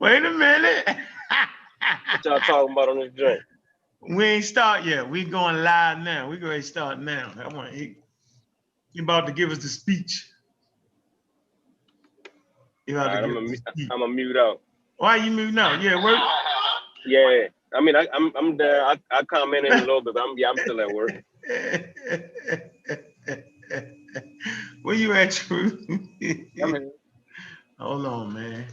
Wait a minute. What y'all talking about on this drink? We ain't start yet. We going live now. We going to start now. I want he about to give us the speech. He All about to right, give us the speech. I'm a mute out. Why you mute now? Yeah, work. Yeah, I mean, I'm there. I comment in a little bit, but I'm still at work. Where you at, True? I'm here. Hold on, man.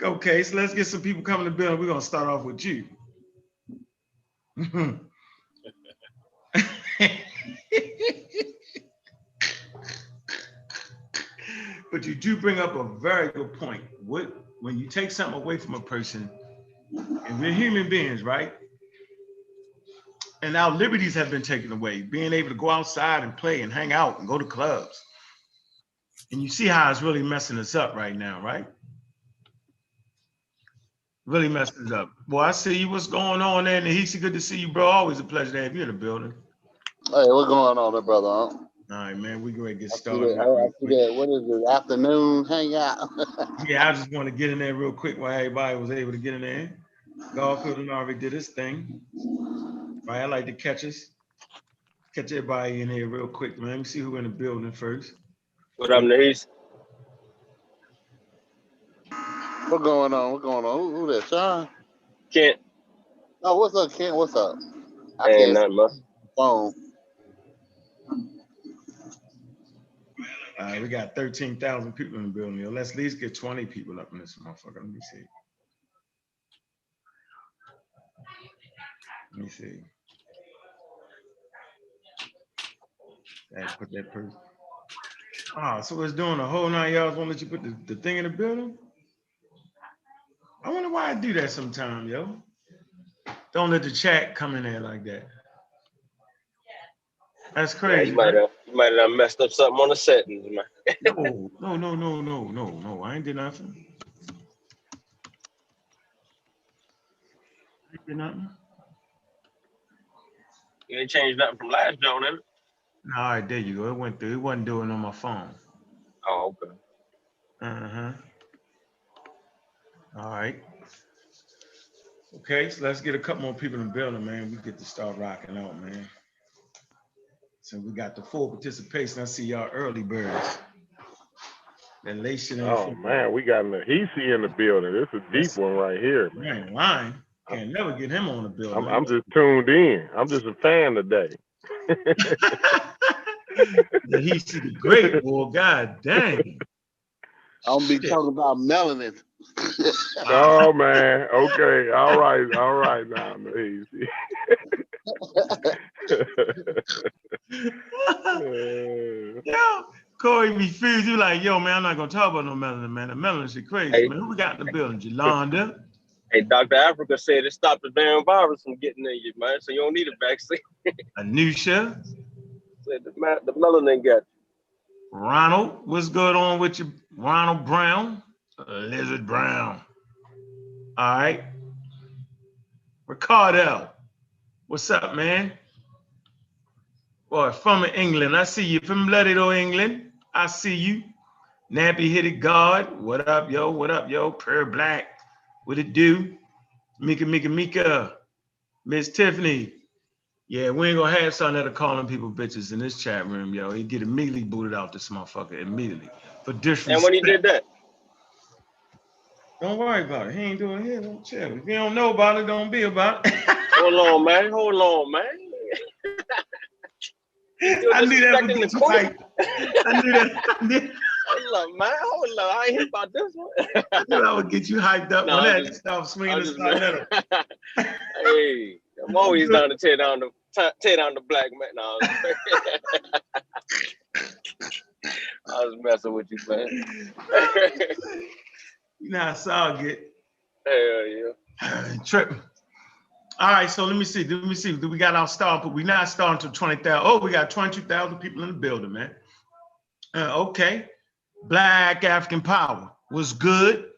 Okay, so let's get some people coming to build. We're gonna start off with you. But you do bring up a very good point. When you take something away from a person, and we're human beings, right? And our liberties have been taken away. Being able to go outside and play and hang out and go to clubs. And you see how it's really messing us up right now, right? Really messing us up. Boy, I see you. What's going on there? And Nahisi, good to see you, bro. Always a pleasure to have you in the building. Hey, what's going on there, brother? All right, man. We going to get started. I see that. What is it? Afternoon hangout. Yeah, I just want to get in there real quick while everybody was able to get in there. Garfield and Harvey did his thing. Right, I like to catch everybody in here real quick, man. Let me see who in the building first. What up, Nahis? What's going on? What's going on? Who that? Sean? Kent. Oh, what's up, Kent? What's up? I Ain't can't nothing much. phone. All right, we got 13,000 people in the building. Yo, let's at least get 20 people up in this motherfucker. Let me see. Put that person. So it's doing a whole 9 yards. Won't let you put the thing in the building? I wonder why I do that sometime, yo. Don't let the chat come in there like that. That's crazy. Yeah, you might have messed up something on the settings, man. No. I ain't did nothing. You ain't changed nothing from last show, did it? All right, there you go. It went through. It wasn't doing it on my phone. Oh, okay. All right. Okay, so let's get a couple more people in the building, man. We get to start rocking out, man. So we got the full participation. I see y'all early birds. Oh man, we got Nahisi in the building. This is a deep one right here, man. You ain't lying. Can't never get him on the building. I'm just tuned in. I'm just a fan today. Nahisi the great, boy. God dang. I'm gonna be talking about melanin. Oh man. Okay. All right now, Nahisi. Yo, Corey refused. You like, yo, man, I'm not gonna talk about no melanin, man. The melanin shit crazy, man. Who we got in the building? Yolanda. Hey, Dr. Africa said it stopped the damn virus from getting in you, man. So you don't need a vaccine. Anusha. Said the melanin got you. Ronald, what's going on with you? Ronald Brown. Lizard Brown. All right. Ricardo. What's up, man? Boy, from England. I see you. From bloody old England. I see you. Nappy Headed God. What up, yo? What up, yo? Pure Black. What it do? Mika. Miss Tiffany. Yeah, we ain't gonna have something that'll calling people bitches in this chat room, yo. He get immediately booted out this motherfucker immediately for disrespect. And when he did that? Don't worry about it. He ain't doing it. Don't chill. If you don't know about it, don't be about it. Hold on, man. I knew that would get you hyped. I knew that. Hold up, man. Hold up. I ain't hear about this one. I knew I would get you hyped up when that stop swinging the stiletto. Hey, I'm always down to tear down the black man. No, I was messing with you, man. You know how Saul get. Hell yeah. Tripping. All right, so let me see. Do we got our start? But we're not starting until 20,000. Oh, we got 22,000 people in the building, man. Okay. Black African power was good.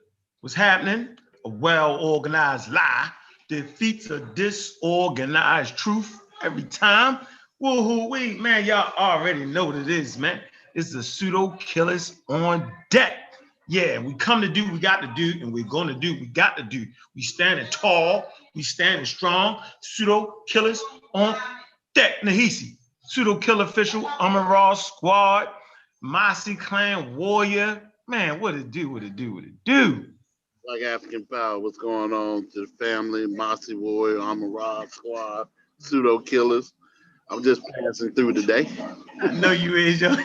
Was happening. A well-organized lie defeats a disorganized truth every time. Woo-hoo-wee, man, y'all already know what it is, man. It's the Pseudo Killas on deck. Yeah, we come to do, we got to do, and we're going to do, we got to do. We standing tall, we standing strong. Pseudo Killas on deck. Nahisi, Pseudo Killer Official, Raw Squad, Mossy Clan Warrior. Man, what it do, what it do, what it do. Like African Power, what's going on to the family? Mossy Warrior, Rob Squad, Pseudo Killers. I'm just passing through today. I know you is, yo.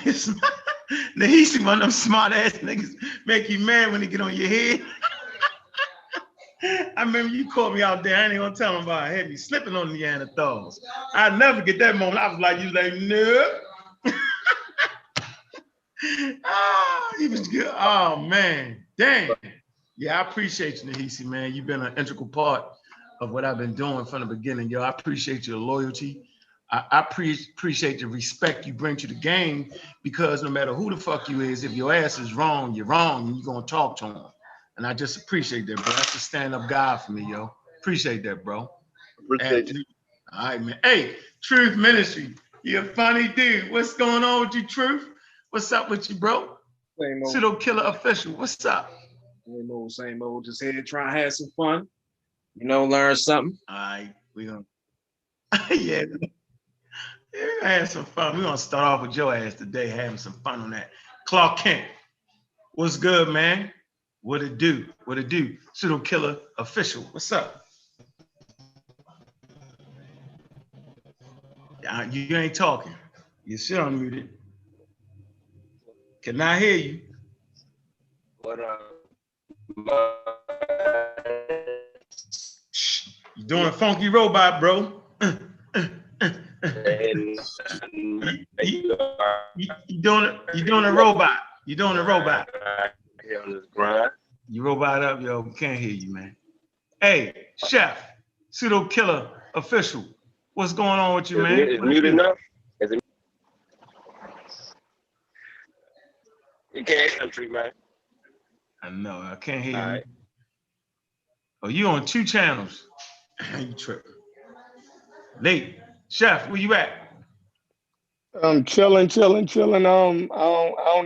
Nahisi, one of them smart ass niggas make you mad when they get on your head. I remember you caught me out there. I ain't gonna tell him about it. I had me slipping on the Neanderthals. I'll never get that moment. I was like, you like, no. He was good. Oh man, dang. Yeah, I appreciate you, Nahisi, man. You've been an integral part of what I've been doing from the beginning, yo. I appreciate your loyalty. I appreciate the respect you bring to the game, because no matter who the fuck you is, if your ass is wrong, you're wrong, and you're gonna talk to him. And I just appreciate that, bro. That's a stand-up guy for me, yo. Appreciate that, bro. Appreciate you. All right, man. Hey, Truth Ministry, you're a funny dude. What's going on with you, Truth? What's up with you, bro? Pseudo Killer Official, what's up? Same old. Just here trying to have some fun. You know, learn something. All right, we gonna yeah, we're gonna have some fun. We're gonna start off with your ass today, having some fun on that. Clark Kent, what's good, man? What it do? What it do? Pseudo Killer Official, what's up? You ain't talking. You shit unmuted. Can I hear you? What You doing a funky robot, bro. You doing it? You doing a robot? You doing a robot? Here on this grind. You robot up, yo. We can't hear you, man. Hey, Chef, Pseudo Killer Official, what's going on with you, man? Is it muted enough? Is it? You can't country, man. I know. I can't hear All you. right. Oh, you on 2 channels? You tripping? Nate, Chef, where you at? I'm chilling. I don't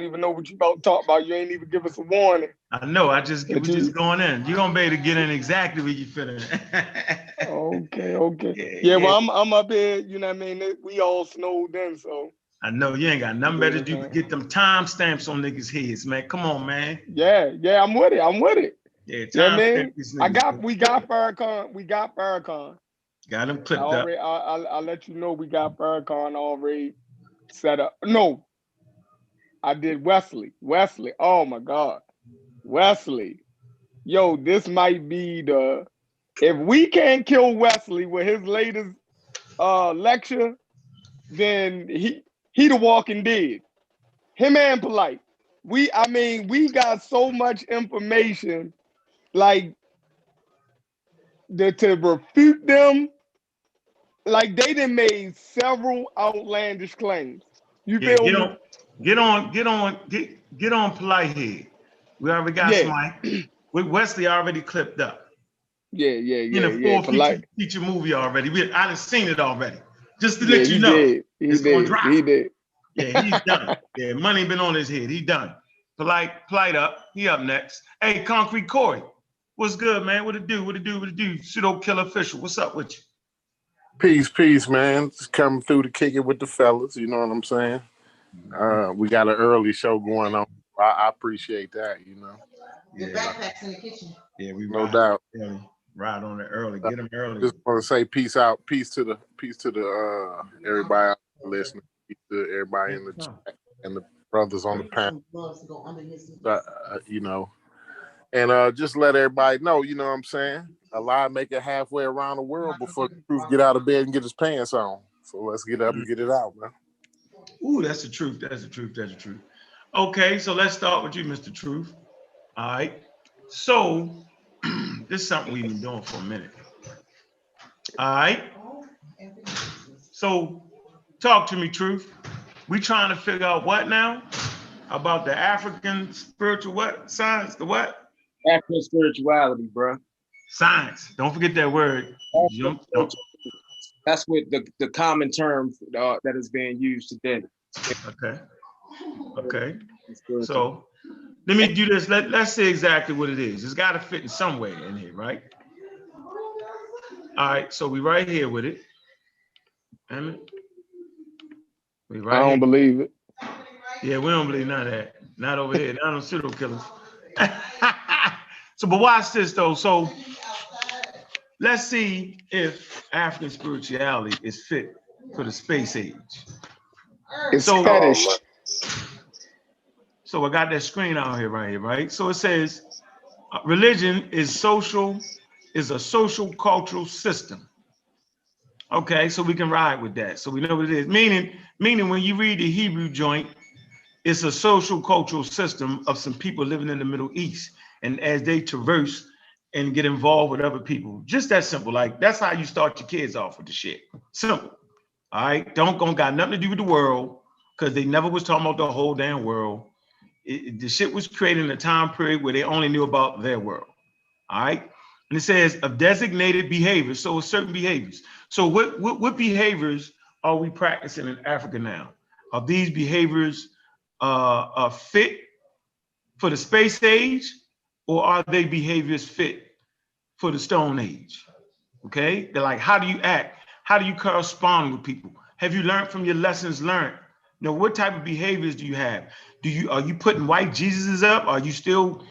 even know what you about to talk about. You ain't even give us a warning. I know. We just going in. You gonna be able to get in exactly where you fit in. Okay. Yeah, well, I'm up here. You know what I mean? We all snowed in, so. I know you ain't got nothing better to do but get them time stamps on niggas' heads, man. Come on, man. Yeah, I'm with it. Yeah, time stamp these niggas. We got Farrakhan. Got him clipped up. I'll let you know we got Farrakhan already set up. No, I did Wesley. Oh my God. Wesley. Yo, this might be if we can't kill Wesley with his latest lecture, then he the Walking Dead. Him and Polite. We got so much information, like to refute them. Like they done made several outlandish claims. You feel me? Get on Polite here. We already got somebody. With Wesley already clipped up. Yeah. In a full feature movie already. I done seen it already. Just to let you know. It's gonna drop. He did. Yeah, he's done. Yeah, money been on his head. He done. Polite up. He up next. Hey, Concrete Corey. What's good, man? What it do? Pseudo Killer Official. What's up with you? Peace, man. Just coming through to kick it with the fellas. You know what I'm saying? We got an early show going on. I appreciate that, you know. The backpack's in the kitchen. Yeah, we no doubt. Ride on it early. Get them early. Just want to say peace out. Peace to the everybody listening. Peace to everybody in the chat and the brothers on the panel. You know. And just let everybody know, you know what I'm saying? A lie make it halfway around the world before the truth get out of bed and get his pants on. So let's get up and get it out, man. Ooh, that's the truth. Okay, so let's start with you, Mr. Truth. All right. So this is something we've been doing for a minute. All right. So talk to me, Truth. We trying to figure out what now? About the African spiritual what? Science, the what? African spirituality, bro. Science. Don't forget that word. That's what the common term that is being used today. Okay. So Let me do this. Let's say exactly what it is. It's got to fit in some way in here, right? All right, so we right here with it. We right I don't here. believe it. Yeah, we don't believe none of that. Not over here. Not on pseudo killers. So, but watch this though. So, let's see if African spirituality is fit for the space age. It's So, fetish. so I got that screen out here, right? So it says, religion is a social cultural system. Okay, so we can ride with that. So we know what it is. Meaning when you read the Hebrew joint, it's a social cultural system of some people living in the Middle East. And as they traverse and get involved with other people, just that simple. Like that's how you start your kids off with the shit. Simple. All right. Don't got nothing to do with the world, because they never was talking about the whole damn world. The shit was created in a time period where they only knew about their world. All right. And it says of designated behaviors. So certain behaviors. So what behaviors are we practicing in Africa now? Are these behaviors fit for the space age, or are they behaviors fit for the Stone Age? Okay. They're like, how do you act? How do you correspond with people? Have you learned from your lessons learned? You know, what type of behaviors do you have? Are you putting white Jesuses up? Are you still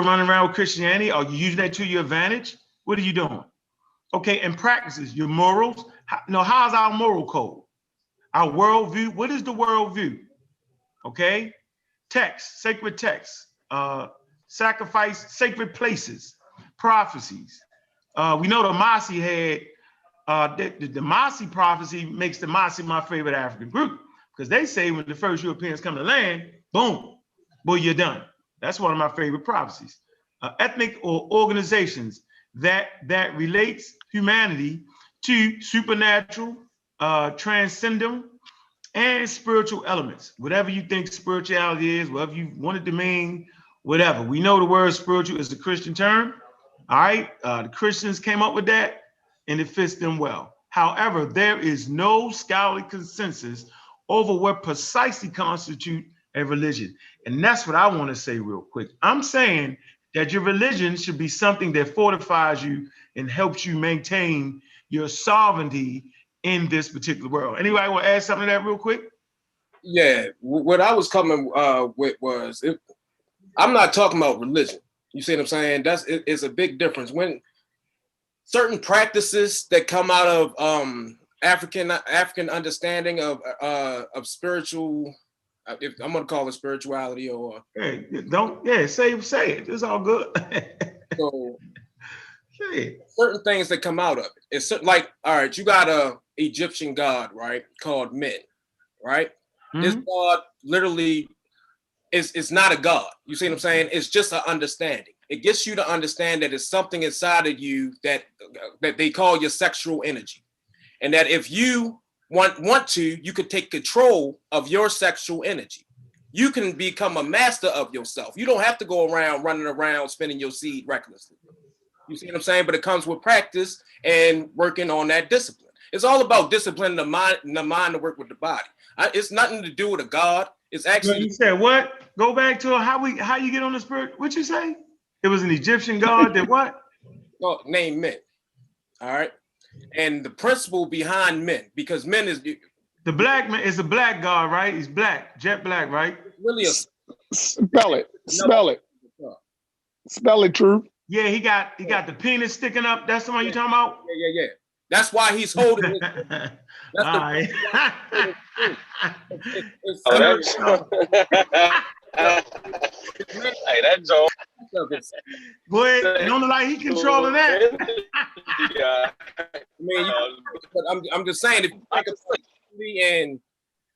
running around with Christianity? Are you using that to your advantage? What are you doing? Okay, and practices, your morals. How's our moral code? Our worldview. What is the worldview? Okay, text, sacred texts, sacrifice, sacred places, prophecies. We know the Masi had the Masi prophecy makes the Masi my favorite African group, because they say when the first Europeans come to land, boom, boy, you're done. That's one of my favorite prophecies. Ethnic or organizations that relates humanity to supernatural, transcendental, and spiritual elements. Whatever you think spirituality is, whatever you want it to mean, whatever. We know the word spiritual is a Christian term. All right, the Christians came up with that, and it fits them well. However, there is no scholarly consensus over what precisely constitutes a religion. And that's what I want to say real quick. I'm saying that your religion should be something that fortifies you and helps you maintain your sovereignty in this particular world. Anybody want to add something to that real quick? Yeah, what I was coming with was, I'm not talking about religion. You see what I'm saying? It's a big difference. When certain practices that come out of African understanding of spiritual, if I'm gonna call it spirituality, or say it. It's all good. So say certain things that come out of it. It's like, all right, you got a Egyptian god, right, called Men, right? Mm-hmm. This god literally it's not a god. You see what I'm saying? It's just an understanding. It gets you to understand that it's something inside of you that they call your sexual energy, and that if you want to, you could take control of your sexual energy. You can become a master of yourself. You don't have to go around running around spending your seed recklessly. You see what I'm saying? But it comes with practice and working on that discipline. It's all about disciplining the mind to work with the body. It's nothing to do with a god. It's actually. You said what? Go back to how you get on the spirit. What you say? It was an Egyptian god that what? Well, named Men. All right. And the principle behind Men, because Men is the black man is a black god, right? He's black, jet black, right? Really a spell it. Spell it, true. Yeah, he got the penis sticking up. That's the one you talking about? Yeah. That's why he's holding it. That's all right. Hey, that joke. Boy, you don't look like he controlling that. I mean, but I'm just saying, if you think of it and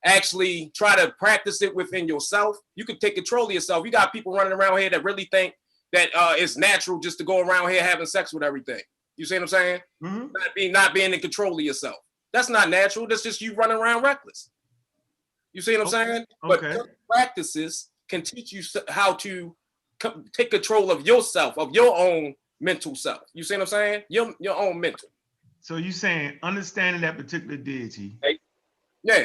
actually try to practice it within yourself, you can take control of yourself. You got people running around here that really think that it's natural just to go around here having sex with everything. You see what I'm saying? Mm-hmm. Not being in control of yourself. That's not natural. That's just you running around reckless. You see what I'm saying? Okay. But practices can teach you how to take control of yourself, of your own mental self. You see what I'm saying? Your own mental. So you saying understanding that particular deity. Yeah,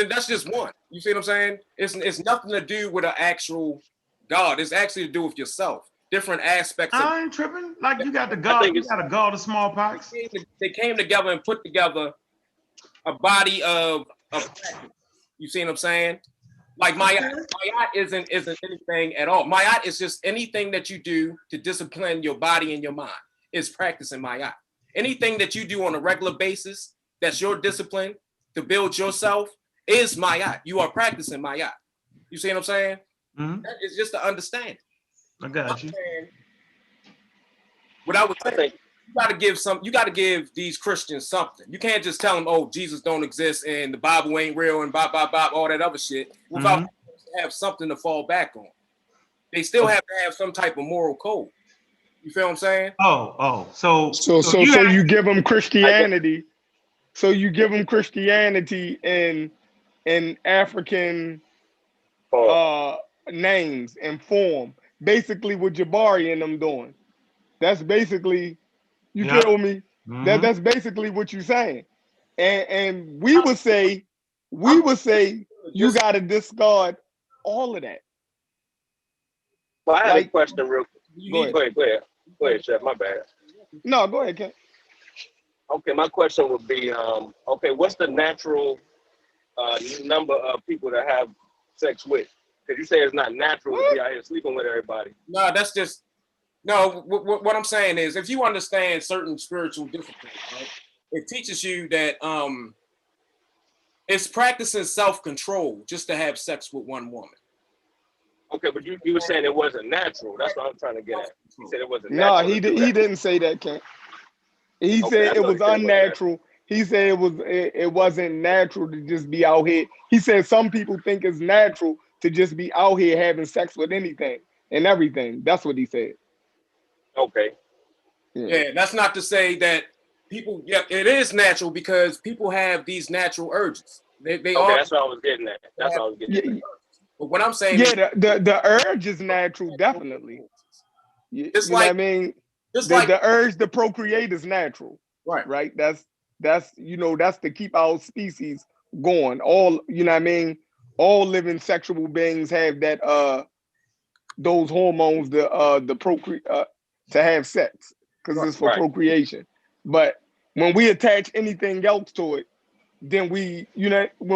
that's just one. You see what I'm saying? It's nothing to do with an actual God. It's actually to do with yourself. Different aspects of I ain't tripping. Like you got the I God, think you it's got a God of smallpox. they came together and put together a body of practice. You see what I'm saying? Like Mayat isn't anything at all. Mayat is just anything that you do to discipline your body and your mind. Is practicing Mayat. Anything that you do on a regular basis, that's your discipline to build yourself, is Mayat. You are practicing Mayat. You see what I'm saying? Mm-hmm. It's just to understand. I got you. What I would I say, think you got to give these Christians something. You can't just tell them, oh, Jesus don't exist and the Bible ain't real and blah, blah, blah, all that other shit without have something to fall back on. They still have to have some type of moral code. You feel what I'm saying? So you give them Christianity. So you give them Christianity in African names and form. Basically what Jabari and them doing. That's basically, you feel me? That's basically what you're saying. And we would say you gotta discard all of that. Well, I had a question real quick. Go ahead. Go ahead, Chef. My bad. No, go ahead, Ken. Okay, my question would be, okay, what's the natural number of people to have sex with? Because you say it's not natural to be out here sleeping with everybody. No, that's just no. What I'm saying is, if you understand certain spiritual disciplines, right, it teaches you that it's practicing self-control just to have sex with one woman. Okay, but you were saying it wasn't natural. That's what I'm trying to get at. You said it wasn't natural. No, he didn't say that, Ken. He said it was unnatural. He said it wasn't natural to just be out here. He said some people think it's natural to just be out here having sex with anything and everything. That's what he said. Okay. Yeah, that's not to say that people. Yeah, it is natural because people have these natural urges. They okay, are. That's what I was getting at. That's what I was getting at. But what I'm saying is, the urge is natural, definitely. You know what I mean? The urge to procreate is natural. Right. That's that's to keep our species going. All, you know what I mean? All living sexual beings have that those hormones to procreate to have sex, because it's for procreation. But when we attach anything else to it, then when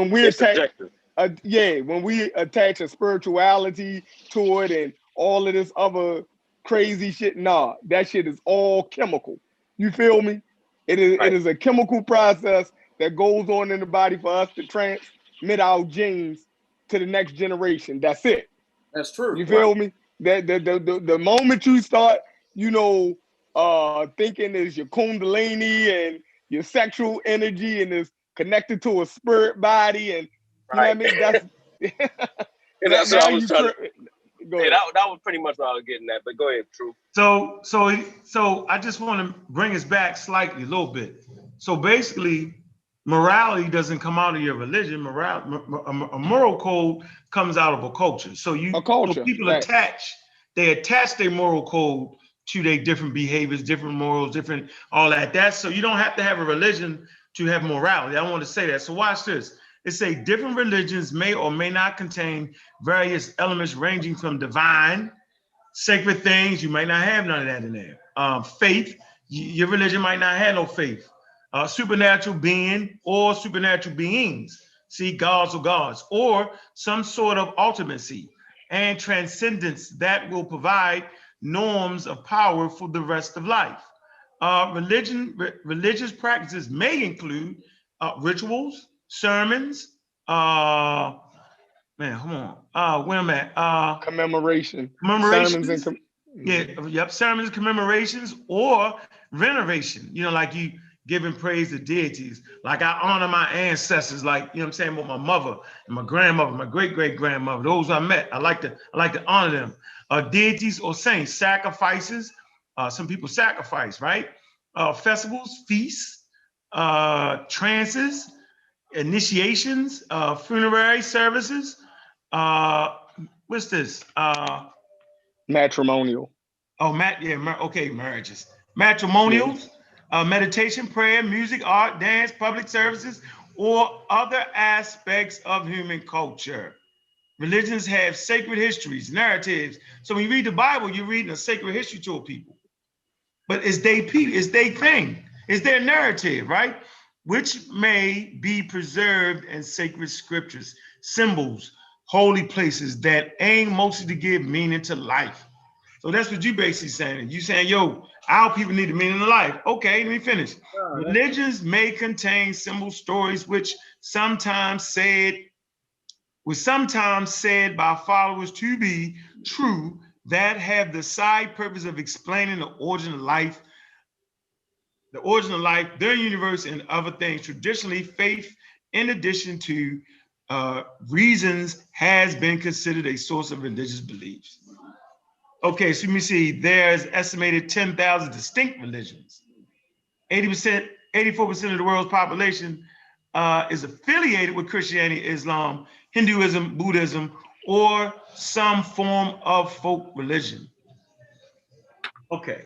we attach when we attach a spirituality to it and all of this other crazy shit, that shit is all chemical. You feel me? It is a chemical process that goes on in the body for us to transmit our genes to the next generation. That's it. That's true. You feel me? That the moment you start, thinking is your kundalini and your sexual energy and is connected to a spirit body, and you know what I mean? That's that's what I was trying to. Go ahead. That was pretty much what I was getting at. But go ahead, True. So I just want to bring us back slightly, a little bit. So basically, morality doesn't come out of your religion. A moral code comes out of a culture. So people attach their moral code to their different behaviors, different morals, different all that. So you don't have to have a religion to have morality. I want to say that. So watch this. It say different religions may or may not contain various elements ranging from divine, sacred things. You might not have none of that in there. Faith, your religion might not have no faith. Supernatural being or supernatural beings, see, gods or gods, or some sort of ultimacy and transcendence that will provide norms of power for the rest of life. Religious practices may include rituals, sermons, where am I? Commemorations. Sermons, commemorations, or veneration. Like you giving praise to deities. Like I honor my ancestors, like, you know what I'm saying, with my mother and my grandmother, my great-great-grandmother, those I met. I like to honor them. Deities or saints, sacrifices. Some people sacrifice, right? Festivals, feasts, trances, initiations, funerary services. What's this? Matrimonial. Marriages. Matrimonials, meditation, prayer, music, art, dance, public services, or other aspects of human culture. Religions have sacred histories, narratives. So when you read the Bible, you're reading a sacred history to a people. But it's their people, it's their thing, it's their narrative, right? Which may be preserved in sacred scriptures, symbols, holy places that aim mostly to give meaning to life. So that's what you basically saying. You saying, yo, our people need the meaning of life. Okay, let me finish. Religions may contain symbol stories which sometimes said by followers to be true, that have the side purpose of explaining the origin of life, their universe, and other things. Traditionally, faith, in addition to reasons, has been considered a source of religious beliefs. Okay, so let me see. There's estimated 10,000 distinct religions. 80%, 84% of the world's population is affiliated with Christianity, Islam, Hinduism, Buddhism, or some form of folk religion. Okay.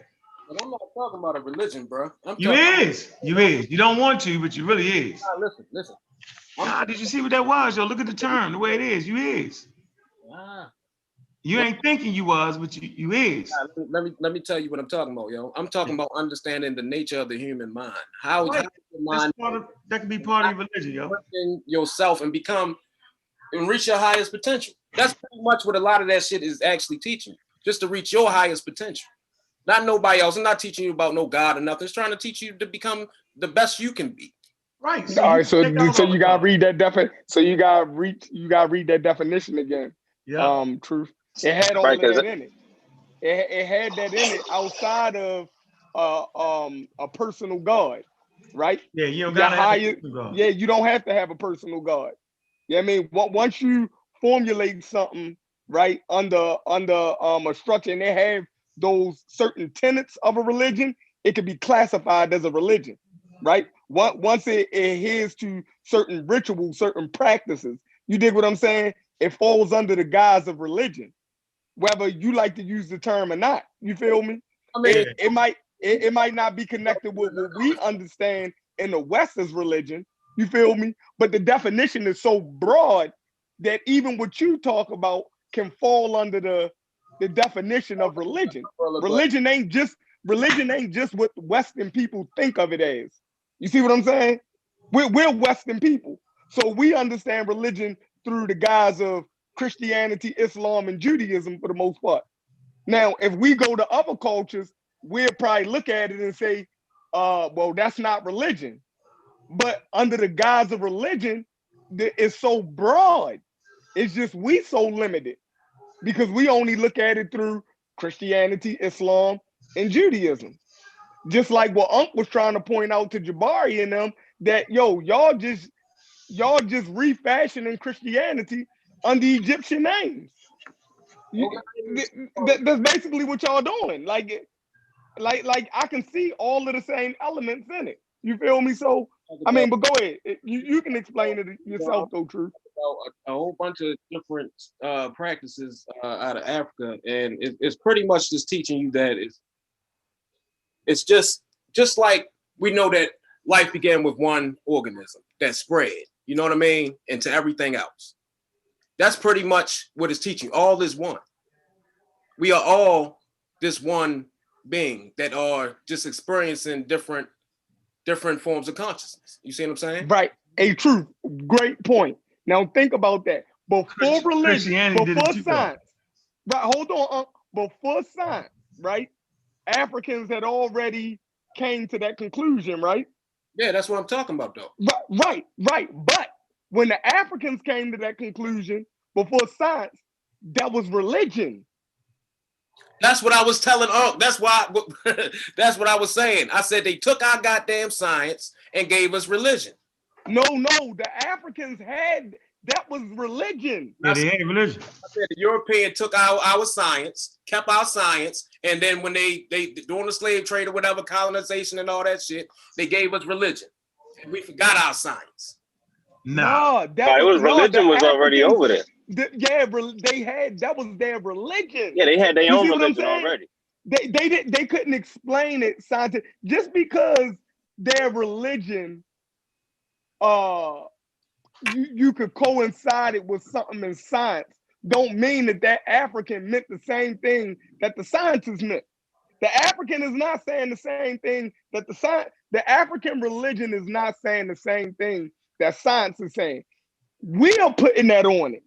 But I'm not talking about a religion, bro. You is. You don't want to, but you really is. Listen. Did you see what that was, yo? Look at the term, the way it is. You is. You ain't thinking you was, but you is. Let me tell you what I'm talking about, yo. I'm talking about understanding the nature of the human mind. How Right. your mind that can be part of your religion, yo. Yourself and reach your highest potential. That's pretty much what a lot of that shit is actually teaching you. Just to reach your highest potential. Not nobody else. I'm not teaching you about no God or nothing. It's trying to teach you to become the best you can be. Right. So all right. So you gotta read that you gotta read that definition again. Yeah. Truth. It had all of that in it. It had that in it outside of a personal God, right? Yeah, you don't gotta have a personal God. Yeah, you don't have to have a personal God. Yeah, I mean, once you formulate something, right, under a structure, and they have those certain tenets of a religion, it can be classified as a religion, right? Once it adheres to certain rituals, certain practices, you dig what I'm saying? It falls under the guise of religion, whether you like to use the term or not. You feel me? I mean, it might not be connected with what we understand in the West as religion. You feel me? But the definition is so broad that even what you talk about can fall under the definition of religion. Religion ain't just what Western people think of it as. You see what I'm saying? We're Western people, so we understand religion through the guise of Christianity, Islam, and Judaism for the most part. Now, if we go to other cultures, we'll probably look at it and say, well, that's not religion. But under the guise of religion, it's so broad. It's just we so limited because we only look at it through Christianity, Islam, and Judaism. Just like what Unc was trying to point out to Jabari and them, that y'all just refashioning Christianity under Egyptian names. That's basically what y'all doing. Like I can see all of the same elements in it. You feel me? So I mean, but go ahead. You can explain it yourself, though, True. A whole bunch of different practices out of Africa, and it's pretty much just teaching you that it's just like we know that life began with one organism that spread, you know what I mean, into everything else. That's pretty much what it's teaching. All is one. We are all this one being that are just experiencing different forms of consciousness. You see what I'm saying? Right. Truth. Great point. Now think about that. Before religion, before science, right? Hold on. Before science, right? Africans had already came to that conclusion, right? Yeah, that's what I'm talking about, though. Right. But when the Africans came to that conclusion before science, that was religion. That's what I was telling Unc. That's why. That's what I was saying. I said they took our goddamn science and gave us religion. No. The Africans had that was religion. Yeah, they had religion. I said the European took our science, kept our science, and then when they during the slave trade or whatever, colonization and all that shit, they gave us religion. And we forgot our science. No, religion was already over there. They had that was their religion. Yeah, they had their own religion already. They couldn't explain it scientifically just because their religion you could coincide it with something in science don't mean that African meant the same thing that the scientists meant. The African is not saying the same thing that the African religion is not saying the same thing that science is saying. We are putting that on it.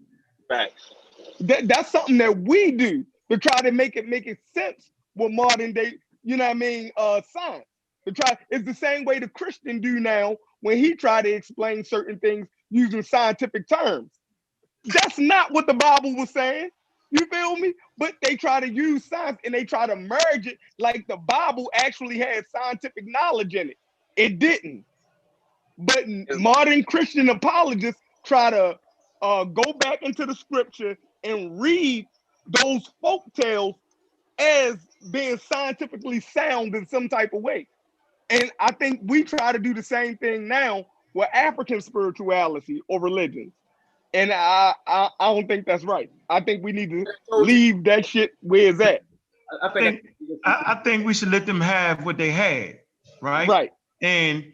Facts. That's something that we do to try to make it sense with modern day, you know what I mean, science. It's the same way the Christian do now when he try to explain certain things using scientific terms. That's not what the Bible was saying. You feel me? But they try to use science and they try to merge it like the Bible actually had scientific knowledge in it. It didn't. But modern Christian apologists try to go back into the scripture and read those folk tales as being scientifically sound in some type of way. And I think we try to do the same thing now with African spirituality or religions. And I don't think that's right. I think we need to leave that shit where it's at. I think we should let them have what they had, right? Right. And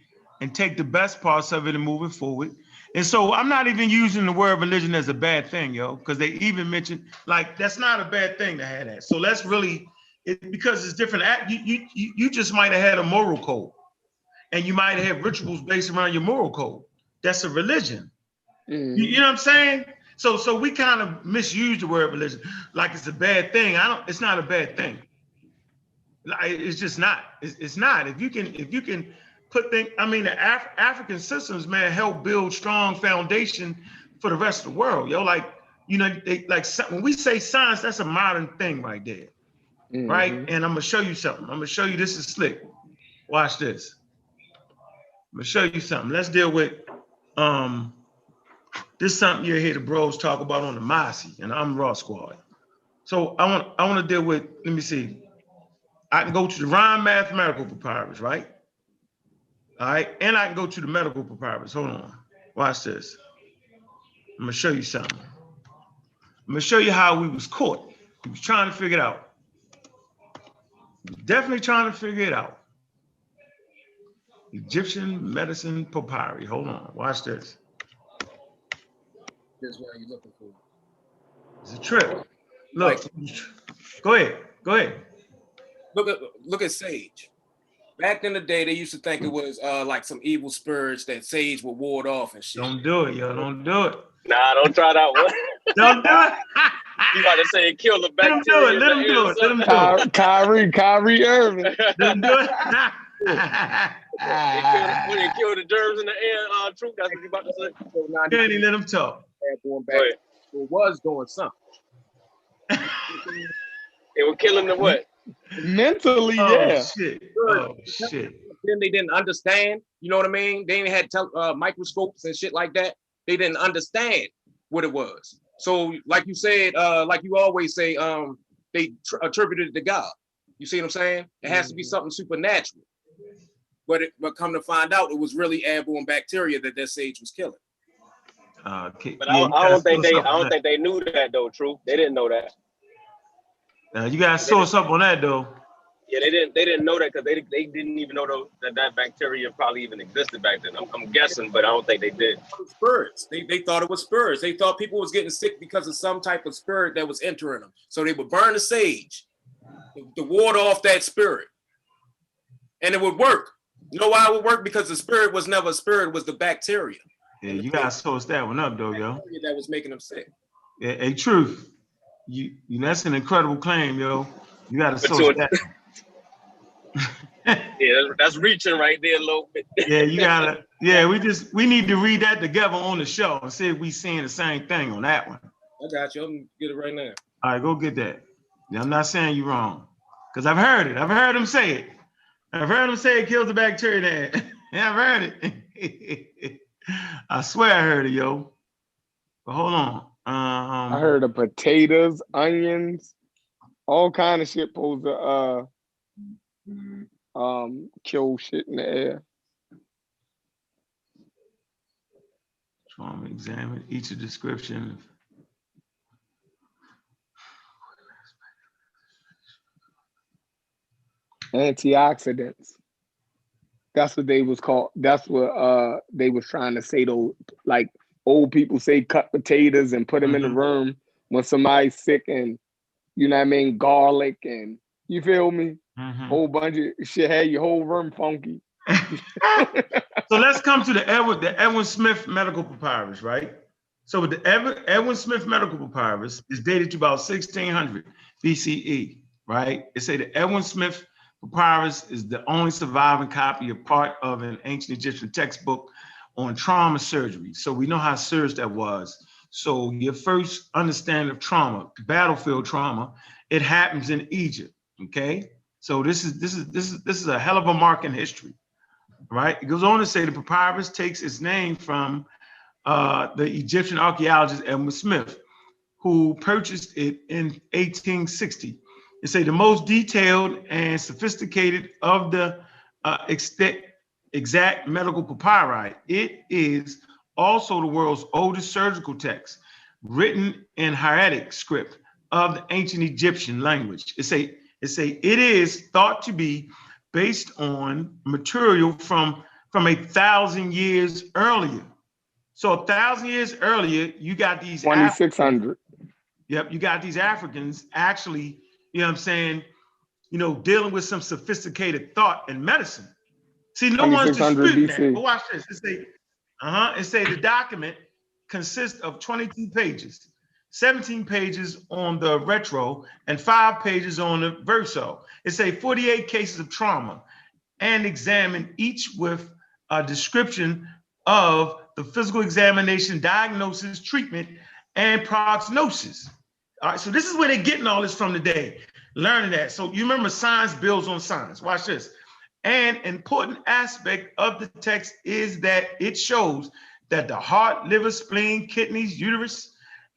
take the best parts of it and move it forward. And so I'm not even using the word religion as a bad thing, yo, because they even mentioned, like, that's not a bad thing to have that. So let's really, because it's different. You just might have had a moral code, and you might have rituals based around your moral code. That's a religion. You know what I'm saying? So we kind of misuse the word religion like it's a bad thing. It's not a bad thing. It's just not. It's not. If you can put things, I mean, the African systems, man, help build strong foundation for the rest of the world. Yo, like, you know, when we say science, that's a modern thing right there, right? And I'm gonna show you something. I'm gonna show you, this is slick. Watch this. I'm gonna show you something. Let's deal with this is something you hear the bros talk about on the Mossy and I'm Raw Squad. So I want to deal with, let me see. I can go to the Rhyme Mathematical Papyrus, right? All right, and I can go to the Medical Papyrus. Hold on, watch this. I'm gonna show you something. I'm gonna show you how we was caught. We was trying to figure it out. Definitely trying to figure it out. Egyptian Medicine Papyri. Hold on, watch this. This is what you're looking for. It's a trip. Look, go ahead. Look at sage. Back in the day, they used to think it was like some evil spirits that sage would ward off and shit. Don't do it, yo. Don't do it. Nah, don't try that one. Don't do it. You about to say kill the bacteria? Let him do it. Kyrie Irving. Let him do it. When they kill the germs in the air, truth, that's what you about to say. So now Can't even let him talk. Going back, it was doing something. They were killing the what? Mentally, yeah. Oh shit. Then they didn't understand. You know what I mean? They ain't had microscopes and shit like that. They didn't understand what it was. So, like you said, like you always say, they attributed it to God. You see what I'm saying? It has to be something supernatural. But come to find out, it was really airborne bacteria that sage was killing. But I don't think they knew that though. True, they didn't know that. You gotta source up on that though. Yeah, they didn't know that because they didn't even know that bacteria probably even existed back then. I'm guessing, but I don't think they did. Spirits. They thought it was spirits. They thought people was getting sick because of some type of spirit that was entering them. So they would burn the sage to ward off that spirit, and it would work. You know why it would work? Because the spirit was never a spirit; it was the bacteria. Yeah, you gotta source that one up though, yo. That was making them sick. Yeah, hey, truth. You that's an incredible claim, yo. You gotta source that. Yeah, that's reaching right there a little bit. Yeah, you gotta. Yeah, we need to read that together on the show and see if we seeing the same thing on that one. I got you. I'm gonna get it right now. All right, go get that. Yeah, I'm not saying you wrong, because I've heard it. I've heard him say it. I've heard him say it kills the bacteria there. Yeah, I've heard it. I swear I heard it, yo. But hold on. I heard of potatoes, onions, all kind of shit supposed to kill shit in the air. Trauma examine each of description. Antioxidants. That's what they was called. That's what they was trying to say though. Like old people say cut potatoes and put them in the room when somebody's sick and you know what I mean, garlic and you feel me? Whole bunch of shit had your whole room funky. So let's come to the Edwin Smith Medical Papyrus, right? So the Edwin Smith Medical Papyrus is dated to about 1600 BCE, right? It say the Edwin Smith Papyrus is the only surviving copy of part of an ancient Egyptian textbook on trauma surgery. So we know how serious that was. So your first understanding of trauma, battlefield trauma, it happens in Egypt. Okay, so this is a hell of a mark in history, right? It goes on to say the papyrus takes its name from the Egyptian archaeologist Edwin Smith, who purchased it in 1860. It say the most detailed and sophisticated of the exact medical papyri. It is also the world's oldest surgical text, written in hieratic script of the ancient Egyptian language. It say it is thought to be based on material from 1,000 years earlier. So 1,000 years earlier, you got these 2600. Yep, you got these Africans actually, you know what I'm saying, you know, dealing with some sophisticated thought and medicine. See, no one's disputing that. But watch this. It say the document consists of 22 pages, 17 pages on the retro and 5 pages on the verso. It say 48 cases of trauma and examine each with a description of the physical examination, diagnosis, treatment, and prognosis. All right, so this is where they're getting all this from today, learning that. So you remember science builds on science. Watch this. An important aspect of the text is that it shows that the heart, liver, spleen, kidneys, uterus,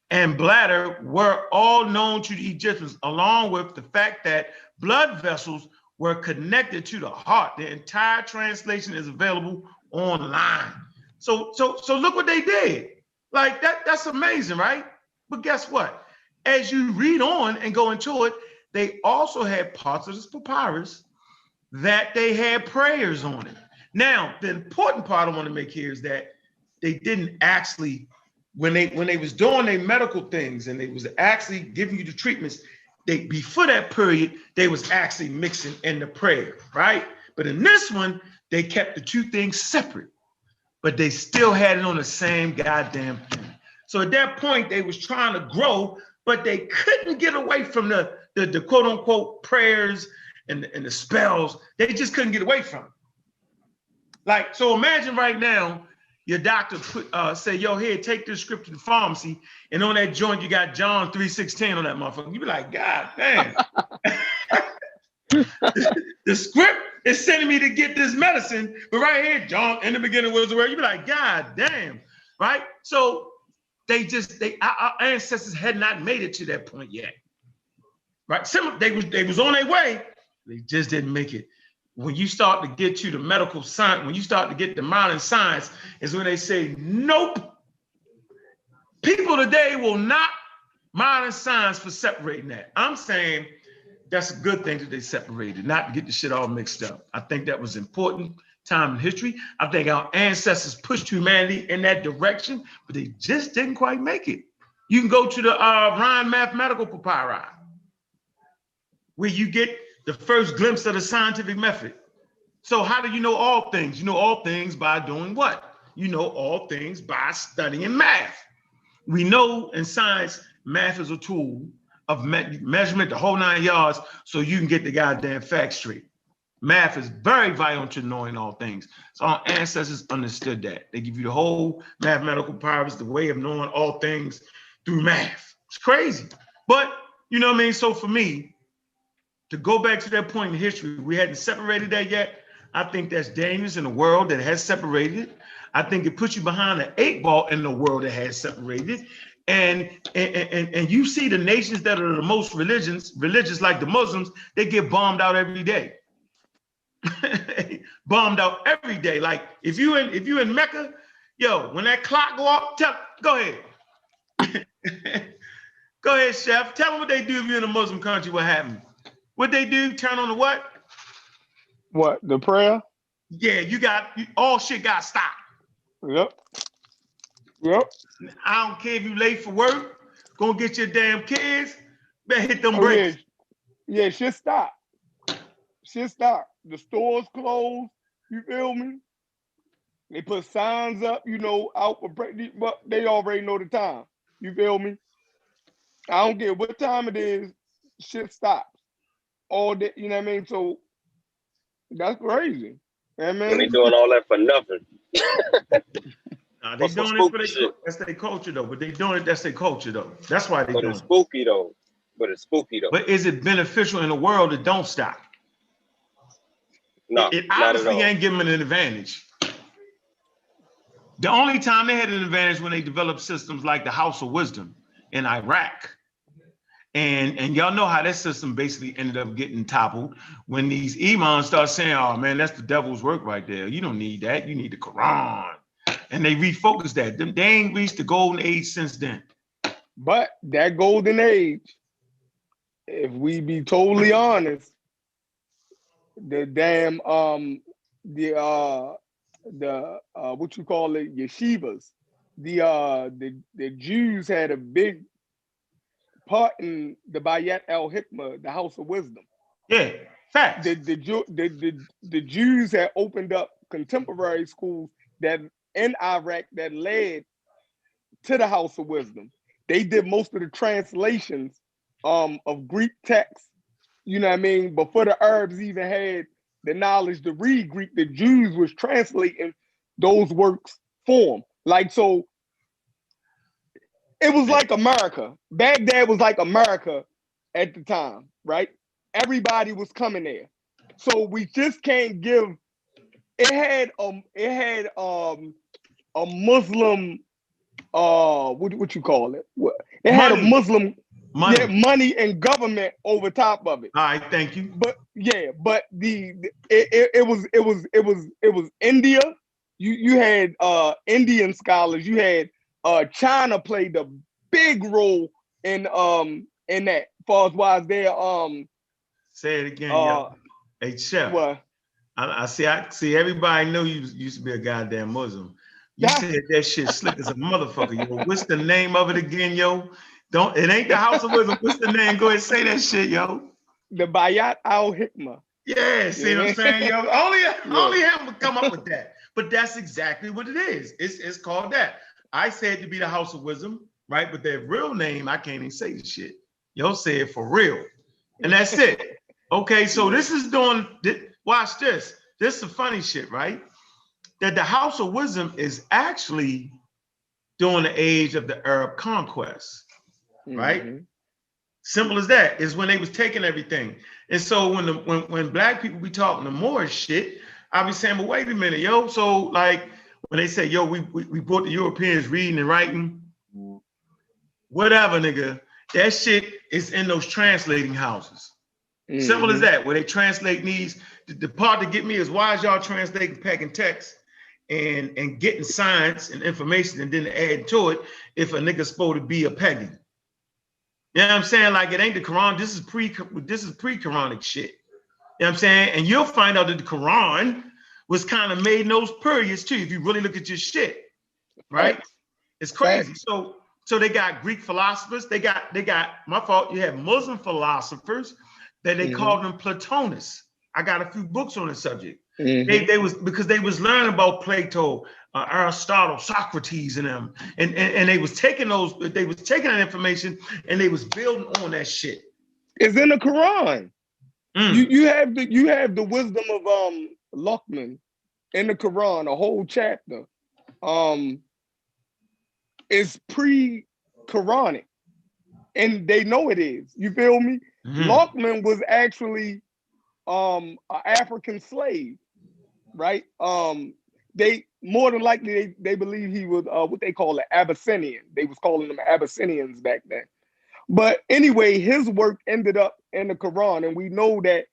and bladder were all known to the Egyptians, along with the fact that blood vessels were connected to the heart. The entire translation is available online. So look what they did. Like that's amazing, right? But guess what? As you read on and go into it, they also had parts of this papyrus that they had prayers on it. Now, the important part I want to make here is that they didn't actually, when they was doing their medical things and they was actually giving you the treatments, before that period, they was actually mixing in the prayer, right? But in this one, they kept the two things separate, but they still had it on the same goddamn thing. So at that point, they was trying to grow, but they couldn't get away from the quote unquote prayers and the spells. They just couldn't get away from it. Like, so imagine right now, your doctor say, yo, here, take this script to the pharmacy, and on that joint, you got John 3:16 on that motherfucker. You be like, God damn. The script is sending me to get this medicine, but right here, John, in the beginning was the word. You be like, God damn, right? So our ancestors had not made it to that point yet, right? They was on their way, they just didn't make it. When you start to get to the medical science, when you start to get to modern science, is when they say, nope. People today will not modern science for separating that. I'm saying that's a good thing that they separated, not to get the shit all mixed up. I think that was important time in history. I think our ancestors pushed humanity in that direction, but they just didn't quite make it. You can go to the Rhine mathematical papyri, where you get the first glimpse of the scientific method. So how do you know all things? You know all things by doing what? You know all things by studying math. We know in science, math is a tool of measurement, the whole 9 yards, so you can get the goddamn facts straight. Math is very vital to knowing all things. So our ancestors understood that. They give you the whole mathematical powers, the way of knowing all things through math. It's crazy. But, you know what I mean? So for me, to go back to that point in history, we hadn't separated that yet. I think that's dangerous in a world that has separated. I think it puts you behind an 8 ball in the world that has separated. And you see the nations that are the most religious like the Muslims, they get bombed out every day. Bombed out every day. Like if you in Mecca, yo, when that clock go off, go ahead. Go ahead, chef. Tell them what they do if you're in a Muslim country. What happened? What they do? Turn on the what? What, the prayer? Yeah, all shit got stopped. Yep. I don't care if you late for work, Go and get your damn kids. Better hit them Oh bricks. yeah, shit stop. Shit stop. The stores closed. You feel me? They put signs up, you know, out for but they already know the time. You feel me? I don't care what time it is, shit stops. All day, you know what I mean? So that's crazy. You know what I When they mean? doing all that for nothing. Nah, they For some doing it for spooky shit. that's their culture though. But they doing it, that's their culture though. That's why they But doing it's it. spooky though. But it's spooky though. But is it beneficial in a world that don't stop? No, It not at obviously all. ain't giving them an advantage. The only time they had an advantage when they developed systems like the House of Wisdom in Iraq. And y'all know how that system basically ended up getting toppled when these imams start saying, oh man, that's the devil's work right there. You don't need that. You need the Quran. And they refocused that. They ain't reached the golden age since then. But that golden age, if we be totally honest, the damn what you call it, yeshivas, the Jews had a big part in the Bayat al Hikmah, the House of Wisdom. Yeah, facts. The Jews had opened up contemporary schools that in Iraq that led to the House of Wisdom. They did most of the translations of Greek texts, you know what I mean? Before the Arabs even had the knowledge to read Greek, the Jews was translating those works for them. Like, so it was like America. Baghdad was like America at the time, right? Everybody was coming there. So we just can't give it had a Muslim what you call it? It had a Muslim money and government over top of it. All right, thank you. But yeah, but it was India. You had Indian scholars. You had China played a big role in that. Far as wise there say it again, yo. Hey Chef. What? I see everybody know you used to be a goddamn Muslim. You said that shit slick as a motherfucker, yo. What's the name of it again, yo? It ain't the House of Wisdom. What's the name? Go ahead and say that shit, yo. The Bayat al Hikmah. Yeah, see what I'm saying, yo? Only him would come up with that. But that's exactly what it is. It's called that. I said to be the House of Wisdom, right? But their real name, I can't even say the shit. Yo say it for real. And that's it. Okay, so this is doing, watch this. This is the funny shit, right? That the House of Wisdom is actually during the age of the Arab conquest, right? Mm-hmm. Simple as that. Is when they was taking everything. And so when black people be talking the Moorish shit, I be saying, but wait a minute, yo. So like when they say, yo, we brought the Europeans reading and writing, whatever, nigga, that shit is in those translating houses. Mm-hmm. Simple as that, where they translate these. The part that get me is why is y'all translating packing text and getting science and information and then adding to it if a nigga's supposed to be a pagan. You know what I'm saying? Like it ain't the Quran. This is pre-Quranic shit. You know what I'm saying? And you'll find out that the Quran was kind of made in those periods too, if you really look at your shit. Right? It's crazy. So they got Greek philosophers. They got my fault. You have Muslim philosophers that they called them Platonists. I got a few books on the subject. Mm-hmm. They was learning about Plato, Aristotle, Socrates, and them, and they was taking that information and they was building on that shit. It's in the Quran. You have the wisdom of Luqman in the Quran, a whole chapter. It's pre-Quranic, and they know it is. You feel me? Mm-hmm. Luqman was actually an African slave, right? They more than likely they believe he was what they call an Abyssinian. They was calling them Abyssinians back then. But anyway, his work ended up in the Quran, and we know that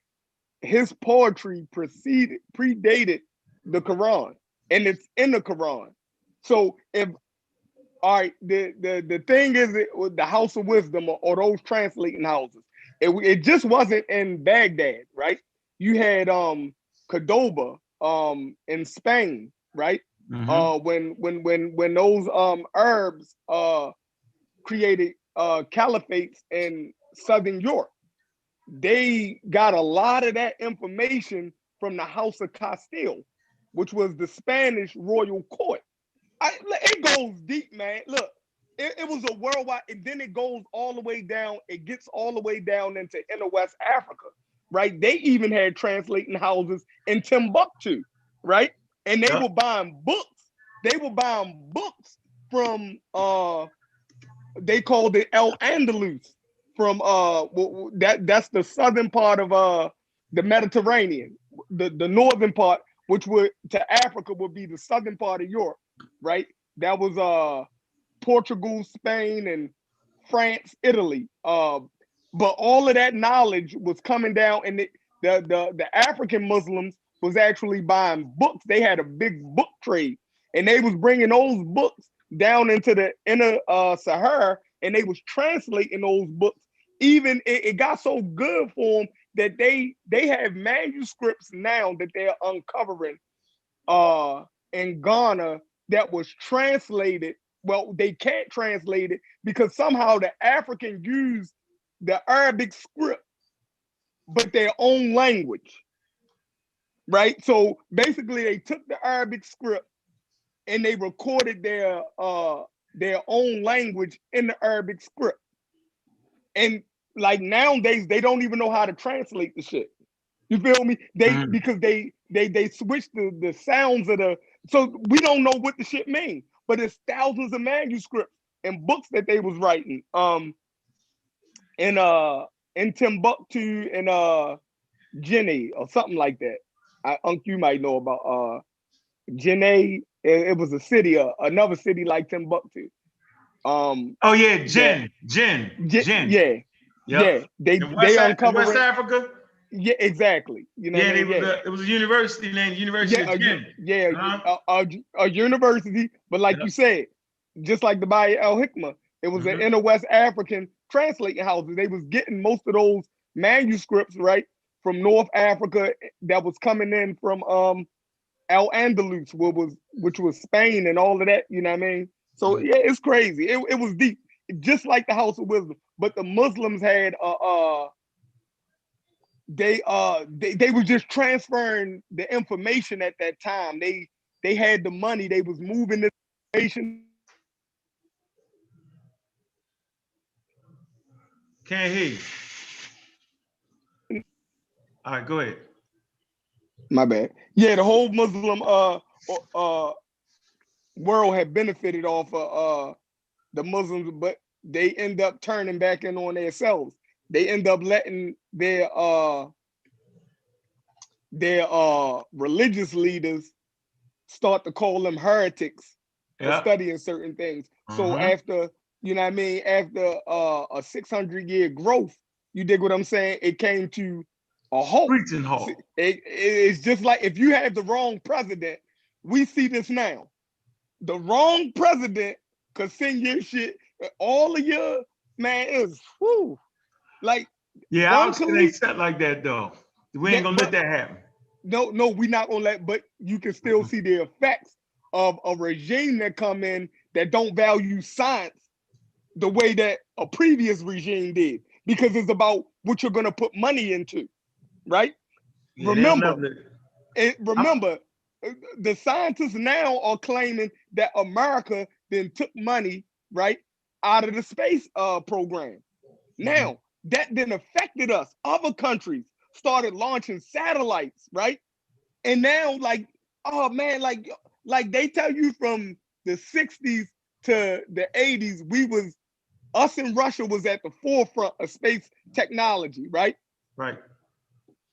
his poetry predated the Quran, and it's in the Quran. So if all right, the thing is with the House of Wisdom or those translating houses, it just wasn't in Baghdad, right? You had Cordoba in Spain, right? Mm-hmm. When those Arabs created caliphates in Southern Europe. They got a lot of that information from the House of Castile, which was the Spanish royal court. It goes deep, man. Look, it was a worldwide, and then it goes all the way down. It gets all the way down into inner West Africa, right? They even had translating houses in Timbuktu, right? And they were buying books. They were buying books from they called it El Andalus, from that's the southern part of the Mediterranean. The northern part, which would to Africa would be the southern part of Europe, right? That was Portugal, Spain, and France, Italy. But all of that knowledge was coming down, and the African Muslims was actually buying books. They had a big book trade, and they was bringing those books down into the inner Sahara, and they was translating those books. Even it got so good for them that they have manuscripts now that they're uncovering in Ghana that was translated. Well, they can't translate it because somehow the African used the Arabic script, but their own language, right? So basically they took the Arabic script and they recorded their own language in the Arabic script. And like nowadays, they don't even know how to translate the shit. You feel me? Because they switched the sounds of so we don't know what the shit means. But it's thousands of manuscripts and books that they was writing. In Timbuktu and Guinea or something like that. You might know about Guinea. It was a city, another city like Timbuktu. Oh yeah, Jin. Yeah. They uncovered West Africa. Yeah, exactly. You know, it was a university named University of Jin. A university, but like you said, just like the Bayer El Hikmah, it was an inner West African translating houses. They was getting most of those manuscripts right from North Africa that was coming in from Al Andalus, which was Spain and all of that. You know what I mean? So yeah, it's crazy. It was deep, just like the House of Wisdom. But the Muslims had they were just transferring the information at that time. They had the money. They was moving the information. Can't hear you. All right, go ahead. My bad. Yeah, the whole Muslim world had benefited off of the Muslims, but they end up turning back in on themselves. They end up letting their religious leaders start to call them heretics for studying certain things. So after, you know what I mean, after a 600-year growth, you dig what I'm saying? It came to a halt. Preaching halt. It's just like if you have the wrong president, we see this now. The wrong president could send your shit, all of your, man, is whoo. Like, yeah, our shit ain't set like that though. We ain't gonna let that happen. No, we're not gonna let, but you can still see the effects of a regime that come in that don't value science the way that a previous regime did, because it's about what you're gonna put money into, right? Yeah, remember, the scientists now are claiming that America then took money, right, out of the space program. Now, that then affected us. Other countries started launching satellites, right? And now, like, oh man, like they tell you from the 60s to the 80s, us and Russia was at the forefront of space technology, right? Right.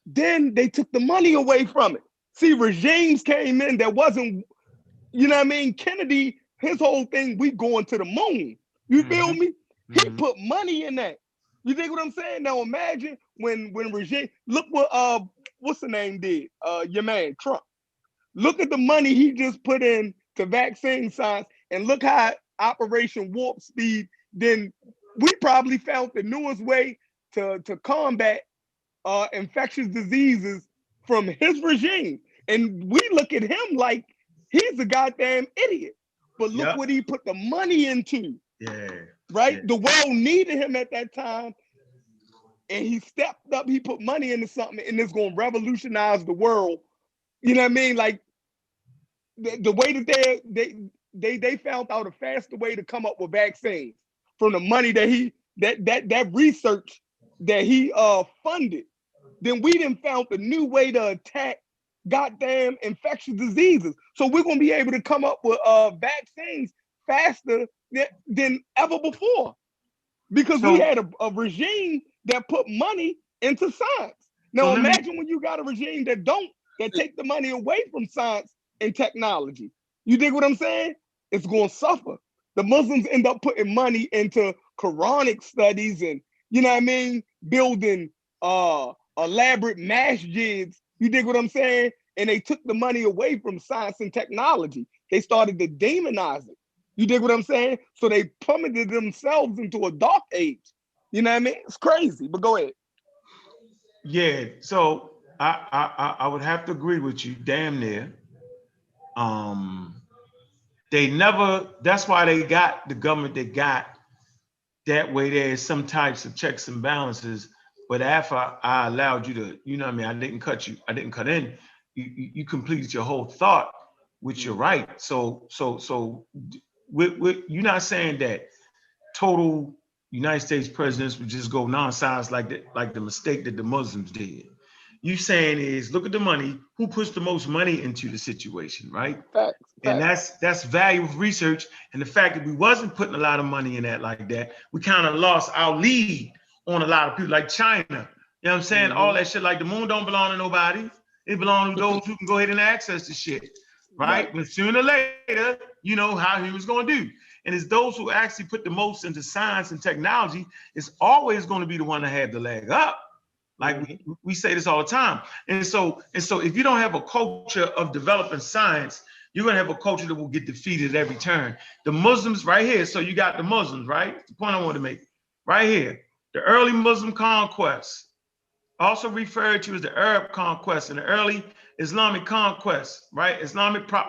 Then they took the money away from it. See, regimes came in that wasn't, you know what I mean? Kennedy, his whole thing, we going to the moon. You feel me? He put money in that. You think what I'm saying? Now imagine when regime, look what what's the name did? Your man Trump. Look at the money he just put in to vaccine science, and look how Operation Warp Speed. Then we probably found the newest way to combat infectious diseases from his regime, and we look at him like he's a goddamn idiot. But look what he put the money into. Yeah. right? The world needed him at that time, and he stepped up. He put money into something, and it's going to revolutionize the world. You know what I mean? Like the way that they found out a faster way to come up with vaccines from the money that that research that he funded. Then we done found a new way to attack goddamn infectious diseases. So we're gonna be able to come up with vaccines faster than ever before, because we had a regime that put money into science. Now imagine when you got a regime that take the money away from science and technology. You dig what I'm saying? It's going to suffer. The Muslims end up putting money into Quranic studies and, you know what I mean, building elaborate masjids. You dig what I'm saying? And they took the money away from science and technology. They started to demonize it. You dig what I'm saying? So they plummeted themselves into a dark age. You know what I mean? It's crazy, but go ahead. Yeah, so I would have to agree with you, damn near. They never, that's why they got the government they got. That way there's some types of checks and balances. But after I allowed you to, you know what I mean, I didn't cut in, you completed your whole thought, which you're right. So you're not saying that total United States presidents would just go non-science like the mistake that the Muslims did. You saying is, look at the money, who puts the most money into the situation, right? Facts. And that's value of research. And the fact that we wasn't putting a lot of money in that like that, we kind of lost our lead on a lot of people, like China. You know what I'm saying? All that shit, like the moon don't belong to nobody. It belongs to those who can go ahead and access the shit, right? But sooner or later, you know how he was going to do. And it's those who actually put the most into science and technology is always going to be the one that had the leg up. Like we say this all the time. And so if you don't have a culture of developing science, you're going to have a culture that will get defeated at every turn. The Muslims right here. So you got the Muslims, right? The point I want to make right here. The early Muslim conquest, also referred to as the Arab conquest and the early Islamic conquest, right?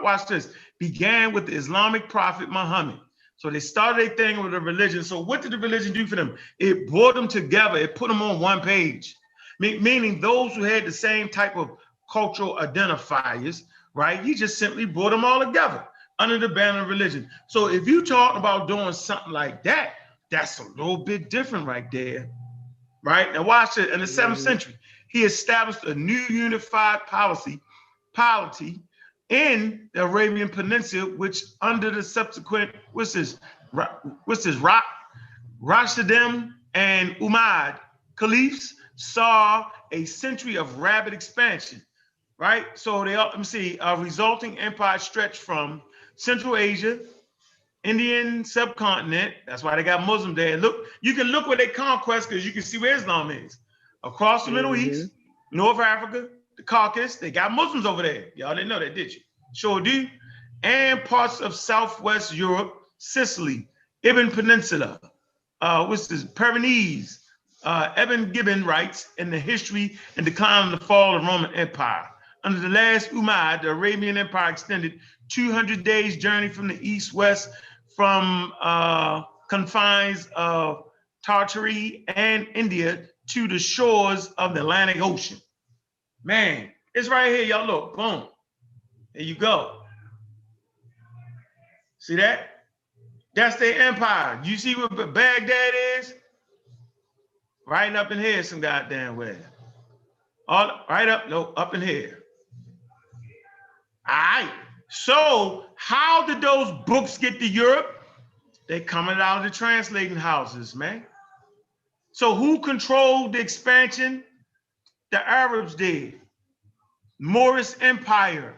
Watch this, began with the Islamic prophet Muhammad. So they started a thing with a religion. So what did the religion do for them? It brought them together. It put them on one page, meaning those who had the same type of cultural identifiers, right? He just simply brought them all together under the banner of religion. So if you talk about doing something like that, that's a little bit different right there, right? Now watch it. In the 7th century, he established a new unified polity in the Arabian Peninsula, which under the subsequent, Rashidim and Umayyad caliphs saw a century of rapid expansion, right? So they, let me see, a resulting empire stretched from Central Asia, Indian subcontinent. That's why they got Muslim there. Look, you can look where they conquest because you can see where Islam is. Across the Middle East, North Africa, the Caucasus, they got Muslims over there. Y'all didn't know that, did you? Sure do. And parts of Southwest Europe, Sicily, Ibn Peninsula, what's this, Pyrenees. Ibn Gibbon writes in the history and decline of the fall of the Roman Empire. Under the last Umayyad, the Arabian Empire extended 200 days journey from the east-west from confines of Tartary and India to the shores of the Atlantic Ocean. Man, it's right here, y'all look, boom. There you go. See that? That's their empire. You see what Baghdad is? Right up in here, some goddamn way. All right up, no, up in here. All right. So how did those books get to Europe? They coming out of the translating houses, man. So who controlled the expansion? The Arabs did. Moorish Empire,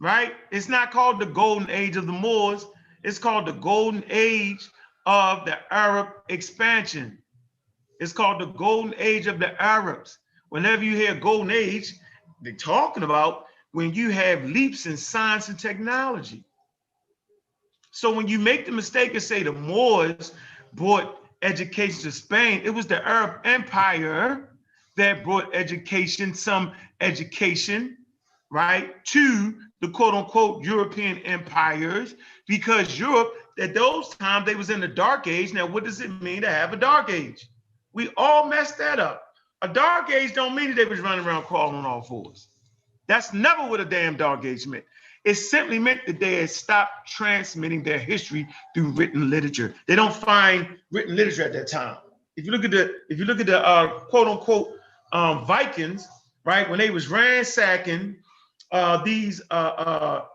right? It's not called the golden age of the Moors. It's called the golden age of the Arab expansion. It's called the golden age of the Arabs. Whenever you hear golden age, they're talking about when you have leaps in science and technology. So when you make the mistake and say the Moors brought education to Spain, it was the Arab Empire that brought education, some education, right, to the quote unquote European empires, because Europe at those times they was in the dark age. Now, what does it mean to have a dark age? We all messed that up. A dark age don't mean that they was running around crawling on all fours. That's never what a damn dark age meant. It simply meant that they had stopped transmitting their history through written literature. They don't find written literature at that time. If you look at the quote unquote Vikings, right, when they was ransacking these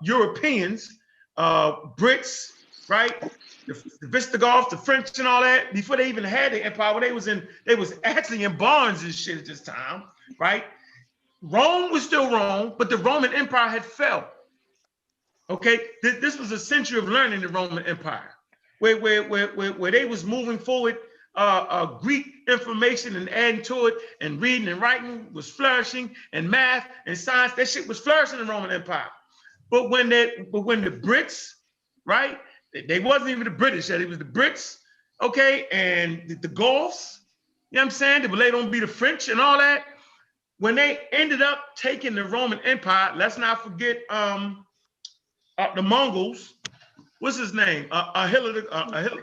Europeans, Brits, right, the Visigoths, the French, and all that, before they even had the empire, they was actually in barns and shit at this time, right? Rome was still Rome, but the Roman Empire had fell. Okay, this was a century of learning the Roman Empire, where they was moving forward. Greek information and adding to it, and reading and writing was flourishing, and math and science, that shit was flourishing in the Roman Empire. But when the Brits, right, they wasn't even the British yet, it was the Brits, okay, and the Gauls, you know what I'm saying, they were later on be the French and all that. When they ended up taking the Roman Empire, let's not forget the Mongols, what's his name? Attila the Hun.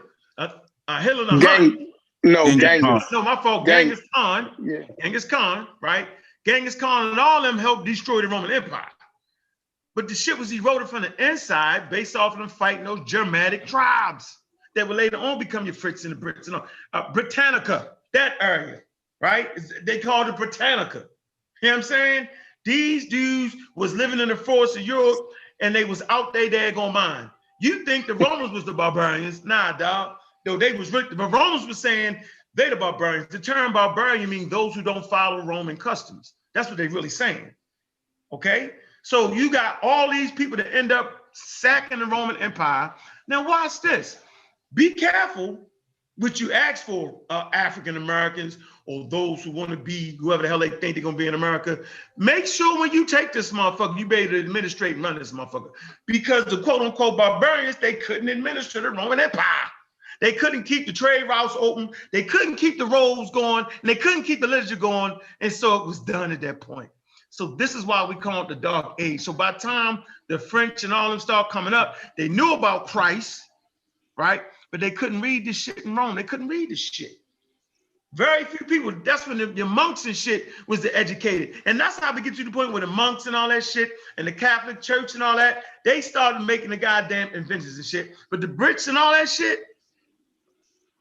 Genghis. No, my fault. Genghis Khan. Yeah. Genghis Khan, right? Genghis Khan and all of them helped destroy the Roman Empire. But the shit was eroded from the inside based off of them fighting those Germanic tribes that would later on become your Fritz and the Brits. Britannica, that area, right? They called it Britannica. You know what I'm saying? These dudes was living in the forests of Europe and they was out there daggone mind. You think the Romans was the barbarians? Nah, dog. Though they was the Romans was saying they the barbarians. The term barbarian means those who don't follow Roman customs. That's what they really saying. Okay? So you got all these people that end up sacking the Roman Empire. Now watch this. Be careful what you ask for African Americans or those who want to be whoever the hell they think they're gonna be in America. Make sure when you take this motherfucker, you be able to administrate and run this motherfucker. Because the quote unquote barbarians, they couldn't administer the Roman Empire. They couldn't keep the trade routes open. They couldn't keep the roads going, and they couldn't keep the literature going. And so it was done at that point. So this is why we call it the Dark Age. So by the time the French and all of them start coming up, they knew about Christ, right? But they couldn't read this shit in Rome. They couldn't read this shit. Very few people. That's when the monks and shit was the educated. And that's how we get to the point where the monks and all that shit and the Catholic Church and all that, they started making the goddamn inventions and shit. But the Brits and all that shit,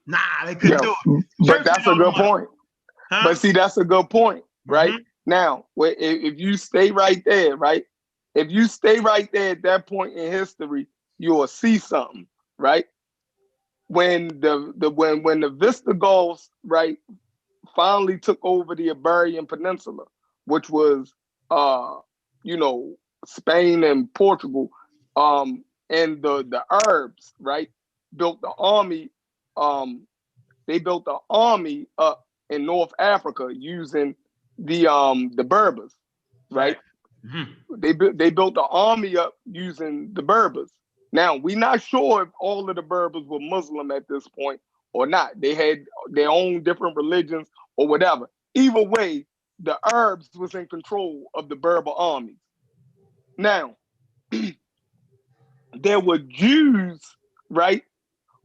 nah, they couldn't do it. But that's a good point. Huh? But see, that's a good point, right? Mm-hmm. Now, if you stay right there, right? If you stay right there at that point in history, you'll see something, right? When the Visigoths, right, finally took over the Iberian Peninsula, which was Spain and Portugal, and the Arabs, right, built the army. They built the army up in North Africa using the Berbers, right? Mm-hmm. They built the army up using the Berbers. Now, we're not sure if all of the Berbers were Muslim at this point or not. They had their own different religions or whatever. Either way, the Arabs was in control of the Berber armies. Now, there were Jews, right,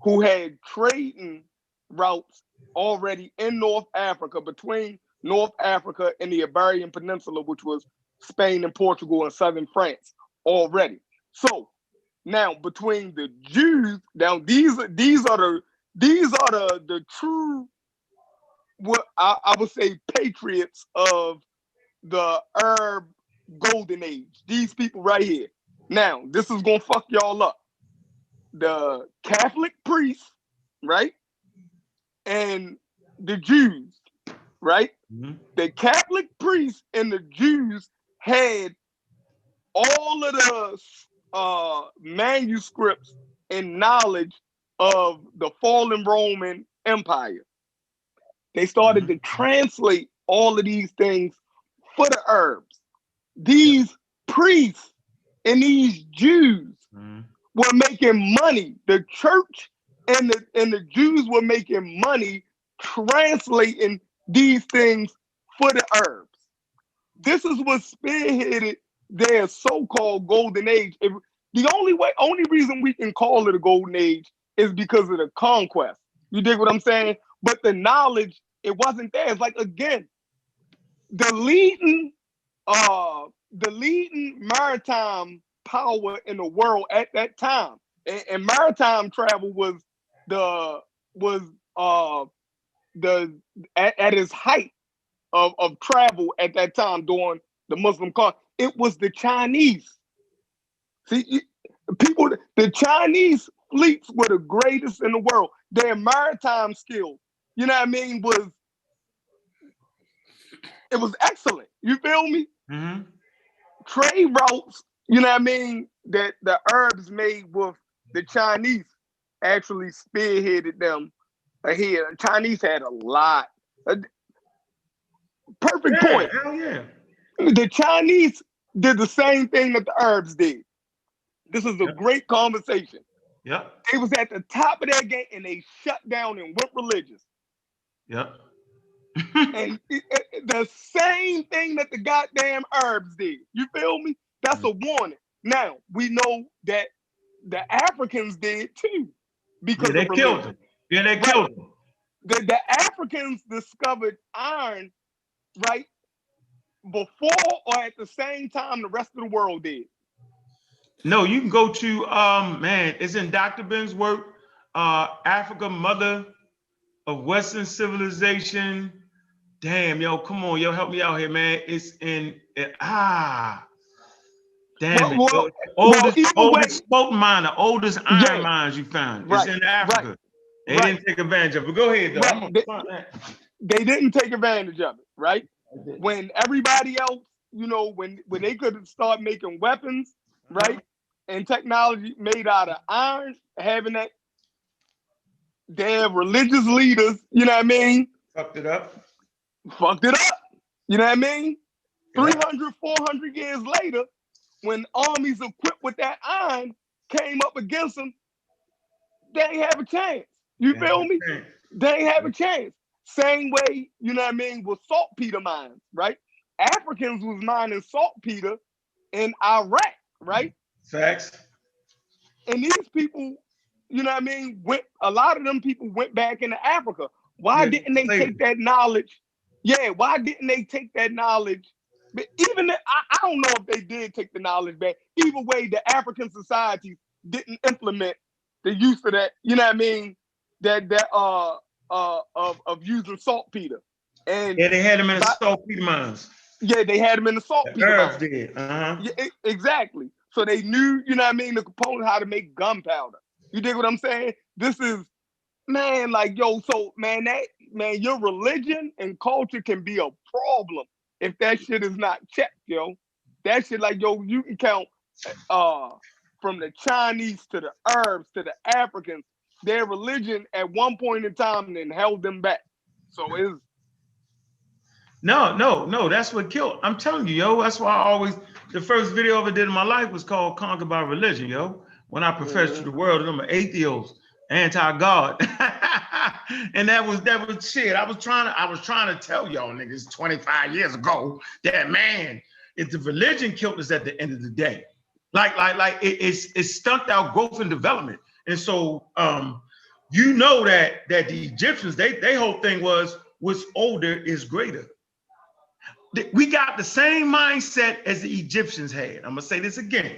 who had trading routes already in North Africa, between North Africa and the Iberian Peninsula, which was Spain and Portugal and southern France already. So now between the Jews, now these are the true, what I would say, patriots of the Arab Golden Age. These people right here. Now, this is gonna fuck y'all up. The Catholic priests, right? And the Jews, right? Mm-hmm. The Catholic priests and the Jews had all of the manuscripts and knowledge of the fallen Roman Empire. They started to translate all of these things for the Arabs. These priests and these Jews were making money. The church and the Jews were making money translating these things for the Arabs. This is what spearheaded their so-called golden age. The only reason we can call it a golden age is because of the conquest. You dig what I'm saying? But the knowledge, it wasn't there. It's like, again, the leading maritime power in the world at that time, and maritime travel was at its height of travel at that time during the Muslim conquest. It was the Chinese. See, the Chinese fleets were the greatest in the world. Their maritime skills, you know what I mean, it was excellent. You feel me? Mm-hmm. Trade routes, you know what I mean, that the Arabs made with the Chinese actually spearheaded them ahead. The Chinese had a lot. Perfect point. Hell yeah. The Chinese did the same thing that the Arabs did. This is a great conversation. Yep. They was at the top of their game and they shut down and went religious. Yep. And the same thing that the goddamn Arabs did. You feel me? That's a warning. Now, we know that the Africans did too. Because they killed them. Yeah, they killed them. The Africans discovered iron, right, before or at the same time the rest of the world did. No, you can go to, man, it's in Dr. Ben's work, Africa, Mother of Western Civilization. Damn, yo, come on, yo, help me out here, man. It's in, damn it. Oldest spoke mine, the oldest iron mines you found. It's in Africa. They didn't take advantage of it. But go ahead, though. They didn't take advantage of it, right? When everybody else, you know, when they could start making weapons, right? And technology made out of iron, having that, their religious leaders, you know what I mean? Fucked it up. You know what I mean? 300, 400 years later, when armies equipped with that iron came up against them, they ain't have a chance. You feel me? They ain't have a chance. Same way, you know what I mean, with saltpeter mines, right? Africans was mining saltpeter in Iraq, right? Facts. And these people, you know what I mean, a lot of them people went back into Africa. Why didn't they take that knowledge? Yeah, why didn't they take that knowledge? But even I don't know if they did take the knowledge back. Either way, the African society didn't implement the use of that, you know what I mean, of using saltpeter. And they had them in the saltpeter mines. Yeah, they had them in the saltpeter mines. Did. Yeah, exactly. So they knew, you know what I mean, the component how to make gunpowder. You dig what I'm saying? This is, man, like, yo, so man, your religion and culture can be a problem if that shit is not checked, yo. That shit, like, yo, you can count from the Chinese to the Arabs to the Africans, their religion at one point in time then held them back. So it's No, that's what killed. I'm telling you, yo, that's why the first video I ever did in my life was called Conquered by Religion, yo. When I professed to the world, I'm an atheist, anti-God. And that was shit. I was trying to tell y'all niggas 25 years ago that, man, if the religion killed us at the end of the day, like it stunted our growth and development. And so you know that the Egyptians, they whole thing was what's older is greater. We got the same mindset as the Egyptians had. I'm gonna say this again.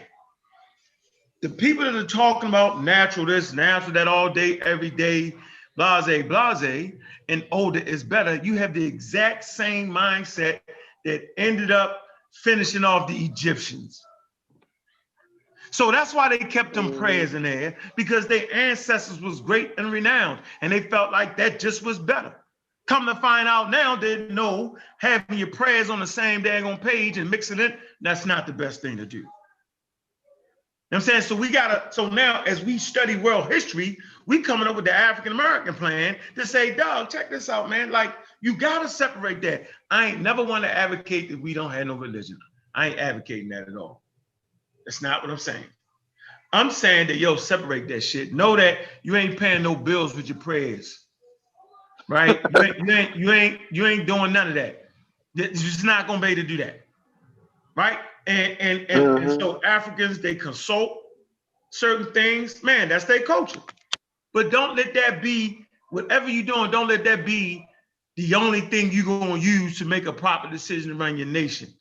The people that are talking about natural this, natural that all day, every day, blase, and older is better, you have the exact same mindset that ended up finishing off the Egyptians. So that's why they kept them prayers in there, because their ancestors was great and renowned, and they felt like that just was better. Come to find out now that no, having your prayers on the same daggone page and mixing it, that's not the best thing to do. You know what I'm saying? So now as we study world history, we coming up with the African-American plan to say, dog, check this out, man. Like, you gotta separate that. I ain't never want to advocate that we don't have no religion. I ain't advocating that at all. That's not what I'm saying. I'm saying that, yo, separate that shit. Know that you ain't paying no bills with your prayers. Right? You ain't doing none of that. You're just not gonna be able to do that. Right? And so Africans, they consult certain things. Man, that's their culture. But don't let that be, whatever you're doing, don't let that be the only thing you're going to use to make a proper decision to run your nation,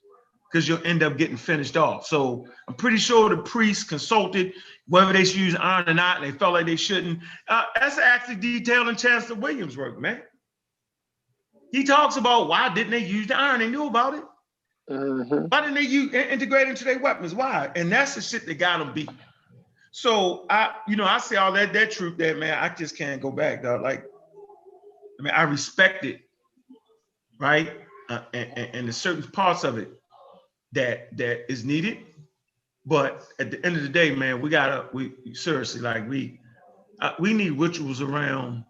because you'll end up getting finished off. So I'm pretty sure the priests consulted whether they should use iron or not, and they felt like they shouldn't. That's actually detailed in Chancellor Williams' work, man. He talks about why didn't they use the iron? They knew about it. Mm-hmm. Why didn't they integrate into their weapons? Why? And that's the shit that got them beat. So I say all that truth there, man. I just can't go back, dog. Like, I mean, I respect it, right? And there's certain parts of it that is needed, but at the end of the day, man, we seriously, like, we need rituals around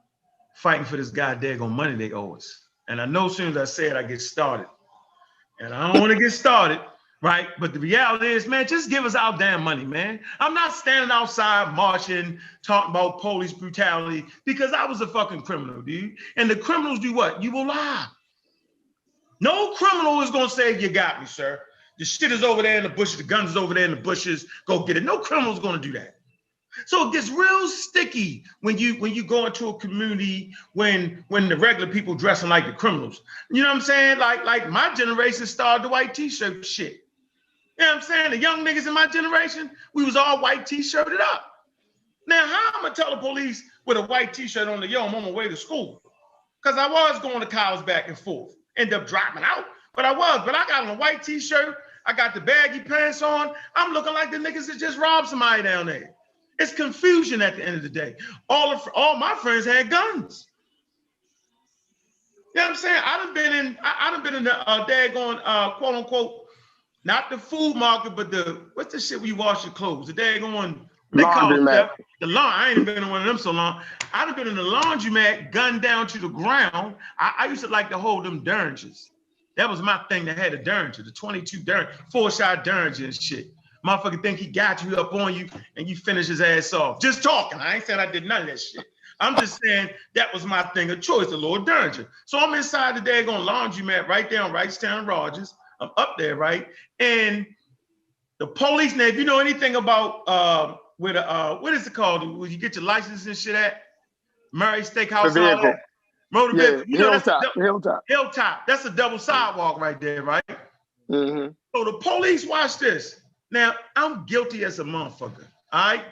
fighting for this goddamn money they owe us. And I know as soon as I say it, I get started, and I don't want to get started, right? But the reality is, man, just give us our damn money, man. I'm not standing outside marching, talking about police brutality, because I was a fucking criminal, dude. And the criminals do what? You will lie. No criminal is gonna say, you got me, sir. The shit is over there in the bushes, the guns is over there in the bushes, go get it. No criminal's gonna do that. So it gets real sticky when you go into a community when the regular people dressing like the criminals. You know what I'm saying? Like my generation started the white t-shirt shit. You know what I'm saying? The young niggas in my generation, we was all white t-shirted up. Now, how I'm gonna tell the police with a white t-shirt on I'm on my way to school? Because I was going to college back and forth. End up dropping out, but I got on a white t-shirt, I got the baggy pants on, I'm looking like the niggas that just robbed somebody down there. It's confusion at the end of the day. All my friends had guns. You know what I'm saying? I done been in the daggone quote unquote, not the food market, but what's the shit where you wash your clothes? The daggone, they call it stuff. I ain't been in one of them so long. I done been in the laundromat, gunned down to the ground. I used to like to hold them Derringers. That was my thing that had a Derringer, the 22 Derringer, 4-shot Derringer and shit. Motherfucker think he got you up on you and you finish his ass off. Just talking. I ain't saying I did none of that shit. I'm just saying that was my thing of choice, the Lord Derringer. So I'm inside the daggone laundromat right there on Wrightstown Rogers. I'm up there, right? And the police, now, if you know anything about what is it called? Where you get your license and shit at? Murray Steakhouse and all that. Motor vehicle. You know, Hilltop. That's a double sidewalk right there, right? Mm-hmm. So the police, watch this. Now, I'm guilty as a motherfucker, all right?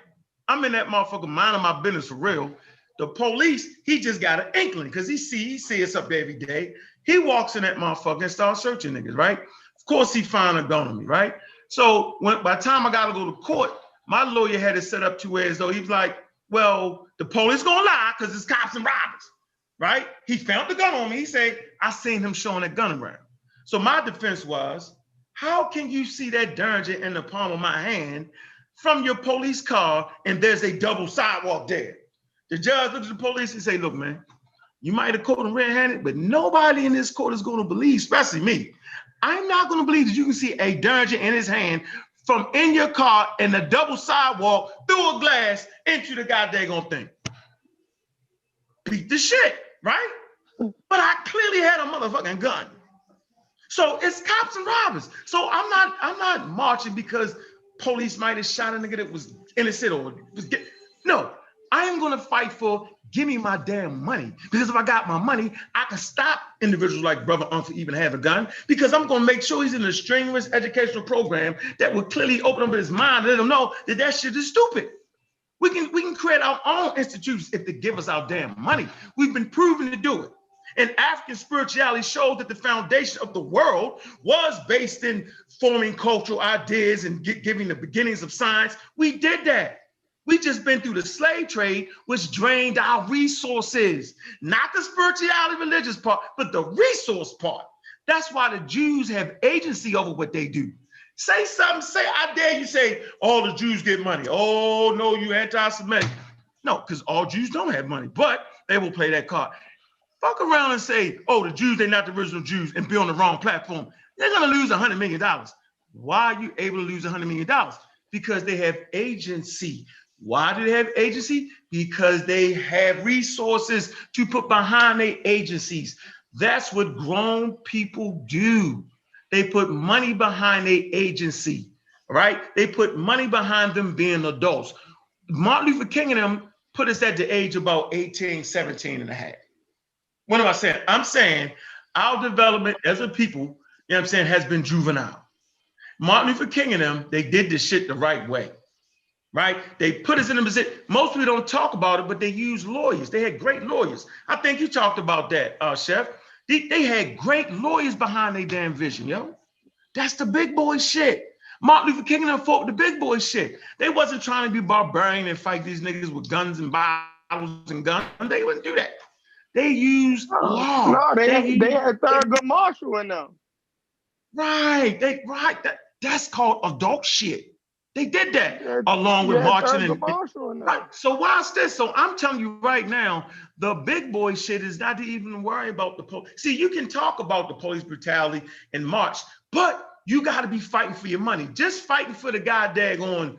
I'm in that motherfucker minding my business for real. The police, he just got an inkling because he see us up there every day. He walks in that motherfucker and starts searching niggas, right? Of course, he found a gun on me, right? So by the time I got to go to court, my lawyer had it set up to where as though he was like, well, the police gonna lie because it's cops and robbers, right? He found the gun on me. He said, I seen him showing that gun around. So my defense was, how can you see that Derringer in the palm of my hand from your police car and there's a double sidewalk there? The judge looked at the police and say, look, man, you might have caught him red-handed, but nobody in this court is going to believe, especially me. I'm not going to believe that you can see a Derringer in his hand from in your car and the double sidewalk through a glass into the goddamn thing. Beat the shit, right? But I clearly had a motherfucking gun. So it's cops and robbers. So I'm not marching because police might have shot a nigga that was innocent or was no. I am gonna fight for give me my damn money. Because if I got my money, I can stop individuals like Brother Uncle even have a gun, because I'm gonna make sure he's in a strenuous educational program that will clearly open up his mind and let him know that shit is stupid. We can create our own institutions if they give us our damn money. We've been proven to do it. And African spirituality showed that the foundation of the world was based in forming cultural ideas and giving the beginnings of science. We did that. We just been through the slave trade, which drained our resources, not the spirituality, religious part, but the resource part. That's why the Jews have agency over what they do. Say something, I dare you say, all the Jews get money. Oh, no, you anti-Semitic. No, because all Jews don't have money, but they will play that card. Fuck around and say, oh, the Jews, they're not the original Jews, and be on the wrong platform. They're gonna lose $100 million. Why are you able to lose $100 million? Because they have agency. Why do they have agency? Because they have resources to put behind their agencies. That's what grown people do. They put money behind their agency, right? They put money behind them being adults. Martin Luther King and them, put us at the age of about 18, 17 and a half. What am I saying? I'm saying our development as a people, you know what I'm saying, has been juvenile. Martin Luther King and them, they did this shit the right way, right? They put us in a position. Most people don't talk about it, but they use lawyers. They had great lawyers. I think you talked about that, Chef. They had great lawyers behind their damn vision, yo. That's the big boy shit. Martin Luther King and them fought the big boy shit. They wasn't trying to be barbarian and fight these niggas with guns and bottles and guns. They wouldn't do that. They used law. No, they had Thurgood Marshall in them. Right. That's called adult shit. They did that along with marching and right. So watch this. So I'm telling you right now, the big boy shit is not to even worry about the police. See, you can talk about the police brutality and march, but you got to be fighting for your money. Just fighting for the goddamn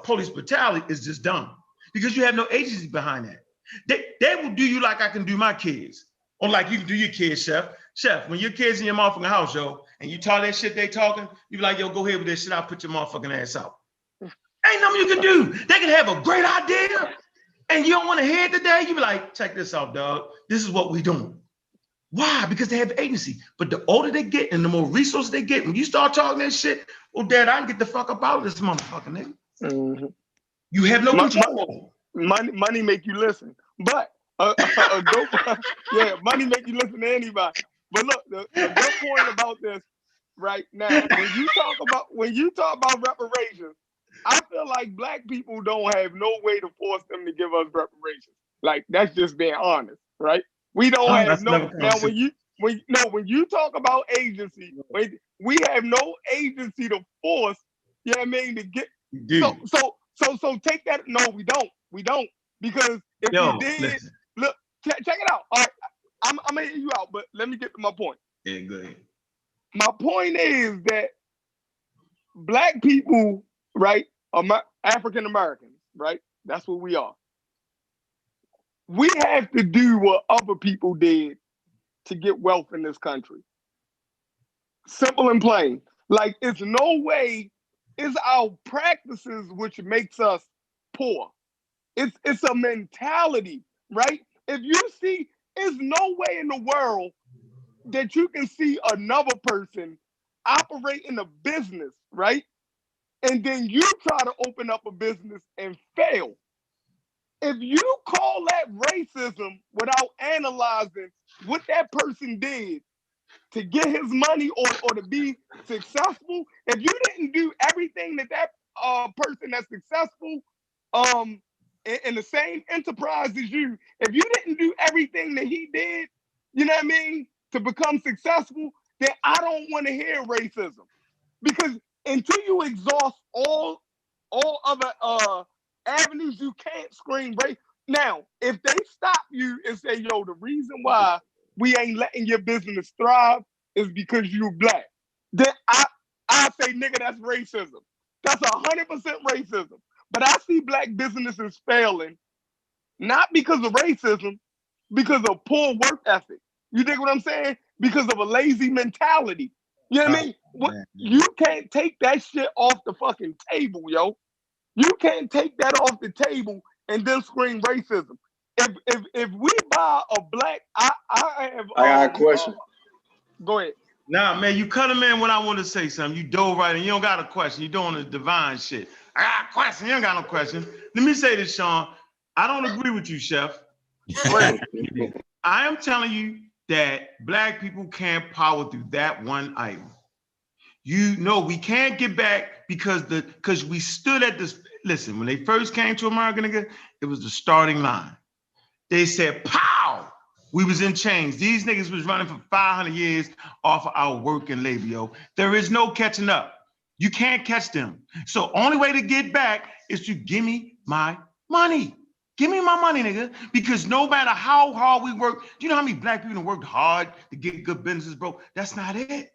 police brutality is just dumb because you have no agency behind that. They will do you like I can do my kids, or like you can do your kids, Chef. Chef, when your kids in your motherfucking house, yo, and you talk that shit they talking, you be like, yo, go ahead with this shit. I'll put your motherfucking ass out. Ain't nothing you can do. They can have a great idea, and you don't want to hear it today. You be like, check this out, dog. This is what we doing. Why? Because they have agency. But the older they get and the more resources they get, when you start talking that shit, well, Dad, I can get the fuck up out of this motherfucking nigga. Mm-hmm. You have no control. Money make you listen. But yeah, money make you listen to anybody. But look, the good point about this right now, when you talk about reparations, I feel like black people don't have no way to force them to give us reparations. Like, that's just being honest, right? We don't have no. Now, when you talk about agency, we have no agency to force. You know what I mean? To get so take that. No, we don't because if we did, listen. Look, check it out. All right, I'm gonna hear you out, but let me get to my point. Yeah, go ahead. My point is that black people, right, African Americans, right? That's what we are. We have to do what other people did to get wealth in this country. Simple and plain. Like, it's no way, it's our practices which makes us poor. It's a mentality, right? If you see, there's no way in the world that you can see another person operate in a business, right? And then you try to open up a business and fail. If you call that racism without analyzing what that person did to get his money or to be successful, if you didn't do everything that person that's successful in the same enterprise as you, if you didn't do everything that he did, you know what I mean, to become successful, then I don't want to hear racism. Because until you exhaust all other avenues, you can't scream race. Now, if they stop you and say, yo, the reason why we ain't letting your business thrive is because you black, then I say, nigga, that's racism. That's 100% racism. But I see black businesses failing, not because of racism, because of poor work ethic. You dig what I'm saying? Because of a lazy mentality. You know what I mean? You can't take that shit off the fucking table, yo. You can't take that off the table and then scream racism. If we buy a black, I got a question. Go ahead. Nah, man, you cut him in when I want to say something. You dove right in. You don't got a question. You doing the divine shit. I got a question. You don't got no question. Let me say this, Sean. I don't agree with you, Chef. I am telling you that black people can't power through that one item. You know, we can't get back because we stood at this. Listen, when they first came to America, nigga, it was the starting line. They said, pow! We was in chains. These niggas was running for 500 years off of our work and labor, yo. There is no catching up. You can't catch them. So only way to get back is to give me my money. Give me my money, nigga. Because no matter how hard we work, do you know how many black people worked hard to get good businesses, bro? That's not it.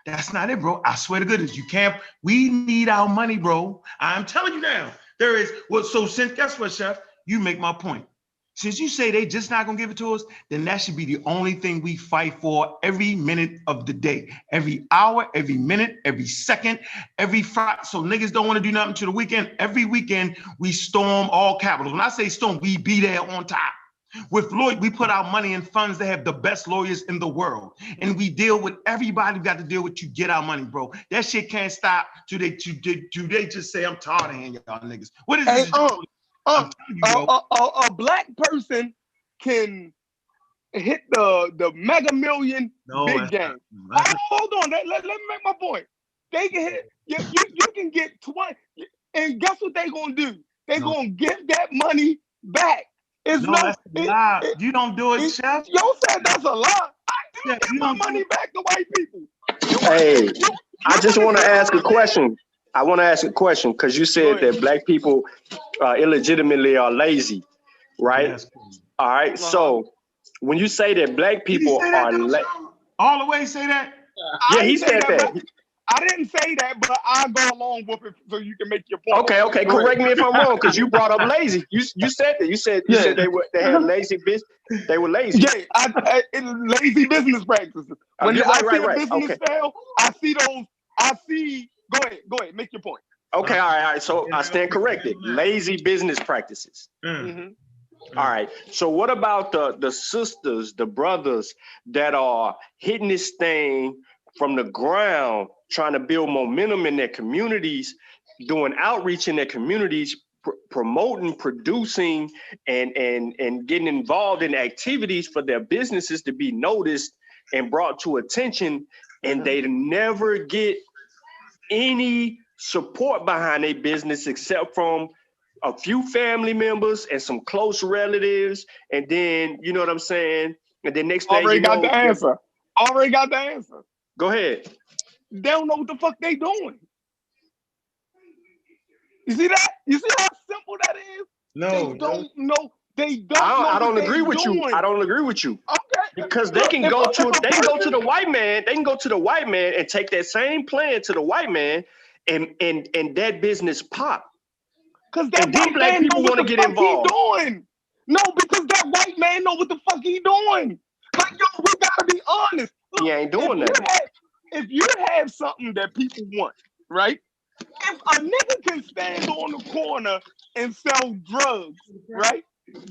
That's not it, bro. I swear to goodness, you can't. We need our money, bro. I'm telling you now. There is, well, so since, guess what, Chef? You make my point. Since you say they just not gonna give it to us, then that should be the only thing we fight for every minute of the day, every hour, every minute, every second, every Friday. So niggas don't want to do nothing to the weekend. Every weekend we storm all capitals. When I say storm, we be there on time. With lawyers, we put our money in funds that have the best lawyers in the world, and we deal with everybody. We got to deal with to get our money, bro. That shit can't stop. They just say I'm tired of hearing y'all niggas. What is this? I'm telling you, bro. A black person can hit the mega million big game. Hold on, let me make my point. They can hit you can get 20, and guess what they gonna do? They gonna give that money back. It's that's a lie. You don't do it, Chef. Yo said that's a lie. I do give my money back to white people. Hey, I just want to ask a question. I want to ask a question because you said that black people illegitimately are lazy, right? Yes. All right. So when you say that black people are lazy, all the way say that. Yeah, he said that. I didn't say that, but I'll go along with it so you can make your point. Okay. Correct me if I'm wrong, because you brought up lazy. You said that. You said they had lazy business. They were lazy. Yeah, lazy business practices. When I see a business fail, I see. Go ahead. Make your point. Okay, all right. So I stand corrected. Lazy business practices. Mm-hmm. All right. So what about the sisters, the brothers that are hitting this thing from the ground, trying to build momentum in their communities, doing outreach in their communities, promoting, producing, and getting involved in activities for their businesses to be noticed and brought to attention, and they never get any support behind their business except from a few family members and some close relatives, and then you know what I'm saying. And then next thing Already got the answer. Go ahead. They don't know what the fuck they doing. You see that? You see how simple that is? No, they don't know. They don't. I don't agree with you. I don't agree with you. Okay. Because they can go to the white man. They can go to the white man and take that same plan to the white man, and that business pop. Because that white black man people know what want to the get fuck involved. he doing. No, because that white man know what the fuck he doing. Like, yo, we gotta be honest. Look, he ain't doing that. If you have something that people want, right? If a nigga can stand on the corner and sell drugs, right?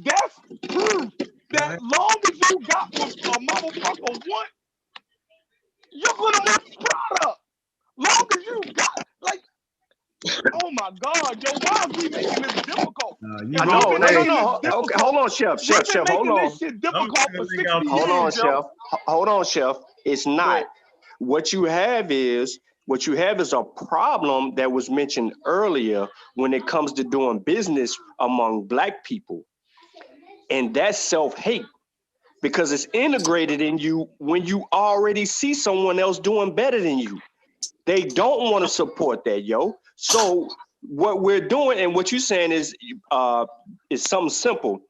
That's proof that long as you got what a motherfucker want, you're gonna want the product. Long as you got, like, oh my God, yo, why is we making this difficult? No. Okay, hold on, Chef. Hold on. This shit difficult for 60 years, Hold on, Chef. It's not. What you have is a problem that was mentioned earlier when it comes to doing business among black people. And that's self-hate, because it's integrated in you when you already see someone else doing better than you. They don't want to support that, yo. So what we're doing and what you're saying is something simple.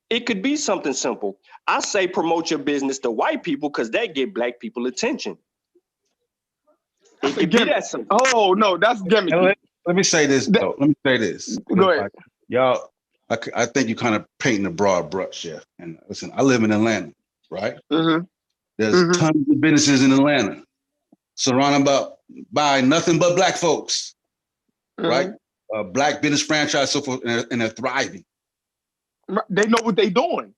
It could be something simple. I say promote your business to white people because that get black people attention. It could be that simple. Oh no, that's gimmicky. Let me say this though. Let me say this. Go ahead. Y'all, I think you kind of painting a broad brush, Chef. And listen, I live in Atlanta, right? Mm-hmm. There's tons of businesses in Atlanta surrounded by nothing but black folks, right? Black business franchise, so forth, and they're thriving. They know what they're doing.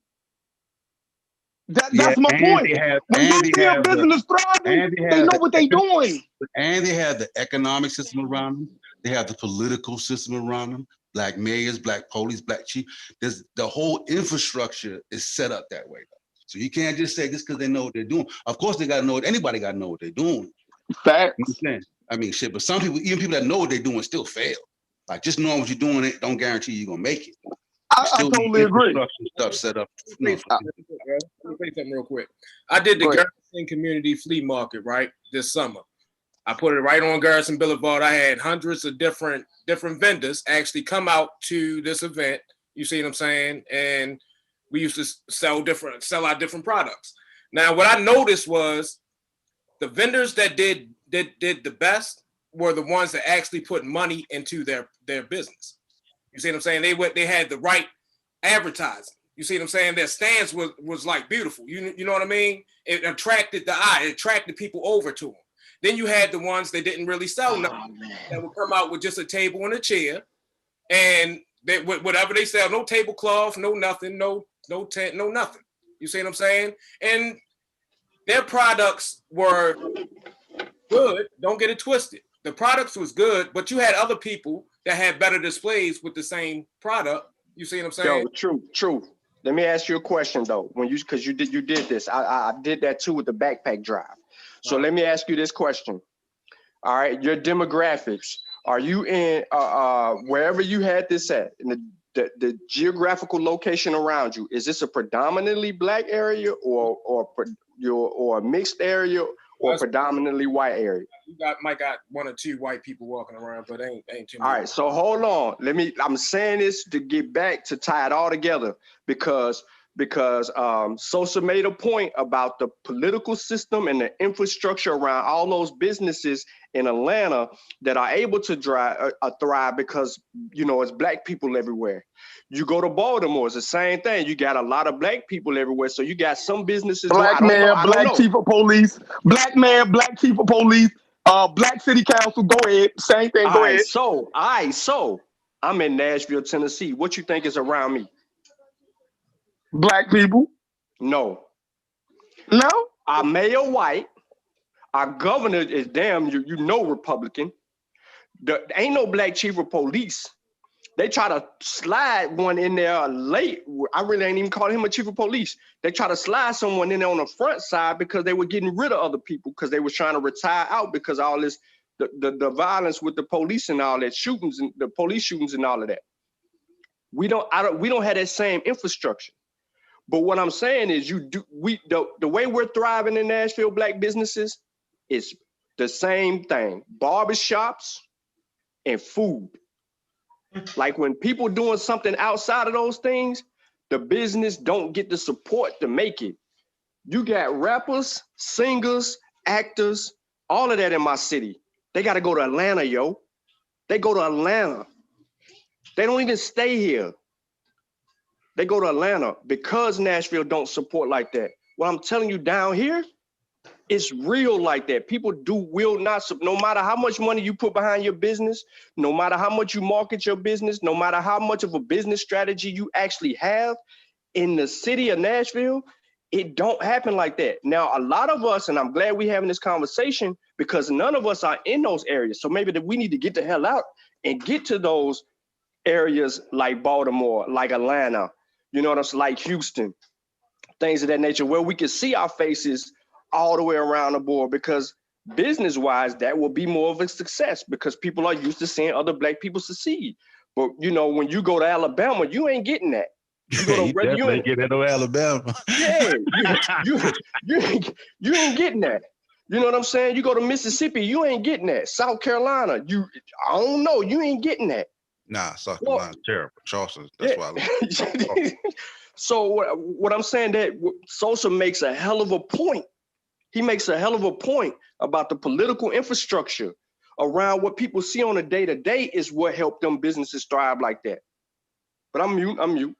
That's my point. When you see a business thriving, they know what they're doing. And they have the economic system around them. They have the political system around them. Black mayors, black police, black chief. There's the whole infrastructure is set up that way. So you can't just say just because they know what they're doing. Of course, they got to know it. Anybody got to know what they're doing. Facts. I mean, shit. But some people, even people that know what they're doing, still fail. Like just knowing what you're doing, it don't guarantee you're gonna make it. I totally agree. Stuff set up. Let me say something real quick. I did the Garrison Community Flea Market this summer. I put it right on Garrison Boulevard. I had hundreds of different vendors actually come out to this event. You see what I'm saying? And we used to sell out different products. Now, what I noticed was the vendors that did the best were the ones that actually put money into their business. You see what I'm saying? They had the right advertising. You see what I'm saying? Their stance was like beautiful. You know what I mean? It attracted the eye. It attracted people over to them. Then you had the ones that didn't really sell nothing, that would come out with just a table and a chair, and they, whatever they sell, no tablecloth, no nothing, no tent, no nothing. You see what I'm saying? And their products were good. Don't get it twisted. The products was good, but you had other people that had better displays with the same product. You see what I'm saying? Yo, true. Let me ask you a question though. Because you did this. I did that too with the backpack drive. So let me ask you this question. All right, your demographics. Are you in wherever you had this at, in the geographical location around you? Is this a predominantly black area or a mixed area or predominantly white area? You might got one or two white people walking around, but ain't too many. All right, so hold on. I'm saying this to get back to tie it all together because Sosa made a point about the political system and the infrastructure around all those businesses in Atlanta that are able to thrive because, you know, it's black people everywhere. You go to Baltimore, it's the same thing. You got a lot of black people everywhere. So you got some businesses. Black man, black chief of police. Black man, black chief of police. Black city council. Go ahead. Same thing. Go ahead. So I'm in Nashville, Tennessee. What you think is around me? Black people? No. No? Our mayor white. Our governor is you know Republican. Ain't no black chief of police. They try to slide one in there late. I really ain't even call him a chief of police. They try to slide someone in there on the front side because they were getting rid of other people because they were trying to retire out because all this, the violence with the police and all that, shootings and the police shootings and all of that. We don't have that same infrastructure. But what I'm saying is the way we're thriving in Nashville, black businesses, is the same thing. Barbershops and food. Like when people doing something outside of those things, the business don't get the support to make it. You got rappers, singers, actors, all of that in my city. They got to go to Atlanta, yo. They go to Atlanta. They don't even stay here. They go to Atlanta because Nashville don't support like that. What I'm telling you down here, it's real like that. People will not, no matter how much money you put behind your business, no matter how much you market your business, no matter how much of a business strategy you actually have in the city of Nashville, it don't happen like that. Now, a lot of us, and I'm glad we're having this conversation because none of us are in those areas. So maybe that we need to get the hell out and get to those areas like Baltimore, like Atlanta, you know what I'm saying, like Houston, things of that nature, where we can see our faces all the way around the board, because business-wise, that will be more of a success because people are used to seeing other black people succeed. But, you know, when you go to Alabama, you ain't getting that. You go to you definitely get into Alabama. Yeah, you ain't getting that. You know what I'm saying? You go to Mississippi, you ain't getting that. South Carolina, I don't know, you ain't getting that. Nah, South Carolina's terrible. Charleston, that's why I love So what I'm saying, that Sosa makes a hell of a point. He makes a hell of a point about the political infrastructure around what people see on a day-to-day is what helped them businesses thrive like that. But I'm mute.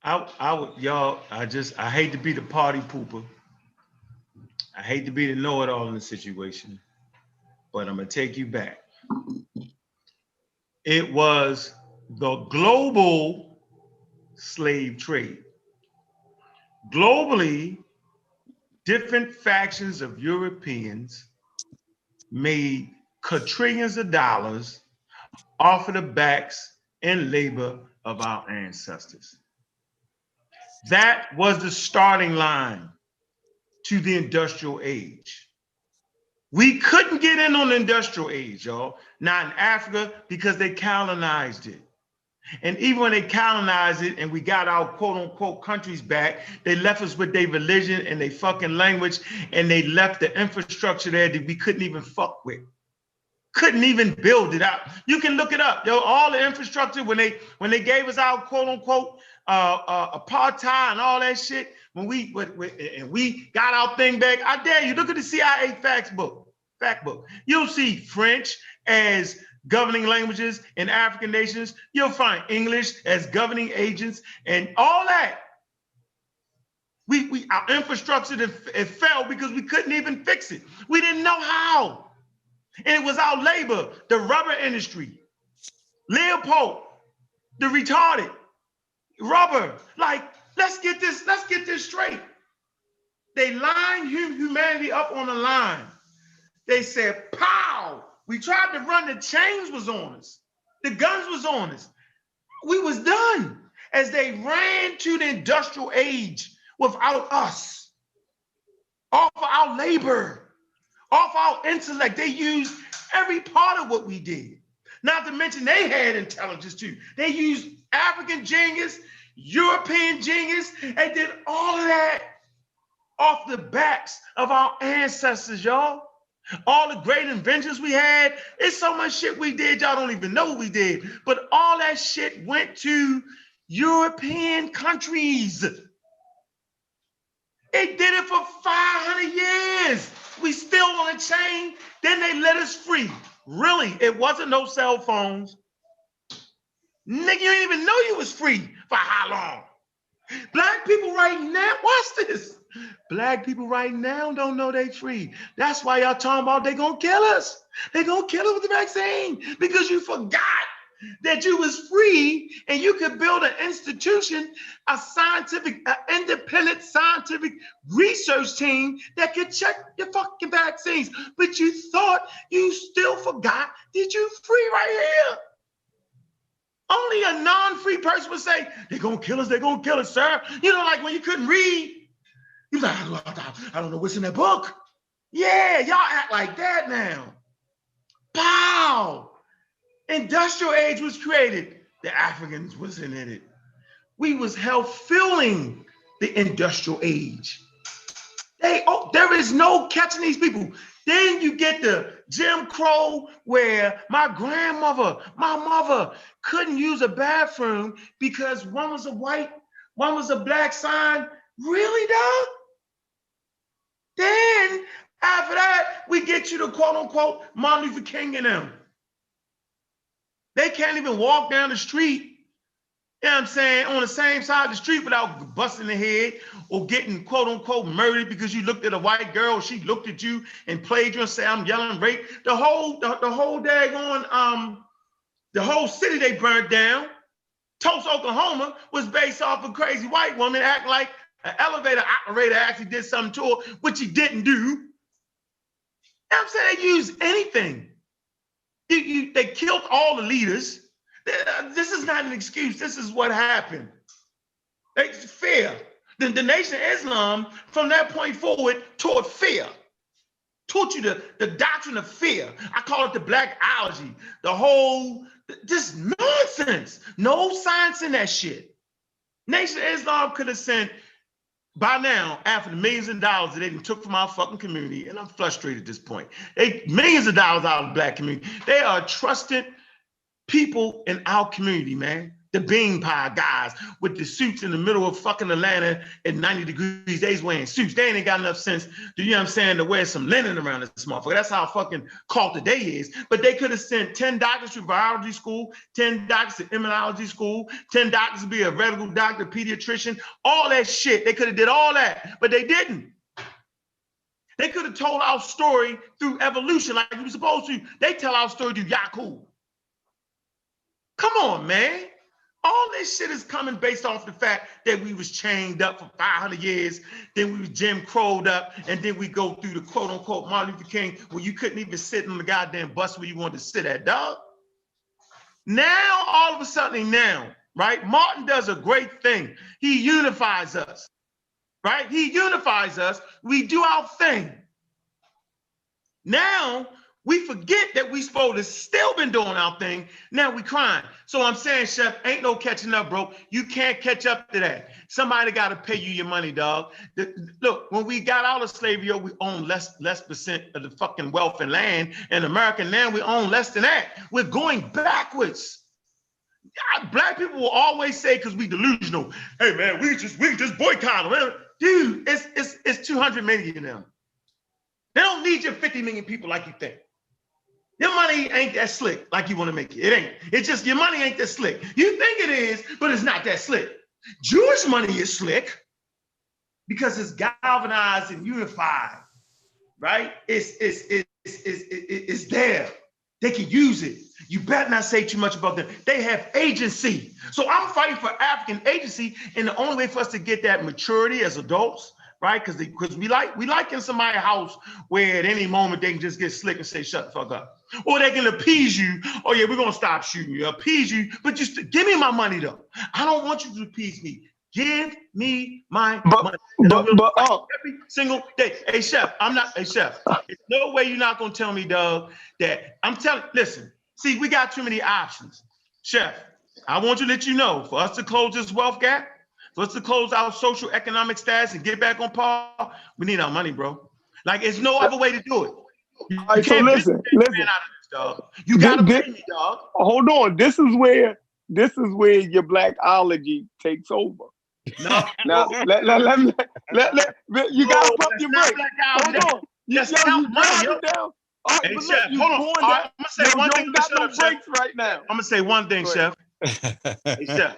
I hate to be the party pooper. I hate to be the know-it-all in the situation, but I'm gonna take you back. It was the global slave trade. Globally, different factions of Europeans made quadrillions of dollars off of the backs and labor of our ancestors. That was the starting line to the industrial age. We couldn't get in on the industrial age, y'all, not in Africa, because they colonized it. And even when they colonized it and we got our quote unquote countries back, they left us with their religion and their fucking language, and they left the infrastructure there that we couldn't even fuck with. Couldn't even build it out. You can look it up. Yo, all the infrastructure when they gave us our quote unquote apartheid and all that shit, when we got our thing back, I dare you, look at the CIA fact book. You'll see French as governing languages in African nations. You'll find English as governing agents and all that. Our infrastructure, it fell because we couldn't even fix it. We didn't know how. And it was our labor, the rubber industry, Leopold, the retarded, rubber. Like, let's get this straight. They lined humanity up on a line. They said, pow! We tried to run, the chains was on us. The guns was on us. We was done as they ran to the industrial age without us. Off of our labor, off our intellect. They used every part of what we did. Not to mention they had intelligence too. They used African genius, European genius, and did all of that off the backs of our ancestors, y'all. All the great inventions we had, it's so much shit we did, y'all don't even know what we did. But all that shit went to European countries. It did it for 500 years. We still on a chain, then they let us free. Really, it wasn't no cell phones. Nigga, you didn't even know you was free for how long? Black people right now, watch this. Black people right now don't know they free. That's why y'all talking about they gonna kill us. They gonna kill us with the vaccine because you forgot that you was free and you could build an institution, an independent scientific research team that could check your fucking vaccines. But you thought you still forgot that you free right here. Only a non-free person would say, they're gonna kill us, sir. You know, like when you couldn't read, you like, I don't know what's in that book. Yeah, y'all act like that now. Pow! Industrial age was created. The Africans wasn't in it. We was fueling the industrial age. There is no catching these people. Then you get the Jim Crow where my mother couldn't use a bathroom because one was a white, one was a black sign. Really, dog? Then after that, we get you to quote unquote Martin Luther King and them. They can't even walk down the street, you know what I'm saying, on the same side of the street without busting their head or getting quote unquote murdered because you looked at a white girl, she looked at you and played you and said, I'm yelling rape. The whole daggone, the whole city they burned down, Tulsa, Oklahoma, was based off a crazy white woman acting like an elevator operator actually did something to her, which he didn't do. You know what I'm saying? They use anything. They killed all the leaders. This is not an excuse. This is what happened. Fear. The Nation of Islam, from that point forward, taught fear. Taught you the doctrine of fear. I call it the blackology. The whole, this nonsense. No science in that shit. Nation of Islam could have sent, by now, after the millions of dollars that they took from our fucking community, and I'm frustrated at this point, millions of dollars out of the black community. They are trusted people in our community, man. The bean pie guys with the suits in the middle of fucking Atlanta at 90 degrees. They's wearing suits. They ain't got enough sense, you know what I'm saying, to wear some linen around this motherfucker. That's how fucking cult the day is. But they could have sent 10 doctors to biology school, 10 doctors to immunology school, 10 doctors to be a medical doctor, pediatrician, all that shit. They could have did all that, but they didn't. They could have told our story through evolution like we were supposed to. They tell our story through Yaku. Come on, man. All this shit is coming based off the fact that we was chained up for 500 years, then we was Jim Crow'd up, and then we go through the quote unquote Martin Luther King where you couldn't even sit on the goddamn bus where you wanted to sit at, dog. Now, all of a sudden right? Martin does a great thing. He unifies us, right? He unifies us. We do our thing. Now, we forget that we supposed to still been doing our thing. Now we crying. So I'm saying, Chef, ain't no catching up, bro. You can't catch up to that. Somebody got to pay you your money, dog. Look, when we got out of slavery, we own less percent of the fucking wealth and land. In American land, we own less than that. We're going backwards. Black people will always say, because we delusional, hey man, we can just boycott them. Dude, it's 200 million of them. They don't need your 50 million people like you think. Your money ain't that slick like you want to make it. It ain't. It's just your money ain't that slick. You think it is, but it's not that slick. Jewish money is slick. because it's galvanized and unified, right? It's there. They can use it. You better not say too much about them. They have agency. So I'm fighting for African agency, and the only way for us to get that maturity as adults, right? Because we like in somebody's house where at any moment they can just get slick and say, shut the fuck up. Or they can appease you. Oh yeah, we're gonna stop shooting you, appease you, but just give me my money though. I don't want you to appease me. Give me my money. Every single day. Hey Chef, Chef. There's no way you're not gonna tell me, Doug, that listen, see, we got too many options. Chef, I want to let you know, for us to close this wealth gap, for us to close our social economic status and get back on par, we need our money, bro. Like, there's no other way to do it. You All right, so listen. Out of this, dog. You gotta pay me, dog. Hold on. This is where your blackology takes over. No. Now let you gotta pump your brakes. Hold on. You driving down. All right, hey, Chef, hold on. I'm gonna say one thing. Got no brakes right now. I'm gonna say one thing, Chef. Hey, Chef,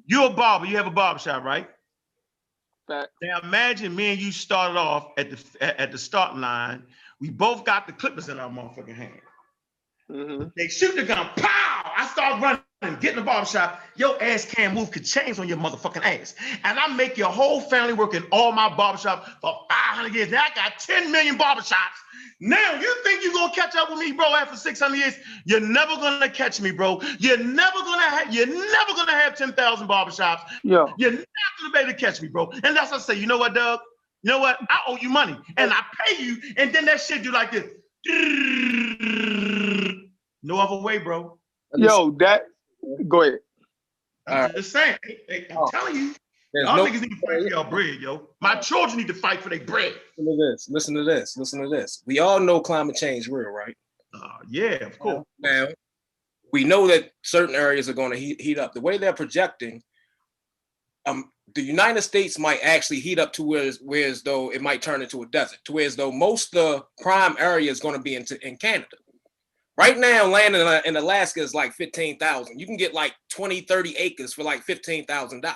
you're a barber. You have a barber shop, right? Fact. Now imagine me and you started off at the starting line. We both got the clippers in our motherfucking hand. Mm-hmm. They shoot the gun, pow! I start running, get in the barbershop. Your ass can't move, could change on your motherfucking ass. And I make your whole family work in all my barbershop for 500 years. Now I got 10 million barbershops. Now you think you're gonna catch up with me, bro, after 600 years? You're never gonna catch me, bro. You're never gonna have 10,000 barbershops. Yeah. You're not gonna be able to catch me, bro. And that's what I say, you know what, Doug? You know what? I owe you money. And I pay you, and then that shit do like this. No other way, bro. Yo, go ahead. I'm just saying. I'm telling you. Y'all niggas need to fight for y'all bread, yo. My children need to fight for their bread. Listen to this. We all know climate change real, right? Yeah, of course. Now, we know that certain areas are going to heat up. The way they're projecting, the United States might actually heat up to where as though it might turn into a desert, to where as though most of the prime area is going to be in Canada. Right now, land in Alaska is like $15,000. You can get like 20, 30 acres for like $15,000.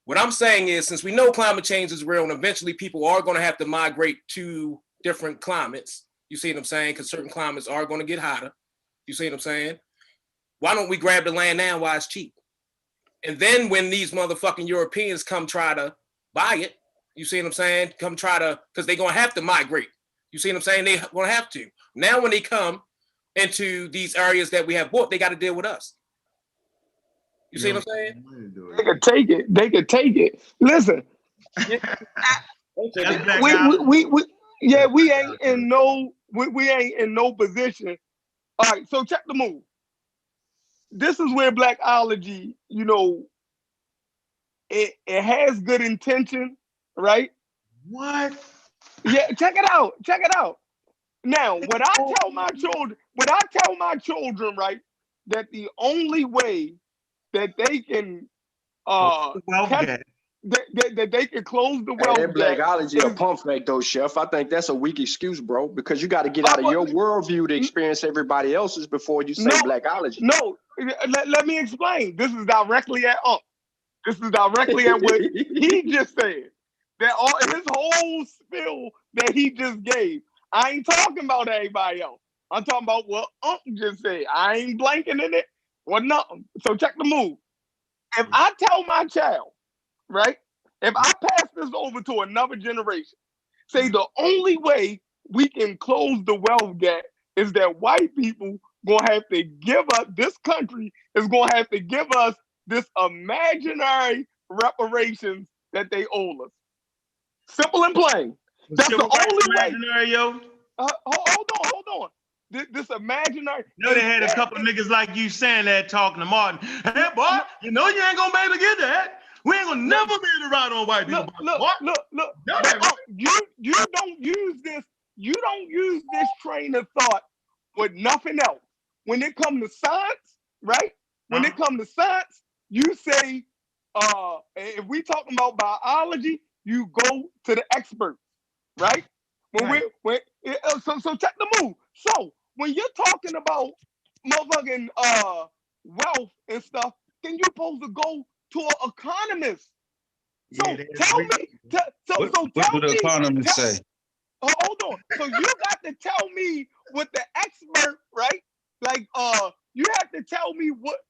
What I'm saying is, since we know climate change is real and eventually people are going to have to migrate to different climates, you see what I'm saying? Because certain climates are going to get hotter. You see what I'm saying? Why don't we grab the land now while it's cheap? And then when these motherfucking Europeans come try to buy it, you see what I'm saying? Because they're going to have to migrate. You see what I'm saying? They're going to have to. Now when they come into these areas that we have bought, they got to deal with us. You see what I'm saying? They could take it. Listen. We ain't in no position. All right, so check the move. This is where blackology, it has good intention, right? What? Yeah, check it out. Now, when I tell my children, right, that the only way that they can that they can close the wealth gap. That blackology a pump fake though, Chef. I think that's a weak excuse, bro, because you got to get out of your worldview to experience everybody else's before you say blackology. No, let me explain. This is directly at This is directly at what he just said. That his whole spill that he just gave. I ain't talking about everybody else. I'm talking about what just said. I ain't blanking in it or nothing. So check the move. If I tell my child, right, if I pass this over to another generation, say the only way we can close the wealth gap is that white people gonna have to give us, this country is gonna have to give us this imaginary reparations that they owe us. Simple and plain. That's the only way. Yo. Hold on. This imaginary. You know they had a couple of niggas like you saying that, talking to Martin. Hey, boy, you know you ain't gonna be able to get that. We ain't gonna never be able to ride on white people. Look. You don't use this. You don't use this train of thought with nothing else. When it comes to science, right? When it comes to science, you say, if we talking about biology, you go to the experts, right? So check the move. So when you're talking about motherfucking wealth and stuff, then you're supposed to go to an economist. So What tell would the me. economists say? Hold on. So you got to tell me what the expert, right? Like, you have to tell me what,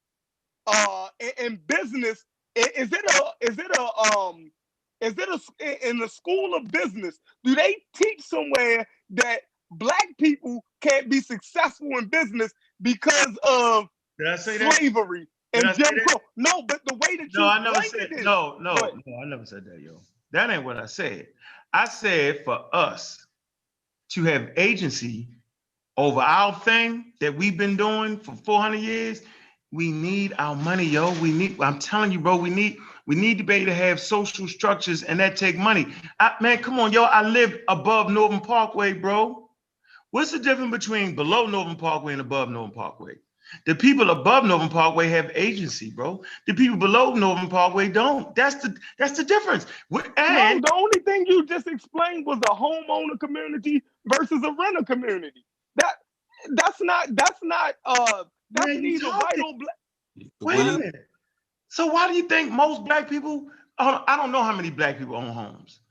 in business, is it in the school of business? Do they teach somewhere that black people can't be successful in business because of Did I say that? slavery Did and I say Jim that? Crow? No, but the way that No, you I never blanket said it. no, But I never said that, yo. That ain't what I said. I said for us to have agency over our thing that we've been doing for 400 years, we need our money, yo. I'm telling you, bro, we need to be able to have social structures, and that take money. Man, come on, yo. I live above Northern Parkway, bro. What's the difference between below Northern Parkway and above Northern Parkway? The people above Northern Parkway have agency, bro. The people below Northern Parkway don't. That's the difference. And no, the only thing you just explained was a homeowner community versus a renter community. That's man, you neither white or black. wait a minute. So why do you think most black people? I don't know how many black people own homes.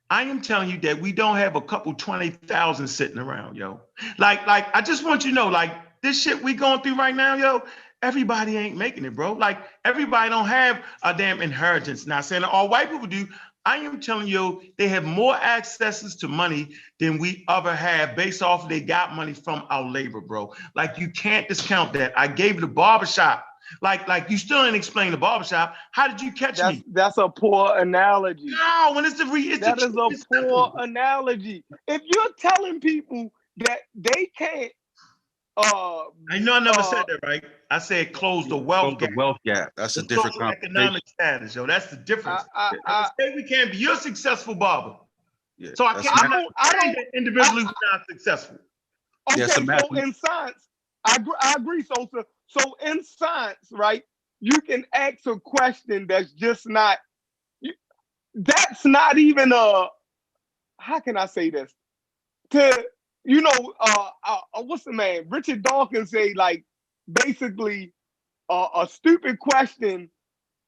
I am telling you that we don't have a couple 20,000 sitting around, yo. Like I just want you to know, like this shit we going through right now, yo. Everybody ain't making it, bro. Like everybody don't have a damn inheritance. Not saying that all white people do. I am telling you, they have more accesses to money than we ever have based off they got money from our labor, bro. Like you can't discount that. I gave you the barbershop. Like you still didn't explain the barbershop. How did you catch me? That's a poor analogy. No, when it's That is a poor analogy. If you're telling people that they can't, I know I never said that, right? I said close the wealth gap. The wealth gap. That's a different conversation. Economic status, yo. That's the difference. I say we can't be. You're a successful barber, Yeah, so I can't. I don't individually who's not successful. Okay, Yes, so in science, I agree, Sosa. So in science, right, you can ask a question that's just not. That's not even a. How can I say this? What's the man? Richard Dawkins say like basically a stupid question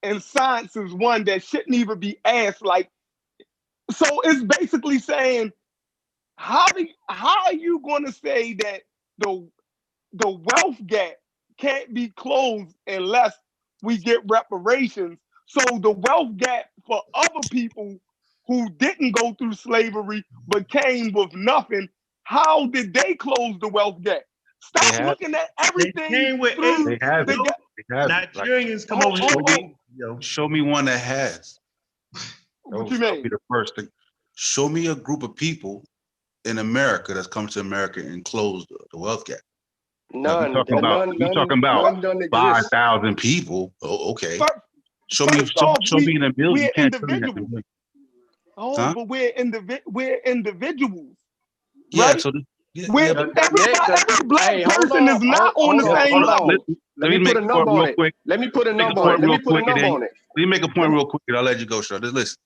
in science is one that shouldn't even be asked. Like, so it's basically saying how are you going to say that the wealth gap can't be closed unless we get reparations? So the wealth gap for other people who didn't go through slavery but came with nothing, how did they close the wealth gap? Stop looking at everything. They came with They have it. Nigerians come over here. Show me one that has. What you mean? Be the first thing. Show me a group of people in America that's come to America and closed the wealth gap. None. You're talking about 5,000 people. Oh, okay. Show me in a million. We're individuals. But we're individuals. Yeah, right? so every black person is not on the same level. Let me put a number on it. Let me put a number on it. Let me put a number on it. Let me make a point real quick and I'll let you go, Sean. Just listen.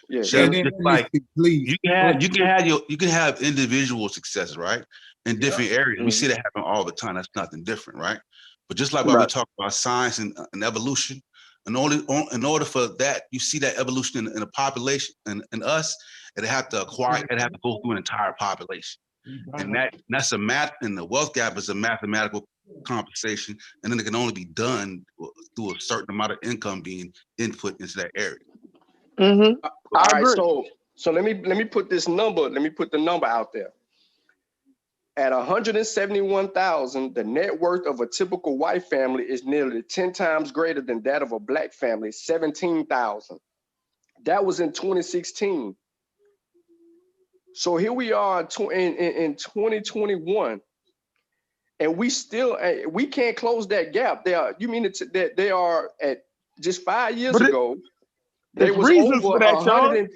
Yeah. Chef, just like you can have individual success, right? In different areas. We see that happen all the time. That's nothing different, right? But just like when we talk about science and evolution, in order for that, you see that evolution in a population and in us, it have to go through an entire population. And that's a math, and the wealth gap is a mathematical compensation, and then it can only be done through a certain amount of income being input into that area. All right, so let me put this number. Let me put the number out there. At 171,000, the net worth of a typical white family is nearly 10 times greater than that of a black family, 17,000. That was in 2016. So here we are in 2021, and we can't close that gap. You mean that they are at just 5 years ago? There was reasons over for that, 100.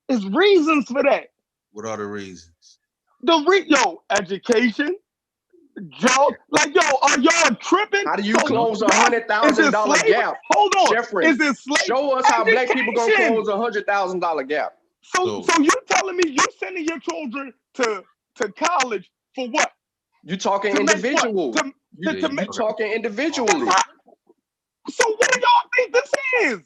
There's reasons for that. What are the reasons? Education, job. Like, are y'all tripping? How do you close $100,000 gap? Hold on. Jeffrey, is it show us how black people gonna close $100,000 gap. So you telling me you sending your children to college for what? You talking individual. You talking individually. So what do y'all think this is?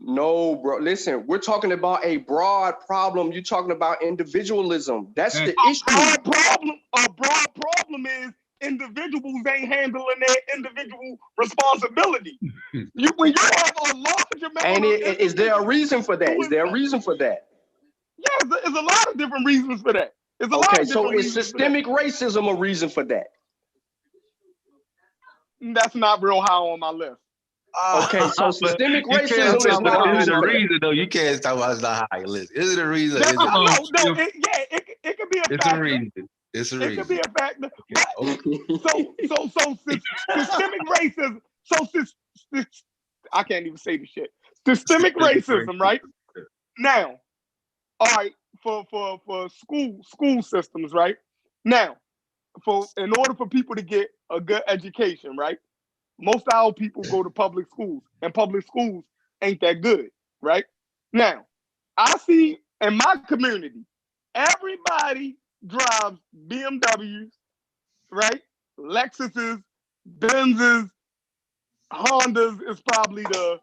No, bro. Listen, we're talking about a broad problem. You're talking about individualism. That's the issue. A broad problem is individuals ain't handling their individual responsibility. When you have a large amount And of is there a reason for that? Is there a reason for that? Yeah, there's a lot of different reasons for that. Okay, so is systemic racism a reason for that? That's not real high on my list. Okay, so systemic racism is not a reason for that. Though you can't talk about it's not high list. Is it a reason? It could be a factor. It's a reason. It's a reason. It could be a factor. So systemic racism. I can't even say the shit. Systemic racism, right? Now, all right, for school systems, right? Now, in order for people to get a good education, right? Most of our people go to public schools, and public schools ain't that good, right? Now, I see in my community, everybody drives BMWs, right? Lexuses, Benzes, Hondas is probably the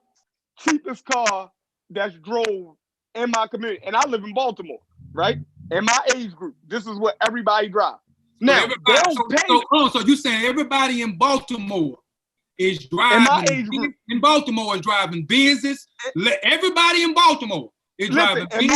cheapest car that's drove in my community. And I live in Baltimore, right? In my age group, this is what everybody drives. Now, so you saying everybody in Baltimore is driving in Baltimore is driving Benzes. Everybody in Baltimore is driving Benzes. You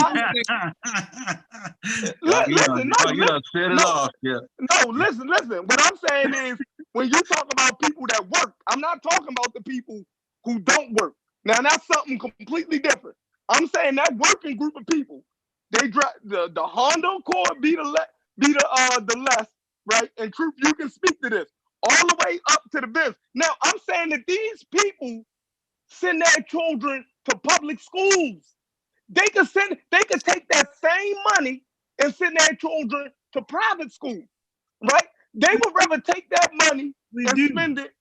done set it off. Yeah. No, listen. What I'm saying is, when you talk about people that work, I'm not talking about the people who don't work. Now that's something completely different. I'm saying that working group of people, they drive the Honda Accord be the less, right? And Troop, you can speak to this. All the way up to the Benz. Now, I'm saying that these people send their children to public schools. They could take that same money and send their children to private school, right? They would rather take that money and spend it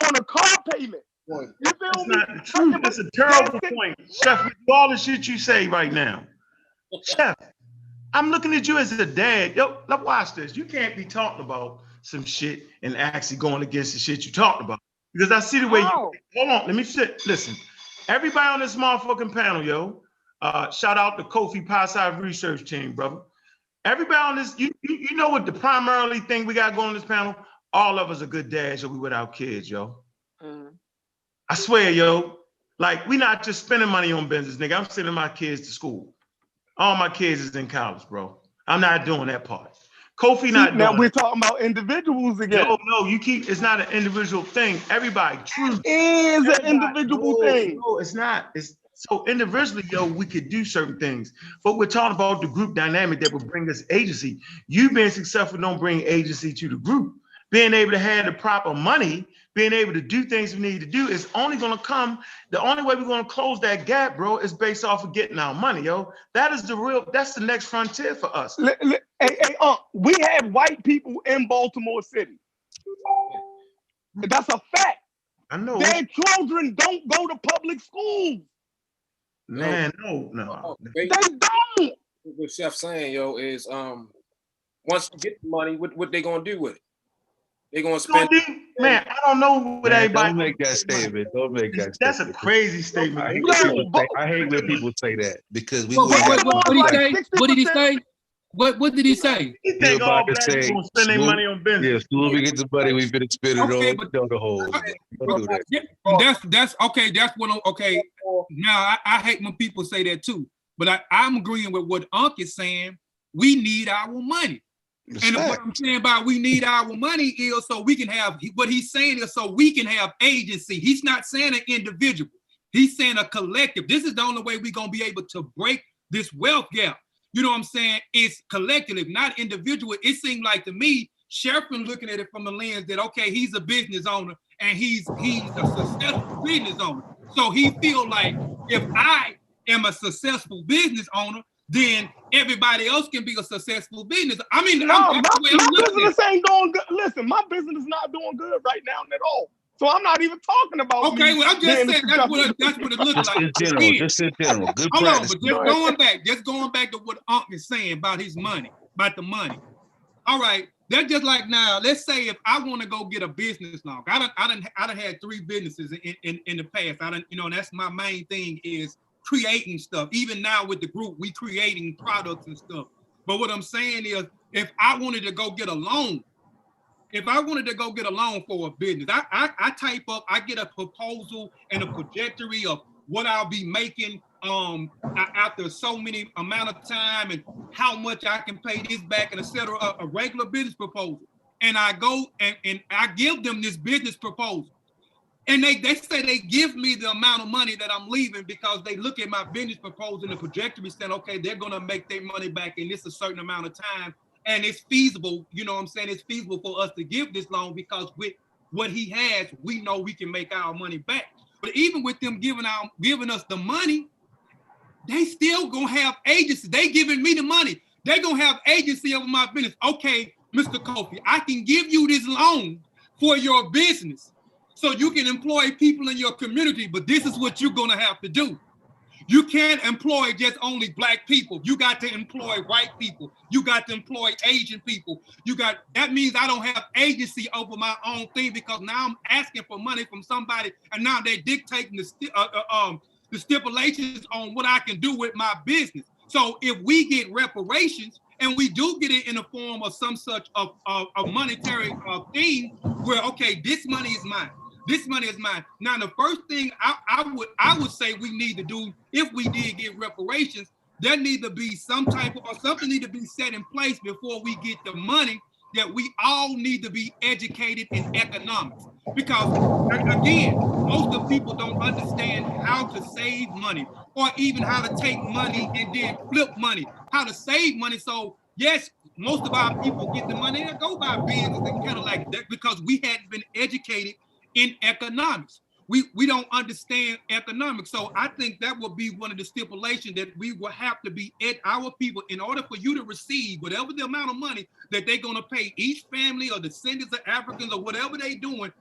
on a car payment. You feel me? Not the truth. That's a terrible point. Chef, with all the shit you say right now. Chef, I'm looking at you as a dad. Yo, watch this. You can't be talking about some shit and actually going against the shit you talked about. Because I see the way you, hold on, let me sit. Listen, everybody on this motherfucking panel, yo, shout out to Kofi Pie Research Team, brother. Everybody on this, you know what the primarily thing we got going on this panel? All of us are good dads, so we with our kids, yo. Mm-hmm. I swear, yo, like we not just spending money on business, nigga. I'm sending my kids to school. All my kids is in college, bro. I'm not doing that part. Kofi not doing now we're talking about individuals again. No, it's not an individual thing. Everybody, truth. It is an individual thing. No, it's not. It's so individually, yo, we could do certain things. But we're talking about the group dynamic that will bring us agency. You being successful don't bring agency to the group. Being able to have the proper money, being able to do things we need to do is only going to come. The only way we're going to close that gap, bro, is based off of getting our money, yo. That's the next frontier for us. We have white people in Baltimore City. That's a fact. I know. Their children don't go to public schools. Man, no. They don't. What Chef's saying, yo, is once you get the money, what they gonna do with it? They gonna spend. Man, I don't know what everybody. Don't make that statement. Don't make that. That's a crazy statement. I hate when people say that because we. What did he say? What did he say? He think all black people gonna spend their money on business. Yeah, as soon as we get the money, we finna spend it on the whole. Don't do that. That's okay. That's what. Okay. Now I hate when people say that too, but I'm agreeing with what Unc is saying. We need our money. And what I'm saying about we need our money is so we can have, what he's saying is so we can have agency. He's not saying an individual. He's saying a collective. This is the only way we're going to be able to break this wealth gap. You know what I'm saying? It's collective, not individual. It seemed like to me, Sheriff looking at it from the lens that, okay, he's a business owner and he's a successful business owner. So he feel like if I am a successful business owner, then everybody else can be a successful business. I mean, my business ain't doing good. Listen, my business is not doing good right now at all. So I'm not even talking about. Okay, well, I'm just saying that's what it looks like. Just in general. Good Hold on, but just going back to what Unc is saying about his money, about the money. All right, that's just like now. Let's say if I want to go get a business loan, I done had 3 businesses in the past. That's my main thing is creating stuff. Even now with the group, we creating products and stuff. But what I'm saying is, if I wanted to go get a loan, for a business, I type up, I get a proposal and a trajectory of what I'll be making after so many amount of time and how much I can pay this back and etc. A regular business proposal. And I go and I give them this business proposal. And they say they give me the amount of money that I'm leaving because they look at my business proposal and the trajectory saying, okay, they're gonna make their money back in this a certain amount of time. And it's feasible, you know what I'm saying? It's feasible for us to give this loan because with what he has, we know we can make our money back. But even with them giving us the money, they still gonna have agency. They giving me the money. They gonna have agency over my business. Okay, Mr. Kofi, I can give you this loan for your business so you can employ people in your community, but this is what you're gonna have to do. You can't employ just only Black people. You got to employ white people. You got to employ Asian people. That means I don't have agency over my own thing because now I'm asking for money from somebody and now they're dictating the stipulations on what I can do with my business. So if we get reparations and we do get it in the form of some such of monetary thing where, okay, this money is mine. This money is mine. Now, the first thing I would say we need to do, if we did get reparations, there need to be something need to be set in place before we get the money, that we all need to be educated in economics. Because again, most of the people don't understand how to save money or even how to take money and then flip money, how to save money. So yes, most of our people get the money and go buy business and kind of like that because we hadn't been educated in economics. We don't understand economics. So I think that will be one of the stipulations that we will have to be at our people in order for you to receive whatever the amount of money that they're going to pay each family or descendants of Africans or whatever they're doing,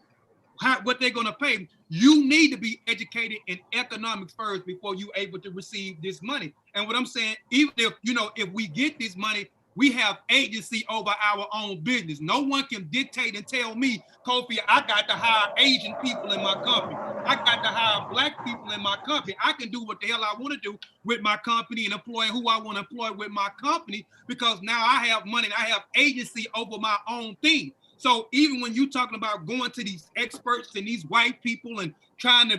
what they're going to pay. You need to be educated in economics first before you're able to receive this money. And what I'm saying, even if we get this money, we have agency over our own business. No one can dictate and tell me, Kofi, I got to hire Asian people in my company. I got to hire Black people in my company. I can do what the hell I want to do with my company and employ who I want to employ with my company because now I have money and I have agency over my own thing. So even when you're talking about going to these experts and these white people and trying to,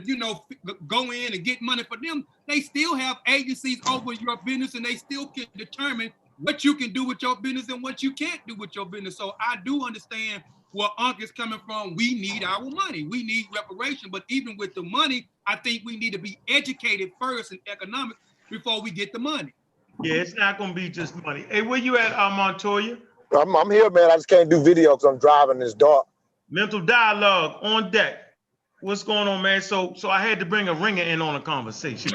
go in and get money for them, they still have agencies over your business and they still can determine what you can do with your business and what you can't do with your business. So I do understand where Unc is coming from. We need our money. We need reparation. But even with the money, I think we need to be educated first in economics before we get the money. Yeah, it's not going to be just money. Hey, where you at, Montoya? I'm here, man. I just can't do video because I'm driving. It's dark. Mental dialogue on deck. What's going on, man? So I had to bring a ringer in on a conversation.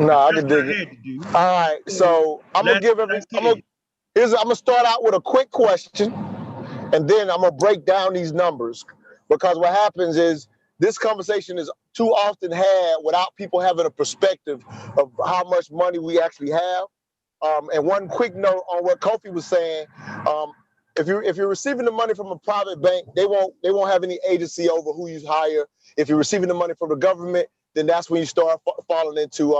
No, I can dig it. All right, so I'm gonna start out with a quick question, and then I'm gonna break down these numbers because what happens is this conversation is too often had without people having a perspective of how much money we actually have. And one quick note on what Kofi was saying. If you're receiving the money from a private bank, they won't have any agency over who you hire. If you're receiving the money from the government, then that's when you start falling into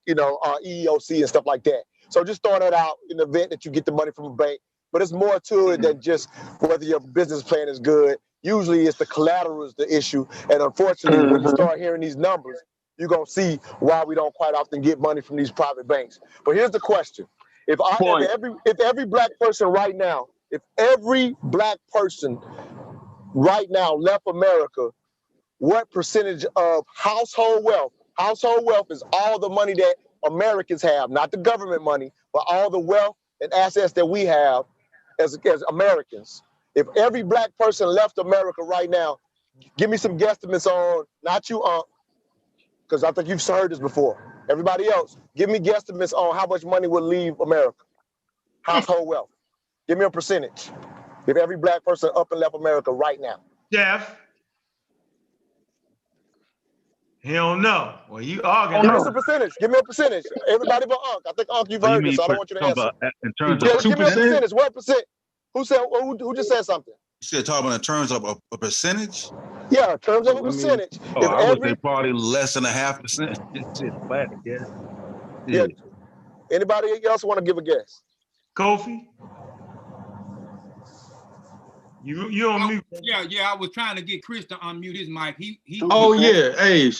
EEOC and stuff like that. So just throwing that out in the event that you get the money from a bank. But it's more to it than just whether your business plan is good. Usually it's the collateral is the issue. And unfortunately, when you start hearing these numbers, you're gonna see why we don't quite often get money from these private banks. But here's the question: if every Black person right now left America, what percentage of household wealth is all the money that Americans have, not the government money, but all the wealth and assets that we have as Americans? If every Black person left America right now, give me some guesstimates on, not you, because I think you've heard this before. Everybody else, give me guesstimates on how much money would leave America. Household wealth. Give me a percentage. If every Black person up and left America right now. Jeff. He don't know. Well, you arguing. Give me a percentage. Give me a percentage. Everybody but Unc. I think Unc, you've heard this, so I don't want you to answer. In terms of 2%? Give me a percentage. What percent? Who just said something? You said talking about in terms of a percentage? Yeah, in terms of a percentage. If I would say probably less than 0.5%. Shit, flat, yeah. Yeah. Anybody else want to give a guess? Kofi? You on mute. Yeah, I was trying to get Chris to unmute his mic. He Oh yeah, hey,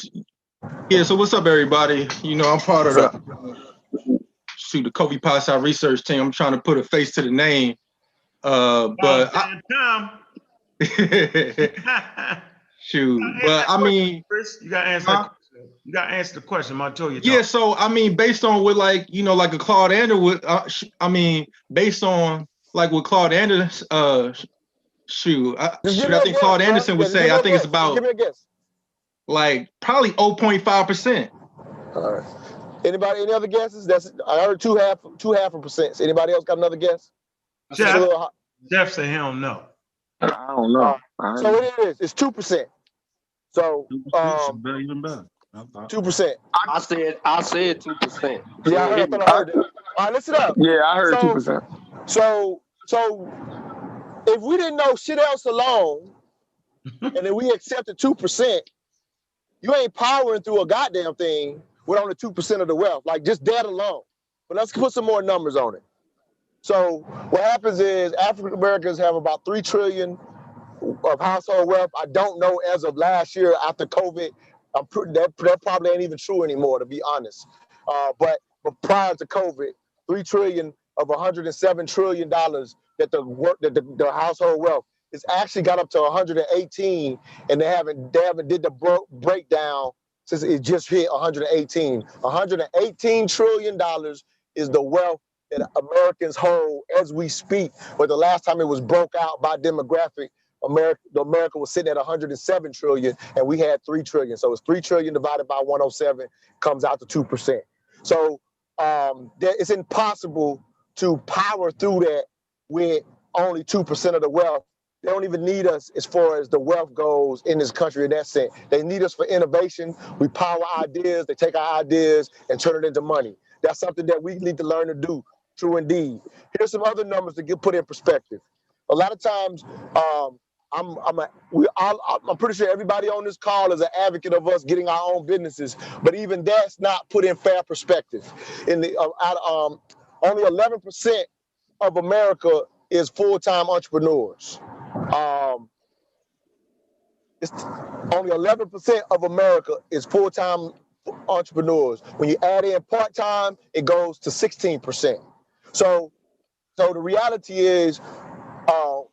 yeah. So what's up, everybody? You know, I'm part of the Kobe Pasa research team. I'm trying to put a face to the name. But shoot, but I mean, Chris, you gotta answer that question. You gotta answer the question, Montoya. Yeah, so I mean, based on what, like, you know, like a Claude Anderson would, I mean, based on like what Claude Anderson, I think Claude Anderson would say, I think it's about, give me a guess. Like probably 0.5%. All right. Anybody? Any other guesses? I heard two half a percent. Anybody else got another guess? Jeff said he don't know. I don't know. So it is. It's 2%. So even better. 2%. I said 2%. Yeah, I heard it. All right, listen up. Yeah, I heard 2%. So if we didn't know shit else alone, and then we accepted 2%, you ain't powering through a goddamn thing with only 2% of the wealth, like just that alone. But let's put some more numbers on it. So what happens is African Americans have about $3 trillion of household wealth. I don't know as of last year after COVID. That probably ain't even true anymore, to be honest. But prior to COVID, $3 trillion of $107 trillion that the household wealth is actually got up to 118, and they haven't did the breakdown since it just hit 118. $118 trillion is the wealth that Americans hold as we speak. But the last time it was broke out by demographic, America was sitting at 107 trillion, and we had 3 trillion. So it's 3 trillion divided by 107 comes out to 2%. So it's impossible to power through that with only 2% of the wealth. They don't even need us as far as the wealth goes in this country in that sense. They need us for innovation. We power ideas. They take our ideas and turn it into money. That's something that we need to learn to do. True indeed. Here's some other numbers to get put in perspective. A lot of times, I'm pretty sure everybody on this call is an advocate of us getting our own businesses, but even that's not put in fair perspective. Only 11% of America is full-time entrepreneurs. It's only 11% of America is full-time entrepreneurs. When you add in part-time, it goes to 16%. So the reality is,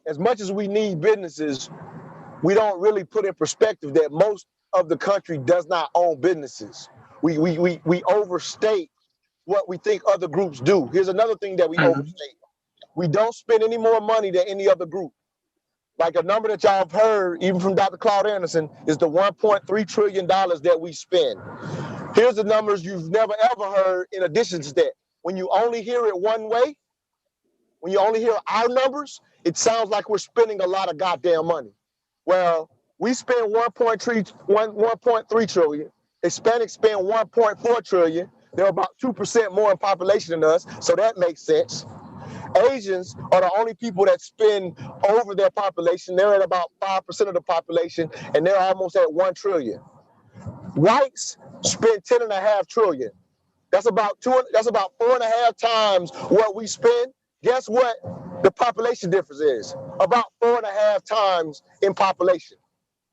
as much as we need businesses, we don't really put in perspective that most of the country does not own businesses. We overstate what we think other groups do. Here's another thing that we overstate. We don't spend any more money than any other group. Like a number that y'all have heard, even from Dr. Claude Anderson, is the $1.3 trillion that we spend. Here's the numbers you've never ever heard in addition to that. When you only hear it one way, when you only hear our numbers, it sounds like we're spending a lot of goddamn money. Well, we spend 1.3 trillion. Hispanics spend 1.4 trillion. They're about 2% more in population than us, so that makes sense. Asians are the only people that spend over their population. They're at about 5% of the population, and they're almost at 1 trillion. Whites spend 10.5 trillion. That's about 4.5 times what we spend. Guess what the population difference is? About 4.5 times in population.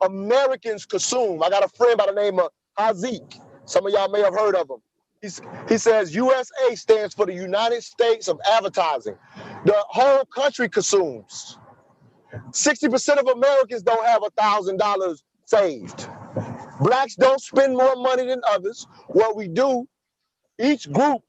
Americans consume. I got a friend by the name of Hazik. Some of y'all may have heard of him. He says USA stands for the United States of Advertising. The whole country consumes. 60% of Americans don't have $1,000 saved. Blacks don't spend more money than others. What we do, each group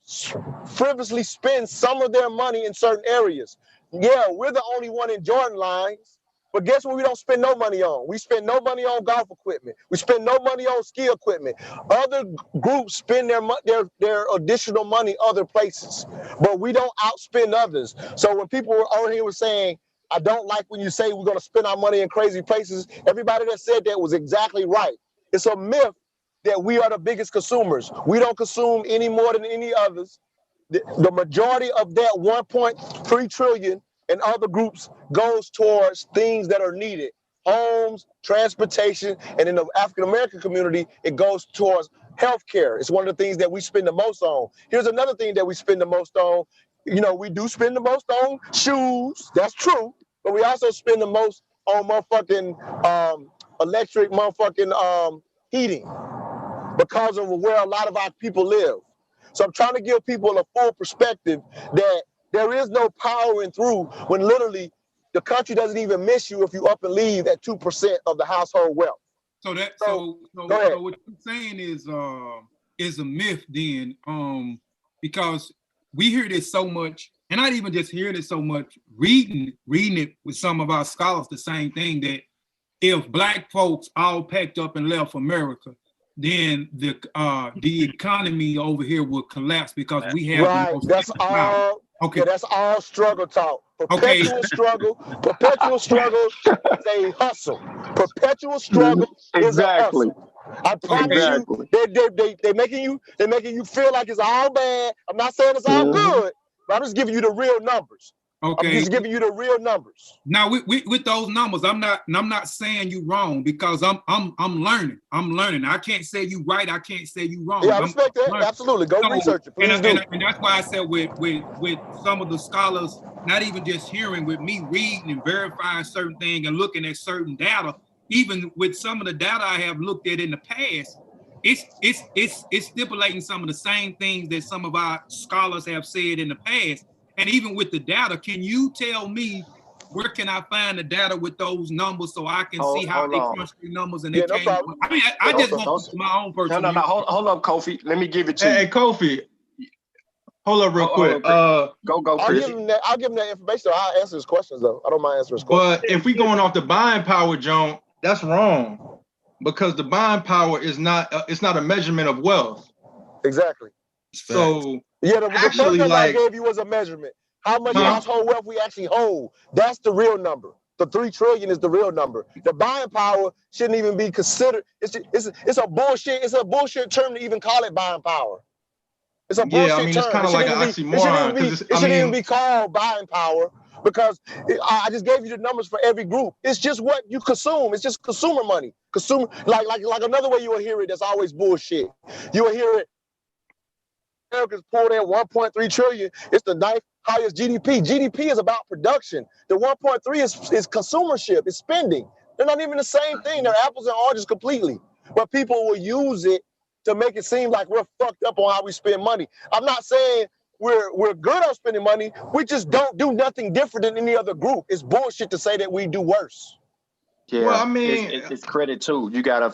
frivolously spends some of their money in certain areas. Yeah, we're the only one in Jordan lines, but guess what we don't spend no money on? We spend no money on golf equipment. We spend no money on ski equipment. Other groups spend their additional money other places, but we don't outspend others. So when people were on here saying, I don't like when you say we're going to spend our money in crazy places, everybody that said that was exactly right. It's a myth that we are the biggest consumers. We don't consume any more than any others. The majority of that 1.3 trillion and other groups goes towards things that are needed. homes, transportation, and in the African-American community, it goes towards healthcare. It's one of the things that we spend the most on. Here's another thing that we spend the most on. You know, we do spend the most on shoes. That's true. But we also spend the most on motherfucking electric motherfucking heating because of where a lot of our people live. So I'm trying to give people a full perspective that there is no powering through when literally the country doesn't even miss you if you up and leave at 2% of the household wealth. So what you're saying is a myth then, because we hear this so much, and not even just hearing it so much, reading it with some of our scholars, the same thing, that if Black folks all packed up and left America, then the economy over here will collapse because we have right. That's all. Okay, yeah, that's all struggle talk. Perpetual struggle. Perpetual struggle is a hustle. Perpetual struggle is a hustle. I promise you, they're making you feel like it's all bad. I'm not saying it's all good, but I'm just giving you the real numbers. Okay. I'm just giving you the real numbers. Now with those numbers, I'm not saying you wrong because I'm learning. I can't say you right. I can't say you wrong. Yeah, I respect that. Learning. Absolutely. Go research it. Please do. And that's why I said with some of the scholars, not even just hearing, with me reading and verifying certain things and looking at certain data, even with some of the data I have looked at in the past, it's stipulating some of the same things that some of our scholars have said in the past. And even with the data, can you tell me where can I find the data with those numbers so I can see how they crunch the numbers and they came? I mean, I just want my own personal. No. Hold up, Kofi. Let me give it to you. Hey, Kofi. Hold up real quick. Go, Chris. I'll give him that information. I'll answer his questions though. I don't mind answering his questions. But if we going off the buying power, Joan, that's wrong, because the buying power is not. It's not a measurement of wealth. Exactly. So yeah, the actually, first I gave you was a measurement. How much household wealth we actually hold. That's the real number. The 3 trillion is the real number. The buying power shouldn't even be considered. It's a bullshit. It's a bullshit term to even call it buying power. It's a bullshit term. It's kind of like an oxymoron. It shouldn't even be called buying power because I just gave you the numbers for every group. It's just what you consume. It's just consumer money. Like another way you will hear it that's always bullshit. You will hear it. America's pulled in 1.3 trillion. It's the 9th highest GDP. GDP is about production. The 1.3 is consumership. It's spending. They're not even the same thing. They're apples and oranges completely. But people will use it to make it seem like we're fucked up on how we spend money. I'm not saying we're good on spending money. We just don't do nothing different than any other group. It's bullshit to say that we do worse. Yeah, well, I mean, it's credit too. You gotta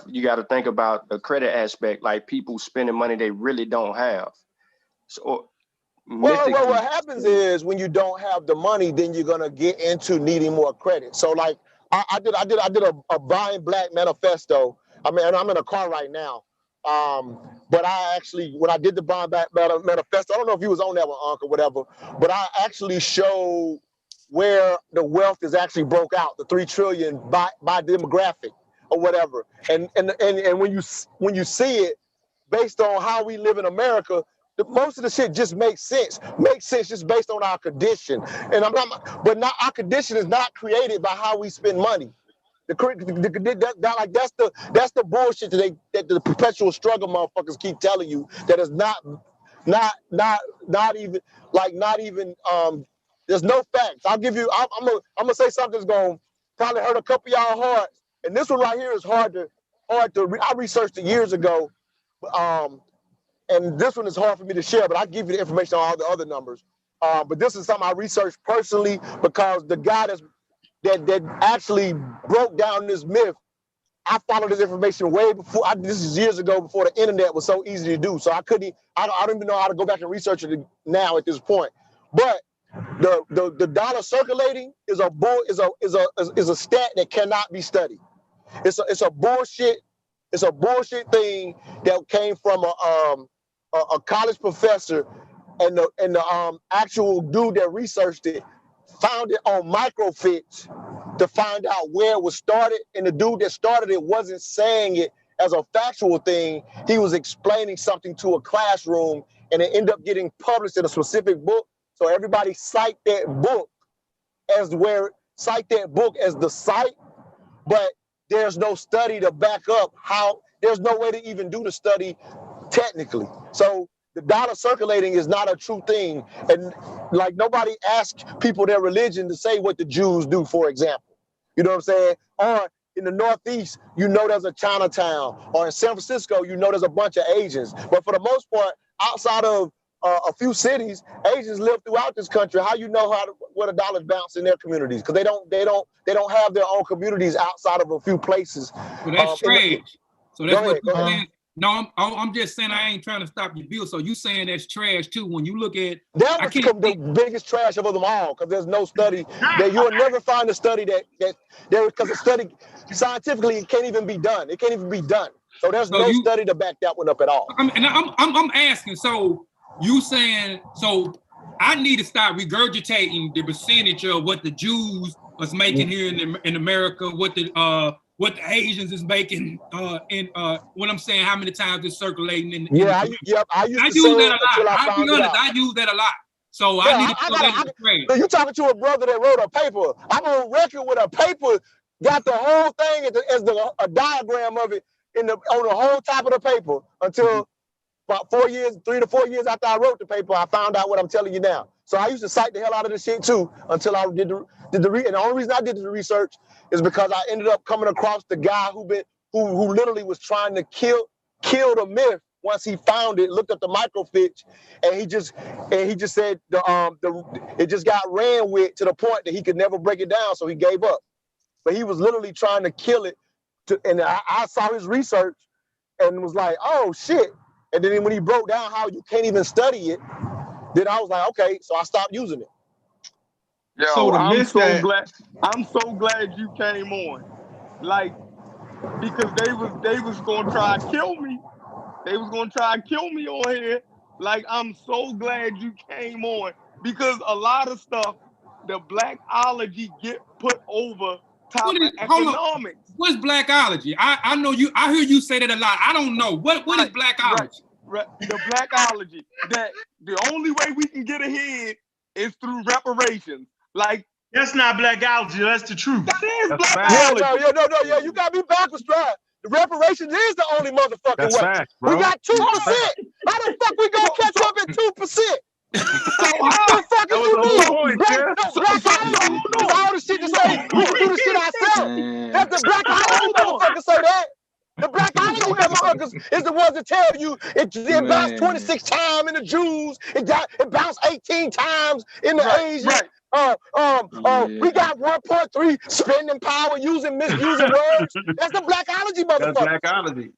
think about the credit aspect. Like people spending money they really don't have. So, well, what happens is when you don't have the money, then you're gonna get into needing more credit. So, like, I did a buying black manifesto. I mean, and I'm in a car right now. But I actually, when I did the buying black manifesto, I don't know if he was on that one, Uncle, whatever. But I actually showed where the wealth is actually broke out, the 3 trillion by demographic or whatever. And when you see it based on how we live in America. Most of the shit just makes sense. Makes sense just based on our condition. And but our condition is not created by how we spend money. That's the bullshit that the perpetual struggle motherfuckers keep telling you that is not even there's no facts. I'm gonna say something that's gonna probably hurt a couple of y'all hearts. And this one right here is hard to I researched it years ago. And this one is hard for me to share, but I'll give you the information on all the other numbers. But this is something I researched personally because the guy that actually broke down this myth, I followed this information way before. This is years ago before the internet was so easy to do. So I don't even know how to go back and research it now at this point. But the dollar circulating is a stat that cannot be studied. It's a bullshit. It's a bullshit thing that came from a college professor, and the actual dude that researched it found it on microfits to find out where it was started. And the dude that started it wasn't saying it as a factual thing. He was explaining something to a classroom, and it ended up getting published in a specific book. So everybody cite that book as the site but there's no study to back up how, there's no way to even do the study technically. So the dollar circulating is not a true thing. And like nobody asks people their religion to say what the Jews do, for example. You know what I'm saying? Or in the Northeast, you know there's a Chinatown. Or in San Francisco, you know there's a bunch of Asians. But for the most part, outside of a few cities, Asians live throughout this country. How you know where the dollars bounce in their communities? Because they don't have their own communities outside of a few places. Well, that's trash. So that's what you're saying. No, I'm just saying I ain't trying to stop your bill. So you saying that's trash too? When you look at that was the biggest trash of them all, because there's no study that you'll never find a study that there, because a study scientifically it can't even be done. It can't even be done. So there's no study to back that one up at all. I'm asking. So you saying so? I need to start regurgitating the percentage of what the Jews was making here in America, what the Asians is making, and what I'm saying, how many times it's circulating in I used to that a lot. I'll be honest, I use that a lot. So I need to throw that in the trash. So you talking to a brother that wrote a paper. I'm on record with a paper, got the whole thing as a diagram of it on the whole top of the paper until about 3 to 4 years after I wrote the paper, I found out what I'm telling you now. So I used to cite the hell out of this shit too until I did the and the only reason I did the research is because I ended up coming across the guy who literally was trying to kill the myth once he found it, looked up the microfiche, and he just said it just got ran with to the point that he could never break it down, so he gave up. But he was literally trying to kill it, and I saw his research and was like, oh shit. And then when he broke down how you can't even study it, then I was like, okay, so I stopped using it. Yo, so I'm so glad you came on. Like, because they was gonna try to kill me. They was gonna try to kill me on here. Like, I'm so glad you came on, because a lot of stuff, the blackology get put over top of economics. What's blackology? I know you. I hear you say that a lot. I don't know what is blackology. Right. The blackology that the only way we can get ahead is through reparations. Like, that's not blackology. That's the truth. That is blackology. Yeah, you got me backwards, right? The reparations is the only motherfucking way. Fact, bro. We got 2%. How the fuck we gonna catch up at 2%? What the fuck is you mean? Black all the shit to say we can do the shit ourselves. That's the blackology motherfuckers say that. The blackology motherfuckers is the ones that tell you it bounced 26 times in the Jews, it bounced 18 times in the Asians. We got 1.3 spending power misusing words. That's the blackology motherfuckers. That's blackology.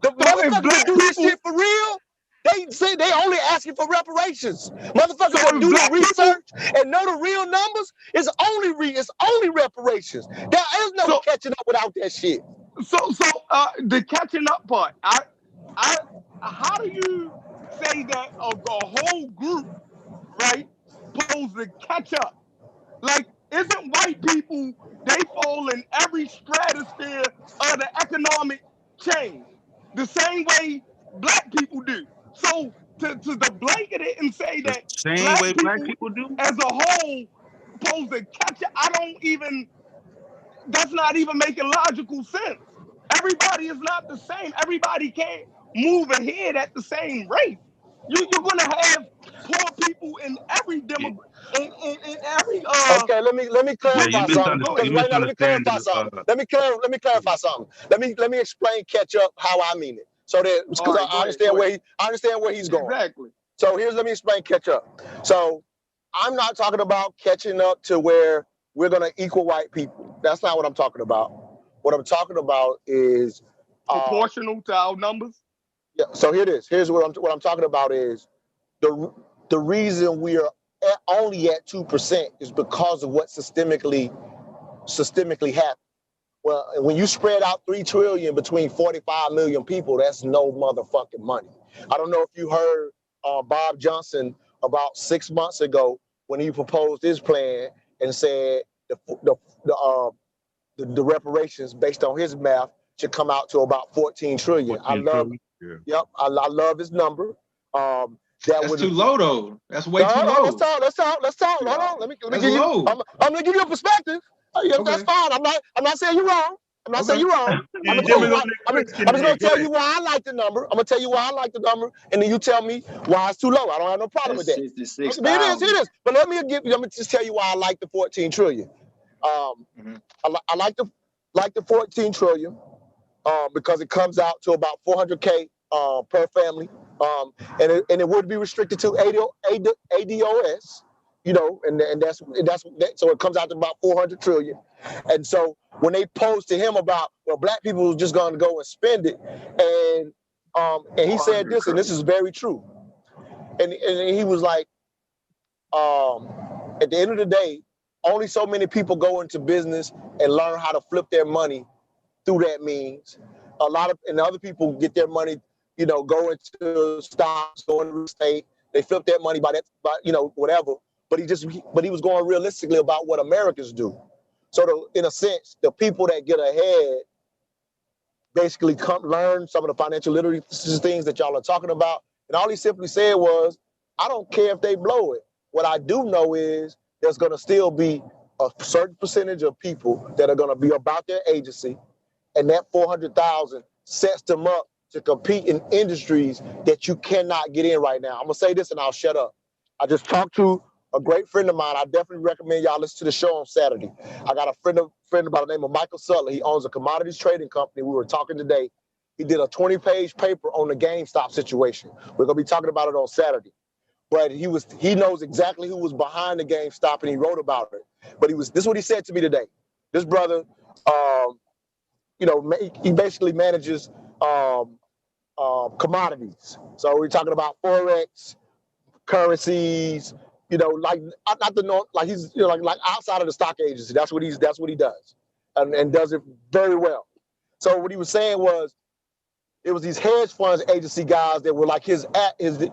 The motherfuckers that do this shit for real, they say they only asking for reparations. Motherfuckers that do the research and know the real numbers, it's only reparations. There is no catching up without that shit. So the catching up part, how do you say that a whole group, right, supposed to catch up? Like, isn't white people, they fall in every stratosphere of the economic chain the same way black people do? So to blanket it and say that same way black people do as a whole supposed to catch up, that's not even making logical sense. Everybody is not the same. Everybody can't move ahead at the same rate. You're gonna have poor people in every demo, in every Okay, let me clarify something. Right now, let me clarify something. Let me clarify something. Let me explain catch up how I mean it. So that because I understand where he's going. Exactly. So let me explain catch up. So I'm not talking about catching up to where we're gonna equal white people. That's not what I'm talking about. What I'm talking about is proportional to our numbers. Yeah. So here it is. Here's what I'm talking about is the reason we are only at 2% is because of what systemically happened. Well, when you spread out $3 trillion between 45 million people, that's no motherfucking money. I don't know if you heard Bob Johnson about 6 months ago when he proposed his plan and said the reparations based on his math should come out to about 14 trillion. I love his number. That's too low though. That's way too low. Let's talk. Hold on. Let me give you. I'm gonna give you a perspective. That's fine. I'm not saying you're wrong. I'm not saying you're wrong. I'm just gonna tell you why I like the number. I'm gonna tell you why I like the number, and then you tell me why it's too low. I don't have no problem with that. 66,000. It is. But let me just tell you why I like the 14 trillion. I like the 14 trillion because it comes out to about 400K per family, and it would be restricted to ADOS. You know, and that's so it comes out to about 400 trillion. And so when they posed to him about, well, black people was just going to go and spend it, and he said this, and this is very true. And he was like, at the end of the day, only so many people go into business and learn how to flip their money through that means. And other people get their money, you know, go into stocks, go into real estate. They flip their money by you know, whatever. But he was going realistically about what Americans do. So in a sense, the people that get ahead basically learn some of the financial literacy things that y'all are talking about. And all he simply said was, I don't care if they blow it. What I do know is there's going to still be a certain percentage of people that are going to be about their agency, and that 400,000 sets them up to compete in industries that you cannot get in right now. I'm gonna say this and I'll shut up. I just talked to a great friend of mine. I definitely recommend y'all listen to the show on Saturday. I got a friend by the name of Michael Sutler. He owns a commodities trading company. We were talking today. He did a 20-page paper on the GameStop situation. We're gonna be talking about it on Saturday. But he knows exactly who was behind the GameStop, and he wrote about it. But this is what he said to me today. This brother, you know, he basically manages commodities. So we're talking about Forex, currencies, you know, like not the norm, like he's, you know, like outside of the stock agency. That's what he does, and does it very well. So what he was saying was, it was these hedge funds agency guys that were like his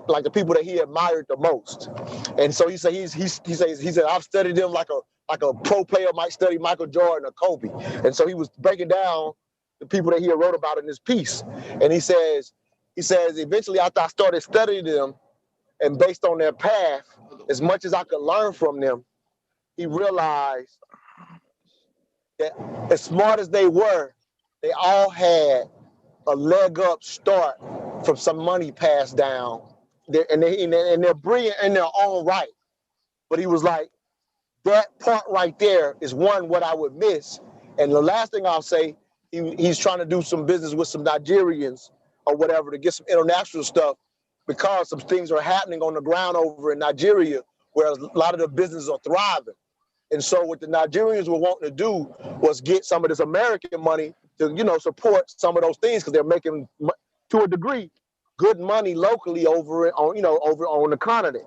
like the people that he admired the most. And so he said I've studied them like a pro player might study Michael Jordan or Kobe. And so he was breaking down the people that he had wrote about in this piece. And he says eventually after I started studying them and based on their path, as much as I could learn from them, he realized that as smart as they were, they all had a leg up start from some money passed down. And they're brilliant in their own right. But he was like, that part right there is what I would miss. And the last thing I'll say, he's trying to do some business with some Nigerians or whatever to get some international stuff because some things are happening on the ground over in Nigeria where a lot of the businesses are thriving. And so what the Nigerians were wanting to do was get some of this American money to, you know, support some of those things because they're making, to a degree, good money locally over on the continent.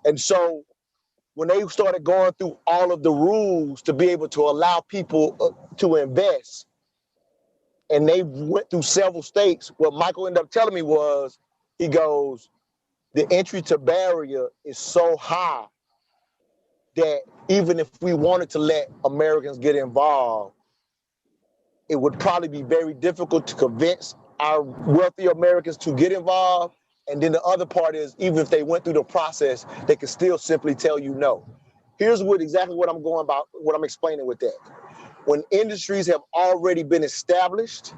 And so when they started going through all of the rules to be able to allow people to invest, and they went through several states, what Michael ended up telling me was, he goes, the entry to barrier is so high that even if we wanted to let Americans get involved, it would probably be very difficult to convince our wealthy Americans to get involved. And then the other part is, even if they went through the process, they could still simply tell you no. Here's exactly what I'm going about, what I'm explaining with that. When industries have already been established,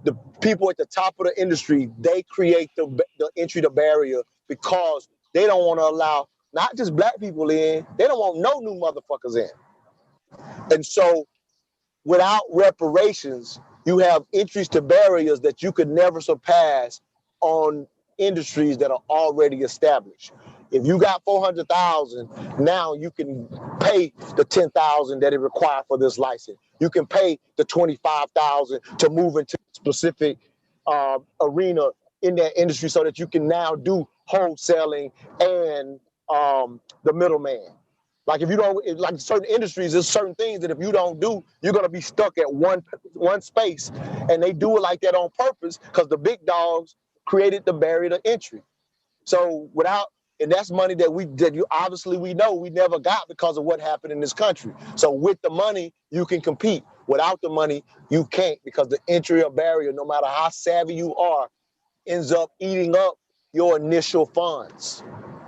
the people at the top of the industry, they create the entry to barrier because they don't want to allow not just black people in, they don't want no new motherfuckers in. And so without reparations, you have entries to barriers that you could never surpass on industries that are already established. If you got 400,000, now you can pay the 10,000 that it requires for this license. You can pay the 25,000 to move into a specific arena in that industry so that you can now do wholesaling and the middleman. Like if you don't, like certain industries, there's certain things that if you don't do, you're gonna be stuck at one space, and they do it like that on purpose because the big dogs created the barrier to entry. So and that's money that obviously we know we never got because of what happened in this country. So with the money, you can compete. Without the money, you can't because the entry or barrier, no matter how savvy you are, ends up eating up your initial funds.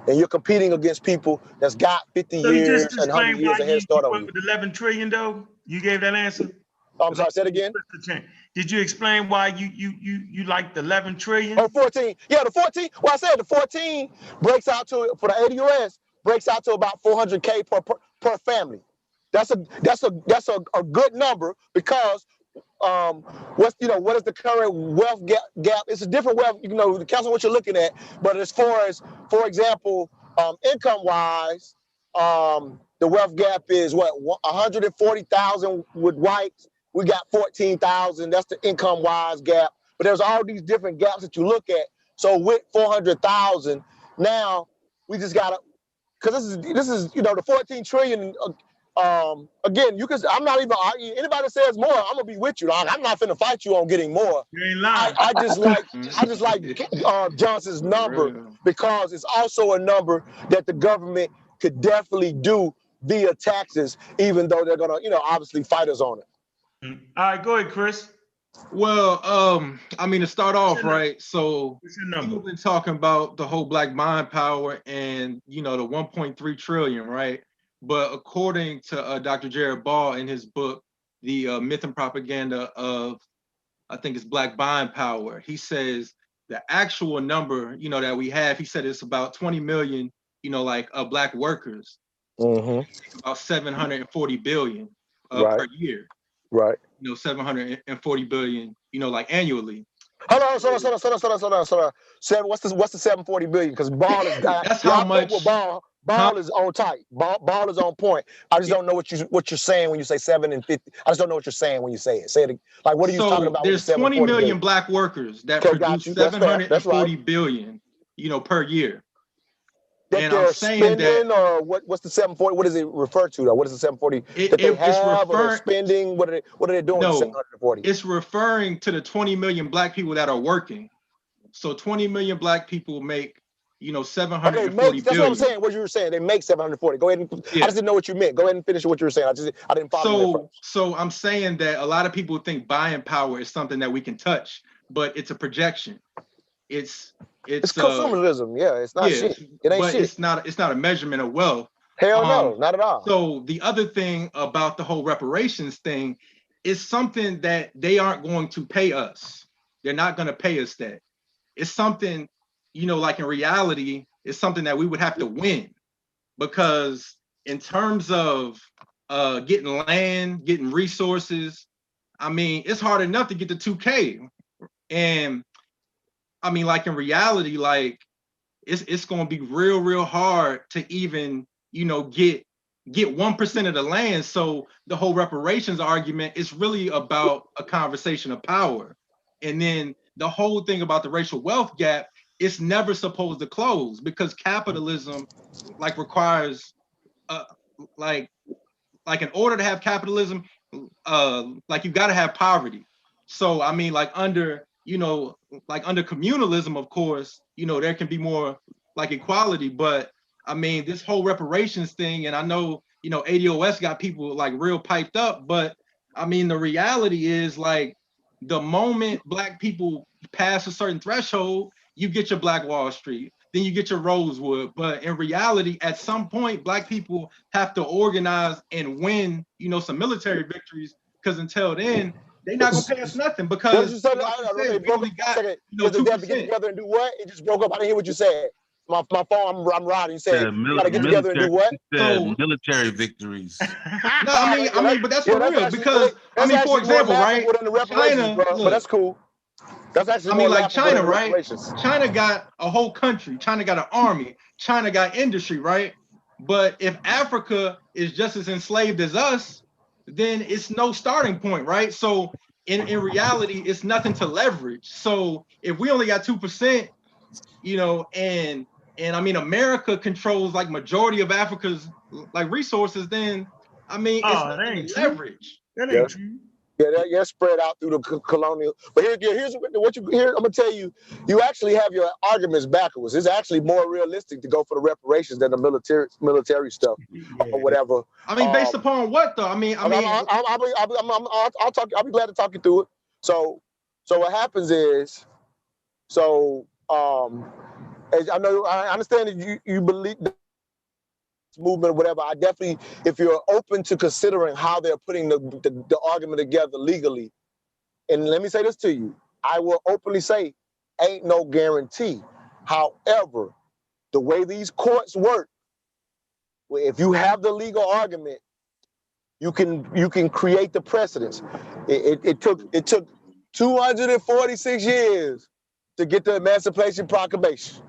And you're competing against people that's got 50 years and 100 years of head start on you. With 11 trillion though, you gave that answer? I'm sorry, say it again. Did you explain why you like the 11 trillion? Oh, 14. Yeah, the 14. Well, I said the 14 breaks out to, for the ADUS, breaks out to about 400K per family. That's a good number because what is the current wealth gap? It's a different wealth, depends on what you're looking at. But as far as, for example, income wise, the wealth gap is what, 140,000 with whites. We got 14,000. That's the income wise gap. But there's all these different gaps that you look at. So with 400,000, now we just gotta, because this is the 14 trillion. Again, I'm not even arguing. Anybody that says more, I'm gonna be with you. I'm not finna fight you on getting more. You ain't lying. I just like Johnson's number because it's also a number that the government could definitely do via taxes, even though they're gonna, obviously fight us on it. All right, go ahead, Chris. Well, to start off, right? So we've been talking about the whole black mind power and the 1.3 trillion, right? But according to Dr. Jared Ball in his book, The Myth and Propaganda of, I think it's Black Buying Power, he says the actual number, that we have, he said it's about 20 million, black workers, about 740 billion per year. Right. 740 billion, annually. Hold on. What's the 740 billion? Because Ball is that's how much. Ball is on tight. Ball is on point. I just don't know what you're saying when you say 7 and 50. I just don't know what you're saying when you say it. Say it like, what are you talking about? There's 20 million black workers that produce 740 billion, per year. That and they're spending, or what's the 740? What does it refer to though? What is the 740 that they have, or they're spending? What are they doing? No, 740. It's referring to the 20 million black people that are working. So 20 million black people make, 740 billion. That's what I'm saying. What you were saying, they make 740. Go ahead and I just didn't know what you meant. Go ahead and finish what you were saying. I didn't follow. So I'm saying that a lot of people think buying power is something that we can touch, but it's a projection. It's consumerism. Yeah, it's not shit. It ain't shit. It's not a measurement of wealth. Hell no, not at all. So the other thing about the whole reparations thing is something that they aren't going to pay us. They're not going to pay us that. It's something, like in reality, it's something that we would have to win, because in terms of getting land, getting resources, it's hard enough to get to 2K. And like in reality, like it's going to be real hard to even, get 1% of the land. So the whole reparations argument is really about a conversation of power. And then the whole thing about the racial wealth gap, it's never supposed to close, because capitalism requires in order to have capitalism, you got to have poverty. So under communalism, of course, there can be more equality, but this whole reparations thing, and I know, ADOS got people real piped up, but the reality is the moment black people pass a certain threshold, you get your Black Wall Street, then you get your Rosewood. But in reality, at some point, black people have to organize and win, some military victories, because until then, they're not gonna pay us nothing, because we only got 2%. Get together and do what? It just broke up. I didn't hear what you said. My phone, I'm riding. You said you gotta get together and do what? Military victories. No, but that's for real, because for example, right? China, but that's cool. That's actually China, right? China got a whole country. China got an army. China got industry, right? But if Africa is just as enslaved as us, then it's no starting point, right? So in reality, it's nothing to leverage. So if we only got 2%, and America controls majority of Africa's resources, then it's leverage. That ain't true. Yeah, spread out through the colonial. But here's what you hear. I'm gonna tell you, you actually have your arguments backwards. It's actually more realistic to go for the reparations than the military stuff or whatever. Based upon what though? I'll be glad to talk you through it. So what happens is, as I know, I understand that you believe movement or whatever, I definitely, if you're open to considering how they're putting the argument together legally, and let me say this to you, I will openly say, ain't no guarantee. However, the way these courts work, if you have the legal argument, you can create the precedence. It took 246 years to get the Emancipation Proclamation.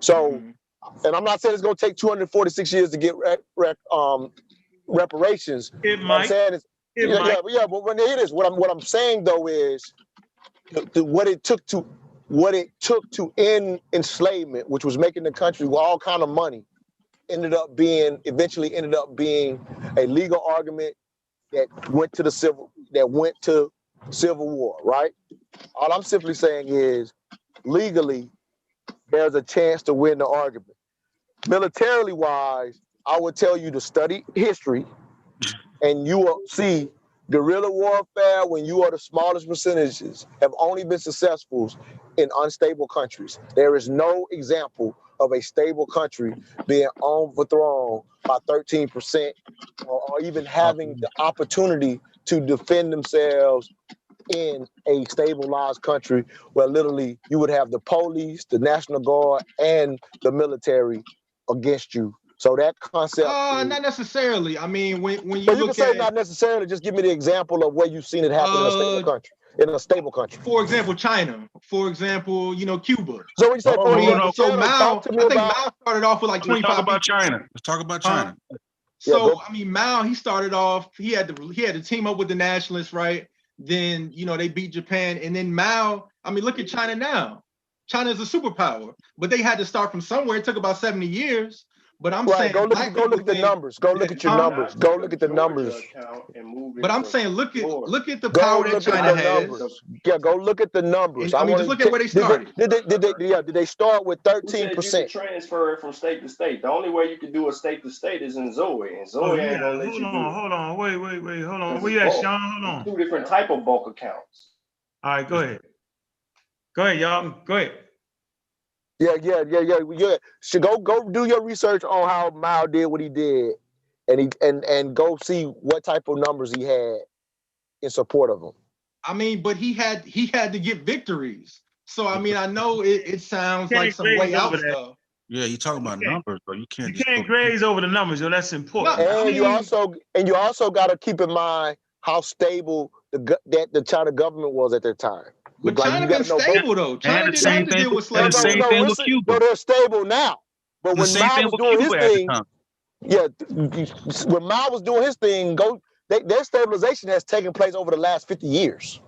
So, and I'm not saying it's gonna take 246 years to get reparations. It might. But when it is, what I'm saying though is what it took to end enslavement, which was making the country with all kind of money, eventually ended up being a legal argument that went to civil war, right? All I'm simply saying is legally there's a chance to win the argument. Militarily wise, I would tell you to study history, and you will see guerrilla warfare, when you are the smallest percentages, have only been successful in unstable countries. There is no example of a stable country being overthrown by 13% or even having the opportunity to defend themselves in a stabilized country where literally you would have the police, the National Guard, and the military against you. So that concept. Not necessarily. I mean, when you But you look can say at, not necessarily. Just give me the example of where you've seen it happen in a stable country. In a stable country. For example, China. For example, Cuba. So when you say, so Mao, talk to me I think about, Mao started off with like 25 Talk about China. Let's talk about China. So I mean, Mao, he started off. He had to team up with the nationalists, right? Then they beat Japan, and then Mao. I mean, look at China now. China is a superpower, but they had to start from somewhere. It took about 70 years. But I'm saying, go look at the numbers. Go look at your numbers. Go look at the numbers. But I'm saying, look at the power that China has. Yeah, go look at the numbers. I mean, just look at where they started. Did they start with 13%? Transfer it from state to state. The only way you can do a state to state is in Zoe, and Zoe ain't gonna let you do it. Hold on, wait, hold on. Where you at, Sean? Hold on. Two different type of bulk accounts. All right, go ahead. Go ahead, y'all. Go ahead. Yeah. So go do your research on how Mao did what he did, and go see what type of numbers he had in support of him. I mean, but he had to get victories. So I mean, I know it sounds like some way out stuff. Yeah, you talking about numbers, but you can't graze over the numbers, yo. That's important. And you also got to keep in mind how stable the China government was at that time. But China been stable though. China didn't have to deal with slavery. No, they're stable now. But when Mao was doing his thing, when Mao was doing his thing, their stabilization has taken place over the last 50 years.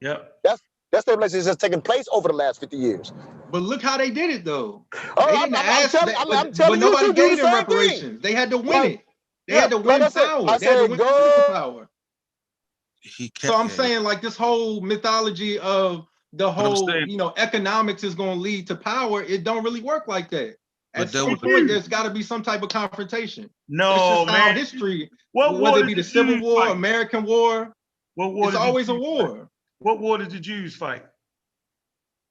Yeah. That stabilization has taken place over the last 50 years. But look how they did it though. I'm telling you, nobody gave them reparations. They had to win it. They had to win power. They had to win political power. So I'm saying, like, this whole mythology of the whole, economics is going to lead to power. It don't really work like that. At some point, there's got to be some type of confrontation. No, man. How history, whether it be the Civil War, American War, it's always a war. What war did the Jews fight?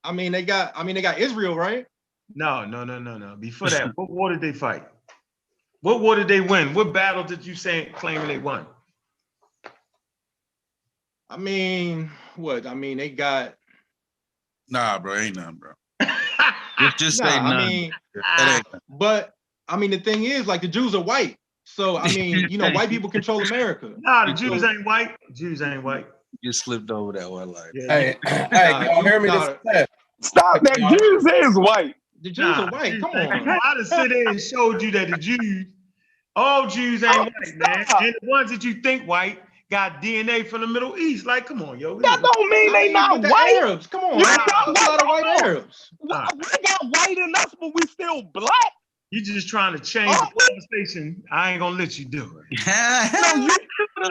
I mean, they got Israel, right? No. Before that, what war did they fight? What war did they win? What battle did you claim they won? I mean, what? I mean, they got. Nah, bro, ain't nothing, bro. just say nothing. I mean, but I mean, the thing is, like, the Jews are white, so I mean, white people control America. Nah, the Jews ain't white. Jews ain't white. You slipped over that one, like. Hey, y'all hear me? Stop that. Jews is white. The Jews are white. Come on. I just sit there and showed you that the Jews, all Jews ain't white, man. And the ones that you think white got DNA from the Middle East. Like, come on, yo. That don't mean they not white. Arabs. Come on. You got a lot of white Arabs. We got white in us, but we still black. You just trying to change the conversation. I ain't gonna let you do it.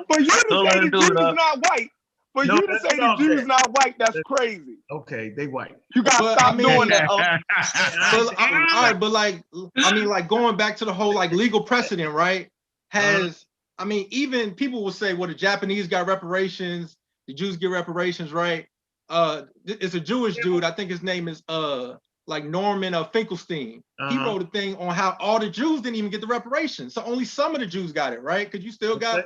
For you to say the Jews not white. For you to say the Jews not white, that's crazy. Okay, they white. You gotta stop doing that. All right, but like, I mean, like, going back to the whole like legal precedent, right? I mean, even people will say, well, the Japanese got reparations, the Jews get reparations, right? It's a Jewish dude. I think his name is like Norman Finkelstein. He wrote a thing on how all the Jews didn't even get the reparations. So only some of the Jews got it, right? Because you still got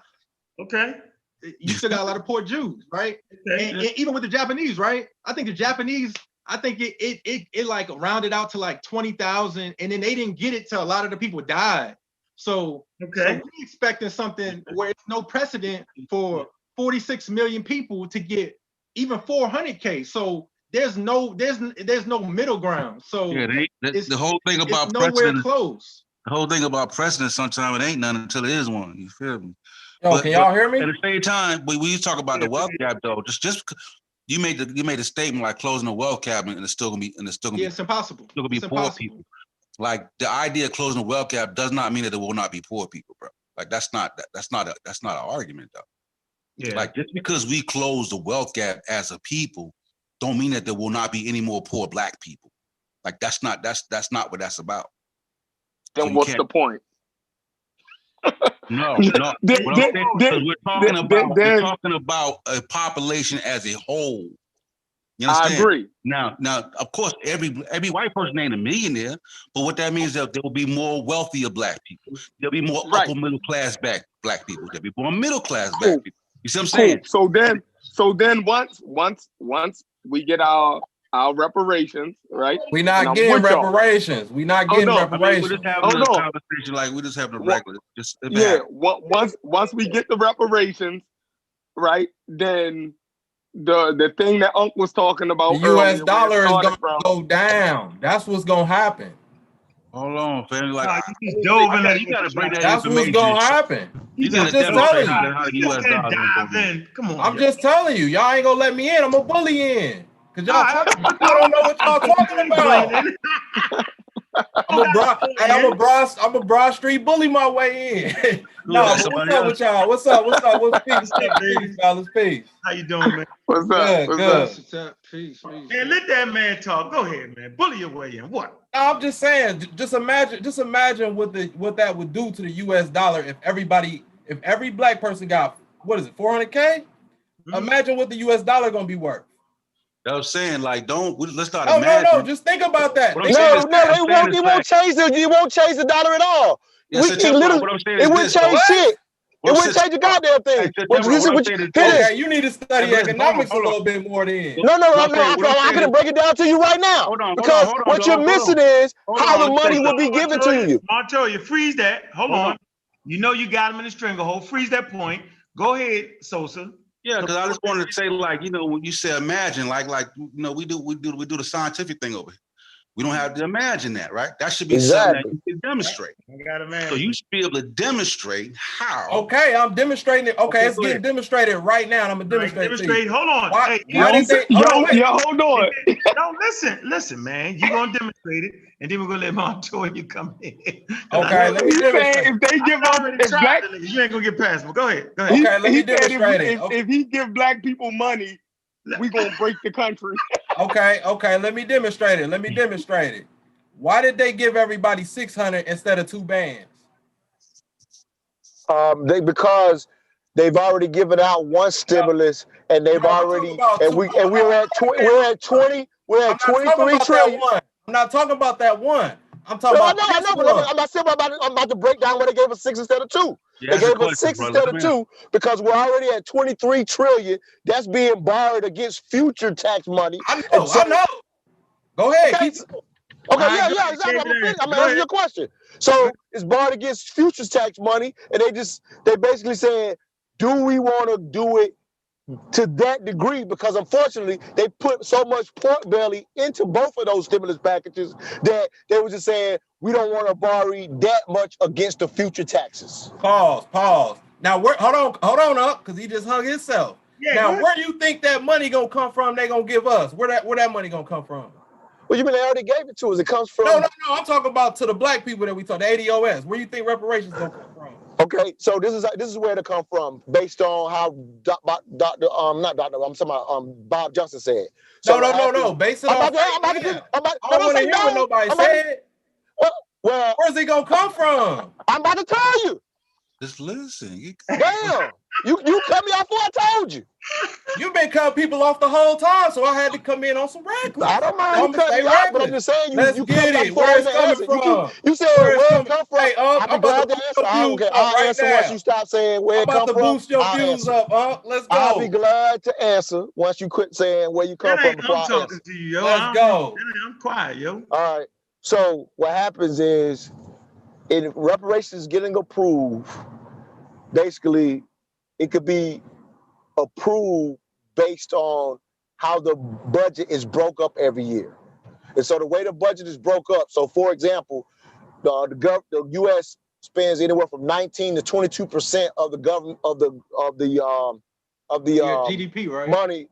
you still got a lot of poor Jews, right? And even with the Japanese, right? I think the Japanese, it like rounded out to like 20,000, and then they didn't get it till a lot of the people died. So we expecting something where it's no precedent for 46 million people to get even 400K. So there's no middle ground. So the whole thing about it's nowhere precedent, close. the whole thing about precedent, sometimes it ain't none until it is one. You feel me? Yo, can y'all hear me? At the same time, we talk about the wealth gap though. Just you made a statement like closing the wealth gap, and it's still gonna be it's impossible. Still gonna be poor people. Like the idea of closing the wealth gap does not mean that there will not be poor people, bro. Like that's not an argument though. Yeah. Like just because we close the wealth gap as a people, don't mean that there will not be any more poor Black people. Like that's not what that's about. Then so what's the point? No. We're talking about a population as a whole. You understand? I agree. Now, of course, every white person ain't a millionaire, but what that means is that there will be more wealthier Black people. There'll be more upper middle class Black people. There'll be more middle class Black people. You see what I'm saying? So then once we get our reparations, right? We're not getting reparations. We're not getting reparations. I mean, we're just having a conversation like we're just having a regular. Once we get the reparations, right? Then the thing that Unc was talking about, the U.S. dollar is going to go down. That's what's going to happen. Hold on, family. Like you dove in there. You got to break that. That's what's going to happen. You got to demonstrate how the U.S. dollar. Come on. I'm just telling you, y'all ain't gonna let me in. I'm a bully in. Cause y'all don't know what y'all talking about. I'm a Broad Street bully my way in. No, what's up with y'all? What's up? What's peace, fellas? Peace. How you doing, man? What's up? Peace. Man, let that man talk. Go ahead, man. Bully your way in. What? I'm just saying. Just imagine what that would do to the U.S. dollar if every Black person got, what is it, 400K? Mm-hmm. Imagine what the U.S. dollar gonna be worth. I was saying, like, let's not imagine. No, just think about that. It won't change the dollar at all. Yes, it won't change shit. It wouldn't change a goddamn thing. Okay, you need to study economics a little bit more then. No, I'm going to break it down to you right now. Because what you're missing is how the money will be given to you. Montoya, freeze that. Hold on. You know you got him in the stranglehold. Freeze that point. Go ahead, Sosa. Yeah, because I just wanted to say, like, when you say imagine, like, we do the scientific thing over here. We don't have to imagine that, right? That should be something that you can demonstrate. So you should be able to demonstrate how. Okay, I'm demonstrating it. Okay, it's getting demonstrated right now, and I'm gonna demonstrate. Hold on. Hold on. No, listen, man. You're gonna demonstrate it, and then we're gonna let Montoya come in. Okay, let me demonstrate. If they give up, you ain't gonna get past me. Go ahead. Okay, let me demonstrate it. If he give Black people money, we gonna break the country. Okay, let me demonstrate it. Why did they give everybody 600 instead of 2 bands? Because they've already given out one stimulus, and they've already we're at 23 trillion. I'm not talking about that one. I'm talking about I'm about to break down why they gave us 6 instead of 2. They gave us 6 instead of 2 because we're already at 23 trillion. That's being borrowed against future tax money. I know. Go ahead. Exactly. I'm answering your question. So it's borrowed against future tax money, and they basically saying, do we want to do it to that degree? Because unfortunately, they put so much pork belly into both of those stimulus packages that they were just saying, we don't want to borrow that much against the future taxes. Pause. Now, hold on up, because he just hung himself. Yeah, now, where do you think that money gonna come from? They gonna give us where that money gonna come from? Well, you mean they already gave it to us? It comes from no. I'm talking about to the Black people that we talk, the ADOS. Where do you think reparations gonna come from? Okay, so this is where it come from, based on how Bob Johnson said. So no. Based on I want to hear what nobody said. Well, where's it gonna come from? I'm about to tell you. Just listen. Damn, you cut me off before I told you. You've been cutting people off the whole time, so I had to come in on some reckless. I don't mind you cutting me off, but I'm just saying you cut me off before I even answer. You said where it come from. Hey, I'll be glad to answer. Okay, I'll answer once you stop saying where it come from. I'm about to boost your views up, Let's go. I'll be glad to answer once you quit saying where you come from before I answer. To you, yo. Let's go. I'm quiet, yo. All right. So what happens is, in reparations getting approved, basically, it could be approved based on how the budget is broke up every year. And so the way the budget is broke up, so for example, the U.S. spends anywhere from 19 to 22% of the government of the GDP, right? Money,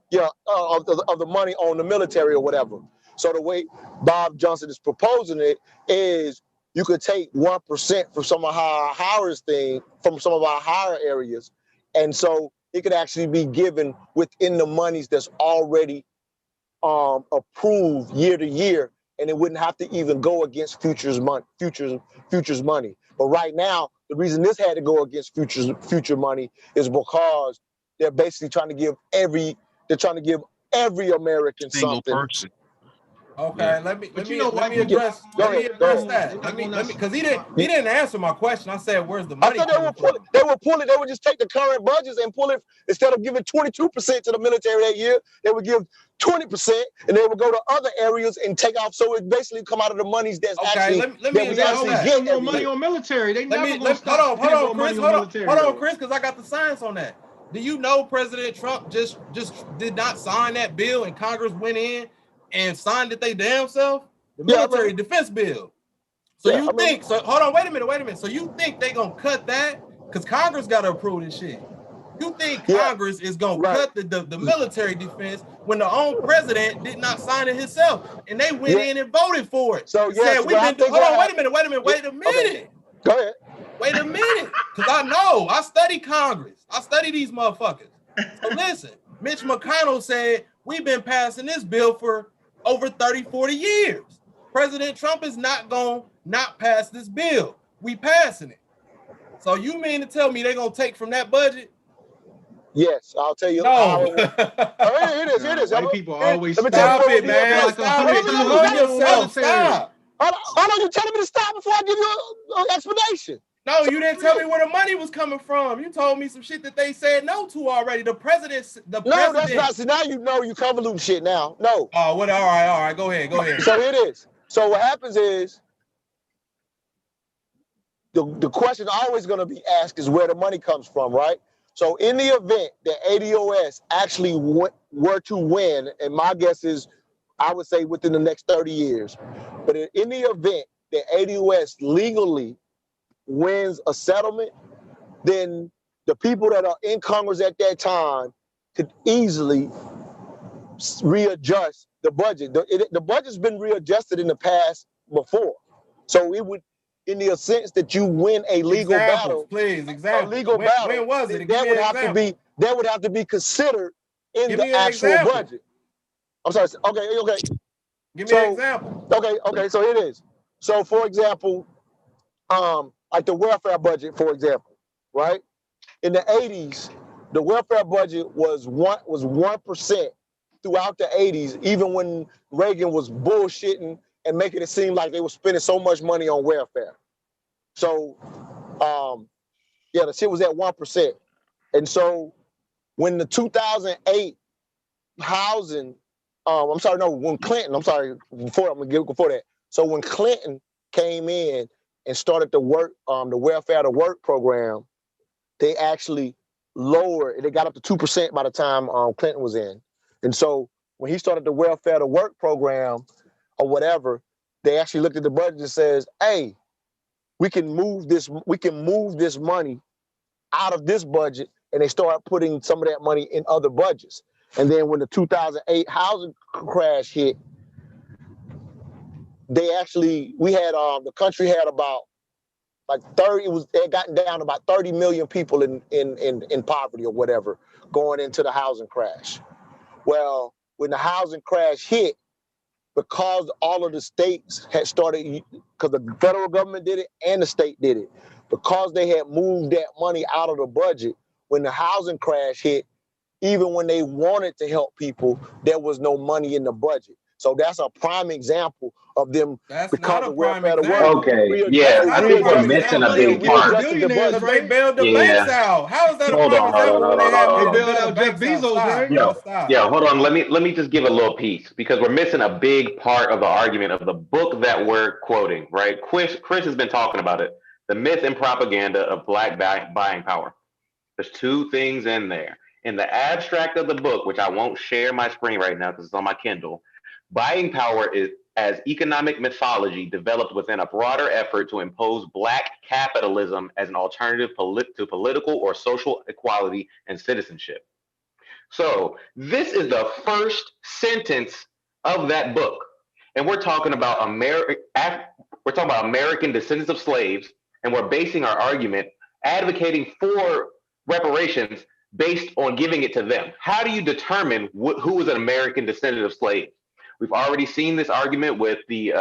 of the money on the military or whatever. So the way Bob Johnson is proposing it is you could take 1% from some of our higher areas, and so it could actually be given within the monies that's already approved year to year, and it wouldn't have to even go against futures money. But right now, the reason this had to go against future money is because they're basically trying to give every American Single something. person. Okay, let me address that. Let me because he didn't answer my question. I said, where's the money? I thought they would just take the current budgets and pull it. Instead of giving 22% to the military that year, they would give 20%, and they would go to other areas and take off. So it basically come out of the monies that's actually get more money on military. They never gonna stop. Hold on, Chris, because I got the science on that. Do you know President Trump just did not sign that bill, and Congress went in and signed it they damn self? The military defense bill. So hold on, wait a minute. So you think they gonna cut that? Because Congress gotta approve this shit. You think Congress is gonna cut the military defense when the own president did not sign it himself, and they went in and voted for it? So said we've been hold on, wait a minute. Go ahead. Wait a minute, because I study Congress. I study these motherfuckers. So listen, Mitch McConnell said we've been passing this bill for over 30, 40 years. President Trump is not going to not pass this bill. We passing it. So you mean to tell me they're going to take from that budget? Yes, I'll tell you. No. It is. White people always stop it, man. Stop it. Stop. Hold on, you telling me to stop before I give you an explanation. No, you didn't tell me where the money was coming from. You told me some shit that they said no to already. The president. That's not. So now you know you convoluting shit now. No. Oh, what? All right. Go ahead. So it is. So what happens is the question always going to be asked is where the money comes from, right? So in the event that ADOS actually were to win, and my guess is, I would say within the next 30 years, but in the event that ADOS legally wins a settlement, then the people that are in Congress at that time could easily readjust the budget. The budget's been readjusted in the past before. So it would, in the sense that you win a legal battle, when was it? That would have to be considered in the actual budget. I'm sorry. Okay. Give me an example. Okay. So it is. So for example, like the welfare budget, for example, right? In the 80s, the welfare budget was 1% throughout the 80s, even when Reagan was bullshitting and making it seem like they were spending so much money on welfare. So, the shit was at 1%. And so when the 2008 housing, when Clinton, before that. So when Clinton came in and started the welfare to work program, they actually lowered, they got up to 2% by the time Clinton was in. And so when he started the welfare to work program or whatever, they actually looked at the budget and says, hey, we can move this money out of this budget, and they started putting some of that money in other budgets. And then when the 2008 housing crash hit, the country had about like 30, it had gotten down to about 30 million people in poverty or whatever going into the housing crash. Well, when the housing crash hit, because all of the states had started, because the federal government did it and the state did it, because they had moved that money out of the budget when the housing crash hit. Even when they wanted to help people, there was no money in the budget. So that's a prime example of them, That's because not a of prime welfare to work. example. Okay, yeah, That's I not a think we're prime missing a example. They big part. readjusted the Billionaires, budget. Because they right? bailed the banks Yeah, out. How is that a hold prime on, hold on, example when hold they on, had hold They money to on. bailed bail the out Jeff banks out? Bezos, Stop, right? bro. Yo, Stop. yo, hold on. Let me just give a little piece because we're missing a big part of the argument of the book that we're quoting. Right? Chris has been talking about it. The myth and propaganda of black buying power. There's two things in there. In the abstract of the book, which I won't share my screen right now because it's on my Kindle, buying power is as economic mythology developed within a broader effort to impose black capitalism as an alternative to political or social equality and citizenship. So this is the first sentence of that book, and we're talking about American descendants of slaves, and we're basing our argument advocating for reparations based on giving it to them. How do you determine who is an American descendant of slaves? We've already seen this argument with the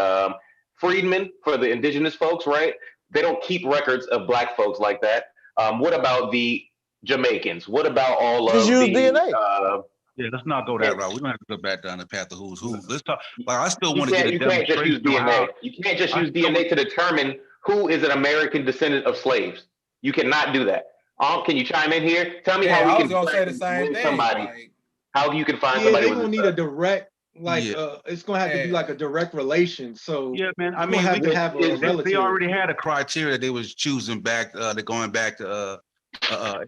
freedmen for the indigenous folks, right? They don't keep records of black folks like that. What about the Jamaicans? What about all Just of use the? DNA. Yeah, let's not go that route. We don't have to go back down the path of who's who. Let's talk. Like, I still want to get a You can't just use demonstration on DNA. how. You can't just I use still DNA to determine who is an American descendant of slaves. You cannot do that. Can you chime in here? Tell me how Yeah, we I was can gonna say the same win thing. somebody. Like, How you can find Yeah, somebody they're with gonna this need a direct, like, Yeah. it's gonna have to be like a direct relation. So Yeah, man. I you're mean, gonna have to have a they relative. already had a criteria. They was choosing back. They're going back to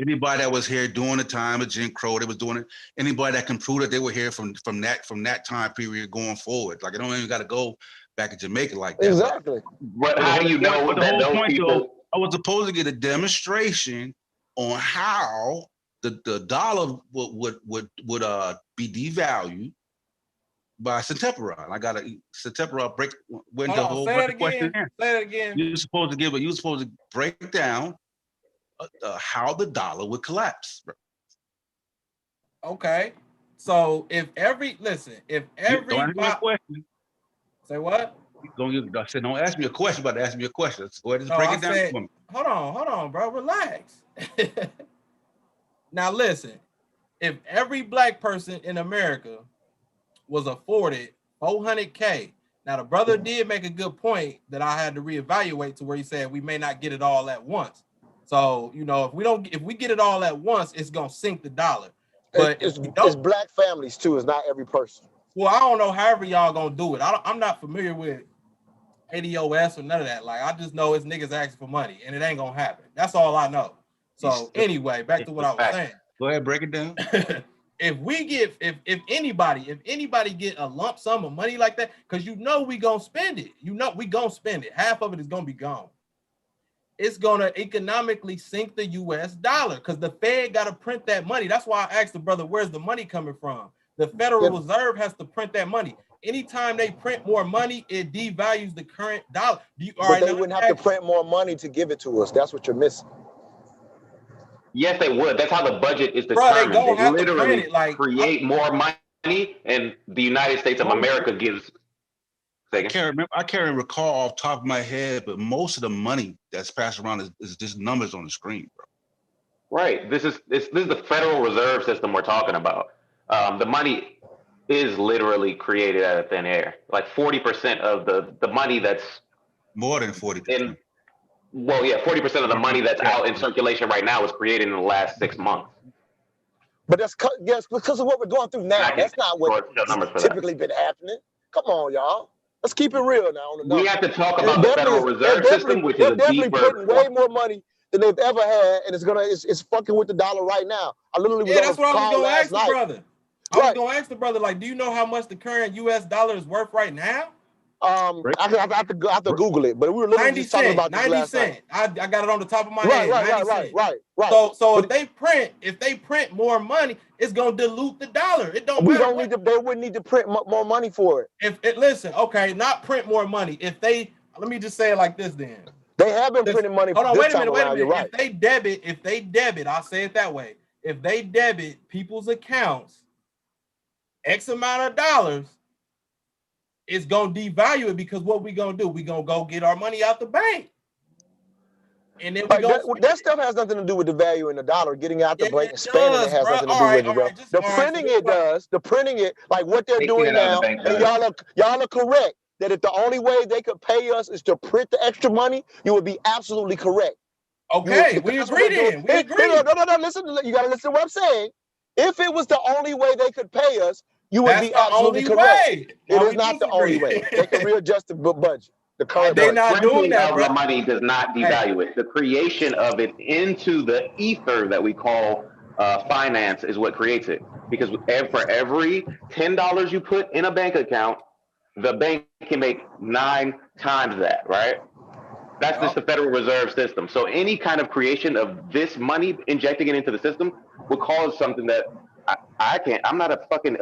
anybody that was here during the time of Jim Crow. They was doing it. Anybody that can prove that they were here from that time period going forward. Like, it don't even got to go back to Jamaica like that. Exactly. But how do you know the that whole those point, people? though, I was supposed to get a demonstration on how the dollar would be devalued by Centepera. I got a Centepera break went the whole say bunch that of questions again. in. Say that again. You were supposed to break down how the dollar would collapse. Okay. So if every Don't ask me a question. Say what? I said, don't ask me a question, but ask me a question. Let's go ahead and No, break I it down. said, hold on, bro. Relax. Now listen, if every black person in America was afforded 400K, now the brother did make a good point that I had to reevaluate to where he said we may not get it all at once. So, you know, if we get it all at once, it's gonna sink the dollar. But it's black families too. It's not every person. Well, I don't know however y'all gonna do it. I'm not familiar with ADOS or none of that. Like, I just know it's niggas asking for money and it ain't gonna happen. That's all I know. So anyway, back to what I was saying. Go ahead, break it down. if anybody get a lump sum of money like that, because you know we gonna spend it. You know we gonna spend it. Half of it is gonna be gone. It's gonna economically sink the US dollar because the Fed gotta print that money. That's why I asked the brother, where's the money coming from? The Federal Reserve has to print that money. Anytime they print more money, it devalues the current dollar. But they wouldn't have to print more money to give it to us. That's what you're missing. Yes, they would. That's how the budget is Bro, they determined. gonna They have to literally print it, like, create more money, and the United States of America gives. I can't recall off the top of my head, but most of the money that's passed around is just numbers on the screen, bro. Right. This is the Federal Reserve System we're talking about. The money is literally created out of thin air. Like 40% of the money that's more than 40%. Well, yeah, 40% of the money that's out in circulation right now was created in the last 6 months. But that's because of what we're going through now. That's not what typically been happening. Come on, y'all. Let's keep it real now. We have to talk about the Federal Reserve System, which is a deeper. Printing way more money than they've ever had, and it's fucking with the dollar right now. I literally was that's what I was gonna ask night. the brother. I was gonna ask the brother, like, do you know how much the current US dollar is worth right now? I have to Google it, but we were literally just talking about this 90 last cent. night. I got it on the top of my head. Right. So if they print more money, it's gonna dilute the dollar. It don't matter. They wouldn't need to print more money for it. Listen, okay, not print more money. Let me just say it like this then. They have been printing money. Hold on, wait a minute. You're right. If they debit, I'll say it that way. If they debit people's accounts X amount of dollars, it's gonna devalue it because what we gonna do? We gonna go get our money out the bank. And then we that stuff has nothing to do with the value in the dollar. Getting out the bank and spending it has nothing to do with it, bro. The printing it does. The printing it, like what they're doing now, and y'all are correct that if the only way they could pay us is to print the extra money, you would be absolutely correct. Okay, we agree then. We agree. No, listen. You got to listen to what I'm saying. If it was the only way they could pay us, you would be absolutely correct. It is not the only way. They can readjust the budget. The current They're not doing that, bro. The money does not devalue it. The creation of it into the ether that we call finance is what creates it. Because for every $10 you put in a bank account, the bank can make 9 times that, right? That's just the Federal Reserve System. So any kind of creation of this money, injecting it into the system, would cause something that I can't. I'm not a fucking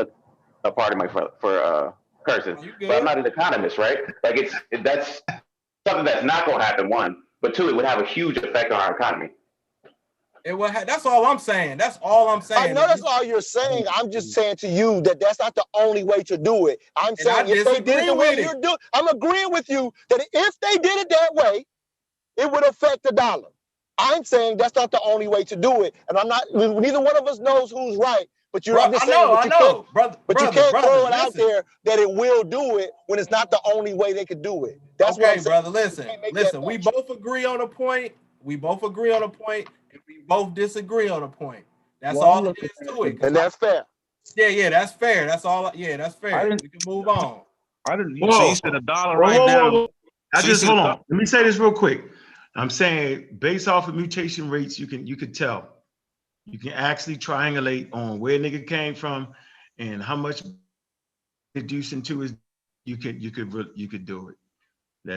pardon my for cursing, but I'm not an economist, right? Like that's something that's not going to happen. One, but two, it would have a huge effect on our economy. It will. That's all I'm saying. That's all I'm saying. I know that's all you're saying. I'm just saying to you that that's not the only way to do it. I'm saying if they did it the way you're doing, I'm agreeing with you that if they did it that way, it would affect the dollar. I'm saying that's not the only way to do it, and I'm not. Neither one of us knows who's right. But you're I'm just saying, you can't throw it out there that it will do it when it's not the only way they could do it. That's okay, brother. Listen. We both agree on a point. We both agree on a point, and we both disagree on a point. That's all it is to it. And that's fair. Yeah, that's fair. That's all. Yeah, that's fair. We can move on. I didn't. So you said $1 right now. I just hold on. Let me say this real quick. I'm saying based off of mutation rates, you could tell. You can actually triangulate on where nigga came from and how much introduced into his. You could do it.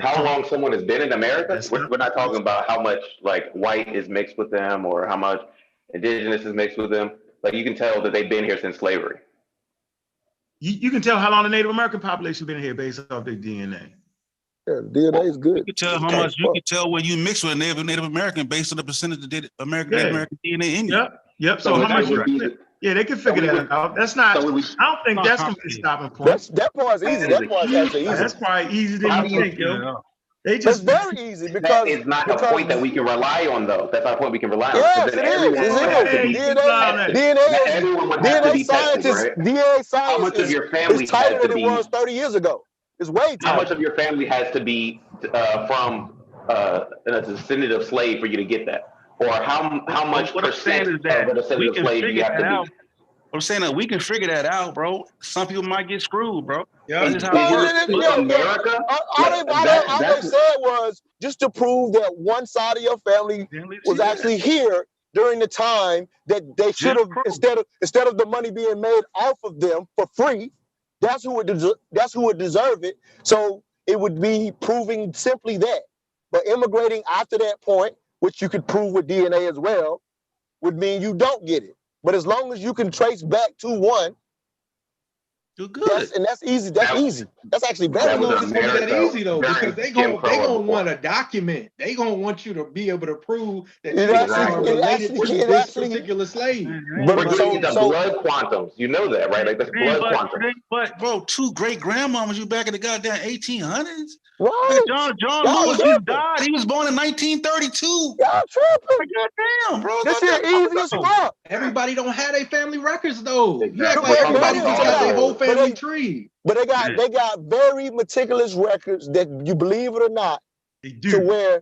How long someone has been in America? We're not talking about how much like white is mixed with them or how much indigenous is mixed with them. Like you can tell that they've been here since slavery. You can tell how long the Native American population been here based off their DNA. Yeah, DNA is good. You can tell how much. You can tell when you mix with a Native American based on the percentage of American DNA in you. Yep. So how much? They can figure that out. That's not. I don't think that's gonna be a stopping point. That part's easy. That part's actually easy. That's probably easier than you think, yo. It's very easy because that is not a point that we can rely on, though. That's not a point we can rely on. Yes, it is. DNA scientists. DNA science. How much of your family is tighter than it was 30 years ago? It's way tighter. How much of your family has to be from a descendant of slave for you to get that? Or how much percent of a descendant of slave do you have to be? I'm saying that we can figure that out, bro. Some people might get screwed, bro. Yeah. All they said was just to prove that one side of your family was actually here during the time that they should have, instead of the money being made off of them for free, that's who would deserve it. So it would be proving simply that. But immigrating after that point, which you could prove with DNA as well, would mean you don't get it. But as long as you can trace back to one, you're good. That's easy. That's easy. That's actually better. It's gonna be that easy though, because they gonna want a document. They gonna want you to be able to prove that you are related to this particular slave. We're getting into blood quantums. You know that, right? Like that's blood quantum. But bro, 2 great grandmamas, you back in the goddamn 1800s. What? John Lewis died. He was born in 1932. Y'all tripping? Goddamn, bro. This shit easy as fuck. Everybody don't have their family records though. Exactly. Like everybody got their whole family tree. But they got very meticulous records that, you believe it or not, to where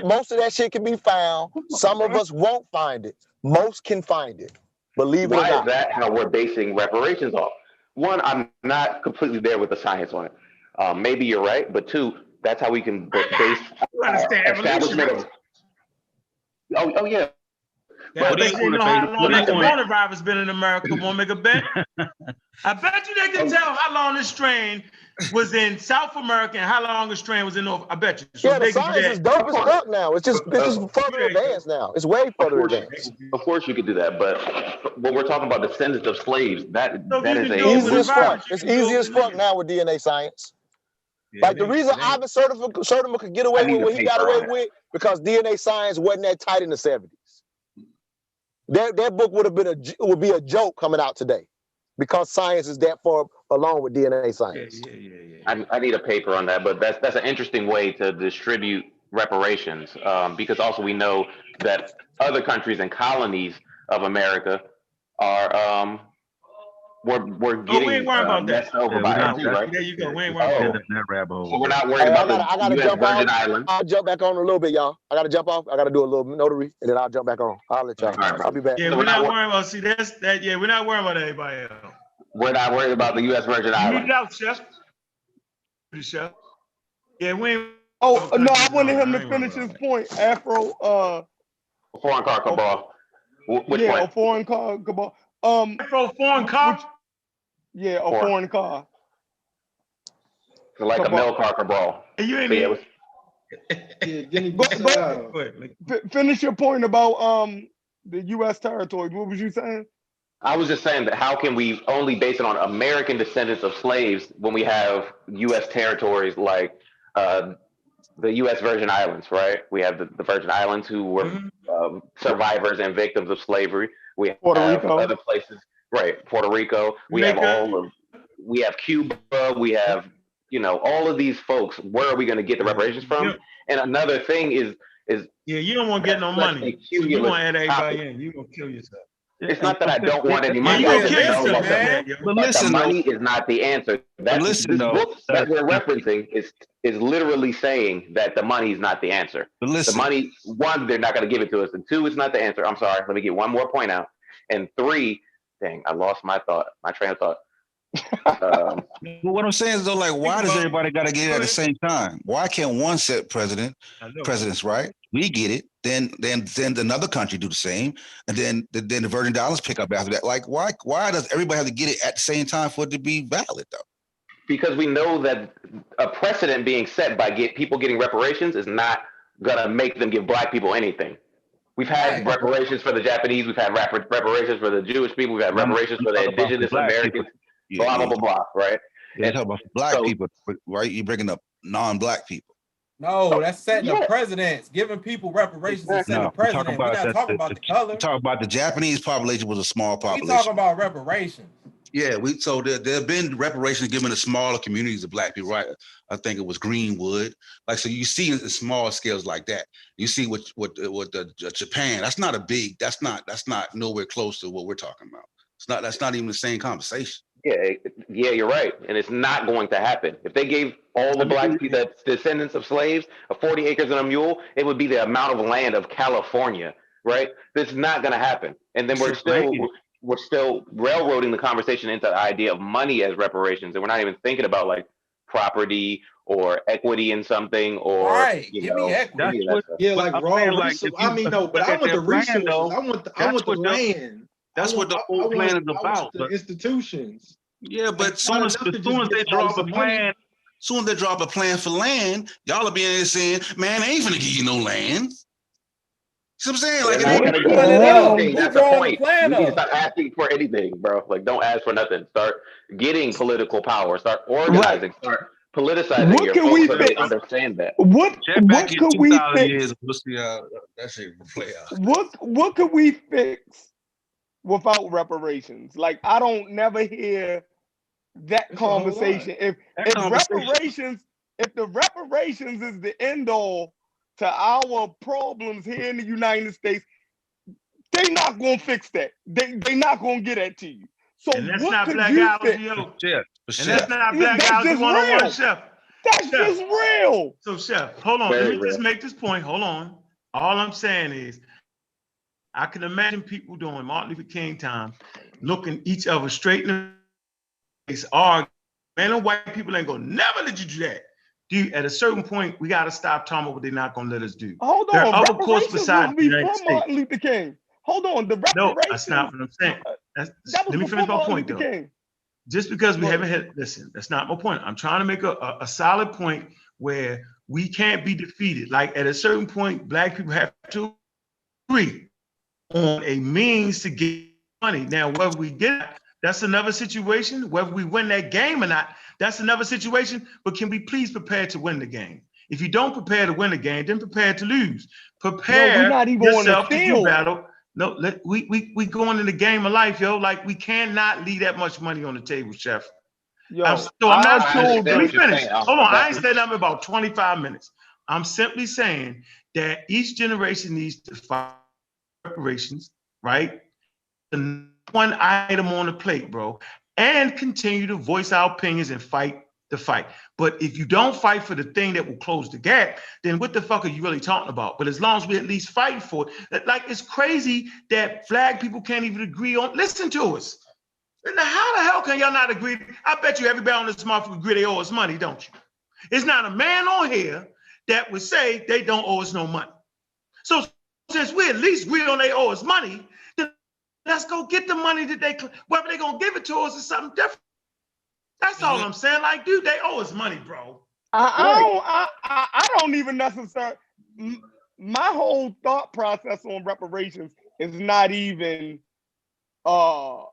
most of that shit can be found. Some of us won't find it. Most can find it. Believe it or not. Why is that how we're basing reparations off? One, I'm not completely there with the science on it. Maybe you're right, but 2, that's how we can base establishment of. Oh yeah. Yeah, but you know how long the coronavirus been in America. Won't make a bet. I bet you they can tell how long this strain was in South America and how long the strain was in North. I bet you. So the science is dope as fuck now. It's just further advanced now. It's way further advanced. Of course you could do that, but when we're talking about descendants of slaves, that is easy as fuck. It's easy as fuck now with DNA science. Like the reason Ivan Sertima could get away with what he got away with, because DNA science wasn't that tight in the 70s. That book would be a joke coming out today, because science is that far along with DNA science. I need a paper on that, but that's an interesting way to distribute reparations, because also we know that other countries and colonies of America are we're Oh, we ain't getting worried about that. messed over Yeah, by we it don't. too, right? There you go. We ain't Oh, worried about that. that rabbit hole. So we're not worried Hey, about I gotta the U.S. jump Virgin off. Islands. I'll jump back on a little bit, y'all. I gotta jump off. I gotta do a little notary, and then I'll jump back on. I'll let y'all. All right, bro. I'll be back. Yeah, So we're not worried about. See, that's that. Yeah, we're not worried about everybody else. We're not worried about the U.S. Virgin Mute Islands. it out, Chef. Chef. Yeah, we ain't. Oh no, I wanted him to finish his point. Afro, Foreign car cabal. Which yeah, one? a foreign car cabal. Afro foreign car. Yeah, a foreign car. So like a mill car cabal. You ain't So, Finish your point about the U.S. territories. What was you saying? I was just saying that how can we only base it on American descendants of slaves when we have U.S. territories like the U.S. Virgin Islands, right? We have the Virgin Islands who were survivors and victims of slavery. We Puerto have Rico. other places, right? Puerto Rico. We have we have Cuba. We have, all of these folks. Where are we going to get the reparations from? And another thing is you don't want to get no money. So you want to add everybody in. You gonna kill yourself. It's not that I don't want any money. You gonna kill yourself, man. But listen, the money is not the answer. This book that we're referencing is literally saying that the money is not the answer. The money, one, they're not going to give it to us, and two, it's not the answer. I'm sorry. Let me get one more point out. And three, dang, I lost my train of thought. But what I'm saying is though, like, why does everybody got to get it at the same time? Why can't one set presidents, right? We get it, then another country do the same, and then the Virgin Islands pick up after that. Like, why does everybody have to get it at the same time for it to be valid though? Because we know that a precedent being set by people getting reparations is not gonna make them give black people anything. We've had reparations for the Japanese. We've had reparations for the Jewish people. We've had reparations for the indigenous Americans. Blah, blah, blah, blah, right? Yeah, talk about black people, right? You're bringing up non-black people. No, that's setting the presidents, giving people reparations and setting the president. We're not talking about the color. Talk about the Japanese population was a small population. We talking about reparations. Yeah, so there have been reparations given to smaller communities of black people, right? I think it was Greenwood. Like, so you see in small scales like that. You see what the Japan. That's not nowhere close to what we're talking about. That's not even the same conversation. Yeah, you're right. And it's not going to happen. If they gave all the black people, the descendants of slaves, 40 acres and a mule, it would be the amount of land of California, right? That's not going to happen. And then we're still railroading the conversation into the idea of money as reparations. And we're not even thinking about like property or equity in something or, give me equity. Like raw resources. I mean, no, but I want the resources. I want the land. That's what the whole plan is about. The institutions. Yeah, but as soon as they drop a plan, soon as they drop a plan for land, y'all are being there saying, "Man, I ain't finna give you no land." See what I'm saying? Like, that's the point. You need to stop asking for anything, bro. Like, don't ask for nothing. Start getting political power. Start organizing. Start politicizing your folks so they understand that. What could we fix? We'll see how that shit play out. What could we fix without reparations? Like, I don't never hear that conversation. If the reparations is the end all to our problems here in the United States, they not gonna fix that. They not gonna get that to you. So and that's what not could black you house, fix? yo. Chef. And that's not black house 101, Chef. That's just real. So, Chef, hold on. Let me just make this point. Hold on. All I'm saying is, I can imagine people during Martin Luther King time looking each other straight in the face, arguing. Man, and white people ain't gonna never let you do that. Dude, at a certain point, we gotta stop talking about what they're not gonna let us do. Hold on, there are other courts reparations besides was the United before States. Martin Luther King. Hold on, the reparations. No, that's not what I'm saying. Let me finish my point, though. Just because we haven't had, listen, that's not my point. I'm trying to make a solid point where we can't be defeated. Like, at a certain point, black people have to agree on a means to get money. Now, whether we get, that's another situation. Whether we win that game or not, that's another situation. But can we please prepare to win the game? If you don't prepare to win the game, then prepare to lose. Prepare yourself to do battle. No, we going in the game of life, yo. Like, we cannot leave that much money on the table, Chef. Yo, let me finish. Hold on, I ain't staying up about 25 minutes. I'm simply saying that each generation needs to fight reparations, right? The one item on the plate, bro, and continue to voice our opinions and fight the fight. But if you don't fight for the thing that will close the gap, then what the fuck are you really talking about? But as long as we at least fight for it, like it's crazy that Black people can't even agree on. Listen to us. Now, how the hell can y'all not agree? I bet you everybody on this motherfucker agree they owe us money, don't you? It's not a man on here that would say they don't owe us no money. So since we at least agree on they owe us money, then let's go get the money that they, whether they're gonna give it to us or something different. That's all I'm saying. Like, dude, they owe us money, bro. I don't even necessarily. My whole thought process on reparations is not even out,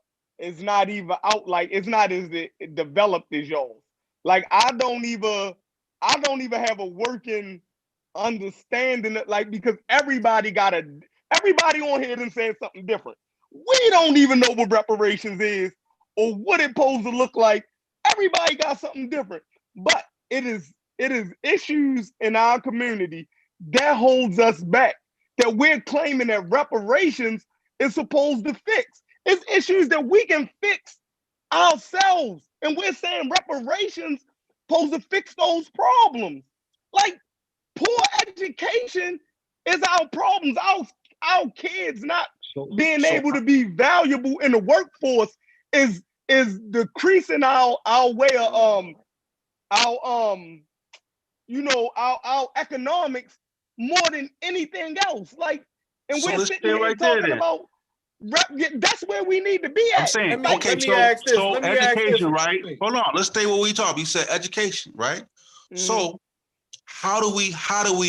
like it's not as developed as yours. Like I don't even have a working understanding it, like, because everybody on here done said something different. We don't even know what reparations is or what it's supposed to look like. Everybody got something different, but it is issues in our community that holds us back, that we're claiming that reparations is supposed to fix. It's issues that we can fix ourselves, and we're saying reparations supposed to fix those problems. Like poor education is our problems. Our kids not being able to be valuable in the workforce is decreasing our way of our economics more than anything else. Like, and So we're let's sitting stay here right talking there then. about that's where we need to be at. I'm saying, Like, okay, so education, right? Hold on, let's stay where we talk. You said education, right? So how do we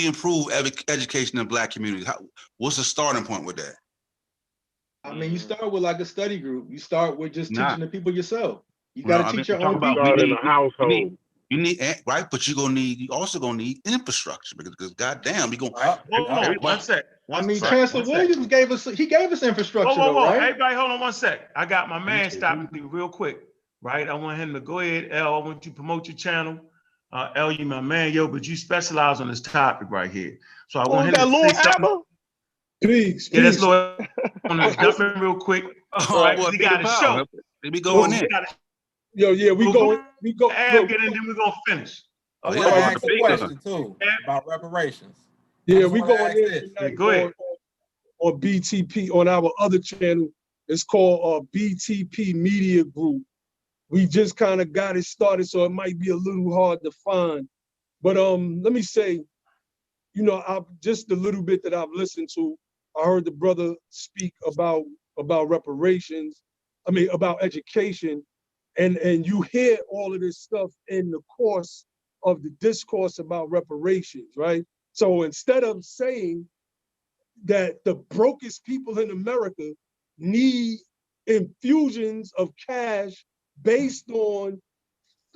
improve education in Black communities? What's the starting point with that? I mean, you start with like a study group. You start with just teaching the people yourself. You got to teach your own people. You need right, but you also gonna need infrastructure because goddamn, we gonna. Hold on, one sec. I mean, Chancellor Williams gave us infrastructure, whoa. right? Everybody, hold on one sec. I got my man stopping me real quick, right? I want him to go ahead. L, I want you to promote your channel. L, you my man, yo, but you specialize on this topic right here. So I want him to say something. Peace. Yeah, that's Lord. I want to jump in real quick. Right, he got a show. They be going in. Yeah, we go. Ab, get in, then we're gonna finish. I want to ask a question too about reparations. Yeah, we going in tonight. Go ahead. On BTP on our other channel. It's called BTP Media Group. We just kind of got it started, so it might be a little hard to find. But let me say, just a little bit that I've listened to, I heard the brother speak about reparations. I mean, about education, and you hear all of this stuff in the course of the discourse about reparations, right? So instead of saying that the brokest people in America need infusions of cash based on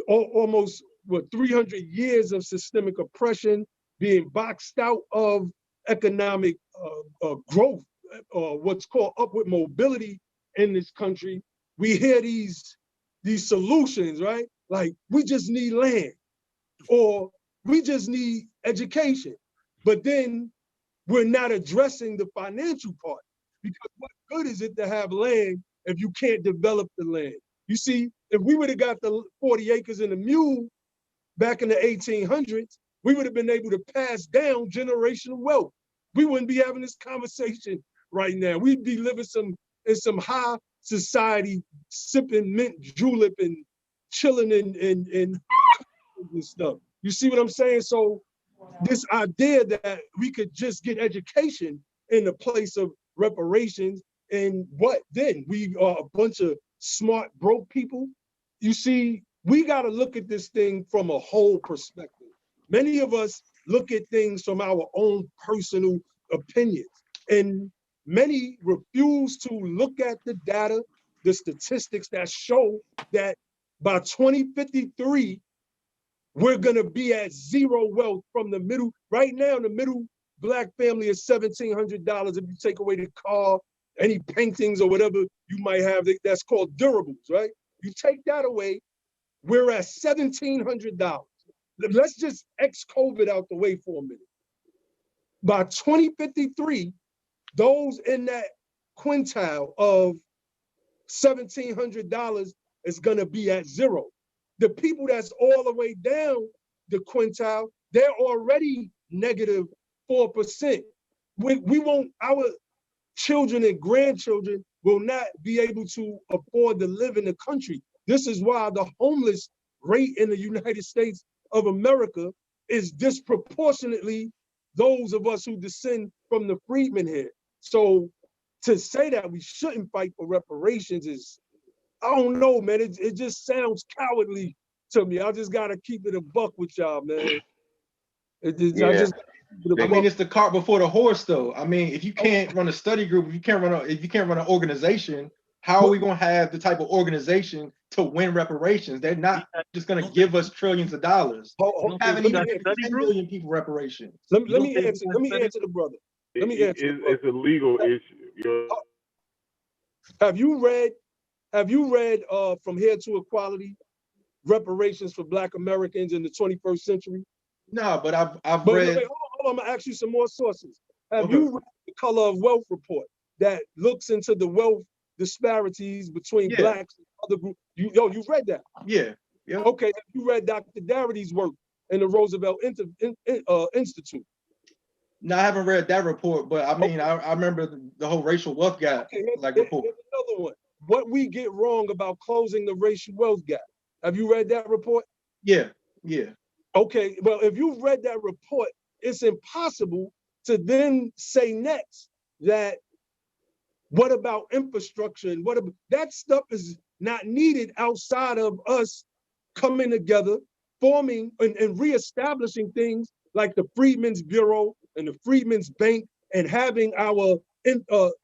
almost 300 years of systemic oppression, being boxed out of economic growth, what's called upward mobility in this country, we hear these solutions, right? Like, we just need land, or we just need education. But then we're not addressing the financial part, because what good is it to have land if you can't develop the land? You see, if we would have got the 40 acres and a mule back in the 1800s, we would have been able to pass down generational wealth. We wouldn't be having this conversation right now. We'd be living in some high society, sipping mint julep and chilling and stuff. You see what I'm saying? So this idea that we could just get education in the place of reparations, and what then? We are a bunch of smart, broke people. You see, we got to look at this thing from a whole perspective. Many of us look at things from our own personal opinions, and many refuse to look at the data, the statistics that show that by 2053, we're gonna be at zero wealth from the middle. Right now, the middle Black family is $1,700 if you take away the car, any paintings or whatever you might have, that's called durables, right? You take that away, we're at $1,700. let's just ex-COVID out the way for a minute. By 2053, those in that quintile of $1,700 is gonna be at zero. The people that's all the way down the quintile, they're already negative 4%. We won't, our children and grandchildren will not be able to afford to live in the country. This is why the homeless rate in the United States of America is disproportionately those of us who descend from the freedmen here. So to say that we shouldn't fight for reparations is, I don't know, man. It just sounds cowardly to me. I just gotta keep it a buck with y'all, man. I mean, it's the cart before the horse, though. I mean, if you can't run a study group, if you can't run an organization, how are we gonna have the type of organization to win reparations? They're not just gonna give us trillions of dollars. We haven't even given 10 million people reparations. Let me answer the brother. Let me answer the brother. It's a legal issue. Have you read From Here to Equality, Reparations for Black Americans in the 21st Century? No, but I've read. Wait, hold on, I'm gonna ask you some more sources. Have you read The Color of Wealth report that looks into the wealth disparities between blacks and other groups? You've read that? Yeah. Okay, have you read Dr. Darrity's work in the Roosevelt Institute? No, I haven't read that report, but I mean, I remember the whole racial wealth gap report. Here's another one. What we get wrong about closing the racial wealth gap. Have you read that report? Yeah. Okay, well, if you've read that report, it's impossible to then say next that what about infrastructure and that stuff is not needed outside of us coming together, forming and reestablishing things like the Freedmen's Bureau and the Freedmen's Bank, and having our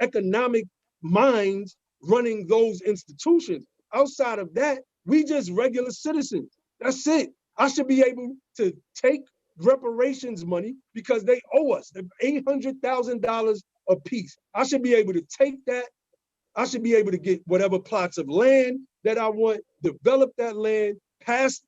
economic minds running those institutions. Outside of that, we just regular citizens. That's it. I should be able to take reparations money because they owe us $800,000 a piece. I should be able to take that. I should be able to get whatever plots of land that I want, develop that land, pass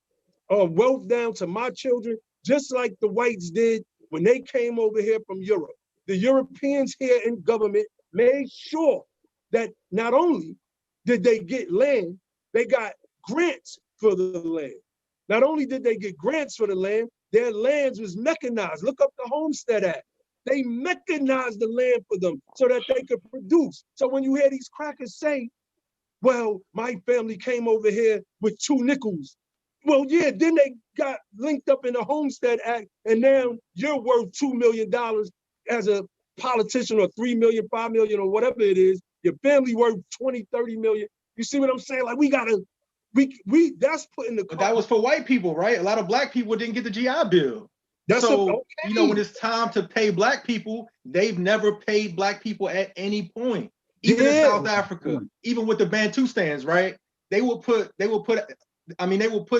wealth down to my children, just like the whites did when they came over here from Europe. The Europeans here in government made sure that not only did they get land, they got grants for the land. Not only did they get grants for the land, their lands was mechanized. Look up the Homestead Act. They mechanized the land for them so that they could produce. So when you hear these crackers say, well, my family came over here with 2 nickels. Well, yeah, then they got linked up in the Homestead Act, and now you're worth $2 million as a politician, or 3 million, 5 million, or whatever it is. Your family worth 20, 30 million. You see what I'm saying? Like, we that's putting the. But that was for white people, right? A lot of black people didn't get the GI Bill. You know, when it's time to pay black people, they've never paid black people at any point. Even in South Africa, even with the Bantustans, right? They will put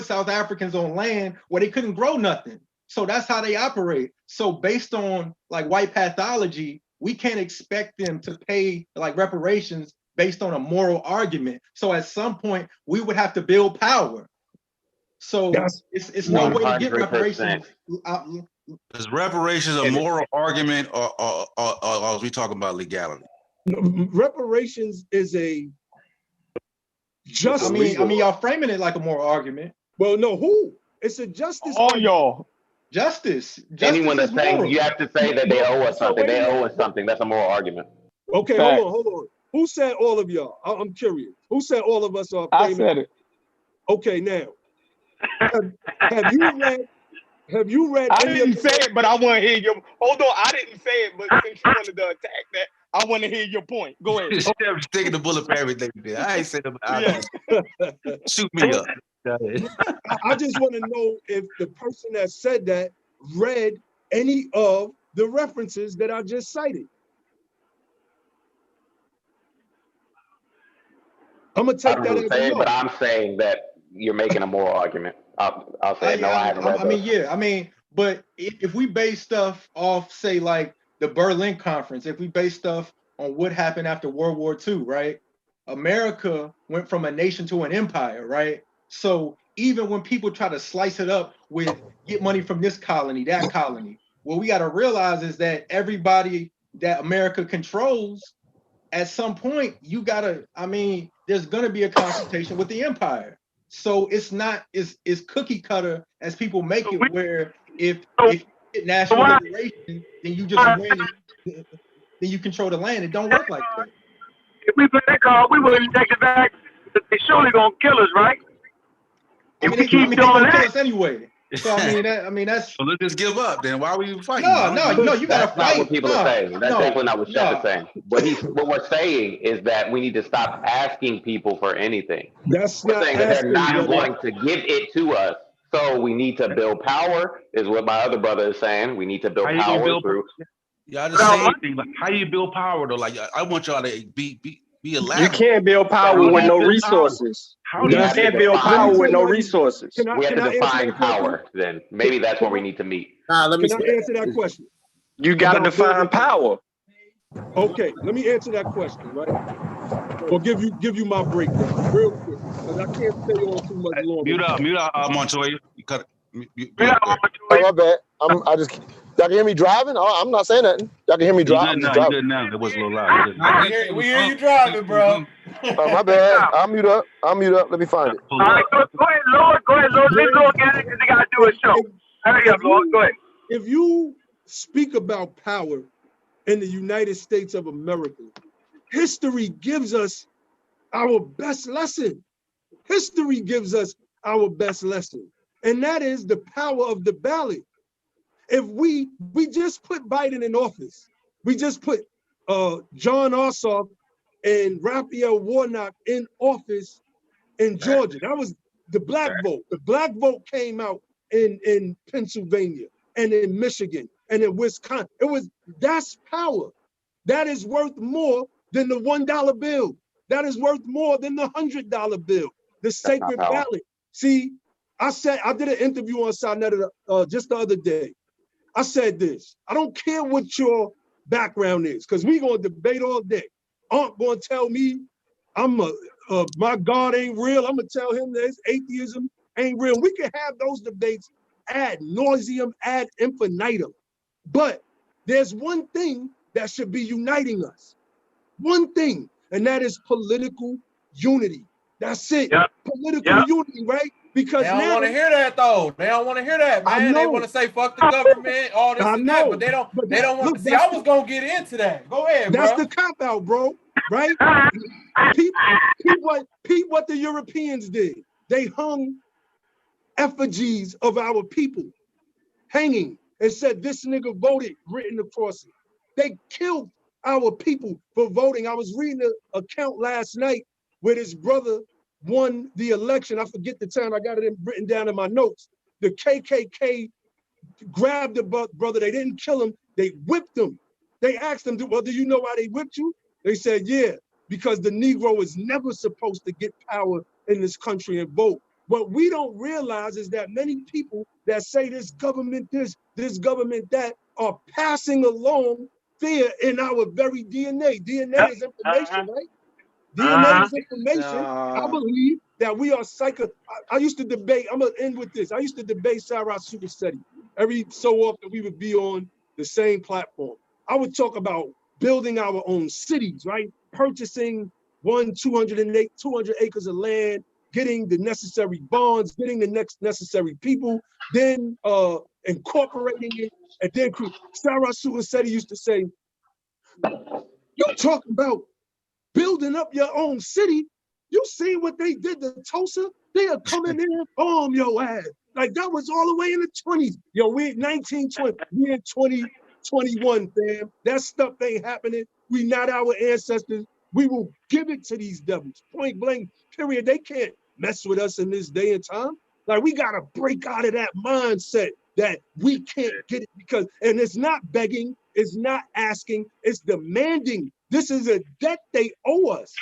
South Africans on land where they couldn't grow nothing. So that's how they operate. So based on like white pathology, we can't expect them to pay like reparations based on a moral argument. So at some point we would have to build power. So it's no way to get reparations. Is reparations a moral argument, or are we talking about legality? Reparations is a justice. I mean, y'all framing it like a moral argument. Well, no, who? It's a justice. All y'all. Justice. Anyone that's saying you have to say that they owe us something. They owe us something. That's a moral argument. Okay, hold on. Who said all of y'all? I'm curious. Who said all of us are framing? I said it. Okay, now have you read? I didn't say it, but I want to hear your. Hold on, I didn't say it, but since you wanted to attack that, I want to hear your point. Go ahead. I'm taking the bullet for everything. I ain't saying shoot me up. I just want to know if the person that said that read any of the references that I just cited. I'm gonna take that as a no. But I'm saying that you're making a moral argument. I'll say no. I haven't read that. But if we base stuff off, say, like the Berlin Conference, if we base stuff on what happened after World War II, right? America went from a nation to an empire, right? So even when people try to slice it up with get money from this colony, that colony, what we got to realize is that everybody that America controls, at some point, you gotta, I mean, there's gonna be a consultation with the empire. So it's not as cookie cutter as people make it, where if you get national liberation, then you just win, then you control the land. It don't work like that. If we play that card, we wouldn't take it back. They surely gonna kill us, right? If we keep doing that, kill us anyway. So I mean that's. So let's just give up. Then why are we even fighting? No, you gotta That's fight. not what people are saying. That's definitely not what Chef is saying. What we're saying is that we need to stop asking people for anything. We're saying that they're not going to give it to us. So we need to build power, is what my other brother is saying. We need to build power through. Y'all the same thing. Like, how you build power though? Like, I want y'all to be elaborate. You can't build power with no resources. You can't build power with no resources. We have to define power. Then maybe that's where we need to meet. Can I answer that question? You got to define power. Okay, let me answer that question, right? Or give you my breakdown real quick, because I can't stay on too much longer. Mute up, Montoya. You cut it. Oh, my bad. Y'all can hear me driving? Oh, I'm not saying nothing. Y'all can hear me driving. You good now. It was a little loud. We hear you driving, bro. Oh, my bad. I'll mute up. Let me find it. All right, go ahead, Lord. Let Lord get it because they got to do a show. Hurry up, Lord. Go ahead. If you speak about power in the United States of America, history gives us our best lesson. History gives us our best lesson. And that is the power of the ballot. If we just put Biden in office, we just put John Ossoff and Raphael Warnock in office in Georgia. That was the black vote. The black vote came out in Pennsylvania and in Michigan and in Wisconsin. That's power. That is worth more than the $1 bill. That is worth more than the $100 bill. The sacred ballot. See, I did an interview on Sarnetta just the other day. I said this: I don't care what your background is, because we're gonna debate all day. Aunt gonna tell me my God ain't real. I'm gonna tell him that atheism ain't real. We can have those debates ad nauseum, ad infinitum. But there's one thing that should be uniting us. One thing, and that is political unity. That's it. Yep. Political unity, right? Because they don't want to hear that though. They don't want to hear that, man. They want to say fuck the government, all this and that, but they don't want to see. I was gonna get into that. Go ahead, bro. That's the cop out, bro. Right? Peep what the Europeans did. They hung effigies of our people, hanging, and said this nigga voted, written across it. They killed our people for voting. I was reading an account last night where his brother won the election. I forget the time. I got it written down in my notes. The KKK grabbed the brother. They didn't kill him. They whipped him. They asked him, well, do you know why they whipped you? They said, yeah, because the Negro is never supposed to get power in this country and vote. What we don't realize is that many people that say this government this government that, are passing along fear in our very DNA. DNA is information, right? DNA is information. I believe that we are I used to debate, I'm gonna end with this. I used to debate Sarah Supersetti. Every so often we would be on the same platform. I would talk about building our own cities, right? Purchasing 200 acres of land, getting the necessary bonds, getting the necessary people, then incorporating it, and then Sarah Supersetti used to say, you're talking about building up your own city. You see what they did to Tulsa? They are coming in and bomb your ass. Like that was all the way in the 20s. Yo, we in 1920, we in 2021, fam. That stuff ain't happening. We not our ancestors. We will give it to these devils. Point blank, period. They can't mess with us in this day and time. Like we gotta break out of that mindset that we can't get it because, and it's not begging, it's not asking, it's demanding. This is a debt they owe us.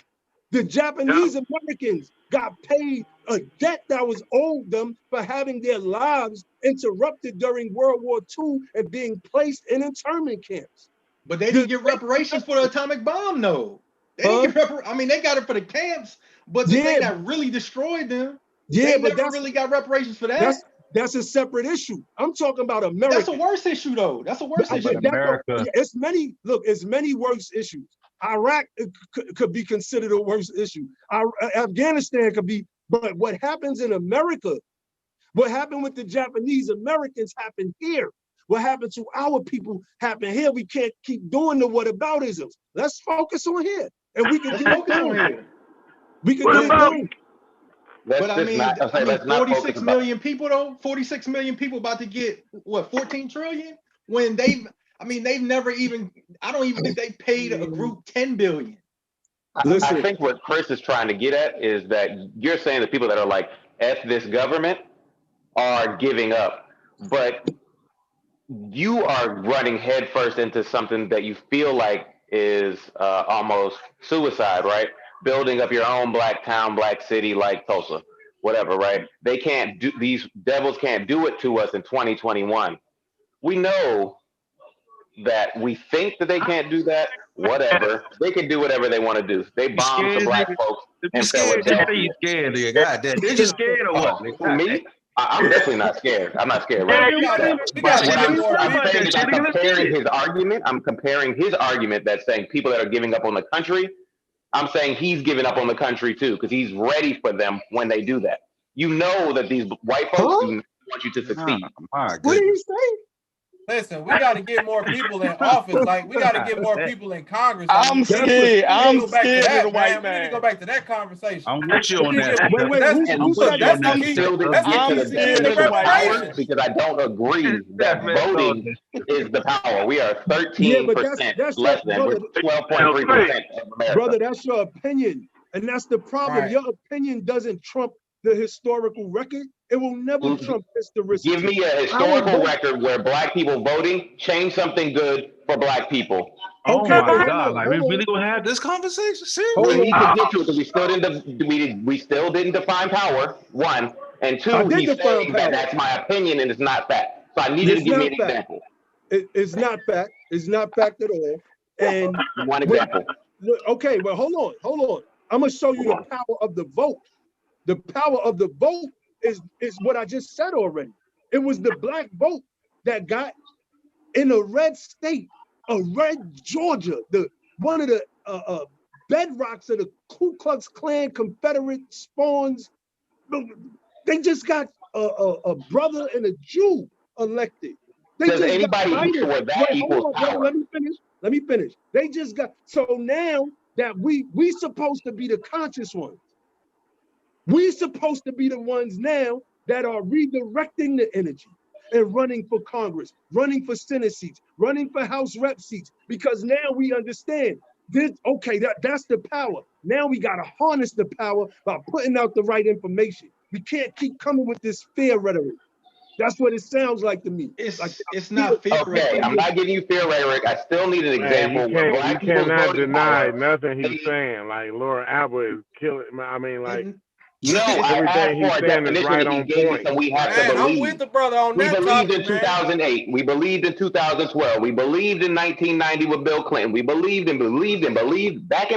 The Japanese Americans got paid a debt that was owed them for having their lives interrupted during World War II and being placed in internment camps. But they didn't get reparations for the atomic bomb, though. They didn't get they got it for the camps, but the thing that really destroyed them. Yeah, they but never really got reparations for that. That's a separate issue. I'm talking about America. That's a worse issue, though. That's a worse issue. It's many worse issues. Iraq could be considered a worse issue. Afghanistan could be, but what happens in America, what happened with the Japanese Americans happened here. What happened to our people happened here. We can't keep doing the whataboutisms. Let's focus on here. And we can get it done. We can get it done. But I mean, 46 million people though, 46 million people about to get what, 14 trillion? When they've never even, I don't even think they paid a group 10 billion. I think what Chris is trying to get at is that you're saying the people that are like, F this government are giving up, but you are running headfirst into something that you feel like is almost suicide, right? Building up your own black town, black city like Tulsa, whatever, right? They can't do, these devils can't do it to us in 2021. We know that we think that they can't do that, whatever. They can do whatever they want to do. They bombed some black folks in Philadelphia. You scared, nigga. God damn. Did you scared or what? For me? I'm definitely not scared. I'm not scared, right? I'm comparing his argument that's saying people that are giving up on the country. I'm saying he's giving up on the country too, because he's ready for them when they do that. You know that these white folks do not want you to succeed. What did he say? Listen, we got to get more people in office. Like, we got to get more people in Congress. I'm scared. I'm scared of the white man. We need to go back to that conversation. I'm with you on that. Who said that? Because I don't agree that voting is the power. We are 13% less than. We're 12.3% of America. Brother, that's your opinion. And that's the problem. Right. Your opinion doesn't trump the historical record. It will never trump history. Give me a historical record where black people voting changed something good for black people. Oh my God! Like, we really gonna have this conversation? Seriously? We need to get to it because we still didn't define power. One and two. He's saying that that's my opinion and it's not fact. So I needed to give me an example. It's not fact. It's not fact at all. And one example. Okay, well, hold on. I'm gonna show you the power of the vote. The power of the vote is what I just said already. It was the black vote that got in a red state, a red Georgia, one of the bedrocks of the Ku Klux Klan Confederate spawns. They just got a brother and a Jew elected. Does anybody for that equals power? Let me finish. They just got, so now that we supposed to be the conscious ones. We supposed to be the ones now that are redirecting the energy and running for Congress, running for Senate seats, running for House Rep seats, because now we understand this. Okay, that's the power. Now we got to harness the power by putting out the right information. We can't keep coming with this fear rhetoric. That's what it sounds like to me. It's not fear rhetoric. Okay, I'm not giving you fear rhetoric. I still need an example. You cannot deny nothing he's saying. Like, Laura Albert is killing. I mean, like. No, I asked for a definition right and he gave me, so we have to believe. I'm with the brother on we that believed topic, in 2008. We believed in 2012. We believed in 1990 with Bill Clinton. We believed back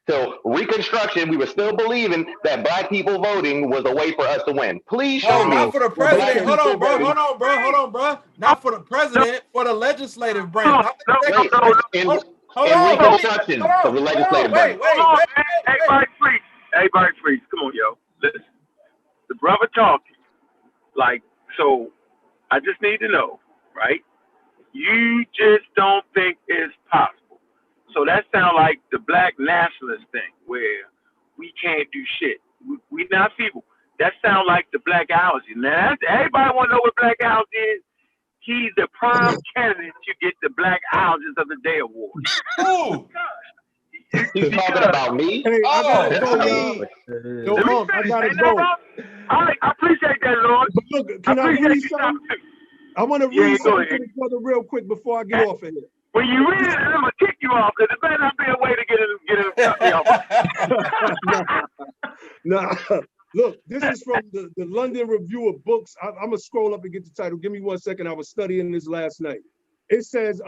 till Reconstruction. We were still believing that black people voting was a way for us to win. Please show me. Not for the president. Hold on, bro. Not for the president, for the legislative branch. In Reconstruction, for the legislative branch. Everybody freeze. Come on, yo. Listen. The brother talking. Like, so I just need to know, right? You just don't think it's possible. So that sounds like the black nationalist thing where we can't do shit. We not feeble. That sounds like the Black House. Now, everybody want to know what Black House is. He's the prime candidate to get the Black Houses of the Day award. Ooh. He's talking about me. Hey, I gotta go. I appreciate that, Lord. But look, can I read something? I want to read something to the brother real quick before I get off of here. When you read it, I'm gonna kick you off because it better not be a way to get it off. Nah, look, this is from the London Review of Books. I'm gonna scroll up and get the title. Give me 1 second. I was studying this last night. It says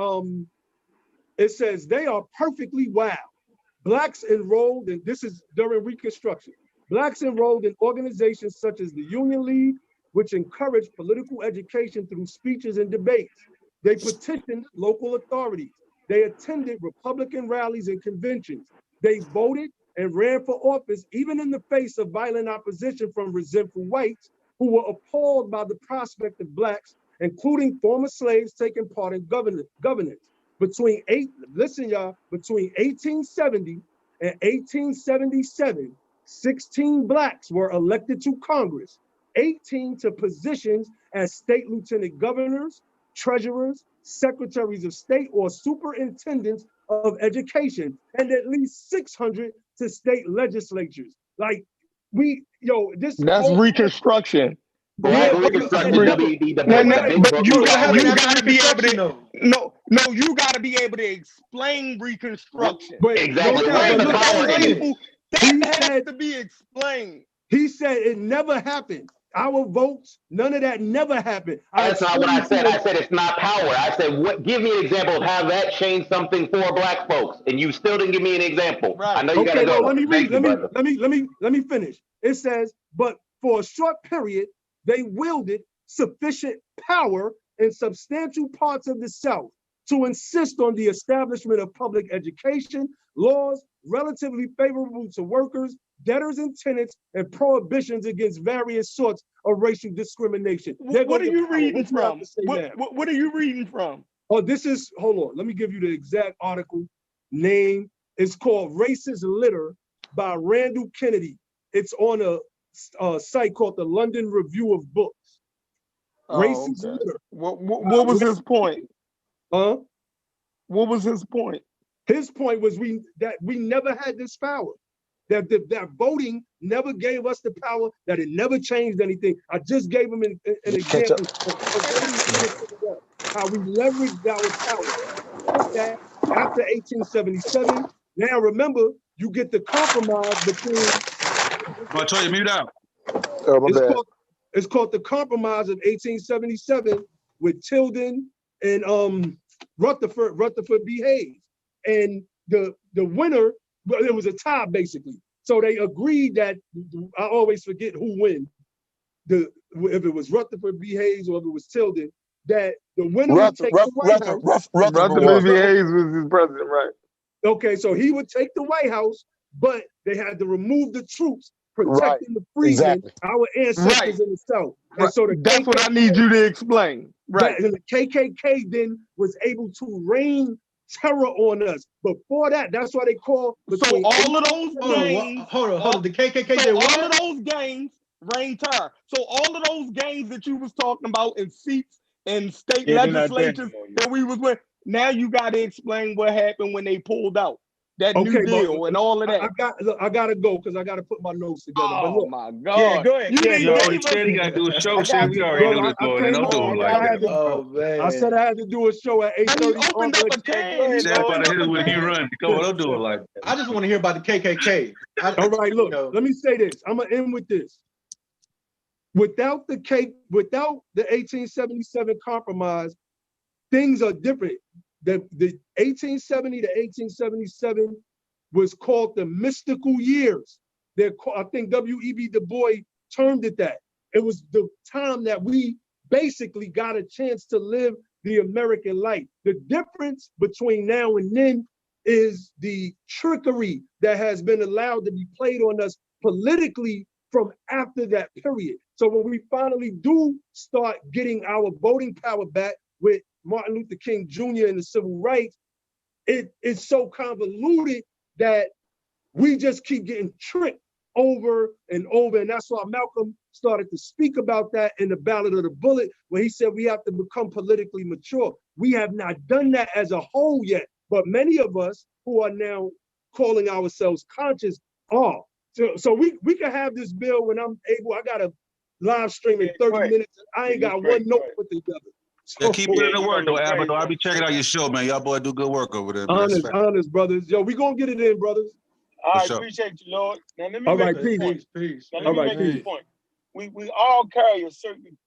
they are perfectly wild. Blacks enrolled, and this is during Reconstruction. Blacks enrolled in organizations such as the Union League, which encouraged political education through speeches and debates. They petitioned local authorities. They attended Republican rallies and conventions. They voted and ran for office, even in the face of violent opposition from resentful whites who were appalled by the prospect of Blacks, including former slaves, taking part in governance. Between 1870 and 1877, 16 Blacks were elected to Congress, 18 to positions as state lieutenant governors, treasurers, secretaries of state, or superintendents of education, and at least 600 to state legislatures. Like, that's Reconstruction. Black Reconstruction, WEB, the book, the big book. You gotta be able to. No, you gotta be able to explain Reconstruction. Exactly. Where's the power in it? That has to be explained. He said it never happened. Our votes, none of that never happened. That's not what I said. I said it's not power. I said, give me an example of how that changed something for Black folks, and you still didn't give me an example. Right. I know you gotta go. Let me read. Let me finish. It says, but for a short period, they wielded sufficient power in substantial parts of the South to insist on the establishment of public education, laws relatively favorable to workers, debtors and tenants, and prohibitions against various sorts of racial discrimination. What are you reading from? What are you reading from? Oh, this is, hold on, let me give you the exact article name. It's called Racist Litter by Randall Kennedy. It's on a site called the London Review of Books. Racist Litter. What was his point? Huh? What was his point? His point was that we never had this power. That voting never gave us the power, that it never changed anything. I just gave him an example of how we leveraged our power. That after 1877, now remember, you get the compromise between. I told you, mute out. Oh, my bad. It's called the Compromise of 1877 with Tilden and Rutherford B. Hayes. And the winner, well, it was a tie basically. So they agreed that, I always forget who won, if it was Rutherford B. Hayes or if it was Tilden, that the winner would take the White House. Rutherford B. Hayes was his president, right? Okay, so he would take the White House, but they had to remove the troops protecting the freedmen, our ancestors in the South. And so that's what I need you to explain. Right. And the KKK then was able to rain terror on us. Before that, that's why they call. So all of those gangs. Hold on. The KKK. So all of those gangs rain terror. So all of those gangs that you was talking about in seats and state legislatures that we was with. Now you got to explain what happened when they pulled out. That New Deal and all of that. I gotta go because I gotta put my notes together. Oh, but look, my God. Yeah, go ahead. He said he got to do a show. Shit, we already know this going. Don't do him like that. Oh, man. I said I had to do a show at 8:30. Opened up a can. Shit, about to hit it when he run. Come on, don't do it like that. I just want to hear about the KKK. All right, look, let me say this. I'm gonna end with this. Without the 1877 compromise, things are different. The 1870 to 1877 was called the mystical years. I think W.E.B. Du Bois termed it that. It was the time that we basically got a chance to live the American life. The difference between now and then is the trickery that has been allowed to be played on us politically from after that period. So when we finally do start getting our voting power back with Martin Luther King Jr. and the civil rights, it's so convoluted that we just keep getting tricked over and over. And that's why Malcolm started to speak about that in the Ballad of the Bullet, where he said we have to become politically mature. We have not done that as a whole yet, but many of us who are now calling ourselves conscious are. So we can have this bill when I'm able. I got a live stream in 30 minutes. I ain't got one note put together. Yeah, keep it in the work though, Albert. I'll be checking out your show, man. Y'all boy do good work over there. Honest, brothers. Yo, we gonna get it in, brothers. All right, appreciate you, Lord. Now let me All make right, this point. peace. Now, let me make this point. We all carry a certain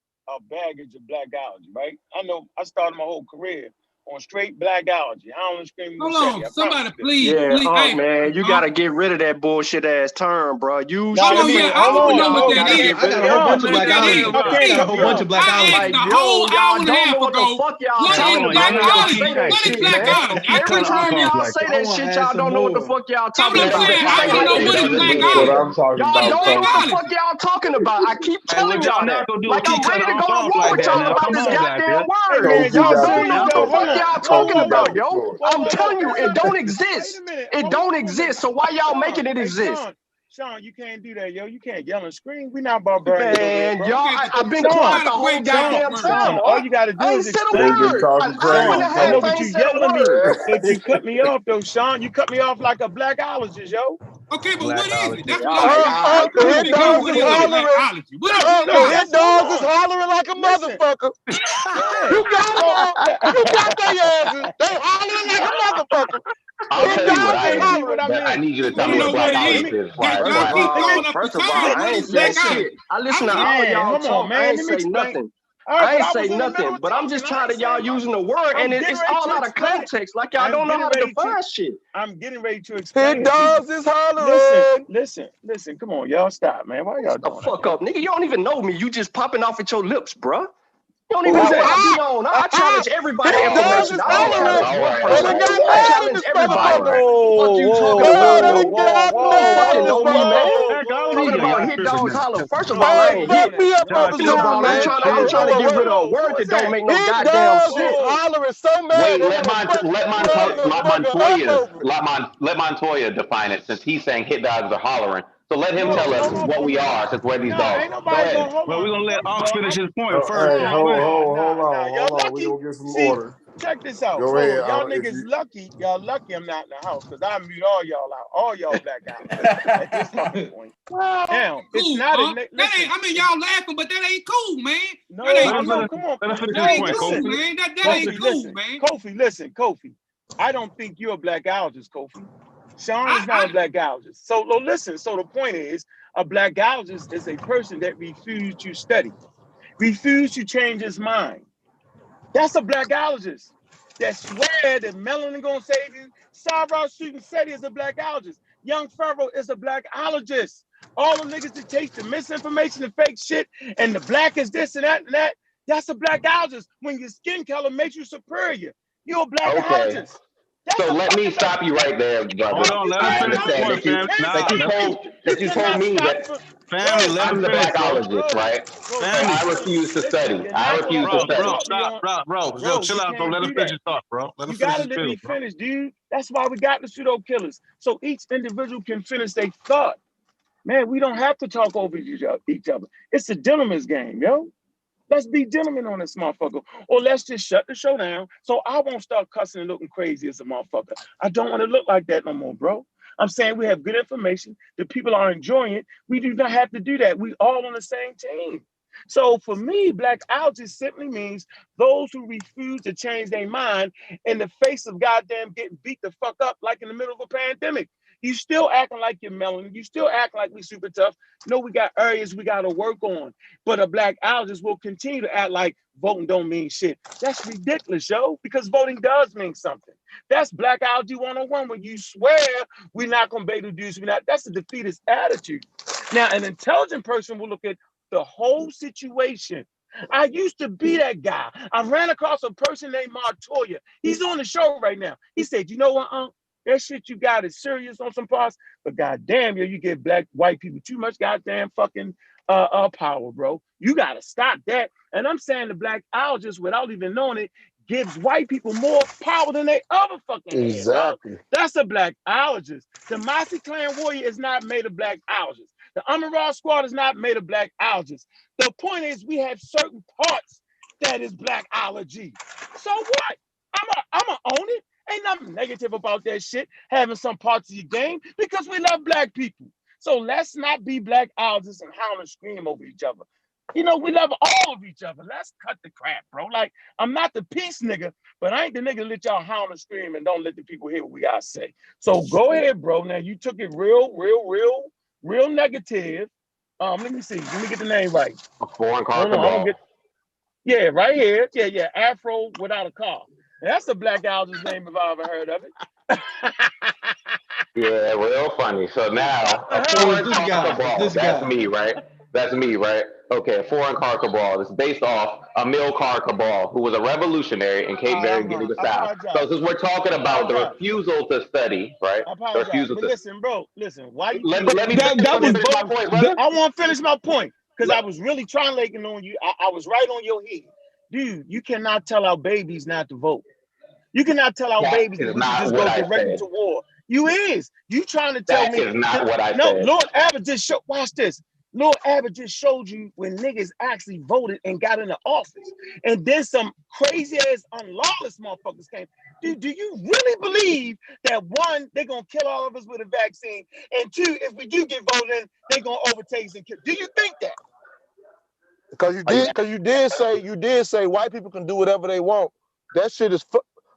baggage of black ideology, right? I know I started my whole career on straight black allergy. Howling, screaming, Hold Machete. on, somebody please, Yeah, please. Hey, man, you gotta get rid of that bullshit ass term, bro. You Nah, hold on, yeah, I don't know what that is. I got a whole bunch of black allergies. I got a whole bunch of black I allergies. asked a whole hour and a half ago, what is blackology? What is blackology? I Every just time heard y'all it. say that shit, y'all don't know what the fuck y'all That's talking what I'm about. saying. I want to know what is What blackology. I'm talking Y'all about, don't know what the Blackology. fuck y'all talking about. I keep Hey, what telling y'all y'all not that. gonna do is Like I'm keep cutting ready to go to off war like with that y'all now. about Come this on back goddamn here. Hey word. man, Kofi Y'all y'all got don't the know serious what though? the Hold fuck on. y'all Whoa, talking whoa, about, whoa. yo. Whoa, I'm whoa, whoa. telling you, it don't exist. Wait a minute. It Hold on, don't wait a minute. exist. So why y'all making it Hey, exist? Sean, you can't do that, yo. You can't yell and scream. We not barbarians over here, Man, bro. y'all, I've been quiet the whole goddamn time. All What? you gotta do I ain't is said a explain. They've been word. talking An hour and crazy, a I know, half, I but ain't you said a yelling at me, word. but you cut me off though, Sean. You cut me off like a blackologist, yo. Okay, but what is it? That's All what right, I'm all The right, hit trying to know. dogs What is is a hollering. blackology? What The is hit dogs is hollering like a motherfucker. Yeah. You got them all. You got their asses. They hollering like a motherfucker. I'll Hit tell you what dogs I is am, hollering. but I need you to I tell want me to what a know what it blackologist is. is before I First Y'all of keep all, throwing up the first of all, term. I What ain't is say blackology? shit. I I listen to want to all Man, y'all come on, talk. I man. ain't Let me say explain. nothing. All right, I but ain't I say was in the middle nothing. of But I'm talking. just I tired ain't of y'all saying much. using the word, I'm and getting it's ready all to out of explain it. context. Like y'all I'm don't know getting how to ready to. define shit. I'm getting ready to Hit explain it to you. dogs is hollering. Listen. Come on, y'all stop, man. Why y'all Shut the doing that, fuck yo? up, nigga. You don't even know me. You just popping off at your lips, bruh. You don't even Who's know what that? I be on. I challenge everybody Hit dogs information. is I don't challenge hollering. All one right, They all done person. right, got I mad in challenge this everybody. motherfucker. Fuck you talking God, about, they yo. done got You don't fucking mad. know me, man. Talking Y'all about hit tripping dogs now. holler. First of all, I Hey, ain't fuck hit. me up, Y'all Brother Second of tripping all, Super, off I'm man. that trying to Hey, I'm shit. trying to get rid of a Who word was that don't that? make no hit goddamn dogs is sense. hollering so mad Wait, they want to fuck let motherfucker up. Let Montoya define it since he's saying hit dogs are hollering. So let him No, tell us no what we motherfucker. are since we're these No, dogs. ain't Go nobody ahead. gonna hold Well, we're on. gonna let First of Ox all, finish his point Oh, first. hey, Go ahead. hold on. Y'all We lucky. gonna get some See, order. check this out. Go Hold ahead. on. Y'all niggas lucky. Y'all lucky I'm not in the house because I mute all y'all out. All y'all black out at this fucking point. Now, it's Cool, not a that listen. ain't. I mean, y'all laughing, but that ain't cool, man. That No, ain't I know. cool. Come on. Let us finish That his No, ain't point, cool, listen. Kofi. man. That ain't Kofi, cool, listen. man. Kofi, listen. Kofi, I don't think you're a blackologist, Kofi. Sean is not I a blackologist. So listen. So the point is, a blackologist is a person that refused to study, refused to change his mind. That's a blackologist that swear that melanin gonna save you. Sarah Shooting Seti is a blackologist. Young Pharaoh is a blackologist. All the niggas that take the misinformation and fake shit and the black is this and that, that's a blackologist. When your skin color makes you superior, you're a Okay. blackologist. That's So a let me fucking black. stop you right there, Hold brother. on, let him I finish his understand point, that you fam. Can't Nah, stop me. You that you told cannot me stop that me. family, Bro, let him I'm the finish, bro. blackologist, right? you Family, I can't refuse to listen. study. You're I not gonna refuse to always study. bro, cut me stop, off. bro, Bro, chill you out, bro. can't Let him do finish that. his thought, bro. Let him You finish gotta his let spill, me bro. finish, dude. That's why we got the pseudo killers. So each individual can finish their thought. Man, we don't have to talk over each other. It's a gentleman's game, yo. Let's be gentlemen on this motherfucker. Or let's just shut the show down so I won't start cussing and looking crazy as a motherfucker. I don't want to look like that no more, bro. I'm saying we have good information. The people are enjoying it. We do not have to do that. We all on the same team. So for me, black out just simply means those who refuse to change their mind in the face of goddamn getting beat the fuck up like in the middle of a pandemic. You still acting like you're melanin. You still act like we super tough. No, we got areas we got to work on. But a black algist will continue to act like voting don't mean shit. That's ridiculous, yo, because voting does mean something. That's black algae 101 when you swear we're not going to be able to do this. That's a defeatist attitude. Now, an intelligent person will look at the whole situation. I used to be that guy. I ran across a person named Montoya. He's on the show right now. He said, you know what, that shit you got is serious on some parts, but goddamn, yo, you give white people too much goddamn fucking power, bro. You gotta stop that. And I'm saying the black algist, without even knowing it, gives white people more power than they ever fucking had, dog. That's a black algist. The Mossy Clan Warrior is not made of black algists. The Amaral Squad is not made of black algists. The point is we have certain parts that is blackology. So what? I'ma own it. Ain't nothing negative about that shit, having some parts of your game, because we love black people. So let's not be black algists and howl and scream over each other. You know, we love all of each other. Let's cut the crap, bro. Like, I'm not the peace nigga, but I ain't the nigga to let y'all howl and scream and don't let the people hear what we gotta say. So go ahead, bro. Now you took it real negative. Let me see. Let me get the name right. Foreign car Hold on, I'm gonna cabal. get. Yeah, right here. Yeah, Afro without a car. That's a black alga's name if I ever heard of it. Yeah, real funny. So now a foreign car cabal. That's me, right? That's me, right? Okay, a foreign car cabal. It's based off a mill car cabal who was a revolutionary in Cape Verde, Guinea-Bissau. So since we're talking about the refusal to study, right? I The apologize. refusal But to listen, bro, listen, why you let keep me that was finish my point, brother. I want to finish my point because I was really triangulating on you. I was right on your head. Dude, you cannot tell our babies not to vote. You cannot tell our babies that we should just go directly to war. You trying to tell me that is not what I no, said. Lord Abbott just showed, watch this. Lord Abbott just showed you when niggas actually voted and got into office. And then some crazy ass unlawless motherfuckers came. Dude, do you really believe that one, they're gonna kill all of us with a vaccine? And two, if we do get voted in, they're gonna overtake us and kill. Do you think that? Because you did say white people can do whatever they want. That shit is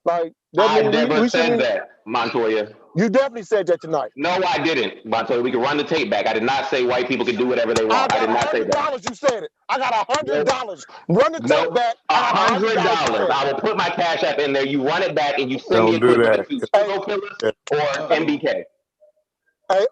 like that. I mean never we said shouldn't. that, Montoya. You definitely said that tonight. No, I didn't, Montoya. We can run the tape back. I did not say white people can do whatever they want. I did not say that. $100. You said it. I got $100. Run the tape back. $100. I will put my Cash App in there. You run it back and you send me a Don't do quick that. to Pseudo Killas or MBK. Hey,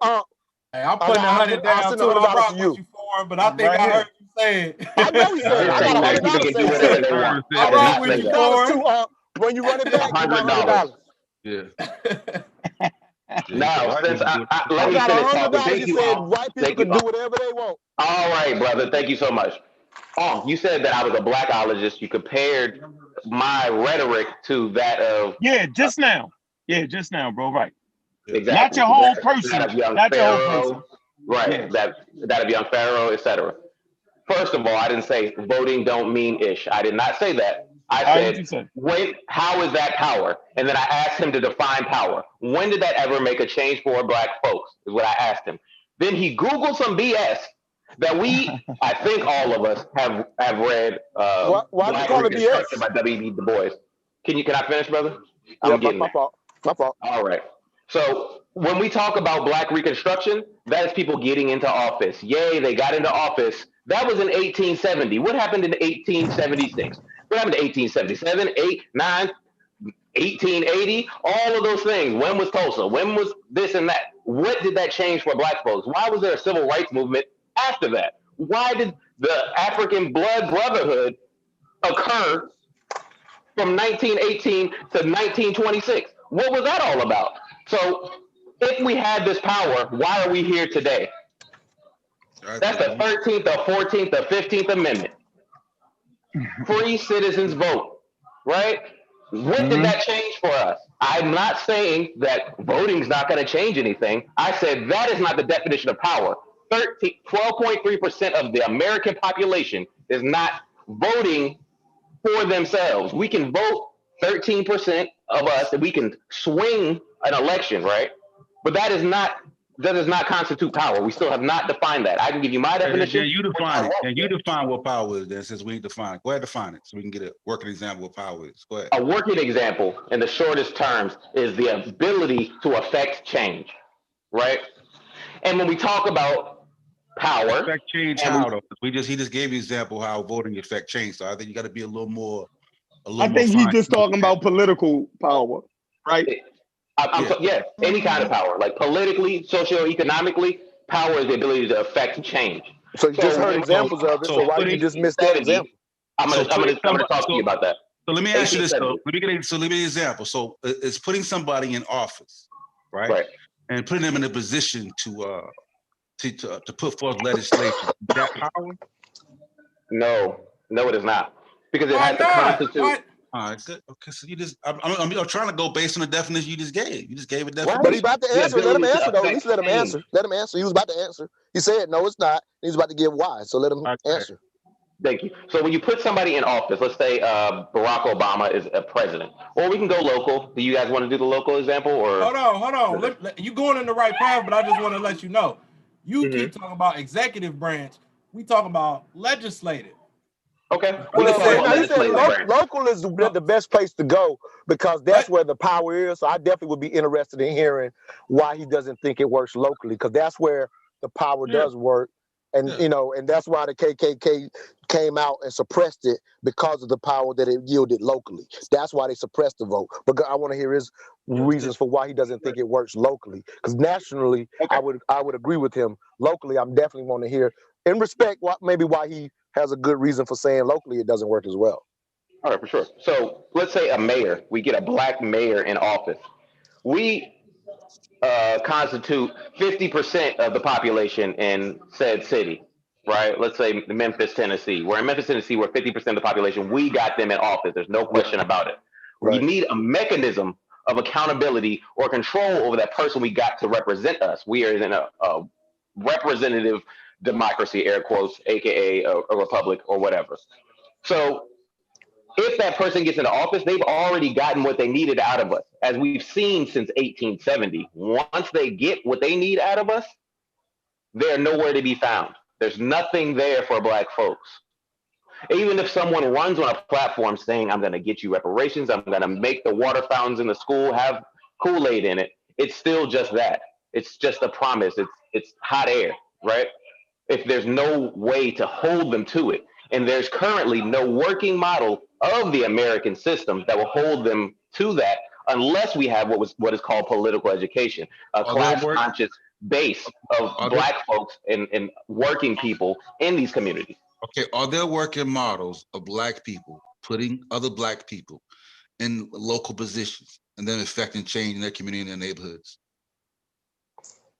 Hey, I'm putting $100 down too. I rock with you for him, but I think I heard you say it. I know he said it. I got $100. Do whatever they want. I rock with you for him. Too, when you run it back, give my $100. Yeah. Now, since let me finish talking. Thank you, said all. white people can do whatever they want. All right, brother. Thank you so much. You said that I was a blackologist. You compared my rhetoric to that of just now, bro. Right. Exactly. Not your whole person. That of young Not your whole Pharaoh, person. right? Yes. That of young Pharaoh, etc. First of all, I didn't say voting don't mean ish. I did not say that. I said, how is that power? And then I asked him to define power. When did that ever make a change for black folks? Is what I asked him. Then he Googled some BS that I think all of us have read. Why do you call it BS? By W.E.B. Du Bois. Can I finish, brother? Yeah, my fault. My fault. All right. So when we talk about Black Reconstruction, that is people getting into office. Yay, they got into office. That was in 1870. What happened in 1876? What happened in 1877, 8, 9, 1880? All of those things. When was Tulsa? When was this and that? What did that change for black folks? Why was there a civil rights movement after that? Why did the African Blood Brotherhood occur from 1918 to 1926? What was that all about? So if we had this power, why are we here today? That's the 13th, the 14th, the 15th Amendment. Free citizens vote, right? What did that change for us? I'm not saying that voting is not going to change anything. I said that is not the definition of power. 12.3% of the American population is not voting for themselves. We can vote 13% of us, and we can swing an election, right? But that does not constitute power. We still have not defined that. I can give you my definition. You define it. And you define what power is then, since we ain't defined it. Go ahead, define it so we can get a working example of what power is. Go ahead. A working example in the shortest terms is the ability to affect change, right? And when we talk about power, affect change how though? He just gave you an example how voting affect change. So I think you got to be a little more. I think he's just talking about political power, right? Yeah, any kind of power, like politically, socioeconomically, power is the ability to affect change. So you just heard examples of it. So why did you just miss that example? I'm gonna talk to you about that. So let me ask you this though. Let me get an example. So it's putting somebody in office, right? And putting them in a position to put forth legislation. Is that power? No, it is not, because it has to constitute. All right, good. Okay, so I'm trying to go based on the definition you just gave. You just gave a definition. But he's about to answer. Let him answer though. At least let him answer. Let him answer. He was about to answer. He said no, it's not. He's about to give why. So let him answer. Thank you. So when you put somebody in office, let's say Barack Obama is a president, or we can go local. Do you guys want to do the local example, or hold on? You going in the right path, but I just want to let you know. You keep talking about executive branch. We talking about legislative. Okay. Local is the best place to go because that's where the power is. So I definitely would be interested in hearing why he doesn't think it works locally, because that's where the power does work. And and that's why the KKK came out and suppressed it because of the power that it yielded locally. That's why they suppressed the vote. But I want to hear his reasons for why he doesn't think it works locally. Because nationally, I would agree with him. Locally, I'm definitely want to hear, in respect, maybe why he has a good reason for saying locally it doesn't work as well. All right, for sure. So let's say a mayor, we get a black mayor in office. We constitute 50% of the population in said city, right? Let's say Memphis, Tennessee. We're in Memphis, Tennessee, we're 50% of the population. We got them in office. There's no question about it. We need a mechanism of accountability or control over that person we got to represent us. We are in a representative democracy, air quotes, aka a republic or whatever. So if that person gets into office, they've already gotten what they needed out of us. As we've seen since 1870, once they get what they need out of us, they're nowhere to be found. There's nothing there for black folks. Even if someone runs on a platform saying, I'm going to get you reparations, I'm going to make the water fountains in the school have Kool-Aid in it, it's still just that. It's just a promise. It's hot air, right? If there's no way to hold them to it. And there's currently no working model of the American system that will hold them to that unless we have what is called political education, a class-conscious base of black folks and working people in these communities. Okay, are there working models of black people putting other black people in local positions and then affecting change in their community and their neighborhoods?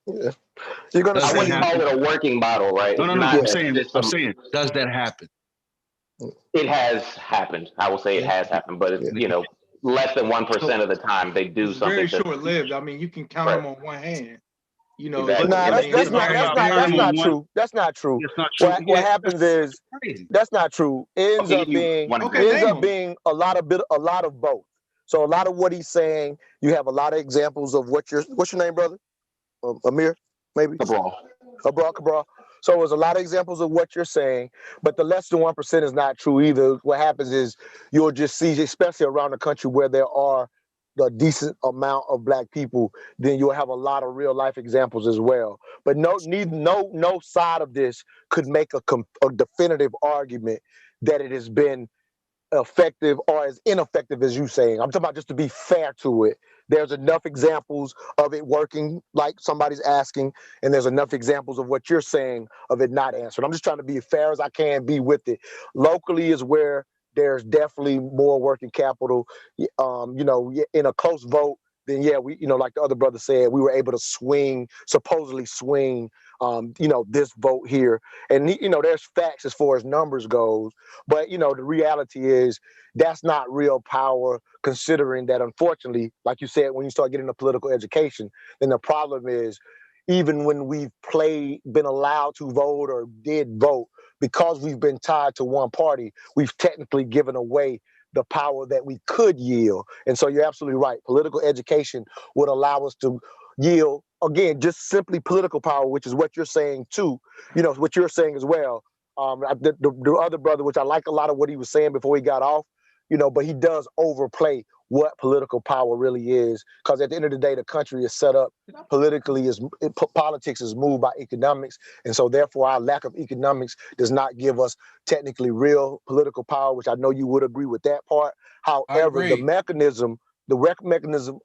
Yeah. You're gonna I wouldn't call it a working model, right? No, I'm saying, does that happen? It has happened. I will say it has happened, but it's less than 1% of the time they do something. Very short-lived. I mean, you can count them on one hand. That's not true. That's not true. What happens is that's not true. Ends up being a lot of both. So a lot of what he's saying, you have a lot of examples of what's your name, brother? Amir, maybe? Cabral. So there's a lot of examples of what you're saying, but the less than 1% is not true either. What happens is you'll just see, especially around the country where there are a decent amount of black people, then you'll have a lot of real life examples as well. But no side of this could make a definitive argument that it has been effective or as ineffective as you saying. I'm talking about just to be fair to it. There's enough examples of it working like somebody's asking, and there's enough examples of what you're saying of it not answered. I'm just trying to be as fair as I can be with it. Locally is where there's definitely more working capital. In a close vote, then we, like the other brother said, we were able to supposedly swing, this vote here. And, there's facts as far as numbers goes, but, the reality is that's not real power, considering that, unfortunately, like you said, when you start getting a political education, then the problem is, even when we've been allowed to vote or did vote, because we've been tied to one party, we've technically given away the power that we could yield. And so you're absolutely right. Political education would allow us to yield, again, just simply political power, which is what you're saying too, what you're saying as well. The other brother, which I like a lot of what he was saying before he got off, but he does overplay what political power really is. Because at the end of the day, the country is set up politically, politics is moved by economics. And so therefore our lack of economics does not give us technically real political power, which I know you would agree with that part. However, the mechanism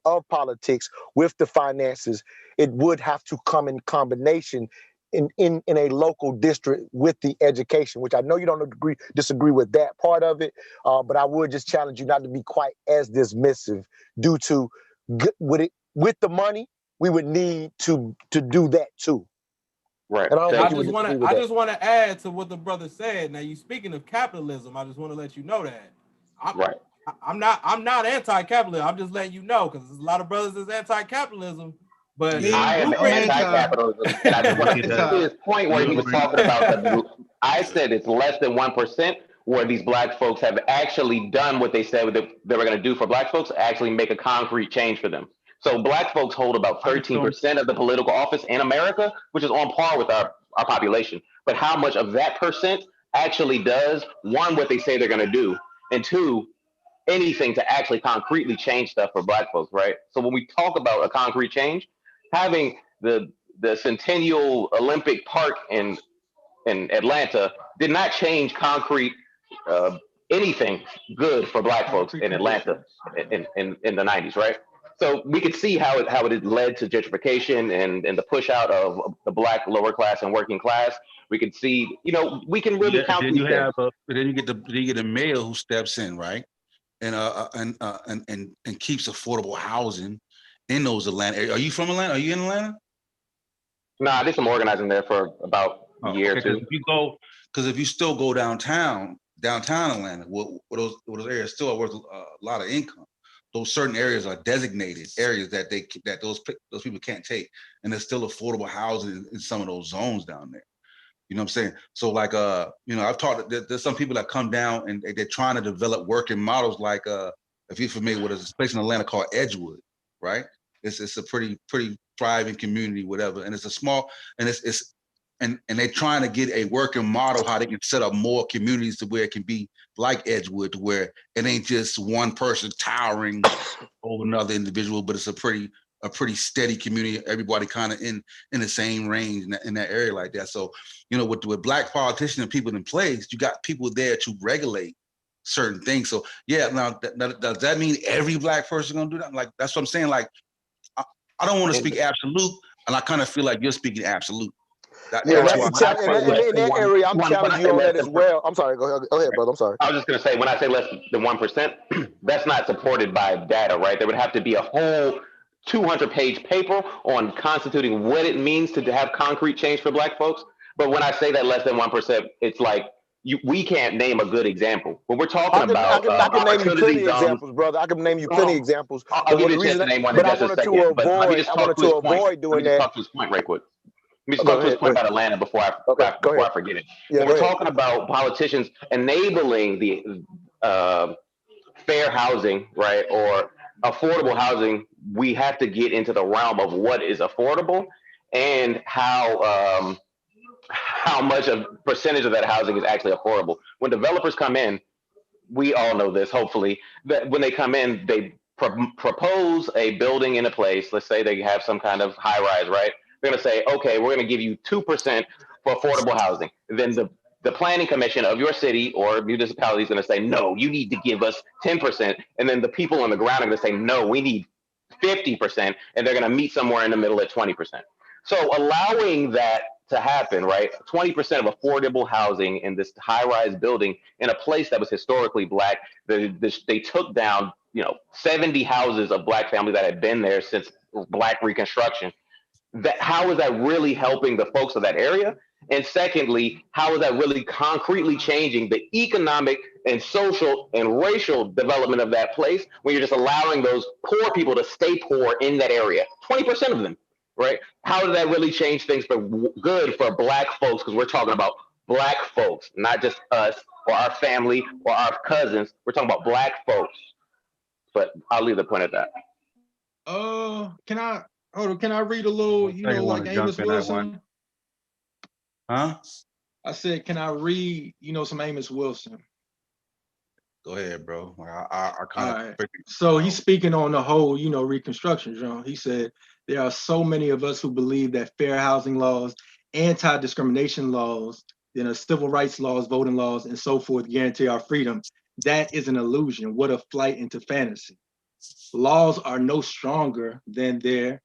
of politics with the finances, it would have to come in combination in a local district with the education, which I know you don't disagree with that part of it, but I would just challenge you not to be quite as dismissive due to with the money, we would need to do that too. Right. And I just want to add to what the brother said. Now, you speaking of capitalism, I just want to let you know that. I'm not anti-capitalism. I'm just letting you know, because there's a lot of brothers that's anti-capitalism. But I am anti-capitalism, and I just want to get to his point where he was talking about I said it's less than 1% where these black folks have actually done what they said they were going to do for black folks, actually make a concrete change for them. So black folks hold about 13% of the political office in America, which is on par with our population. But how much of that percent actually does, one, what they say they're going to do, and two, anything to actually concretely change stuff for black folks, right? So when we talk about a concrete change, having the Centennial Olympic Park in in Atlanta did not change concrete anything good for Black folks in Atlanta in the 90s, right? So we could see how it had led to gentrification and the push out of the Black lower class and working class. We could see, you know, we can really count then these you things. have then you get a mayor who steps in, right? And keeps affordable housing in those Atlanta areas. Are you from Atlanta? Are you in Atlanta? Nah, I did some organizing there for about a year or two. Because if you still go downtown Atlanta, where those areas still are worth a lot of income. Those certain areas are designated areas that those people can't take, and there's still affordable housing in some of those zones down there. You know what I'm saying? So like, you know, I've talked, there's some people that come down and they're trying to develop working models like, if you're familiar with a place in Atlanta called Edgewood, right? It's a pretty thriving community, whatever. And it's a small, and and they're trying to get a working model how they can set up more communities to where it can be like Edgewood, to where it ain't just one person towering over another individual, but it's a pretty steady community. Everybody kind of in the same range in that area like that. So, you know, with Black politicians and people in place, you got people there to regulate certain things. So yeah, now does that mean every Black person gonna do that? Like, that's what I'm saying. Like, I don't want to speak absolute, and I kind of feel like you're speaking absolute. In that area, I'm challenging you on that as well. I'm sorry. Go ahead, brother. I'm sorry. I was just going to say, when I say less than 1%, that's not supported by data, right? There would have to be a whole 200-page paper on constituting what it means to have concrete change for Black folks. But when I say that less than 1%, it's like we can't name a good example. When we're talking about I can name you plenty of examples, brother. I can name you plenty of examples. I'll give you a chance to name one in just a second. But let me just talk to his point right quick. Let me just talk to his point about Atlanta before I forget it. When we're talking about politicians enabling the fair housing, right, or affordable housing, we have to get into the realm of what is affordable and how much of percentage of that housing is actually affordable. When developers come in, we all know this, hopefully, that when they come in, they propose a building in a place. Let's say they have some kind of high rise, right? They're going to say, okay, we're going to give you 2% for affordable housing. Then the planning commission of your city or municipality is going to say, no, you need to give us 10%. And then the people on the ground are going to say, no, we need 50%. And they're going to meet somewhere in the middle at 20%. So allowing that to happen, right? 20% of affordable housing in this high-rise building in a place that was historically Black. They took down, 70 houses of Black families that had been there since Black Reconstruction. How is that really helping the folks of that area? And secondly, how is that really concretely changing the economic and social and racial development of that place when you're just allowing those poor people to stay poor in that area? 20% of them, right? How does that really change things for good for Black folks? Because we're talking about Black folks, not just us or our family or our cousins. We're talking about Black folks. But I'll leave the point at that. Can I read a little, like Amos Wilson? Huh? I said, can I read, some Amos Wilson? Go ahead, bro. I kind of. So he's speaking on the whole, Reconstruction, John. He said, there are so many of us who believe that fair housing laws, anti-discrimination laws, civil rights laws, voting laws, and so forth guarantee our freedom. That is an illusion. What a flight into fantasy. Laws are no stronger than their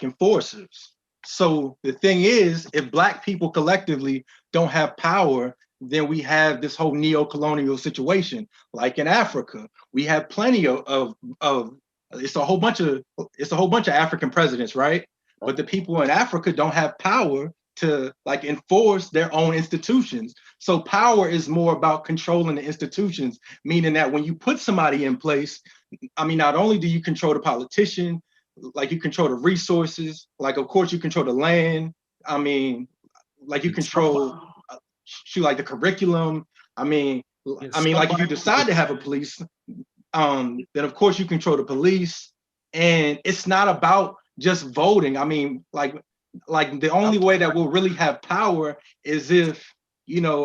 enforcers. So the thing is, if Black people collectively don't have power, then we have this whole neo-colonial situation. Like in Africa, we have plenty of it's a whole bunch of African presidents, right? But the people in Africa don't have power to enforce their own institutions. So power is more about controlling the institutions, meaning that when you put somebody in place, not only do you control the politician, you control the resources, of course you control the land. You control the curriculum. If you decide to have a police, then of course you control the police. And it's not about just voting. The only way that we'll really have power is if,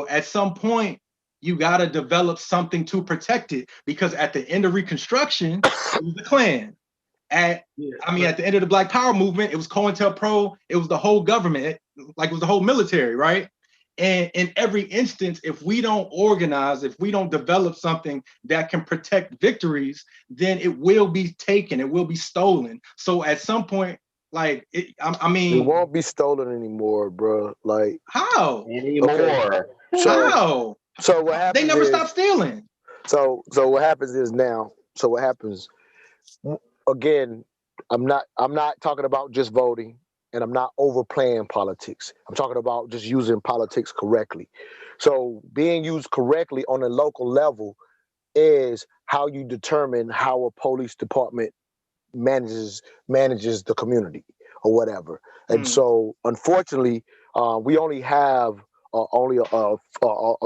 at some point you got to develop something to protect it, because at the end of Reconstruction, it was the Klan. At the end of the Black Power movement, it was COINTELPRO. It was the whole government, it was the whole military, right? And in every instance, if we don't organize, if we don't develop something that can protect victories, then it will be taken, it will be stolen. So at some point, like, I mean, it won't be stolen anymore, bro. Like, how? Anymore. How? So what happens? They never is, stop stealing. So what happens is now. So what happens? Again, I'm not talking about just voting, and I'm not overplaying politics. I'm talking about just using politics correctly. So being used correctly on a local level is how you determine how a police department manages the community or whatever. And so, unfortunately, we only have only a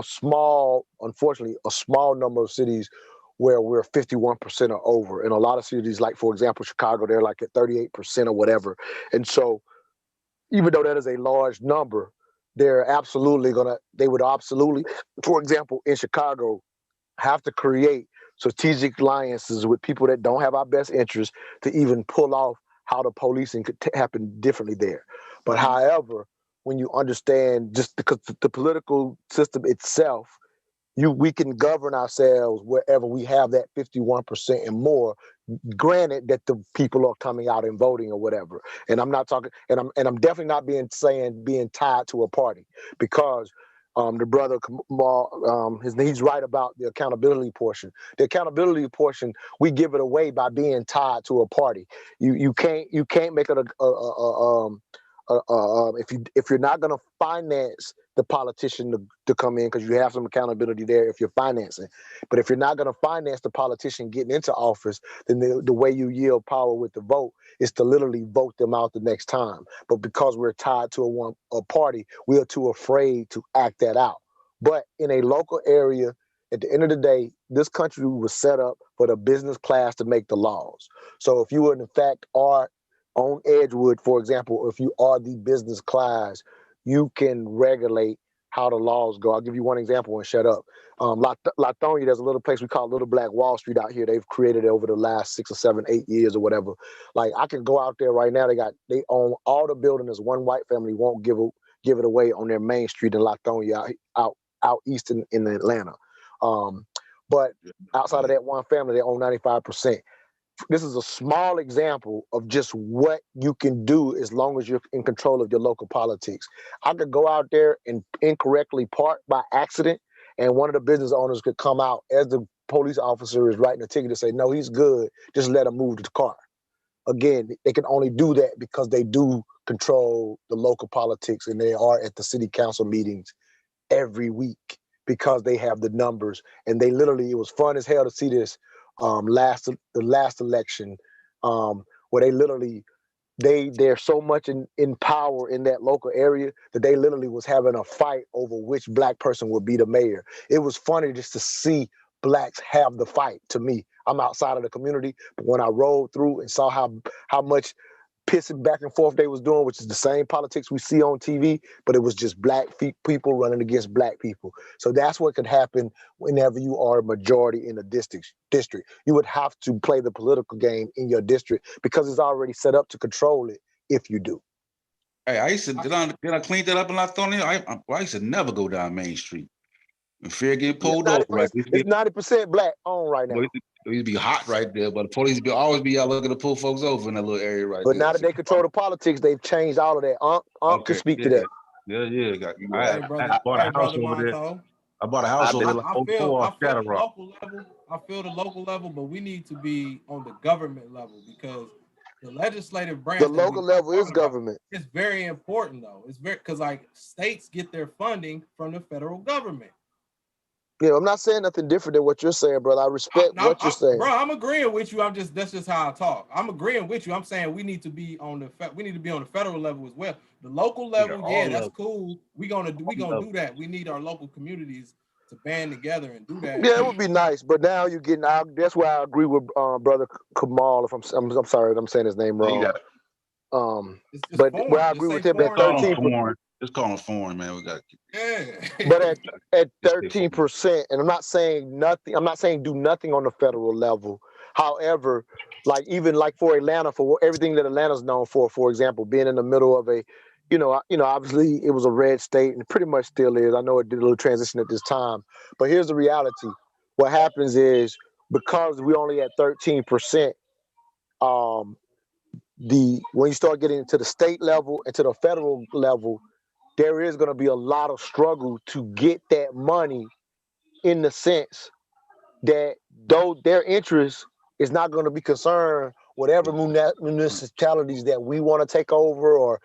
small, unfortunately, a small number of cities where we're 51% or over. In a lot of cities, like for example, Chicago, they're like at 38% or whatever. And so, even though that is a large number, they would absolutely, for example, in Chicago, have to create strategic alliances with people that don't have our best interests to even pull off how the policing could happen differently there. But however, when you understand just because the political system itself, we can govern ourselves wherever we have that 51% and more, granted that the people are coming out and voting or whatever. And I'm not talking, and I'm definitely not being tied to a party, because the brother Kamal, he's right about the accountability portion. The accountability portion, we give it away by being tied to a party. You can't make it if you're not going to finance the politician to come in, because you have some accountability there if you're financing. But if you're not going to finance the politician getting into office, then the way you yield power with the vote is to literally vote them out the next time. But because we're tied to a party, we are too afraid to act that out. But in a local area, at the end of the day, this country was set up for the business class to make the laws. So if you in fact are on Edgewood, for example, if you are the business class, you can regulate how the laws go. I'll give you one example and shut up. Latonia, there's a little place we call Little Black Wall Street out here. They've created it over the last 6 or 7, 8 years or whatever. Like, I can go out there right now. They own all the buildings. One white family won't give it away on their main street in Latonia out east in Atlanta. But outside of that one family, they own 95%. This is a small example of just what you can do as long as you're in control of your local politics. I could go out there and incorrectly park by accident, and one of the business owners could come out as the police officer is writing a ticket to say, no, he's good, just let him move to the car. Again, they can only do that because they do control the local politics, and they are at the city council meetings every week because they have the numbers. And they literally, it was fun as hell to see this the last election, where they literally they're so much in power in that local area that they literally was having a fight over which black person would be the mayor. It was funny just to see blacks have the fight. To me, I'm outside of the community, but when I rolled through and saw how much pissing back and forth they was doing, which is the same politics we see on TV, but it was just black people running against black people. So that's what could happen whenever you are a majority in a district. You would have to play the political game in your district because it's already set up to control it if you do. Hey, I used to, did I clean that up in Latonia? I used to never go down Main Street. And fear getting pulled over. Right? It's 90% black on right now. It used to be hot right there, but the police always be out looking to pull folks over in that little area right there. But now that they control the politics, they've changed all of that. Can speak to that. Yeah. I bought a house over there. I bought a house over there like I feel the local level, but we need to be on the government level, because the legislative branch. The local level is government. It's very important though. It's very, because like states get their funding from the federal government. Yeah, I'm not saying nothing different than what you're saying, brother. I respect what you're saying. Bro, I'm agreeing with you. That's just how I talk. I'm agreeing with you. I'm saying we need to be on the federal level as well. The local level, that's cool. We gonna do that. We need our local communities to band together and do that. Yeah, it would be nice, but now you're getting out. That's why I agree with brother Kamal. If I'm sorry, I'm saying his name wrong. But where I agree with him at 13%. Just call him foreign, man. We got to keep it. But at 13%, and I'm not saying nothing. I'm not saying do nothing on the federal level. However, like even like for Atlanta, for everything that Atlanta's known for example, being in the middle of a obviously it was a red state and pretty much still is. I know it did a little transition at this time, but here's the reality. What happens is because we only at 13%, when you start getting into the state level and to the federal level, there is going to be a lot of struggle to get that money, in the sense that though their interest is not going to be concerned whatever municipalities that we want to take over, or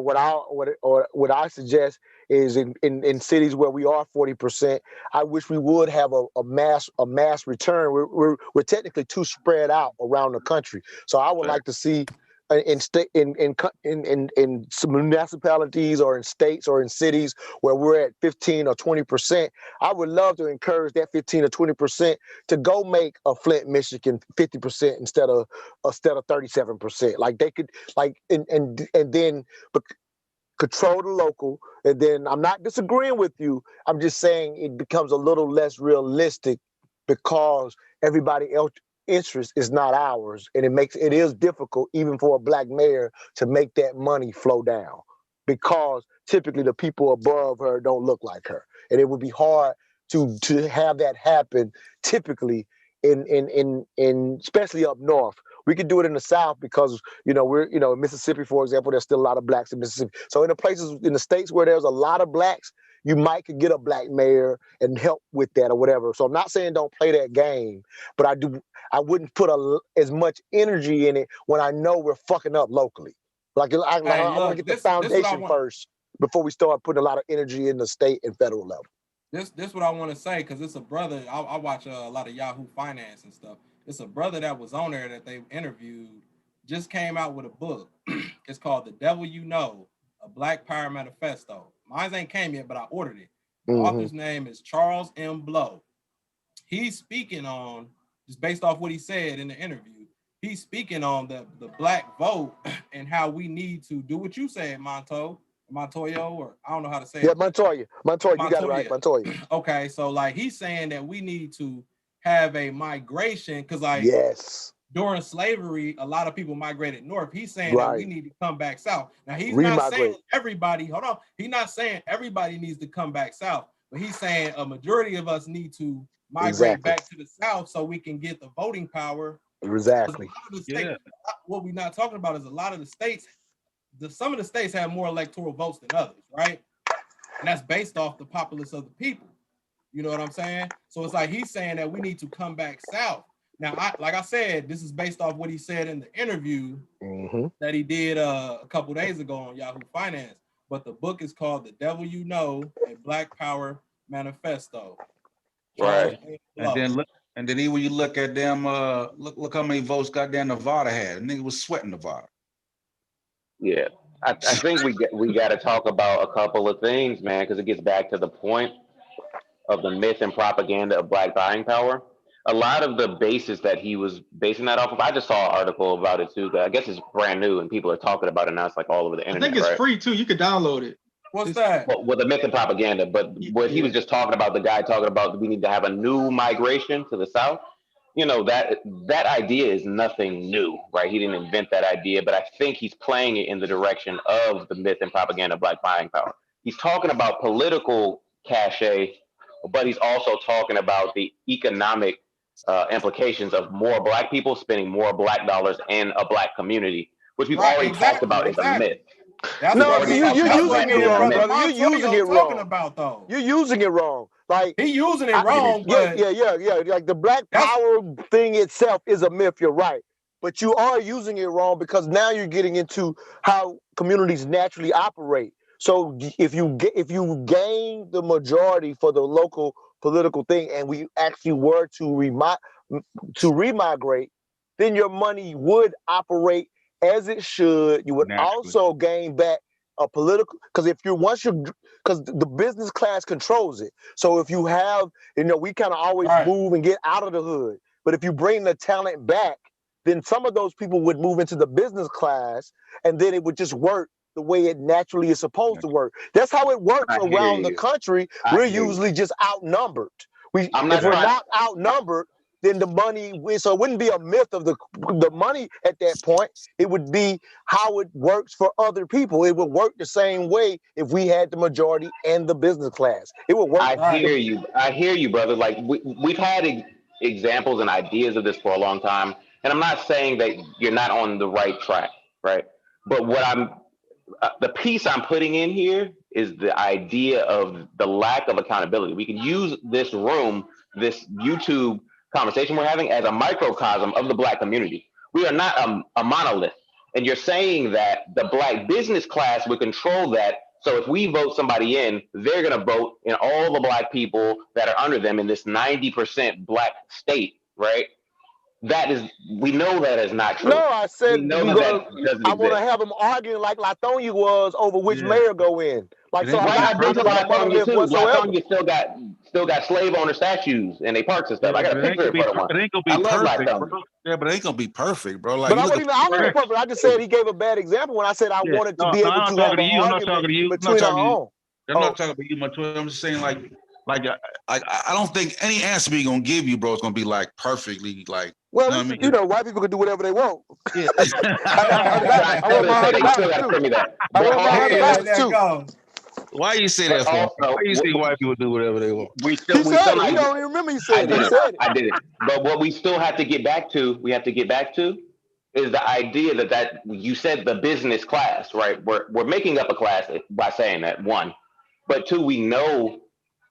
what I suggest is in cities where we are 40%, I wish we would have a mass return. We're technically too spread out around the country, so I would like to see in some municipalities or in states or in cities where we're at 15 or 20%, I would love to encourage that 15 or 20% to go make a Flint, Michigan 50% instead of 37%. Like they could and then control the local. And then I'm not disagreeing with you. I'm just saying it becomes a little less realistic because everybody else interest is not ours, and it is difficult even for a black mayor to make that money flow down, because typically the people above her don't look like her, and it would be hard to have that happen typically in especially up north. We could do it in the South because we're in Mississippi, for example, there's still a lot of blacks in Mississippi. So in the places in the states where there's a lot of blacks, you might could get a black mayor and help with that or whatever. So I'm not saying don't play that game, but I wouldn't put as much energy in it when I know we're fucking up locally. I want to get the foundation first before we start putting a lot of energy in the state and federal level. This what I want to say, because it's a brother. I watch a lot of Yahoo Finance and stuff. It's a brother that was on there that they interviewed, just came out with a book. It's called The Devil You Know, a Black Power Manifesto. Mine ain't came yet, but I ordered it. The author's name is Charles M. Blow. He's speaking on, just based off what he said in the interview, he's speaking on the black vote and how we need to do what you said, Montoya, or I don't know how to say it. Yeah, Montoya, you got it right, Montoya. Okay, so like he's saying that we need to have a migration, because like during slavery, a lot of people migrated north. He's saying that we need to come back south. Now he's not saying everybody, he's not saying everybody needs to come back south, but he's saying a majority of us need to migrate back to the south so we can get the voting power. Exactly. What we're not talking about is a lot of the states, some of the states have more electoral votes than others, right? And that's based off the populace of the people. You know what I'm saying? So it's like he's saying that we need to come back south. Now, like I said, this is based off what he said in the interview that he did a couple days ago on Yahoo Finance. But the book is called The Devil You Know, a Black Power Manifesto. Right. And then when you look at them, look how many votes goddamn Nevada had. The nigga was sweating Nevada. Yeah, I think we got to talk about a couple of things, man, because it gets back to the point of the myth and propaganda of black buying power. A lot of the basis that he was basing that off of, I just saw an article about it too. I guess it's brand new and people are talking about it now. It's like all over the internet. I think it's free too. You could download it. What's that? Well, with the myth and propaganda, but what he was just talking about, the guy talking about we need to have a new migration to the South. That idea is nothing new, right? He didn't invent that idea, but I think he's playing it in the direction of the myth and propaganda of black buying power. He's talking about political cachet, but he's also talking about the economic implications of more black people spending more black dollars in a black community, which we've already talked about is a myth. You're using it wrong, brother. You're using it wrong. About, though. You're using it wrong. Like he using it wrong. But yeah. Like the black power thing itself is a myth. You're right, but you are using it wrong because now you're getting into how communities naturally operate. So if you gain the majority for the local political thing, and we actually were to remigrate, then your money would operate as it should. You would also gain back a political, because because the business class controls it. So if you have, we kind of always move and get out of the hood. But if you bring the talent back, then some of those people would move into the business class, and then it would just work the way it naturally is supposed to work. That's how it works around the country. We're usually just outnumbered. If we're not outnumbered, then the money, so it wouldn't be a myth of the money at that point. It would be how it works for other people. It would work the same way if we had the majority and the business class. It would work. I hear you, brother. Like we've had examples and ideas of this for a long time, and I'm not saying that you're not on the right track, right? But what the piece I'm putting in here is the idea of the lack of accountability. We can use this room, this YouTube conversation we're having, as a microcosm of the Black community. We are not a monolith. And you're saying that the Black business class would control that. So if we vote somebody in, they're going to vote in all the Black people that are under them in this 90% Black state, right? We know that is not true. No, I said we know that doesn't I want to exist. have them arguing like Lithonia was over which mayor go in. Like, so Why I'm not not a monolith whatsoever. Lithonia still got slave owner statues and they parks and stuff. I got a picture of one. It ain't gonna be perfect, bro. Yeah, but it ain't gonna be perfect, bro. Like, But I wasn't perfect. I just said he gave a bad example when I said I wanted to be able to have an argument between our own. I'm not talking about you much. I'm just saying, like I don't think any answer we gonna give you, bro, is gonna be like perfectly like. Well, you know, white people can do whatever they want. Yeah. I want my $100 too. Why you say that for? Why you say white people do whatever they want? He said it. You don't even remember he said it. I did it. But what we still have to get back to, is the idea that you said the business class, right? We're making up a class by saying that, one. But two, we know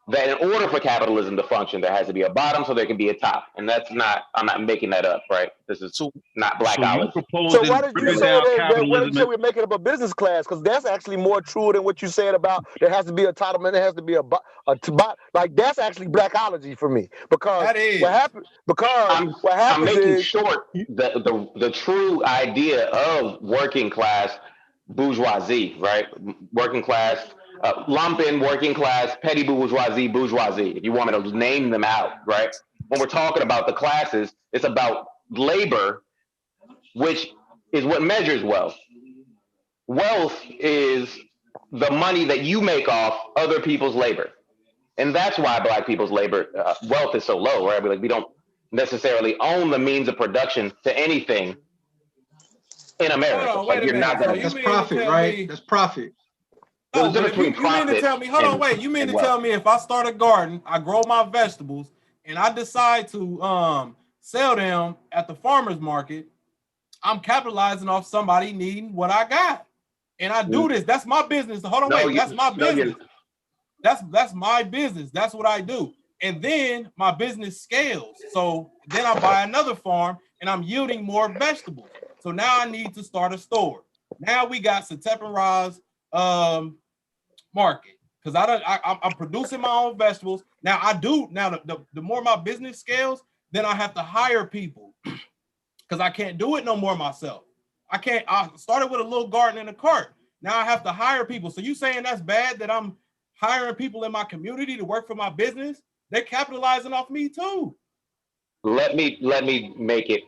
that in order for capitalism to function, there has to be a bottom so there can be a top. And I'm not making that up, right? This is not blackology. So why did you say that we're making up a business class? Because that's actually more true than what you said about there has to be a top and there has to be a like that's actually blackology for me. Because what happened? I'm making short the true idea of working class bourgeoisie, right? Working class. Lump in working class, petty bourgeoisie, if you want me to name them out, right? When we're talking about the classes, it's about labor, which is what measures wealth. Wealth is the money that you make off other people's labor. And that's why Black people's labor wealth is so low, right? We don't necessarily own the means of production to anything in America. That's profit, right? That's profit. No, but you mean to tell me, hold on, wait. You mean to tell me if I start a garden, I grow my vegetables, and I decide to sell them at the farmer's market, I'm capitalizing off somebody needing what I got. And I do this. That's my business. Hold on, wait. That's my business. That's my business. That's what I do. And then my business scales. So then I buy another farm and I'm yielding more vegetables. So now I need to start a store. Now we got Satep and Ra's market, because I'm producing my own vegetables. Now the more my business scales, then I have to hire people because I can't do it no more myself. I started with a little garden in a cart. Now I have to hire people. So you saying that's bad that I'm hiring people in my community to work for my business? They're capitalizing off me too. Let me make it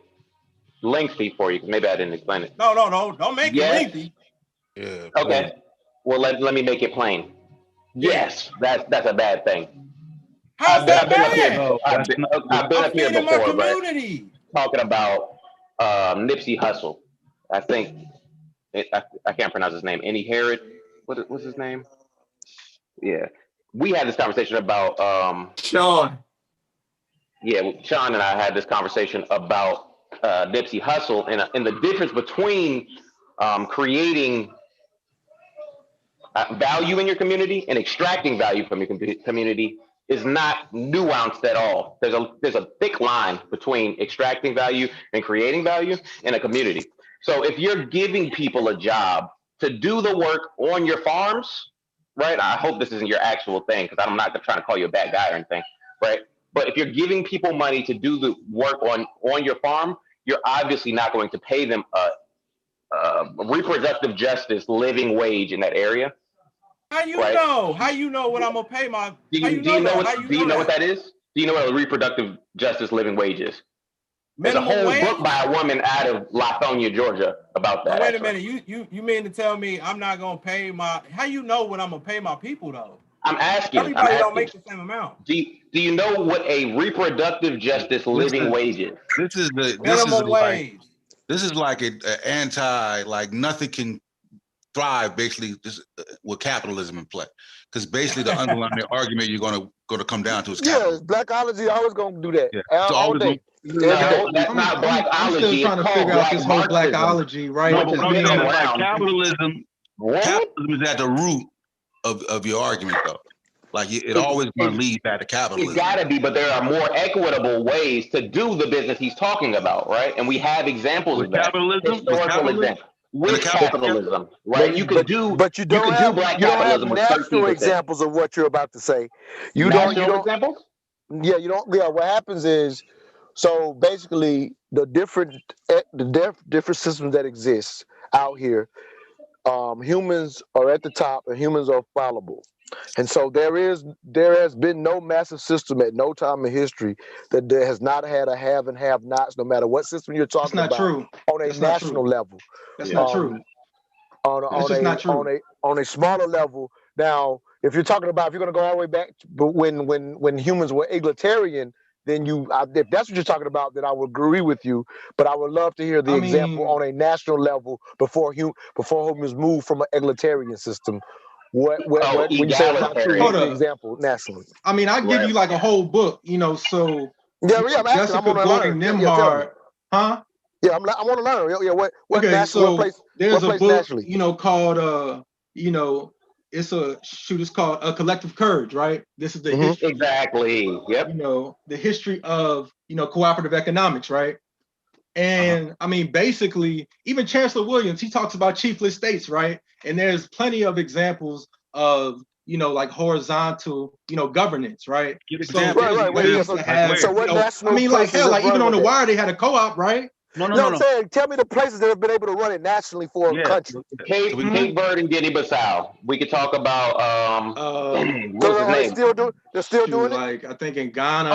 lengthy for you, because maybe I didn't explain it. No, don't make it lengthy. Yeah. Okay. Well, let me make it plain. Yes, that's a bad thing. How's that bad? I've been up here before, right? Talking about Nipsey Hussle. I think I can't pronounce his name. Any Herod? What's his name? Yeah, we had this conversation about Sean. Yeah, Sean and I had this conversation about Nipsey Hussle and the difference between creating value in your community and extracting value from your community is not nuanced at all. There's a thick line between extracting value and creating value in a community. So if you're giving people a job to do the work on your farms, right? I hope this isn't your actual thing, because I'm not trying to call you a bad guy or anything, right? But if you're giving people money to do the work on your farm, you're obviously not going to pay them a reproductive justice living wage in that area. How you know? How you know what I'm gonna pay my? Do you know what that is? Do you know what a reproductive justice living wage is? There's a whole book by a woman out of Lithonia, Georgia, about that. Wait a minute. You mean to tell me I'm not gonna pay my? How you know what I'm gonna pay my people though? I'm asking. Everybody don't make the same amount. Do you know what a reproductive justice living wage is? This is minimum wage. This is like an anti, like nothing can thrive basically just with capitalism in play, because basically the underlying argument you're going to come down to is capitalism. Blackology always going to do that. Yeah. All day. No, that's not blackology. I'm still trying to figure out this whole blackology, right? No, but I'm saying like capitalism is at the root of your argument, though. Like it always going to lead back to capitalism. It got to be, but there are more equitable ways to do the business he's talking about, right? And we have examples of that. Historical examples. With capitalism, right? You could do, but you don't have black you don't have capitalism with national 13%. examples of what you're about to say. You National don't examples? Yeah, you don't. Yeah, what happens is, so basically the different systems that exist out here, humans are at the top and humans are fallible. And so there has been no massive system at no time in history that there has not had a have and have nots, no matter what system you're talking about. True. On a national level. That's not true. On a smaller level. Now, if you're going to go all the way back to when humans were egalitarian, then if that's what you're talking about, then I would agree with you. But I would love to hear the example on a national level before humans move from an egalitarian system. What when you say it's not true, what's the example nationally? I mean, I give you like a whole book, so Jessica Gordon Nimhard, huh? Yeah, I want to learn. Yeah, what okay, national, so place, there's what a book, nationally? Called it's called A Collective Courage, right? This is the history. Exactly. Yep. The history of cooperative economics, right? And I mean, basically, even Chancellor Williams, he talks about chiefless states, right? And there's plenty of examples of like horizontal, governance, right? So what national? I mean, like hell, like even on The Wire, they had a co-op, right? No. I'm saying, tell me the places that have been able to run it nationally for a country. Cape Verde and Guinea-Bissau. We could talk about They're still doing it. Like I think in Ghana.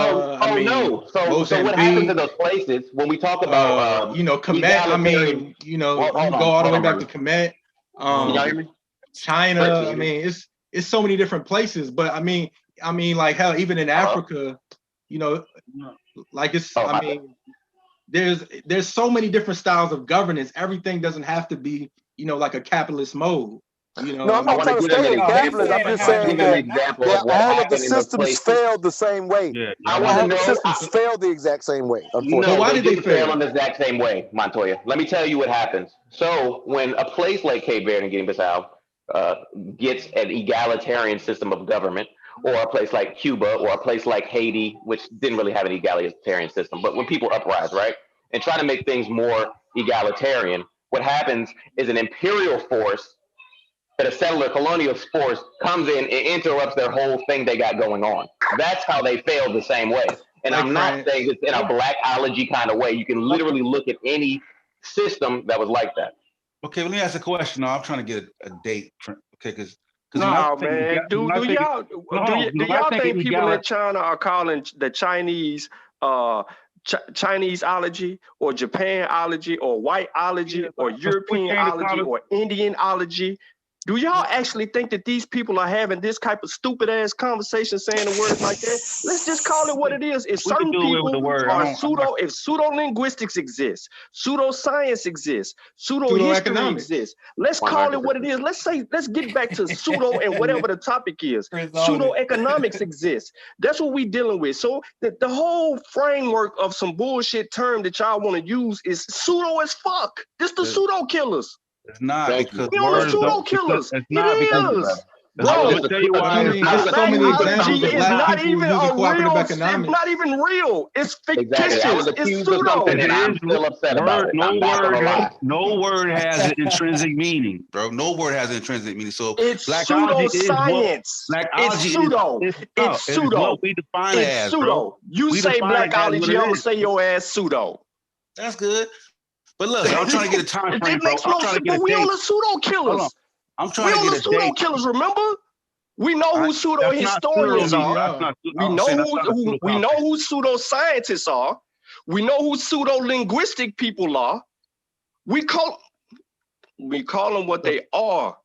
No. So what happens in those places when we talk about Kemet? I mean, you go all the way back to Kemet. China. I mean, it's so many different places. But I mean, like hell, even in Africa, like it's. I mean. There's so many different styles of governance. Everything doesn't have to be, like a capitalist mode. No, I'm not trying to stay in capitalism. I'm just saying that all of the systems failed the same way. Yeah. All of the systems failed the exact same way. No, why did they fail in the exact same way, Montoya? Let me tell you what happens. So when a place like Cape Verde and Guinea-Bissau gets an egalitarian system of government, or a place like Cuba, or a place like Haiti, which didn't really have an egalitarian system. But when people uprise, right, and try to make things more egalitarian, what happens is an imperial force, that a settler colonial force comes in and interrupts their whole thing they got going on. That's how they failed the same way. And I'm not saying it's in a blackology kind of way. You can literally look at any system that was like that. Okay, let me ask a question. Now, I'm trying to get a date. Okay, because no, man. Do y'all think people in China are calling the Chinese Chineseology or Japanology or whiteology or Europeanology or Indianology? Do y'all actually think that these people are having this type of stupid ass conversation saying the words like that? Let's just call it what it is. If certain people are if pseudo-linguistics exists, pseudo-science exists, pseudo-history exists, let's call it what it is. Let's get back to pseudo and whatever the topic is. Pseudo-economics exists. That's what we're dealing with. So the whole framework of some bullshit term that y'all want to use is pseudo as fuck. This the pseudo killers. It's not because words don't killers. It's not because bro, there's so many examples of black people using cooperative economics. It's not even real. It's fictitious. It's pseudo. And I'm still upset about it. No word has an intrinsic meaning, bro. No word has an intrinsic meaning. So it's pseudoscience. It's pseudo. It's pseudo. What we define it as, pseudo. Bro. You say blackology, I'm gonna say your ass pseudo. That's good. But look, I'm trying to get a time frame, bro. I'm trying to get a date. We on the pseudo killers. I'm trying to get a date. Pseudo killers, remember? We know who pseudo historians are. We know who pseudo scientists are. We know who pseudo linguistic people are. We call them what they are.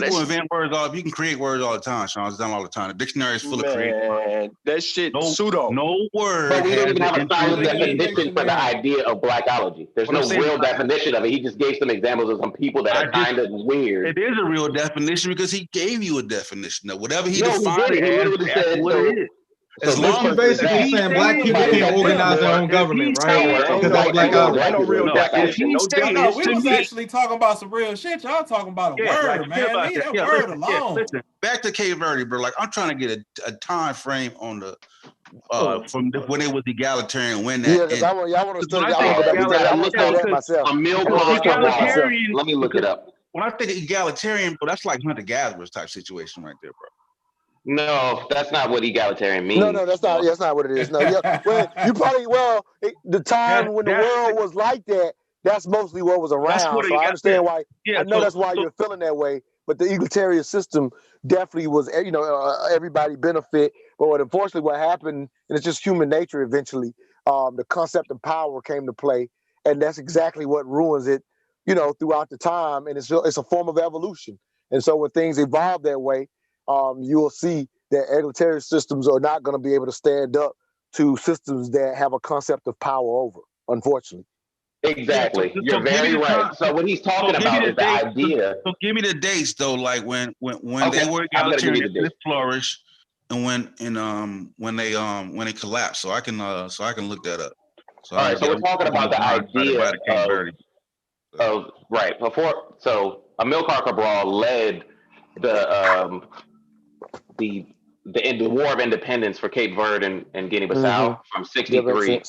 People invent words all. You can create words all the time, Sean. It's done all the time. The dictionary is full of creative words. Man, that shit pseudo. No word. But we don't has even have an a solid intrinsic definition for the idea of blackology. There's What I'm no saying real is- definition of it. He just gave some examples of some people that are kind of weird. It is a real definition because he gave you a definition of whatever he No, he defined didn't. it He as. literally That's said, what so- it is. so As long You as basically saying black people can't organize their own government, right? Because that's blackology. Ain't no real definition. No definition. We was actually talking about some real shit. Y'all talking about a word, man. Leave that word alone. Listen, back to Cape Verde, bro. Like I'm trying to get a time frame on the from when it was egalitarian, when that. Yeah, because I want to study. I want to go back and study. I want to study that myself. Egalitarian. Let me look it up. When I think egalitarian, bro, that's like hunter-gatherers type situation right there, bro. No, that's not what egalitarian means. No, that's not. That's not what it is. No, yeah. Well, you probably the time when the world was like that. That's mostly what was around. So I understand why. I know that's why you're feeling that way. But the egalitarian system definitely was, everybody benefit. But unfortunately, what happened, and it's just human nature. Eventually, the concept of power came to play, and that's exactly what ruins it. Throughout the time, and it's a form of evolution. And so when things evolve that way, you will see that egalitarian systems are not going to be able to stand up to systems that have a concept of power over, unfortunately. Exactly. You're very right. So what he's talking about is the idea. So give me the dates though, like when they were egalitarian, it flourished, and when they collapsed. So I can look that up. All right. So we're talking about the idea of right before. So Amilcar Cabral led the War of Independence for Cape Verde and Guinea-Bissau from 63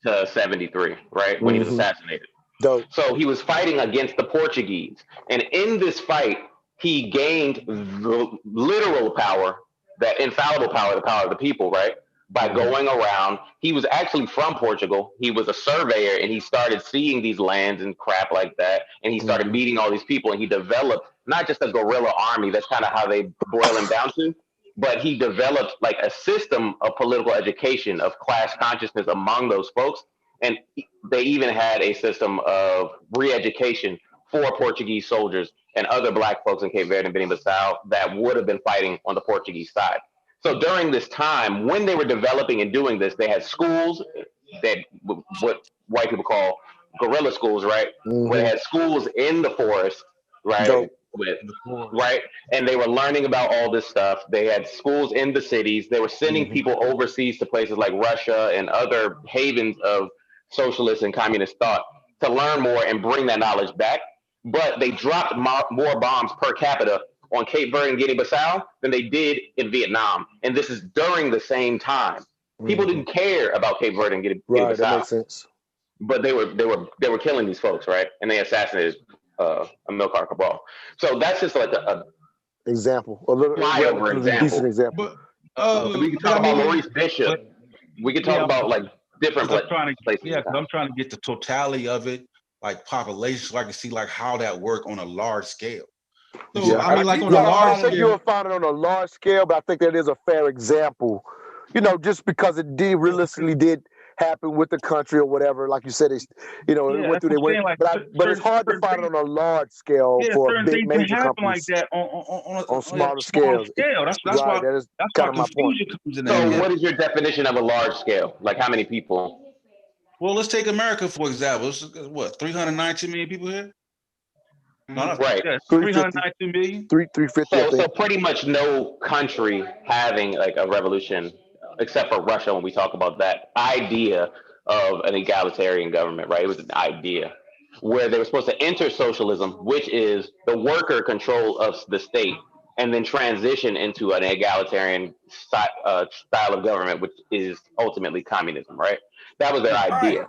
to 73, right? When he was assassinated. Dope. So he was fighting against the Portuguese. And in this fight, he gained the literal power, that infallible power, the power of the people, right? By going around. He was actually from Portugal. He was a surveyor, and he started seeing these lands and crap like that. And he started meeting all these people, and he developed not just a guerrilla army, that's kind of how they boil him down to, but he developed like a system of political education, of class consciousness among those folks. And they even had a system of re-education for Portuguese soldiers and other black folks in Cape Verde and Guinea-Bissau that would have been fighting on the Portuguese side. So during this time, when they were developing and doing this, they had schools that what white people call guerrilla schools, right? Where they had schools in the forest, right? Right. And they were learning about all this stuff. They had schools in the cities. They were sending people overseas to places like Russia and other havens of socialist and communist thought to learn more and bring that knowledge back. But they dropped more bombs per capita on Cape Verde and Guinea-Bissau than they did in Vietnam. And this is during the same time. People didn't care about Cape Verde and Guinea-Bissau. Right, that makes sense. But they were killing these folks, right? And they assassinated Amilcar Cabral. So that's just like a example, a little decent example. We can talk about Maurice Bishop. We can talk about like different places. I'm trying to get the totality of it, like population, so I can see like how that work on a large scale. So I mean, like on a large scale, you will find it on a large scale, but I think that is a fair example. Just because it realistically did happen with the country or whatever, like you said, it went through their way. But it's hard to find it on a large scale for big major companies. Like that on smaller scales. That's why that is kind of my point. So what is your definition of a large scale? Like how many people? Well, let's take America for example. It's, what, 392 million people here? No, right. 392 million. 350. So pretty much no country having like a revolution, except for Russia. When we talk about that idea of an egalitarian government, right? It was an idea where they were supposed to enter socialism, which is the worker control of the state, and then transition into an egalitarian style of government, which is ultimately communism, right? That was their idea.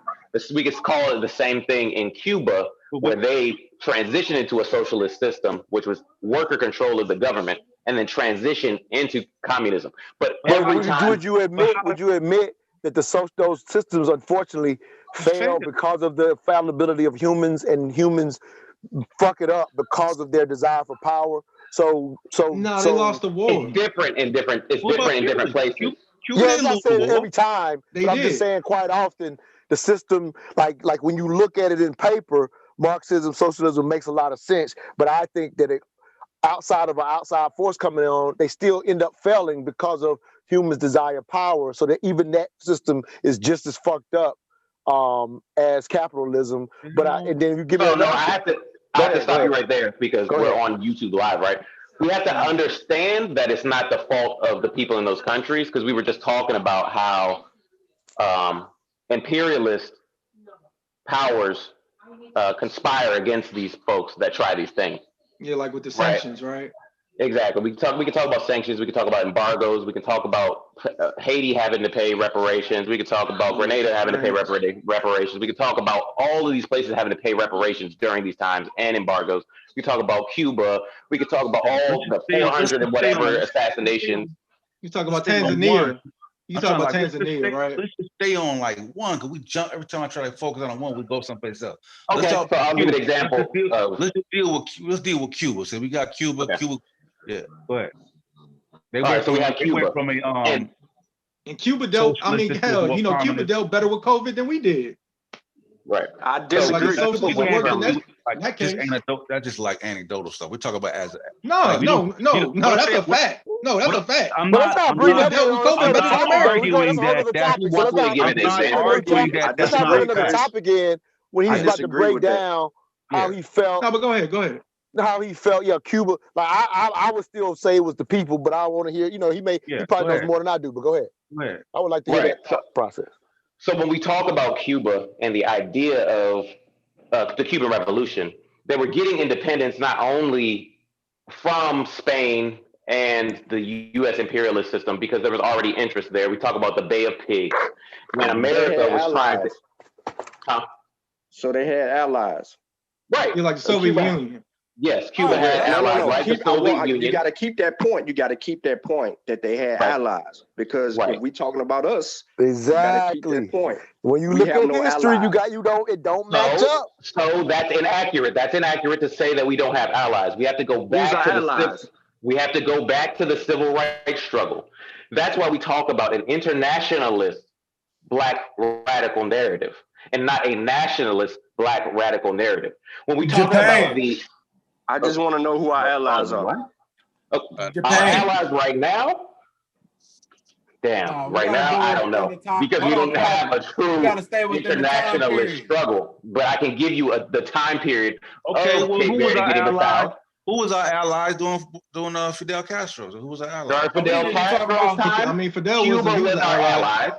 We could call it the same thing in Cuba, where they transitioned into a socialist system, which was worker control of the government, and then transition into communism. But every time, would you admit that those systems unfortunately fail because of the fallibility of humans, and humans fuck it up because of their desire for power? They lost the war. It's different in different places. I'm not saying every time, but I'm just saying quite often the system, like when you look at it in paper, Marxism, socialism makes a lot of sense. But I think that outside of an outside force coming on, they still end up failing because of humans' desire power. So that even that system is just as fucked up as capitalism. But and then you give me I have to stop you right there because we're ahead. on YouTube Live, right? We have to understand that it's not the fault of the people in those countries, because we were just talking about how imperialist powers conspire against these folks that try these things. Yeah, like with the sanctions, right? Exactly. We can talk about sanctions. We can talk about embargoes. We can talk about Haiti having to pay reparations. We can talk about Grenada having to pay reparations. We can talk about all of these places having to pay reparations during these times and embargoes. We can talk about Cuba. We can talk about all the 400 and whatever assassinations. You talk about Tanzania. You talk about let's Tanzania, right? Let's just stay on like one, because we jump every time I try to focus on one, we go someplace else. Okay, so I'll give an example. Let's deal with Cuba. So we got Cuba. Okay. Cuba. Yeah, go ahead. All right, so we have Cuba. Went from a and Cuba dealt. I mean, hell, you know, Cuba dealt better with COVID than we did. Right. I disagree. That's just like anecdotal stuff. We're talking about as a no, that's a fact. No, that's a fact. I'm not arguing that. Let's not bring another topic in when he's about to break down how he felt. No, but go ahead. How he felt, Cuba. Like I would still say it was the people, but I want to hear. You know, he probably knows more than I do. But go ahead. I would like to hear that process. So when we talk about Cuba and the idea of the Cuban Revolution, they were getting independence not only from Spain and the U.S. imperialist system, because there was already interest there. We talk about the Bay of Pigs, and America was trying to. So they had allies. Right. You're like the Soviet Union. Yes, Cuba had allies like the Soviet Union. You got to keep that point. You got to keep that point that they had allies, because if we talking about us, exactly. Keep that point. When you look at history, it don't match up. So that's inaccurate. That's inaccurate to say that we don't have allies. We have to go back to the civil rights struggle. That's why we talk about an internationalist Black radical narrative and not a nationalist Black radical narrative. When we talk about the I just want to know who our allies are. Our allies right now? Damn, right now I don't know, because we don't have a true internationalist struggle. But I can give you the time period. Okay, well, who was our allies? Who was our allies during Fidel Castro? Who was our allies? During Fidel Castro's time, I mean, Fidel Cuba was our ally.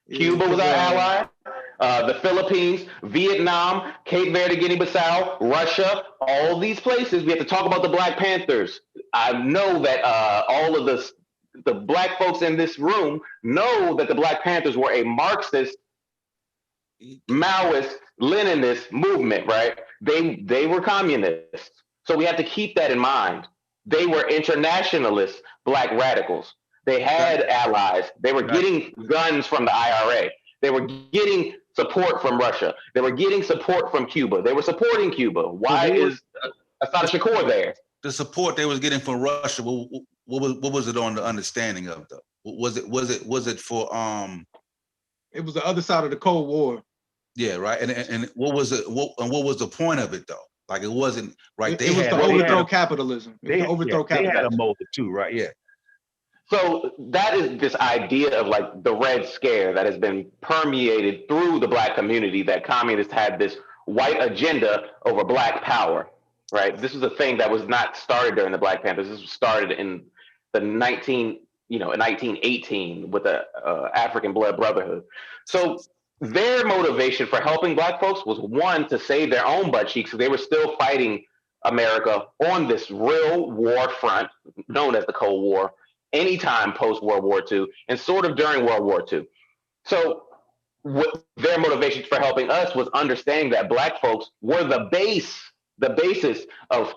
Cuba was our ally. The Philippines, Vietnam, Cape Verde, Guinea-Bissau, Russia, all these places. We have to talk about the Black Panthers. I know that all of the Black folks in this room know that the Black Panthers were a Marxist, Maoist, Leninist movement, right? They were communists. So we have to keep that in mind. They were internationalist Black radicals. They had allies. They were getting guns from the IRA. They were getting support from Russia. They were getting support from Cuba. They were supporting Cuba. Why is Assad Shakur there? The support they was getting from Russia, what was it on the understanding of though? Was it for It was the other side of the Cold War. Yeah, right. And what was it? What was the point of it though? Like it wasn't right. It was to overthrow capitalism. They had a motive too, right? Yeah. So that is this idea of like the Red Scare that has been permeated through the Black community, that communists had this white agenda over Black power, right? This was a thing that was not started during the Black Panthers. This was started in the 1918 with the African Blood Brotherhood. So their motivation for helping Black folks was, one, to save their own butt cheeks. So they were still fighting America on this real war front known as the Cold War, anytime post-World War II and sort of during World War II. So what their motivation for helping us was understanding that Black folks were the basis of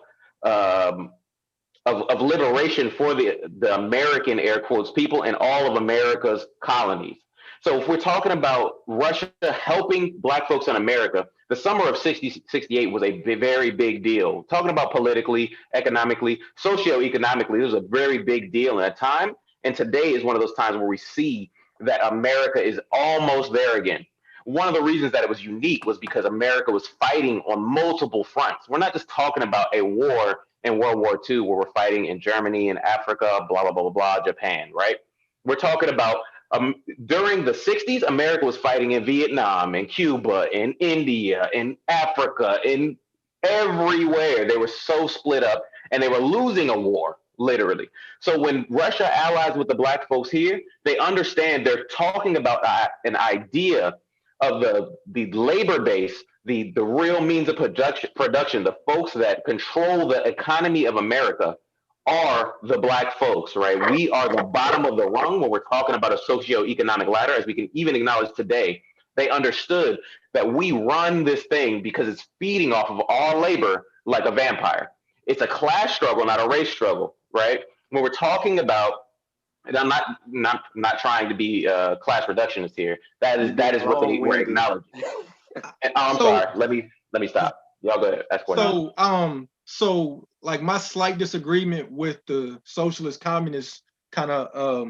liberation for the American, air quotes, people in all of America's colonies. So if we're talking about Russia helping Black folks in America, the summer of 68 was a very big deal. Talking about politically, economically, socioeconomically, this was a very big deal at a time. And today is one of those times where we see that America is almost there again. one of the reasons that it was unique was because America was fighting on multiple fronts. We're not just talking about a war in World War II where we're fighting in Germany and Africa, blah, blah, blah, blah, blah, Japan, right? We're talking about during the 60s, America was fighting in Vietnam, in Cuba, in India, in Africa, in everywhere. They were so split up and they were losing a war, literally. So when Russia allies with the black folks here, they understand they're talking about an idea of the labor base, the real means of production, the folks that control the economy of America are the black folks, right? We are the bottom of the rung when we're talking about a socioeconomic ladder, as we can even acknowledge today. They understood that we run this thing because it's feeding off of our labor like a vampire. It's a class struggle, not a race struggle, right? When we're talking about, and I'm not trying to be class reductionist here. That is what we're acknowledging. I'm sorry. Let me stop. Y'all go ahead. Ask questions. So like my slight disagreement with the socialist communist kind of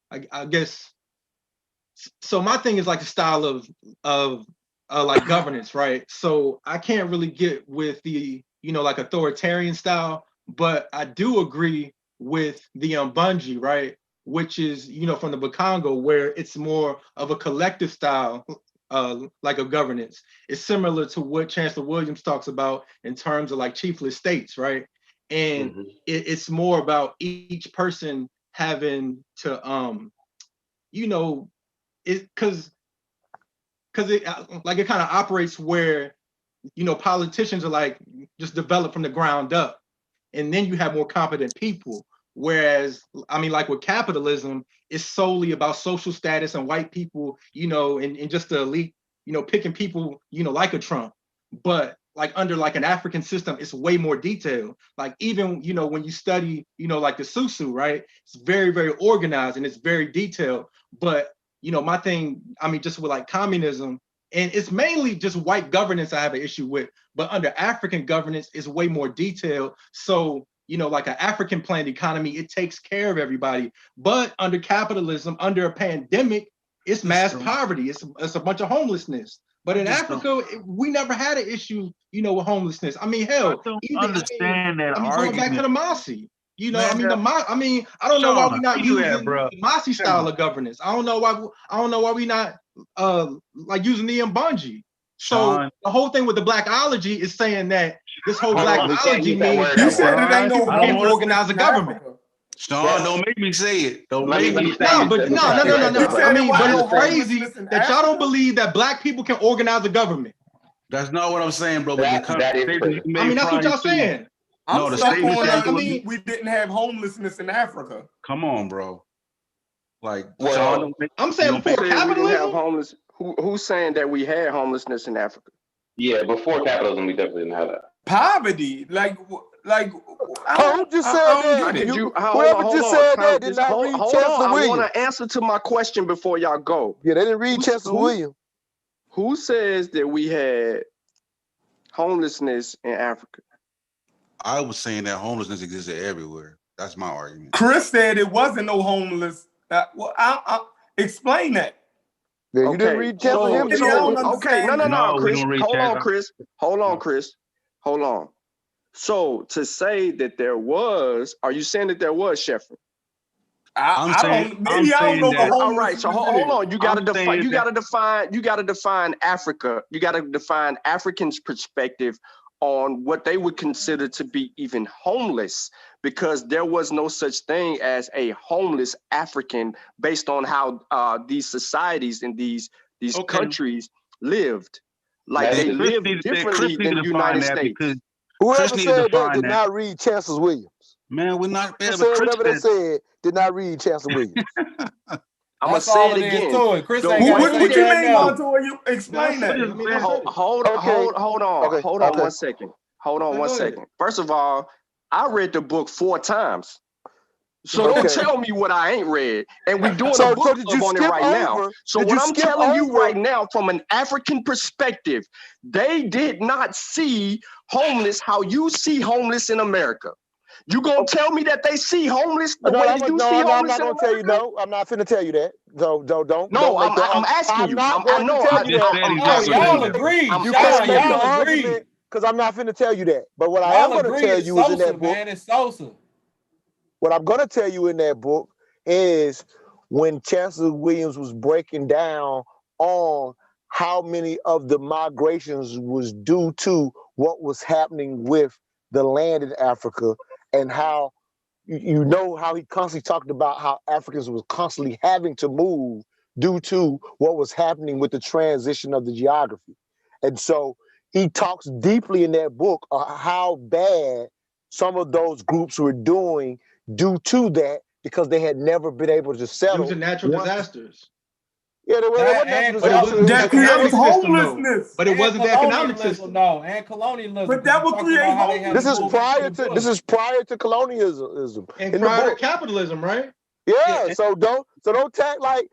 I guess. So my thing is like the style of like governance, right? So I can't really get with the like authoritarian style, but I do agree with the Bungie, right? Which is from the Bakongo, where it's more of a collective style. Like a governance. It's similar to what Chancellor Williams talks about in terms of like chiefless states, right? And it's more about each person having to, because it like it kind of operates where, politicians are like just developed from the ground up, and then you have more competent people. Whereas, I mean, like with capitalism, it's solely about social status and white people, and just the elite, picking people, like a Trump. But like under like an African system, it's way more detailed. Like even, when you study, like the Susu, right? It's very, very organized and it's very detailed. But, my thing, I mean, just with like communism, and it's mainly just white governance I have an issue with, but under African governance, it's way more detailed. So, like an African planned economy, it takes care of everybody. But under capitalism, under a pandemic, it's mass poverty. It's a bunch of homelessness. But in Africa, we never had an issue, with homelessness. I mean, hell, going back to the Masi. I don't know why we're not using the Masi style of governance. I don't know why we're not like using the Mbungi. So the whole thing with the blackology is saying that this whole blackology means you said it ain't no can't organize a government. Sean, don't make me say it. Don't No. make me say I mean, but it's crazy that y'all don't Africa? believe that black people can organize a government. That's not what I'm saying, bro. That is crazy. I mean, that's what y'all saying. I'm stuck on we didn't have homelessness in Africa. Come on, bro. Like, well, I'm saying before capitalism. Homeless. Who's saying that we had homelessness in Africa? Yeah, before capitalism, we definitely didn't have that. Poverty, like. Who just said that? Whoever just said that did not read Chancellor Williams. I want an answer to my question before y'all go. Yeah, they didn't read Chancellor Williams. Who says that we had homelessness in Africa? I was saying that homelessness existed everywhere. That's my argument. Chris said it wasn't no homeless. Well, I'll explain that. Yeah, you didn't read Chancellor Williams. Okay, no, Chris. Hold on, Chris. Hold on. So to say that there was, are you saying that there was, Shefford? I don't know. All right, so hold on. You gotta define Africa. You gotta define Africans' perspective on what they would consider to be even homeless, because there was no such thing as a homeless African based on how these societies in these countries lived. Like they lived differently than the United States. Whoever said that did not read Chancellor Williams. Man, we're not. Whatever they said did not read Chancellor Williams. I'm gonna say it again. Chris, what you mean, Montoya? You explain that. Hold on 1 second. Hold on 1 second. First of all, I read the book 4 times. So don't tell me what I ain't read. And we're doing a book club on it right now. So what I'm telling you right now, from an African perspective, they did not see homeless how you see homeless in America. You gonna tell me that they see homeless the way that you see I'm homeless not in gonna tell you. America? No, I'm not finna tell you that. Don't No, make that. I'm asking you. I'm not I going to know. tell you that. Oh, y'all agree. You Sean, can't make the y'all agree. argument because I'm not finna tell you that. But what I am Y'all gonna agree tell it's you is in Sosa, that book. man. It's Sosa. What I'm gonna tell you in that book is when Chancellor Williams was breaking down on how many of the migrations was due to what was happening with the land in Africa, and how you know how he constantly talked about how Africans was constantly having to move due to what was happening with the transition of the geography. And so he talks deeply in that book how bad some of those groups were doing due to that, because they had never been able to settle. Due to natural disasters. Yeah, they were natural But it wasn't disasters. the economic system, though. homelessness. But it wasn't the economic system. No, and colonialism. But that would create This is prior to colonialism. And in prior the to book. capitalism, right? Yeah, so don't tag like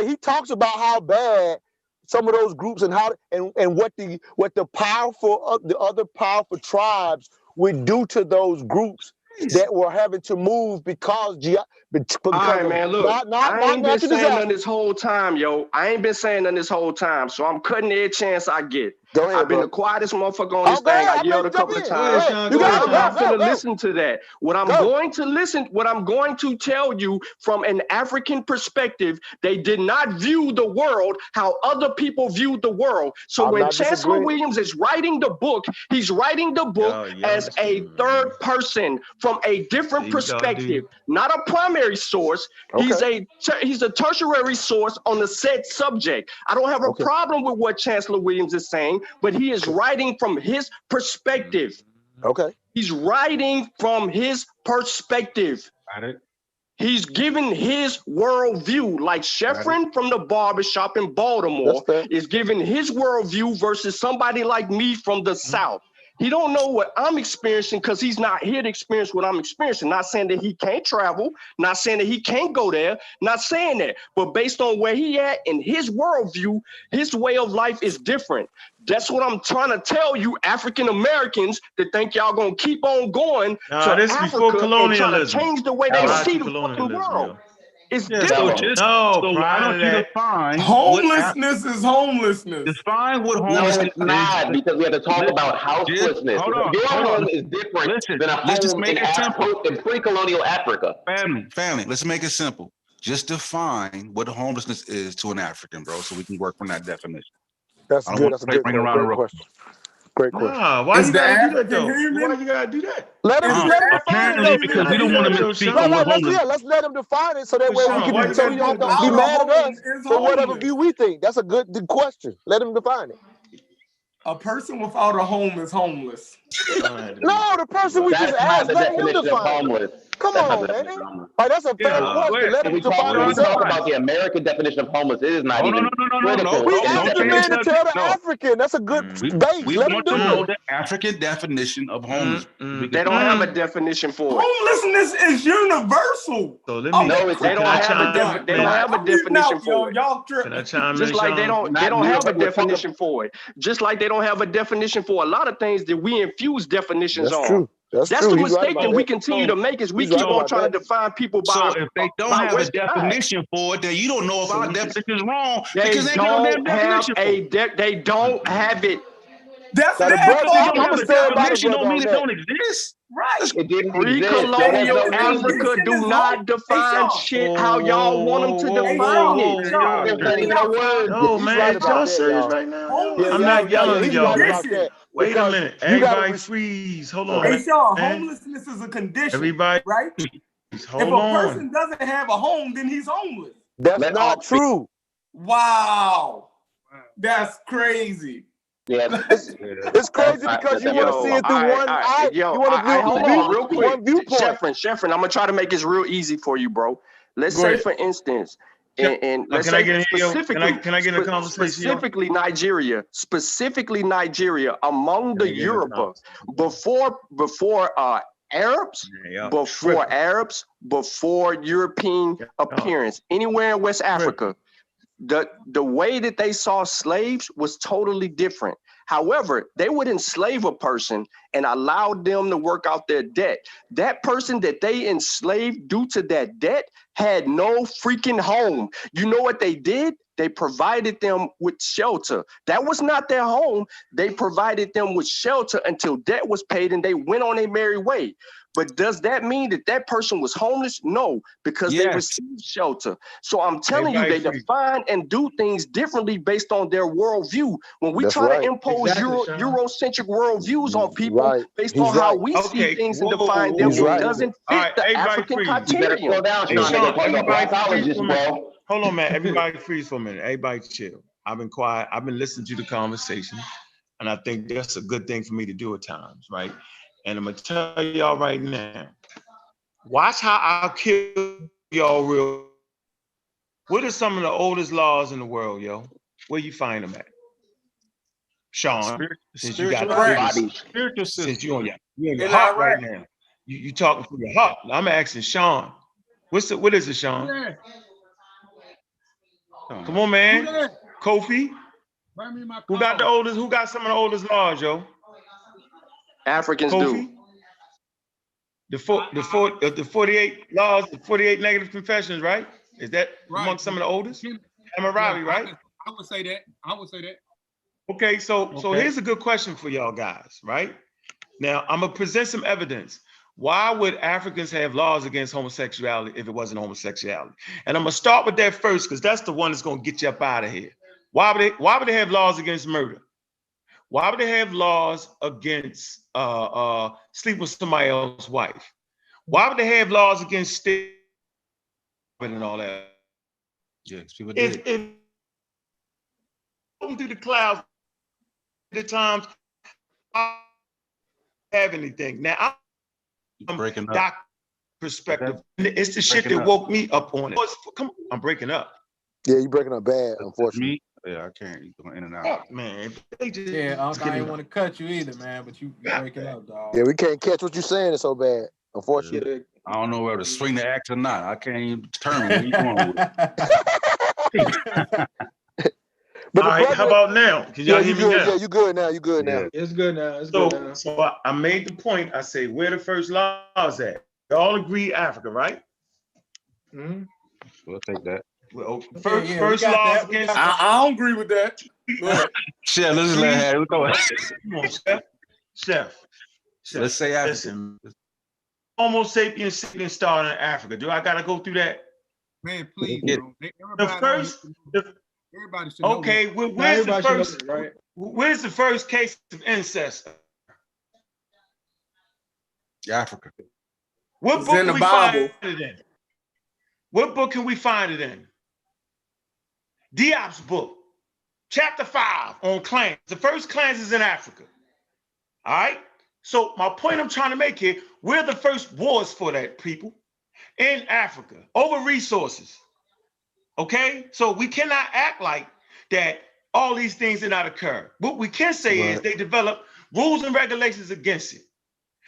he talks about how bad some of those groups and how and what the other powerful tribes would do to those groups that were having to move because All right, man, look, I ain't been natural saying disaster. nothing this whole time, yo. I ain't been saying nothing this whole time, so I'm cutting every chance I get. Go ahead, I've been bro. the quietest motherfucker on this go thing. ahead. I yelled a couple of times. I'm not finna listen to that. What I'm going to tell you from an African perspective, they did not view the world how other people viewed the world. So when Chancellor Williams is writing the book, he's writing the book as a third person from a different perspective, not a primary source. He's a tertiary source on the said subject. I don't have a problem with what Chancellor Williams is saying, but he is writing from his perspective. Okay. He's writing from his perspective. Got it. He's giving his worldview, like Sheffrin from the barbershop in Baltimore is giving his worldview versus somebody like me from the South. He don't know what I'm experiencing because he's not here to experience what I'm experiencing. Not saying that he can't travel, not saying that he can't go there, not saying that. But based on where he at in his worldview, his way of life is different. That's what I'm trying to tell you, African Americans, that think y'all gonna keep on going to Africa and try to change the way they see the fucking world. It's different. So why don't you define homelessness is homelessness? Define what No, homelessness it's not, because we have to talk about houselessness. Your home is different than a home in pre-colonial Africa. Family, let's make it simple. Just define what homelessness is to an African, bro, so we can work from that definition. That's good. That's a good question. Great question. Nah, why you gotta do that though? Why you gotta do that? Let him define it. Because we don't want to misspeak on what homeless. Let's let him define it so that way we can. So you don't have to be mad at us for whatever view we think. That's a good question. Let him define it. A person without a home is homeless. No, the person we just asked, let him define it. Come on, man. Like, that's a fair question. Let him define it. When we talk about the American definition of homeless, it is not even critical. We asked the man to tell the African. That's a good base. We Let him want do to know it. the African definition of homeless. They don't have a definition for it. Homelessness is universal. So let me. No, they don't have a definition for it. Y'all Just like they don't have a definition for it. Just like they don't have a definition for a lot of things that we infuse definitions on. True. That's the mistake that we continue to make is we keep on trying to define people by. So if they don't have a definition for it, then you don't know if our definition is wrong because they don't have they don't have it. That's the definition don't mean it don't exist. Right. It didn't Pre-colonial Africa do not define shit how y'all want them to define it. No, man, y'all serious right now? I'm not yelling at y'all. Wait a minute. Everybody freeze. Hold on. Hey, Sean, homelessness is a condition. Everybody, right? If a person doesn't have a home, then he's homeless. That's not true. Wow. That's crazy. Yeah, it's crazy because you want to see it through one eye. You want to view real quick. One viewpoint. Sheffrin, I'm gonna try to make this real easy for you, bro. Let's say, for instance, and let's say specifically, can I get a conversation? Specifically Nigeria, among the Yoruba, before Arabs, before European appearance, anywhere in West Africa. The way that they saw slaves was totally different. However, they would enslave a person and allow them to work out their debt. That person that they enslaved due to that debt had no freaking home. You know what they did? They provided them with shelter. That was not their home. They provided them with shelter until debt was paid and they went on their merry way. But does that mean that that person was homeless? No, because they received shelter. So I'm telling you, they define and do things differently based on their worldview. When we try to impose Eurocentric worldviews on people based on how we see things and define them, it doesn't fit the African criterion. You better slow down, Sean. Nigga, take a psychologist, bro. Hold on, man. Everybody freeze for a minute. Everybody chill. I've been quiet. I've been listening to the conversation. And I think that's a good thing for me to do at times, right? And I'm going to tell y'all right now, watch how I'll kill y'all real. What are some of the oldest laws in the world, yo? Where you find them at? Sean, since you got the spiritual system. Since you're on your heart right now. You talking from your heart. I'm asking Sean. What is it, Sean? Come on, man. Kofi. Who got the oldest? Who got some of the oldest laws, yo? Africans Kofi? do. The 48 laws, the 48 negative confessions, right? Is that among some of the oldest? Hammurabi, right? I would say that. I would say that. Okay, so here's a good question for y'all guys, right? Now I'm gonna present some evidence. Why would Africans have laws against homosexuality if it wasn't homosexuality? And I'm gonna start with that first because that's the one that's gonna get you up out of here. Why would they have laws against murder? Why would they have laws against sleep with somebody else's wife? Why would they have laws against stealing and all that? Yeah, people did. If through the clouds at the times, I don't have anything. Now I'm breaking up. Perspective. It's the shit that woke me up on it. Come on, I'm breaking up. Yeah, you breaking up bad, unfortunately. Yeah, I can't. You going in and out. Oh, man, they just I didn't want to cut you either, man, but you breaking up, dog. Yeah, we can't catch what you're saying. It's so bad, unfortunately. I don't know whether to swing the axe or not. I can't even determine where you're going with it. All right, how about now? Can y'all hear me now? Yeah, you good now. You good now. It's good now. It's good now. So I made the point. I say, where the first laws at? They all agree Africa, right? Mm-hmm. We'll take that. Well, first laws against. I don't agree with that. Chef, let's just let her go. Come on, Chef. Let's say Africa. Listen, Homo sapiens started in Africa. Do I gotta go through that? Man, please, bro. Everybody should know. Okay, where's the first? Right? Where's the first case of incest? Africa. What book can we find it in? What book can we find it in? Diop's book, chapter 5 on clans. The first clans is in Africa. All right. So my point I'm trying to make here, we're the first wars for that, people, in Africa over resources. Okay, so we cannot act like that all these things did not occur. What we can say is they developed rules and regulations against it.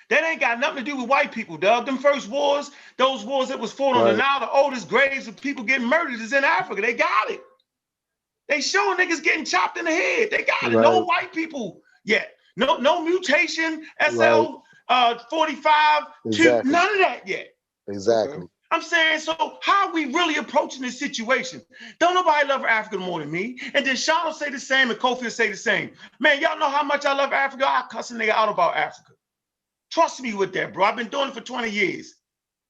That ain't got nothing to do with white people, dog. Them first wars, those wars that was fought on the Nile, the oldest graves of people getting murdered is in Africa. They got it. They showing niggas getting chopped in the head. They got it. No white people yet. No mutation, SL 45, exactly. None of that yet. Exactly. I'm saying, so how are we really approaching this situation? Don't nobody love Africa more than me. And then Sean will say the same and Kofi will say the same. Man, y'all know how much I love Africa? I cuss a nigga out about Africa. Trust me with that, bro. I've been doing it for 20 years.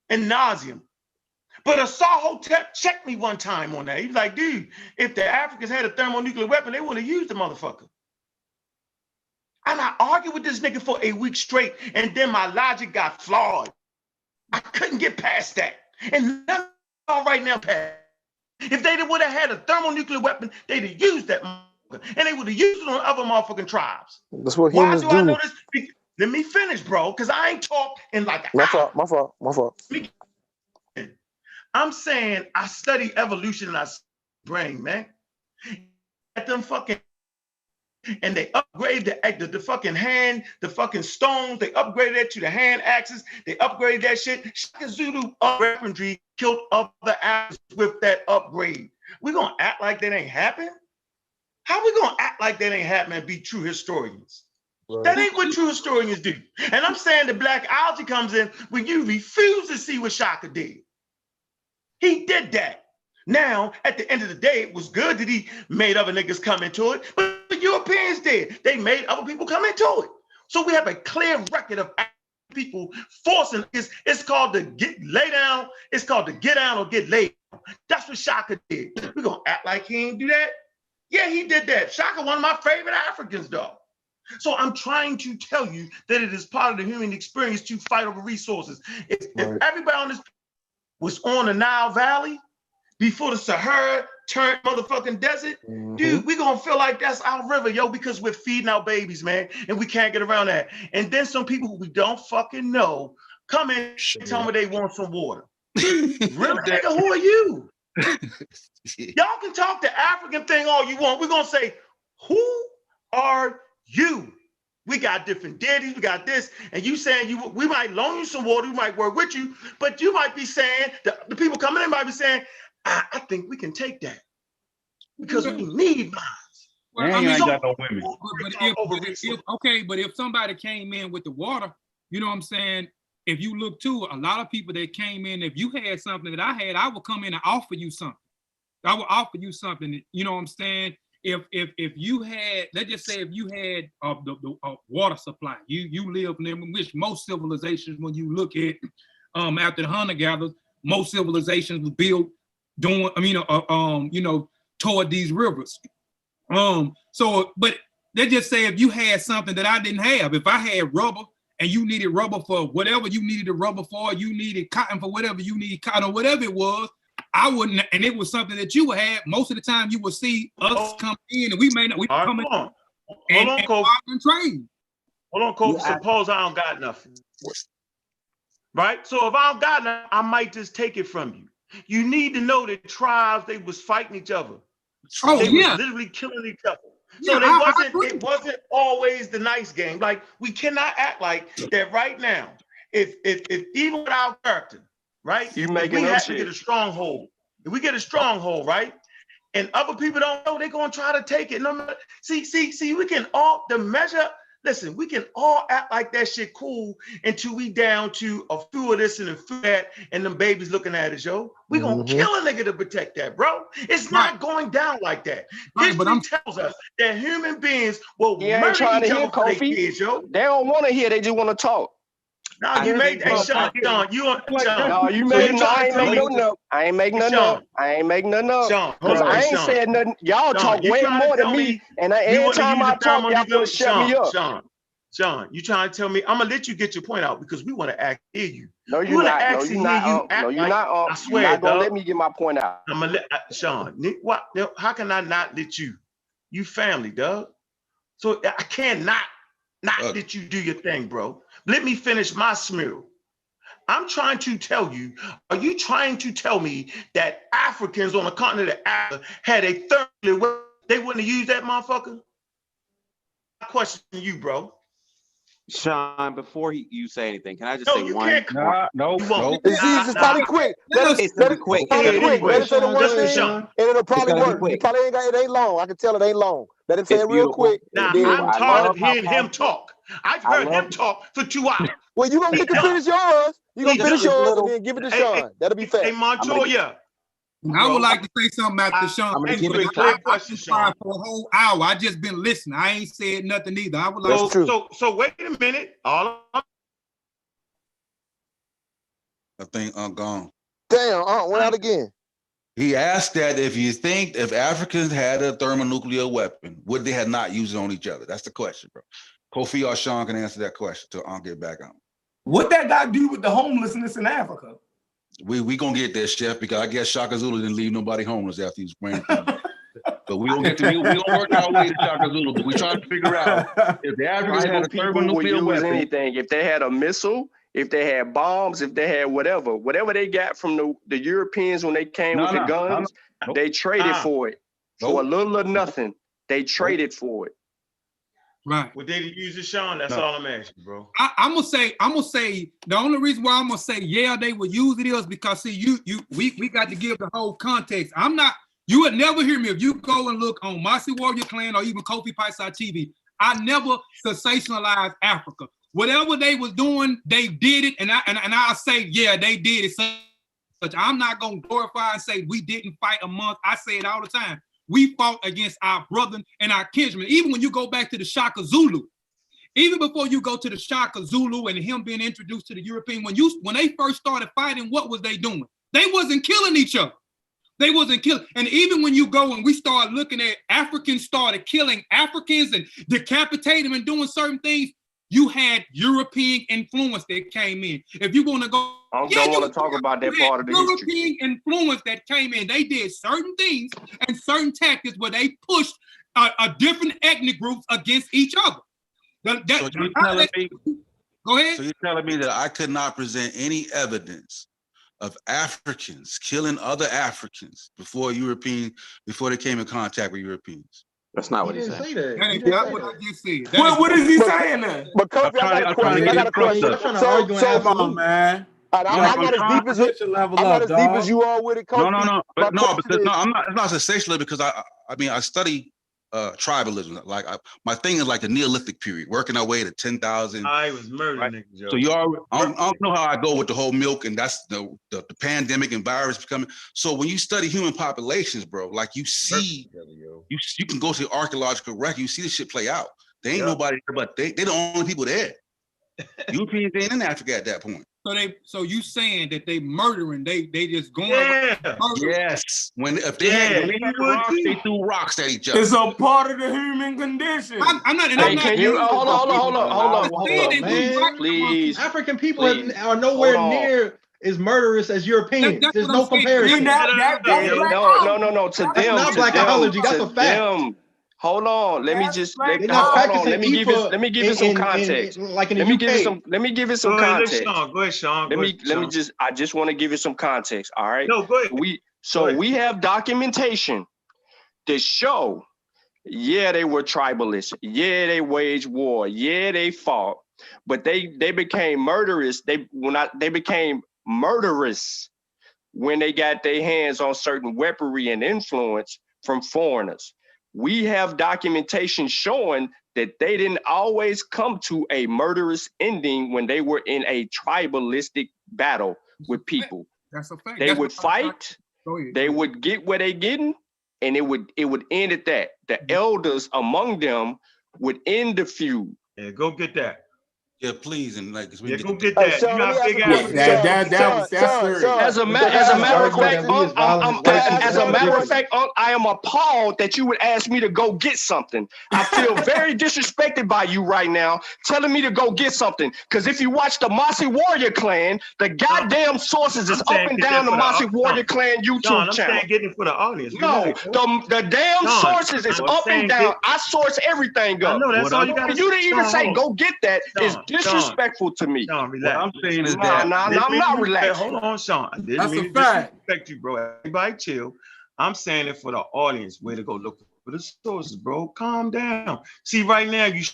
In nauseum. But Asahotep checked me one time on that. He was like, dude, if the Africans had a thermonuclear weapon, they would have used the motherfucker. And I argued with this nigga for a week straight, and then my logic got flawed. I couldn't get past that. And nothing right now, Pat. If they would have had a thermonuclear weapon, they'd have used that motherfucker. And they would have used it on other motherfucking tribes. That's what humans do. Why do I know this? Let me finish, bro, because I ain't talked in like an hour. My fault. I'm saying I study evolution in our brain, man. At them fucking, and they upgrade the fucking hand, the fucking stones. They upgraded it to the hand axes. They upgraded that shit. Zulu weaponry killed other Africans with that upgrade. We gonna act like that ain't happened? How we gonna act like that ain't happening and be true historians? Right. That ain't what true historians do. And I'm saying the black algae comes in when you refuse to see what Shaka did. He did that. Now, at the end of the day, it was good that he made other niggas come into it, but the Europeans did. They made other people come into it. So we have a clear record of people forcing. It's called the lay down. It's called the get down or get laid. That's what Shaka did. We're gonna act like he ain't do that. Yeah, he did that. Shaka, one of my favorite Africans, dog. So I'm trying to tell you that it is part of the human experience to fight over resources. If everybody on this was on the Nile Valley before the Sahara turned motherfucking desert, dude, we're gonna feel like that's our river, yo, because we're feeding our babies, man, and we can't get around that. And then some people who we don't fucking know come in and tell me they want some water. Really, nigga, who are you? Y'all can talk the African thing all you want. We're gonna say, who are you? We got different deities, we got this, and you saying we might loan you some water, we might work with you, but you might be saying, the people coming in might be saying, I think we can take that because we need mines. Well, I mean, ain't got no women. But if somebody came in with the water, you know what I'm saying? If you look to a lot of people that came in, if you had something that I had, I would come in and offer you something. I would offer you something, you know what I'm saying? If you had, let's just say if you had the water supply, you live in which most civilizations, when you look at after the hunter-gatherers, most civilizations were built toward these rivers. So, but let's just say if you had something that I didn't have, if I had rubber and you needed rubber for whatever you needed the rubber for, you needed cotton for whatever you needed cotton or whatever it was, I wouldn't, and it was something that you would have. Most of the time, you would see us come in, and we may not. We come in and trade. Hold on, Kobe. Suppose I don't got nothing, right? So if I don't got nothing, I might just take it from you. You need to know that tribes, they was fighting each other. They was literally killing each other. So it wasn't always the nice game. Like, we cannot act like that right now. If even with our character, right? We have to get a stronghold. If we get a stronghold, right? And other people don't know, they're gonna try to take it. No matter, see, we can all listen, we can all act like that shit cool until we down to a few of this and a few of that, and them babies looking at us, yo. We gonna kill a nigga to protect that, bro. It's not going down like that. History tells us that human beings will murder each other for their kids, yo. They don't want to hear, they just want to talk. No, you made that, Sean. No, you made it. I ain't make nothing up. I ain't make nothing up. I ain't make nothing up. Sean, I ain't said nothing. Y'all talk way more than me. And every time I talk, y'all gonna shut me up. Sean, you trying to tell me? I'm gonna let you get your point out because we want to hear you. No, you're not. No, you're not. No, you're not. I swear, you're not gonna let me get my point out. I'm gonna let Sean. What? How can I not let you? You family, dog. So I cannot let you do your thing, bro. Let me finish my smear. I'm trying to tell you, are you trying to tell me that Africans on the continent of Africa had a thoroughly way they wouldn't have used that motherfucker? My question to you, bro. Sean, before you say anything, can I just say one? No. It's probably quick. Let it quick. Let it say the one thing, and it'll probably work. It ain't long. I can tell it ain't long. Let it say it real quick. Now, I'm tired of hearing him talk. I've heard him talk for 2 hours. Well, you gonna get to finish yours. You gonna finish yours and then give it to Sean. That'll be fair. Hey, Montoya. I would like to say something after Sean. I'm gonna give it a clear question, Sean. For a whole hour, I just been listening. I ain't said nothing either. I would like. So wait a minute. I think gone. Damn, went out again. He asked that if Africans had a thermonuclear weapon, would they have not used it on each other? That's the question, bro. Kofi or Sean can answer that question till I'll get back on. What that got to do with the homelessness in Africa? We gonna get there, Chef, because I guess Shaka Zulu didn't leave nobody homeless after he was praying. But we gonna work our way to Shaka Zulu. But we trying to figure out if the Africans had a thermonuclear weapon, anything, if they had a missile, if they had bombs, if they had whatever they got from the Europeans when they came with the guns, they traded for it for a little or nothing. They traded for it. Right. Well, they use it, Sean. That's all I'm asking, bro. I'm gonna say the only reason why I'm gonna say they would use it is because we got to give the whole context. You would never hear me if you go and look on Marcy Warrior Clan or even Kofi Paisai TV. I never sensationalized Africa. Whatever they was doing, they did it, and I'll say, yeah, they did it. Such I'm not gonna glorify and say we didn't fight amongst. I say it all the time. We fought against our brethren and our kinsmen. Even when you go back to the Shaka Zulu, even before you go to the Shaka Zulu and him being introduced to the European, when they first started fighting, what was they doing? They wasn't killing each other. They wasn't killing. And even when you go and we start looking at Africans started killing Africans and decapitating them and doing certain things, you had European influence that came in. If you want to go, I don't want to talk about that part of the history. European influence that came in. They did certain things and certain tactics where they pushed a different ethnic groups against each other. So you're telling me, go ahead. So you're telling me that I could not present any evidence of Africans killing other Africans before they came in contact with Europeans? That's not what he said. That not what I just said. What is he saying then? But Kofi, I got a question. So, come on, man. I'm not as deep as you are with it, Kofi. No, because I'm not. It's not sensational because I study tribalism. Like my thing is like the Neolithic period, working our way to 10,000. I was murdering niggas, Joe. So you already, I don't know how I go with the whole milk, and that's the pandemic and virus becoming. So when you study human populations, bro, like you see, you can go to the archaeological record, you see this shit play out. There ain't nobody there, but they the only people there. Europeans ain't in Africa at that point. So you saying that they murdering? They just going? Yes. When they had rocks, they threw rocks at each other. It's a part of the human condition. Hold on, man. Please. African people are nowhere near as murderous as Europeans. There's no comparison. No. To them, that's not blackology. That's a fact. Hold on. Let me give it some context. Like in the UK. Let me give it some context. Go ahead, Sean. I just want to give it some context. All right. No, go ahead. We have documentation to show, yeah, they were tribalists. Yeah, they waged war. Yeah, they fought. But they became murderous. They became murderous when they got their hands on certain weaponry and influence from foreigners. We have documentation showing that they didn't always come to a murderous ending when they were in a tribalistic battle with people. That's a fact. They would fight, they would get where they getting, and it would end at that. The elders among them would end the feud. Yeah, go get that. Yeah, please, and like, go get that. You got big ass. As a matter of fact, I am appalled that you would ask me to go get something. I feel very disrespected by you right now, telling me to go get something. Because if you watch the Marcy Warrior Clan, the goddamn sources is up and down the Marcy Warrior Clan YouTube channel. I'm getting it for the audience. No, the damn sources is up and down. I source everything up. No, that's all you got. For you to even say go get that is disrespectful to me. Sean, relax. What I'm saying is that I'm not relaxed. Hold on, Sean. I didn't mean to disrespect you, bro. Everybody chill. I'm saying it for the audience. Way to go look for the sources, bro. Calm down. See, right now you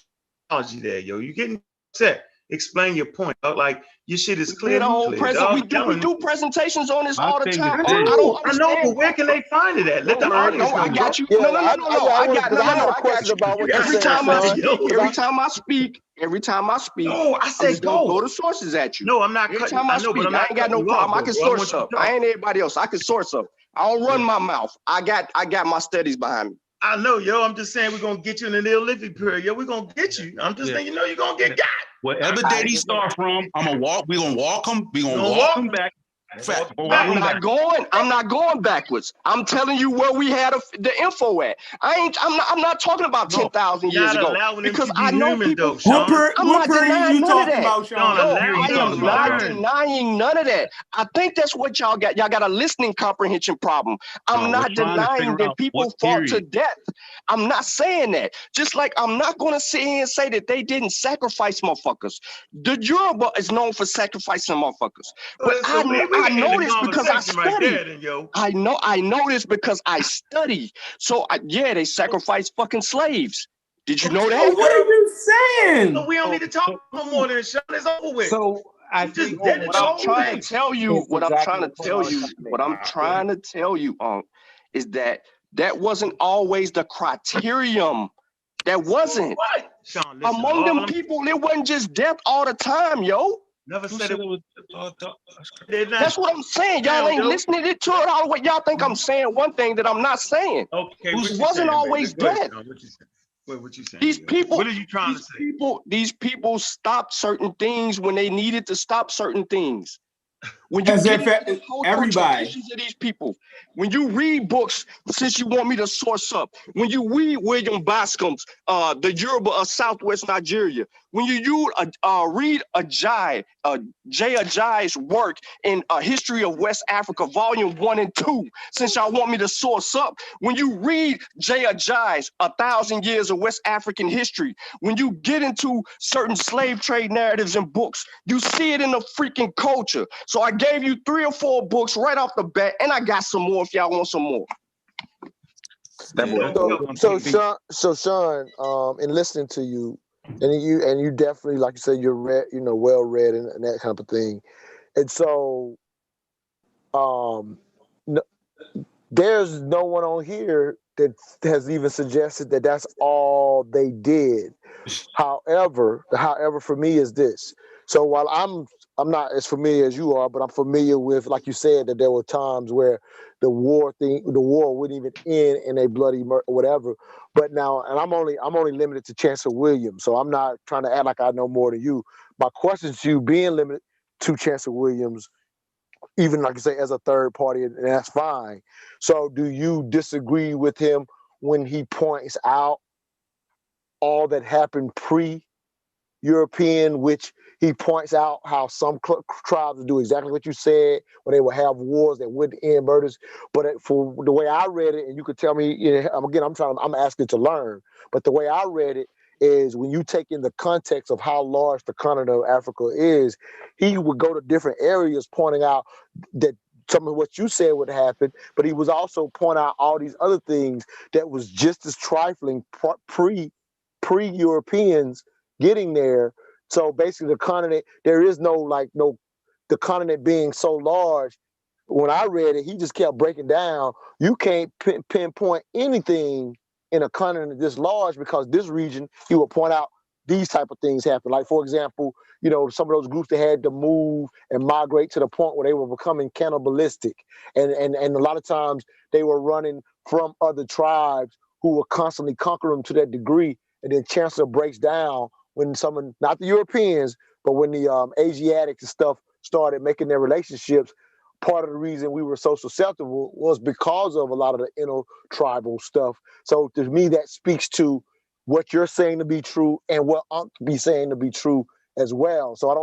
apology there, yo. You getting upset. Explain your point. Like your shit is clear. We do presentations on this all the time. I know, but where can they find it at? Let the audience know. I got you. No. I got a question about what every time I speak. No, I said go to sources at you. No, I'm not. Every time I speak, I ain't got no problem. I can source up. I ain't everybody else. I can source up. I don't run my mouth. I got my studies behind me. I know, yo. I'm just saying we're gonna get you in the Neolithic period. Yo, we're gonna get you. I'm just saying, you're gonna get got. Wherever Daddy start from, we're gonna walk him. We're gonna walk him back. I'm not going backwards. I'm telling you where we had the info at. I'm not talking about 10,000 years ago because I know people. I'm not denying none of that. I am not denying none of that. I think that's what y'all got. Y'all got a listening comprehension problem. I'm not denying that people fought to death. I'm not saying that. Just like I'm not going to sit here and say that they didn't sacrifice motherfuckers. The Yoruba is known for sacrificing motherfuckers. But I know this because I study. I know this because I study. So they sacrifice fucking slaves. Did you know that? What are you saying? So we don't need to talk no more than shut this over with. So what I'm trying to tell you, is that wasn't always the criterion. That wasn't. What? Sean, listen, Among them people, it wasn't just death all the time, yo. Never said it was. That's what I'm saying. Y'all ain't listening to it all the way. Y'all think I'm saying one thing that I'm not saying. Okay, It wasn't always death. What you saying? Wait, what you saying? These people, what are you trying to say? These people stopped certain things when they needed to stop certain things. When you As get if into the cultural everybody. traditions of these people, when you read books, since you want me to source up, when you read William Bascom's The Yoruba of Southwest Nigeria, when you read J. Ajayi's work in History of West Africa, Volume 1 and 2, since y'all want me to source up, when you read J. Ajayi's 1,000 Years of West African History, when you get into certain slave trade narratives and books, you see it in the freaking culture. So I gave you 3 or 4 books right off the bat, and I got some more if y'all want some more. So Sean, in listening to you, and you definitely, like you said, you're read, well read and that kind of thing, and so, there's no one on here that has even suggested that that's all they did. However, for me is this. So while I'm not as familiar as you are, but I'm familiar with, like you said, that there were times where the war wouldn't even end in a bloody whatever. But now, and I'm only limited to Chancellor Williams, so I'm not trying to act like I know more than you. My question to you, being limited to Chancellor Williams, even like I say, as a third party, and that's fine. So do you disagree with him when he points out all that happened pre-European, which he points out how some tribes would do exactly what you said, when they would have wars that wouldn't end murders. But for the way I read it, and you could tell me, I'm asking to learn, but the way I read it is, when you take in the context of how large the continent of Africa is, he would go to different areas pointing out that some of what you said would happen, but he was also pointing out all these other things that was just as trifling pre-Europeans getting there. So basically the continent, there is the continent being so large. When I read it, he just kept breaking down, you can't pinpoint anything in a continent this large, because this region, he will point out these type of things happen. Like, for example, some of those groups that had to move and migrate to the point where they were becoming cannibalistic. And a lot of times they were running from other tribes who were constantly conquering them to that degree. And then Chancellor breaks down when not the Europeans, but when the Asiatics and stuff started making their relationships, part of the reason we were so susceptible was because of a lot of the intertribal stuff. So to me, that speaks to what you're saying to be true and what Unc be saying to be true as well. So I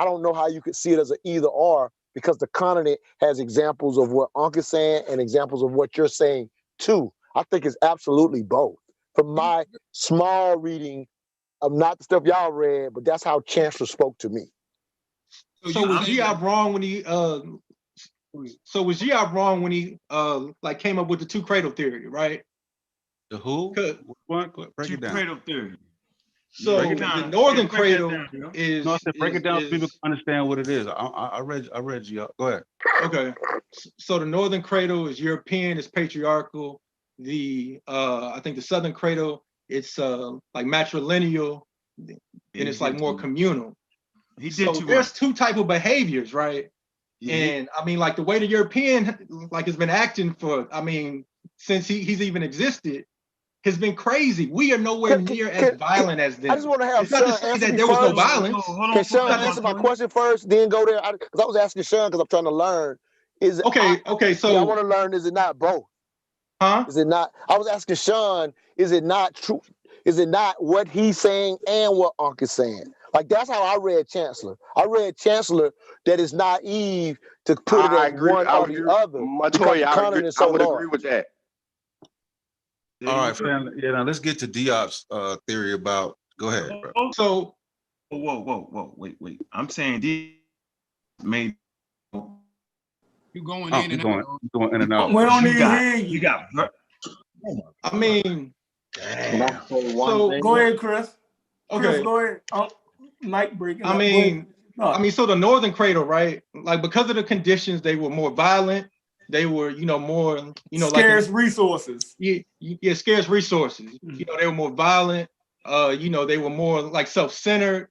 don't know how you could see it as an either or, because the continent has examples of what Unc is saying and examples of what you're saying too. I think it's absolutely both. From my small reading of not the stuff y'all read, but that's how Chancellor spoke to me. So was G.I. wrong when he like came up with the 2 cradle theory, right? The who? Break it down. Cradle theory. So the northern cradle is. No, I said break it down so people can understand what it is. I read you. Go ahead. Okay. So the northern cradle is European, it's patriarchal. I think the southern cradle, it's like matrilineal, and it's like more communal. There's 2 type of behaviors, right? And I mean, like the way the European has been acting for, since he's even existed, has been crazy. We are nowhere near as violent as them. I just want to have Sean answer that there was no violence. Can Sean answer my question first, then go there? Because I was asking Sean because I'm trying to learn. So I want to learn, is it not both? Huh? Is it not? I was asking Sean, is it not true? Is it not what he's saying and what Unc is saying? Like, that's how I read Chancellor. I read Chancellor that is naive to put it as one or the other. Montoya, I would agree with that. All right, fam. Yeah, now let's get to Diop's theory about. Go ahead, bro. So, whoa, wait. I'm saying D made. You going in and out. Going in and out. We don't even hear you. You got. I mean, so go ahead, Chris. Okay. Chris, go ahead. Mike breaking. So the northern cradle, right? Like, because of the conditions, they were more violent. They were, more, scarce resources. Yeah, scarce resources. They were more violent. They were more like self-centered.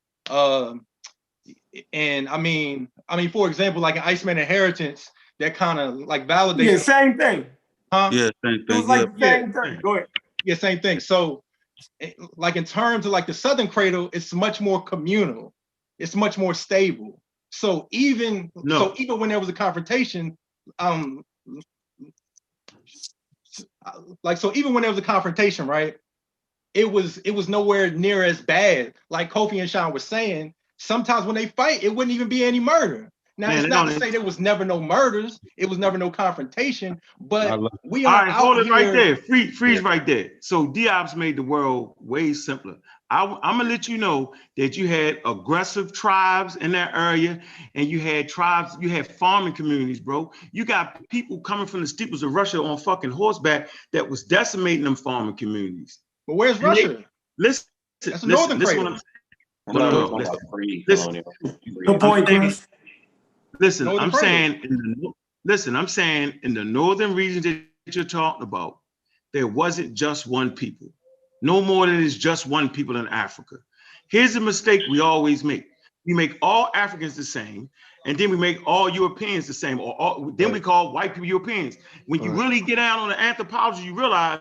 And I mean, for example, like an Iceman Inheritance, that kind of like validates. Yeah, same thing. Huh? Yeah, same thing. It was like the same thing. Go ahead. Yeah, same thing. So, like in terms of like the Southern Cradle, it's much more communal. It's much more stable. So even when there was a confrontation, even when there was a confrontation, right? It was nowhere near as bad. Like Kofi and Sean were saying, sometimes when they fight, it wouldn't even be any murder. Now, it's not to say there was never no murders, it was never no confrontation, but we are out hold it here. right there. Freeze right there. So Diop's made the world way simpler. I'm gonna let you know that you had aggressive tribes in that area, and you had tribes, you had farming communities, bro. You got people coming from the steeples of Russia on fucking horseback that was decimating them farming communities. But where's Russia? Listen, that's Northern Cradle. No. Good point, Chris. Listen, Northern I'm saying in the northern region that you're talking about, there wasn't just one people. No more than it's just one people in Africa. Here's a mistake we always make. We make all Africans the same, and then we make all Europeans the same, then we call white people Europeans. When you really get down on the anthropology, you realize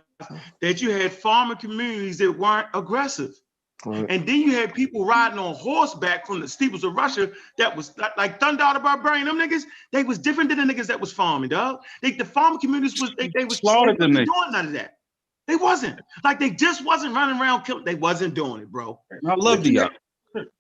that you had farming communities that weren't aggressive. And then you had people riding on horseback from the steeples of Russia that was like Thunder the Barbarian. Them niggas, they was different than the niggas that was farming, dog. The farming communities they wasn't doing none of that. They wasn't. Like they just wasn't running around killing. They wasn't doing it, bro. I love the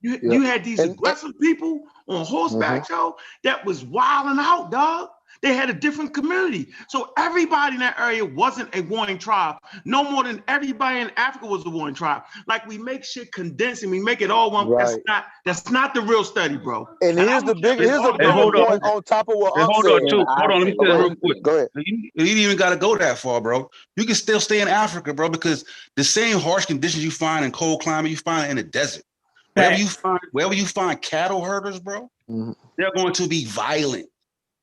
You had these aggressive people on horseback, yo, that was wilding out, dog. They had a different community. So everybody in that area wasn't a warring tribe, no more than everybody in Africa was a warring tribe. Like we make shit condensed and we make it all one. Right. That's not the real study, bro. And here's the bigger point on top of what hold said. on, let me say that real quick. Go ahead. You didn't even got to go that far, bro. You can still stay in Africa, bro, because the same harsh conditions you find in cold climate, you find in the desert. Wherever you find cattle herders, bro, they're going to be violent,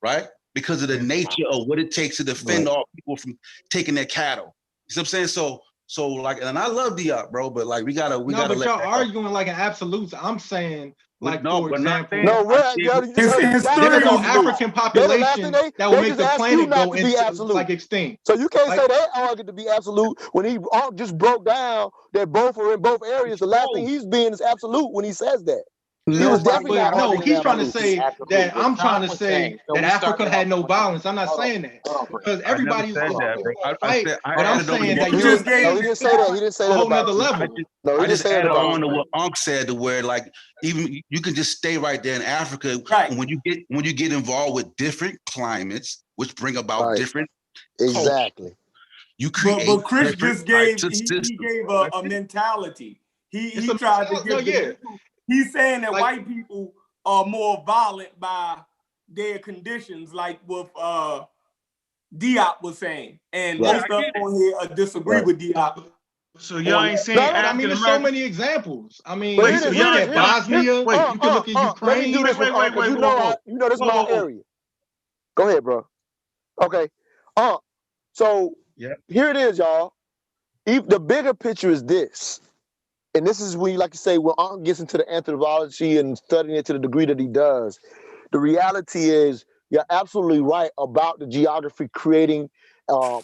right? Because of the nature of what it takes to defend all people from taking their cattle. You see what I'm saying? So like, and I love Diop, bro, but like we gotta but let y'all arguing like an absolute. I'm saying, like, for example, it's there's no African population that will make the planet go into like extinct. So you can't say they argued to be absolute when he just broke down that both are in both areas. The last thing he's being is absolute when he says that. He was definitely not arguing he's trying to absolute. say that I'm trying to say that Africa had no violence. I'm not saying that because everybody's fight, but I'm saying that you just gave. No, he didn't say that. He didn't say a that whole about nother you. level. No, he I didn't just say that added about on to you. what Unc said, to where like even you can just stay right there in Africa. When you get involved with different climates, which bring about different exactly. You create. But Chris just gave he gave a mentality. He tried to give. He's saying that white people are more violent by their conditions, like what Diop was saying, and most of them on here disagree with Diop. So y'all ain't saying I mean, there's so many examples. I mean, But you can look at Bosnia. You can look at Ukraine. Let me do this one, because you know this is my area. Go ahead, bro. Okay. So here it is, y'all. The bigger picture is this. And this is when, like you say, when Unc gets into the anthropology and studying it to the degree that he does. The reality is, you're absolutely right about the geography creating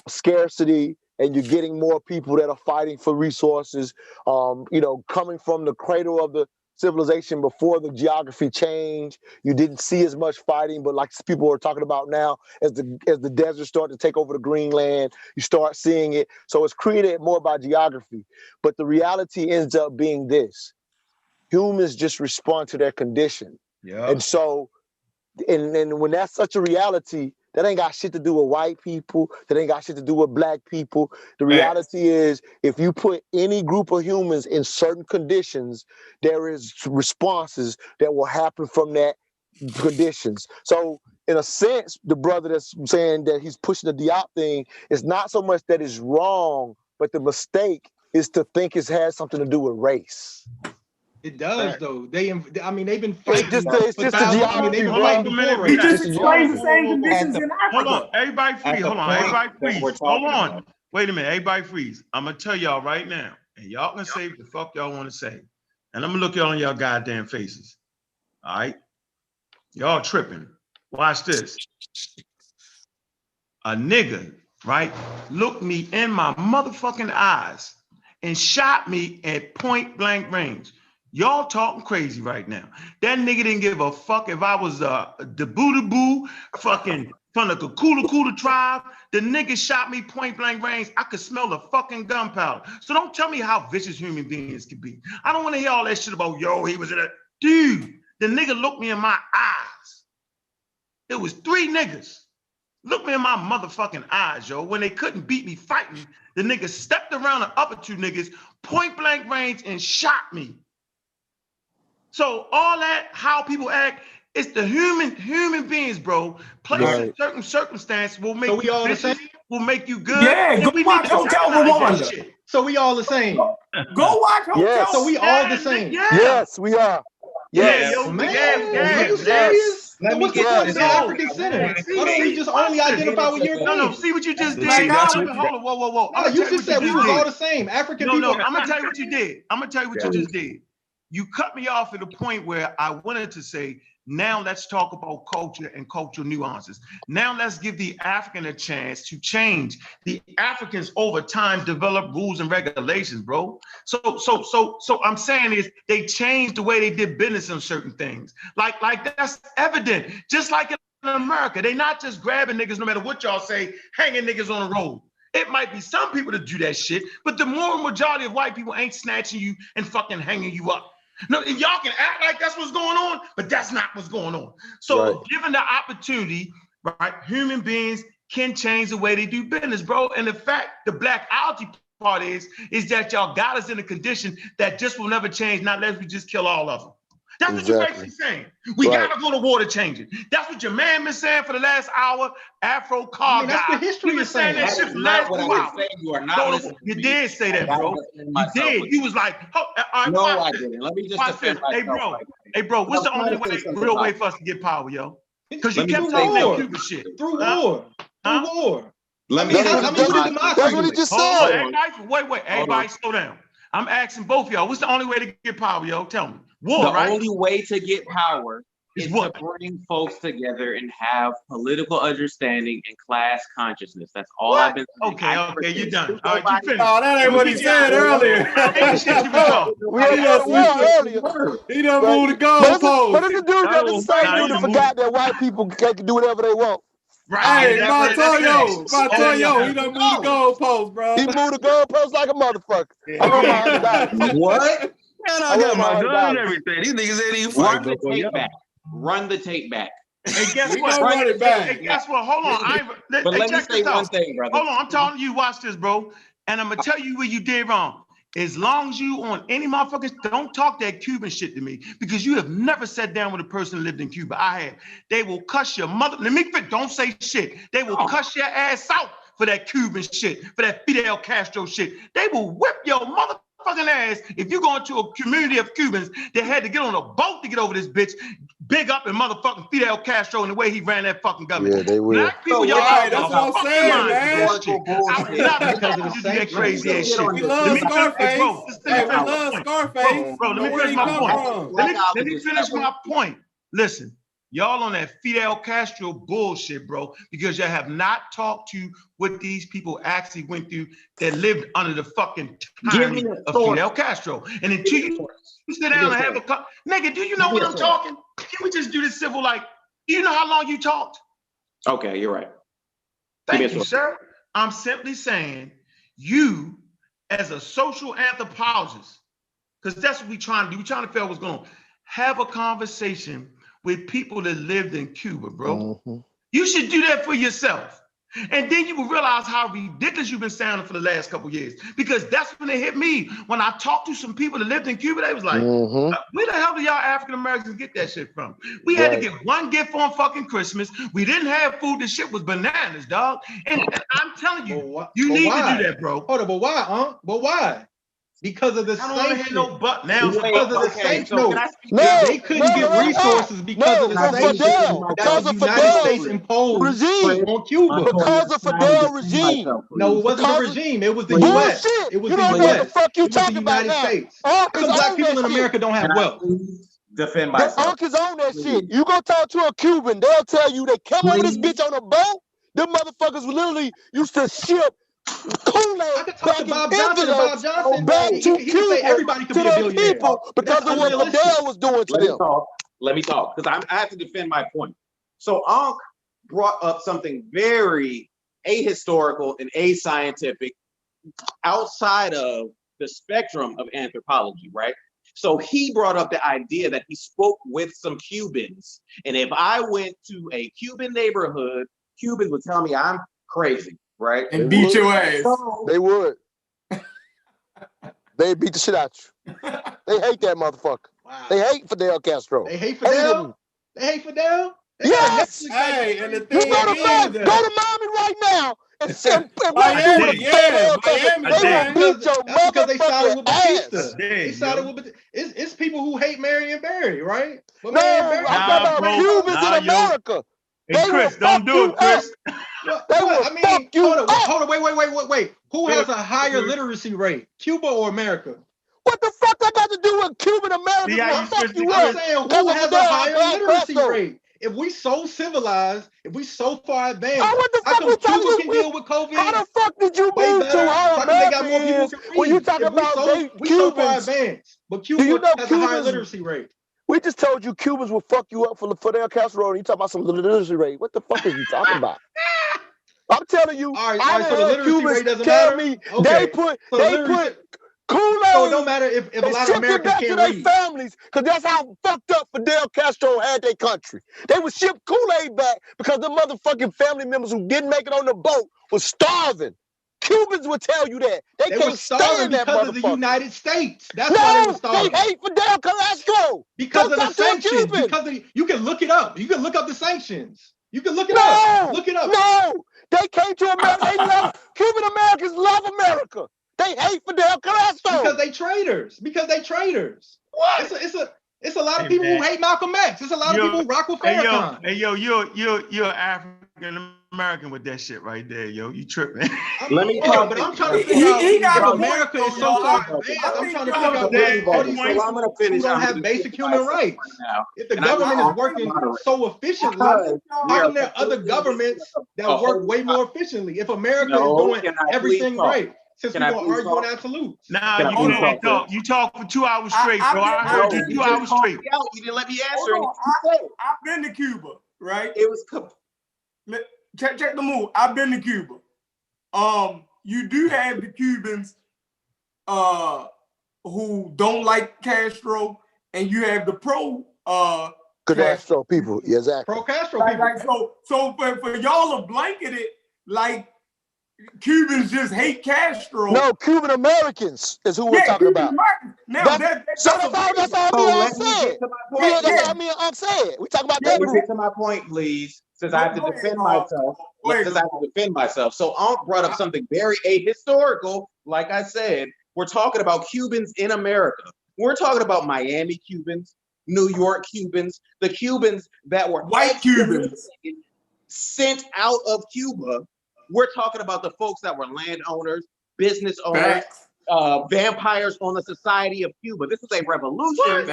scarcity, and you're getting more people that are fighting for resources. Coming from the cradle of the civilization before the geography changed, you didn't see as much fighting, but like people are talking about now, as the deserts start to take over the greenland, you start seeing it. So it's created more by geography. But the reality ends up being this: humans just respond to their condition. And so, and when that's such a reality, that ain't got shit to do with white people. That ain't got shit to do with black people. The reality is, if you put any group of humans in certain conditions, there is responses that will happen from that conditions. So in a sense, the brother that's saying that he's pushing the Diop thing is not so much that it's wrong, but the mistake is to think it has something to do with race. It does though. I mean, they've been fighting it's for just thousands. the I mean, they've been geography, fighting bro. before. He Right? just explained the same conditions in Hold Africa. on, everybody freeze. Hold on, everybody freeze. Hold on. Wait a minute, everybody freeze. I'm gonna tell y'all right now, and y'all can say what the fuck y'all want to say, and I'm gonna look y'all in y'all goddamn faces. All right, y'all tripping. Watch this. A nigga, right, looked me in my motherfucking eyes and shot me at point blank range. Y'all talking crazy right now. That nigga didn't give a fuck if I was the boo fucking from the Kula tribe. The nigga shot me point blank range. I could smell the fucking gunpowder. So don't tell me how vicious human beings can be. I don't want to hear all that shit about, yo, he was in a... Dude, the nigga looked me in my eyes. It was 3 niggas. Look me in my motherfucking eyes, yo. When they couldn't beat me fighting, the nigga stepped around the upper 2 niggas, point blank range, and shot me. So all that, how people act, it's the human beings, bro. Placed in certain circumstances will make you vicious, will make you good. Yeah, go watch Hotel Rwanda. So we all the same. Go watch Hotel. So we all the same. Yes, we are. Yes. Yeah, yo, Man, are you serious? So what's the point of the African Center? Why don't we just only identify with Europeans? No, see what you just did. Black Hold on, whoa. No, you just said we was all the same. African people. No, I'm gonna tell you what you did. I'm gonna tell you what you just did. You cut me off at the point where I wanted to say, now let's talk about culture and cultural nuances. Now let's give the African a chance to change. The Africans over time develop rules and regulations, bro. So I'm saying is they changed the way they did business on certain things. Like that's evident. Just like in America, they not just grabbing niggas, no matter what y'all say, hanging niggas on the road. It might be some people that do that shit, but the moral majority of white people ain't snatching you and fucking hanging you up. No, y'all can act like that's what's going on, but that's not what's going on. So given the opportunity, right, human beings can change the way they do business, bro. And the fact, the blackology part is that y'all got us in a condition that just will never change, not unless we just kill all of them. That's what you're basically saying. We gotta go to war to change it. That's what your man been saying for the last hour. Afro car guy. That's what history is saying. That shit for the last 2 hours. You are not listening. You did say that, bro. You did. You was like, oh, all right, no, I didn't. Let me just defend myself. Hey, bro, what's the only way, real way for us to get power, yo? Because you kept saying that Cuba shit. Through war. Through war. Let me. That's what he just said. Wait. Everybody slow down. I'm asking both of y'all, what's the only way to get power, yo? Tell me. War, the only way to get power is what? To bring folks together and have political understanding and class consciousness. That's all I've been saying. Okay, you're done. All right, you finished. Oh, that ain't what he said earlier. We had a war earlier. He done moved the goalpost. But it's the dude that the same dude that forgot that white people can do whatever they want. Right. Hey, Montoyo, he done moved the goalpost, bro. He moved the goalpost like a motherfucker. I want my $100. What? Man, I got my gun and everything. These niggas ain't even fighting. Run the tape back. Hey, guess what? Run it back. Hey, guess what? Hold on. But let me say one thing, brother. Hold on. I'm telling you, watch this, bro. And I'm gonna tell you where you did wrong. As long as you on any motherfuckers, don't talk that Cuban shit to me, because you have never sat down with a person who lived in Cuba. I have. They will cuss your mother. Let me fit. Don't say shit. They will cuss your ass out for that Cuban shit, for that Fidel Castro shit. They will whip your motherfucking ass if you go into a community of Cubans that had to get on a boat to get over this bitch. Big up and motherfucking Fidel Castro and the way he ran that fucking government. Yeah, they will. Black people, y'all right, that's what I'm saying, man. I will not do that crazy ass shit. We love Scarface. Hey, we love Scarface. Bro, let me finish my point. Let me finish my point. Listen, y'all on that Fidel Castro bullshit, bro, because you have not talked to what these people actually went through that lived under the fucking tyranny of Fidel Castro. And until you sit down and have a cup, nigga, do you know what I'm talking? Can we just do this civil? Like, do you know how long you talked? Okay, you're right. Thank you, sir. I'm simply saying, you as a social anthropologist, because that's what we're trying to do. We're trying to figure out what's going on. Have a conversation with people that lived in Cuba, bro. You should do that for yourself. And then you will realize how ridiculous you've been sounding for the last couple of years. Because that's when it hit me. When I talked to some people that lived in Cuba, they was like, where the hell do y'all African Americans get that shit from? We had to get one gift on fucking Christmas. We didn't have food. The shit was bananas, dog. And I'm telling you, you need to do that, bro. Hold on, but why, huh? But why? Because of the sanctions. No, but now because of the sanctions. No, they couldn't no, get no, resources because of the from sanctions Fidel, that because the of United States Fidel's imposed regime, on Cuba. because of Fidel regime. No, it wasn't the regime. It was the U.S. Bullshit. It was You the don't know what the U.S. fuck you It was the talking about United now. States. Unc How is come black on people that in shit. America don't have wealth? Defend The myself. Unc is on that shit. You go talk to a Cuban, they'll tell you they come over this bitch on a boat. Them motherfuckers literally used to ship Kool-Aid back in envelopes back to he could say Cuba everybody could to be a their billionaire. people But because that's of what unrealistic. Fidel was doing to Let me them. talk. Let me talk, because I have to defend my point. So Ankh brought up something very ahistorical and ascientific outside of the spectrum of anthropology, right? So he brought up the idea that he spoke with some Cubans, and if I went to a Cuban neighborhood, Cubans would tell me I'm crazy, right? And beat your ass. They would. They beat the shit out you. They hate that motherfucker. Wow. They hate Fidel Castro. They hate Fidel? him. They hate Fidel? They Yes. Hey, and the You thing go to is, Miami right now and walk Miami, through with a yeah, Fidel Castro. Miami, They man. will beat your That's because they sided motherfucking with Batista. ass. They sided with it's people who hate Marion Barry, right? But No, Marion Barry, I'm talking about Cubans in America. They will fuck you up. They will fuck you up. Hold on, wait. Who has a higher literacy rate, Cuba or America? What the fuck that got to do with Cuban Americans? I'm Fuck you saying up. who has a higher literacy rate? If we so civilized, if we so far advanced, what the how fuck come we talking Cuba can about? deal with COVID? How the fuck did you way move better? to how How come they got America more people is who can when you read? talking If we about so Cubans? far advanced, but Cuba Do you know has a higher Cubans? literacy rate. We just told you Cubans will fuck you up for the Fidel Castro, and you talk about some literacy rate. What the fuck is you talking about? I'm telling you, All right, I so done the had literacy Cubans rate doesn't tell matter? me Okay. they put So literacy- Kool-Aid. So it don't matter if a and lot of shipped it Americans back to can't their read. families, because that's how fucked up Fidel Castro had their country. They would ship Kool-Aid back because the motherfucking family members who didn't make it on the boat was starving. Cubans would tell you that. They They can't were starving stand that because of the motherfucker. United States. That's why they were starving. They hate Fidel Castro. Because Go of the talk to a sanctions. Cuban. Because you can look it up. You can look up the sanctions. You can look it up. Look it up. No, they came to America. They love Cuban Americans. Love America. They hate Fidel Castro because they traitors. What? It's a lot of people who hate Malcolm X. It's a lot of people who rock with Farrakhan. Hey yo, you're African American with that shit right there, yo. You tripping? Let me talk, but I'm trying to figure out if America is so far advanced. I'm trying to figure out that all these people don't have basic human rights. If the government is working so efficiently, how come there are other governments that work way more efficiently? If America is doing everything right. Since we're gonna argue on absolutes. Nah, you can't talk. You talk for 2 hours straight, bro. I heard you 2 hours straight. You didn't let me answer. I've been to Cuba, right? It was check the move. I've been to Cuba. You do have the Cubans who don't like Castro, and you have the pro Castro people. Yeah, exactly. Pro Castro people. So for y'all to blanket it like Cubans just hate Castro. No, Cuban Americans is who we're talking about. Now that's all me and said. That's all me and said. We talking about that Let me group. get to my point, please, since I have to defend myself. So Ankh brought up something very ahistorical. Like I said, we're talking about Cubans in America. We're talking about Miami Cubans, New York Cubans, the Cubans that were white Cubans sent out of Cuba. We're talking about the folks that were landowners, business owners, vampires on the society of Cuba. This is a revolution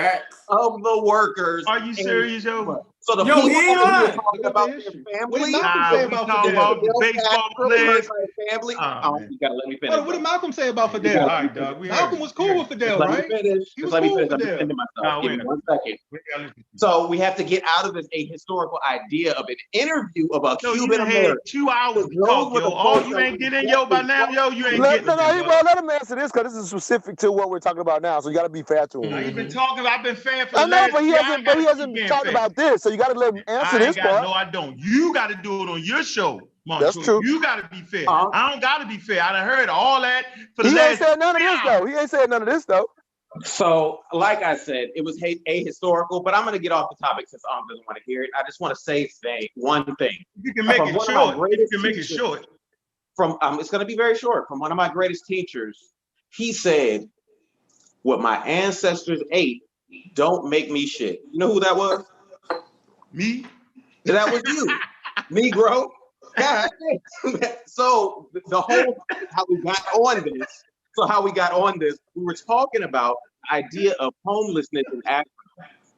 of the workers. Are you serious, yo? So the people that are talking about their family, we talking about the baseball players. Family. You gotta let me finish. What did Malcolm say about Fidel? All right, dog. Malcolm was cool with Fidel, right? He was cool with Fidel. I'm defending myself. Give me 1 second. So we have to get out of this ahistorical idea of an interview about Cuban American. 2 hours to talk, yo. All you ain't getting, yo, by now, yo, you ain't getting. Let him answer this because this is specific to what we're talking about now. So you got to be fair to him. I've been talking. I've been fair for the I know, last. but he hasn't talked about this. So you got to let him answer this part. No, I don't. You got to do it on your show, Montreux. That's true. You got to be fair. I don't got to be fair. I done heard all that for the last. He ain't said none of this though. He ain't said none of this though. So, like I said, it was ahistorical, but I'm going to get off the topic since Ankh doesn't want to hear it. I just want to say one thing. You can make it short. You can make it short. It's going to be very short. From one of my greatest teachers, he said, what my ancestors ate don't make me shit. You know who that was? Me? That was you, Negro. God. So the whole how we got on this. So how we got on this, we were talking about the idea of homelessness in Africa.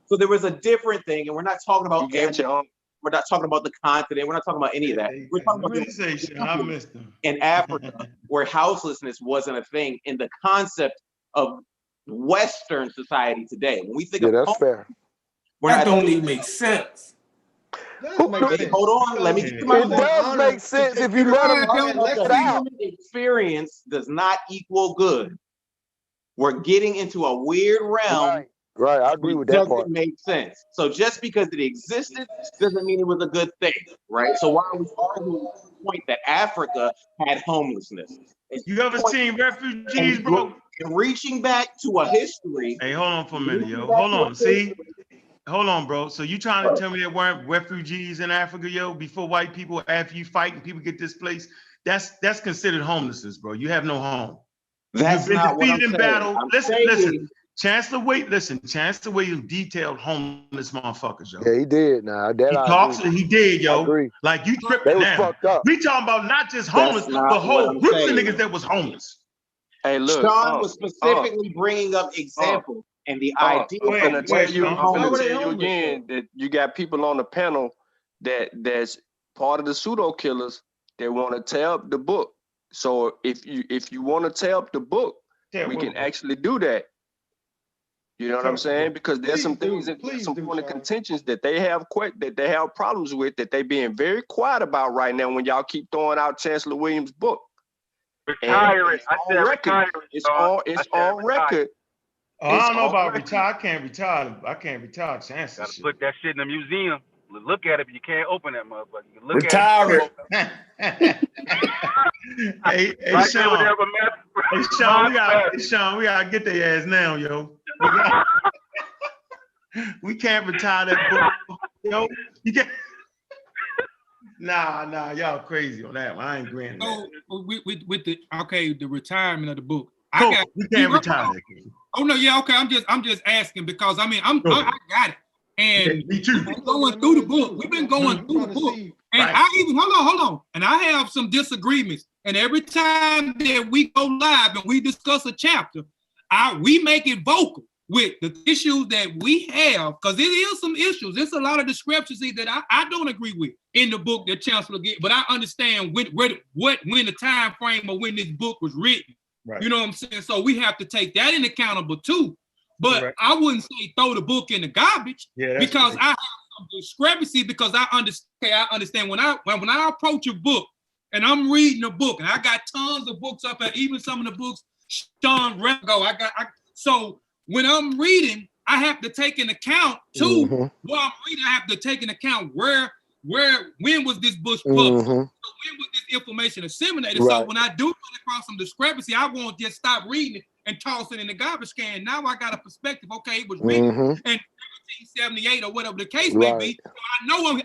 So there was a different thing, and we're not talking about we're not talking about the continent. We're not talking about any of that. We're talking about in Africa, where houselessness wasn't a thing in the concept of Western society today. When we think of that's fair. That don't even make sense. Hold on, let me get to my point. It does make sense if you let them experience does not equal good. We're getting into a weird realm. Right, I agree with that part. Doesn't make sense. So just because it existed doesn't mean it was a good thing, right? So why are we arguing the point that Africa had homelessness? You ever seen refugees, bro? And reaching back to a history. Hey, hold on for a minute, yo. Hold on. See? Hold on, bro. So you trying to tell me there weren't refugees in Africa, yo, before white people, after you fight and people get displaced? That's considered homelessness, bro. You have no home. That's not what I'm saying. Battle. I'm Listen, saying, listen. Chancellor Williams detailed homeless motherfuckers, yo. Yeah, he did. Nah, that he I talks agree. and he did, yo. I agree. Like you tripping They was now. fucked up. We talking about not just homeless, but whole groups of niggas that was homeless. Hey, look, Sean was specifically bringing up examples and the idea. I'm gonna tell you again that you got people on the panel that's part of the pseudo killers that want to tear up the book. So if you want to tear up the book, we can actually do that. You know what I'm saying? Because there's some things that some point of contentions that they have problems with that they being very quiet about right now when y'all keep throwing out Chancellor Williams' book. Retire it. I said retire it. It's on record. Oh, I don't know about retire. I can't retire Chancellor. Gotta put that shit in the museum. Look at it, but you can't open that motherfucker. You look retire at it. Hey, Sean, we gotta get their ass now, yo. We can't retire that book, yo. You can't. Nah, y'all crazy on that one. I ain't agreeing. So with the retirement of the book, we can't retire that. Oh no, yeah, okay. I'm just asking because I mean I got it. And me too. We've been going through the book. We've been going through the book. And I even hold on. And I have some disagreements. And every time that we go live and we discuss a chapter, we make it vocal with the issues that we have, because there is some issues. There's a lot of discrepancies that I don't agree with in the book that Chancellor get, but I understand when the time frame of when this book was written. Right. You know what I'm saying? So we have to take that into accountable too. But I wouldn't say throw the book in the garbage because I have some discrepancy because I understand when I approach a book and I'm reading a book and I got tons of books up and even some of the books Sean Rego. So when I'm reading, I have to take into account too. While I'm reading, I have to take into account when was this book published? So when was this information disseminated? Right. So when I do run across some discrepancy, I won't just stop reading it and toss it in the garbage can. Now I got a perspective. Okay, it was written in 1778 or whatever the case may be. So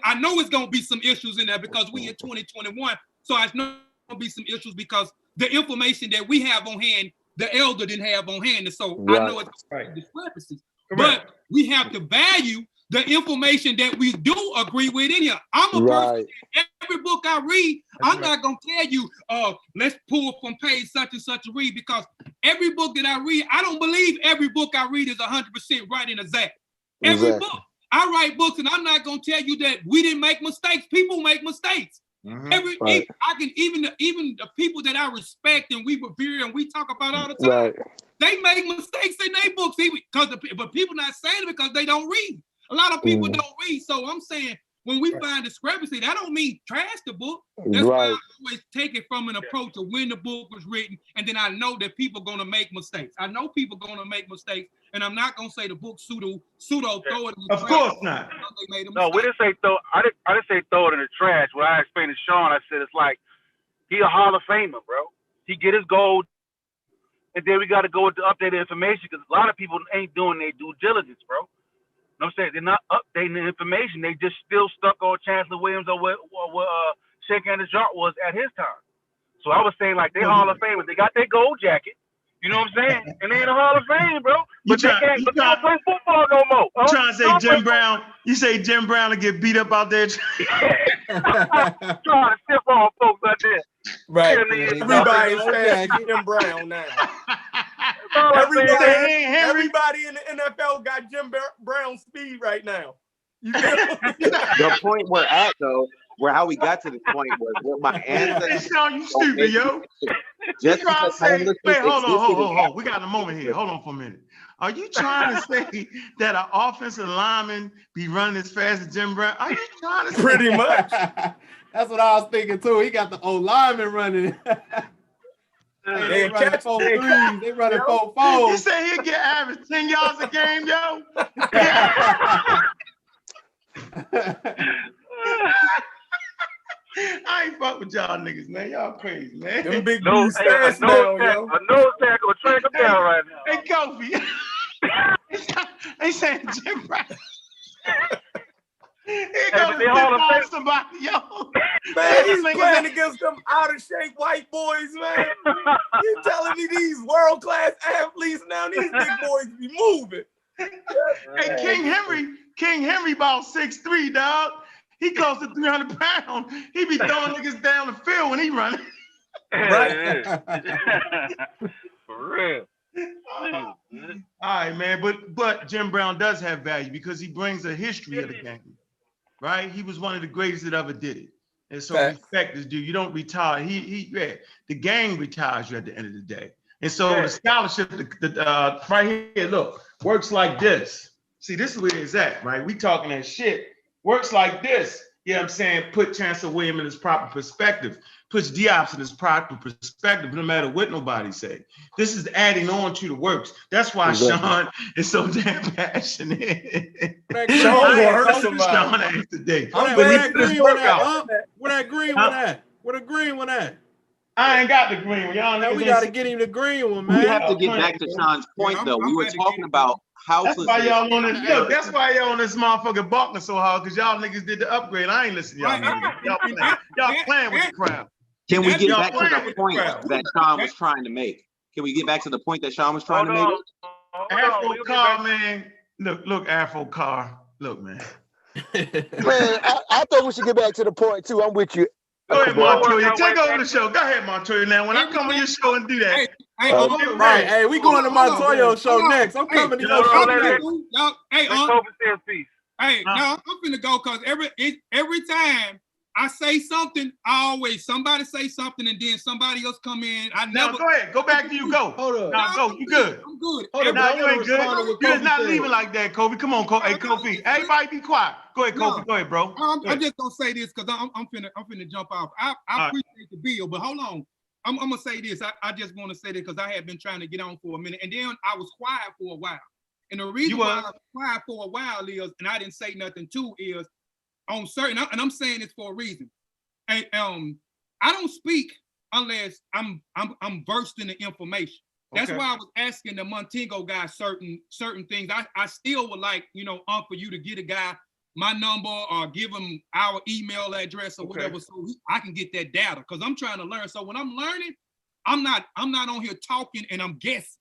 I know it's gonna be some issues in there because we in 2021. So I know gonna be some issues because the information that we have on hand, the elder didn't have on hand. And so I know it's discrepancies. But we have to value the information that we do agree with in here. I'm a person, every book I read, I'm not going to tell you, let's pull from page such and such to read, because every book that I read, I don't believe every book I read is 100% right and exact. Every book. I write books and I'm not going to tell you that we didn't make mistakes. People make mistakes. I can even the people that I respect and we revere and we talk about all the time, they make mistakes in their books, but people not saying it because they don't read. A lot of people don't read, so I'm saying when we find discrepancy, that don't mean trash the book. That's why I always take it from an approach of when the book was written, and then I know that people gonna make mistakes. I know people gonna make mistakes, and I'm not gonna say the book pseudo throw it in the trash. Of course not. No, we didn't say throw. I didn't say throw it in the trash. When I explained to Sean, I said it's like he a Hall of Famer, bro. He get his gold, and then we got to go with the updated information because a lot of people ain't doing their due diligence, bro. You know what I'm saying? They're not updating the information. They just still stuck on Chancellor Williams or what Sheikh Anders Jart was at his time. So I was saying like they Hall of Famers. They got their gold jacket. You know what I'm saying? And they in the Hall of Fame, bro. But they But don't play football no more. You trying to say Jim Brown? You say Jim Brown to get beat up out there? Trying to stiff on folks out there. Right. Everybody's saying Jim Brown now. Everybody in the NFL got Jim Brown speed right now. The point we're at, though, how we got to this point was what my ancestors. You stupid, yo. Just trying to say, wait, hold existed on. We got a moment here. Hold on for a minute. Are you trying to say that an offensive lineman be running as fast as Jim Brown? Are you trying to say Pretty much. That's what I was thinking too. He got the old lineman running. They running 4-3s. They running 4-4s. You say he'll get average 10 yards a game, yo? I ain't fuck with y'all niggas, man. Y'all crazy, man. Them big nose fast now, yo. A nose tackle will track him down right now. Hey, Kofi. They saying Jim Brown. He gonna somebody, yo. Man, he's playing against them out of shape white boys, man. You telling me these world-class athletes now, these big boys be moving. Hey, King Henry about 6'3", dog. He close to 300 pounds. He be throwing niggas down the field when he running. Right. For real. All right, man. But Jim Brown does have value because he brings a history of the game. Right? He was one of the greatest that ever did it. And so respect this dude. You don't retire. The game retires you at the end of the day. And so the scholarship, right here, look, works like this. See, this is where it's at, right? We talking that shit. Works like this. You know what I'm saying? Put Chancellor Williams in his proper perspective. Puts Diop's in his proper perspective, no matter what nobody say. This is adding on to the works. That's why Sean is so damn passionate. Sean hurt somebody. Sean asked today. Where that green one at? Where the green one at? I ain't got the green one. Y'all we got to get him the green one, man. We have to get back to Sean's point, though. We were talking about how That's why y'all on this. Look, that's why y'all on this motherfucker balking so hard, because y'all niggas did the upgrade. I ain't listening to y'all niggas. Y'all playing with the crowd. Can we get back to the point that Sean was trying to make? Can we get back to the point that Sean was trying to make? Afro Car, man. Look, Afro Car. Look, man. Man, I thought we should get back to the point, too. I'm with you. Go ahead, Montoya. Take over the show. Go ahead, Montoya. Now, when I come on your show and do that. Hey, we going to Montoya show next. I'm coming to your show next. Hey, now I'm finna go because every time I say something, somebody say something and then somebody else come in. Go ahead. Go back to you. Go. Hold on. Now go. You good. I'm good. You ain't good. You're not leaving like that, Kobe. Come on, Kobe. Hey, Kobe. Everybody be quiet. Go ahead, Kobe. Go ahead, bro. I'm just gonna say this because I'm finna jump off. I appreciate the bill, but hold on. I'm gonna say this. I just want to say this because I had been trying to get on for a minute, and then I was quiet for a while. And the reason why I was quiet for a while is, and I didn't say nothing too, is on certain, and I'm saying this for a reason. And I don't speak unless I'm versed in the information. That's why I was asking the Montego guy certain things. I still would like, for you to get a guy my number or give him our email address or whatever, so I can get that data, because I'm trying to learn. So when I'm learning, I'm not on here talking and I'm guessing.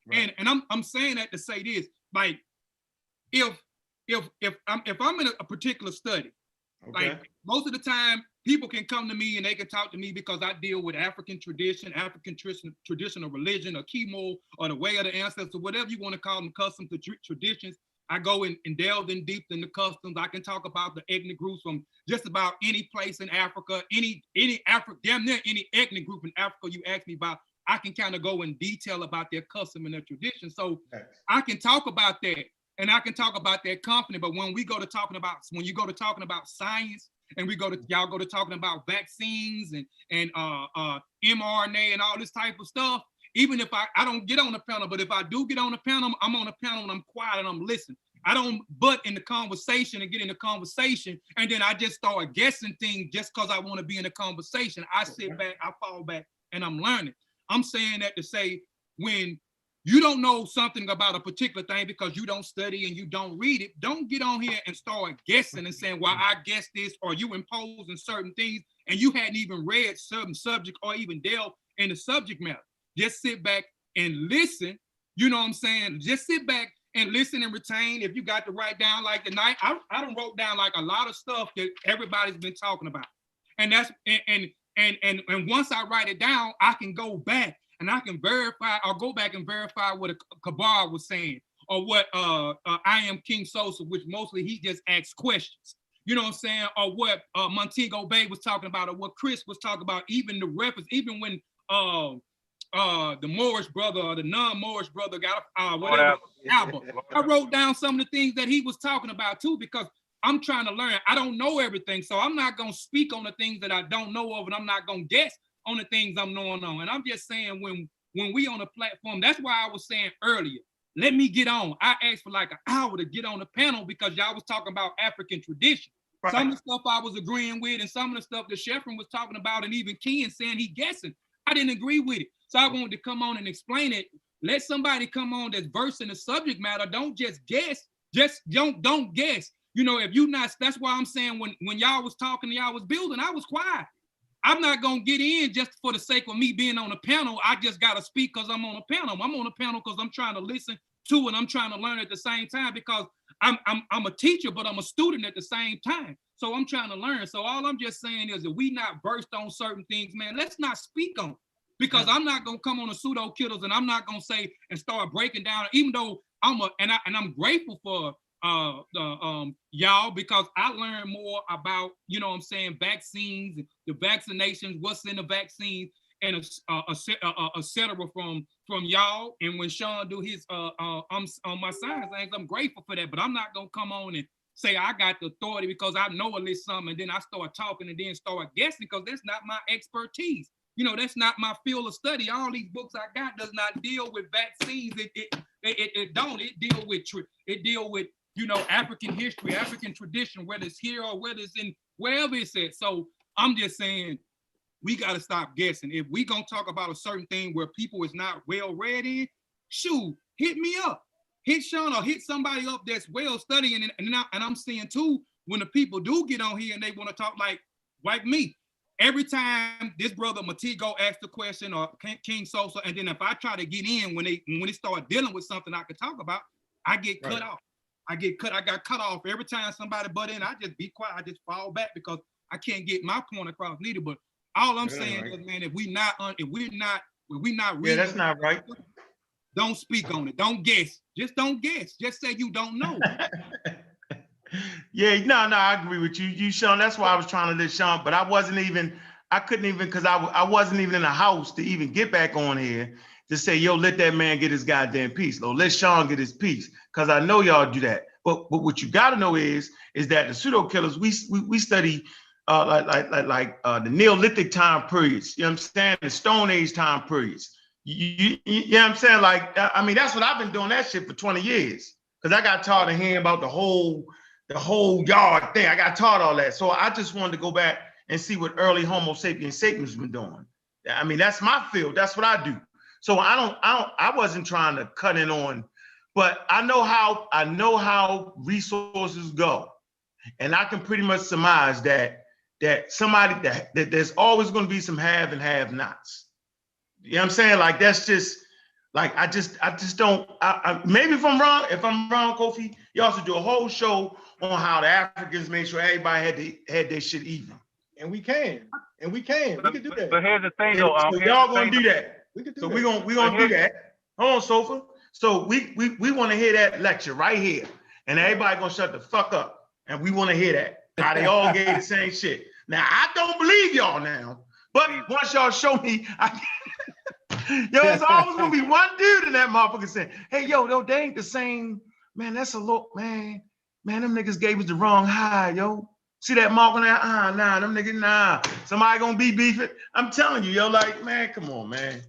Right. And I'm saying that to say this, like if I'm in a particular study, like most of the time people can come to me and they can talk to me because I deal with African traditional religion, or chemo, or the way of the ancestors, whatever you want to call them, customs, traditions. I go and delve in deep in the customs. I can talk about the ethnic groups from just about any place in Africa, damn near any ethnic group in Africa you ask me about. I can kind of go in detail about their custom and their tradition. So I can talk about that, and I can talk about their company. But when you go to talking about science, and y'all go to talking about vaccines and mRNA and all this type of stuff, even if I don't get on the panel, but if I do get on the panel, I'm on the panel and I'm quiet and I'm listening. I don't butt in the conversation and get in the conversation, and then I just start guessing things just because I want to be in the conversation. I sit back, I fall back, and I'm learning. I'm saying that to say, when you don't know something about a particular thing because you don't study and you don't read it, don't get on here and start guessing and saying, well, I guess this, or you imposing certain things and you hadn't even read certain subject or even delved in the subject matter. Just sit back and listen. You know what I'm saying? Just sit back and listen and retain. If you got to write down like tonight, I done wrote down like a lot of stuff that everybody's been talking about. And that's and once I write it down, I can go back and I can verify or go back and verify what a Kabar was saying or what I Am King Sosa, which mostly he just asks questions. You know what I'm saying? Or what Montego Bay was talking about, or what Chris was talking about, even the reference, even when the Moorish brother or the non-Moorish brother got whatever album. I wrote down some of the things that he was talking about too, because I'm trying to learn. I don't know everything, so I'm not gonna speak on the things that I don't know of, and I'm not gonna guess on the things I'm knowing on. And I'm just saying when we on a platform, that's why I was saying earlier, let me get on. I asked for like an hour to get on the panel because y'all was talking about African tradition. Right. Some of the stuff I was agreeing with, and some of the stuff that Sheffrin was talking about, and even Ken saying he guessing, I didn't agree with it. So I wanted to come on and explain it. Let somebody come on that's versed in the subject matter. Don't just guess. Just don't guess. You know, if you not, that's why I'm saying when y'all was talking, y'all was building, I was quiet. I'm not gonna get in just for the sake of me being on a panel. I just gotta speak because I'm on a panel. I'm on a panel because I'm trying to listen to and I'm trying to learn at the same time, because I'm a teacher, but I'm a student at the same time. So I'm trying to learn. So all I'm just saying is that we not versed on certain things, man. Let's not speak on it. Because I'm not gonna come on a Pseudo Killas and I'm not gonna say and start breaking down, even though I'm grateful for y'all, because I learned more about, you know what I'm saying, vaccines, the vaccinations, what's in the vaccines, and et cetera from y'all. And when Sean do his on my science things, I'm grateful for that. But I'm not gonna come on and say I got the authority because I know a little something, and then I start talking and then start guessing, because that's not my expertise. You know, that's not my field of study. All these books I got does not deal with vaccines. It don't. It deal with, you know, African history, African tradition, whether it's here or whether it's in wherever it's at. So I'm just saying we got to stop guessing. If we gonna talk about a certain thing where people is not well read in, shoot, hit me up, hit Sean or hit somebody up that's well studying. And I'm seeing too, when the people do get on here and they want to talk like me. Every time this brother Montego asks the question or King Sosa, and then if I try to get in when they start dealing with something I could talk about, I get cut off. I got cut off every time somebody butt in. I just be quiet. I just fall back because I can't get my point across neither. But all I'm saying is, man, if we're not reading, that's not right. Don't speak on it. Don't guess. Just don't guess. Just say you don't know. Yeah, no, I agree with you, Sean. That's why I was trying to let Sean, but I couldn't even, because I wasn't even in the house to even get back on here to say, yo, let that man get his goddamn piece. Or let Sean get his piece, because I know y'all do that. But what you got to know is that the Pseudo Killas, we study like the Neolithic time periods. You know what I'm saying? The Stone Age time periods. You know what I'm saying? Like, I mean, that's what I've been doing that shit for 20 years. Because I got taught in here about the whole yard thing. I got taught all that. So I just wanted to go back and see what early Homo sapiens sapiens been doing. I mean, that's my field. That's what I do. So I wasn't trying to cut in on, but I know how resources go. And I can pretty much surmise that there's always going to be some have and have nots. You know what I'm saying? Like, that's just, like, I just don't, maybe if I'm wrong, Kofi, you also do a whole show on how the Africans made sure everybody had their shit even. And we can do that. But here's the thing, though. So y'all gonna do that. We're gonna do that. Hold on, Sofa. So we want to hear that lecture right here, and everybody gonna shut the fuck up, and we want to hear that. How they all gave the same shit. Now I don't believe y'all now, but once y'all show me, yo, it's always gonna be one dude in that motherfucker saying, "Hey, yo, they ain't the same, man. That's a look, man. Man, them niggas gave us the wrong high, yo. See that mark on that? Nah, them niggas, nah. Somebody gonna be beefing. I'm telling you, yo, like, man, come on, man."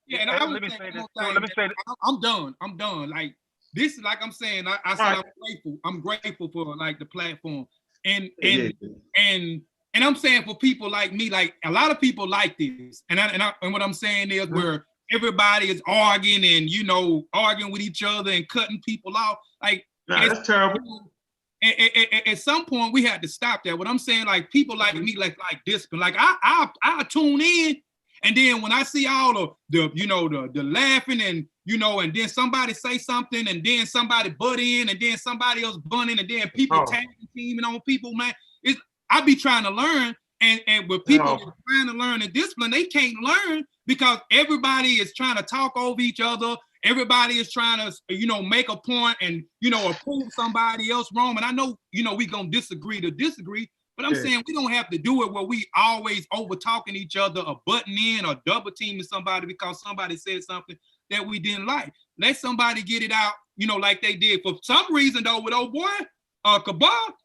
Yeah, and I would say this. I'm done. Like, this is, like I'm saying, I said, right. I'm grateful for like the platform, and I'm saying for people like me, like a lot of people like this, and what I'm saying is where everybody is arguing and, you know, arguing with each other and cutting people off. Like, that's terrible. At some point we had to stop that. What I'm saying, like, people like me, like discipline. Like I tune in And then when I see all the laughing and and then somebody say something and then somebody butt in and then somebody else butt in and then people tagging teaming on people, man. I be trying to learn and with people trying to learn the discipline, they can't learn because everybody is trying to talk over each other. Everybody is trying to, make a point and, prove somebody else wrong. And I know, we gonna disagree to disagree, but I'm saying we don't have to do it where we always over talking each other or butting in or double teaming somebody because somebody said something that we didn't like. Let somebody get it out, like they did. For some reason though, with old boy, Cabal,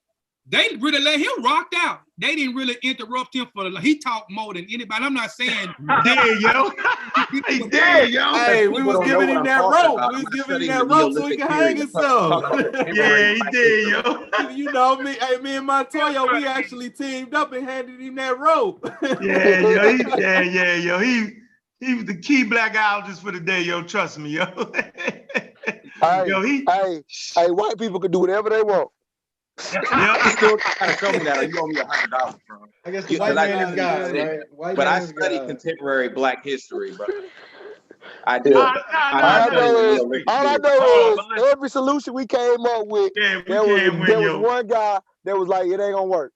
they really let him rock out. They didn't really interrupt him he talked more than anybody. I'm not saying he did, yo. He did, yo. Hey, we was giving him that rope. We was giving him that rope so he can hang himself. Yeah, he did, yo. You know me. Hey, me and Montoya, we actually teamed up and handed him that rope. Yeah, yo. Yo. He was the key blackologist for the day, yo. Trust me, yo. Hey, white people can do whatever they want. You still gotta show me that, or you owe me $100, bro. I guess the white man is God, right? But I study contemporary Black history, bro. I do. All I know is every solution we came up with, there was one guy that was like, it ain't gonna work.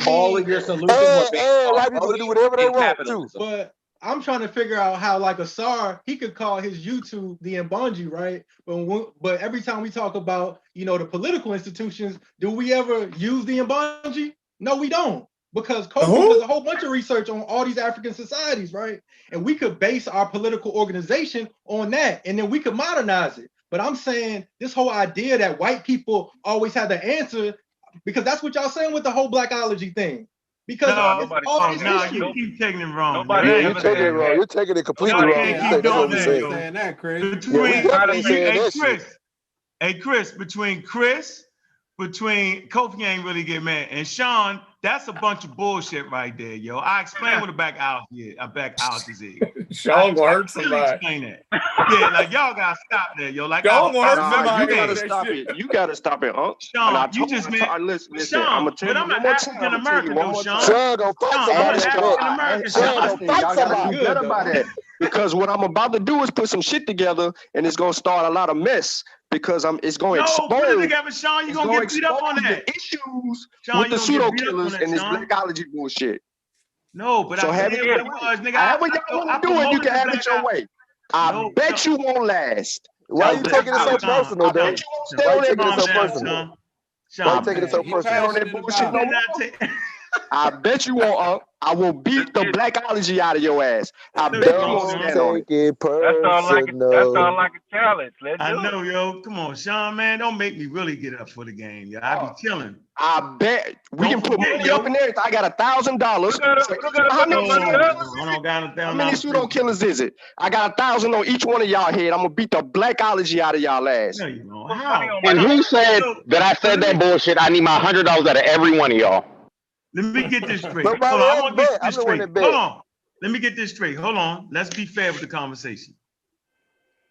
All of your solutions and white people can do whatever they want too. But I'm trying to figure out how, like Asar, he could call his YouTube the Mbanji, right? But every time we talk about, the political institutions, do we ever use the Mbanji? No, we don't. Because Kofi does a whole bunch of research on all these African societies, right? And we could base our political organization on that, and then we could modernize it. But I'm saying this whole idea that white people always have the answer, because that's what y'all saying with the whole blackology thing. Because you keep taking it wrong. You're taking it wrong. You're taking it completely wrong. Saying that, Chris. Chris, between Kofi ain't really get mad, and Sean, that's a bunch of bullshit right there, yo. I explain what a blackologist is. Sean gonna hurt somebody. Explain that. Yeah, like y'all gotta stop that, yo. Like Sean gonna hurt somebody. You gotta stop it. You gotta stop it, Unc. Sean, you just made. Listen, Sean, I'm gonna tell you but I'm one an more African American though, Sean. Sean gonna fight somebody. Y'all gotta do better by that. Because what I'm about to do is put some shit together, and it's gonna start a lot of mess. Because it's going to expose. Put it together, Sean. You're gonna get beat up on that. The issues with the pseudo killers and this blackology bullshit. No, but so have it your way. However y'all want to do it, you can have it your way. I bet you won't last. Why are you taking it so personal, though? Why are you taking it so personal? Why are you taking it so personal? I bet you won't. I will beat the blackology out of your ass. I bet you won't stand on it. That's all like a challenge. I know, yo. Come on, Sean, man. Don't make me really get up for the game, yo. I be chilling. I bet we can put money up in there. I got $1,000. How many pseudo killers is it? I got 1,000 on each one of y'all head. I'm gonna beat the blackology out of y'all ass. No, you know how? And who said that I said that bullshit? I need my $100 out of every one of y'all. Let me get this straight. Hold on, I want to get this straight. Hold on. Let me get this straight. Hold on. Let's be fair with the conversation.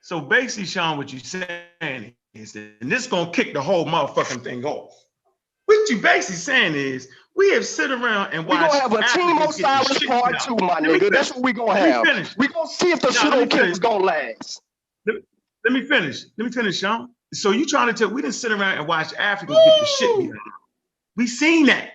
So basically, Sean, what you're saying is that, and this is going to kick the whole motherfucking thing off. What you basically saying is, we have sit around and watched. We're going to have a Team Osiris Part 2, my nigga. That's what we're going to have. We're going to see if the pseudo killers going to last. Let me finish. Sean. So you trying to tell, we didn't sit around and watch Africans get the shit beat out of them. We seen that.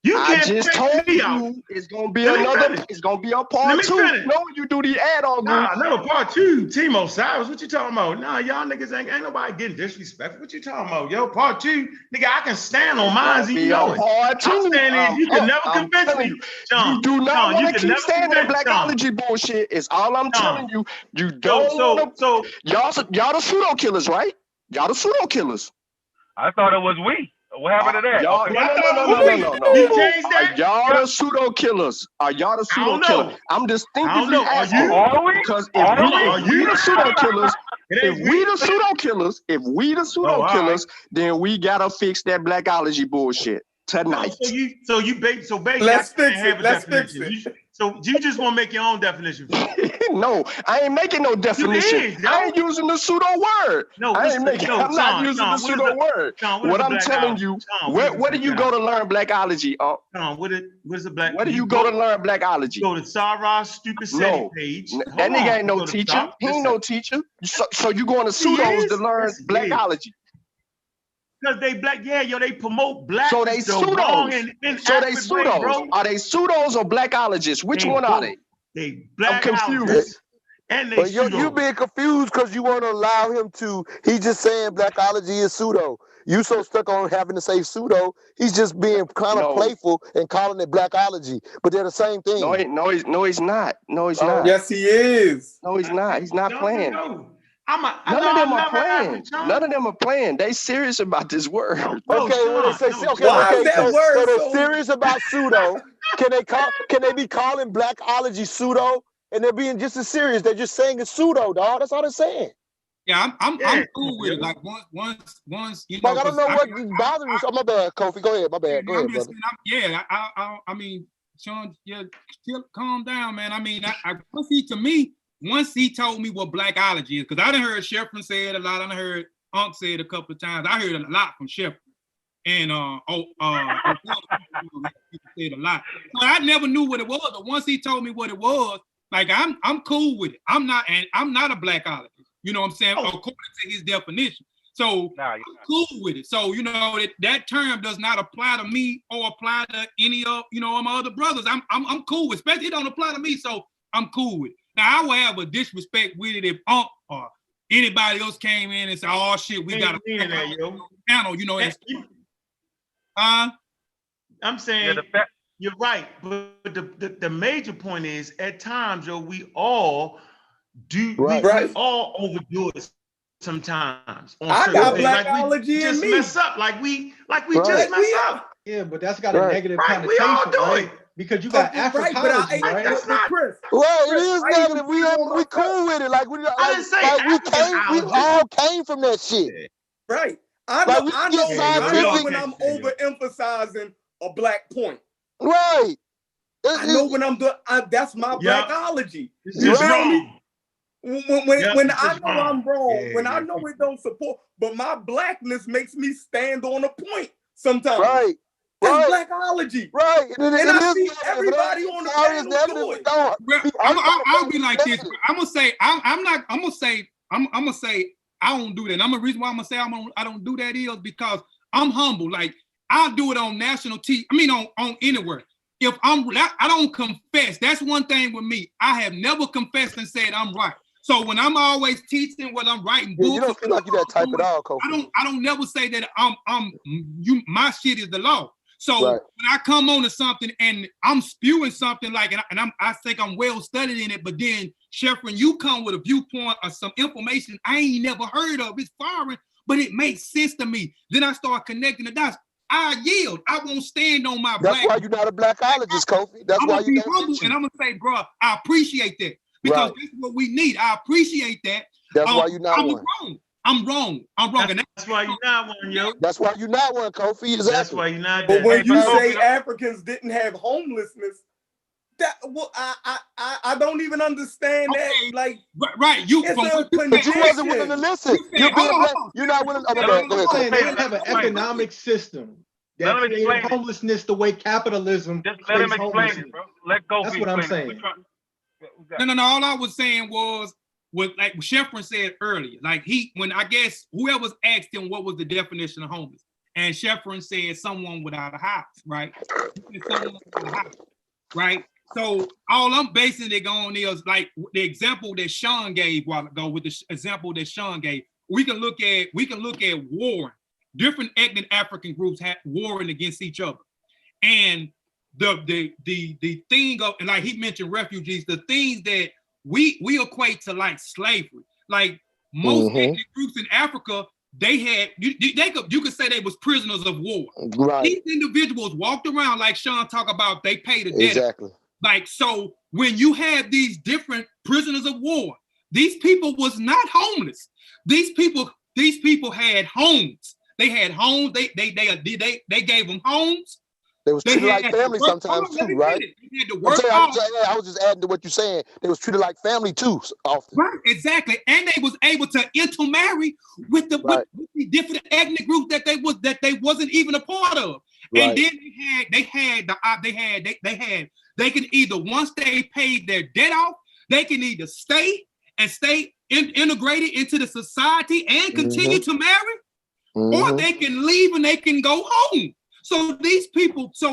I just told you it's gonna be it's gonna be a part 2. No, you do the add-on group. Nah, no, part 2. Team Osiris, what you talking about? Nah, y'all niggas ain't nobody getting disrespectful. What you talking about? Yo, part 2, nigga, I can stand on mine, you know it. Part 2. I'm standing, you can never convince me. Sean, you do not want to keep standing in blackology bullshit. It's all I'm telling you. You don't so y'all the pseudo killers, right? Y'all the pseudo killers. I thought it was we. What happened to that? No. You changed that? Are y'all the pseudo killers? Are y'all the pseudo killers? I'm distinctively asking. Because if we the pseudo killers, if we the pseudo killers, then we gotta fix that blackology bullshit tonight. So basically, let's fix it. So you just want to make your own definition? No, I ain't making no definition. I ain't using the pseudo word. No, I'm not using the pseudo word. What I'm telling you, where do you go to learn blackology? What is a black? Where do you go to learn blackology? Go to Sarah's stupid SETI page. That nigga ain't no teacher. He ain't no teacher. So you going to pseudos to learn blackology? Because they black, they promote black. So they pseudos. Bro. Are they pseudos or blackologists? Which one are they? They black. I'm confused. And they but you being confused because you want to allow him to. He's just saying blackology is pseudo. You so stuck on having to say pseudo. He's just being kind of playful and calling it blackology. But they're the same thing. No, he's not. No, he's not. Yes, he is. No, he's not. He's not playing. None of them are playing. None of them are playing. They serious about this word. Okay, well, they say, so they're serious about pseudo. Can they be calling blackology pseudo? And they're being just as serious. They're just saying it's pseudo, dog. That's all they're saying. Yeah, I'm cool with it. Like once you know. Like, I don't know what bothers me. Oh, my bad, Kofi. Go ahead. My bad. Go ahead, brother. I mean, Sean, still calm down, man. I mean, once he told me what blackology is, because I done heard Sheffrin say it a lot. I done heard Unc say it a couple of times. I heard a lot from Sheffrin. And people said a lot. So I never knew what it was, but once he told me what it was, like I'm cool with it. I'm not a blackologist. You know what I'm saying? According to his definition. So I'm cool with it. So you know that term does not apply to me or apply to any of my other brothers. I'm cool with it. Especially it don't apply to me, so I'm cool with it. Now I will have a disrespect with it if Unc or anybody else came in and said, "Oh shit, we got a panel," you know. I'm saying you're right, but the major point is at times, we all do we all overdo it sometimes. I got blackology in me. Mess up like we just mess up. Yeah, but that's got a negative connotation, we all do it. Because you got Africology, right? That's not Chris. Well, it is negative. We cool with it. Like we all came from that shit. Right. I know when I'm overemphasizing a black point. Right. I know when I'm doing. That's my blackology. You feel me? When I know I'm wrong, when I know it don't support, but my blackness makes me stand on a point sometimes. Right. That's blackology. Right. And I see everybody on the panel do it. I'll be like this. I'm gonna say I don't do that. And I'm a reason why I'm gonna say I don't do that is because I'm humble. Like I'll do it on national TV. I mean on anywhere. If I don't confess. That's one thing with me. I have never confessed and said I'm right. So when I'm always teaching what I'm writing books, you don't feel like you got to type it all, Kofi. I don't never say that my shit is the law. So when I come on to something and I'm spewing something like, I think I'm well studied in it, but then Sheffrin, you come with a viewpoint or some information I ain't never heard of. It's foreign, but it makes sense to me. Then I start connecting the dots. I yield. I won't stand on my That's why you're not a blackologist, Kofi. That's why you don't humble, and I'm gonna say, bro, I appreciate that because that's what we need. I appreciate that. That's why you're not one. I'm wrong. That's why you're not one, yo. That's why you're not one, Kofi. Exactly. That's why you're not. But when you say Africans didn't have homelessness, I don't even understand that. Like, but you wasn't willing to listen. You're not willing. They have an economic system that created homelessness the way capitalism. Just let him explain it, bro. Let go. That's what I'm saying. No. All I was saying was like Sheffrin said earlier. Like when I guess whoever's asked him what was the definition of homeless, and Sheffrin said someone without a house, right? Someone without a house, right? So all I'm basing it on is like the example that Sean gave a while ago. With the example that Sean gave, we can look at warring. Different ethnic African groups warring against each other, and the thing of, and like he mentioned refugees, the things that we equate to like slavery. Like most ethnic groups in Africa, they had you could say they was prisoners of war. Right. These individuals walked around like Sean talked about. They paid a debt. Exactly. Like, so when you have these different prisoners of war, these people was not homeless. These people had homes. They had homes. They gave them homes. They was treated like family sometimes too, right? I was just adding to what you're saying. They was treated like family too often. Right, exactly. And they was able to intermarry with the with the different ethnic groups that they wasn't even a part of. Right. And then they can either, once they paid their debt off, they can either stay integrated into the society and continue to marry, or they can leave and they can go home. So these people, so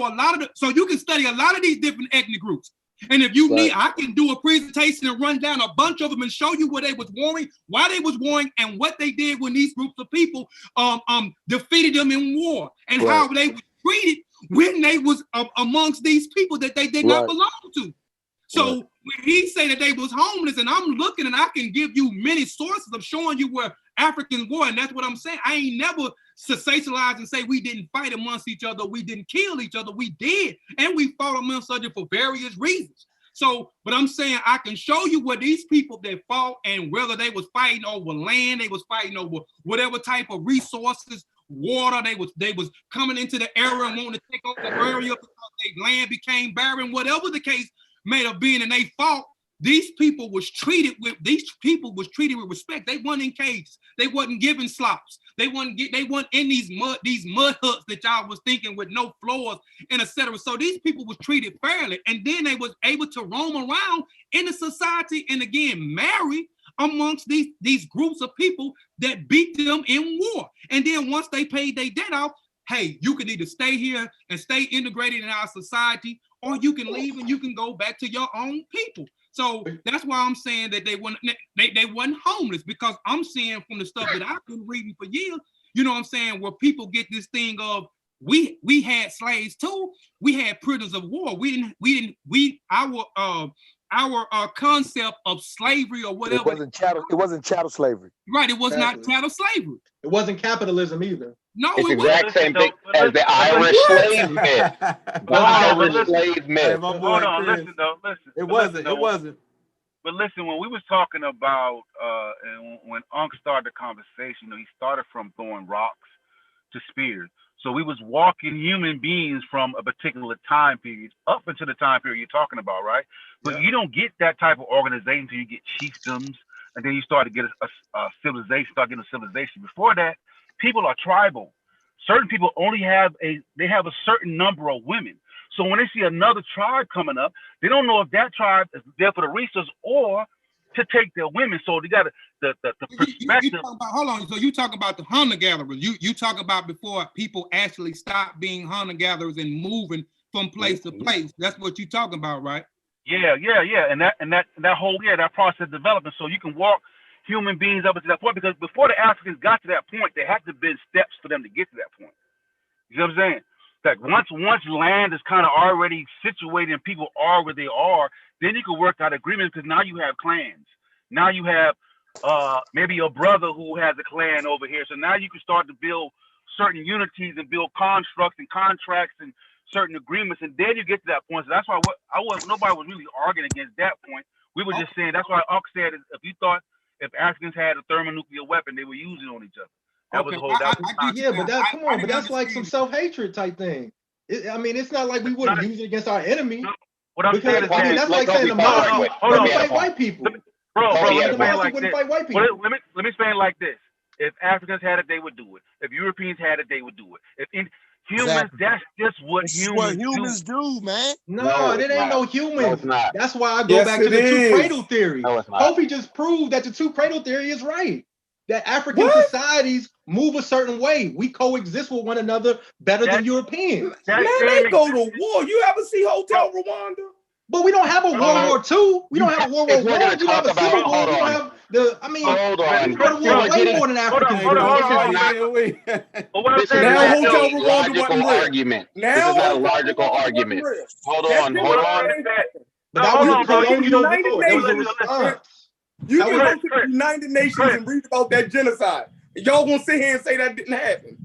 you can study a lot of these different ethnic groups. And if you need, I can do a presentation and run down a bunch of them and show you where they was warring, why they was warring, and what they did when these groups of people defeated them in war, and how they were treated when they was amongst these people that they did not belong to. So when he say that they was homeless, and I'm looking and I can give you many sources of showing you where Africans were, and that's what I'm saying. I ain't never sensationalize and say we didn't fight amongst each other, we didn't kill each other. We did, and we fought amongst each other for various reasons. So, but I'm saying I can show you where these people that fought, and whether they was fighting over land, they was fighting over whatever type of resources, water, they was coming into the area and wanting to take over the area because their land became barren, whatever the case may have been, and they fought. These people was treated with respect. They weren't in cages. They wasn't given slops. They weren't in these mud huts that y'all was thinking with no floors and etc. So these people was treated fairly, and then they was able to roam around in the society and again marry amongst these groups of people that beat them in war. And then once they paid their debt off, hey, you can either stay here and stay integrated in our society, or you can leave and you can go back to your own people. So that's why I'm saying that they wasn't homeless, because I'm seeing from the stuff that I've been reading for years, you know what I'm saying, where people get this thing of we had slaves too, we had prisoners of war. Our concept of slavery or whatever. It wasn't chattel slavery. Right, it was not chattel slavery. It wasn't capitalism either. No, it's the exact same thing as the Irish slave myth. The Irish slave myth. Hold on, listen. It wasn't. But listen, when we was talking about and when Unc started the conversation, he started from throwing rocks to spears. So we was walking human beings from a particular time period up into the time period you're talking about, right? But you don't get that type of organization until you get chiefdoms, and then you start to get a civilization, start getting a civilization. Before that, people are tribal. Certain people only have a certain number of women. So when they see another tribe coming up, they don't know if that tribe is there for the resources or to take their women. So they got the perspective. Hold on. So you talk about the hunter gatherers. You talk about before people actually stopped being hunter gatherers and moving from place to place. That's what you talking about, right? Yeah. And that whole that process development. So you can walk human beings up to that point, because before the Africans got to that point, there had to be steps for them to get to that point. You know what I'm saying? Like once land is kind of already situated and people are where they are, then you can work out agreements, because now you have clans. Now you have maybe your brother who has a clan over here. So now you can start to build certain unities and build constructs and contracts and certain agreements, and then you get to that point. So that's why nobody was really arguing against that point. We were just saying, that's why Unc said if Africans had a thermonuclear weapon, they would use it on each other. That was the whole. But that's like some self-hatred type thing. I mean, it's not like we wouldn't use it against our enemy. What I'm saying is, that's like saying the Mafia wouldn't fight white people. Bro, the Mafia wouldn't fight white people. Let me explain it like this. If Africans had it, they would do it. If Europeans had it, they would do it. If humans, that's just what humans do, man. No, it ain't no human. No, it's not. That's why I go back to the two cradle theory. No, it's not. Kofi just proved that the two cradle theory is right. That African societies move a certain way. We coexist with one another better than Europeans. Man, they go to war. You ever see Hotel Rwanda? But we don't have a World War II. We don't have a World War I. We don't have a Civil War. We don't have the. I mean, hold on. We go to war way more than Africans. Now Hotel Rwanda wasn't argument. This is not a logical argument. Hold on. But that was the response. You can go to the United Nations and read about that genocide. Y'all gonna sit here and say that didn't happen?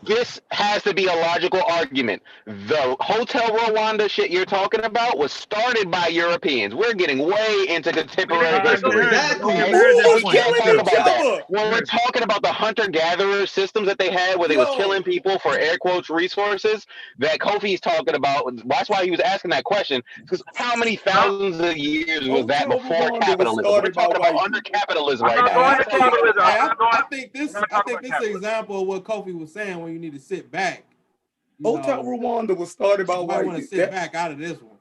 This has to be a logical argument. The Hotel Rwanda shit you're talking about was started by Europeans. We're getting way into contemporary history. Exactly. Okay? Who We can't talk killing about each that. other? When we're talking about the hunter-gatherer systems that they had where they was killing people for air quotes resources that Kofi's talking about, that's why he was asking that question. Because how many thousands of years was that before capitalism? We're talking about under capitalism right now. I think this example of what Kofi was saying when you need to sit back. Hotel Rwanda was started by white want to people. sit back out of this one.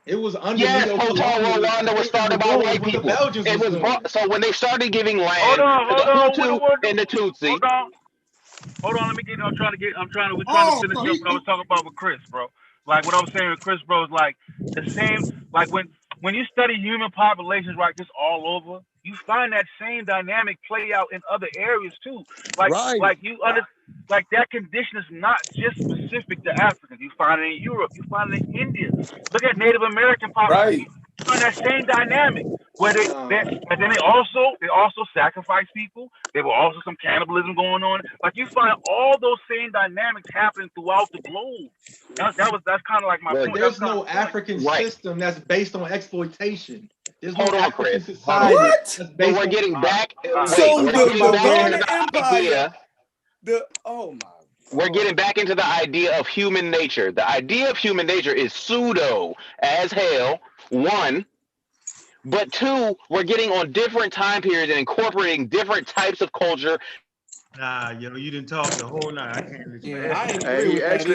It was under Yes, Leo Hotel Colonial. Rwanda was started by white What the people. Belgians It was doing. brought, so when they started giving land Hold on, to the Hutu what and the Tutsi. Hold on, let me get. We're trying to finish up what I was talking about with Chris, bro. Like what I was saying with Chris, bro, is like the same. Like when you study human populations, right, just all over, you find that same dynamic play out in other areas too. Like like that condition is not just specific to Africans. You find it in Europe. You find it in India. Look at Native American populations. You find that same dynamic where and then they also sacrifice people. There were also some cannibalism going on. Like you find all those same dynamics happening throughout the globe. That's kind of like my point. There's no African system that's based on exploitation. There's no Hold on, African Chris. society. What? That's based we're getting back. So we're getting the back Roman into the Empire. idea. Oh my. We're getting back into the idea of human nature. The idea of human nature is pseudo as hell. One. But two, we're getting on different time periods and incorporating different types of culture. Nah, yo, you didn't talk the whole night. I can't listen. I ain't Hey, he actually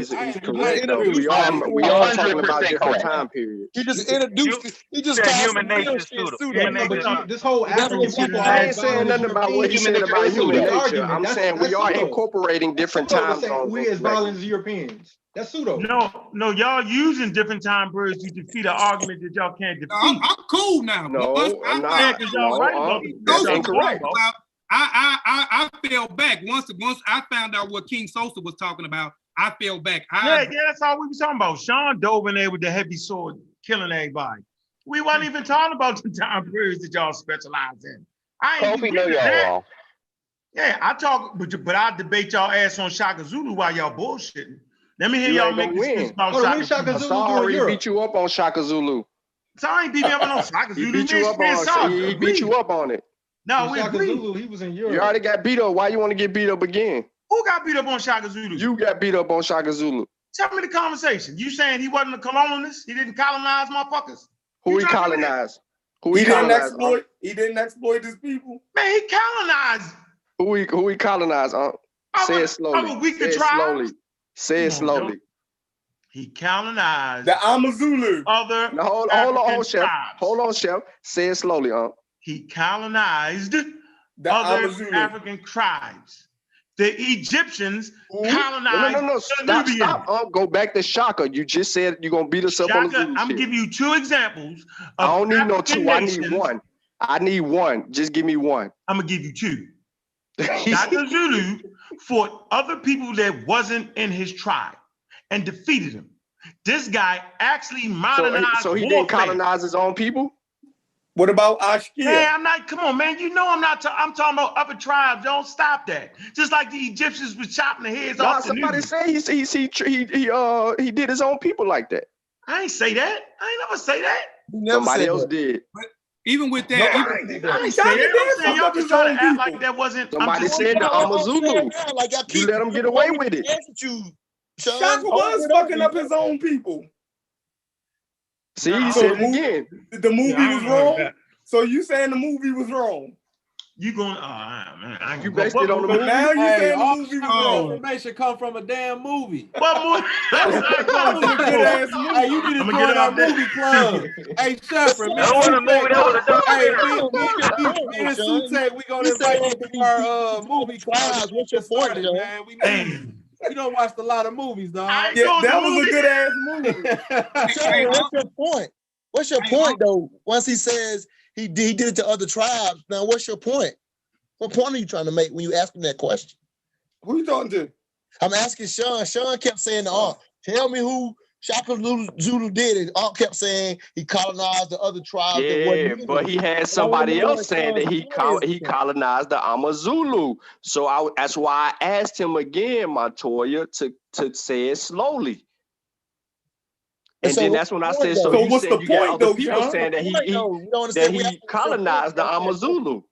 is correct though. We are talking about different time periods. He just introduced it. He just said called human some real nature shit pseudo. pseudo. Human nature. This whole African people. I ain't saying nothing about what he's saying about human nature. I'm saying we are incorporating different time zones. We as violent as Europeans. That's pseudo. No, y'all using different time periods to defeat an argument that y'all can't defeat. I'm cool now. No, I'm not. That's incorrect. I fell back once I found out what King Sosa was talking about. I fell back. Yeah, that's all we were talking about. Sean dove in there with the heavy sword, killing everybody. We wasn't even talking about the time periods that y'all specialize in. I ain't Kofi know y'all wrong. Yeah, I talk, but I debate y'all ass on Shaka Zulu while y'all bullshitting. Let me hear y'all make this speech about Shaka Zulu. Asar already beat you up on Shaka Zulu. Sorry, beat me up on Shaka Zulu. He beat you up on. He beat you up on it. No, we Shaka agree. Zulu, he was in Europe. You already got beat up. Why you want to get beat up again? Who got beat up on Shaka Zulu? You got beat up on Shaka Zulu. Tell me the conversation. You saying he wasn't a colonialist? He didn't colonize motherfuckers? Who he colonized? He didn't exploit his people. Man, he colonized. Who he colonized? Say it slowly. Say it slowly. He colonized the Amazulu. Other hold on, Chef. Hold on, Chef. Say it slowly, He colonized the other African tribes. The Egyptians colonized. No. Stop. Go back to Shaka. You just said you're gonna beat us up on the Zulu. I'm giving you two examples. I don't need no two. I need one. I need one. Just give me one. I'm gonna give you two. Shaka Zulu fought other people that wasn't in his tribe and defeated him. This guy actually modernized. So he didn't colonize his own people? What about Ashkia? Hey, I'm not. Come on, man. You know I'm not. I'm talking about other tribes. Don't stop that. Just like the Egyptians was chopping the heads off. Somebody say he did his own people like that. I ain't say that. I ain't never say that. Somebody else did. But even with that, I ain't say that. I'm saying y'all just trying to act like that wasn't. Somebody said the Amazulu. You let him get away with it. Shaka was fucking up his own people. See, he said it again. The movie was wrong. So you saying the movie was wrong? You going? Man, you based it on the movie. Now you saying the movie was wrong? Information come from a damn movie. What movie? That was a good ass movie. Hey, you need to join our movie club. Hey, Shepard, me and Sute, we gonna invite you to our movie club. What's your point, man? We don't watch a lot of movies, dog. Yeah, that was a good ass movie. Hey, what's your point? What's your point though? Once he says he did it to other tribes, now what's your point? What point are you trying to make when you ask him that question? Who you talking to? I'm asking Sean. Sean kept saying, "Oh, tell me who Shaka Zulu did it. All kept saying he colonized the other tribes. Yeah, but he had somebody else saying that he colonized the Amazulu. So that's why I asked him again, Montoya, to say it slowly. And then that's when I said, so you said you got other people saying that he colonized the Amazulu.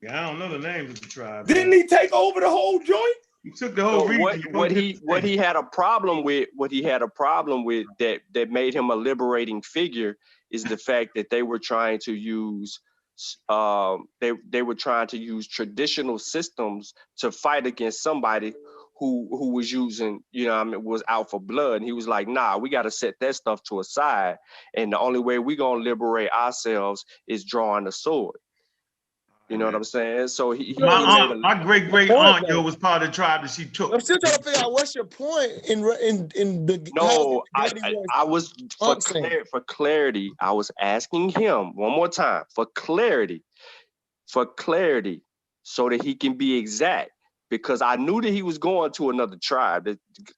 Yeah, I don't know the names of the tribes. Didn't he take over the whole joint? He took the whole region. What he had a problem with, that made him a liberating figure is the fact that they were trying to use they were trying to use traditional systems to fight against somebody who was using, was out for blood. And he was like, nah, we got to set that stuff to a side. And the only way we're going to liberate ourselves is drawing the sword. You know what I'm saying? So my great aunt was part of the tribe that she took. I'm still trying to figure out what's your point in the. No, I was for clarity. I was asking him one more time for clarity, so that he can be exact. Because I knew that he was going to another tribe.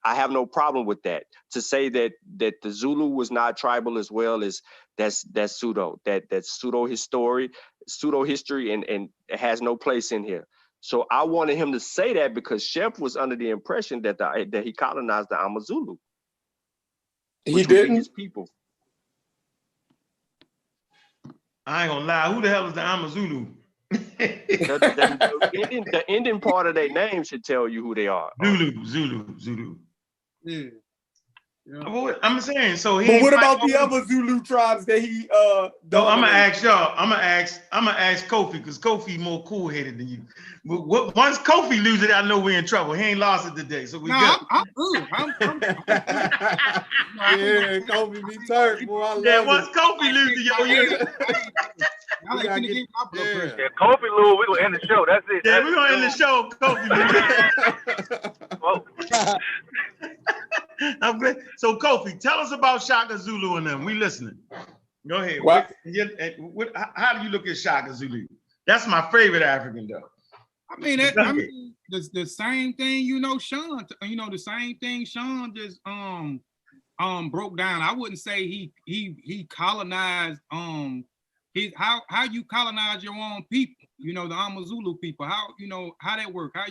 I have no problem with that. To say that the Zulu was not tribal as well as that's pseudo. That's pseudo history, and it has no place in here. So I wanted him to say that because Chef was under the impression that he colonized the Amazulu. He didn't. His people. I ain't gonna lie. Who the hell is the Amazulu? The ending part of their name should tell you who they are. Zulu. Yeah. I'm saying so. But what about the other Zulu tribes that he? I'm gonna ask y'all. I'm gonna ask Kofi because Kofi more cool headed than you. But once Kofi loses it, I know we're in trouble. He ain't lost it today, so we good. I'm good. Yeah, Kofi be turned, boy. I love once Kofi loses, Kofi lose, we gonna end the show. That's it. Yeah, we're gonna end the show. Kofi. I'm glad. So Kofi, tell us about Shaka Zulu and them. We listening. Go ahead. What? How do you look at Shaka Zulu? That's my favorite African though. I mean, the same thing. Sean. The same thing. Sean just broke down. I wouldn't say he colonized. How you colonize your own people. The Amazulu people. How that work? How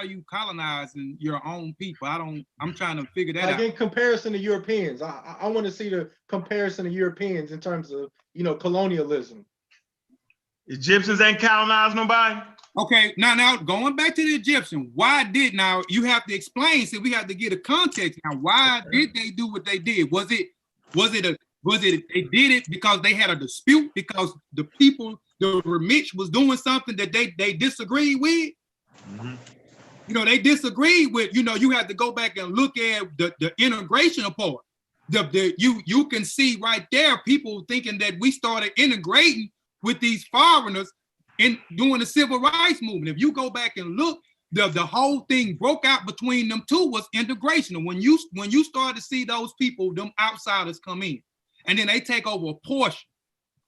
you colonizing your own people? I'm trying to figure that out. Like in comparison to Europeans, I want to see the comparison of Europeans in terms of colonialism. Egyptians ain't colonized nobody. Okay, now going back to the Egyptian, now you have to explain. So we have to get a context. Now, why did they do what they did? Was it they did it because they had a dispute because the people, the Remich was doing something that they disagreed with? Mm-hmm. They disagreed with, you have to go back and look at the integration part. You can see right there people thinking that we started integrating with these foreigners in doing the civil rights movement. If you go back and look, the whole thing broke out between them two was integration. And when you start to see those people, them outsiders come in, and then they take over a portion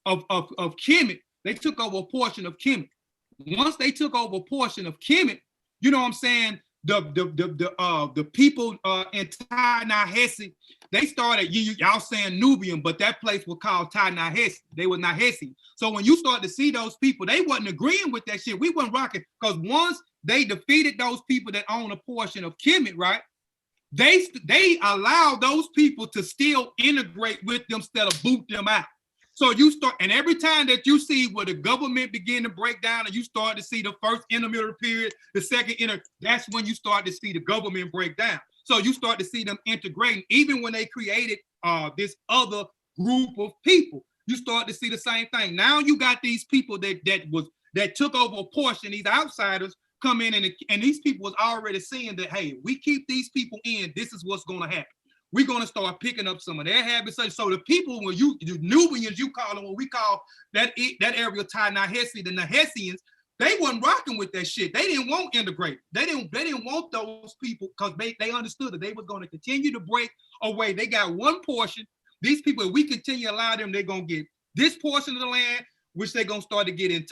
of Kemet. They took over a portion of Kemet. Once they took over a portion of Kemet, you know what I'm saying? The people in Ta-Nehisi, they started, y'all saying Nubian, but that place was called Ta-Nehisi. They were Nehisi. So when you start to see those people, they wasn't agreeing with that shit. We wasn't rocking, because once they defeated those people that own a portion of Kemet, right? They allowed those people to still integrate with them instead of boot them out. So you start, and every time that you see where the government begin to break down and you start to see the first intermittent period, the second that's when you start to see the government break down. So you start to see them integrating, even when they created this other group of people, you start to see the same thing. Now you got these people that took over a portion, these outsiders come in and these people was already seeing that, hey, we keep these people in, this is what's gonna happen. We're going to start picking up some of their habits. So the people, when the Nubians, you call them, what we call that area of Ta-Nehisi, the Nehesians, they wasn't rocking with that shit. They didn't want to integrate. They didn't want those people because they understood that they were going to continue to break away. They got one portion. These people, if we continue to allow them, they're going to get this portion of the land, which they're going to start to get in.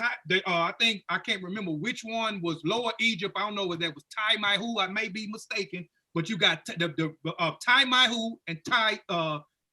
I can't remember which one was Lower Egypt. I don't know if that was Tai Maihu. I may be mistaken. but you got Tai Maihu and Tai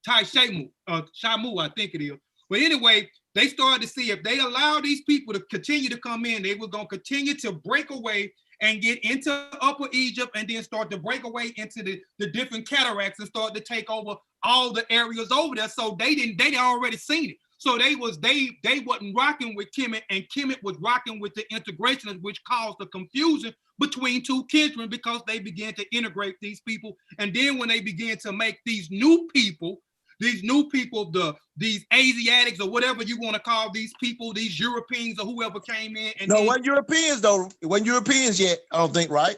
Shamu, I think it is. But anyway, they started to see if they allow these people to continue to come in, they were going to continue to break away and get into Upper Egypt and then start to break away into the different cataracts and start to take over all the areas over there. So they already seen it. So they wasn't rocking with Kemet, and Kemet was rocking with the integrationists, which caused the confusion between two kinsmen because they began to integrate these people. And then when they began to make these new people, these Asiatics or whatever you want to call these people, these Europeans or whoever came in. And no, wasn't Europeans though. It wasn't Europeans yet, I don't think, right?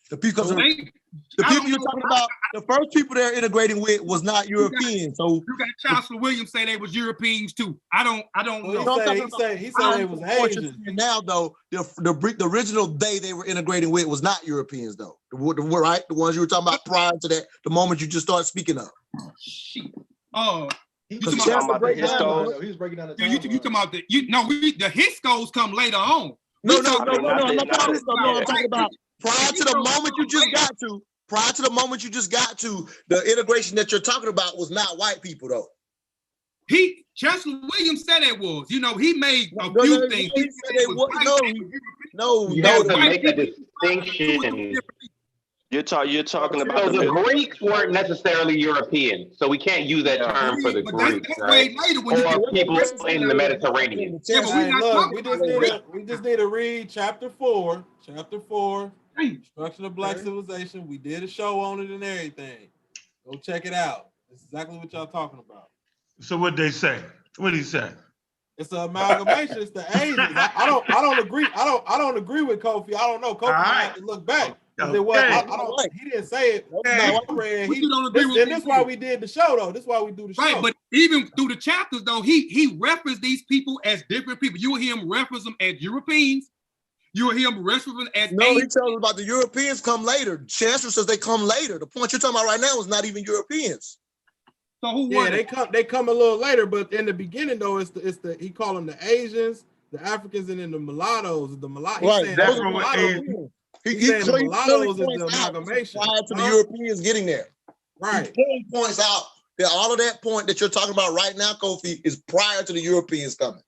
The people you're talking about, the first people they're integrating with was not Europeans. So you got Chancellor Williams say they was Europeans too. I don't know. He said it was Asian. Now though, the original they were integrating with was not Europeans though. Right? The ones you were talking about prior to that, the moment you just started speaking of. Oh shit. He was talking about the Hiscos. He was breaking down the you talking about the Hiscos come later on. No, I'm not talking about. I'm talking about prior to the moment you just got to. Prior to the moment you just got to, the integration that you're talking about was not white people though. Chancellor Williams said it was. He made a few things. He said it was. No. You have to make a distinction. You're talking about so the Greeks weren't necessarily European, so we can't use that term for the Greeks, right? Or people in the Mediterranean. Yeah, but we just need to read chapter 4. Chapter 4, Destruction of Black Civilization. We did a show on it and everything. Go check it out. It's exactly what y'all talking about. So what they say? What did he say? It's an amalgamation. It's the Asians. I don't agree. I don't agree with Kofi. I don't know. Kofi had to look back. Okay. He didn't say it. And this is why we did the show, though. This is why we do the show. Right, but even through the chapters, though, he referenced these people as different people. You will hear him reference them as Europeans. You will hear him reference them as he tells us about the Europeans come later. Chancellor says they come later. The point you're talking about right now is not even Europeans. So who? Yeah, they come a little later, but in the beginning, though, it's the he called them the Asians, the Africans, and then the mulattoes. The mulattoes. Right, those are mulattoes. He clearly points out prior to the Europeans getting there. Right. He points out that all of that point that you're talking about right now, Kofi, is prior to the Europeans coming.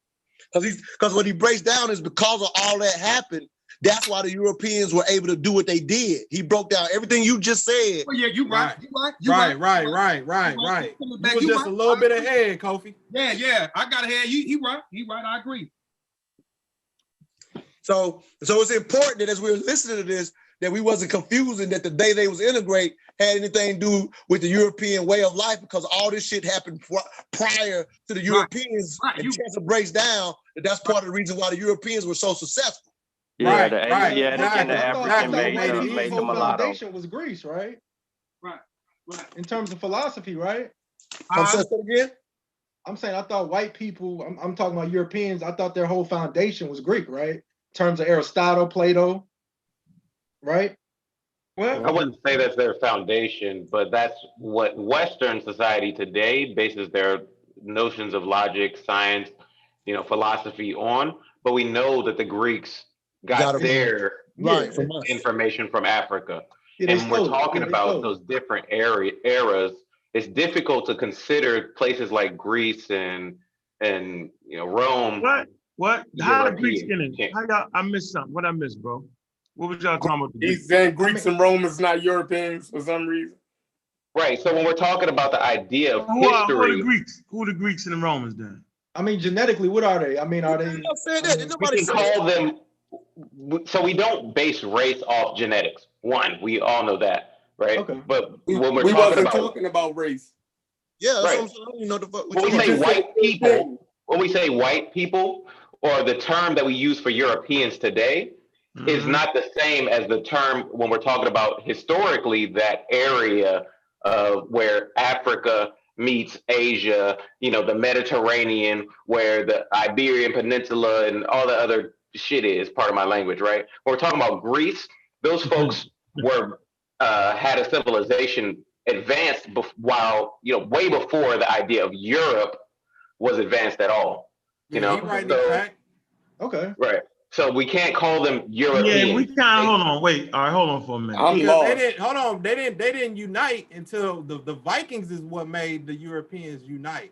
Because what he breaks down is because of all that happened, that's why the Europeans were able to do what they did. He broke down everything you just said. Oh, yeah, you're right. Right. You was just a little bit ahead, Kofi. Yeah. I got ahead. He right. I agree. So it's important that as we were listening to this, that we wasn't confusing that the day they was integrate had anything to do with the European way of life, because all this shit happened prior to the Europeans. Right. And Chancellor breaks down that that's part of the reason why the Europeans were so successful. Yeah, the African made the mulatto. Foundation was Greece, right? Right. In terms of philosophy, right? Again? I'm saying I thought white people, I'm talking about Europeans, I thought their whole foundation was Greek, right? In terms of Aristotle, Plato, right? Well, I wouldn't say that's their foundation, but that's what Western society today bases their notions of logic, science, philosophy on. But we know that the Greeks got their information from Africa. Yeah, and we're talking about those different eras. It's difficult to consider places like Greece and Rome. What? How the Greeks get in? I missed something. What I missed, bro? What was y'all talking about? He's saying Greeks and Romans, not Europeans, for some reason. Right. So when we're talking about the idea of history, who are the Greeks? Who are the Greeks and the Romans then? I mean, genetically, what are they? I mean, are they? We can call them. So we don't base race off genetics. One, we all know that, right? Okay. But when we're talking about race. Yeah, that's right. When we say white people, or the term that we use for Europeans today, is not the same as the term when we're talking about historically that area where Africa meets Asia, the Mediterranean, where the Iberian Peninsula and all the other shit is part of my language, right? When we're talking about Greece, those folks were had a civilization advanced while way before the idea of Europe was advanced at all. Okay. Right. So we can't call them Yeah, we Europeans. can't. Hold on, wait. All right, hold on for a minute. Because they didn't hold on. They didn't unite until the Vikings is what made the Europeans unite.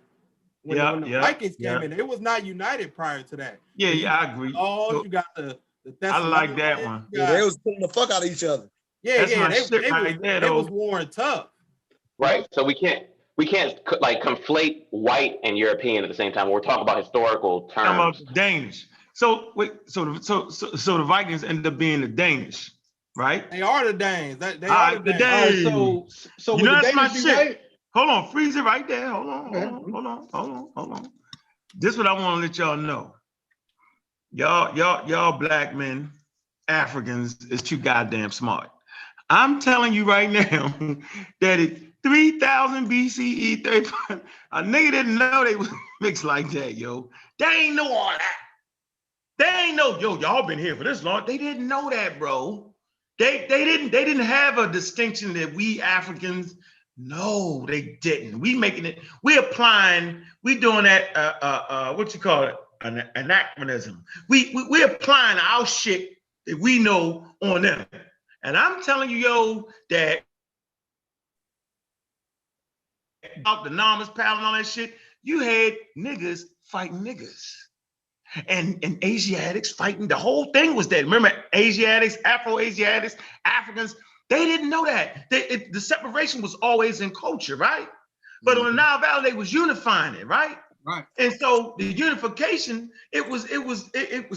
When the Vikings came in, it was not united prior to that. Yeah, I agree. Oh, you got the I like that one. Yeah, they was pulling the fuck out of each other. Yeah, That's my shit right there, they though. was warring tough. Right. So we can't like conflate white and European at the same time. We're talking about historical terms. I'm about Danish. So wait, so the Vikings end up being the Danish, right? They are the Danes. They All are right, the the Danes. Danes. So you would know the that's my Danish be shit. white? Hold on, freeze it right there. Hold on. This is what I want to let y'all know. Y'all black men, Africans, is too goddamn smart. I'm telling you right now that at 3000 BCE, 35, a nigga didn't know they was mixed like that, yo. They ain't know all that. They ain't know, yo, y'all been here for this long. They didn't know that, bro. They didn't have a distinction that we Africans. No, they didn't. We making it. We applying. We doing that. What you call it? An anachronism. We applying our shit that we know on them. And I'm telling you, yo, that about the Namas pal and all that shit, you had niggas fighting niggas. And Asiatics fighting. The whole thing was that. Remember, Asiatics, Afro-Asiatics, Africans, they didn't know that. The separation was always in culture, right? But on the Nile Valley, they was unifying it, right? Right. And so the unification, it was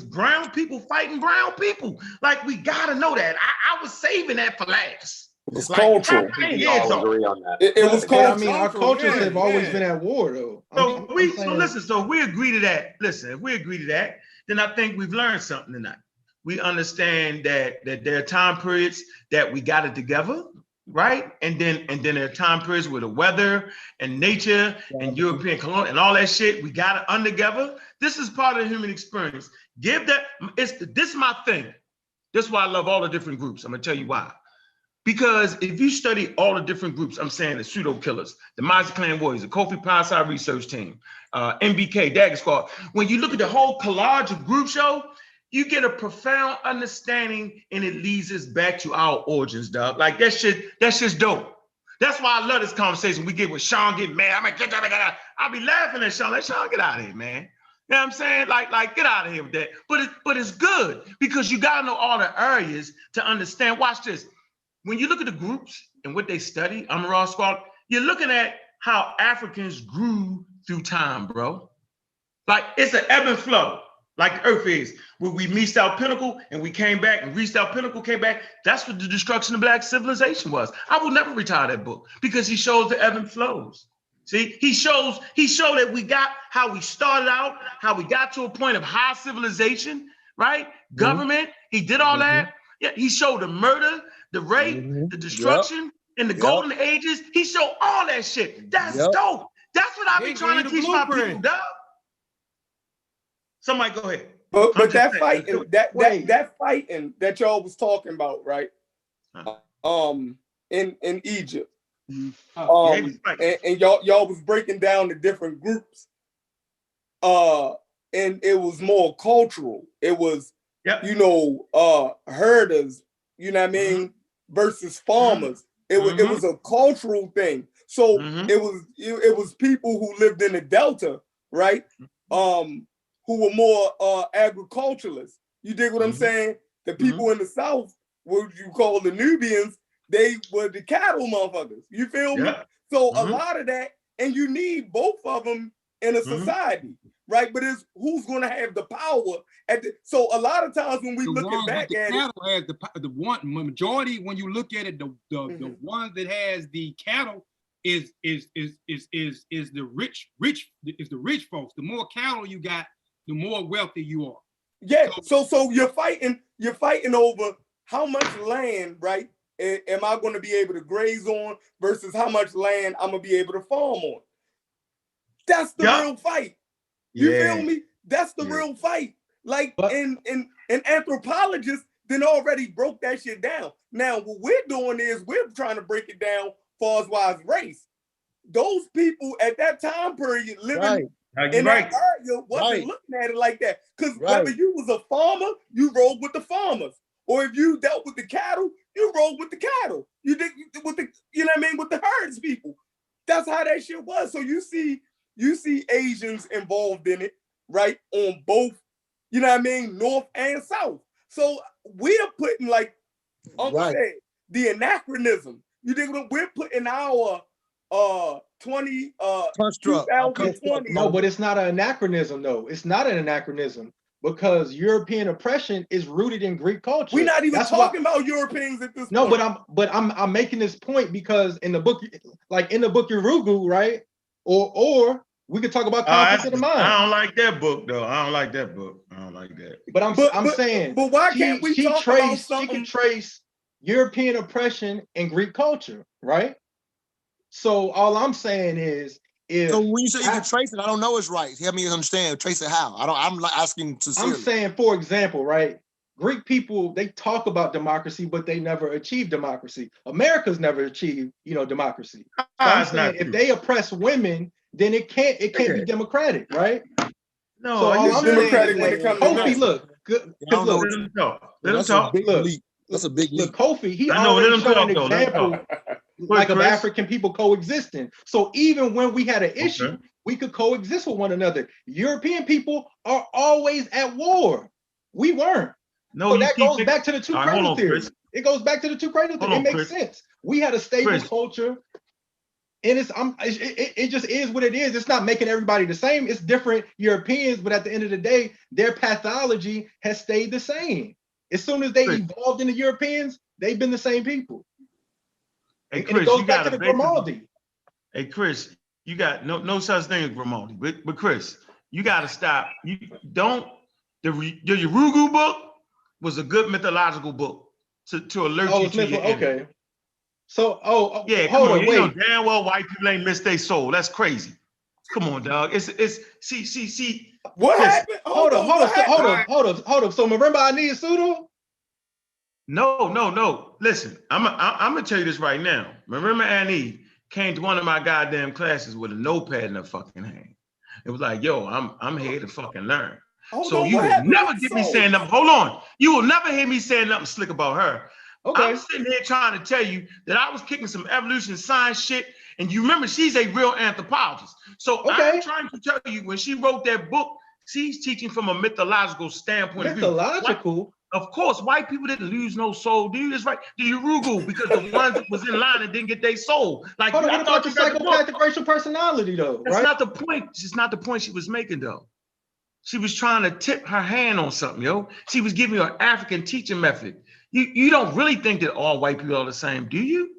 brown people fighting brown people. Like, we gotta know that. I was saving that for last. It was like, cultural. We all agree on that. It was cultural. I mean, our cultures have always been at war, though. So listen, so if we agree to that, then I think we've learned something tonight. We understand that there are time periods that we got it together, right? And then there are time periods where the weather and nature and European colonial and all that shit, we got it together. This is part of the human experience. This is my thing. This is why I love all the different groups. I'm gonna tell you why. Because if you study all the different groups, I'm saying the Pseudo Killas, the Master Clan Warriors, the Kofi Pansai Research Team, MBK, Dagger Squad, when you look at the whole collage of group show, you get a profound understanding and it leads us back to our origins, dog. Like that's just dope. That's why I love this conversation we get with Sean getting mad. I'm like, I'll be laughing at Sean. Let Sean get out of here, man. You know what I'm saying? Like get out of here with that. But it's good because you gotta know all the areas to understand. Watch this. When you look at the groups and what they study, Amara Squad, you're looking at how Africans grew through time, bro. Like it's an ebb and flow, like the earth is. Where we reached our pinnacle and we came back and reached our pinnacle, came back. That's what the destruction of Black civilization was. I will never retire that book because he shows the ebb and flows. See, he showed that we got how we started out, how we got to a point of high civilization, right? Government, he did all that. Yeah, he showed the murder, the rape, the destruction, and the golden ages. He showed all that shit. That's dope. That's what I be trying to teach my people, dog. Somebody go ahead. But that fighting, that fighting that y'all was talking about, right? In Egypt. And y'all was breaking down the different groups. And it was more cultural. It was herders, you know what I mean, versus farmers. It was a cultural thing. So it was people who lived in the Delta, right? Who were more agriculturalists. You dig what I'm saying? The people in the South, what you call the Nubians, they were the cattle motherfuckers. You feel me? So a lot of that, and you need both of them in a society, right? But it's who's going to have the power so a lot of times when we looking back at it, has the one majority. When you look at it, the one that has the cattle is the rich folks. The more cattle you got, the more wealthy you are. Yeah. So you're fighting over how much land, right? Am I going to be able to graze on versus how much land I'm gonna be able to farm on? That's the real fight. You feel me? That's the real fight. Like, and anthropologists then already broke that shit down. Now, what we're doing is we're trying to break it down far as race. Those people at that time period living And that area wasn't looking at it like that. Because whether you was a farmer, you rolled with the farmers. Or if you dealt with the cattle, you rolled with the cattle. You did with the, you know what I mean, with the herds people. That's how that shit was. So you see Asians involved in it, right? On both, you know what I mean, north and south. So we are putting, like Uncle said, the anachronism. You think we're putting our 2020. No, but it's not an anachronism, though. It's not an anachronism because European oppression is rooted in Greek culture. We're not even talking about Europeans at this point. No, but I'm making this point because in the book, like in the book Urugu, right? Or we could talk about conflict of the mind. I don't like that book, though. I don't like that. But I'm saying, but why can't we talk about something? She can trace European oppression and Greek culture, right? So all I'm saying is, so when you say you can trace it, I don't know it's right. Help me understand. Trace it how? I'm asking sincerely. I'm saying, for example, right? Greek people, they talk about democracy, but they never achieve democracy. America's never achieved, democracy. So I'm saying if they oppress women, then it can't be democratic, right? No, so all I'm democratic saying when is it comes that to Kofi, look, let him talk. Let him talk. That's a big leap. Look, Kofi, he I know, let already him showed talk, an though. Let him example talk. like of Chris. African people coexisting. So even when we had an issue, we could coexist with one another. European people are always at war. We weren't. No, so that goes back to the two cradle theory. Chris. It goes back to the two cradle theory. It makes sense. We had a stable culture, and it just is what it is. It's not making everybody the same. It's different Europeans, but at the end of the day, their pathology has stayed the same. As soon as they evolved into Europeans, they've been the same people. Hey, Chris, and it goes back to the Grimaldi. Hey, Chris, you got no such thing as Grimaldi. But Chris, you got to stop. The Urugu book was a good mythological book to alert you to your enemy. Okay. So, yeah, hold on, you know damn well white people ain't missed their soul. That's crazy. Come on, dog. See. What Chris, happened? Hold up. So remember I need Pseudo? No. Listen, I'm gonna tell you this right now. Remember Annie came to one of my goddamn classes with a notepad in her fucking hand. It was like, yo, I'm here to fucking learn. So you will never get me saying nothing. Hold on. You will never hear me saying nothing slick about her. Okay. I'm sitting here trying to tell you that I was kicking some evolution science shit. And you remember, she's a real anthropologist. So I'm trying to tell you, when she wrote that book, she's teaching from a mythological standpoint. Mythological? Of course, white people didn't lose no soul. Do you? That's right. The Urugu, because the ones that was in line and didn't get their soul. Like, what about the psychopathic racial personality, though? That's not the point. It's not the point she was making, though. She was trying to tip her hand on something, yo. She was giving you an African teaching method. You don't really think that all white people are the same, do you?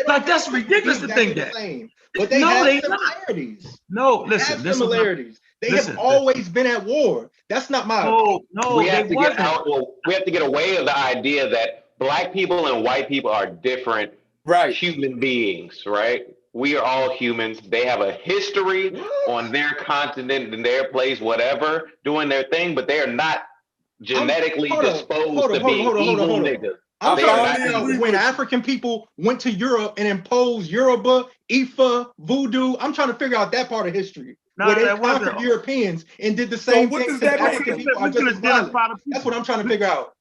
Like, that's ridiculous to think that. But they have similarities. No, listen. Similarities. They have always been at war. That's not my No, we have to get out. Well, we have to get away of the idea that black people and white people are different human beings, right? We are all humans. They have a history on their continent, in their place, whatever, doing their thing, but they are not genetically disposed to be evil niggas. I'm talking when African people went to Europe and imposed Yoruba, Ifa, Voodoo. I'm trying to figure out that part of history. Where they conquered Europeans and did the same thing to African people. That's what I'm trying to figure out.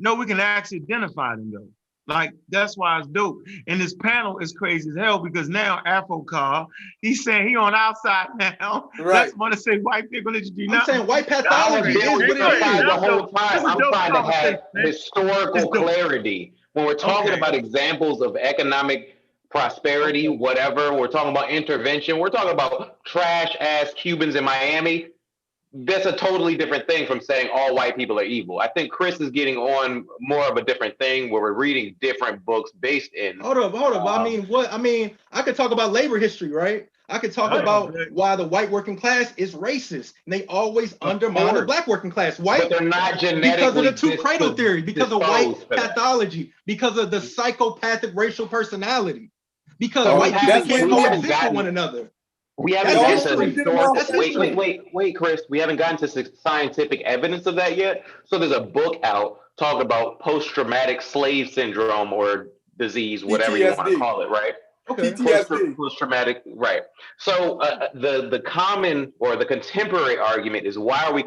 No, we can actually identify them, though. Like, that's why it's dope. And this panel is crazy as hell because now Afro Carl, he's saying he on our side now. Let's want to say white people that you do not. I'm saying white pathology is what it is. The whole time, I'm trying to have historical clarity. When we're talking about examples of economic prosperity, whatever, we're talking about intervention, we're talking about trash-ass Cubans in Miami. That's a totally different thing from saying all white people are evil. I think Chris is getting on more of a different thing where we're reading different books based in. Hold up. I could talk about labor history, right? I could talk about why the white working class is racist. And they always undermine the black working class. White, but they're not genetically because of the two cradle theory, because of white pathology, because of the psychopathic racial personality, because white people can't coexist with one another. We haven't gotten to wait, Chris. We haven't gotten to scientific evidence of that yet. So there's a book out talking about post-traumatic slave syndrome or disease, whatever you want to call it, right? Okay. Post-traumatic, right. So the common or the contemporary argument is, why are we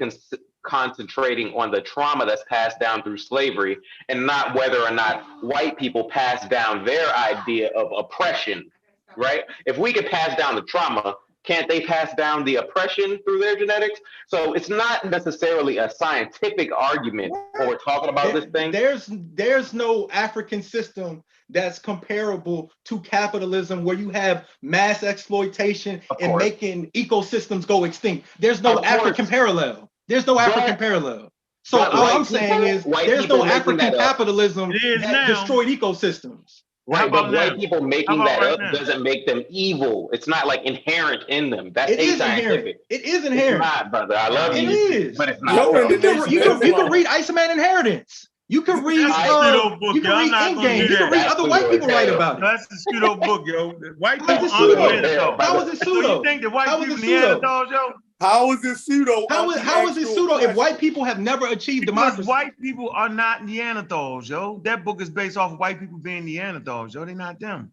concentrating on the trauma that's passed down through slavery and not whether or not white people pass down their idea of oppression, right? If we could pass down the trauma, can't they pass down the oppression through their genetics? So it's not necessarily a scientific argument when we're talking about this thing. There's no African system that's comparable to capitalism where you have mass exploitation and making ecosystems go extinct. There's no African parallel. There's no African parallel. So all I'm saying is there's no African capitalism that destroyed ecosystems. Right, but white people making that up doesn't make them evil. It's not like inherent in them. That's ascientific. It is inherent. It's not, brother. I love you. It is. But it's not. You can read Iceman Inheritance. You can read pseudo book, you can read Endgame. You can read other white people write about it. That's the pseudo book, yo. White people How is it pseudo? So you think the white people Neanderthals, yo? How is it pseudo? How is it pseudo if white people have never achieved democracy? White people are not Neanderthals, yo. That book is based off of white people being Neanderthals, yo. They're not them.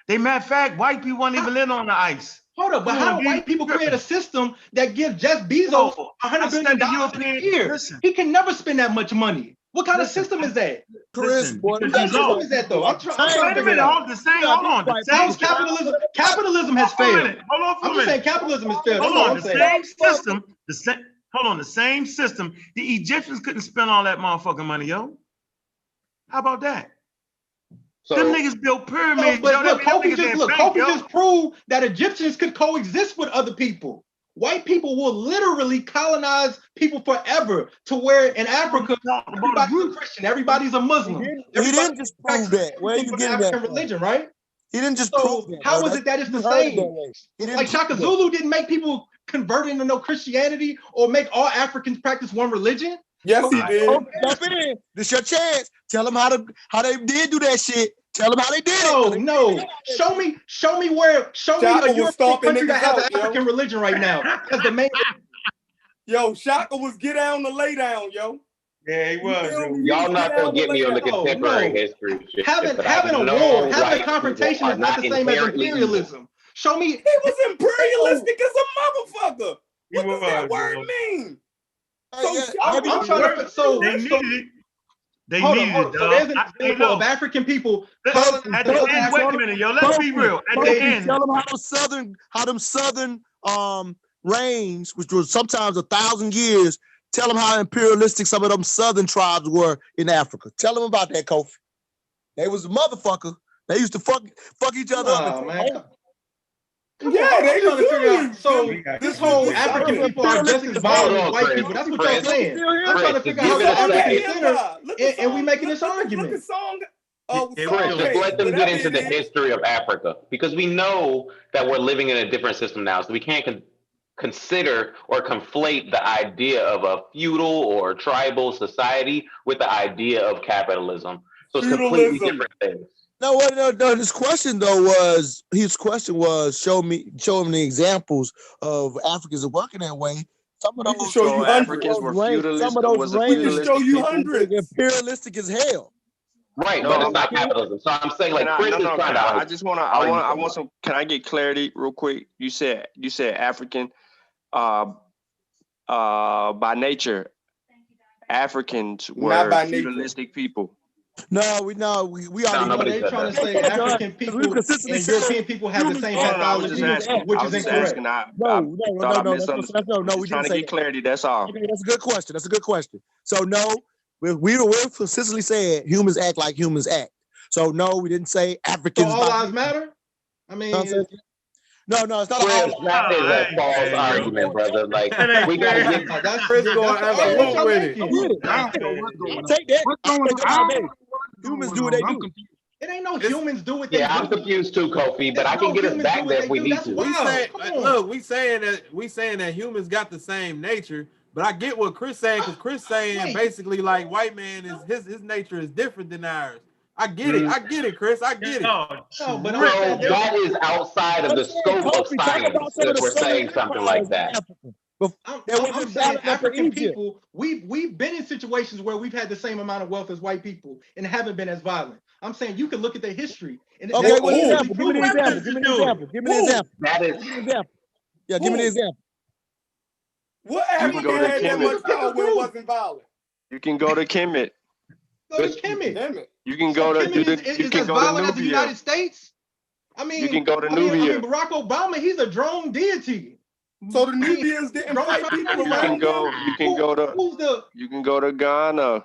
Matter of fact, white people weren't even living on the ice. Hold up, but how do white people create a system that gives Jeff Bezos $100 billion a year? Listen. He can never spend that much money. What kind of system is that? Chris, what system is that though? I'm trying to figure it out. Capitalism has failed. I'm just saying capitalism has failed. Hold on, the same system. The Egyptians couldn't spend all that motherfucking money, yo. How about that? So, them niggas built pyramids. Kofi just proved that Egyptians could coexist with other people. White people will literally colonize people forever to where in Africa, everybody's a Christian, everybody's a Muslim. He didn't just prove that. Where you getting that from? Religion, right? He didn't just prove that. How is it that it's the same? Like Shaka Zulu didn't make people convert into no Christianity or make all Africans practice one religion. Yes, he did. Jump in. This your chance. Tell them how they did do that shit. Tell them how they did it. No. Show me a European country that has an African religion right now. Because the main Shaka was get down to lay down, yo. Yeah, he was. Y'all not gonna get me on the contemporary history shit. Having a war, having a confrontation is not the same as imperialism. Show me. He was imperialistic as a motherfucker. What does that word mean? They needed it, So there's an example of African people. At the end, wait a minute, yo. Let's be real. At the end, tell them how them southern reigns, which was sometimes 1,000 years. Tell them how imperialistic some of them southern tribes were in Africa. Tell them about that, Kofi. They was a motherfucker. They used to fuck each other up. Man. Yeah, they trying to figure out. So this whole African people are just as violent as white people. That's what y'all saying. I'm trying to figure out how the African center, and we making this argument. Chris, just let them get into the history of Africa, because we know that we're living in a different system now, so we can't consider or conflate the idea of a feudal or tribal society with the idea of capitalism. So it's completely different things. No. His question though was show him the examples of Africans working that way. Some of those Africans were feudalists. Some of those reigns show you hundreds. Imperialistic as hell. Right, but it's not capitalism. So I'm saying, like, Chris is trying to. I want some. Can I get clarity real quick? You said African, by nature, Africans were feudalistic people. We already know. They're trying to say African people and European people have the same pathology, which is incorrect. No. We trying to get clarity. That's all. Okay, that's a good question. So no, we're consistently saying humans act like humans act. So no, we didn't say Africans. So all lives matter. I mean, no, it's not that is a false argument, brother. Like, we gotta get that's Chris going to have a look with it. Take that. Humans do what they do. It ain't no humans do what they do. Yeah, I'm confused too, Kofi, but I can get us back there if we need to. We saying that humans got the same nature, but I get what Chris saying, because Chris saying basically like white man is his nature is different than ours. I get it, Chris. I get it. But that is outside of the scope of science if we're saying something like that. I'm saying African people, we've been in situations where we've had the same amount of wealth as white people and haven't been as violent. I'm saying you can look at their history. And okay, well, example. Give me the example. Give me the example. Give me the example. That is. Give me the example. Yeah, give me the example. You What can African go to had that much Kemet. power when it wasn't violent? You can go to Kemet. Go to Kemet. You can go to is as violent as the United States. I mean, you can go to I mean, Nubia. Barack Obama, he's a drone deity. So the Nubians didn't fight people You around can go. them? You can go to. You can go to Ghana.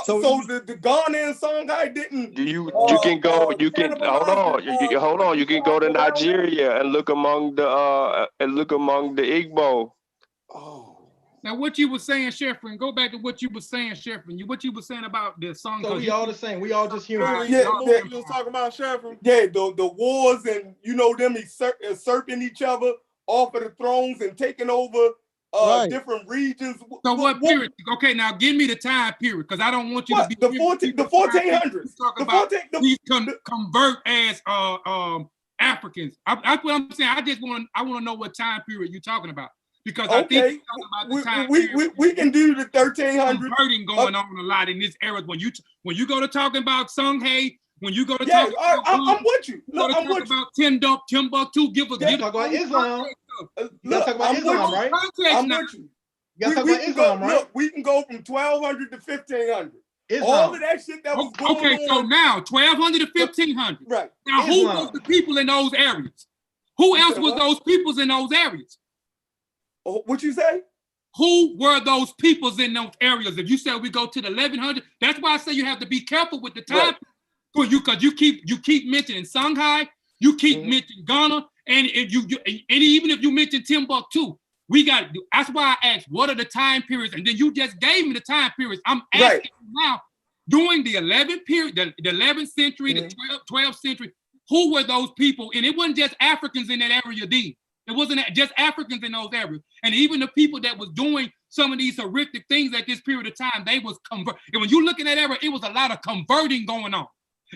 So the Ghana and Songhai didn't. You can go. You can hold on. Hold on. You can go to Nigeria and look among the Igbo. Now, what you were saying, Sheffrin, go back to what you were saying, Sheffrin. What you were saying about the song. So we all the same. We all just human. Yeah, you was talking about Sheffrin. Yeah, the wars and them usurping each other off of the thrones and taking over different regions. So what period? Okay, now give me the time period, because I don't want you to be the 1400s. Talk about these convert as Africans. That's what I'm saying. I want to know what time period you're talking about. Because I think you're talking about the time we can do the 1300s. Converting going on a lot in this era. When you go to talking about Songhai, when you go to talk about I'm with you. Look, I'm with you. Timbuktu, give talk about Islam. You gotta talk about Islam, right? I'm with you. You gotta talk about Islam, right? Look, we can go from 1200 to 1500. All of that shit that was going on. Okay, so now 1200 to 1500. Right. Now who was the people in those areas? Who else was those peoples in those areas? What you say? Who were those peoples in those areas? If you said we go to the 1100, that's why I say you have to be careful with the time, because you keep mentioning Songhai, you keep mentioning Ghana, and even if you mention Timbuktu, that's why I asked, what are the time periods? And then you just gave me the time periods. I'm asking you now, during the 11th period, the 11th century, the 12th century, who were those people? And it wasn't just Africans in that area then. It wasn't just Africans in those areas. And even the people that was doing some of these horrific things at this period of time, they was converting. And when you look at that era, it was a lot of converting going on.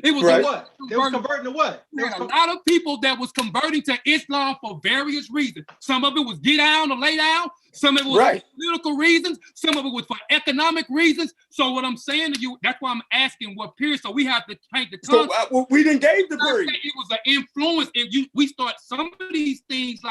It was what? They was converting to what? There were a lot of people that was converting to Islam for various reasons. Some of it was get down or lay down. Some of it was for political reasons. Some of it was for economic reasons. So what I'm saying to you, that's why I'm asking what period. So we have to paint the concept. So we didn't gauge the period. It was an influence. If we start some of these things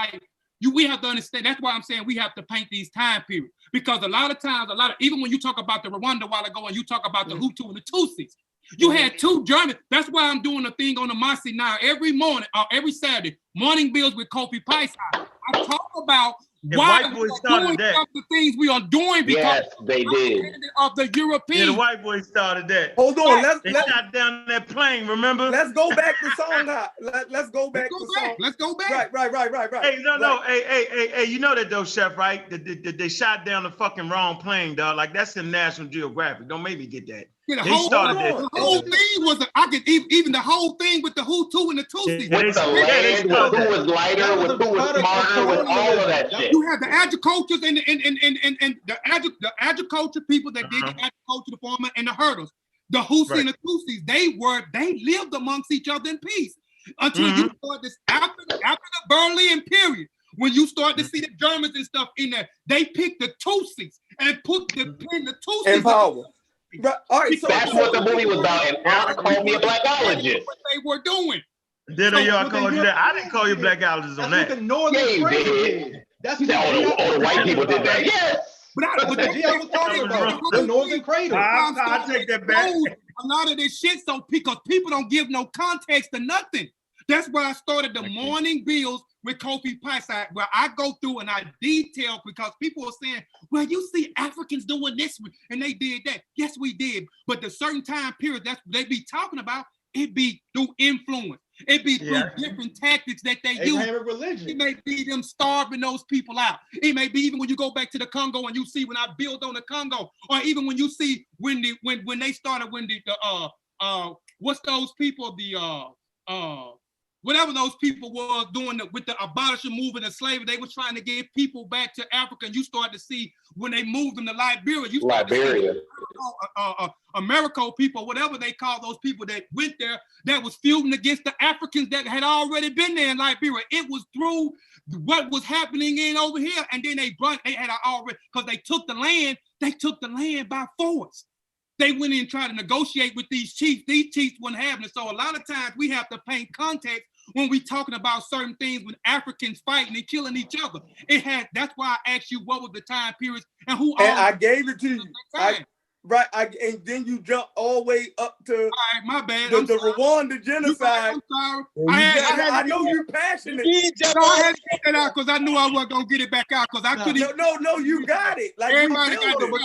we have to understand. That's why I'm saying we have to paint these time periods, because a lot of times, even when you talk about the Rwanda a while ago, and you talk about the Hutu and the Tutsis, you had two Germans. That's why I'm doing a thing on the Masi now every morning, every Saturday, morning bills with Kofi Paisa. I talk about why we are doing some of the things we are doing because they did. Of the Europeans. Yeah, the white boy started that. Hold on, they shot down that plane. Remember? Let's go back to Songhai. Let's go back to Songhai. Let's go back. Right. Hey, no. Hey, you know that though, Chef, right? They shot down the fucking wrong plane, dog. Like that's in National Geographic. Don't make me get that. Yeah, the whole thing was the whole thing with the Hutu and the Tutsis. With the land, with who was lighter, with who was smarter, with all of that shit. You had the agricultures and the agriculture people that did the agriculture, the farmer, and the herders. The Hutu and the Tutsis, they lived amongst each other in peace until you start this after the Berlin period. When you start to see the Germans and stuff in there, they picked the Tutsis and put the Tutsis in power. Right. All right, that's what the movie was about, and Al called me a blackologist. What they were doing. Did I call you that? I didn't call you blackologist on that. The Northern did. That's what all the white people did that. Yes. But I was talking about the Northern Cradle. I take that back. A lot of this shit, because people don't give no context to nothing. That's why I started the morning bills with Kofi Paisa, where I go through and I detail, because people are saying, well, you see Africans doing this and they did that. Yes, we did. But the certain time period that they be talking about, it be through influence. It be through different tactics that they use. Religion. It may be them starving those people out. It may be even when you go back to the Congo and you see when I build on the Congo, or even when you see when they started what's those people, whatever those people were doing with the abolishing movement of slavery, they were trying to get people back to Africa. And you start to see when they moved them to Liberia, Americo people, whatever they call those people that went there, that was feuding against the Africans that had already been there in Liberia. It was through what was happening in over here, and then they had already, because they took the land by force. They went in and tried to negotiate with these chiefs. These chiefs wouldn't have it. So a lot of times we have to paint context when we talking about certain things with Africans fighting and killing each other. That's why I asked you what was the time periods and who. And I gave it to you. And then you jump all the way up to all right, my bad. the Rwanda genocide. I'm sorry. I know you're passionate. So I had to get that out because I knew I wasn't gonna get it back out because I couldn't. No, you got it. Like everybody got it. But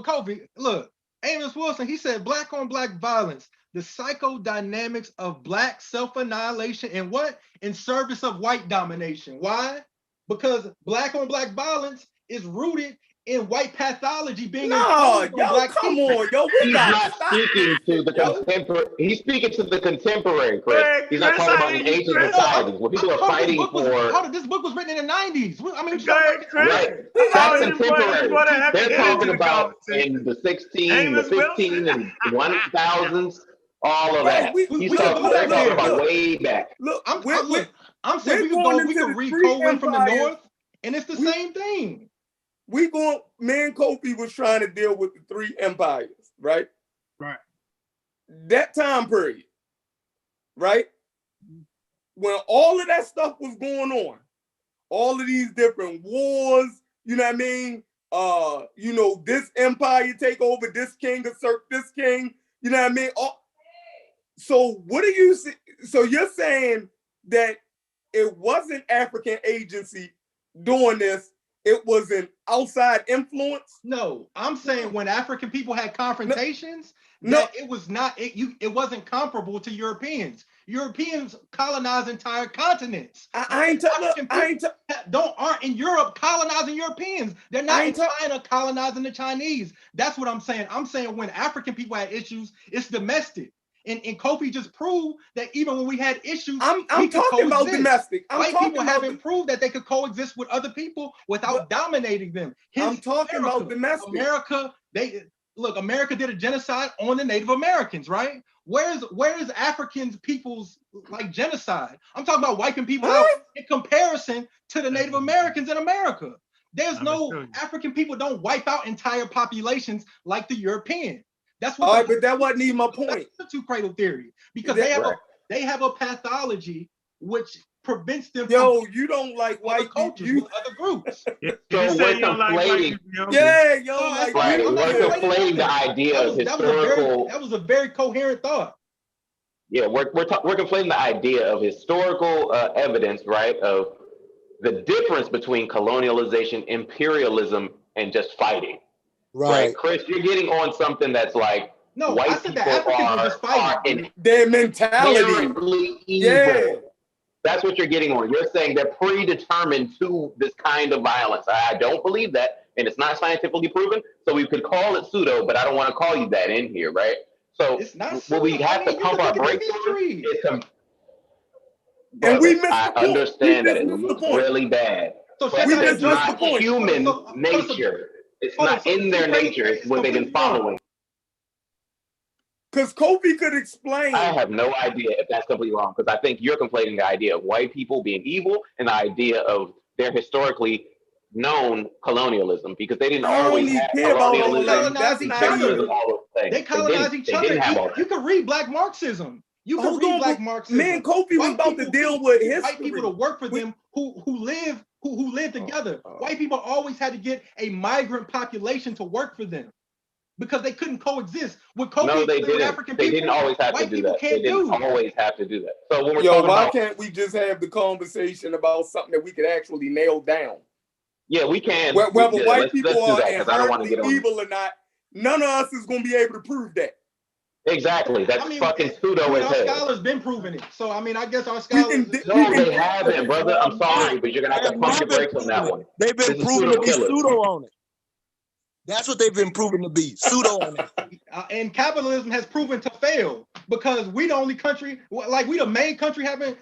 Kofi, look, Amos Wilson, he said black on black violence, the psychodynamics of black self-annihilation and what? In service of white domination. Why? Because black on black violence is rooted in white pathology being black people. He's not speaking to the contemporary. He's speaking to the contemporary, Chris. He's not talking about an ancient society where people are fighting for. This book was written in the 90s. I mean, right? That's contemporary. They're talking about in the 16, the 15, and 1000s. All of that. They're talking about way back. Look, I'm saying we can read Cohen from the north, and it's the same thing. Me and Kofi was trying to deal with the three empires, right? Right. That time period, right? When all of that stuff was going on, all of these different wars, you know what I mean? This empire take over, this king usurp this king, you know what I mean? So what do you see? So you're saying that it wasn't African agency doing this, it was an outside influence? No, I'm saying when African people had confrontations, it wasn't comparable to Europeans. Europeans colonized entire continents. Aren't in Europe colonizing Europeans. They're not in China colonizing the Chinese. That's what I'm saying. I'm saying when African people had issues, it's domestic. And Kofi just proved that even when we had issues, I'm talking about domestic. White people haven't proved that they could coexist with other people without dominating them. I'm talking about domestic. America did a genocide on the Native Americans, right? Where's African people's like genocide? I'm talking about wiping people out in comparison to the Native Americans in America. There's African people don't wipe out entire populations like the European. That's what. But that wasn't even my point. That's the two cradle theory because they have a pathology which prevents them. You don't like white cultures with other groups. So we're conflating. We're conflating the idea of historical. That was a very coherent thought. Yeah, we're conflating the idea of historical evidence, right, of the difference between colonialization, imperialism, and just fighting. Right, Chris, you're getting on something that's like white people are in their mentality. Evil. That's what you're getting on. You're saying they're predetermined to this kind of violence. I don't believe that, and it's not scientifically proven. So we could call it pseudo, but I don't want to call you that in here, right? So what we have to pump our brakes on is I understand that it looks really bad. So but it's not human nature. It's not in their nature. It's what they've been following. Because Kofi could explain. I have no idea if that's completely wrong, because I think you're conflating the idea of white people being evil and the idea of their historically known colonialism, because they didn't always have colonialism. They colonized each other. You can read Black Marxism. You can read Black Marxism. Me and Kofi was about to deal with history. White people to work for them who live together. White people always had to get a migrant population to work for them because they couldn't coexist with African people. They didn't always have to do that. They didn't always have to do that. So when we're talking why about, can't we just have the conversation about something that we could actually nail down? Yeah, we can. Whether white people are inherently evil or not, none of us is going to be able to prove that. Exactly. That's fucking pseudo as hell. Our scholars been proving it. So, I mean, I guess our scholars... No, they haven't, brother. I'm sorry, but you're going to have to pump your brakes on that one. They've been proven to be pseudo on it. That's what they've been proven to be, pseudo on it. And capitalism has proven to fail because we the only country, like we the main country having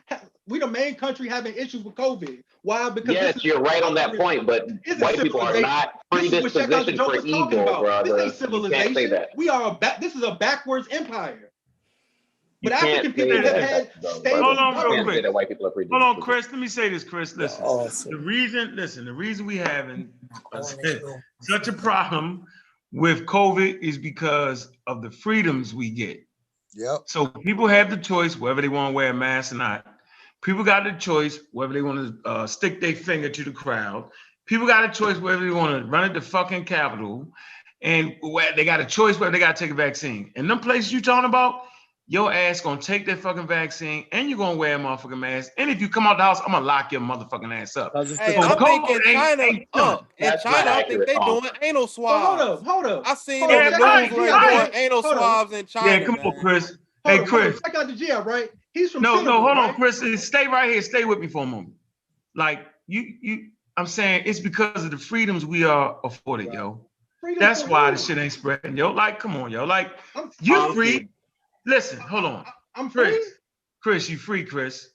we the main country having issues with COVID. Why? Because yes, you're right on that point, but white people are not predispositioned for evil, brother. This ain't civilization. You can't say that. We are this is a backwards empire. You But African can't say people have that, had though, stable Hold on, brother. You real can't say quick. that white people are Hold predisposed. on, Chris. Let me say this, Chris. Listen. The reason we having such a problem with COVID is because of the freedoms we get. Yep. So people have the choice whether they want to wear a mask or not. People got the choice whether they want to stick their finger to the crowd. People got a choice whether they want to run at the fucking Capitol, and they got a choice whether they got to take a vaccine. And them places you talking about, your ass gonna take that fucking vaccine, and you're gonna wear a motherfucking mask. And if you come out the house, I'm gonna lock your motherfucking ass up. Hey, I'm thinking China. I think they doing anal swabs. Hold up. I seen on the news where they doing anal swabs in China. Yeah, come on, Chris. Hey, Chris. I got the G out, right? He's from No, Senegal, hold right? on, Chris. Stay right here. Stay with me for a moment. Like I'm saying it's because of the freedoms we are afforded, yo. That's why this shit ain't spreading, yo. Like, come on, yo. Like, you free. Listen, hold on. I'm Chris. free. Chris, you free, Chris.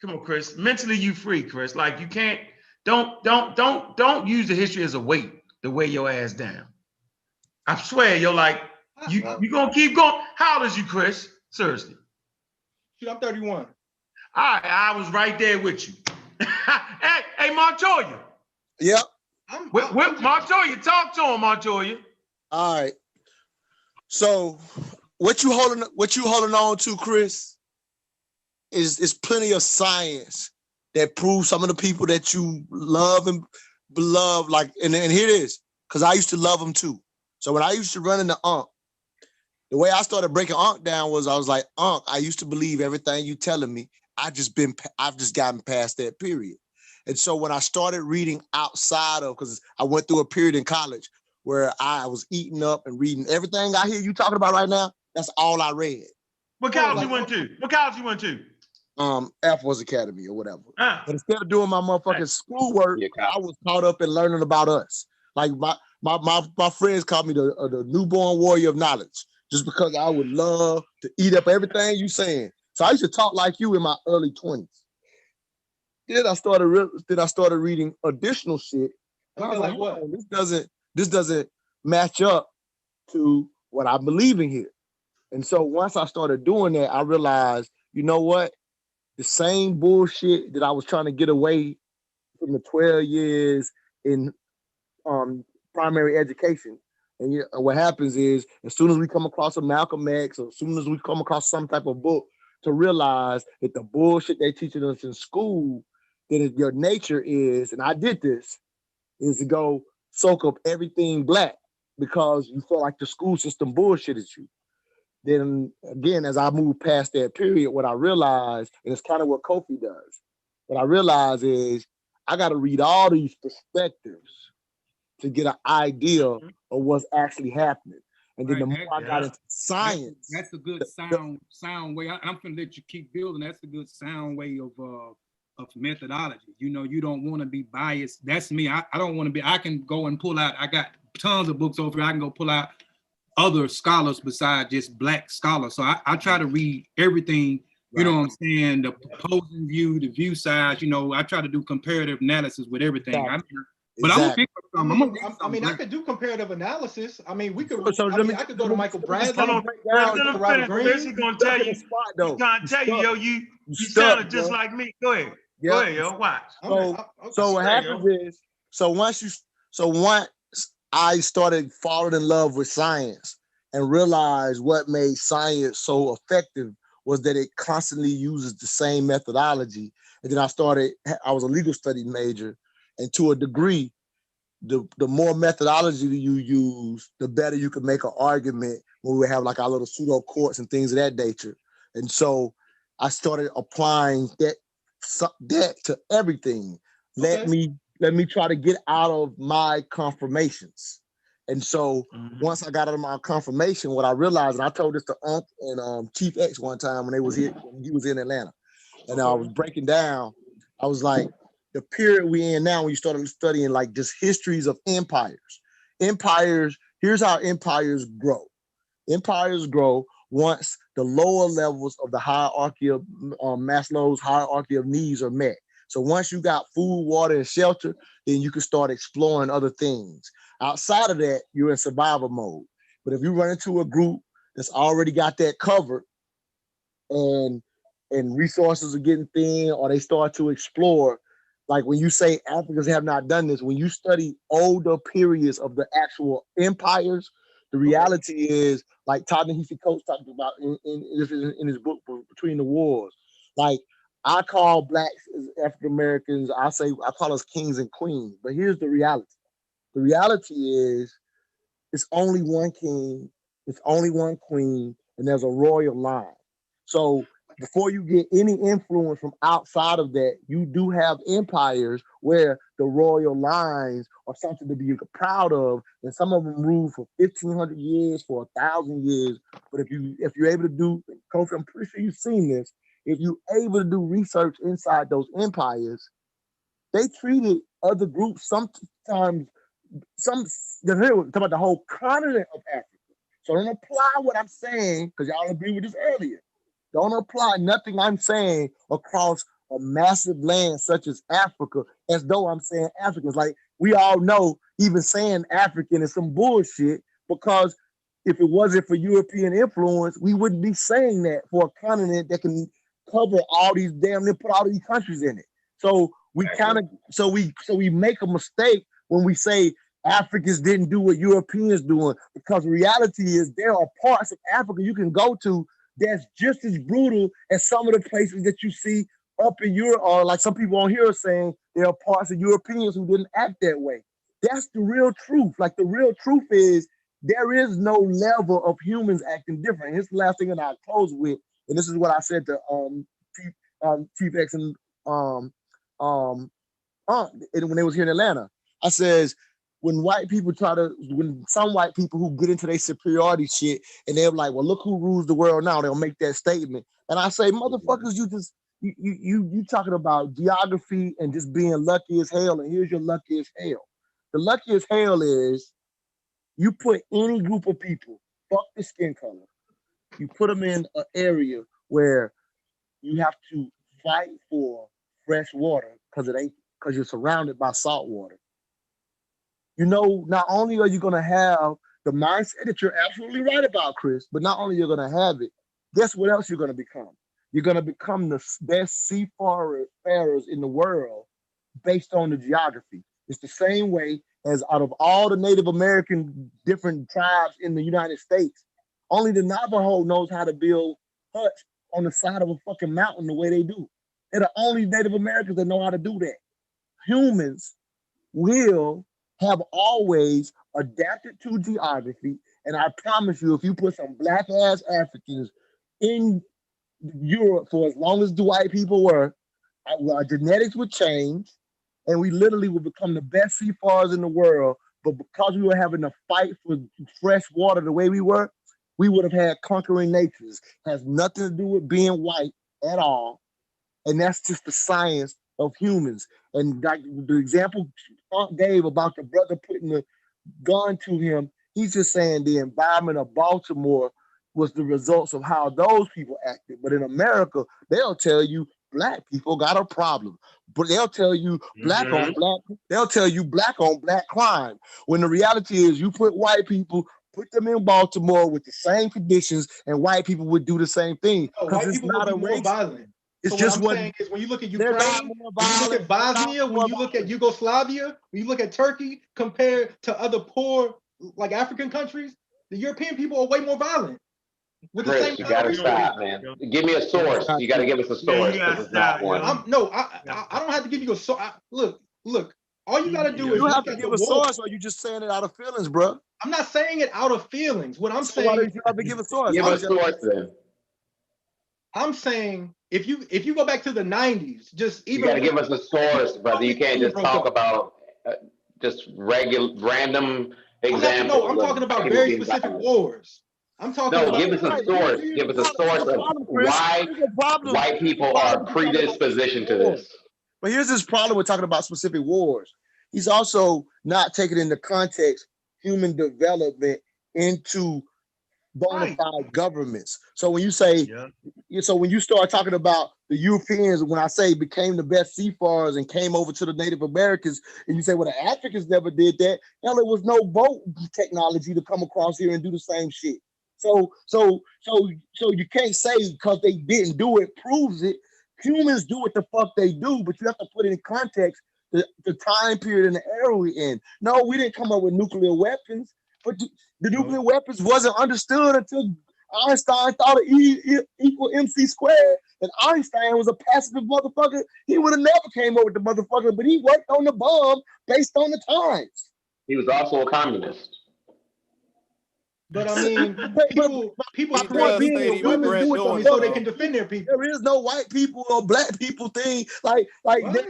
Come on, Chris. Mentally, you free, Chris. Like, you can't. Don't use the history as a weight to weigh your ass down. I swear, yo. Like, you gonna keep going. How old is you, Chris? Seriously. Shoot, I'm 31. All right, I was right there with you. hey, Montoya. Yep. Montoya, talk to him, Montoya. All right. So what you holding on to, Chris, is plenty of science that proves some of the people that you love and beloved, like, and here it is, because I used to love them too. So when I used to run into Unc, the way I started breaking Unc down was I was like, Unc, I used to believe everything you telling me. I've just gotten past that period. And so when I started reading outside of, because I went through a period in college where I was eating up and reading everything I hear you talking about right now, that's all I read. What college you went to? What college you went to? Air Force Academy or whatever. But instead of doing my motherfucking schoolwork, I was caught up in learning about us. Like my friends called me the newborn warrior of knowledge, just because I would love to eat up everything you saying. So I used to talk like you in my early 20s. Then I started reading additional shit. And I was like, what? This doesn't match up to what I believe in here. And so once I started doing that, I realized, you know what? The same bullshit that I was trying to get away from the 12 years in primary education. And what happens is, as soon as we come across a Malcolm X, or as soon as we come across some type of book, to realize that the bullshit they teaching us in school, that your nature is, and I did this, is to go soak up everything black because you feel like the school system bullshitted you. Then again, as I move past that period, what I realized, and it's kind of what Kofi does, what I realize is I got to read all these perspectives to get an idea of what's actually happening. And then the more I got into science, that's a good sound way. I'm gonna let you keep building. That's a good sound way of methodology. You know, you don't want to be biased. That's me. I don't want to be. I can go and pull out. I got tons of books over here. I can go pull out other scholars besides just black scholars. So I try to read everything. You know what I'm saying? The opposing view, the view sides. You know, I try to do comparative analysis with everything. But I'm gonna pick up something. I mean, I could do comparative analysis. I mean, we could. I could go to Michael Bradley. Robert Greene. Chris is gonna tell you. He's gonna tell you, yo, you sounded just like me. Go ahead. Go ahead, yo. Watch. So what happens is, once I started falling in love with science and realized what made science so effective was that it constantly uses the same methodology. And then I was a legal studies major. And to a degree, the more methodology you use, the better you can make an argument when we have like our little pseudo courts and things of that nature. And so I started applying that to everything. Let me try to get out of my confirmations. And so once I got out of my confirmation, what I realized, and I told this to Unc and Chief X one time when he was in Atlanta, and I was breaking down, I was like, the period we in now, when you started studying like just histories of empires. Here's how empires grow. Empires grow once the lower levels of the hierarchy of Maslow's hierarchy of needs are met. So once you got food, water, and shelter, then you can start exploring other things. Outside of that, you're in survival mode. But if you run into a group that's already got that covered, and resources are getting thin, or they start to explore, like when you say Africans have not done this, when you study older periods of the actual empires, the reality is, like Ta-Nehisi Coates talked about in his book, Between the Wars, like, I call blacks as African Americans, I call us kings and queens. But here's the reality. The reality is it's only one king, it's only one queen, and there's a royal line. So before you get any influence from outside of that, you do have empires where the royal lines are something to be proud of, and some of them rule for 1,500 years, for 1,000 years. But if you're able to do, Coach, I'm pretty sure you've seen this. If you're able to do research inside those empires, they treated other groups sometimes. Talk about the whole continent of Africa. So don't apply what I'm saying, because y'all agree with this earlier. Don't apply nothing I'm saying across a massive land such as Africa as though I'm saying Africans. Like, we all know even saying African is some bullshit, because if it wasn't for European influence, we wouldn't be saying that for a continent that can cover all these damn near put all these countries in it. So we we make a mistake when we say Africans didn't do what Europeans doing, because the reality is there are parts of Africa you can go to that's just as brutal as some of the places that you see up in Europe, or like some people on here are saying there are parts of Europeans who didn't act that way. That's the real truth. Like, the real truth is there is no level of humans acting different. Here's the last thing that I'll close with, and this is what I said to Chief X and when they was here in Atlanta. I says, when some white people who get into their superiority shit, and they're like, well, look who rules the world now, they'll make that statement. And I say, motherfuckers, you talking about geography and just being lucky as hell, and here's your lucky as hell. The lucky as hell is you put any group of people, fuck the skin color, you put them in an area where you have to fight for fresh water because you're surrounded by salt water. You know, not only are you going to have the mindset that you're absolutely right about, Chris, but not only you're going to have it, guess what else you're going to become? You're going to become the best seafarers in the world based on the geography. It's the same way as out of all the Native American different tribes in the United States, only the Navajo knows how to build huts on the side of a fucking mountain the way they do. They're the only Native Americans that know how to do that. Humans will have always adapted to geography, and I promise you, if you put some black ass Africans in Europe for as long as the white people were, our genetics would change, and we literally would become the best seafarers in the world. But because we were having to fight for fresh water the way we were, we would have had conquering natures. It has nothing to do with being white at all, and that's just the science of humans. And like the example Aunt gave about the brother putting the gun to him, he's just saying the environment of Baltimore was the results of how those people acted. But in America, they'll tell you black people got a problem, but they'll tell you black on black crime. When the reality is, you put white people, put them in Baltimore with the same conditions, and white people would do the same thing. White people will be more violent. It's so just what I'm saying is, when you look at Ukraine, when you look at Bosnia, when you look at Yugoslavia, when you look at Turkey, compared to other poor, like African countries, the European people are way more violent. With Chris, the same you gotta stop, man. Give me a source. You gotta give us a source, because it's not one. I don't have to give you a source. Look. All you gotta do is you have to give a source, or you just saying it out of feelings, bro. I'm not saying it out of feelings. What I'm saying, why don't you have to give a source? Give a source then. I'm saying if you go back to the 90s, just even you got to give us a source, brother. You can't just talk about just random examples. I'm talking about very specific wars. I'm talking about. Give us a source. Give us a source of why white people are predispositioned to this. But here's this problem with talking about specific wars. He's also not taking into context human development into bona fide governments. So when you say, so when you start talking about the Europeans, when I say became the best seafarers and came over to the Native Americans, and you say, well, the Africans never did that. Hell, there was no boat technology to come across here and do the same shit. So you can't say because they didn't do it proves it. Humans do what the fuck they do, but you have to put it in context the time period and the era we're in. No, we didn't come up with nuclear weapons, but the nuclear weapons wasn't understood until Einstein thought of E equal MC squared, and Einstein was a pacifist motherfucker. He would have never came up with the motherfucker, but he worked on the bomb based on the times. He was also a communist. But I mean, people create weapons so they can defend their people. There is no white people or black people thing. Like the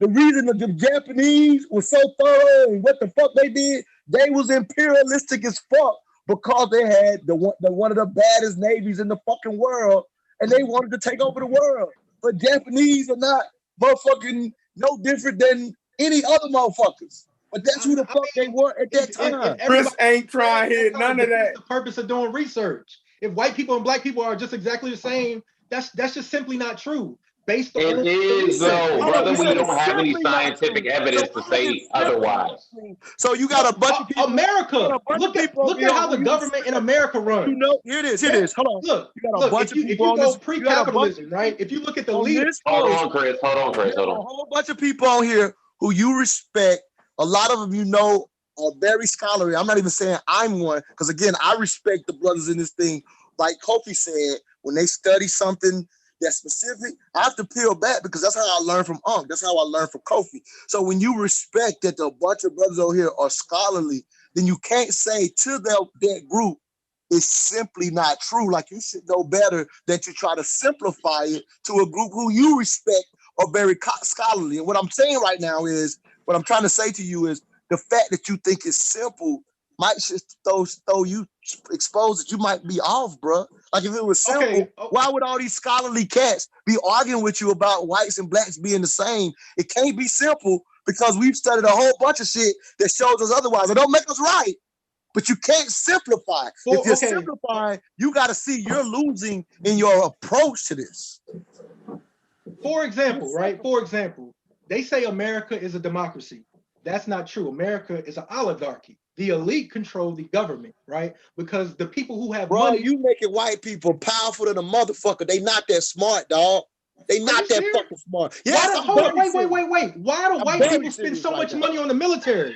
reason that the Japanese were so thorough and what the fuck they did, they was imperialistic as fuck because they had one of the baddest navies in the fucking world, and they wanted to take over the world. But Japanese are not motherfucking no different than any other motherfuckers. But that's who the fuck they were at that time. Chris ain't trying to hit none of that. The purpose of doing research. If white people and black people are just exactly the same, that's just simply not true. Based on it is though, brother. We don't have any scientific evidence to say otherwise. So you got a bunch of people. America. Look at how the government in America runs. You know, here it is. Hold on. Look, you got a bunch of people. If you go pre-capitalism, right? If you look at the leaders. Hold on, Chris. A whole bunch of people on here who you respect. A lot of them, you know, are very scholarly. I'm not even saying I'm one, because again, I respect the brothers in this thing. Like Kofi said, when they study something that's specific, I have to peel back because that's how I learned from Unc. That's how I learned from Kofi. So when you respect that a bunch of brothers over here are scholarly, then you can't say to that group it's simply not true. Like you should know better than to try to simplify it to a group who you respect are very scholarly. And what I'm saying right now is, what I'm trying to say to you is the fact that you think it's simple might just throw you expose that you might be off, bro. Like if it was simple, why would all these scholarly cats be arguing with you about whites and blacks being the same? It can't be simple because we've studied a whole bunch of shit that shows us otherwise. It don't make us right, but you can't simplify. If you're simplifying, you got to see you're losing in your approach to this. For example, right? For example, they say America is a democracy. That's not true. America is an oligarchy. The elite control the government, right? Because the people who have money. You making white people powerful than a motherfucker. They not that smart, dog. They not that fucking smart. Yes, wait. Why do white people spend so much money on the military?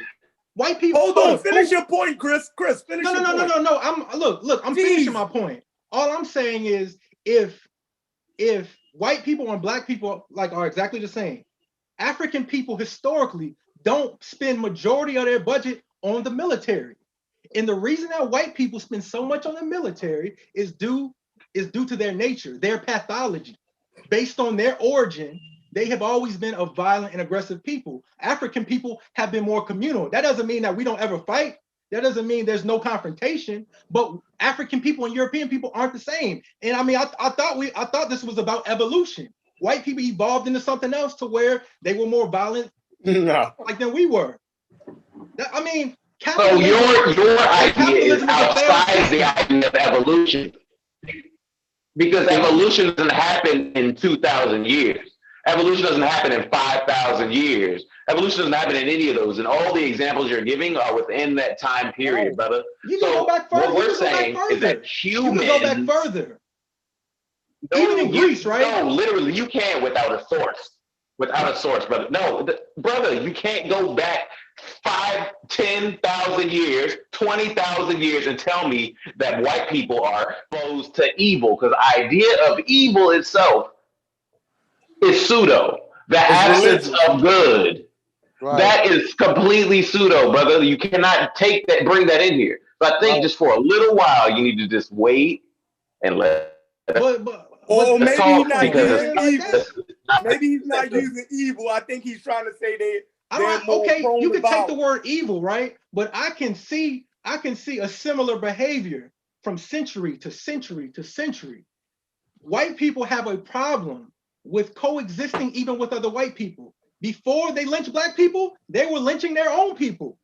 White people. Hold on, finish your point, Chris. Finish your point. No. I'm finishing my point. All I'm saying is if white people and black people are exactly the same, African people historically don't spend majority of their budget on the military. And the reason that white people spend so much on the military is due to their nature, their pathology. Based on their origin, they have always been a violent and aggressive people. African people have been more communal. That doesn't mean that we don't ever fight. That doesn't mean there's no confrontation, but African people and European people aren't the same. And I mean, I thought this was about evolution. White people evolved into something else to where they were more violent than we were. I mean, so your idea is outside the idea of evolution, because evolution doesn't happen in 2,000 years. Evolution doesn't happen in 5,000 years. Evolution doesn't happen in any of those, and all the examples you're giving are within that time period, brother. So what we're saying is that humans. You can go back further. Even in Greece, right? No, literally, you can't without a source. Without a source, brother. No, brother, you can't go back 5,000, 10,000 years, 20,000 years and tell me that white people are exposed to evil, because the idea of evil itself is pseudo. The absence of good. Right. That is completely pseudo, brother. You cannot bring that in here. So I think just for a little while, you need to just wait and let. Or maybe he's not using evil. Maybe he's not using evil. I think he's trying to say that. Okay, you can take the word evil, right? But I can see a similar behavior from century to century to century. White people have a problem with coexisting even with other white people. Before they lynched black people, they were lynching their own people.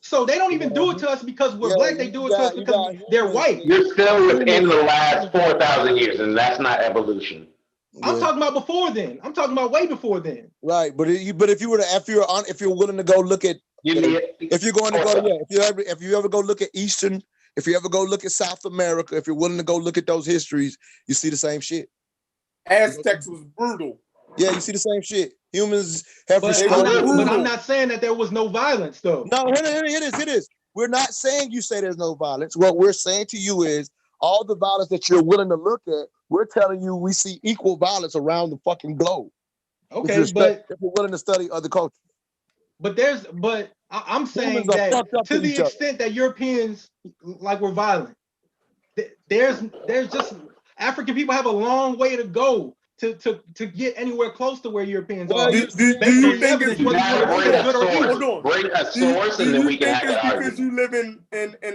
So they don't even do it to us because we're black. They do it to us because they're white. You're still within the last 4,000 years, and that's not evolution. I'm talking about before then. I'm talking about way before then. Right, but if you're willing to go look at, if you're going to go, if you ever go look at Eastern, if you ever go look at South America, if you're willing to go look at those histories, you see the same shit. Aztecs was brutal. Yeah, you see the same shit. Humans have But I'm not saying that there was no violence, though. No, it is. We're not saying you say there's no violence. What we're saying to you is all the violence that you're willing to look at, we're telling you we see equal violence around the fucking globe. Okay, but if you're willing to study other cultures. But I'm saying that to the extent that Europeans like were violent, there's just African people have a long way to go to get anywhere close to where Europeans are. Do you think it's bring a source and then we can have that argument? Because you live in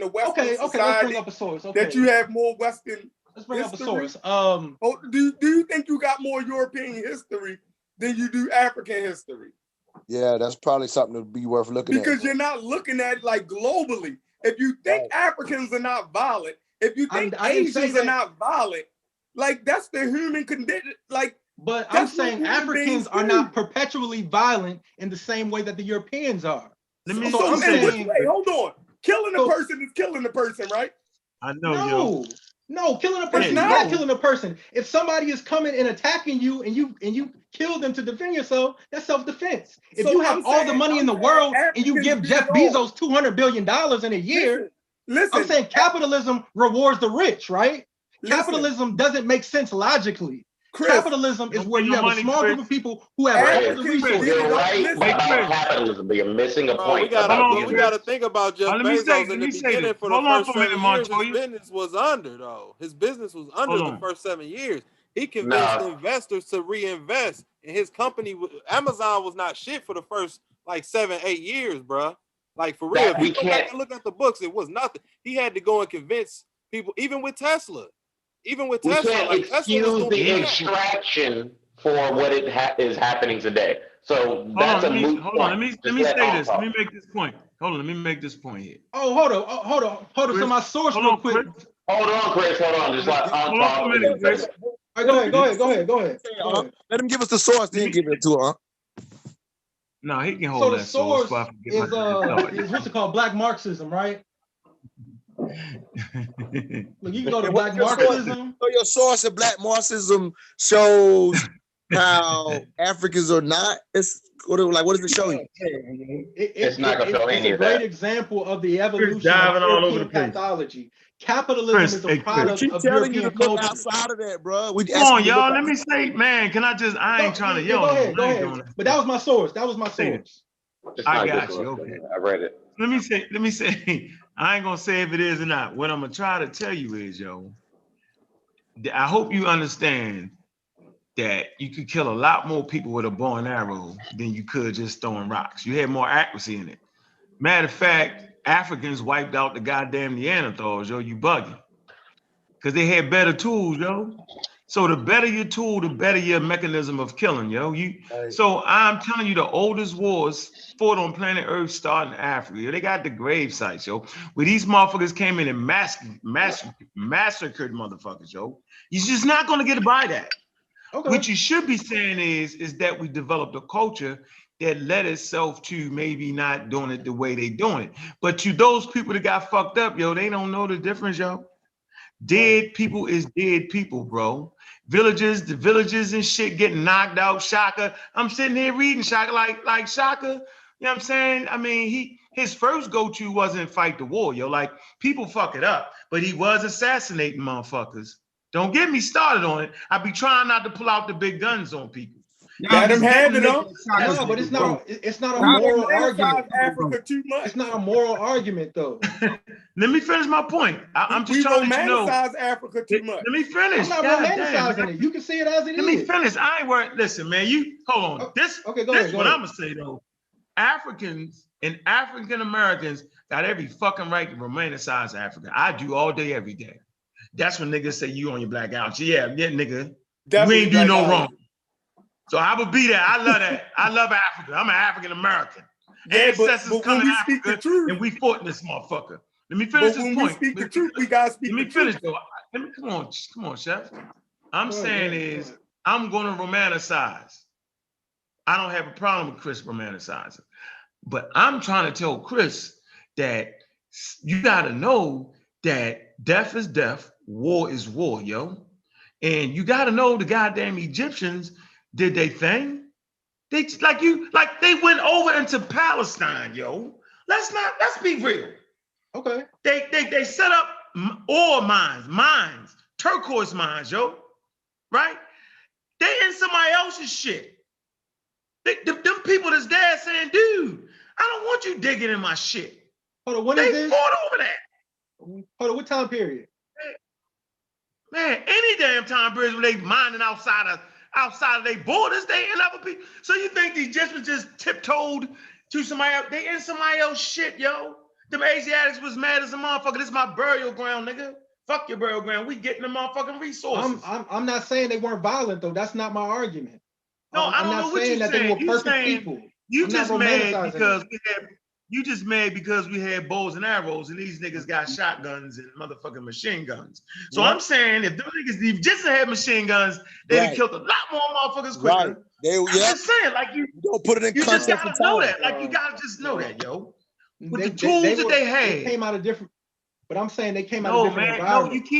the Western society, let's bring up a source. Okay. That you have more Western. Let's bring up a source. Do you think you got more European history than you do African history? Yeah, that's probably something to be worth looking at. Because you're not looking at it like globally. If you think Africans are not violent, if you think Asians are not violent, like that's the human condition. Like, but I'm saying Africans are not perpetually violent in the same way that the Europeans are. Hold on. Killing a person is killing a person, right? I know, No, killing a person is not killing a person. If somebody is coming and attacking you and you kill them to defend yourself, that's self-defense. If you have all the money in the world and you give Jeff Bezos $200 billion in a year, I'm saying capitalism rewards the rich, right? Capitalism doesn't make sense logically. Capitalism is where you have a small group of people who have all the resources. You're right about capitalism, but you're missing a point. We gotta think about Jeff Bezos in the beginning. For the first 7 years, his business was under, though. His business was under the first 7 years. He convinced investors to reinvest in his company. Amazon was not shit for the first like 7-8 years, bro. Like for real. If you go back and look at the books, it was nothing. He had to go and convince people, even with Tesla. We can't excuse the extraction for what is happening today. So that's a moot point. Let me say this. Let me make this point. Hold on. Let me make this point here. Oh, hold on. So my source real quick. Hold on, Chris. Hold on. Just like hold on for a minute, Chris. All right, go ahead. Let him give us the source, then give it to her. No, he can hold that source. So the source is what's it called? Black Marxism, right? Look, you can go to Black Marxism. So your source of Black Marxism shows how Africans are not. What does it show you? It's not going to show any of that. It's a great example of the evolution diving of all over the European place. pathology. Capitalism is a product of European culture. Outside of that, bro. Come on, y'all. Let me say, man. Can I ain't trying to yell. Go ahead. But that was my source. I got you. Okay. I read it. Let me say. I ain't gonna say if it is or not. What I'm gonna try to tell you is, I hope you understand that you could kill a lot more people with a bow and arrow than you could just throwing rocks. You had more accuracy in it. Matter of fact, Africans wiped out the goddamn Neanderthals, you bugging. Because they had better tools, So the better your tool, the better your mechanism of killing, So I'm telling you, the oldest wars fought on planet Earth starting in Africa. They got the grave sites, where these motherfuckers came in and massacred motherfuckers, You're just not gonna get by that. Okay. What you should be saying is that we developed a culture that led itself to maybe not doing it the way they doing it. But to those people that got fucked up, they don't know the difference, Dead people is dead people, bro. The villages and shit getting knocked out. Shaka, I'm sitting here reading Shaka like Shaka. You know what I'm saying? I mean, his first go-to wasn't fight the war, Like people fuck it up, but he was assassinating motherfuckers. Don't get me started on it. I be trying not to pull out the big guns on people. Let him have it, though. No, but it's not a moral argument. Africa too much. It's not a moral argument, though. Let me finish my point. I'm just trying to romanticize Africa too much. Let me finish. I'm not romanticizing it. You can see it as it is. Let me finish. I ain't worried. Listen, man. You hold on. This what I'm gonna say though. Africans and African Americans got every fucking right to romanticize Africa. I do all day, every day. That's when niggas say you on your blackout. Yeah, nigga. We ain't do no wrong. So I would be there. I love that. I love Africa. I'm an African American. ancestors come in Africa and we fought in this motherfucker. Let me finish this point. We speak the truth, we gotta speak Let me the finish truth. though. Come on, Chef. I'm saying I'm going to romanticize. I don't have a problem with Chris romanticizing, but I'm trying to tell Chris that you got to know that death is death, war is war, yo. And you got to know the goddamn Egyptians did they thing. They they went over into Palestine, yo. Let's be real. Okay. They set up ore mines, turquoise mines, yo. Right? They in somebody else's shit. Them people that's there saying, dude, I don't want you digging in my shit. Hold on, when they is this? fought over that. Hold on, what time period? Man, any damn time period when they mining outside of their borders, they in other people. So you think the Egyptians just tiptoed to somebody else? They in somebody else shit, yo. Them Asiatics was mad as a motherfucker. This is my burial ground, nigga. Fuck your burial ground. We getting the motherfucking resources. I'm not saying they weren't violent though. That's not my argument. No, I don't know what you're saying. They were perfect people. You just mad because we had bows and arrows and these niggas got shotguns and motherfucking machine guns. So I'm saying if them niggas just had machine guns, they'd have killed a lot more motherfuckers quicker. I'm just saying, like you don't put it in context. You just gotta know that. Like you gotta just know that, yo. With the tools that they had, they came out of different. But I'm saying they came out of different environments.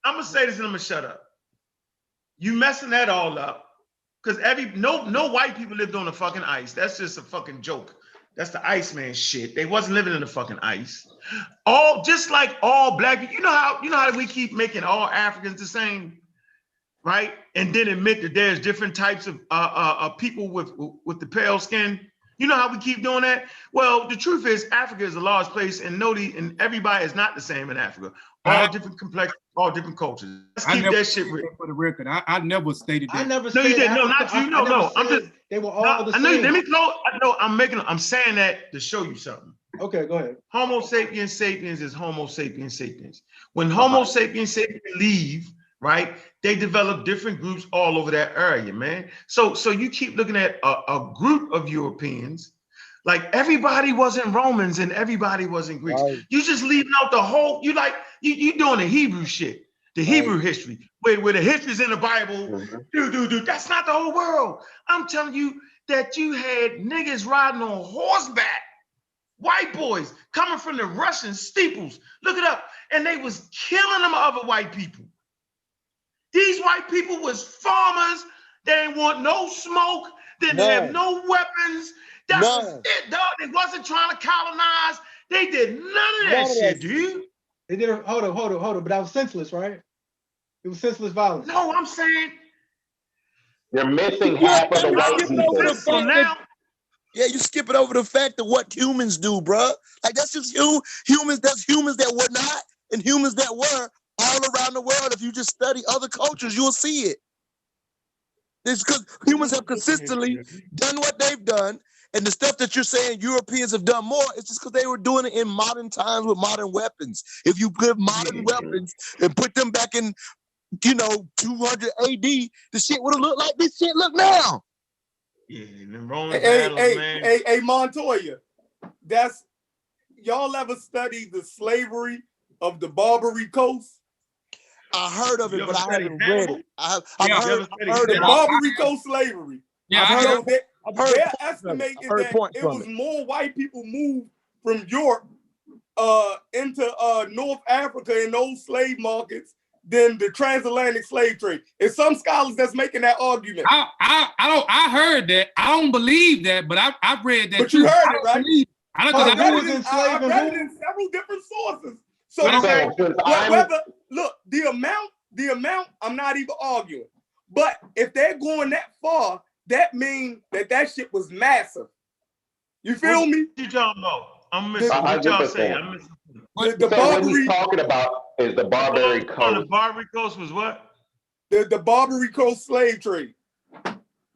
I'm gonna say this and I'm gonna shut up. You messing that all up. Because no white people lived on the fucking ice. That's just a fucking joke. That's the Iceman shit. They wasn't living in the fucking ice. Just like all black people. You know how we keep making all Africans the same, right? And then admit that there's different types of people with the pale skin. You know how we keep doing that? Well, the truth is Africa is a large place and everybody is not the same in Africa. All different complexions, all different cultures. Let's keep that shit real. For the record, I never stated that. I never said you didn't. No, not you. No. I'm just. They were all the same. Let me close. I'm saying that to show you something. Okay, go ahead. Homo sapiens sapiens is Homo sapiens sapiens. When Homo sapiens sapiens leave, right, they develop different groups all over that area, man. So you keep looking at a group of Europeans. Like everybody wasn't Romans and everybody wasn't Greeks. Right. You just leaving out the whole. You doing the Hebrew shit, the Hebrew history, where the history's in the Bible. Dude. That's not the whole world. I'm telling you that you had niggas riding on horseback, white boys coming from the Russian steeples. Look it up, and they was killing them other white people. These white people was farmers. They didn't want no smoke. Didn't have no weapons. That was it, dog. They wasn't trying to colonize. They did none of that shit, dude. They did. Hold on. But that was senseless, right? It was senseless violence. No, I'm saying you're missing half of the white people. You skip it over the fact of what humans do, bro. Like that's just humans. That's humans that were not and humans that were all around the world. If you just study other cultures, you'll see it. It's because humans have consistently done what they've done. And the stuff that you're saying Europeans have done more, it's just because they were doing it in modern times with modern weapons. If you give modern weapons and put them back in, 200 AD, the shit would have looked like this shit look now. Yeah, the Roman battles, man. Hey, Montoya, y'all ever studied the slavery of the Barbary Coast? I heard of it, but I haven't read it. I've heard of the Barbary Coast slavery. Yeah, Their estimate is that it was more white people moved from Europe into North Africa in those slave markets than the transatlantic slave trade. It's some scholars that's making that argument. I heard that. I don't believe that, but I've read that. But you heard it, right? I read it in several different sources. So the amount, I'm not even arguing. But if they're going that far, that means that shit was massive. You feel me? What you talking about? I'm missing what y'all saying. I'm missing. What he's talking about is the Barbary Coast. The Barbary Coast was what? The Barbary Coast slave trade,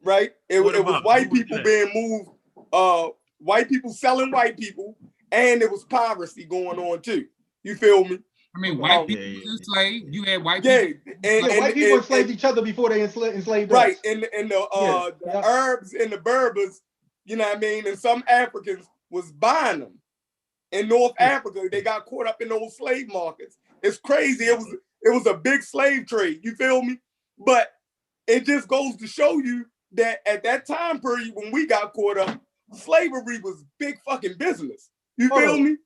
right? It was white people being moved, white people selling white people, and there was piracy going on too. You feel me? I mean, white people enslaved. You had white people. And white people enslaved each other before they enslaved us. Right, and the Arabs and the Berbers, you know what I mean, and some Africans was buying them in North Africa. They got caught up in those slave markets. It's crazy. It was a big slave trade. You feel me? But it just goes to show you that at that time period when we got caught up, slavery was big fucking business. You feel me?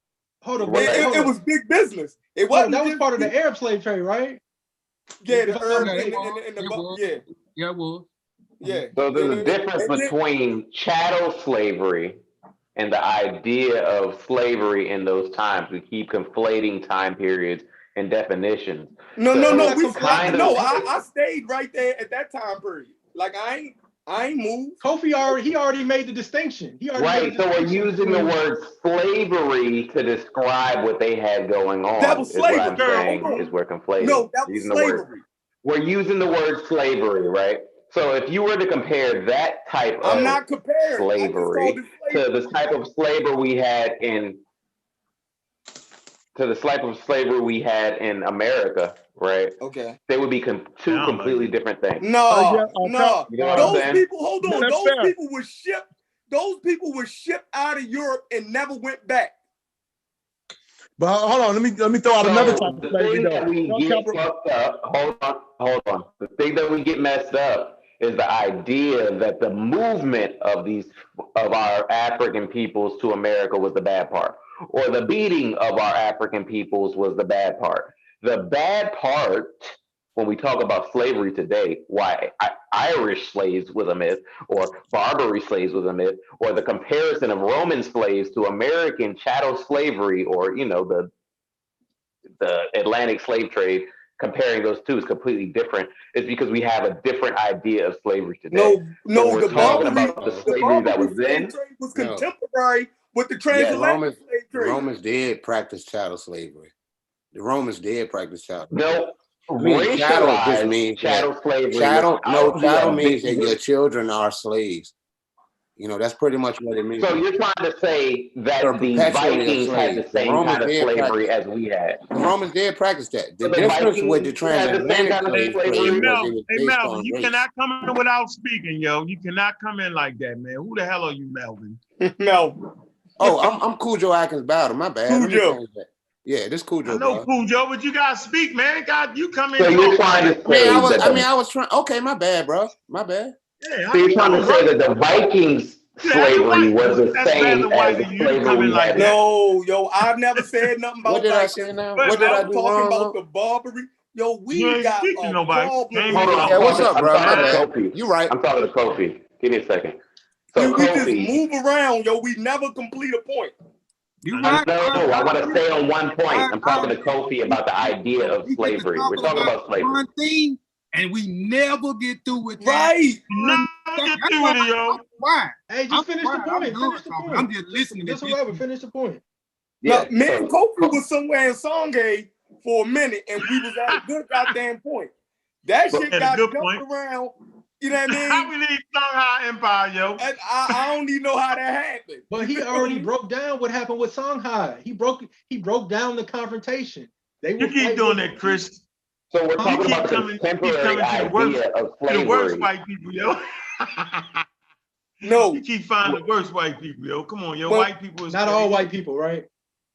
Hold on. It was big business. It wasn't. That was part of the Arab slave trade, right? Yeah, the Arab yeah. Yeah, it was. Yeah. So there's a difference between chattel slavery and the idea of slavery in those times. We keep conflating time periods and definitions. No. I I stayed right there at that time period. Like I ain't moved. Kofi already made the distinction. Right. So we're using the word slavery to describe what they had going on. That was slavery. Is what I'm saying is we're conflating. No, that was slavery. We're using the word slavery, right? So if you were to compare that type of slavery to the type of slavery we had in America, right? Okay. They would be two completely different things. No. You know what I'm Those saying? people, hold on. Those people were shipped out of Europe and never went back. But hold on, let me throw out another topic. The thing that we get fucked up, hold on. The thing that we get messed up is the idea that the movement of our African peoples to America was the bad part, or the beating of our African peoples was the bad part. The bad part, when we talk about slavery today, why Irish slaves was a myth, or Barbary slaves was a myth, or the comparison of Roman slaves to American chattel slavery, or the Atlantic slave trade, comparing those two is completely different. It's because we have a different idea of slavery today. No, we're talking about the slavery that was then. Was contemporary with the transatlantic slave trade. Romans did practice chattel slavery. The Romans did practice chattel. No, chattel just means chattel slavery. Chattel means that your children are slaves. You know, that's pretty much what it means. So you're trying to say that the Vikings had the same kind of slavery as we had. The Romans did practice that. The difference with the transatlantic slave trade was it was based on you race. cannot come in without speaking, yo. You cannot come in like that, man. Who the hell are you, Melvin? Melvin. Oh, I'm Cujo Atkins Battle. My bad. Cujo. Yeah, this Cujo. I know Cujo, but you gotta speak, man. God, you come in. So you're trying to say I was trying. Okay, my bad, bro. My bad. Yeah, so you're trying to say that the Vikings slavery was the same as the slavery we had. No, yo, I've never said nothing about what did I say now? What did I do talking wrong? about the Barbary. Yo, we got a problem. Hold on. Yeah, what's up, bro? My bad. You right. I'm talking to Kofi. Give me a second. So we Kofi, just move around, yo. We never complete a point. I want to stay on one point. I'm talking to Kofi about the idea of slavery. We're talking about slavery. One thing, and we never get through with that. Right. Never get through with it, yo. Why? Hey, just finish the point. I'm just listening. That's all right. We finish the point. Yeah, me and Kofi was somewhere in Songhay for a minute, and we was at a good goddamn point. That shit got jumped around. You know what I mean? How we need Shanghai Empire, yo. I don't even know how that happened. But he already broke down what happened with Songhai. He broke down the confrontation. You keep doing that, Chris. So we're talking about the contemporary idea of slavery. The worst white people, yo. No. You keep finding the worst white people, yo. Come on, yo. White people is not all white people, right?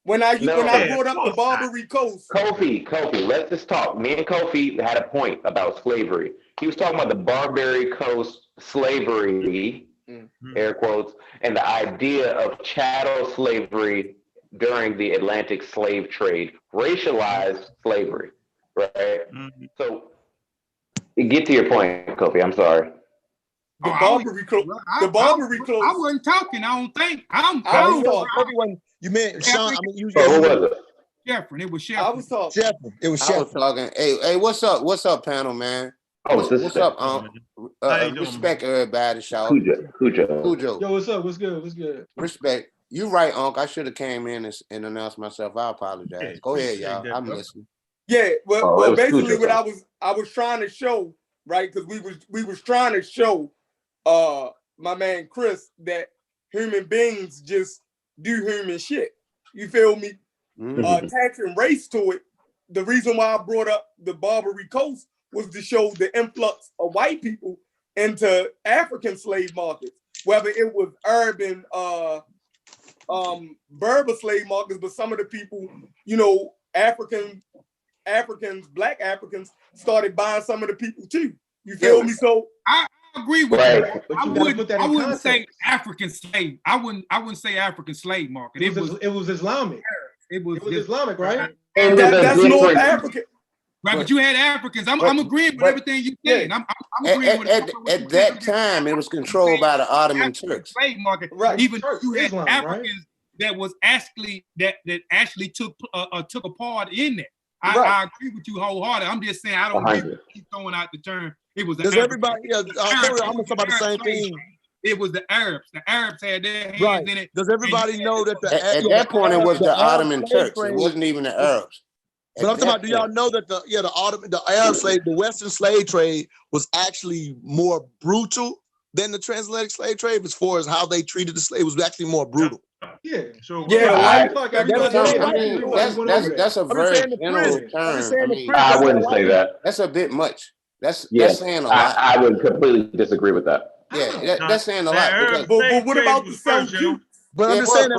When I brought up the Barbary Coast. Kofi, let's just talk. Me and Kofi had a point about slavery. He was talking about the Barbary Coast slavery, air quotes, and the idea of chattel slavery during the Atlantic slave trade, racialized slavery, right? So get to your point, Kofi. I'm sorry. The Barbary Coast. I wasn't talking. I don't think. You meant Sean? I mean, you. Who was it? Sheffrin. It was Sheffrin. I was talking. Sheffrin. It was I Sheffrin. was talking. Hey, what's up? What's up, panel, man? What's up? Respect everybody. Shout. Cujo. Yo, what's up? What's good? What's good? Respect. You right, Unc. I should have came in and announced myself. I apologize. Go ahead, y'all. I'm listening. Yeah, well basically what I was trying to show, right? Because we was trying to show my man Chris that human beings just do human shit. You feel me? Attaching race to it. The reason why I brought up the Barbary Coast was to show the influx of white people into African slave markets, whether it was urban Berber slave markets, but some of the people, Africans, black Africans started buying some of the people too. You feel me? So I agree with Right. you. I wouldn't say African slave. I wouldn't say African slave market. It was Islamic. It was Islamic, right? That's North African. Right, but you had Africans. I'm agreeing with everything you said. I'm agreeing with at that time. It was controlled by the Ottoman Turks. Slave market, right? Even Turks, you had Islam, Africans that was actually that actually took a part in that. I agree with you wholeheartedly. I'm just saying I don't keep throwing out the term. It was the Does Arabs. everybody? Yeah, I'm gonna talk about the same thing. It was the Arabs. The Arabs had their hands Right. in it. Does everybody know that At that point it was the Ottoman Turks? It wasn't even the Arabs. But I'm talking about, do y'all know that the Arab slave, the Western slave trade was actually more brutal than the transatlantic slave trade as far as how they treated the slave? It was actually more brutal. Yeah. So Yeah, that's a very general term. I wouldn't say that. That's a bit much. That's saying a lot. I would completely disagree with that. Yeah, that's saying a lot. But what about the Seljuk? But I'm just saying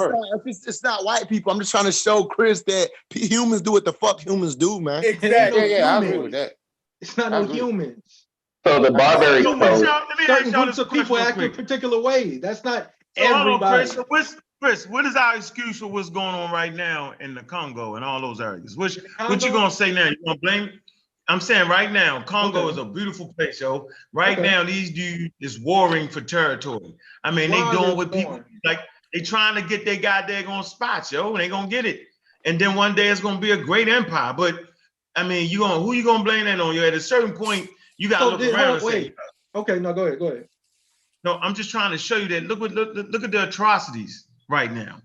it's not white people. I'm just trying to show Chris that humans do what the fuck humans do, man. Exactly. Yeah, I agree with that. It's not no humans. So the barbaric certain groups of people act a particular way. That's not everybody. Chris, what is our excuse for what's going on right now in the Congo and all those areas? What you gonna say now? You gonna blame? I'm saying right now, Congo is a beautiful place, yo. Right now, these dudes is warring for territory. I mean, they doing what people like. They trying to get their goddamn spots, yo. And they gonna get it. And then one day it's gonna be a great empire. But I mean, who you gonna blame that on? You at a certain point, you gotta look around and say, okay, no, go ahead. No, I'm just trying to show you that look at the atrocities right now.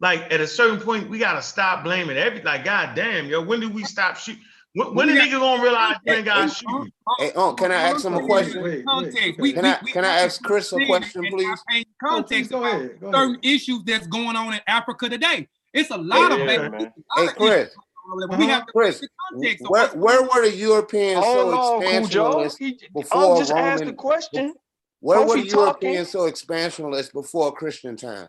Like at a certain point, we gotta stop blaming like goddamn, yo. When do we stop shooting? When the nigga gonna realize you ain't gotta shoot? Hey, can I ask him a question? Can I ask Chris a question, please? Context about certain issues that's going on in Africa today. It's a lot of bad. Hey, Chris. Chris, where were the Europeans so expansionist before just Roman? asked the question. Where were the Europeans so expansionist before Christian times?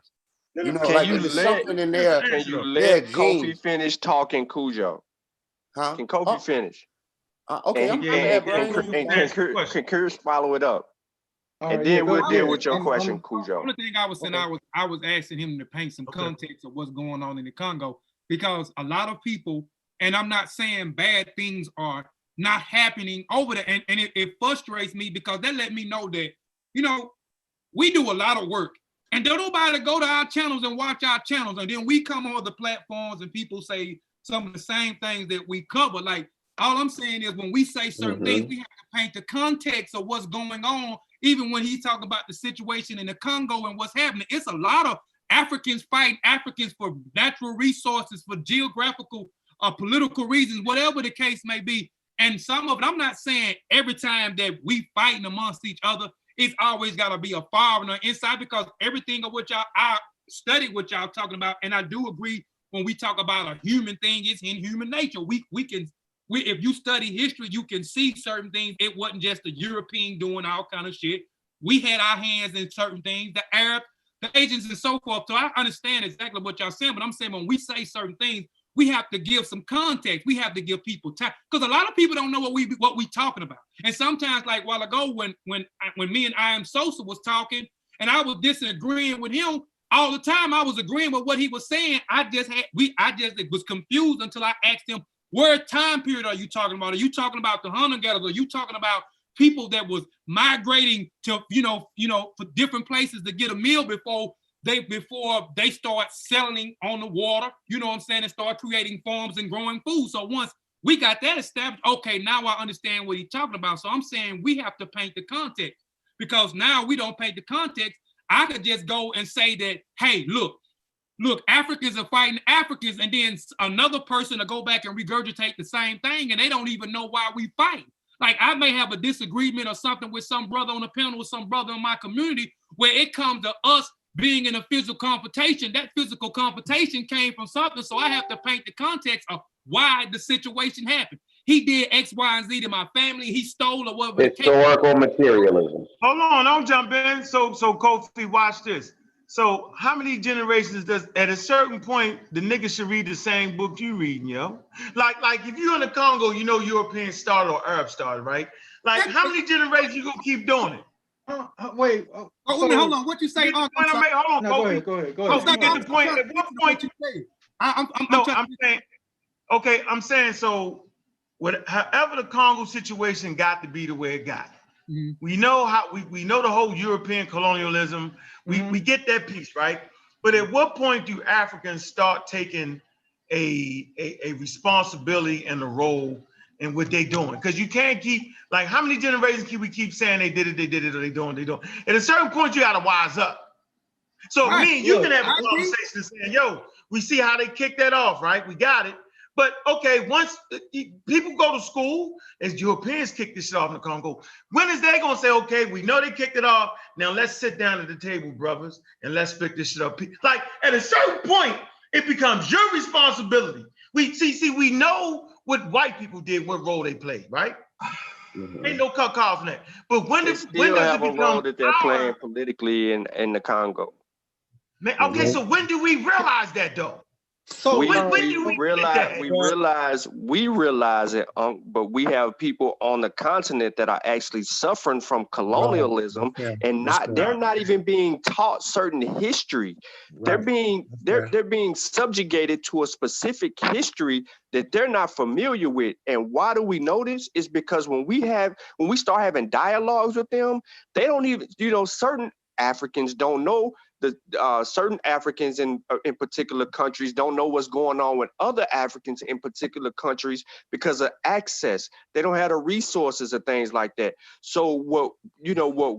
You know, like there's something in there. Can you let Kofi finish talking, Cujo? Huh? Can Kofi finish? Okay, can Chris follow it up? And then we'll deal with your question, Cujo. The only thing I was saying, I was asking him to paint some context of what's going on in the Congo, because a lot of people, and I'm not saying bad things are not happening over there, and it frustrates me because that let me know that, we do a lot of work, and don't nobody go to our channels and watch our channels, and then we come on the platforms and people say some of the same things that we cover. Like, all I'm saying is when we say certain things, we have to paint the context of what's going on. Even when he talk about the situation in the Congo and what's happening, it's a lot of Africans fighting Africans for natural resources, for geographical or political reasons, whatever the case may be. And some of it, I'm not saying every time that we fighting amongst each other, it's always got to be a foreigner inside, because everything of what I studied what y'all talking about, and I do agree when we talk about a human thing, it's in human nature. If you study history, you can see certain things. It wasn't just the European doing all kind of shit. We had our hands in certain things, the Arab, the Asians, and so forth. So I understand exactly what y'all saying, but I'm saying when we say certain things, we have to give some context. We have to give people time, because a lot of people don't know what we talking about. And sometimes, like a while ago, when me and I Am Sosa was talking, and I was disagreeing with him all the time, I was agreeing with what he was saying. I just was confused until I asked him, what time period are you talking about? Are you talking about the hunter-gatherers? Are you talking about people that was migrating to, for different places to get a meal before they start selling on the water, and start creating farms and growing food? So once we got that established, okay, now I understand what he's talking about. So I'm saying we have to paint the context, because now we don't paint the context. I could just go and say that, hey, look, Africans are fighting Africans, and then another person to go back and regurgitate the same thing, and they don't even know why we fight. Like, I may have a disagreement or something with some brother on the panel, with some brother in my community, where it comes to us being in a physical confrontation. That physical confrontation came from something, so I have to paint the context of why the situation happened. He did X, Y, and Z to my family. He stole or whatever. Historical materialism. Hold on, don't jump in. So Kofi, watch this. So how many generations does, at a certain point, the nigga should read the same book you reading, yo? Like if you're in the Congo, you know European started or Arab started, right? Like how many generations you gonna keep doing it? Wait. Hold on. What you say? Hold on, no, go ahead. You get the point. At what point? I'm saying, okay, I'm saying, so however the Congo situation got to be the way it got. Mm-hmm. We know how we know the whole European colonialism. We get that piece, right? But at what point do Africans start taking a responsibility and a role in what they're doing? Because you can't keep, like, how many generations can we keep saying they did it, or they doing? At a certain point, you gotta wise up. So me and you can have a conversation saying, yo, we see how they kicked that off, right? We got it. But okay, once people go to school, as Europeans kick this shit off in the Congo, when is they gonna say, okay, we know they kicked it off, now let's sit down at the table, brothers, and let's split this shit up. Like, at a certain point, it becomes your responsibility. We know what white people did, what role they played, right? Ain't no cut off from that. But when does it become role that they're playing politically in the Congo? Man, okay, so when do we realize that though? So we realize it, but we have people on the continent that are actually suffering from colonialism, and they're not even being taught certain history. They're being subjugated to a specific history that they're not familiar with. And why do we know this? Is because when we start having dialogues with them, they don't even, certain Africans don't know. Certain Africans in particular countries don't know what's going on with other Africans in particular countries because of access. They don't have the resources or things like that. So what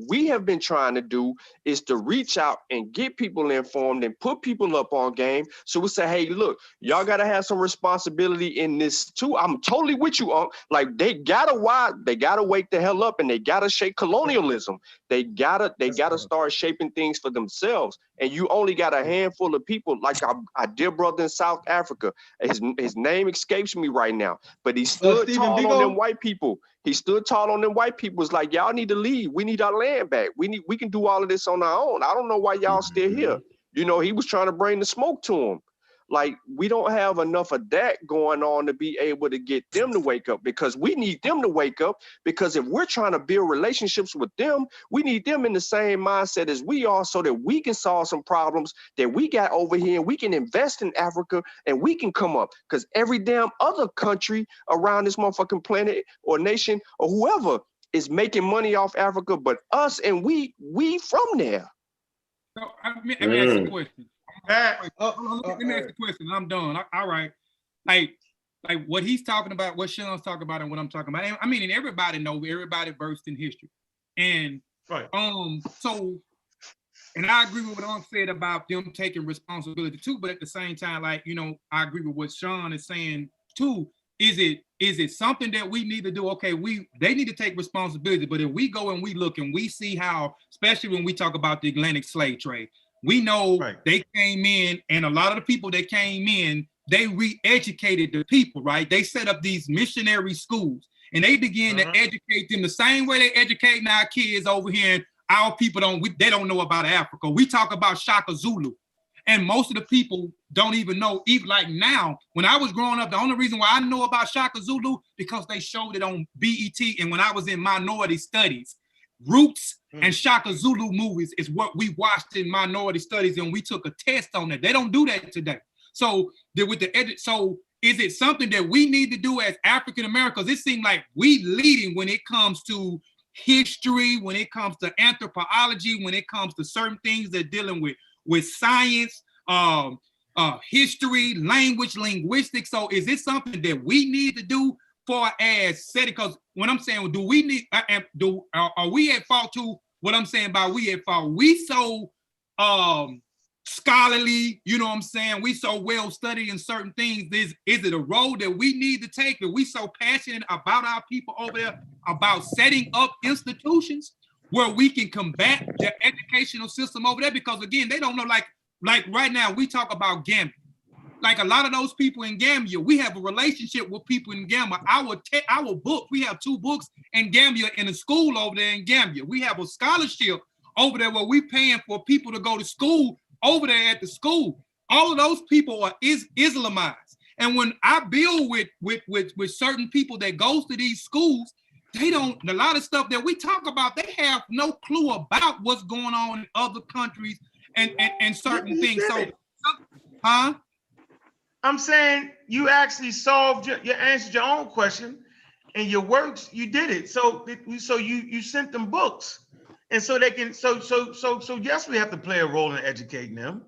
we have been trying to do is to reach out and get people informed and put people up on game. So we say, hey, look, y'all gotta have some responsibility in this too. I'm totally with you, like they gotta wake the hell up and they gotta shake colonialism. They gotta start shaping things for themselves. And you only got a handful of people, like our dear brother in South Africa. His name escapes me right now, but he stood tall on them white people. He stood tall on them white people. It's like, y'all need to leave. We need our land back. We can do all of this on our own. I don't know why y'all still here. He was trying to bring the smoke to him. Like, we don't have enough of that going on to be able to get them to wake up, because we need them to wake up, because if we're trying to build relationships with them, we need them in the same mindset as we are, so that we can solve some problems that we got over here, and we can invest in Africa and we can come up, because every damn other country around this motherfucking planet or nation or whoever is making money off Africa, but us, and we from there. So let me ask you a question. Let me ask you a question. I'm done. All right. Like what he's talking about, what Sean's talking about, and what I'm talking about. And, I mean, and everybody versed in history. And so, and I agree with what Unc said about them taking responsibility too. But at the same time, I agree with what Sean is saying too. Is it something that we need to do? Okay, they need to take responsibility. But if we go and we look and we see how, especially when we talk about the Atlantic slave trade, we know they came in, and a lot of the people that came in, they re-educated the people, right? They set up these missionary schools, and they began to educate them the same way they educating our kids over here. And our people they don't know about Africa. We talk about Shaka Zulu, and most of the people don't even know. Even like now, when I was growing up, the only reason why I know about Shaka Zulu because they showed it on BET, and when I was in minority studies, Roots and Shaka Zulu movies is what we watched in minority studies, and we took a test on that. They don't do that today. So is it something that we need to do as African Americans? It seems like we leading when it comes to history, when it comes to anthropology, when it comes to certain things that are dealing with science, history, language, linguistics. So is it something that we need to do far as setting? Because when I'm saying, do we need, are we at fault too? What I'm saying by we at fault, we so scholarly, you know what I'm saying? We so well studied in certain things. Is it a road that we need to take? That we so passionate about our people over there, about setting up institutions where we can combat the educational system over there? Because again, they don't know, like right now we talk about Gambia. Like a lot of those people in Gambia, we have a relationship with people in Gambia. Our book, we have 2 books in Gambia in a school over there in Gambia. We have a scholarship over there where we paying for people to go to school over there at the school. All of those people are Islamized. And when I build with certain people that goes to these schools, they don't, a lot of stuff that we talk about, they have no clue about what's going on in other countries and certain things. So, huh? I'm saying you actually solved you answered your own question, and your works, you did it. So you sent them books, and so they can so yes, we have to play a role in educating them,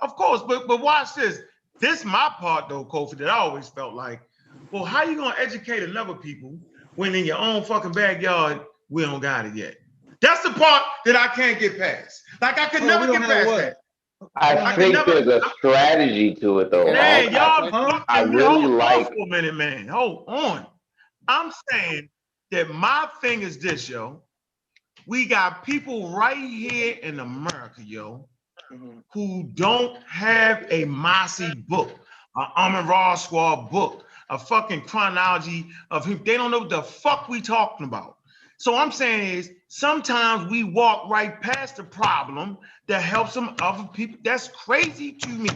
of course. But watch this. This is my part though, Kofi, that I always felt like, well, how you gonna educate another people when in your own fucking backyard we don't got it yet? That's the part that I can't get past. Like I could never get past that. I think there's a strategy to it though. Man, y'all I really hold like. on for a minute, man. Hold on. I'm saying that my thing is this, yo. We got people right here in America, yo, who don't have a Mossy book, an Amon Ra Squad book, a fucking chronology of him. They don't know what the fuck we talking about. So I'm saying is sometimes we walk right past the problem that helps some other people. That's crazy to me.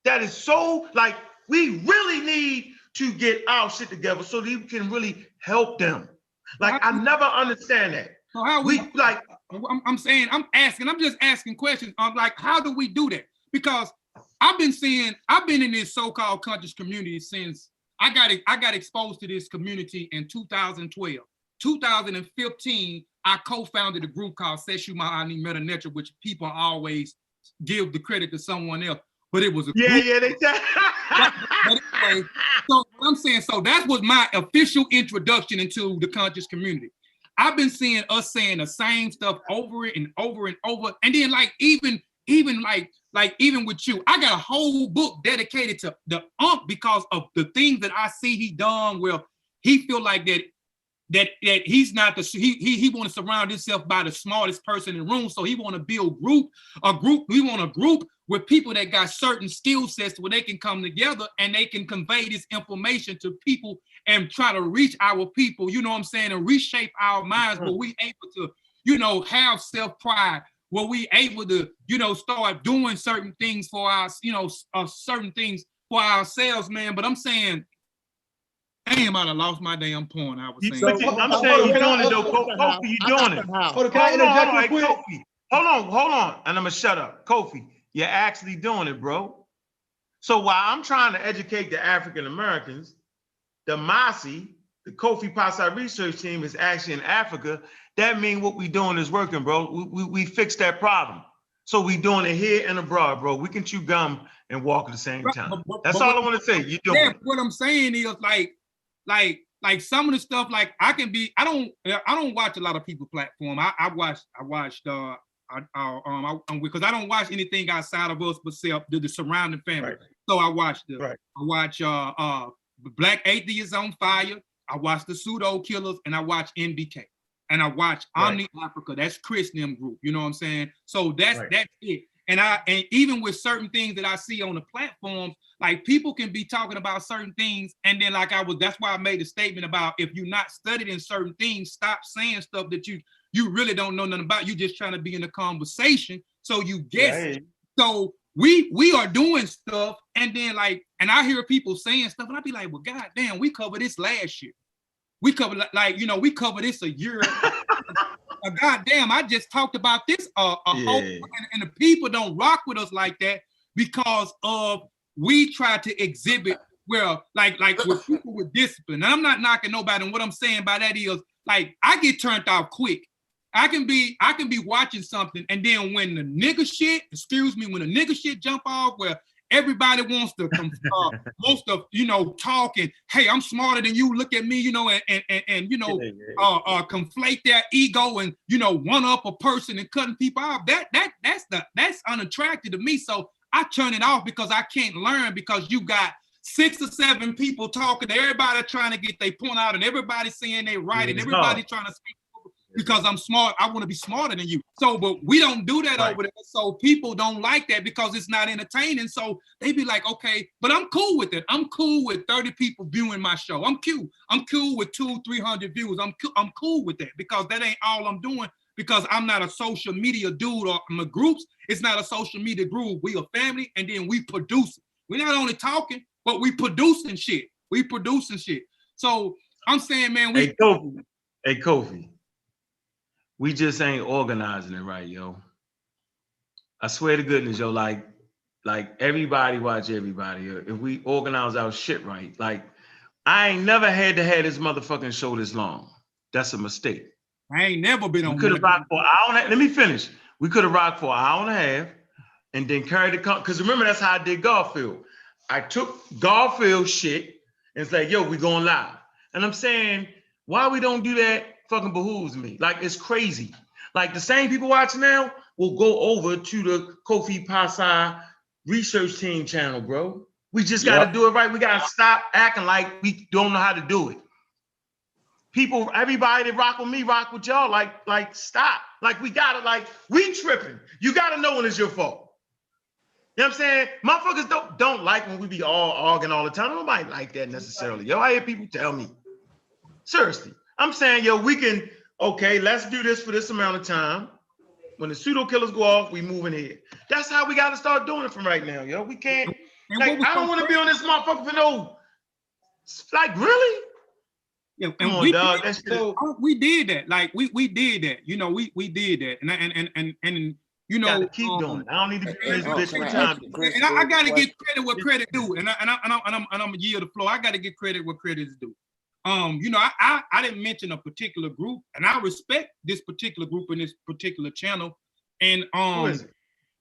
That is so, like, we really need to get our shit together so that we can really help them. Like, I never understand that. So how we like? I'm just asking questions. I'm like, how do we do that? Because I've been in this so-called conscious community since I got exposed to this community in 2012. 2015, I co-founded a group called Seshu Ma'ani Meta Nature, which people always give the credit to someone else, but it was a group. Yeah, they but anyway, so I'm saying, so that was my official introduction into the conscious community. I've been seeing us saying the same stuff over and over and over, and then like even with you, I got a whole book dedicated to the because of the things that I see he done. Well, he feel like that he's not he want to surround himself by the smartest person in the room, so he want to build we want a group with people that got certain skill sets where they can come together and they can convey this information to people and try to reach our people, you know what I'm saying, and reshape our minds where we able to, you know, have self-pride, where we able to, you know, start doing certain things for us, you know, certain things for ourselves, man. But I'm saying, damn, I'd have lost my damn point. I was saying. I'm saying you're doing it though, Kofi. You're doing it. Hold on, and I'm gonna shut up, Kofi. You're actually doing it, bro. So while I'm trying to educate the African Americans, the Masi, the Kofi Pasai research team is actually in Africa. That means what we doing is working, bro. We fixed that problem. So we doing it here and abroad, bro. We can chew gum and walk at the same time. That's all I want to say. You doing it. What I'm saying is like some of the stuff, like I don't watch a lot of people's platform. I watched because I don't watch anything outside of us but the surrounding family. Right. So I watched Black Atheists on Fire. I watched the Pseudo Killas, and I watched NBK, and I watched Omni Africa. That's Chris Nim group. You know what I'm saying? So that's it. And even with certain things that I see on the platforms, like people can be talking about certain things, and then that's why I made a statement about if you're not studied in certain things, stop saying stuff that you really don't know nothing about. You just trying to be in a conversation, so you guess. Right. So we are doing stuff, and then and I hear people saying stuff, and I be like, well, goddamn, we covered this last year. We covered we covered this a year. Goddamn, I just talked about this whole, and the people don't rock with us like that because of we try to exhibit like with people with discipline. And I'm not knocking nobody, and what I'm saying by that is like I get turned off quick. I can be watching something, and then when the nigga shit jump off where everybody wants to talk and hey, I'm smarter than you, look at me, you know, and conflate their ego and one up a person and cutting people off. That's unattractive to me. So I turn it off because I can't learn, because you got 6 or 7 people talking, everybody trying to get their point out, and everybody saying they right, and everybody trying to speak because I'm smart. I want to be smarter than you. So, but we don't do that over there. So people don't like that because it's not entertaining. So they be like, okay, but I'm cool with it. I'm cool with 30 people viewing my show. I'm cool with 200-300 views. I'm cool with that because that ain't all I'm doing. because I'm not a social media dude, or my groups, it's not a social media group. We a family, and then we produce. We're not only talking, but we producing shit. We producing shit. So I'm saying, man, we Hey Kofi, we just ain't organizing it right, yo. I swear to goodness, yo, like everybody watch everybody. If we organize our shit right, like I ain't never had to have this motherfucking show this long. That's a mistake. I ain't never been on. We could have rocked for an hour. Let me finish. We could have rocked for an hour and a half, and then carried the because remember that's how I did Garfield. I took Garfield shit and it's like, yo, we going live. And I'm saying, why we don't do that fucking behooves me. Like it's crazy. Like the same people watching now will go over to the Kofi Pasai research team channel, bro. We just got to do it right. We got to stop acting like we don't know how to do it. People, everybody that rock with me, rock with y'all. Like stop. Like we tripping. You gotta know when it's your fault. You know what I'm saying? Motherfuckers don't like when we be all arguing all the time. Nobody like that necessarily. Yo, I hear people tell me. Seriously. I'm saying, yo, we can, okay, let's do this for this amount of time. When the Pseudo Killas go off, we moving here. That's how we gotta start doing it from right now, yo. We can't, like, I don't want to be on this motherfucker for no, like, really? Yeah, Come and on, dog. We did that. Like we did that. You know, we did that. And you know, gotta keep doing it. I don't need to be this bitch for time. And I gotta give credit what credit due. And I'm gonna yield the floor. I gotta give credit what credit is due. You know, I didn't mention a particular group, and I respect this particular group in this particular channel. And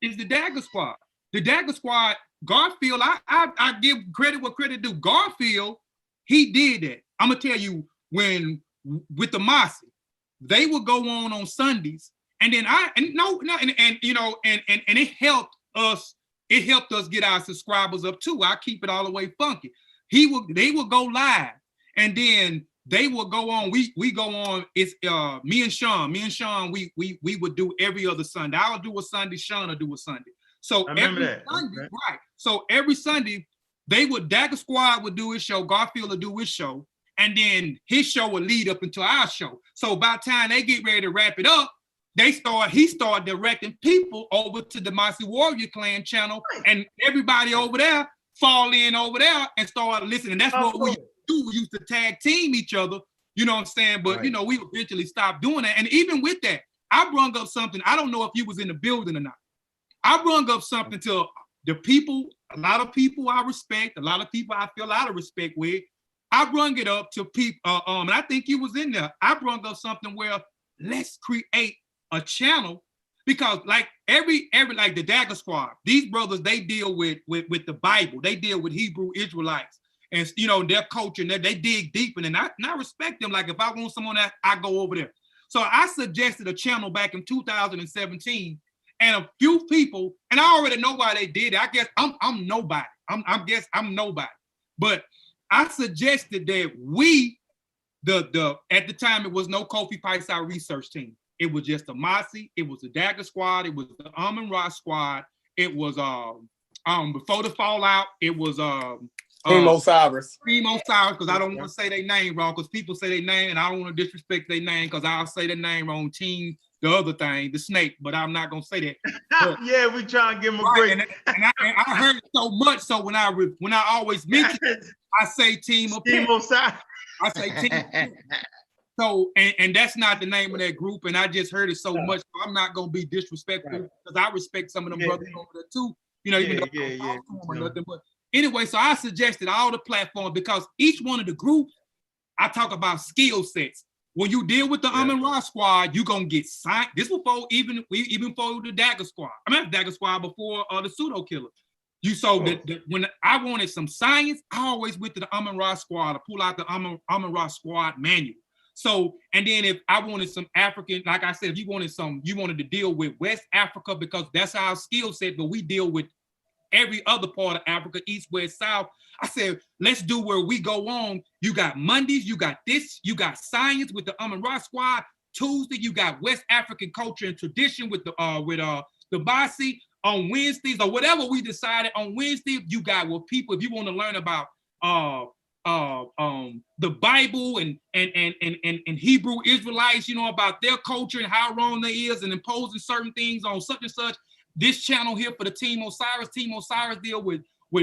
it's the Dagger Squad. The Dagger Squad, Garfield, I give credit what credit due. Garfield, he did that. I'm gonna tell you, when with the Mossy, they would go on Sundays, and then you know, and it helped us. It helped us get our subscribers up too. I keep it all the way funky. They would go live, and then they would go on. We go on. It's me and Sean. We would do every other Sunday. I'll do a Sunday. Sean will do a Sunday. So every Sunday, right? So every Sunday, Dagger Squad would do his show. Garfield would do his show. And then his show will lead up into our show. So by the time they get ready to wrap it up, he started directing people over to the Mossy Warrior Clan channel, and everybody over there fall in over there and start listening. That's what we do. We used to tag team each other, you know what I'm saying? But you know, we eventually stopped doing that. And even with that, I brung up something. I don't know if you was in the building or not. I brung up something to the people, a lot of people I respect, a lot of people I feel a lot of respect with. I brung it up to people, and I think you was in there. I brung up something where let's create a channel, because like every like the Dagger Squad, these brothers, they deal with the Bible, they deal with Hebrew Israelites, and you know their culture, and they dig deep in it. And I respect them. Like if I want someone that I go over there. So I suggested a channel back in 2017, and a few people, and I already know why they did it. I guess I'm nobody. I'm nobody, but I suggested that at the time it was no Kofi Paisai research team. It was just the Mossy, it was the Dagger Squad, it was the Amon-Ra Squad, it was before the fallout, it was Team Osiris. Team Osiris, because I don't want to say their name wrong, because people say their name and I don't want to disrespect their name, because I'll say their name wrong. Team the other thing, the snake, but I'm not gonna say that. But, yeah, we trying to give them a break. And I heard it so much, so when I always mention it, I say Team Osiris. I say Team. So and that's not the name of that group, and I just heard it so much. So I'm not gonna be disrespectful, because I respect some of them brothers over there too. You know, even though I don't talk to them or nothing. But anyway, so I suggested all the platforms, because each one of the groups, I talk about skill sets. When you deal with the Amon-Ra Squad, you're gonna get signed. This before even before the Dagger Squad. I mean Dagger Squad before the Pseudo Killas. You saw that when I wanted some science, I always went to the Amon-Ra Squad to pull out the Amon-Ra Squad manual. So, and then if I wanted some African, like I said, if you wanted to deal with West Africa, because that's our skill set, but we deal with every other part of Africa, East, West, South. I said, let's do where we go on. You got Mondays, you got this, you got science with the Amon-Ra Squad. Tuesday, you got West African culture and tradition with the Basi. On Wednesdays, or whatever we decided on Wednesday, you got people, if you want to learn about the Bible and Hebrew Israelites, you know, about their culture and how wrong they is and imposing certain things on such and such. This channel here for the Team Osiris deal with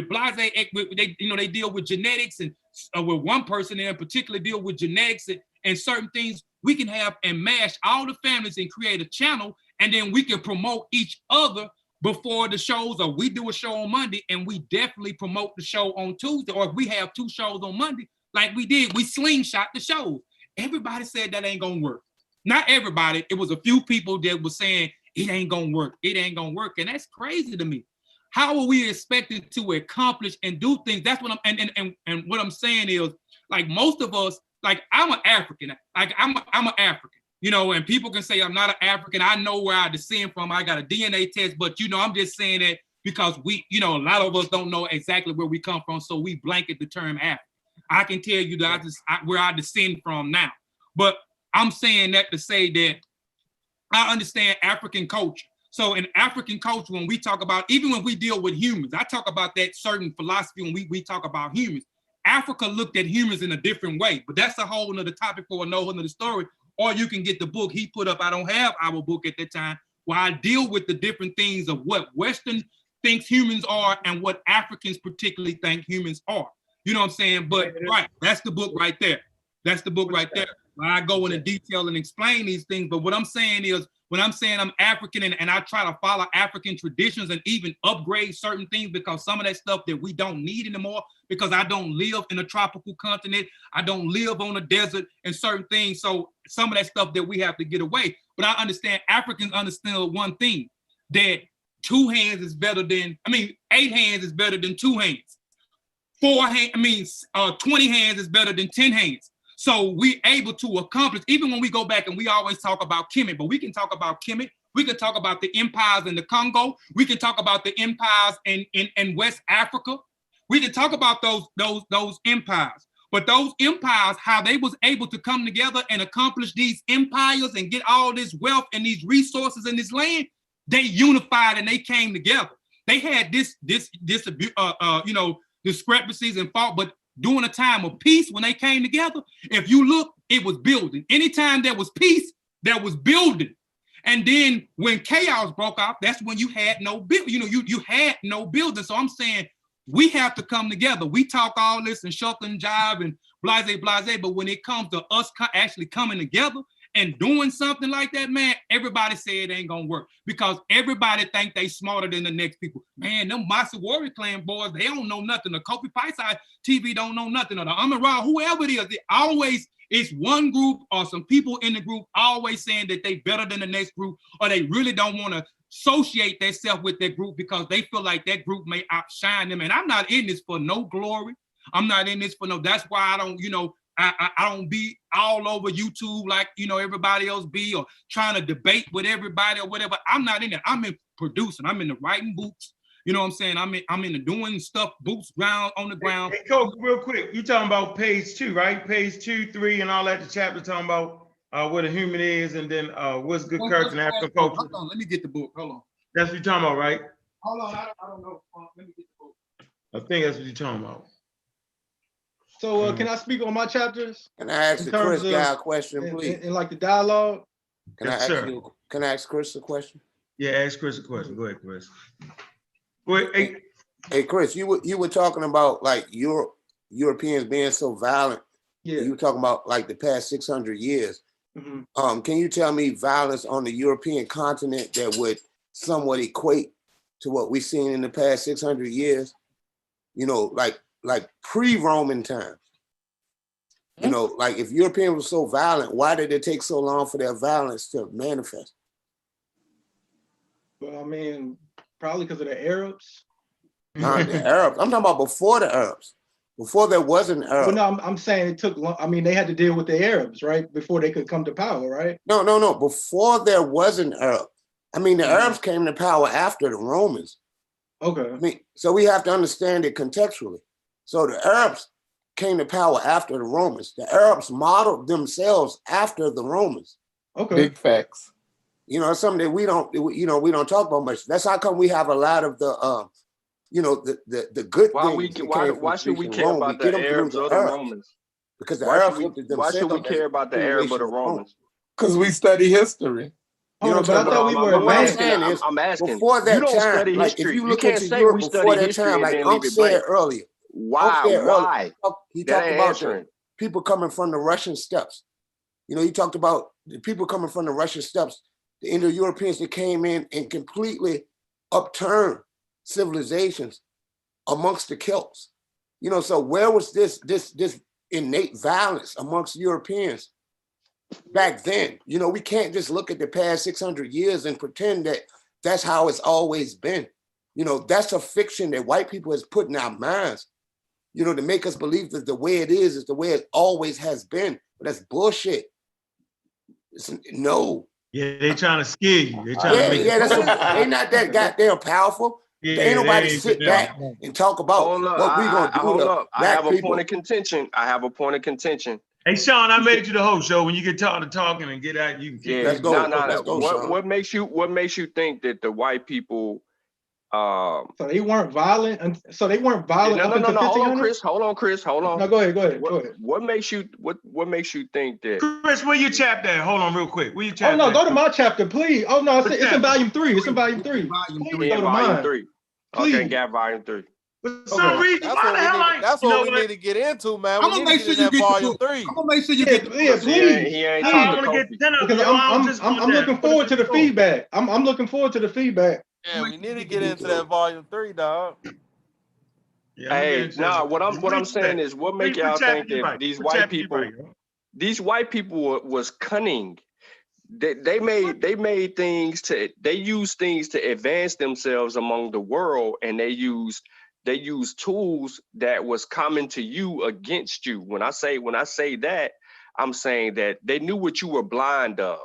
blase, they deal with genetics and with one person in particular deal with genetics and certain things. We can have and mash all the families and create a channel, and then we can promote each other before the shows, or we do a show on Monday and we definitely promote the show on Tuesday, or if we have 2 shows on Monday, like we did, we slingshot the shows. Everybody said that ain't gonna work. Not everybody, it was a few people that was saying it ain't gonna work, it ain't gonna work, and that's crazy to me. How are we expected to accomplish and do things? That's what I'm, and what I'm saying is, like most of us, like I'm an African, like I'm an African. You know, and people can say I'm not an African. I know where I descend from. I got a DNA test, but you know, I'm just saying that because we, you know, a lot of us don't know exactly where we come from, so we blanket the term African. I can tell you that where I descend from now, but I'm saying that to say that I understand African culture. So in African culture, when we talk about, even when we deal with humans, I talk about that certain philosophy when we talk about humans. Africa looked at humans in a different way, but that's a whole nother topic for a whole nother story. Or you can get the book he put up. I don't have our book at that time, where I deal with the different things of what Western thinks humans are and what Africans particularly think humans are. You know what I'm saying? But right, that's the book right there. That's the book right there. Where I go into detail and explain these things. But what I'm saying is, when I'm saying I'm African and I try to follow African traditions and even upgrade certain things, because some of that stuff that we don't need anymore, because I don't live in a tropical continent, I don't live on a desert and certain things. So some of that stuff that we have to get away. But I understand Africans understand one thing, that 2 hands is better than, 8 hands is better than 2 hands. 20 hands is better than 10 hands. So we able to accomplish, even when we go back and we always talk about Kemet, but we can talk about Kemet, we can talk about the empires in the Congo, we can talk about the empires in West Africa. We can talk about those empires, but those empires, how they was able to come together and accomplish these empires and get all this wealth and these resources in this land, they unified and they came together. They had discrepancies and fault, but during a time of peace, when they came together, if you look, it was building. Anytime there was peace, there was building. And then when chaos broke out, that's when you had no you had no building. So I'm saying we have to come together. We talk all this and shuck and jive and blase, but when it comes to us actually coming together and doing something like that, man, everybody say it ain't gonna work, because everybody think they smarter than the next people. Man, them Massa Warrior Clan boys, they don't know nothing. The Kofi Paisai TV don't know nothing. Or the Amara, whoever it is, it's one group or some people in the group always saying that they better than the next group, or they really don't want to associate themselves with that group because they feel like that group may outshine them. And I'm not in this for no glory. I'm not in this for no, that's why I don't, I don't be all over YouTube like, everybody else be, or trying to debate with everybody or whatever. I'm not in it. I'm in producing. I'm in the writing boots. You know what I'm saying? I'm in the doing stuff, boots ground on the ground. Hey, Coach, real quick, you talking about page 2, right? Page 2, 3, and all that. The chapter talking about what a human is, and then what's good character in African culture. Hold on, let me get the book. Hold on. That's what you're talking about, right? Hold on, I don't know. Let me get the book. I think that's what you're talking about. So can I speak on my chapters? Can I ask the Chris guy a question, please? In like the dialogue? Can I ask Chris a question? Yeah, ask Chris a question. Go ahead, Chris. Wait, hey, Chris, you were talking about like Europeans being so violent. Yeah. You were talking about like the past 600 years. Mm-hmm. Can you tell me violence on the European continent that would somewhat equate to what we've seen in the past 600 years? Like pre-Roman times. Like if Europeans were so violent, why did it take so long for their violence to manifest? Well, probably because of the Arabs. Not the Arabs. I'm talking about before the Arabs. Before there wasn't Arabs. Well, no, I'm saying it took long. They had to deal with the Arabs, right? Before they could come to power, right? No. Before there wasn't Arab. The Arabs came to power after the Romans. Okay. So we have to understand it contextually. So the Arabs came to power after the Romans. The Arabs modeled themselves after the Romans. Okay. Big facts. Something that we don't talk about much. That's how come we have a lot of the you know, the good Why things that why came from should we Greece and care Rome, we about get the them through Arabs the or the Arabs. Romans? Because the Why Arabs should looked at we themselves care as about the Arab or the continuation of Rome. Romans? Because we study history. You know what I'm saying? But I thought we were But what I'm advanced. saying is, I'm asking. before You that don't time, study like if history. you You look can't into say Europe we before study that history time, and like then Unc leave it said blank. earlier, Why? He That talked ain't about the answering. people coming from the Russian steppes. You know, he talked about the people coming from the Russian steppes, the Indo-Europeans that came in and completely upturned civilizations amongst the Celts. You know, so where was this innate violence amongst Europeans back then? You know, we can't just look at the past 600 years and pretend that that's how it's always been. You know, that's a fiction that white people has put in our minds, you know, to make us believe that the way it is the way it always has been. But that's bullshit. No. Yeah, they trying to scare you. They trying to make you. They not that goddamn powerful. Yeah, Ain't nobody they ain't sit that. back and talk about Hold up. what we gonna do Hold to up. I black have a people. point of contention. Hey, Sean, I made you the host, show. When you get tired of talking and get out, you can kick. Yeah. Let's go. No. Sean. What makes you think that the white people so they weren't violent up until 1500? Hold on, Chris. No, go ahead. What makes you think that? Chris, where you chapter at? Hold on real quick. Where you Oh chapter no, at? go to my chapter, please. Oh no, it's in volume 3. It's in volume 3. Please go to volume mine. 3. Please. Okay, got volume 3. For some reason, why the hell I? That's what we need to get into, man. I'm gonna make sure you get volume 3. I'm gonna make sure you Yeah, get. yeah, please. He ain't I talking want to to get Kofi. 10 of them. Because I'm looking forward to the feedback. feedback. I'm looking forward to the feedback. Yeah, we need to get into that volume 3, dog. Yeah, hey, nah, what I'm saying is, what make y'all think that these white people was cunning? They made things they use things to advance themselves among the world, and they use tools that was common to you against you. When I say that, I'm saying that they knew what you were blind of,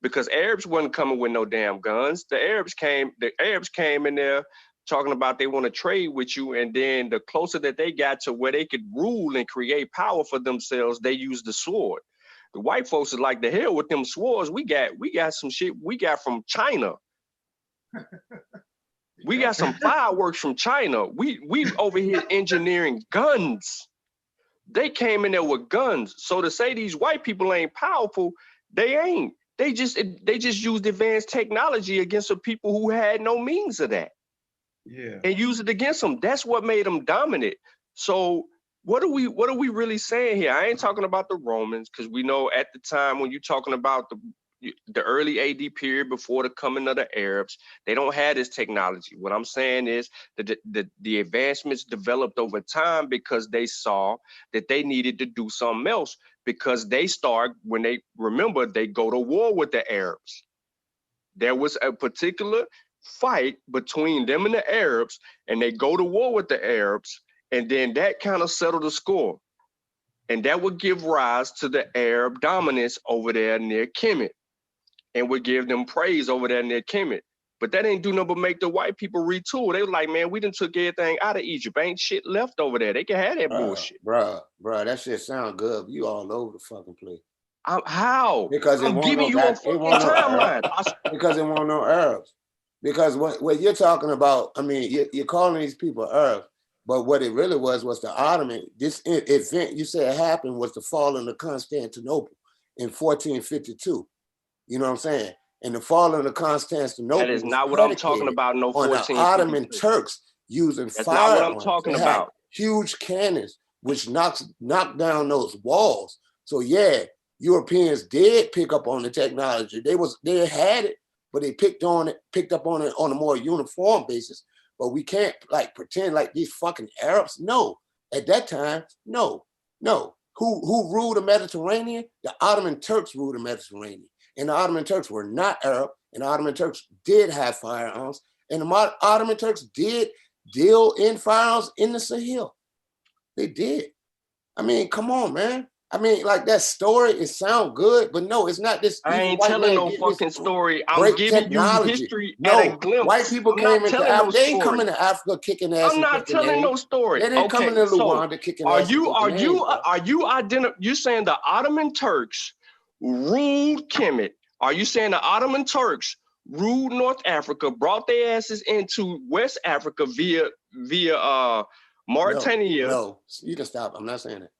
because Arabs wasn't coming with no damn guns. The Arabs came in there talking about they want to trade with you, and then the closer that they got to where they could rule and create power for themselves, they used the sword. The white folks is like, the hell with them swords. We got some shit we got from China. We got some fireworks from China. We over here engineering guns. They came in there with guns. So to say these white people ain't powerful, they ain't. They just used advanced technology against the people who had no means of that. Yeah. And use it against them. That's what made them dominant. So what are we really saying here? I ain't talking about the Romans, because we know at the time when you're talking about the early AD period before the coming of the Arabs, they don't have this technology. What I'm saying is that the advancements developed over time because they saw that they needed to do something else, because they they go to war with the Arabs. There was a particular fight between them and the Arabs, and they go to war with the Arabs, and then that kind of settled the score. And that would give rise to the Arab dominance over there near Kemet, and would give them praise over there near Kemet. But that ain't do nothing but make the white people retool. They were like, man, we done took everything out of Egypt. Ain't shit left over there. They can have that bullshit. Bruh, that shit sound good. You all over the fucking place. How? Because I'm giving you a fucking timeline. Because it won't no Arabs. Because what you're talking about, I mean, you're calling these people Arabs, but what it really was the Ottoman. This event you said happened was the fall of Constantinople in 1452. You know what I'm saying? And the fall of Constantinople. That is not what I'm talking about. No, on the Ottoman Turks using firearms. That's not what I'm talking about. Huge cannons which knocked down those walls. So yeah, Europeans did pick up on the technology. They had it, but they picked up on it on a more uniform basis. But we can't like pretend like these fucking Arabs. No, at that time, no. Who ruled the Mediterranean? The Ottoman Turks ruled the Mediterranean. And the Ottoman Turks were not Arab, and the Ottoman Turks did have firearms, and the Ottoman Turks did deal in firearms in the Sahel. They did. I mean, come on, man. I mean, like that story, it sounds good, but no, it's not this. I ain't telling no fucking story. I'm giving you history at a glimpse. White people came into Africa. They ain't coming to Africa kicking ass. I'm not telling no story. They didn't come into Rwanda kicking ass. You saying the Ottoman Turks ruled Kemet? Are you saying the Ottoman Turks ruled North Africa, brought their asses into West Africa via via Mauritania. No, you can stop. I'm not saying it.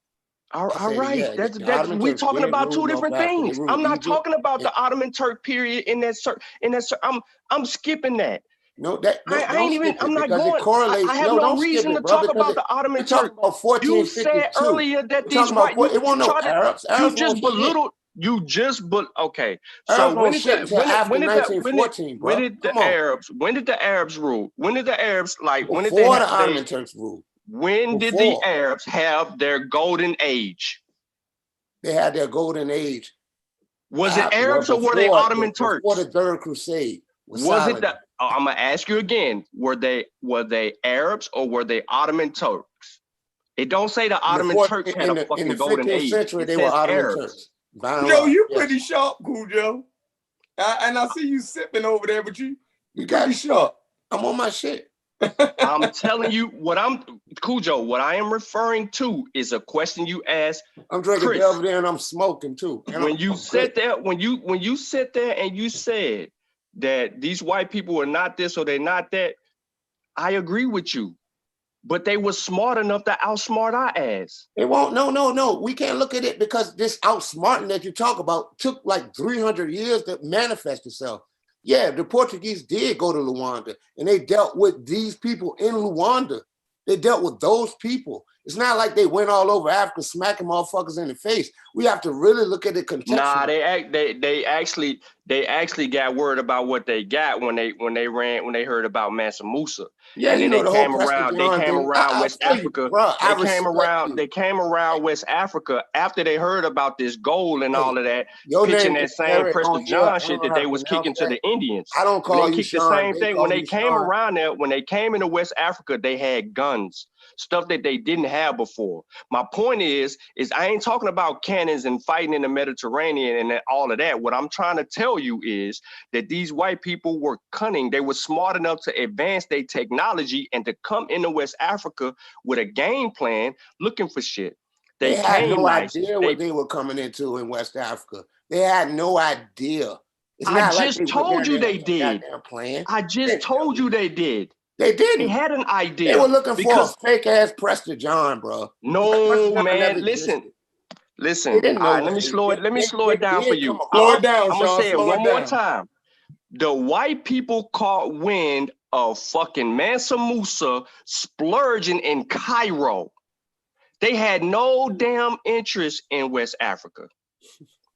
All right, that's we talking about two different things. I'm not talking about the Ottoman Turk period in that. I'm skipping that. No, I ain't even. I'm not going. I have no reason to talk about the Ottoman Turk. You said earlier that these white it won't know Arabs. You just belittled. Okay. So when did the Arabs rule? When did the Arabs before the Ottoman Turks rule? When did the Arabs have their golden age? They had their golden age. Was it Arabs or were they Ottoman Turks? Before the Third Crusade. Was it the? I'm gonna ask you again. Were they Arabs or were they Ottoman Turks? It don't say the Ottoman Turks had a fucking golden age. In the 15th century, they were Ottoman Turks. Yo, you pretty sharp, Cujo. And I see you sipping over there, but you pretty sharp. I'm on my shit. I'm telling you Cujo, what I am referring to is a question you asked. I'm drinking Belvedere and I'm smoking too. When you sit there and you said that these white people are not this or they're not that, I agree with you. But they were smart enough to outsmart our ass. It won't. No. We can't look at it because this outsmarting that you talk about took like 300 years to manifest itself. Yeah, the Portuguese did go to Luanda and they dealt with these people in Luanda. They dealt with those people. It's not like they went all over Africa smacking motherfuckers in the face. We have to really look at it contextually. Nah, they actually got worried about what they got when they heard about Mansa Musa. Yeah, and then they came around West Africa. They came around West Africa after they heard about this gold and all of that, pitching that same Prester John shit that they was kicking to the Indians. I don't call you Sean. The same thing when they came around there. When they came into West Africa, they had guns, stuff that they didn't have before. My point is I ain't talking about cannons and fighting in the Mediterranean and all of that. What I'm trying to tell you is that these white people were cunning. They were smart enough to advance their technology and to come into West Africa with a game plan looking for shit. They had no idea what they were coming into in West Africa. They had no idea. I just told you they did. I just told you they did. They didn't. They had an idea. They were looking for a fake ass Prester John, bro. No, man. Listen. All right, let me slow it down for you. Slow it down, I'm gonna say it one more time. The white people caught wind of fucking Mansa Musa splurging in Cairo. They had no damn interest in West Africa.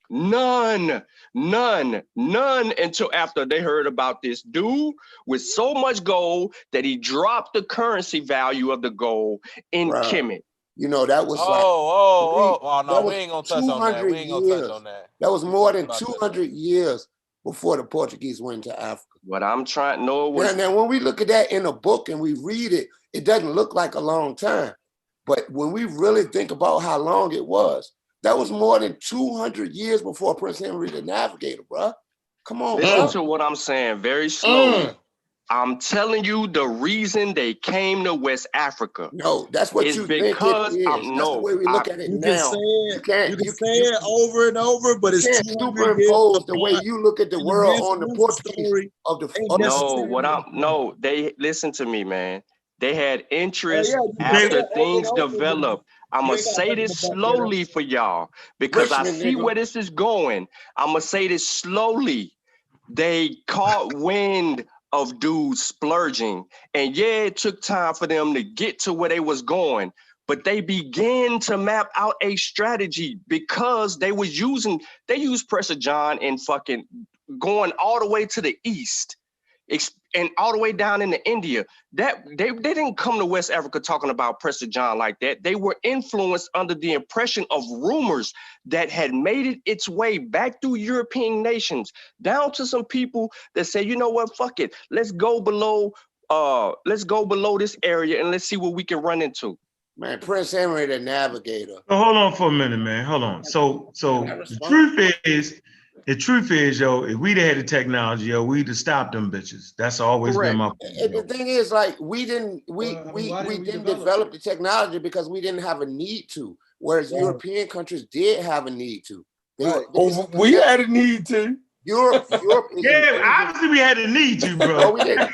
None until after they heard about this dude with so much gold that he dropped the currency value of the gold in Kemet. You know, that was we ain't gonna touch on that. We ain't gonna touch on that. That was more than 200 years before the Portuguese went to Africa. What I'm trying to know was... Now, when we look at that in a book and we read it, it doesn't look like a long time. But when we really think about how long it was, that was more than 200 years before Prince Henry the Navigator, bro. Come on, Listen to what I'm saying very slowly. I'm telling you the reason they came to West Africa. No, that's what you think it is. That's the way we look at it now. You can say it over and over, but it's can't superimpose the way you look at the world on the Portuguese of the. They listen to me, man. They had interest after things developed. I'm going to say this slowly for y'all because I see where this is going. I'm going to say this slowly. They caught wind of dudes splurging. And yeah, it took time for them to get to where they was going, but they began to map out a strategy because they used Prester John and fucking going all the way to the east and all the way down into India. That they didn't come to West Africa talking about Prester John like that. They were influenced under the impression of rumors that had made its way back through European nations, down to some people that say, you know what, fuck it. Let's go below this area and let's see what we can run into. Man, Prince Henry the Navigator. Hold on for a minute, man. Hold on. So the truth is, yo, if we'd had the technology, yo, we'd have stopped them bitches. That's always been my point. And the thing is, like, we didn't develop the technology because we didn't have a need to, whereas European countries did have a need to. We had a need to. Europe obviously we had a need to, bro. No, we didn't.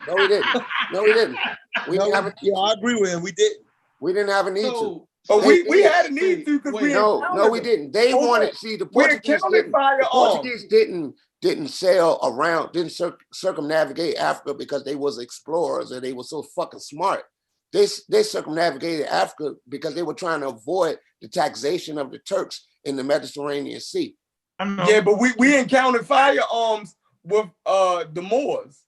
No, we didn't. We didn't have a need I agree with him. We did. We didn't have a need to. But we had a need to because we no, we didn't. They wanted. See, the Portuguese didn't. The Portuguese didn't sail around, didn't circumnavigate Africa because they was explorers and they were so fucking smart. They circumnavigated Africa because they were trying to avoid the taxation of the Turks in the Mediterranean Sea. Yeah, but we encountered firearms with the Moors,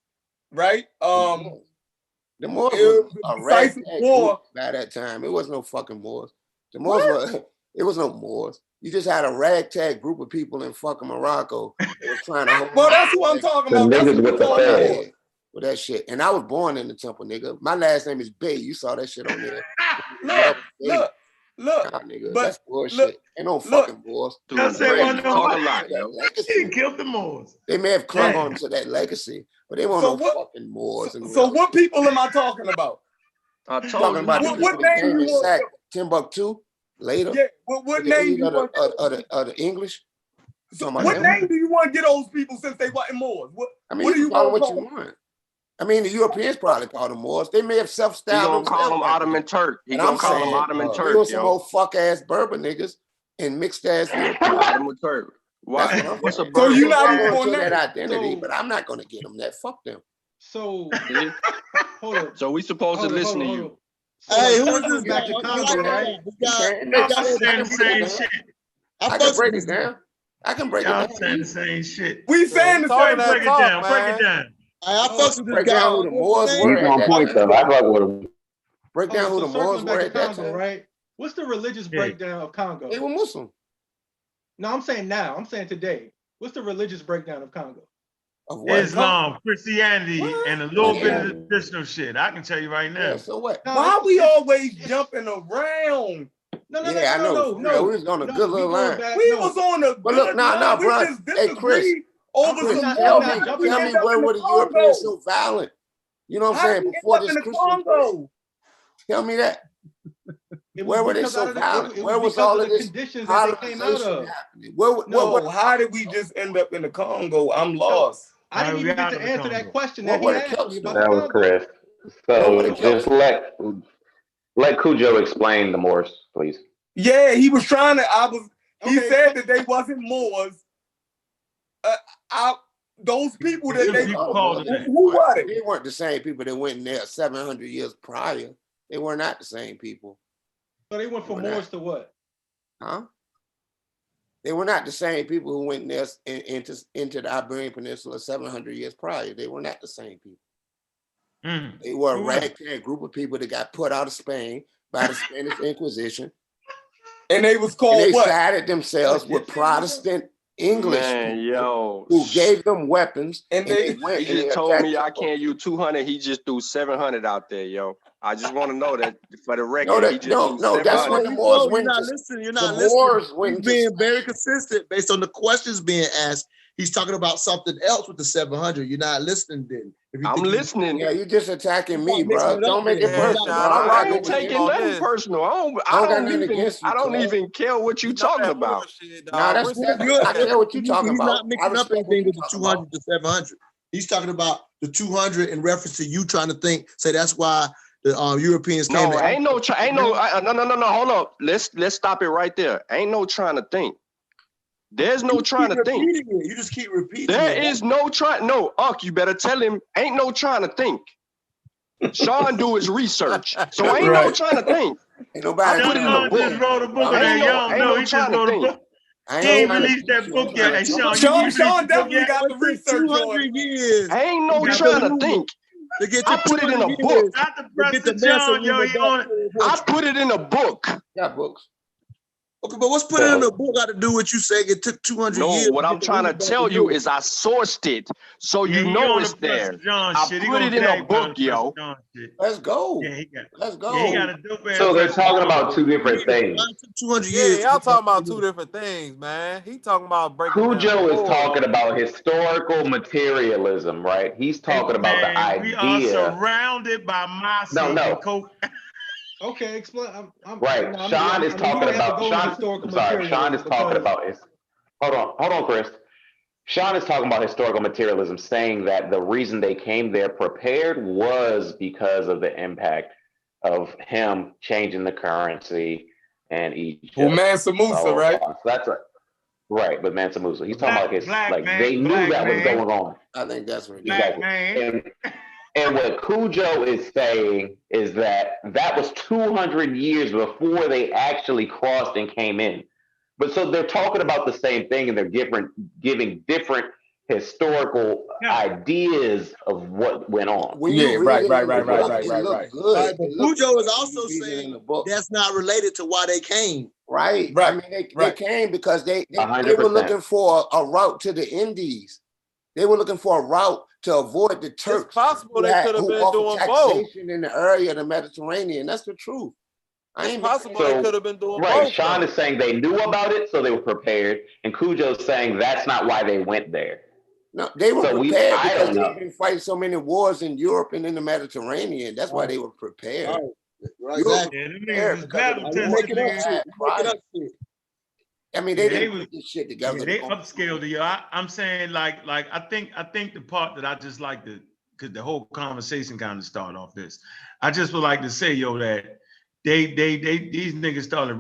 right? The Moors was a ragtag group by that time. It was no fucking Moors. The Moors were. It was no Moors. You just had a ragtag group of people in fucking Morocco that was trying to hold. Well, that's what I'm talking about. That's what with the feds. With that shit. And I was born in the Temple, nigga. My last name is Bay. You saw that shit on there. Look. Nah, nigga, but that's bullshit. Ain't no fucking Moors. She killed the Moors. They may have clung on to that legacy, but they weren't fucking Moors. So what people am I talking about? I told talking about you. What name came you and want? sacked Timbuktu later. Yeah. What name do you want? Of the English. What name do you want to get those people since they wasn't Moors? What do you call them? What you want? I mean, the Europeans probably called them Moors. They may have self-styled themselves. He gonna call them Ottoman Turk. He gonna call them Ottoman Turk. They were some old fuck-ass Berber niggas and mixed-ass Ottoman Turk. Why? What's a Berber? So you're not even on that identity, but I'm not going to get them that. Fuck them. So, hold on. So we supposed to listen to you. Hey, who is this back to Congo, right? I'm saying the same shit. I can break it down. I can break it down. I'm saying the same shit. We saying the same. Break it down. Break it down. I fuck with break down who the Moors were. He's on point though. I fuck with him. Break down who the Moors were at that time. Right? What's the religious breakdown of Congo? They were Muslim. No, I'm saying now. I'm saying today. What's the religious breakdown of Congo? Of what? Islam, Christianity, and a little bit of additional shit. I can tell you right now. Yeah, so what? Why we always jumping around? No, I know. We was on a good little line. We was on a but look, no, bro. Hey, Chris. Over tell me where were the Europeans so violent? You know what I'm saying? Before this Christian. Tell me that. Where were they so violent? Where was all of this conditions that they came out of? How did we just end up in the Congo? I'm lost. I didn't even get to answer that question that he asked me about. That was Chris. So just let Cujo explain the Moors, please. Yeah, he was trying to. He said that they wasn't Moors. Those people that who were they? They weren't the same people that went in there 700 years prior. They were not the same people. So they went from Moors to what? Huh? They were not the same people who went there into the Iberian Peninsula 700 years prior. They were not the same people. They were a ragtag group of people that got put out of Spain by the Spanish Inquisition. And they was called they what? sided themselves with Protestant English people who gave them weapons. And they went. He just told me I can't use 200. He just threw 700 out there, yo. I just want to know that for the record. That's when the Moors went. You're not listening. He's being very consistent based on the questions being asked. He's talking about something else with the 700. You're not listening, then. I'm listening. Yeah, you're just attacking me, bro. Don't make it personal. I ain't taking nothing personal. I don't even care what you're talking about. Nah, that's good. I care what you're talking about. He's not mixing up anything with the 200 to 700. He's talking about the 200 in reference to you trying to say that's why the Europeans came. No, hold up. Let's stop it right there. Ain't no trying to think. There's no trying to think. You just keep repeating. There is no trying. No, Unc, you better tell him. Ain't no trying to think. Sean do his research, so ain't no trying to think. Ain't nobody. I put it in the book. Just wrote a book of that. Y'all know he just wrote a book. He ain't released that book yet. Hey, Sean definitely got the research 200 years. Ain't no trying to think. I put it in a book. Not the Preston John, yo. I put it in a book. Got books. Okay, but what's put in the book got to do with you saying it took 200 years? No, what I'm trying to tell you is I sourced it, so you know it's there. I put it in a book, yo. Let's go. Let's go. So they're talking about two different things. 200 years. Y'all talking about two different things, man. He talking about breaking. Cujo is talking about historical materialism, right? He's talking about the idea. We are surrounded by Mossy and Coke. Okay, explain. Right. Sean is talking about. Sean is talking about. Hold on, Chris. Sean is talking about historical materialism, saying that the reason they came there prepared was because of the impact of him changing the currency and Egypt. Well, Mansa Musa, right? So that's right, but Mansa Musa. He's talking about they knew black that was man. going on. I think that's what Black man. And what Cujo is saying is that was 200 years before they actually crossed and came in. But so they're talking about the same thing, and they're giving different historical ideas of what went on. When you read it looked good. Right, but Cujo is also saying that's not related to why they came. Right. I mean, they came because they were 100%. looking for a route to the Indies. They were looking for a route to avoid the Turks. It's possible they could have been doing taxation in the area of the Mediterranean. That's the truth. It's possible they could have been doing right, both. Sean is saying they knew about it, so they were prepared, and Cujo's saying that's not why they went there. No, they were prepared I because don't know. they've been fighting so many wars in Europe and in the Mediterranean. That's why they were prepared. Right. I mean, they didn't put this shit together. They upscaled it. I'm saying like I think the part that I just like to, because the whole conversation kind of started off this. I just would like to say, that these niggas started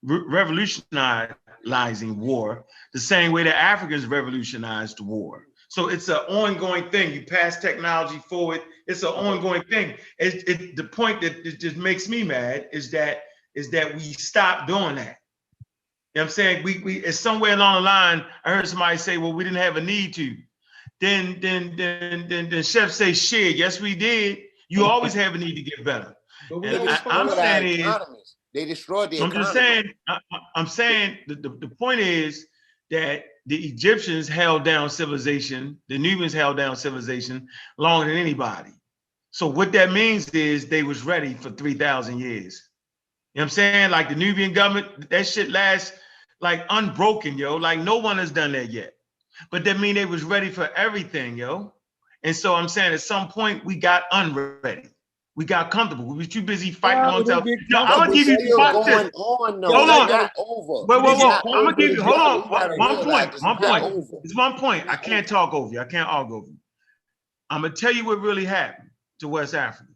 revolutionizing war the same way the Africans revolutionized war. So it's an ongoing thing. You pass technology forward. It's an ongoing thing. The point that it just makes me mad is that we stop doing that. You know what I'm saying? We it's somewhere along the line, I heard somebody say, well, we didn't have a need to. Then Chef say, shit, yes, we did. You always have a need to get better. I'm saying is, they destroyed the economy. I'm saying the point is that the Egyptians held down civilization, the Nubians held down civilization longer than anybody. So what that means is they was ready for 3,000 years. You know what I'm saying? Like the Nubian government, that shit lasts like unbroken, like no one has done that yet. But that mean they was ready for everything, And so I'm saying at some point we got unready. We got comfortable. We were too busy fighting amongst ourselves. No, I'm gonna give you watch this. Hold on. Wait. I'm gonna give you. Hold on. One point. It's 1 point. I can't talk over you. I can't argue over you. I'm gonna tell you what really happened to West Africa.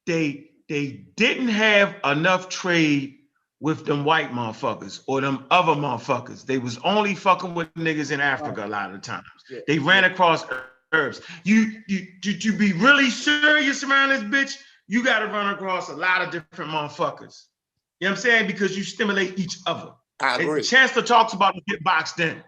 They didn't have enough trade with them white motherfuckers or them other motherfuckers. They was only fucking with niggas in Africa a lot of the times. They ran across herbs. You be really serious around this bitch, you gotta run across a lot of different motherfuckers. You know what I'm saying? Because you stimulate each other. I agree. And Chancellor talks about get boxed in.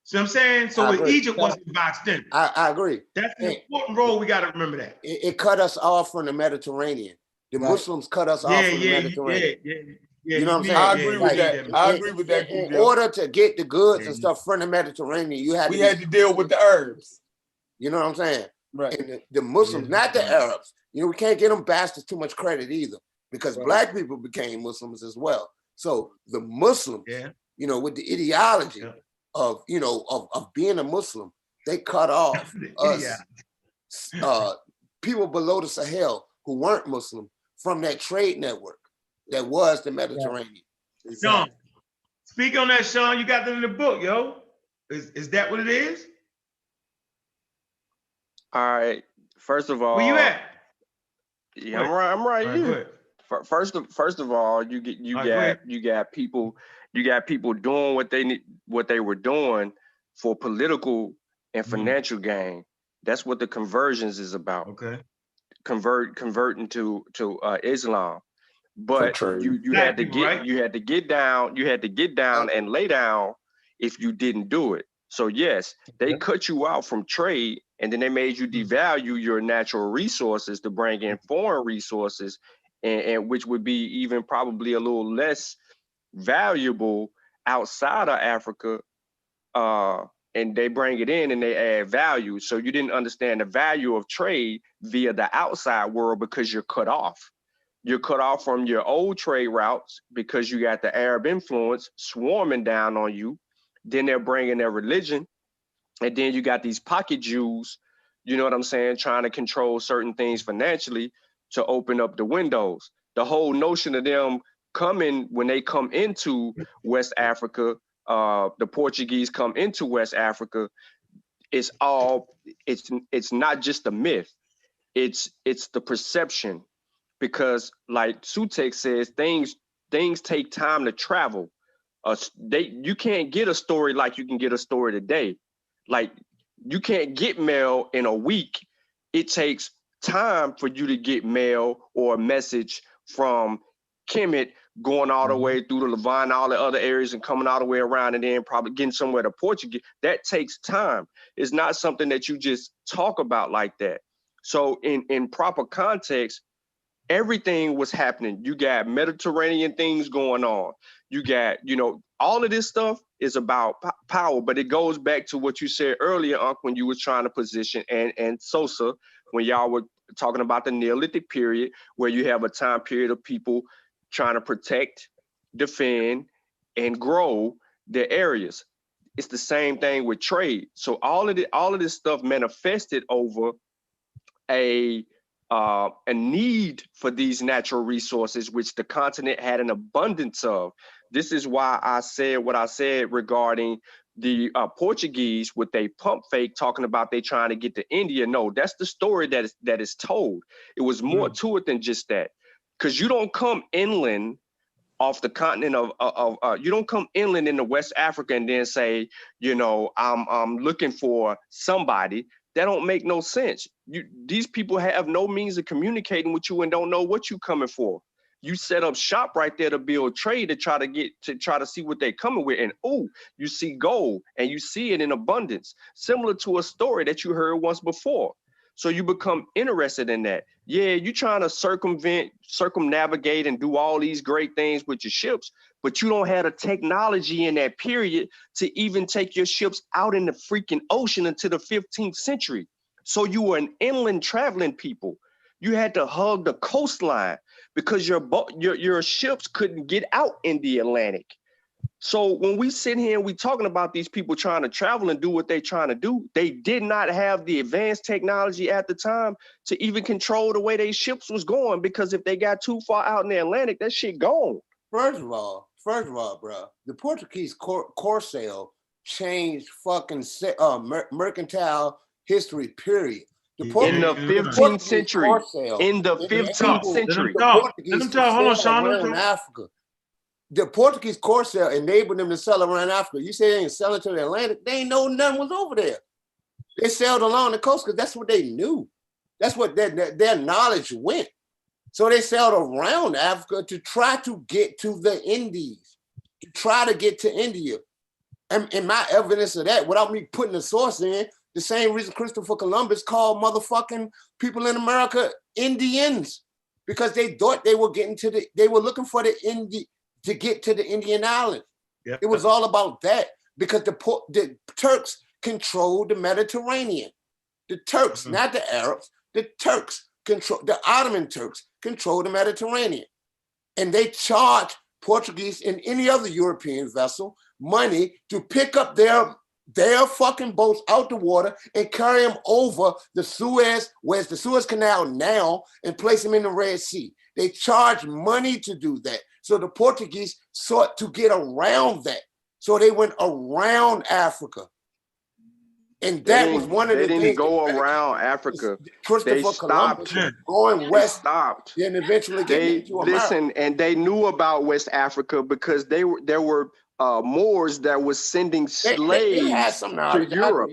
See what I'm saying? So with Egypt wasn't boxed in. I agree. That's an important role. We gotta remember that. It cut us off from the Mediterranean. The Muslims cut us off from the Mediterranean. You know what I'm saying? I agree with that. I agree with that. In order to get the goods and stuff from the Mediterranean, you had to deal with the Arabs. You know what I'm saying? Right. And the Muslims, not the Arabs. We can't give them bastards too much credit either, because black people became Muslims as well. So the Muslims, with the ideology of being a Muslim, they cut off us, people below the Sahel who weren't Muslim, from that trade network that was the Mediterranean. Sean, speak on that, Sean. You got that in the book, Is that what it is? All right. First of all, where you at? Yeah, I'm right here. First of all, you got people doing what they were doing for political and financial gain. That's what the conversions is about. Okay. Converting to Islam. But you had to get down and lay down if you didn't do it. So yes, they cut you out from trade, and then they made you devalue your natural resources to bring in foreign resources, and which would be even probably a little less valuable outside of Africa. And they bring it in and they add value. So you didn't understand the value of trade via the outside world because you're cut off. You're cut off from your old trade routes because you got the Arab influence swarming down on you. Then they're bringing their religion. And then you got these pocket Jews, you know what I'm saying, trying to control certain things financially to open up the windows. The whole notion of them coming, when they come into West Africa, the Portuguese come into West Africa, it's not just a myth. It's the perception, because like Sutek says, things take time to travel. You can't get a story like you can get a story today. Like you can't get mail in a week. It takes time for you to get mail or a message from Kemet going all the way through the Levant, all the other areas, and coming all the way around, and then probably getting somewhere to Portuguese. That takes time. It's not something that you just talk about like that. So in proper context, everything was happening. You got Mediterranean things going on. You got, all of this stuff is about power, but it goes back to what you said earlier, Unc, when you was trying to position, and Sosa, when y'all were talking about the Neolithic period, where you have a time period of people trying to protect, defend, and grow their areas. It's the same thing with trade. So all of this stuff manifested over a need for these natural resources, which the continent had an abundance of. This is why I said what I said regarding the Portuguese with a pump fake talking about they trying to get to India. No, that's the story that is told. It was more to it than just that, because you don't come inland off the continent of you don't come inland into West Africa and then say, I'm looking for somebody. That don't make no sense. These people have no means of communicating with you and don't know what you coming for. You set up shop right there to build trade to try to see what they're coming with. And you see gold and you see it in abundance, similar to a story that you heard once before. So you become interested in that. Yeah, you're trying to circumnavigate and do all these great things with your ships, but you don't have the technology in that period to even take your ships out in the freaking ocean until the 15th century. So you were an inland traveling people. You had to hug the coastline because your ships couldn't get out in the Atlantic. So when we sit here and we talking about these people trying to travel and do what they're trying to do, they did not have the advanced technology at the time to even control the way their ships was going, because if they got too far out in the Atlantic, that shit gone. First of all, bro, the Portuguese corsair changed fucking mercantile history, period. In the 15th century. In the 15th century. The Portuguese sailed around Africa. The Portuguese corsair enabled them to sail around Africa. You say they ain't selling to the Atlantic, they ain't know nothing was over there. They sailed along the coast because that's what they knew. That's what their knowledge went. So they sailed around Africa to try to get to the Indies, to try to get to India. And my evidence of that, without me putting the source in, the same reason Christopher Columbus called motherfucking people in America Indians, because they thought they were looking for to get to the Indian island. Yep. It was all about that, because the Turks controlled the Mediterranean. The Turks, not the Arabs, the Ottoman Turks controlled the Mediterranean. And they charged Portuguese and any other European vessel money to pick up their fucking boats out the water and carry them over the Suez, where's the Suez Canal now, and place them in the Red Sea. They charged money to do that. So the Portuguese sought to get around that. So they went around Africa. And that was one of the things. They didn't go around Africa. They stopped going west. Stopped. Then eventually getting into America. Listen, and they knew about West Africa because there were Moors that was sending slaves they had some knowledge. to Europe.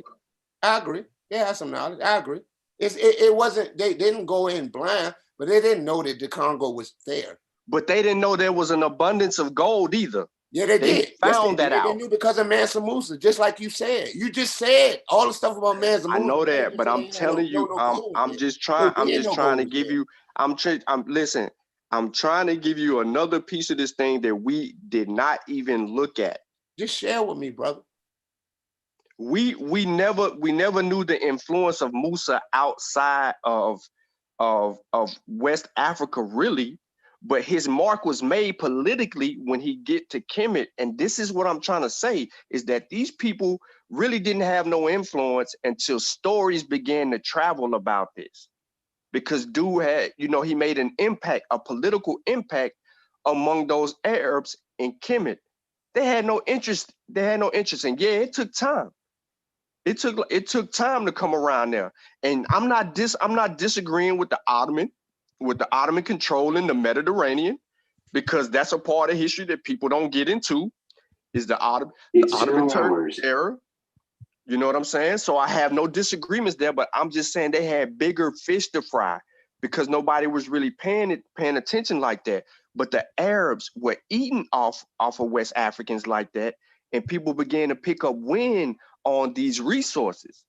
I agree. They had some knowledge. I agree. It wasn't, they didn't go in blind, but they didn't know that the Congo was there. But they didn't know there was an abundance of gold either. Yeah, they did. Found that out. They knew because of Mansa Musa, just like you said. You just said all the stuff about Mansa Musa. I know that, but I'm telling you, I'm just trying to give you. Listen. I'm trying to give you another piece of this thing that we did not even look at. Just share with me, brother. We never knew the influence of Musa outside of West Africa, really. But his mark was made politically when he get to Kemet. And this is what I'm trying to say, is that these people really didn't have no influence until stories began to travel about this. Because dude had, he made an impact, a political impact among those Arabs in Kemet. They had no interest. They had no interest. And yeah, it took time. It took time to come around there. And I'm not disagreeing with the Ottoman controlling the Mediterranean, because that's a part of history that people don't get into, is the Ottoman Turk era. You know what I'm saying? So I have no disagreements there, but I'm just saying they had bigger fish to fry because nobody was really paying attention like that. But the Arabs were eating off of West Africans like that, and people began to pick up wind on these resources.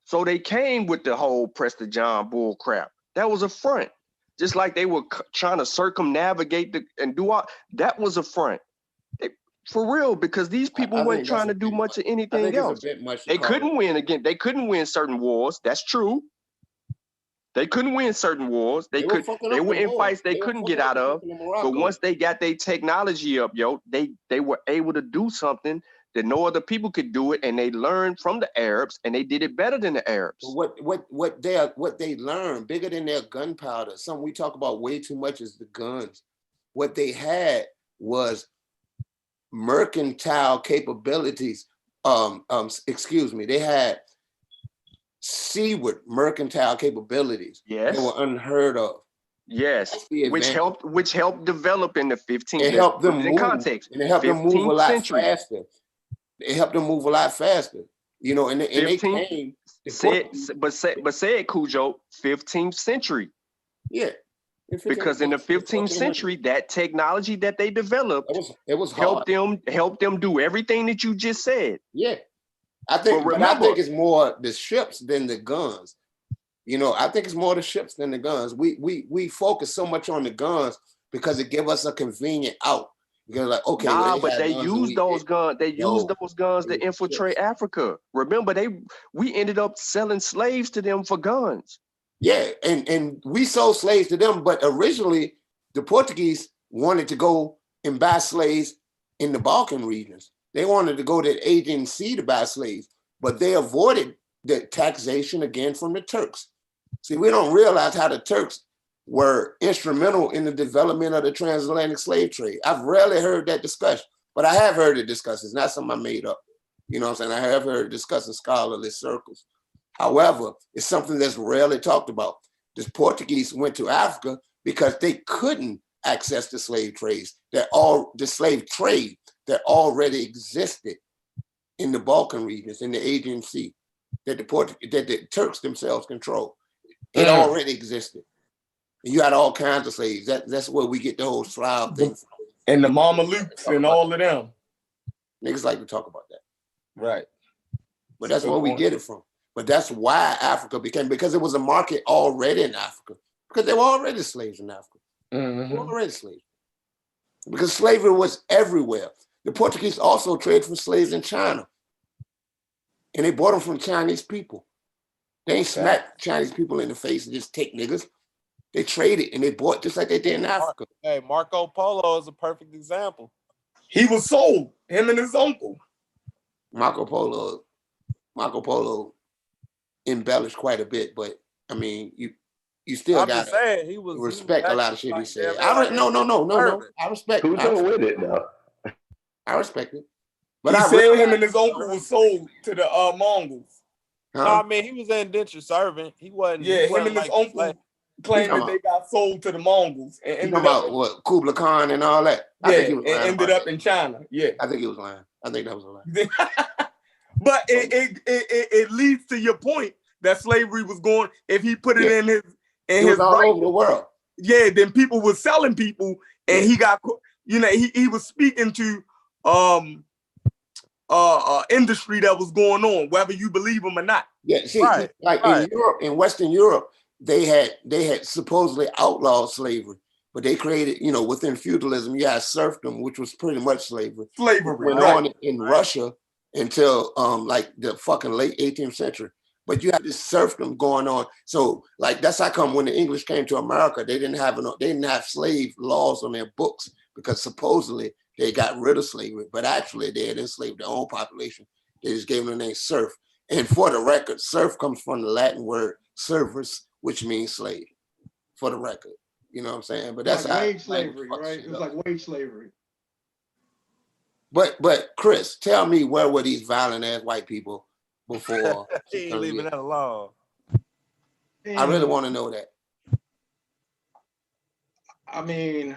So they came with the whole Prester John bull crap. That was a front. Just like they were trying to circumnavigate and do all that was a front. For real, because these people weren't trying to do much of anything else. They couldn't win again. They couldn't win certain wars. That's true. They couldn't win certain wars. They were in fights they couldn't get out of. But once they got their technology up, they were able to do something that no other people could do it, and they learned from the Arabs, and they did it better than the Arabs. What they learned, bigger than their gunpowder. Something we talk about way too much is the guns. What they had was mercantile capabilities. They had seaward mercantile capabilities. Yes. They were unheard of. Yes, which helped develop in the 15th. It helped them move. Context. And it helped them move a lot faster. It helped them move a lot faster. You know, and they came. But say it, Cujo, 15th century. Yeah. Because in the 15th century, that technology that they developed, it was helped them do everything that you just said. Yeah, I think it's more the ships than the guns. You know, I think it's more the ships than the guns. We focus so much on the guns because it gives us a convenient out. Because like, okay, but they used those guns. They used those guns to infiltrate Africa. Remember, we ended up selling slaves to them for guns. Yeah, and we sold slaves to them, but originally the Portuguese wanted to go and buy slaves in the Balkan regions. They wanted to go to the Aegean Sea to buy slaves, but they avoided the taxation again from the Turks. See, we don't realize how the Turks were instrumental in the development of the transatlantic slave trade. I've rarely heard that discussion, but I have heard it discussed. It's not something I made up. You know what I'm saying? I have heard it discussed in scholarly circles. However, it's something that's rarely talked about. The Portuguese went to Africa because they couldn't access the slave trades. The slave trade that already existed in the Balkan regions, in the Aegean Sea, that the Turks themselves controlled. It already existed. And you had all kinds of slaves. That's where we get the whole Slav thing from. And the Mamelukes and all of them. Niggas like to talk about that. Right. But that's where we get it from. But that's why Africa because it was a market already in Africa. Because they were already slaves in Africa. They were already slaves. Because slavery was everywhere. The Portuguese also traded for slaves in China. And they bought them from Chinese people. They ain't smack Chinese people in the face and just take niggas. They traded and they bought just like they did in Africa. Hey, Marco Polo is a perfect example. He was sold, him and his uncle. Marco Polo embellished quite a bit, but I mean, you still got to respect a lot of shit he said. No. I respect. Who's with it though? I respect it. But he said him and his uncle was sold to the Mongols. Huh? No, I mean he was an indentured servant. He wasn't. Yeah, him and his uncle claimed that they got sold to the Mongols and ended up what Kublai Khan and all that. I think he was lying, ended up in China. Yeah, I think he was lying. I think that was a lie. But it leads to your point that slavery was going. If he put it in his all over the world, then people were selling people, and he got he was speaking to industry that was going on, whether you believe him or not. Yeah, see, in Europe, in Western Europe, they had supposedly outlawed slavery, but they created, within feudalism, you had serfdom, which was pretty much slavery. Went on in Russia until like the fucking late 18th century. But you had this serfdom going on. So like that's how come when the English came to America, they didn't have slave laws on their books because supposedly they got rid of slavery, but actually they had enslaved their own population. They just gave them the name serf. And for the record, serf comes from the Latin word servus, which means slave. For the record, you know what I'm saying? But that's like wage slavery, right? It was like wage slavery. But Chris, tell me, where were these violent ass white people before? He ain't leaving that alone. I really want to know that. I mean,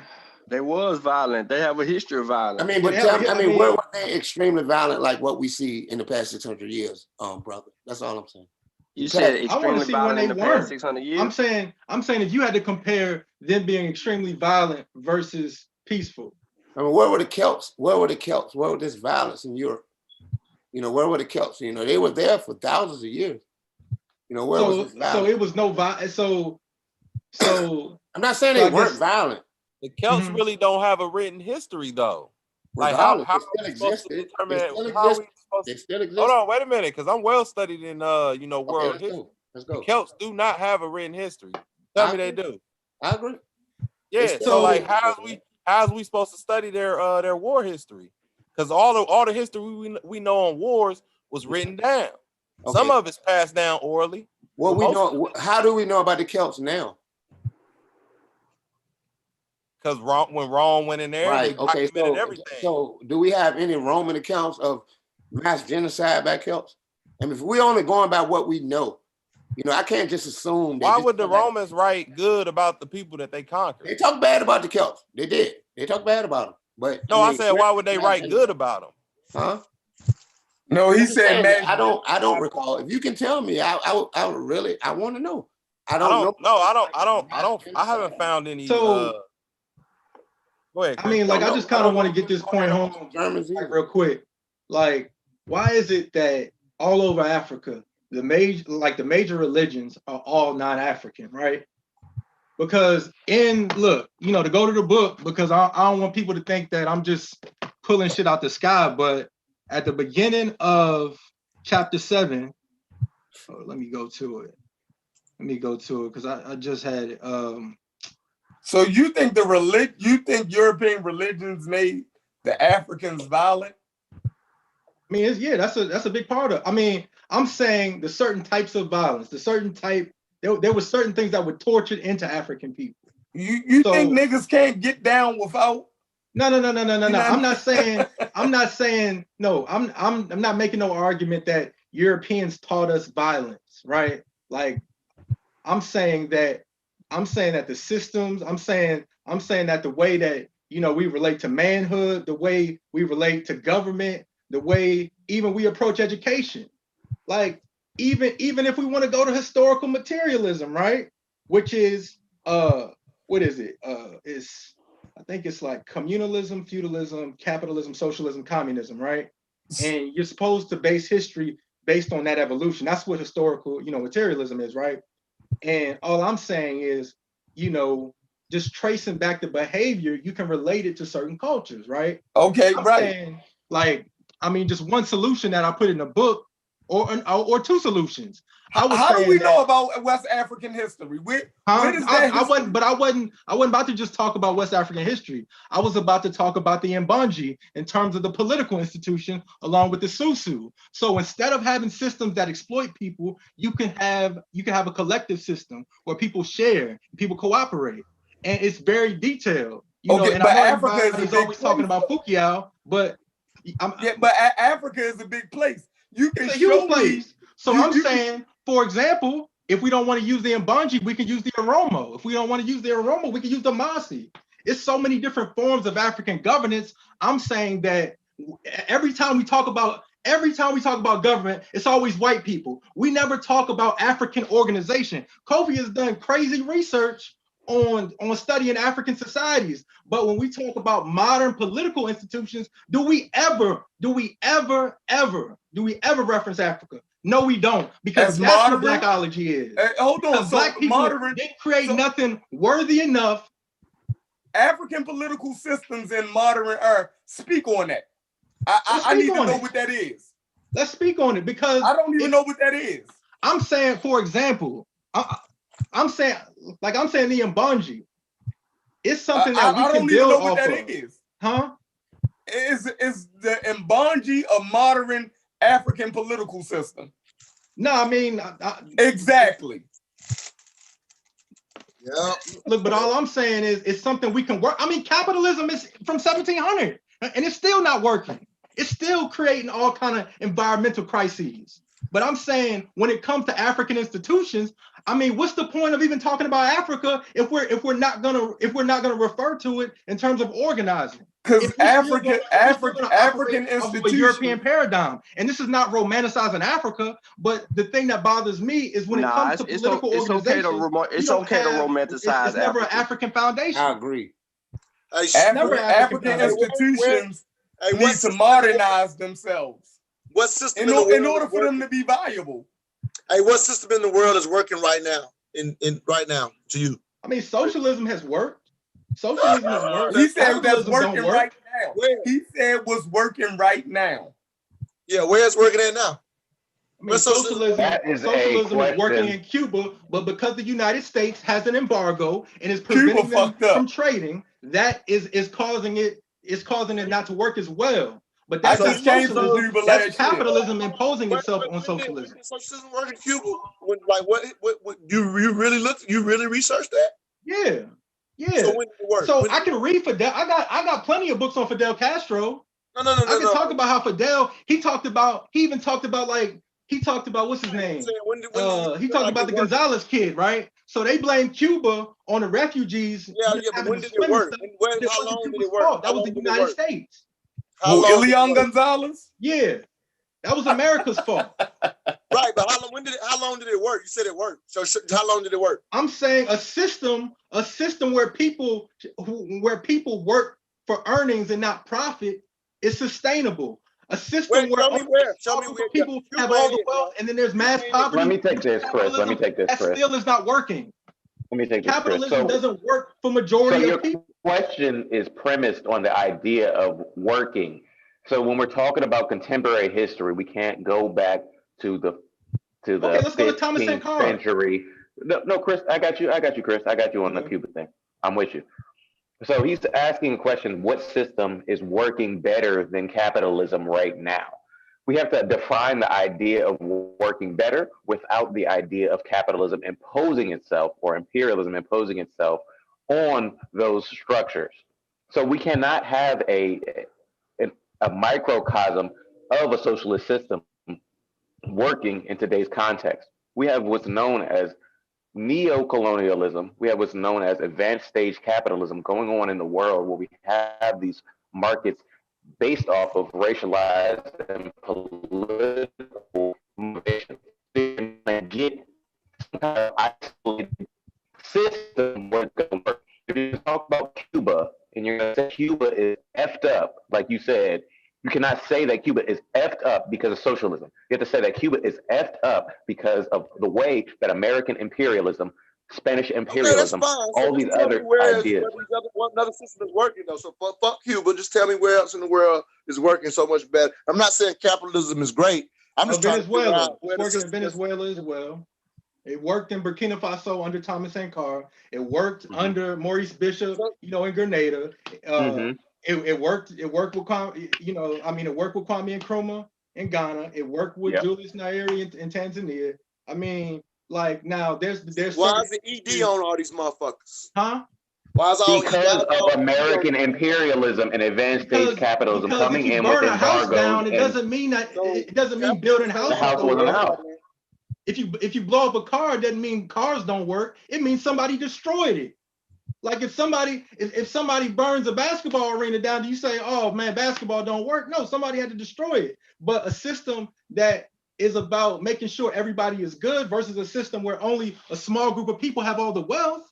they was violent. They have a history of violence. I mean, but tell me, I mean, where were they extremely violent, like what we see in the past 600 years, brother? That's all I'm saying. You said I want to see when they weren't. 600 years. I'm saying if you had to compare them being extremely violent versus peaceful. I mean, where were the Celts? Where were the Celts? Where was this violence in Europe? You know, where were the Celts? You know, they were there for thousands of years. You know, where was this violence? So it was no violence. So I'm not saying they weren't violent. The Celts really don't have a written history, though. Like Regardless, how they are we supposed to determine? They still exist. Hold on, wait a minute, because I'm well studied in world history. Let's go. The Celts do not have a written history. Tell me they do. I agree. Yeah. So like, how's we supposed to study their war history? Because all the history we know on wars was written down. Okay. Some of it's passed down orally. Well, we know. How do we know about the Celts now? Because when Rome went in there, right? Okay. So, everything. So, do we have any Roman accounts of mass genocide by Celts? I mean, if we're only going by what we know, you know, I can't just assume. Why would the Romans write good about the people that they conquered? They talk bad about the Celts. They did. They talk bad about them. But no, I said, why would they write good about them? Huh? No, he said, man, I don't recall. If you can tell me, I want to know. I haven't found any. So, go ahead. I mean, like, I just kind of want to get this point home real quick. Like, why is it that all over Africa, the major religions are all non-African, right? Because to go to the book, because I don't want people to think that I'm just pulling shit out the sky, but at the beginning of chapter 7, let me go to it because I just had it. So you think European religions made the Africans violent? I mean, that's a big part of it. I mean, I'm saying the certain types of violence, there were certain things that were tortured into African people. You think niggas can't get down without? No. I'm not saying no. I'm not making no argument that Europeans taught us violence, right? Like, I'm saying that the systems, I'm saying that the way that, we relate to manhood, the way we relate to government, the way even we approach education, like even if we want to go to historical materialism, right? Which is what is it? I think it's like communalism, feudalism, capitalism, socialism, communism, right? And you're supposed to base history based on that evolution. That's what historical, materialism is, right? And all I'm saying is, just tracing back the behavior, you can relate it to certain cultures, right? Okay, I'm right. saying, like, I mean, just one solution that I put in the book, or two solutions. How do we know about West African history? I wasn't about to just talk about West African history. I was about to talk about the Mbanji in terms of the political institution, along with the Susu. So instead of having systems that exploit people, you can have a collective system where people share, people cooperate, and it's very detailed. And I know Africa is always talking about Fukuyao, but Africa is a big place. You can it's a huge place. So I'm saying, for example, if we don't want to use the Mbanji, we can use the Oromo. If we don't want to use the Oromo, we can use the Masi. It's so many different forms of African governance. I'm saying that every time we talk about government, it's always white people. We never talk about African organization. Kofi has done crazy research on studying African societies. But when we talk about modern political institutions, do we ever reference Africa? No, we don't, because that's what Blackology is. Hold on, so black people didn't create nothing worthy enough. African political systems in modern era. Speak on that. I need to know what that is. Let's speak on it, because I don't even know what that is. I'm saying, for example, I'm saying the Mbanji. It's something that we can build off of. I don't even know what that is. Huh? Is the Mbanji a modern African political system? No, I mean exactly. Yeah. Look, but all I'm saying is it's something we can work. I mean, capitalism is from 1700. and it's still not working. It's still creating all kind of environmental crises. But I'm saying when it comes to African institutions, I mean, what's the point of even talking about Africa if we're not gonna refer to it in terms of organizing? Because African institutions of a European paradigm, and this is not romanticizing Africa, but the thing that bothers me is when it comes to political organizations, it's okay to romanticize. It's never an African foundation. I agree. African institutions need to modernize themselves. What system in order for them to be viable? Hey, what system in the world is working right now? In right now to you? I mean, socialism has worked. Socialism has worked. He said that's Capitalism working don't work. right now. He said was working right now. Yeah, where it's working at now? I mean, socialism is working in Cuba, but because the United States has an embargo and is preventing them from trading, that is causing it not to work as well. But that's not socialism. That's capitalism imposing itself on socialism. Socialism work in Cuba? Like what you really looked? You really researched that? Yeah. So when did it work? So I can read Fidel. I got plenty of books on Fidel Castro. No. I can talk about how Fidel. He even talked about what's his name? He talked about the Gonzalez kid, right? So they blame Cuba on the refugees. Yeah, but when did it work? How long did it work? That was the United States. Ilian Gonzalez? Yeah, that was America's fault. Right, but how long did it work? You said it worked. So how long did it work? I'm saying a system where people work for earnings and not profit is sustainable. A system where people have all the wealth and then there's mass poverty. Let me take this, Chris. That still is not working. Let me take this, Chris. Capitalism doesn't work for majority of people. Your question is premised on the idea of working. So when we're talking about contemporary history, we can't go back to the let's go to Thomas 15th century. No, Chris, I got you, Chris. I got you on the Cuba thing. I'm with you. So he's asking a question, what system is working better than capitalism right now? We have to define the idea of working better without the idea of capitalism imposing itself or imperialism imposing itself on those structures. So we cannot have a microcosm of a socialist system working in today's context. We have what's known as neo-colonialism. We have what's known as advanced stage capitalism going on in the world, where we have these markets based off of racialized and political motivation. And get some kind of isolated system where it's going to work. If you talk about Cuba and you're going to say Cuba is effed up, like you said, you cannot say that Cuba is effed up because of socialism. You have to say that Cuba is effed up because of the way that American imperialism, Spanish imperialism, all these other ideas. What another system is working though. So fuck Cuba. Just tell me where else in the world is working so much better. I'm not saying capitalism is great. I'm just trying to figure out where it's working in Venezuela as well. It worked in Burkina Faso under Thomas Sankara. It worked under Maurice Bishop, in Grenada. It worked with it worked with Kwame Nkrumah in Ghana. It worked with Julius Nyerere in Tanzania. I mean, like now there's why is the ED on all these motherfuckers? Huh? Why is all because of American imperialism and advanced stage capitalism coming in with embargoes. It doesn't mean building houses. The house wasn't out. If you blow up a car, it doesn't mean cars don't work. It means somebody destroyed it. Like if somebody burns a basketball arena down, do you say, oh man, basketball don't work? No, somebody had to destroy it. But a system that is about making sure everybody is good versus a system where only a small group of people have all the wealth.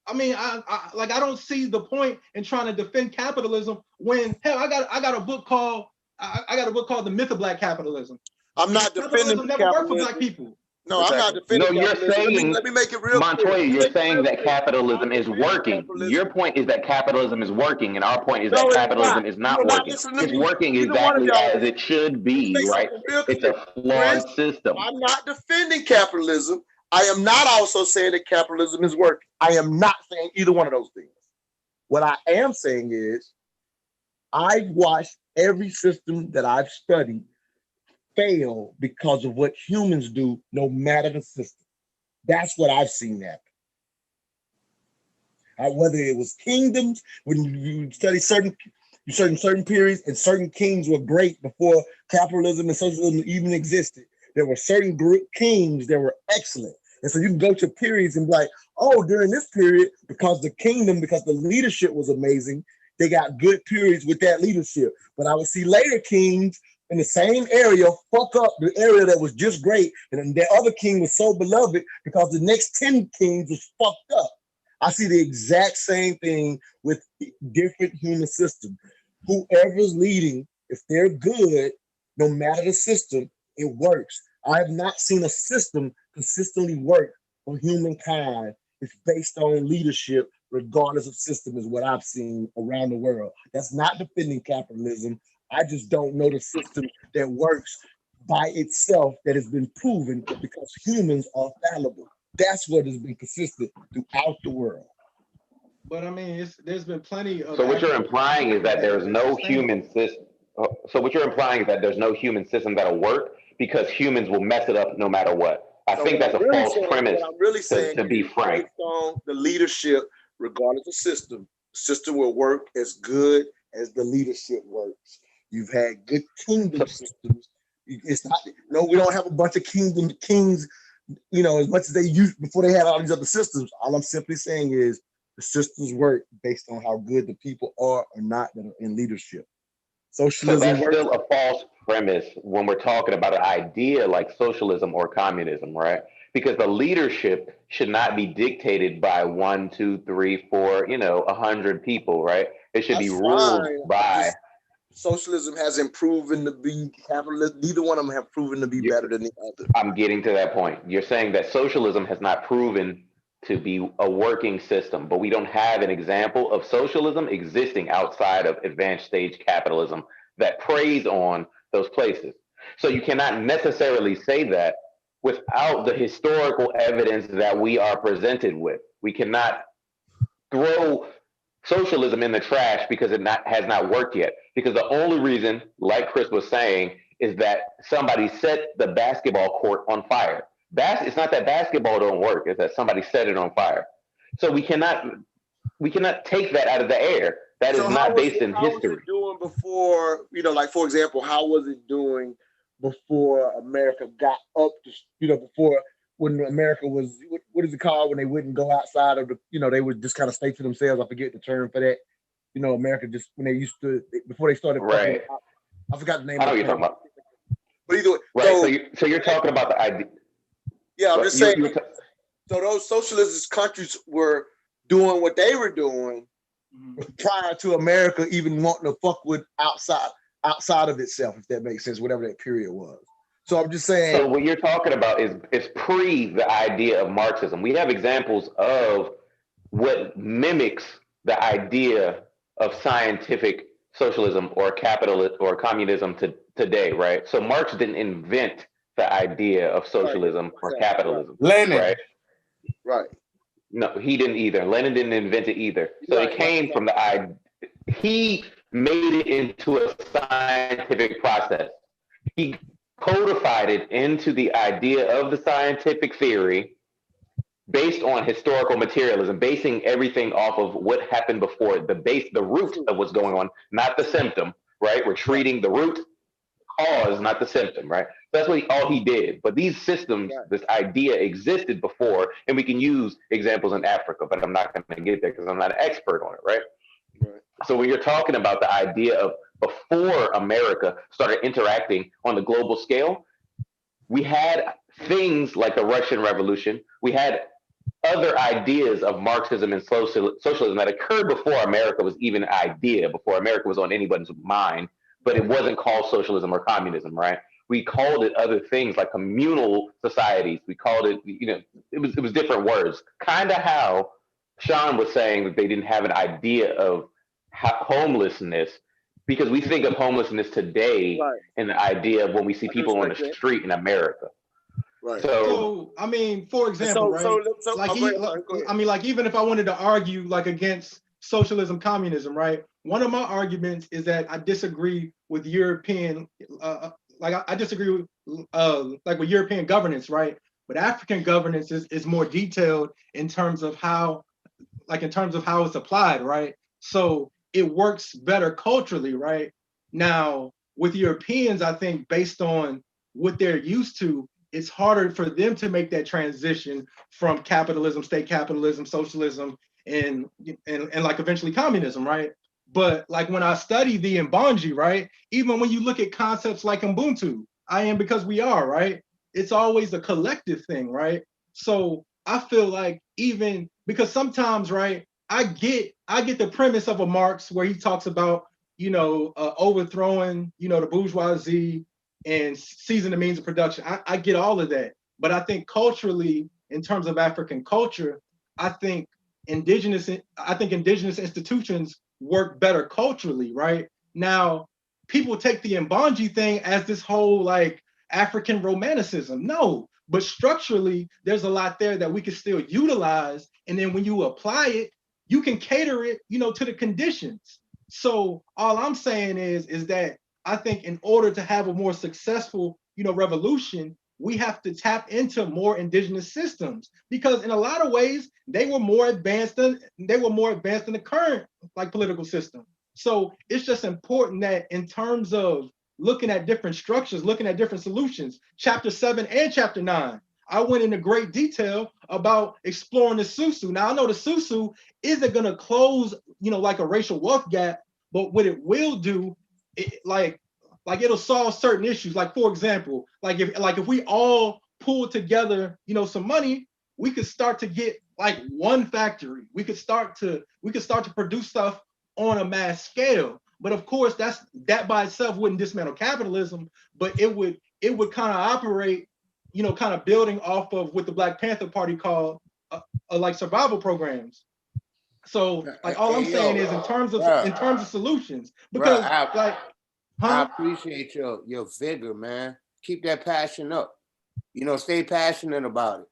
I mean, I don't see the point in trying to defend capitalism when hell I got a book called The Myth of Black Capitalism. I'm not defending capitalism. Never worked for black people. No, I'm not defending. No, you're saying. Let me make it real Montoya, clear. you're saying that capitalism is working. Your point is that capitalism is working, and our point is that capitalism is not working. It's working exactly as it should be, right? It's a flawed system. I'm not defending capitalism. I am not also saying that capitalism is working. I am not saying either one of those things. What I am saying is, I've watched every system that I've studied fail because of what humans do, no matter the system. That's what I've seen happen. Whether it was kingdoms, when you study certain certain periods, and certain kings were great before capitalism and socialism even existed. There were certain kings that were excellent. And so you can go to periods and be like, oh, during this period, because the leadership was amazing, they got good periods with that leadership. But I would see later kings in the same area fuck up the area that was just great, and the other king was so beloved because the next 10 kings was fucked up. I see the exact same thing with different human systems. Whoever's leading, if they're good, no matter the system, it works. I have not seen a system consistently work for humankind. It's based on leadership, regardless of system, is what I've seen around the world. That's not defending capitalism. I just don't know the system that works by itself that has been proven, because humans are fallible. That's what has been consistent throughout the world. But I mean, there's been plenty of. So what you're implying is that there's no human system. So what you're implying is that there's no human system that'll work because humans will mess it up no matter what. I think that's a false premise. What I'm really saying, to be frank, based on the leadership, regardless of system, the system will work as good as the leadership works. You've had good kingdom systems. It's not, no, we don't have a bunch of kings, you know, as much as they used before they had all these other systems. All I'm simply saying is the systems work based on how good the people are or not that are in leadership. Socialism so that's works. still a false premise when we're talking about an idea like socialism or communism, right? Because the leadership should not be dictated by 1, 2, 3, 4, 100 people, right? It should be ruled by. Socialism hasn't proven to be capitalist. Neither one of them have proven to be better than the other. I'm getting to that point. You're saying that socialism has not proven to be a working system, but we don't have an example of socialism existing outside of advanced stage capitalism that preys on those places. So you cannot necessarily say that without the historical evidence that we are presented with. We cannot throw socialism in the trash because it has not worked yet. Because the only reason, like Chris was saying, is that somebody set the basketball court on fire. It's not that basketball don't work; it's that somebody set it on fire. So we cannot take that out of the air. That is not based in history. How was it doing before? Like for example, how was it doing before America got up to? Before when America was, what is it called when they wouldn't go outside of the? They would just kind of stay to themselves. I forget the term for that. America just when they used to before they started. Right. I forgot the name. I know what you're talking about. But either way, right. So you're talking about the idea. Yeah, I'm just saying. So those socialist countries were doing what they were doing prior to America even wanting to fuck with outside of itself, if that makes sense, whatever that period was. So I'm just saying. So what you're talking about is pre the idea of Marxism. We have examples of what mimics the idea of scientific socialism or capitalist or communism today, right? So Marx didn't invent the idea of socialism or capitalism. Lenin. Right. No, he didn't either. Lenin didn't invent it either. So it came from the idea. He made it into a scientific process. He codified it into the idea of the scientific theory based on historical materialism, basing everything off of what happened before, the root of what's going on, not the symptom, right? We're treating the root cause, not the symptom, right? That's all he did. But these systems, this idea existed before, and we can use examples in Africa, but I'm not going to get there because I'm not an expert on it, right? So when you're talking about the idea of before America started interacting on the global scale, we had things like the Russian Revolution. We had other ideas of Marxism and socialism that occurred before America was even an idea, before America was on anybody's mind, but it wasn't called socialism or communism, right? We called it other things like communal societies. We called it, it was different words. Kind of how Sean was saying that they didn't have an idea of homelessness, because we think of homelessness today and the idea of when we see people on the street in America. Right. So I mean, for example, even if I wanted to argue like against socialism, communism, right? One of my arguments is that I disagree with European, I disagree with European governance, right? But African governance is more detailed in terms of how it's applied, right? So it works better culturally, right? Now, with Europeans, I think based on what they're used to, it's harder for them to make that transition from capitalism, state capitalism, socialism, and like eventually communism, right? But like when I study the Mbanji, right? Even when you look at concepts like Ubuntu, I am because we are, right? It's always a collective thing, right? So I feel like even because sometimes, right, I get the premise of a Marx where he talks about, overthrowing, the bourgeoisie and seizing the means of production. I get all of that. But I think culturally, in terms of African culture, I think indigenous institutions work better culturally, right? Now, people take the Mbanji thing as this whole like African romanticism. No, but structurally, there's a lot there that we can still utilize. And then when you apply it, you can cater it, to the conditions. So all I'm saying is that I think in order to have a more successful, revolution, we have to tap into more indigenous systems, because in a lot of ways they were more advanced than the current like political system. So it's just important that in terms of looking at different structures, looking at different solutions, chapter 7 and chapter 9, I went into great detail about exploring the Susu. Now I know the Susu isn't going to close, like a racial wealth gap, but what it will do, like it'll solve certain issues. Like for example, like if we all pull together, some money, we could start to get like one factory. We could start to produce stuff on a mass scale. But of course, that by itself wouldn't dismantle capitalism, but it would kind of operate, kind of building off of what the Black Panther Party called like survival programs. So like all I'm saying is in terms of solutions, because I appreciate your vigor, man. Keep that passion up. Stay passionate about it.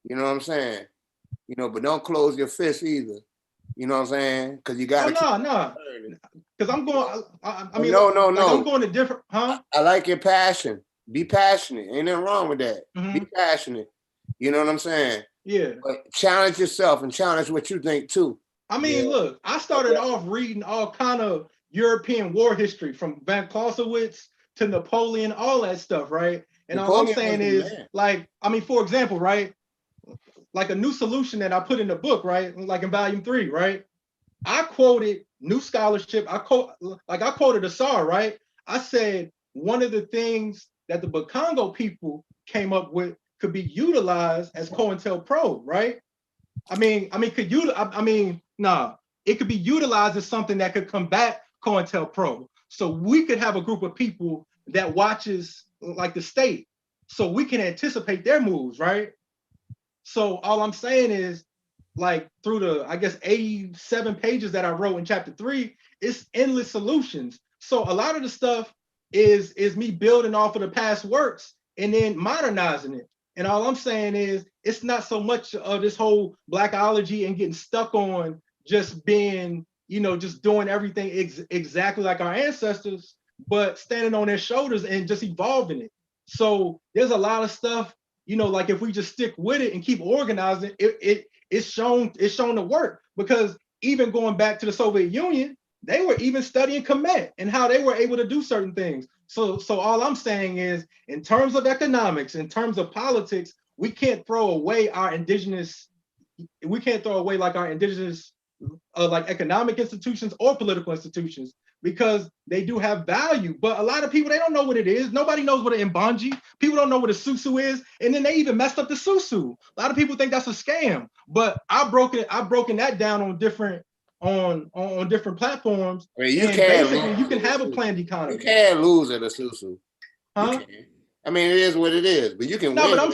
You know what I'm saying? But don't close your fist either. You know what I'm saying? Because you got to. No. Because I'm going. I mean, no. Like I'm going to different. Huh? I like your passion. Be passionate. Ain't nothing wrong with that. Mm-hmm. Be passionate. You know what I'm saying? Yeah. But challenge yourself and challenge what you think too. I mean, look, I started off reading all kind of European war history, from Van Clausewitz to Napoleon, all that stuff, right? And Napoleon, all I'm saying is, like, I mean, for example, right, like a new solution that I put in the book, right, like in volume 3, right, I quoted new scholarship. I quoted Asar, right? I said one of the things that the Bakongo people came up with could be utilized as COINTELPRO, right? It could be utilized as something that could combat COINTELPRO. So we could have a group of people that watches like the state, so we can anticipate their moves, right? So all I'm saying is, like through the, I guess, 87 pages that I wrote in chapter 3, it's endless solutions. So a lot of the stuff is me building off of the past works and then modernizing it. And all I'm saying is, it's not so much of this whole Blackology and getting stuck on just being, just doing everything exactly like our ancestors, but standing on their shoulders and just evolving it. So there's a lot of stuff, like if we just stick with it and keep organizing, it's shown to work. Because even going back to the Soviet Union, they were even studying Kemet and how they were able to do certain things. So all I'm saying is, in terms of economics, in terms of politics, we can't throw away our indigenous, like economic institutions or political institutions, because they do have value. But a lot of people, they don't know what it is. Nobody knows what an Mbanji. People don't know what a Susu is. And then they even messed up the Susu. A lot of people think that's a scam. But I've broken that down on different different platforms. I mean, you can have a planned economy. You can't lose at a Susu. Huh? I mean, it is what it is, but you can win. But I'm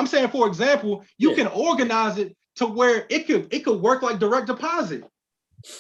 saying, for example, you can organize it to where it could work like direct deposit.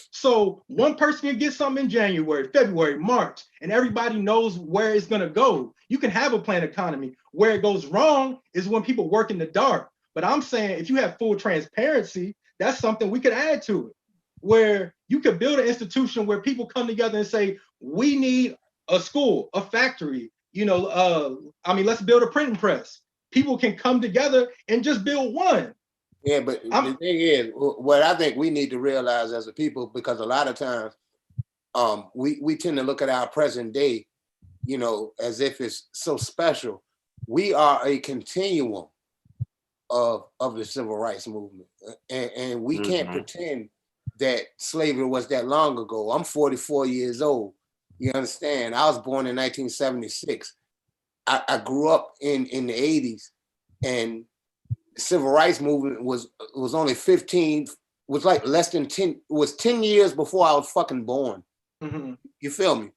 So one person can get something in January, February, March, and everybody knows where it's gonna go. You can have a planned economy. Where it goes wrong is when people work in the dark. But I'm saying, if you have full transparency, that's something we could add to it, where you could build an institution where people come together and say, we need a school, a factory, let's build a printing press. People can come together and just build one. Yeah, but the thing is, what I think we need to realize as a people, because a lot of times we tend to look at our present day, you know, as if it's so special. We are a continuum of the civil rights movement, and we can't pretend that slavery was that long ago. I'm 44 years old. You understand? I was born in 1976. I grew up in the 80s, and the civil rights movement was only 15, was like less than 10, was 10 years before I was fucking born. You feel me?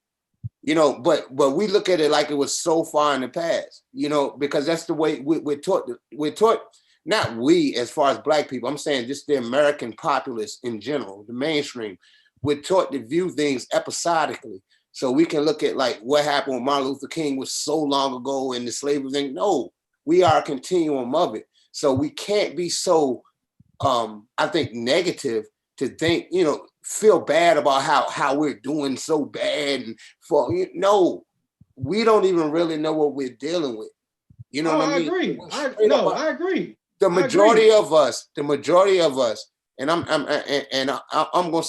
You know, but we look at it like it was so far in the past, you know, because that's the way we're taught. We're taught, not we as far as Black people, I'm saying just the American populace in general, the mainstream. We're taught to view things episodically. So we can look at like what happened with Martin Luther King was so long ago and the slavery thing. No, we are a continuum of it. So we can't be so, I think, negative to think, you know, feel bad about how we're doing so bad. And no, we don't even really know what we're dealing with. You know what I mean? I agree. The majority of us, and I'm gonna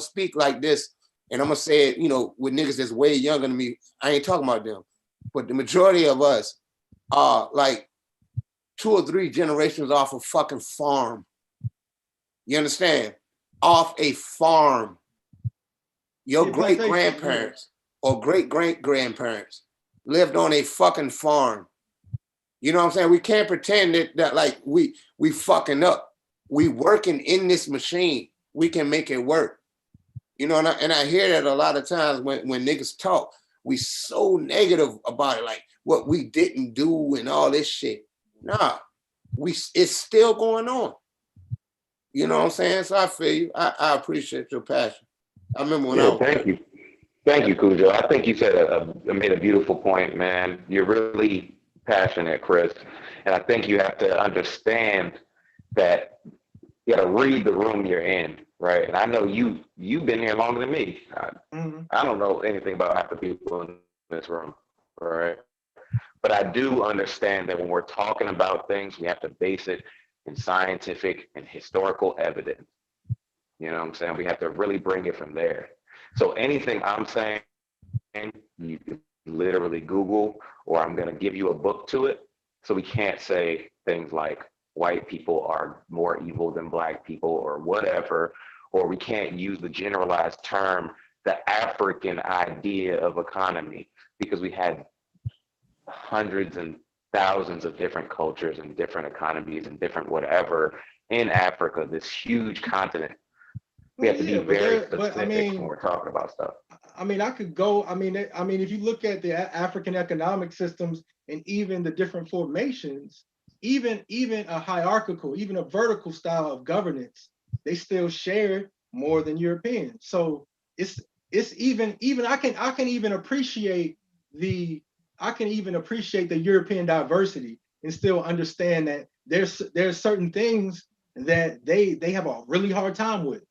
speak like this. And I'm gonna say it, you know, with niggas that's way younger than me. I ain't talking about them, but the majority of us are like 2 or 3 generations off a fucking farm. You understand? Off a farm. Your great-grandparents or great-great-grandparents lived on a fucking farm. You know what I'm saying? We can't pretend that like we fucking up. We working in this machine. We can make it work. You know, and I hear that a lot of times when niggas talk, we so negative about it, like what we didn't do and all this shit. Nah, it's still going on. You know what I'm saying? So I feel you. I appreciate your passion. I remember when I was. Thank you, Cujo. I think you made a beautiful point, man. You're really passionate, Chris. And I think you have to understand that you got to read the room you're in. Right, and I know you've been here longer than me. I don't know anything about half the people in this room, right? But I do understand that when we're talking about things, we have to base it in scientific and historical evidence. You know what I'm saying? We have to really bring it from there. So anything I'm saying, you can literally Google, or I'm going to give you a book to it. So we can't say things like white people are more evil than Black people or whatever. Or we can't use the generalized term, the African idea of economy, because we had hundreds and thousands of different cultures and different economies and different whatever in Africa, this huge continent. We have to be very specific when we're talking about stuff. I mean, I could go, I mean, if you look at the African economic systems and even the different formations, even a hierarchical, even a vertical style of governance, they still share more than Europeans. So it's even I can even appreciate the European diversity and still understand that there's certain things that they have a really hard time with.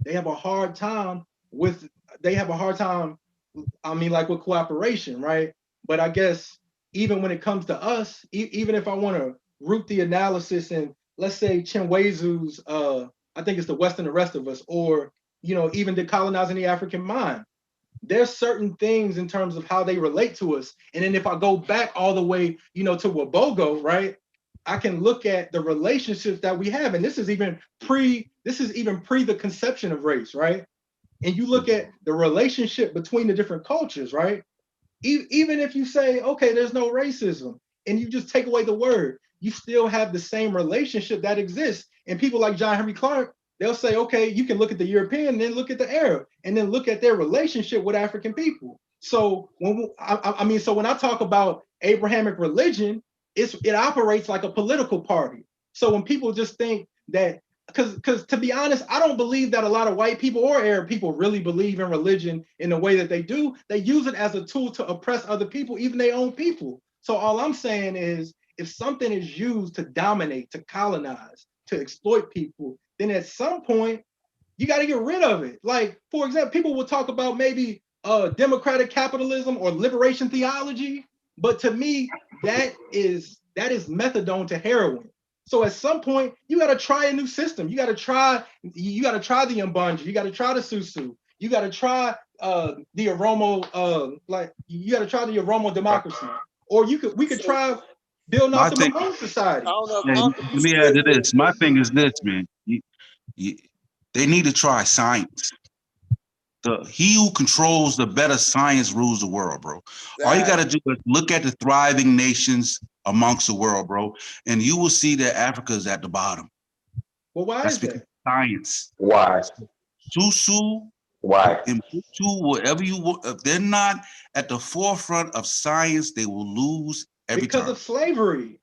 They have a hard time with I mean, like with cooperation, right? But I guess even when it comes to us, even if I want to root the analysis in, let's say, Chinwezu's I think it's The West and the Rest of Us, or, you know, even Decolonizing the African Mind. There's certain things in terms of how they relate to us. And then if I go back all the way, you know, to Wabogo, right, I can look at the relationships that we have. And this is even pre the conception of race, right? And you look at the relationship between the different cultures, right? Even if you say, okay, there's no racism, and you just take away the word, you still have the same relationship that exists. And people like John Henry Clark, they'll say, okay, you can look at the European and then look at the Arab and then look at their relationship with African people. So when I talk about Abrahamic religion, it operates like a political party. So when people just think that, because to be honest, I don't believe that a lot of white people or Arab people really believe in religion in the way that they do. They use it as a tool to oppress other people, even their own people. So all I'm saying is, if something is used to dominate, to colonize, to exploit people, then at some point, you got to get rid of it. Like, for example, people will talk about maybe democratic capitalism or liberation theology, but to me, that is methadone to heroin. So at some point, you got to try a new system. You got to try the Mbanja. You got to try the Susu. You got to try the aroma, like you got to try the aroma democracy, or we could try building My out the thing, Maroon Society. let me add to this. My thing is this, man. They need to try science. He who controls the better science rules the world, bro. All you got to do is look at the thriving nations amongst the world, bro, and you will see that Africa is at the bottom. Well, why That's is because that? science. Why? Susu. Why? And whatever if they're not at the forefront of science, they will lose every Because time. of slavery.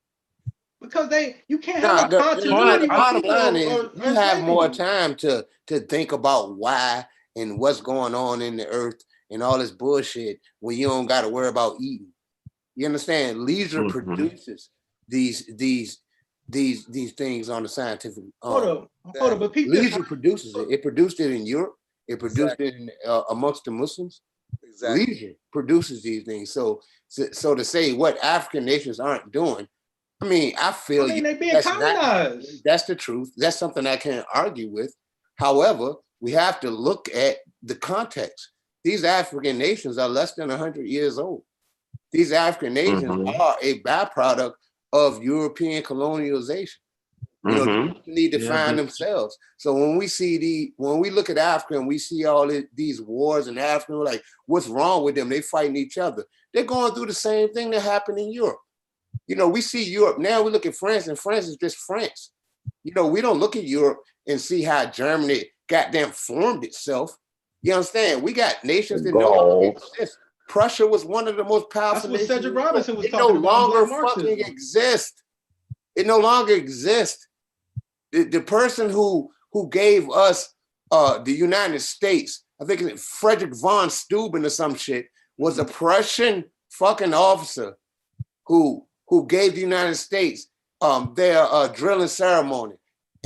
Because you can't Nah, have no continuity. the bottom line is are you have more enslaved. time to think about why and what's going on in the earth and all this bullshit when you don't got to worry about eating. You understand? Leisure produces these things on the scientific. Hold up, but Pete, Leisure produces it. It produced it in Europe. It produced it in, amongst the Muslims. Exactly. Leisure produces these things. So to say what African nations aren't doing, I mean, I feel they being colonized. That's the truth. That's something I can't argue with. However, we have to look at the context. These African nations are less than 100 years old. These African nations are a byproduct of European colonialization. You know, they need to find themselves. So when we look at Africa and we see all these wars in Africa, we're like, what's wrong with them? They fighting each other. They're going through the same thing that happened in Europe. You know, we see Europe now. We look at France, and France is just France. You know, we don't look at Europe and see how Germany goddamn formed itself. You understand? We got nations that no longer exist. Prussia was one of the most powerful nations. That's what Cedric Robinson was it talking no about. longer fucking exists. It no longer exists. The person who gave us the United States, I think it's Frederick von Steuben or some shit, was a Prussian fucking officer who gave the United States their drilling ceremony.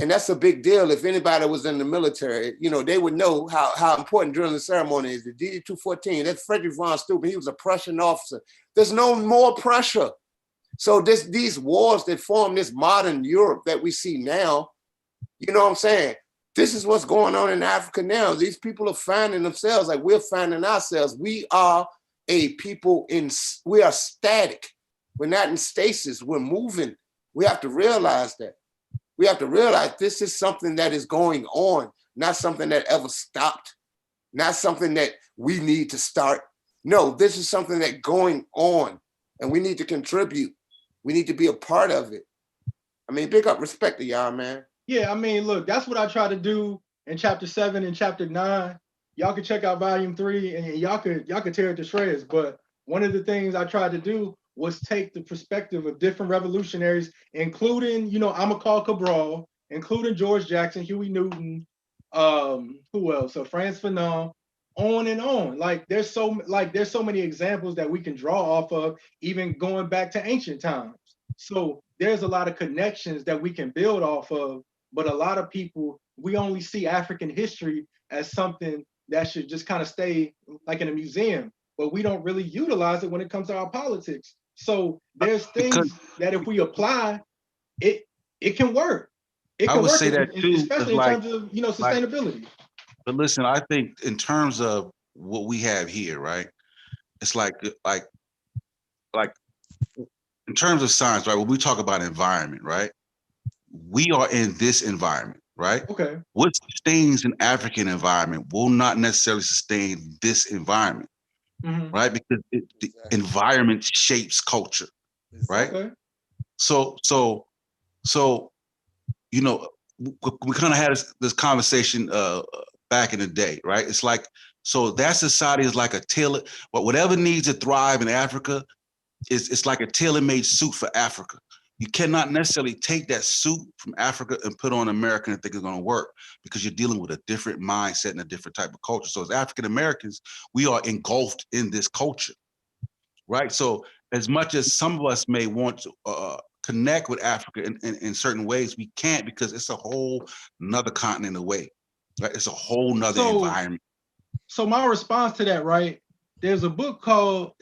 And that's a big deal. If anybody was in the military, you know, they would know how important drilling ceremony is. The DD-214, that's Frederick von Steuben. He was a Prussian officer. There's no more Prussia. So these wars that form this modern Europe that we see now, you know what I'm saying? This is what's going on in Africa now. These people are finding themselves like we're finding ourselves. We are a people we are static. We're not in stasis. We're moving. We have to realize that. We have to realize this is something that is going on, not something that ever stopped, not something that we need to start. No, this is something that's going on, and we need to contribute. We need to be a part of it. I mean, big up respect to y'all, man. Yeah, I mean, look, that's what I try to do in chapter 7 and chapter 9. Y'all can check out volume 3 and y'all could tear it to shreds. But one of the things I tried to do was take the perspective of different revolutionaries, including, you know, Amilcar Cabral, including George Jackson, Huey Newton, who else? Frantz Fanon, on and on. Like there's so many examples that we can draw off of, even going back to ancient times. So there's a lot of connections that we can build off of, but a lot of people, we only see African history as something that should just kind of stay like in a museum, but we don't really utilize it when it comes to our politics. So there's things that if we apply, it can work. It can I would work, say that too, especially in terms of, you know, sustainability. But listen, I think in terms of what we have here, right? It's like in terms of science, right? When we talk about environment, right? We are in this environment, right? Okay. What sustains an African environment will not necessarily sustain this environment, right? Because the environment shapes culture, right? Okay. So, you know, we kind of had this conversation back in the day, right? It's like, so that society is like a tailor, but whatever needs to thrive in Africa, it's like a tailor-made suit for Africa. You cannot necessarily take that suit from Africa and put on America and think it's going to work, because you're dealing with a different mindset and a different type of culture. So as African Americans, we are engulfed in this culture, right? So as much as some of us may want to connect with Africa in certain ways, we can't, because it's a whole nother continent away, right? It's a whole nother environment. So my response to that, right? There's a book called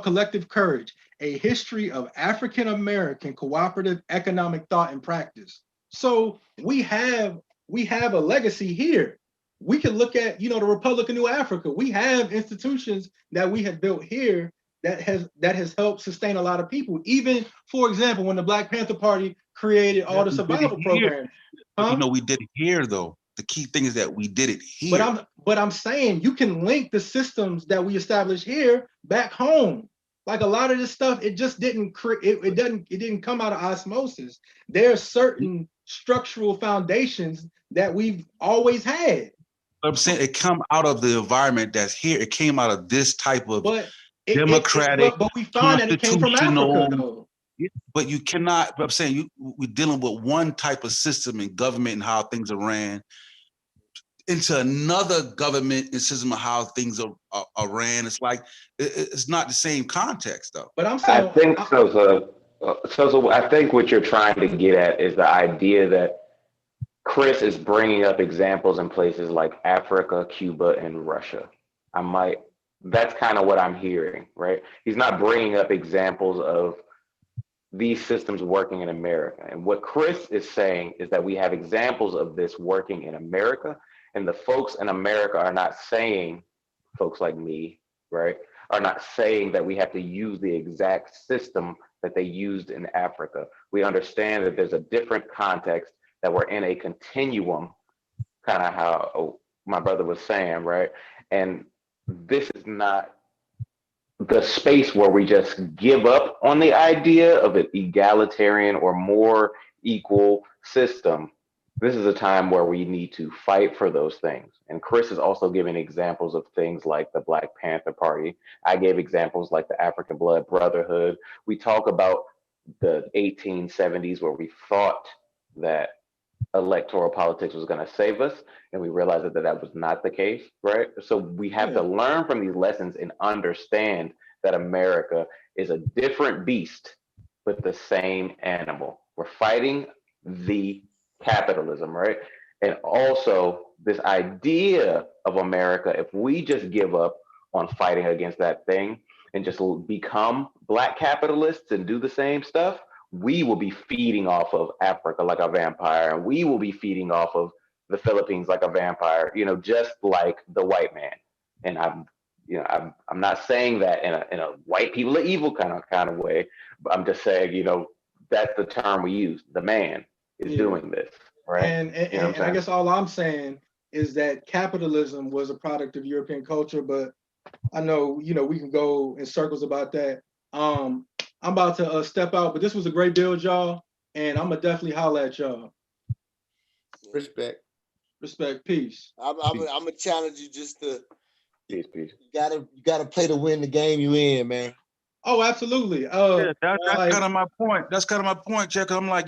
Collective Courage, A History of African American Cooperative Economic Thought and Practice. So we have a legacy here. we can look at, the Republic of New Africa. We have institutions that we have built here that has helped sustain a lot of people. Even, for example, when the Black Panther Party created all the survival programs. We did it here though. The key thing is that we did it here. But I'm saying you can link the systems that we established here back home. Like a lot of this stuff, it just didn't it didn't come out of osmosis. There are certain structural foundations that we've always had. I'm saying it come out of the environment that's here. It came out of this type of democratic, but we found that it came from Africa, though. But you cannot. But I'm saying we're dealing with one type of system in government and how things are ran, into another government and system of how things are ran. It's like it's not the same context, though. But I'm saying, I think so. I think what you're trying to get at is the idea that Chris is bringing up examples in places like Africa, Cuba, and Russia. That's kind of what I'm hearing, right? He's not bringing up examples of these systems working in America. And what Chris is saying is that we have examples of this working in America, and the folks in America are not saying, folks like me, right, are not saying that we have to use the exact system that they used in Africa. We understand that there's a different context, that we're in a continuum, kind of how my brother was saying, right? And this is not the space where we just give up on the idea of an egalitarian or more equal system. This is a time where we need to fight for those things. And Chris is also giving examples of things like the Black Panther Party. I gave examples like the African Blood Brotherhood. We talk about the 1870s where we thought that electoral politics was going to save us, and we realized that was not the case, right? So we have to learn from these lessons and understand that America is a different beast, but the same animal. We're fighting the capitalism, right? And also this idea of America, if we just give up on fighting against that thing and just become Black capitalists and do the same stuff, we will be feeding off of Africa like a vampire, and we will be feeding off of the Philippines like a vampire, just like the white man. And I'm not saying that in a white people are evil kind of way, but I'm just saying, that's the term we use. The man is doing this, right? And I guess all I'm saying is that capitalism was a product of European culture, but I know, we can go in circles about that. I'm about to step out, but this was a great build, y'all, and I'm gonna definitely holler at y'all. Respect. Peace. I'm gonna challenge you just to. Peace. You gotta play to win the game you in, man. Oh, absolutely. That's kind of my point. That's kind of my point, Check. I'm like,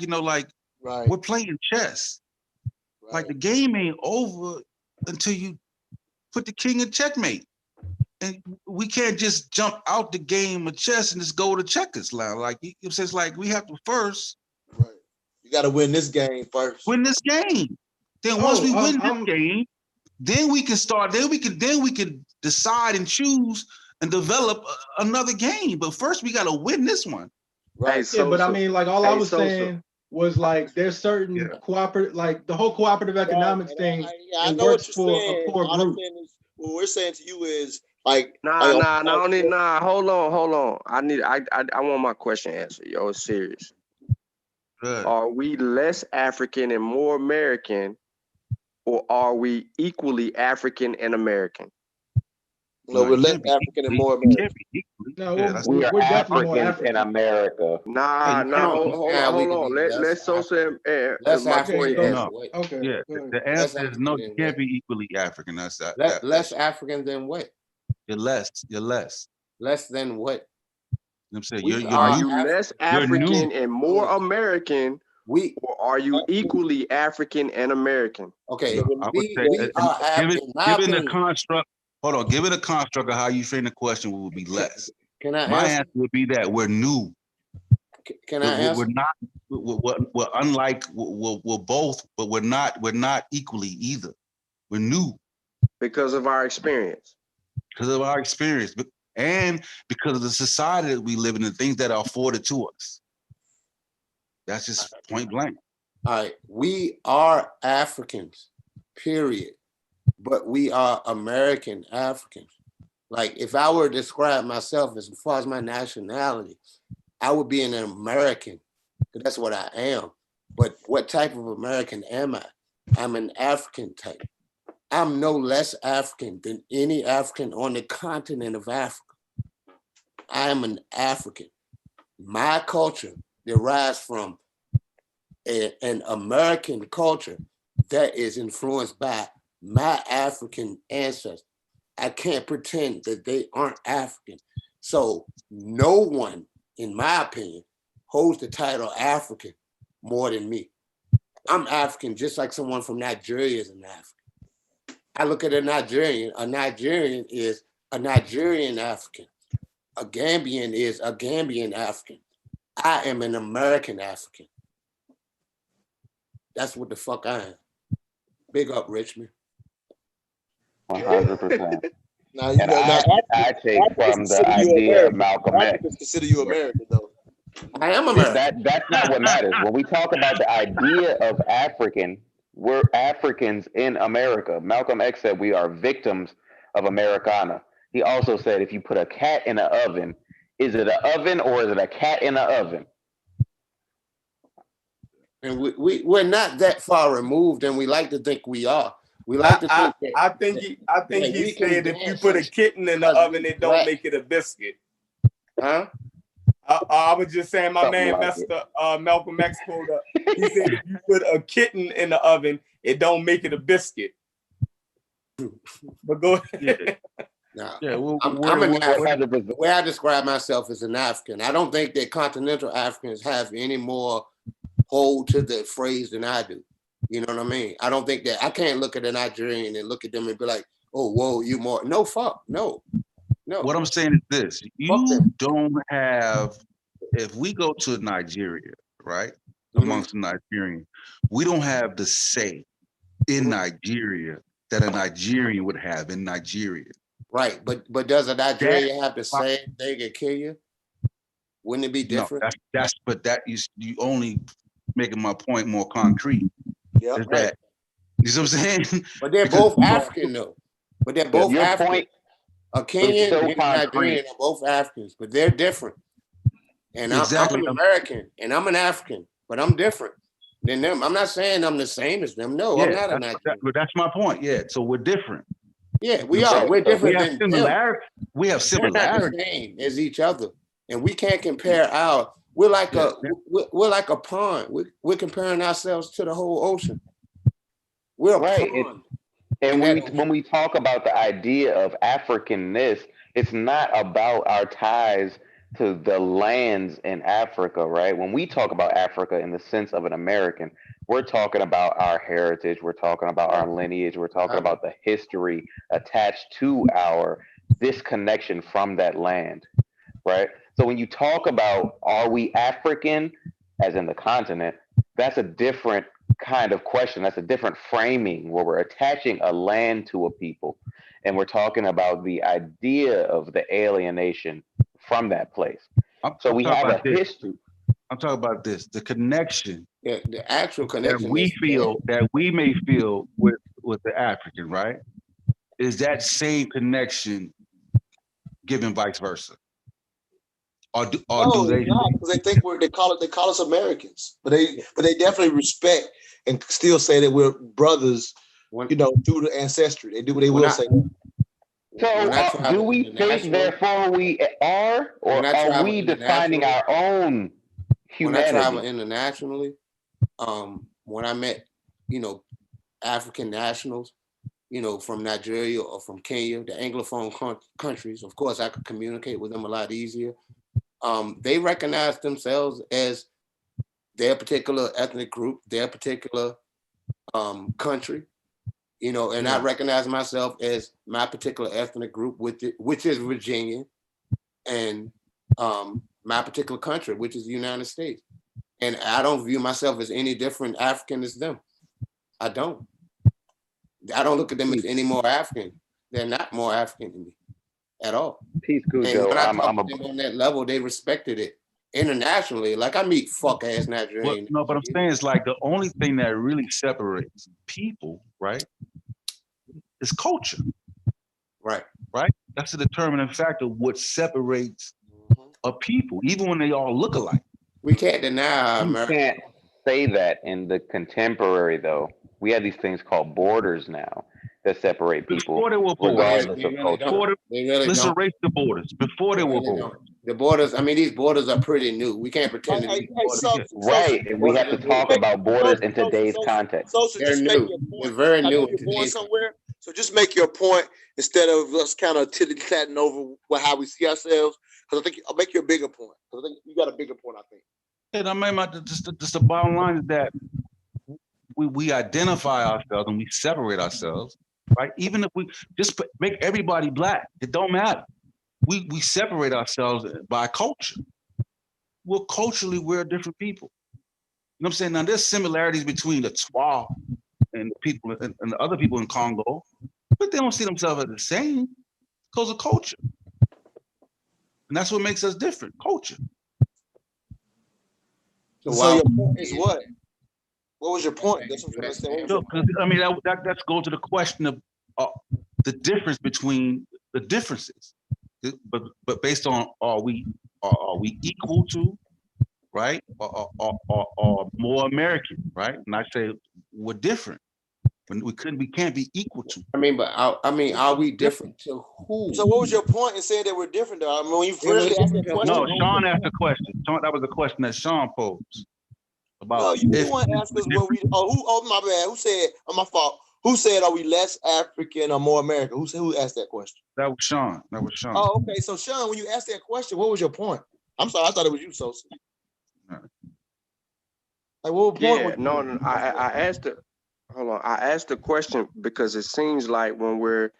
right. We're playing chess. Right. Like the game ain't over until you put the king in checkmate. And we can't just jump out the game of chess and just go to checkers. Like it's like we have to first. Right. You got to win this game first. Win this game. Then once we win this game, then we can start. Then we can decide and choose and develop another game. But first, we got to win this one. Right. But I mean, like all I was saying was like there's certain cooperative, like the whole cooperative economics thing. I know what you're saying. All I'm saying is, what we're saying to you is. Like hold on. I want my question answered. Yo, it's serious. Good. Are we less African and more American, or are we equally African and American? No, we're less African and more American. No, we're definitely more African in America. Hold on. Let's also less African. Okay. Yeah, the answer is no. You can't be equally African. That's that. Less African than what? You're less. Less than what? I'm saying are you less African and more American, or are you equally African and American? Okay, I would say given the construct. Hold on, given the construct of how you frame the question, would be less. My answer would be that we're new. Can I ask? We're not. We're unlike. We're both, but we're not equally either. We're new because of our experience. And because of the society that we live in and things that are afforded to us. That's just point blank. All right. We are Africans, period. but we are American Africans. Like if I were to describe myself as far as my nationality, I would be an American, because that's what I am. But what type of American am I? I'm an African type. I'm no less African than any African on the continent of Africa. I am an African. My culture derives from an American culture that is influenced by my African ancestors. I can't pretend that they aren't African. So no one, in my opinion, holds the title African more than me. I'm African just like someone from Nigeria is an African. I look at a Nigerian is a Nigerian African. A Gambian is a Gambian African. I am an American African. That's what the fuck I am. Big up, Richmond. 100%. Now, you know, I take from the idea of Malcolm X. Consider you American, though. I am American. That's not what matters. When we talk about the idea of African, we're Africans in America. Malcolm X said we are victims of Americana. He also said if you put a cat in an oven, is it an oven or is it a cat in an oven? And we're not that far removed, and we like to think we are. We like to think that. I think he said if you put a kitten in the oven, it don't make it a biscuit. Huh? I was just saying, my Something man, like Master Malcolm X quote. He said if you put a kitten in the oven, it don't make it a biscuit. But go ahead. Nah, Yeah, I'm an African. The way I describe myself as an African, I don't think that continental Africans have any more hold to the phrase than I do. You know what I mean? I don't think that I can't look at a Nigerian and look at them and be like, oh, whoa, you more. No, fuck, no. What I'm saying is this: you don't have. If we go to Nigeria, right, amongst the Nigerians, we don't have the say in Nigeria that a Nigerian would have in Nigeria. Right, but does a Nigerian have the same thing in Kenya? Wouldn't it be different? No, but you only making my point more concrete. Yeah, is that you see what I'm saying? But they're both African though. But they're both your African. point A Kenyan so and a Nigerian concrete. are both Africans, but they're different. And Exactly. I'm an American and I'm an African, but I'm different than them. I'm not saying I'm the same as them. No, I'm not a Nigerian. But that's my point. Yeah, so we're different. Yeah, we are. We're different than them. We have We're not the similarities. same as each other, and we can't compare our. We're like we're like a pond. We're comparing ourselves to the whole ocean. We're a pond. And when we talk about the idea of Africanness, it's not about our ties to the lands in Africa, right? When we talk about Africa in the sense of an American, we're talking about our heritage, we're talking about our lineage, we're talking about the history attached to our disconnection from that land, right? So when you talk about are we African, as in the continent, that's a different kind of question. That's a different framing where we're attaching a land to a people, and we're talking about the idea of the alienation from that place. So we have a history. I'm talking about this, the connection. Yeah, the actual connection that we may feel with the African, right? Is that same connection given vice versa? Or do they? Not, because they think they call us Americans, but they definitely respect and still say that we're brothers. You know, due to ancestry, they will say that. So do we think therefore we are, or are we defining our own humanity? When I travel internationally, when I met, African nationals, from Nigeria or from Kenya, the Anglophone countries, of course, I could communicate with them a lot easier. They recognize themselves as their particular ethnic group, their particular country, and I recognize myself as my particular ethnic group which is Virginia, and my particular country, which is the United States. And I don't view myself as any different African as them. I don't look at them as any more African. They're not more African than me at all. Peace, And when I talk to them on that level, they respected it. Internationally, like I meet fuck ass Nigerian. No, but I'm saying it's like the only thing that really separates people, right, is culture. Right. Right? That's the determining factor of what separates a people, even when they all look alike. We can't deny You America. can't say that in the contemporary, though. We have these things called borders now that separate people Before there were regardless borders. of culture. Let's erase the borders. Before there were borders. The borders, I mean, these borders are pretty new. We can't pretend that these borders. Right, and we have to talk about borders in today's context. So They're just make new. your point. They're very I new know in you're going today's. somewhere. So just make your point instead of us kind of titty-tatting over how we see ourselves. Because I think I'll make you a bigger point. Because I think you got a bigger point, I think. And I mean, just the bottom line is that we identify ourselves and we separate ourselves, right? Even if we just make everybody black, it don't matter. We separate ourselves by culture. We're different people. You know what I'm saying? Now there's similarities between the Twa and the people and the other people in Congo, but they don't see themselves as the same because of culture. And that's what makes us different, culture. So your point is what? What was your point? That's what I'm trying to say. What was your point? I mean, that goes to the question of the difference between the differences. But based on are we equal to, right, or more American, right? And I say we're different. We can't be equal to. I mean, but are we different to who? So what was your point in saying that we're different though? I mean, when you first asked that question. No, Sean asked a question. That was a question that Sean posed. About no, you didn't want to ask us what we. Oh, my bad. Who said? Oh, my fault. Who said, are we less African or more American? Who asked that question? That was Sean. Oh, okay. So Sean, when you asked that question, what was your point? I'm sorry, I thought it was you, Sosa. Right. Like, what point? Yeah, no, I asked the. Hold on. I asked the question because it seems like when we're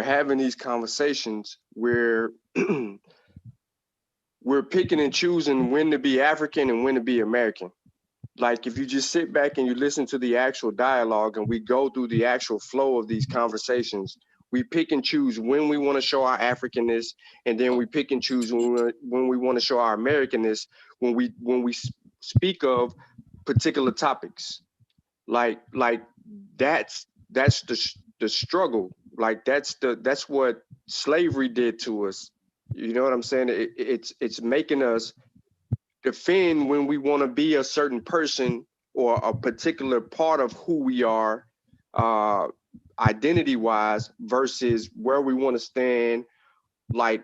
having these conversations, we're picking and choosing when to be African and when to be American. Like if you just sit back and you listen to the actual dialogue and we go through the actual flow of these conversations, we pick and choose when we want to show our Africanness, and then we pick and choose when we want to show our Americanness when we speak of particular topics. Like that's the struggle. Like that's what slavery did to us. You know what I'm saying? It's making us defend when we want to be a certain person or a particular part of who we are, identity-wise, versus where we want to stand, like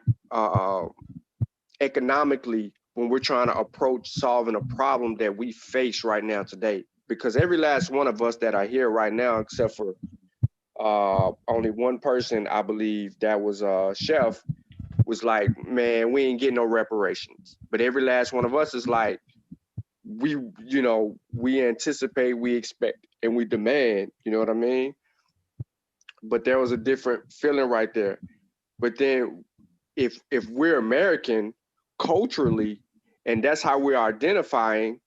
economically, when we're trying to approach solving a problem that we face right now today. Because every last one of us that are here right now, except for only one person, I believe, that was Chef, was like, man, we ain't getting no reparations. But every last one of us is like, we anticipate, we expect, and we demand, you know what I mean? But there was a different feeling right there. But then if we're American culturally, and that's how we're identifying,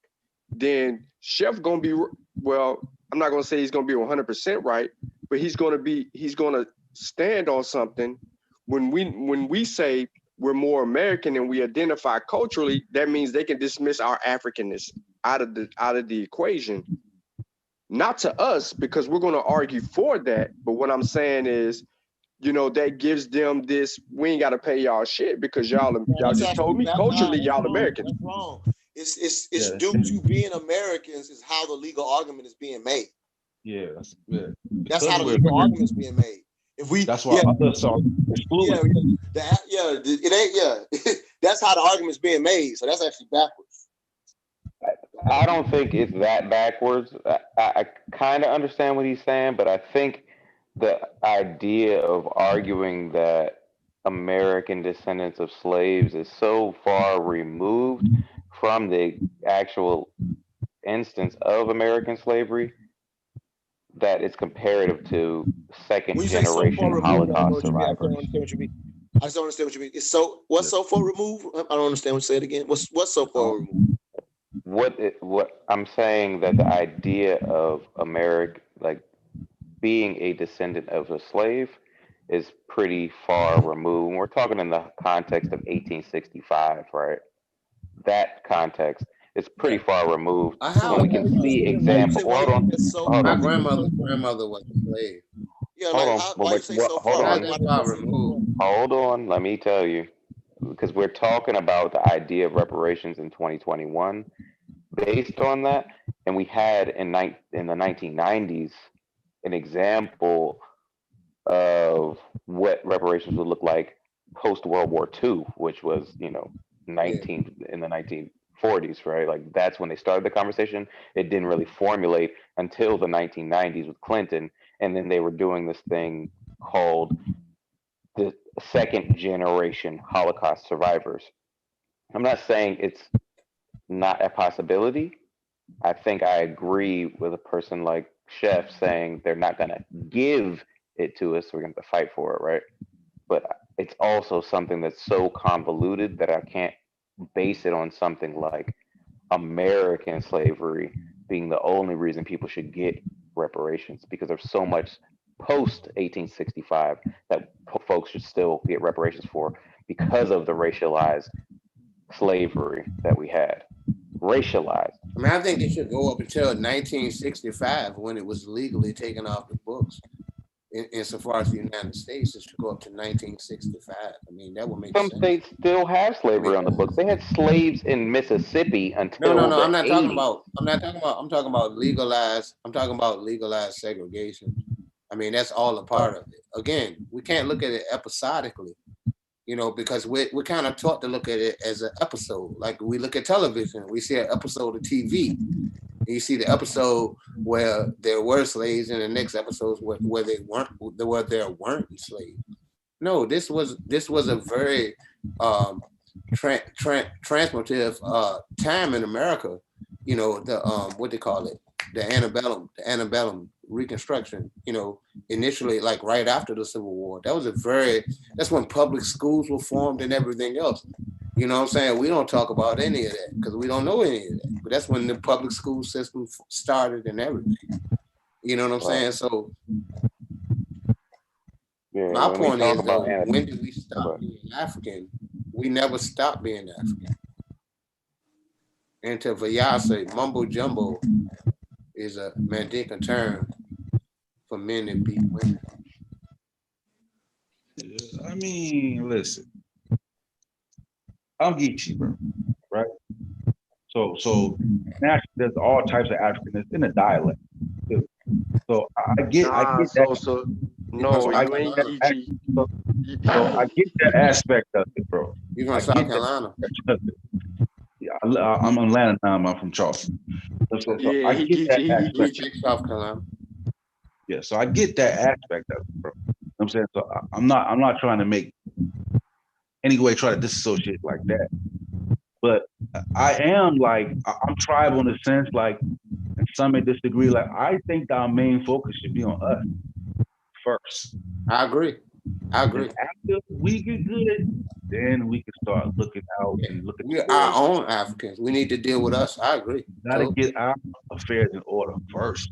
then Chef gonna be, well, I'm not gonna say he's gonna be 100% right, but he's gonna stand on something. When we say we're more American and we identify culturally, that means they can dismiss our Africanness out of the equation. Not to us, because we're going to argue for that. But what I'm saying is, that gives them this, we ain't got to pay y'all shit because y'all just told me culturally y'all American. That's wrong. It's due to being Americans is how the legal argument is being made. Yeah, that's how the legal argument is being made. If we, that's why others are excluded. It ain't. That's how the argument's being made. So that's actually backwards. I don't think it's that backwards. I kind of understand what he's saying, but I think the idea of arguing that American descendants of slaves is so far removed from the actual instance of American slavery that it's comparative to second generation Holocaust survivors. I just don't understand what you mean. It's what's so far removed? I don't understand. Say it again. What's so far removed? What I'm saying, that the idea of America, like being a descendant of a slave, is pretty far removed. We're talking in the context of 1865, right? That context is pretty far removed. When we can see examples. Hold on. My grandmother was a slave. Yeah, Hold like on. how, Well, why you say so hold far? on. Why Hold on. Let me tell you, because we're talking about the idea of reparations in 2021. Based on that, and we had in the 1990s an example of what reparations would look like post World War II, which was in the 1940s, right? Like that's when they started the conversation. It didn't really formulate until the 1990s with Clinton, and then they were doing this thing called the second generation Holocaust survivors. I'm not saying it's not a possibility. I think I agree with a person like Chef saying they're not going to give it to us. We're going to have to fight for it, right? But it's also something that's so convoluted that I can't base it on something like American slavery being the only reason people should get reparations, because there's so much post 1865 that folks should still get reparations for because of the racialized slavery that we had. Racialized. I mean, I think it should go up until 1965 when it was legally taken off the books. Insofar as the United States, it should go up to 1965. I mean, that would make Some sense. states still have slavery on the books. They had slaves in Mississippi until No. the I'm not 80s. talking about. I'm talking about legalized. I'm talking about legalized segregation. I mean, that's all a part of it. Again, we can't look at it episodically, because we're kind of taught to look at it as an episode. Like we look at television, we see an episode of TV. You see the episode where there were slaves, and the next episodes where there weren't slaves. No, this was a very transformative time in America. The what they call it, the antebellum Reconstruction. Initially, like right after the Civil War, that's when public schools were formed and everything else. You know what I'm saying? We don't talk about any of that because we don't know any of that. But that's when the public school system started and everything. You know what I'm saying? So my point is, though, when did we stop being African? We never stopped being African. And to Vayase, mumbo jumbo is a Mandinka term for men that beat women. I mean, listen, I'm Geechee, bro, right? So naturally, there's all types of Africanness in a dialect. So I get that. No, you ain't Geechee. So I get that aspect of it, bro. You from South Carolina? Yeah, I'm in Atlanta now. I'm from Charleston. So I get that aspect. South Carolina. Yeah, so I get that aspect of it, bro. You know what I'm saying? So I'm not trying to make any way try to disassociate like that. But I am I'm tribal in the sense, like, and some may disagree. Like, I think our main focus should be on us first. I agree. And after we get good, then we can start looking out and looking. We're our own Africans. We need to deal with us. I agree. Gotta get our affairs in order first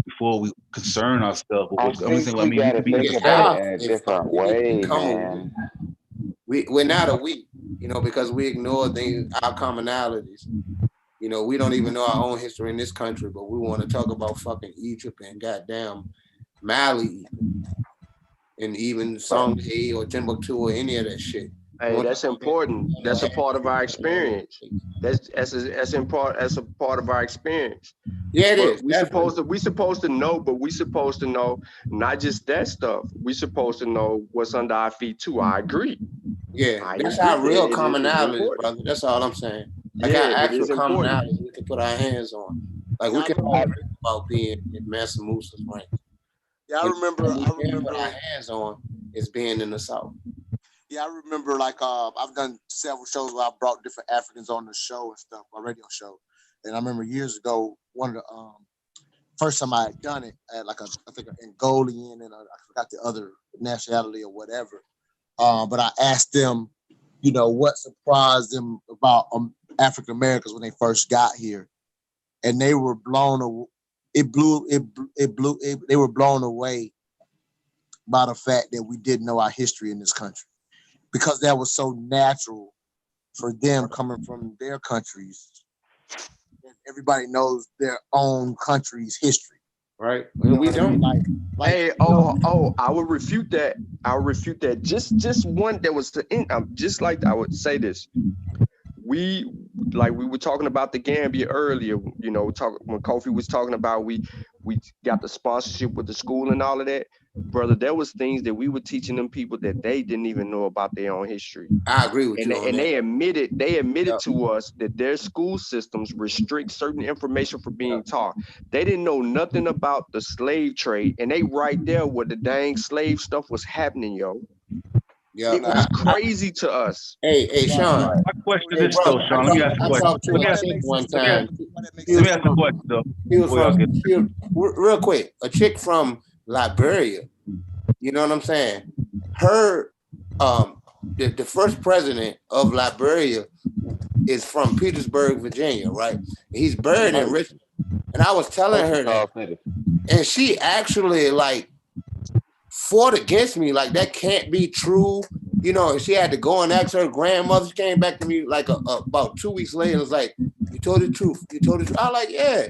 before we concern ourselves with what's going on. We gotta think about it in a different way, man. We're not a we, because we ignore our commonalities. We don't even know our own history in this country, but we want to talk about fucking Egypt and goddamn Mali and even Songhai or Timbuktu or any of that shit. Hey, that's important. That's a part of our experience. That's a part of our experience. Yeah, it is. We supposed to know, but we supposed to know not just that stuff. We supposed to know what's under our feet too. I agree. Yeah, that's our real commonality, brother. That's all I'm saying. Like our actual commonality we can put our hands on. Like we can all agree about being in Mansa Musa's rank. Yeah, I remember put our hands on is being in the South. Yeah, I remember I've done several shows where I brought different Africans on the show and stuff, my radio show. And I remember years ago, one of the first time I had done it, I had I think an Angolian and I forgot the other nationality or whatever. But I asked them, what surprised them about African Americans when they first got here, and they were blown away. They were blown away by the fact that we didn't know our history in this country, because that was so natural for them coming from their countries. Everybody knows their own country's history. right? And we don't. Hey, I would refute that. I'll refute that. Just one that was just like I would say this. We were talking about the Gambia earlier, when Kofi was talking about we got the sponsorship with the school and all of that. Brother, there was things that we were teaching them people that they didn't even know about their own history. I agree with you on that. They admitted to us that their school systems restrict certain information from being taught. They didn't know nothing about the slave trade, and they right there where the dang slave stuff was happening, yo. Yeah, it was crazy to us. Hey, Sean. My question is this, though, Sean. Let me ask a question. Let me ask a question, though. Real quick, a chick from Liberia. You know what I'm saying? Her, the first president of Liberia is from Petersburg, Virginia, right? He's buried in Richmond. And I was telling her that, and she actually fought against me, like that can't be true. You know, she had to go and ask her grandmother. She came back to me about 2 weeks later and was like, "You told the truth. You told the truth." I was like, "Yeah."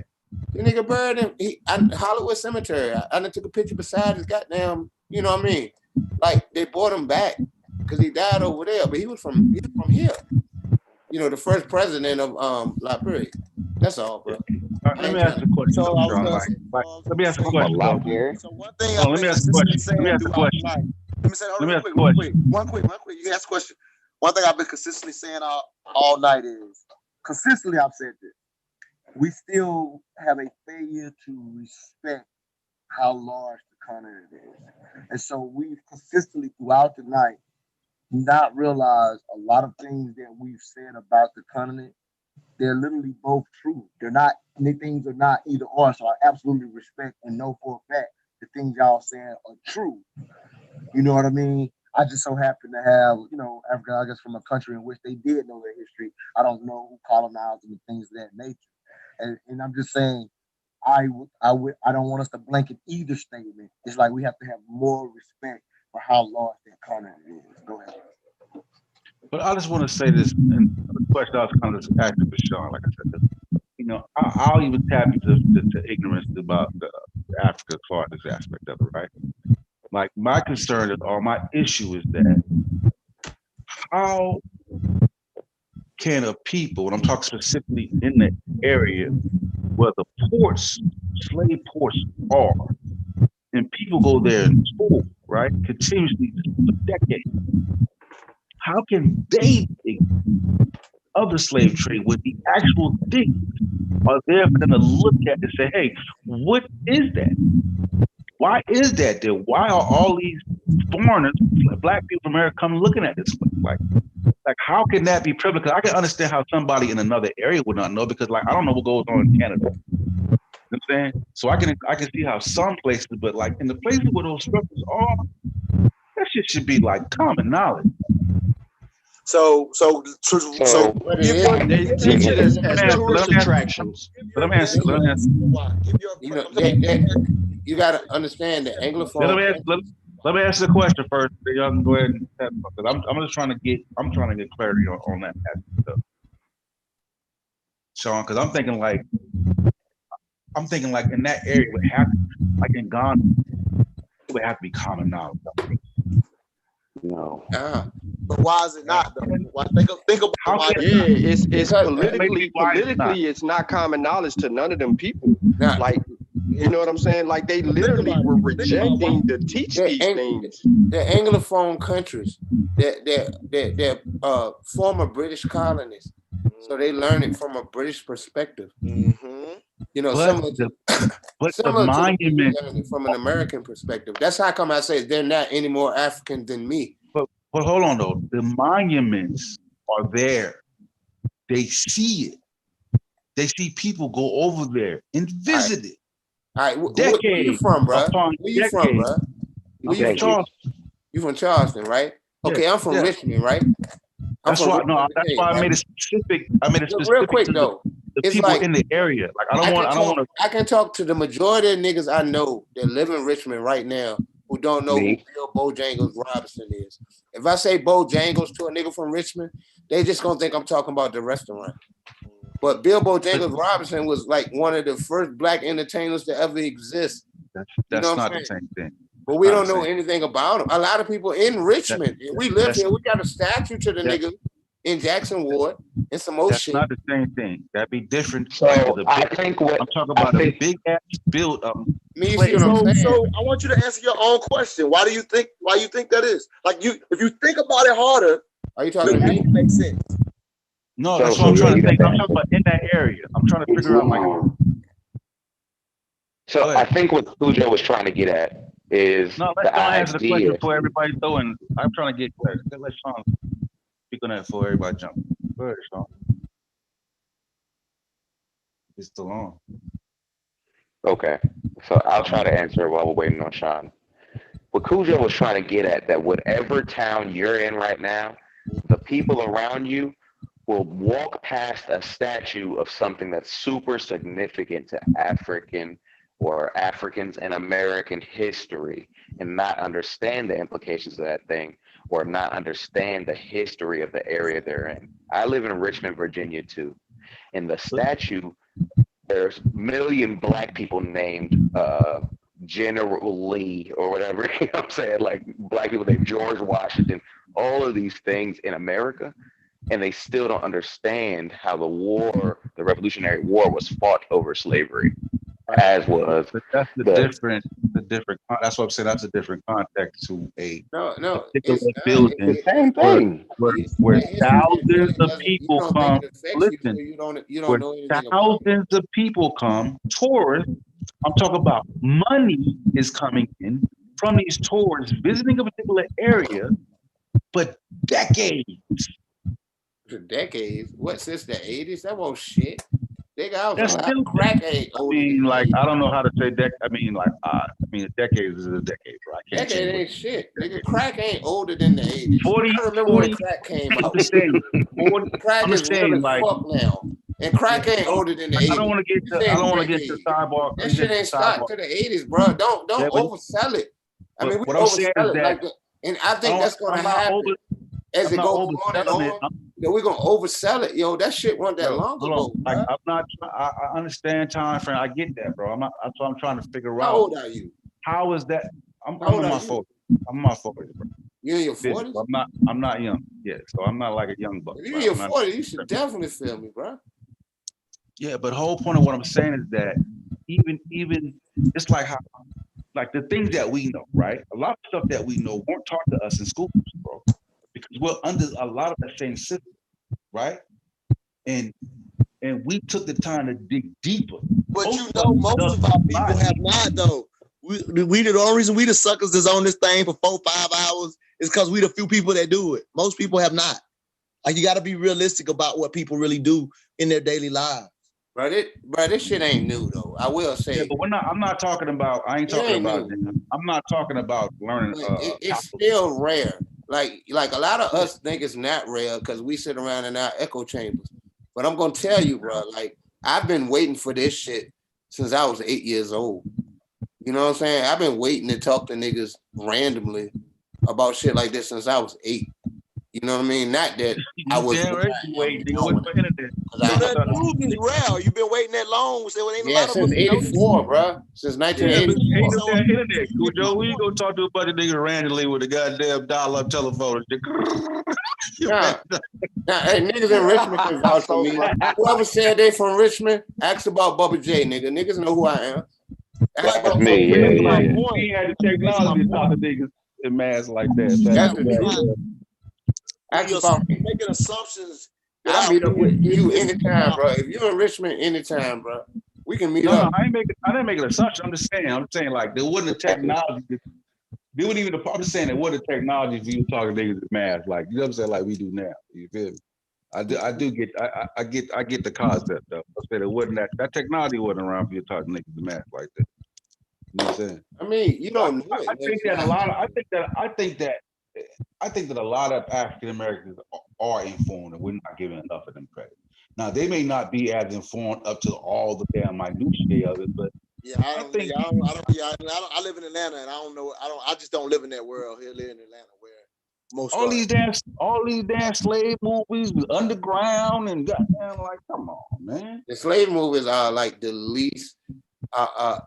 The nigga buried him in Hollywood Cemetery. I took a picture beside his goddamn, you know what I mean? Like they brought him back because he died over there, but he was from here. You know, the first president of Liberia. That's all, bro. Let me ask a question. Let me ask a question. So one thing let me ask a question. Let me ask a question. Let me say, hold on, one quick. You can ask a question. One thing I've been consistently saying all night is, consistently I've said this. We still have a failure to respect how large the continent is. And so we've consistently throughout the night not realized a lot of things that we've said about the continent. They're literally both true. Things are not either or. So I absolutely respect and know for a fact the things y'all saying are true. You know what I mean? I just so happen to have, Africa, I guess, from a country in which they did know their history. I don't know who colonized them and things of that nature. And I'm just saying, I don't want us to blanket either statement. It's like we have to have more respect for how large that continent is. Go ahead. But I just want to say this, and the question I was kind of just asking for Sean, like I said, I'll even tap into ignorance about the Africa colonist aspect of it, right? Like my concern is, or my issue is that how can a people, and I'm talking specifically in the area where the slave ports are, and people go there in school, right, continuously for decades. How can they think of the slave trade when the actual things are there for them to look at and say, hey, what is that? Why is that there? Why are all these foreigners, black people from America, come looking at this? Like how can that be privileged? Because I can understand how somebody in another area would not know, because I don't know what goes on in Canada. You know what I'm saying? So I can see how some places, but in the places where those structures are, that shit should be common knowledge. So they teach it as tourist attractions. Let me answer. You got to understand the Anglophone. Let me answer the question first. Y'all can go ahead and because I'm just trying to get clarity on that aspect of Sean, because I'm thinking in that area it would have to, in Ghana, it would have to be common knowledge. No. But why is it not though? Think about why. Yeah, it's politically it's not common knowledge to none of them people. You know what I'm saying? Like they literally were rejecting to teach these things. The Anglophone countries, they're former British colonists, so they learn it from a British perspective. Mm-hmm. You know, the monument from an American perspective. That's how come I say they're not any more African than me. But hold on though, the monuments are there. They see it. They see people go over there and visit it. All right, where you from, bro? Where you from, bro? You from Charleston, right? Okay, yeah, I'm from Richmond, right? That's why I made it specific. Real quick though. The people in the area. I don't want to. I can talk to the majority of niggas I know that live in Richmond right now who don't know who Bill Bojangles Robinson is. If I say Bojangles to a nigga from Richmond, they just gonna think I'm talking about the restaurant. But Bilbo Jenkins Robinson was like one of the first black entertainers to ever exist. That's not the same thing. But we don't know anything about him. A lot of people in Richmond, we live here, we got a statue to the nigga in Jackson Ward and some old shit. That's not the same thing. That'd be different. So I think what I'm talking about a big ass build. So I want you to answer your own question. Why you think that is? Like if you think about it harder, are you talking to me? It makes sense. No, that's what I'm trying to think. I'm talking about in that area. I'm trying to figure out like. So I think what Cujo was trying to get at is no. Let's answer the question before everybody throwing. I'm trying to get clear. Let Sean speak on that before everybody jump. Go ahead, Sean. It's still on. Okay, so I'll try to answer it while we're waiting on Sean. What Cujo was trying to get at, that whatever town you're in right now, the people around you will walk past a statue of something that's super significant to African or Africans in American history and not understand the implications of that thing or not understand the history of the area they're in. I live in Richmond, Virginia too. In the statue, there's a million black people named General Lee or whatever, you know what I'm saying? Like black people named George Washington, all of these things in America, and they still don't understand how the Revolutionary War was fought over slavery, as was. But that's the different. That's what I'm saying. That's a different context to a particular building. It's the same thing. Where thousands of people come. Listen, where thousands of people come, tourists. I'm talking about money is coming in from these tourists visiting a particular area, but decades. For decades? What, since the 80s? That won't shit. That's still crack ain't I mean, like, I don't know how to say that. I mean, like, a decade is a decade, bro. I can't decade ain't shit. Nigga, crack ain't older than the 80s. 40, I remember when crack came out. Crack is really like, fuck now. And crack ain't older than the 80s. I don't want to get to sidewalk. That shit ain't stopped to the 80s, bro. Don't oversell it. I mean, we oversell it like that. And I think that's gonna happen as it goes on and on. We're gonna oversell it, yo. That shit wasn't that long ago. Like, I'm not. I understand time frame. I get that, bro. That's what I'm trying to figure out. How old are you? How is that? I'm in my 40s. I'm in my 40s, bro. You're in your 40s? I'm not young. Yeah, so I'm not like a young buck. If you're in your 40s, you should definitely feel me, bro. Yeah, but the whole point of what I'm saying is that even it's like how, like the things that we know, right? A lot of stuff that we know weren't taught to us in schools, bro, because we're under a lot of the same system, right? And we took the time to dig deeper. But most of our people have not, though. We the only reason we the suckers is on this thing for 4-5 hours is because we the few people that do it. Most people have not. Like, you got to be realistic about what people really do in their daily lives. Bro, this shit ain't new though. I will say. Yeah, but I'm not talking about. I ain't talking about. I'm not talking about learning. It's still rare. Like a lot of us think it's not rare because we sit around in our echo chambers. But I'm gonna tell you, bro. Like, I've been waiting for this shit since I was 8 years old. You know what I'm saying? I've been waiting to talk to niggas randomly about shit like this since I was 8. You know what I mean? Not that I was waiting. News is rare. You've been waiting that long. So it ain't a lot since of '84, bro. Since 1984. Internet, Cujo. We gonna talk to a bunch of niggas randomly with a goddamn dial-up telephone. Nah, hey, niggas in Richmond can vouch for me. Whoever said they from Richmond, ask about Bubba J, nigga. Niggas know who I am. That's me. Yeah. We had the technology to talk to niggas in mass like that. Making assumptions. I'll meet up with you anytime, bro. If you're in Richmond, anytime, bro. We can meet up. I didn't make an assumption. I'm saying like there wasn't a technology. There wasn't even I'm just saying there wasn't a technology for you to talk to niggas in mass, like, you know what I'm saying, like we do now. You feel me? I get the concept though. I said it wasn't that technology wasn't around for you to talk to niggas in mass like that. You know what I'm saying? I mean, you don't know it. I think that a lot of African Americans are informed, and we're not giving enough of them credit. Now, they may not be as informed up to all the damn minutiae of it, but I live in Atlanta, and I don't know. I just don't live in that world here. Live in Atlanta, where all these damn slave movies was underground and goddamn, like, come on, man. The slave movies are like the least,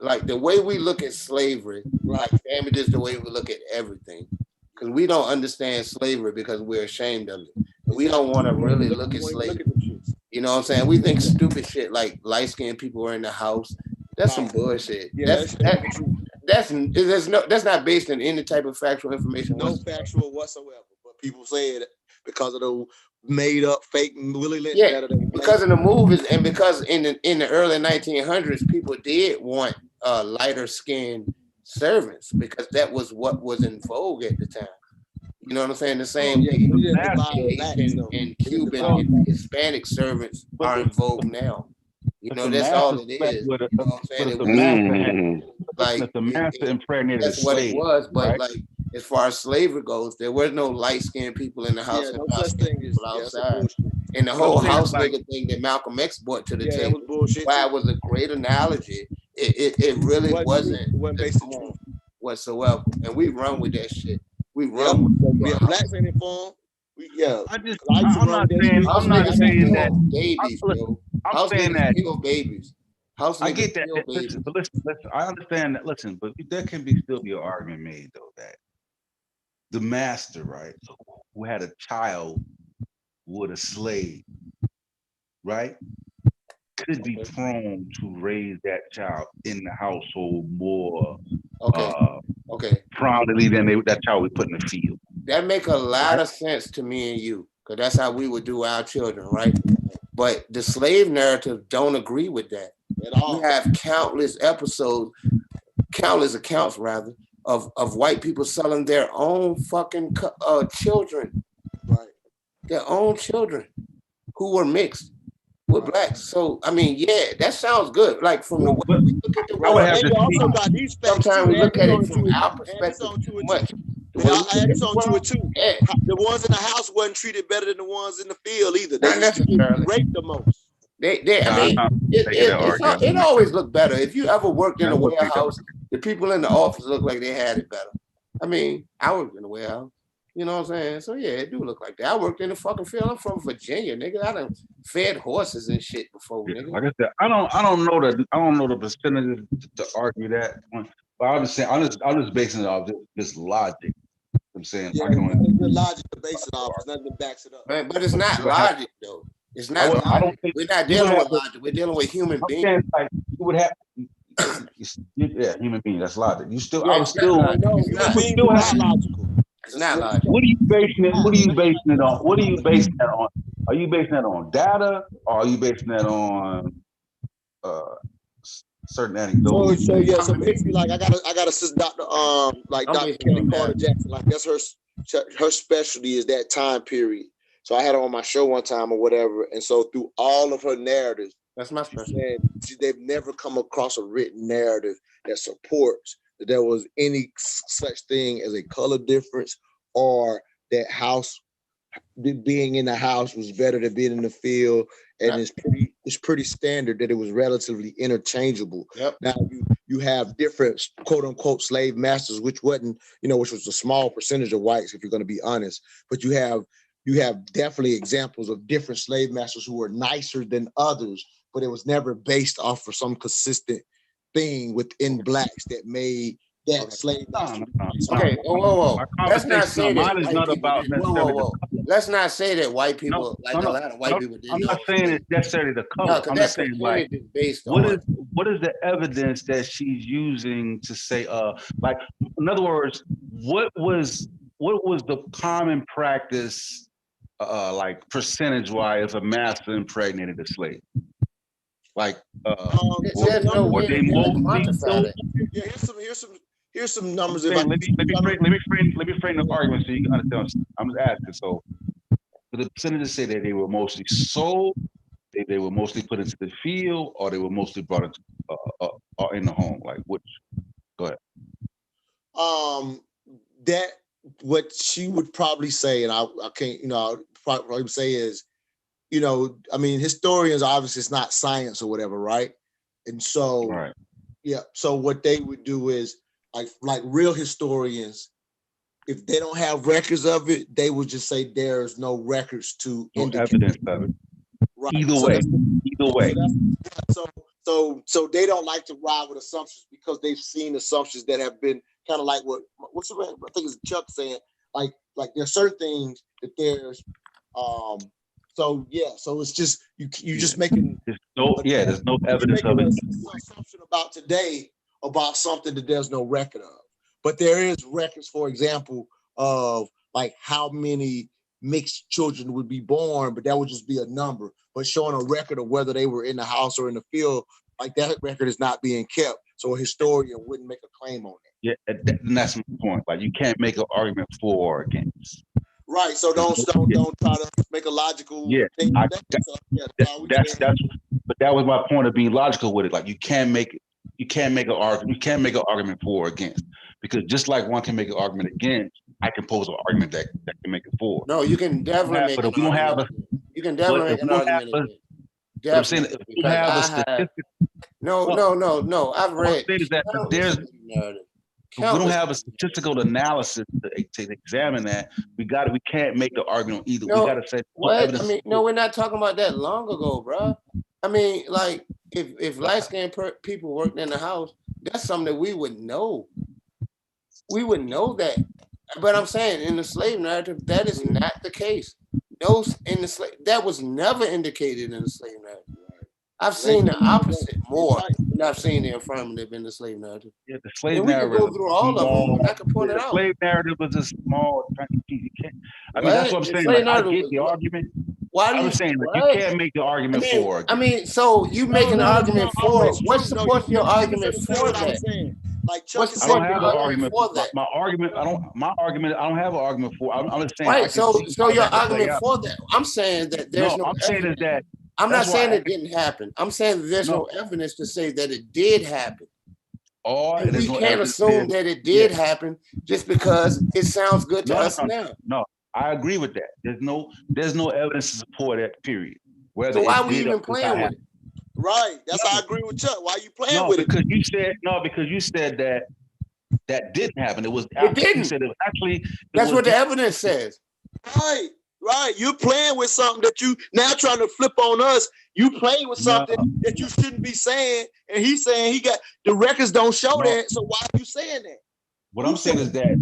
like the way we look at slavery, like damages the way we look at everything. Because we don't understand slavery because we're ashamed of it. And we don't want to really look at slavery. You know what I'm saying? We think stupid shit like light-skinned people were in the house. That's some bullshit. Yeah, that's not based on any type of factual information. No factual whatsoever. But people say it because of the made up fake Willie Lynch. Yeah, because of the movies and because in the early 1900s, people did want lighter skinned servants because that was what was in vogue at the time. You know what I'm saying? The same Asian and Cuban and Hispanic servants are in vogue now. You know, that's all it is. You know what I'm saying? Like the master impregnated that's what it was, but like as far as slavery goes, there was no light-skinned people in the house and light-skinned people outside. And the whole house nigga thing that Malcolm X brought to the table, why it was a great analogy, it really wasn't whatsoever. And we run with that shit. We run with blacks ain't informed. I'm not saying that babies, bro. I'm saying that kill babies. I get that. Listen, but listen, I understand that. Listen, but there can still be an argument made though that the master, right, who had a child with a slave, right, could be prone to raise that child in the household more proudly than that child would put in the field. That make a lot of sense to me and you, because that's how we would do our children, right? But the slave narrative don't agree with that. You have countless accounts rather, of white people selling their own fucking children, right? Their own children who were mixed with blacks. So I mean, yeah, that sounds good. Like from the way we look at the world, sometimes we look at it from our perspective too much. I add this on to it too. The ones in the house wasn't treated better than the ones in the field either. They Not necessarily. Raped the most. It always looked better. If you ever worked in a warehouse, the people in the office look like they had it better. I mean, I worked in a warehouse. You know what I'm saying? So yeah, it do look like that. I worked in the fucking field. I'm from Virginia, nigga. I done fed horses and shit before, nigga. Like I said, I don't know the percentages to argue that, but I'm just saying, I'm just basing it off this logic. I'm saying, yeah, good logic to base it off. There's nothing that backs it up. But it's not logic though. It's not logic. We're not dealing with logic. We're dealing with human beings. Like you would have, human beings. That's logic. You still, Yeah, I was still, logical. It's not logic. What are you basing it? What are you basing it on? What are you basing that on? Are you basing that on data, or are you basing that on certain anecdotes? So basically, like I got a sister, Dr. Dr. Kelly Carter Jackson. Like that's her specialty is that time period. So I had her on my show one time or whatever, and so through all of her narratives, that's my specialty. They've never come across a written narrative that supports that there was any such thing as a color difference, or that being in the house was better than being in the field. And it's pretty standard that it was relatively interchangeable. Yep. Now you have different quote unquote slave masters, which wasn't, which was a small percentage of whites, if you're going to be honest. But you have definitely examples of different slave masters who were nicer than others, but it was never based off of some consistent thing within blacks that made that slave master. Okay, whoa. Let's not say that white people. Let's not say that white people, a lot of white people didn't. I'm not saying it's necessarily the color. I'm just saying, like, what is the evidence that she's using to say, like, in other words, what was the common practice, like percentage-wise, if a master impregnated a slave? Like, were they mostly? Here's some numbers. Let me frame the argument so you can understand. I'm just asking. So, the percentages say that they were mostly sold, they were mostly put into the field, or they were mostly brought into in the home. Like, which? Go ahead. That what she would probably say, and I can't, I'll probably say is, I mean, historians, obviously it's not science or whatever, right? And so, yeah. So what they would do is like real historians, if they don't have records of it, they would just say there's no records to indicate evidence of it. Right. Either So way, so they don't like to ride with assumptions because they've seen assumptions that have been kind of like what's the I think it's Chuck saying, like there's certain things that there's so it's just you just making there's no evidence of it. Assumption about today about something that there's no record of. But there is records, for example, of like how many mixed children would be born, but that would just be a number. But showing a record of whether they were in the house or in the field, like that record is not being kept. So a historian wouldn't make a claim on it. Yeah, and that's my point. Like you can't make an argument for or against. Right. So don't try to make a logical thing. But that was my point of being logical with it. Like you can't make an argument for or against. Because just like one can make an argument against, I can pose an argument that can make it for. No, you can definitely make an argument. You can definitely make an argument. I'm saying if you have a statistic. No. I've read. We don't have a statistical analysis to examine that. We can't make an argument either. No, we got to say what? I mean, no, we're not talking about that long ago, bro. I mean, like if light-skinned people worked in the house, that's something that we would know. We would know that. But I'm saying in the slave narrative, that is not the case. No, that was never indicated in the slave narrative. I've seen the opposite more than I've seen the affirmative in the slave narrative. Yeah, the slave narrative. We can go through all of them, and I can point it out. The slave narrative was a small. I mean, that's what I'm saying. Like, I get the argument. I'm saying that you can't make the argument for. I mean, so you make an argument for. What supports your argument for that? Like Chuck I don't have an argument for that. My argument, I don't have an argument for. I'm just saying. Right. So your argument for that. I'm saying that there's no. I'm saying is that. I'm not saying it didn't happen. I'm saying that there's no evidence to say that it did happen. We can't assume that it did happen just because it sounds good to us now. No, I agree with that. There's no evidence to support that. Period. So why are we even playing with it? Right. That's how I agree with Chuck. Why are you playing with it? Because you said that didn't happen. It didn't. You said it was actually. That's what the evidence says. Right. You're playing with something that you now trying to flip on us. You playing with something that you shouldn't be saying, and he's saying he got the records don't show that. So why are you saying that? What I'm saying is that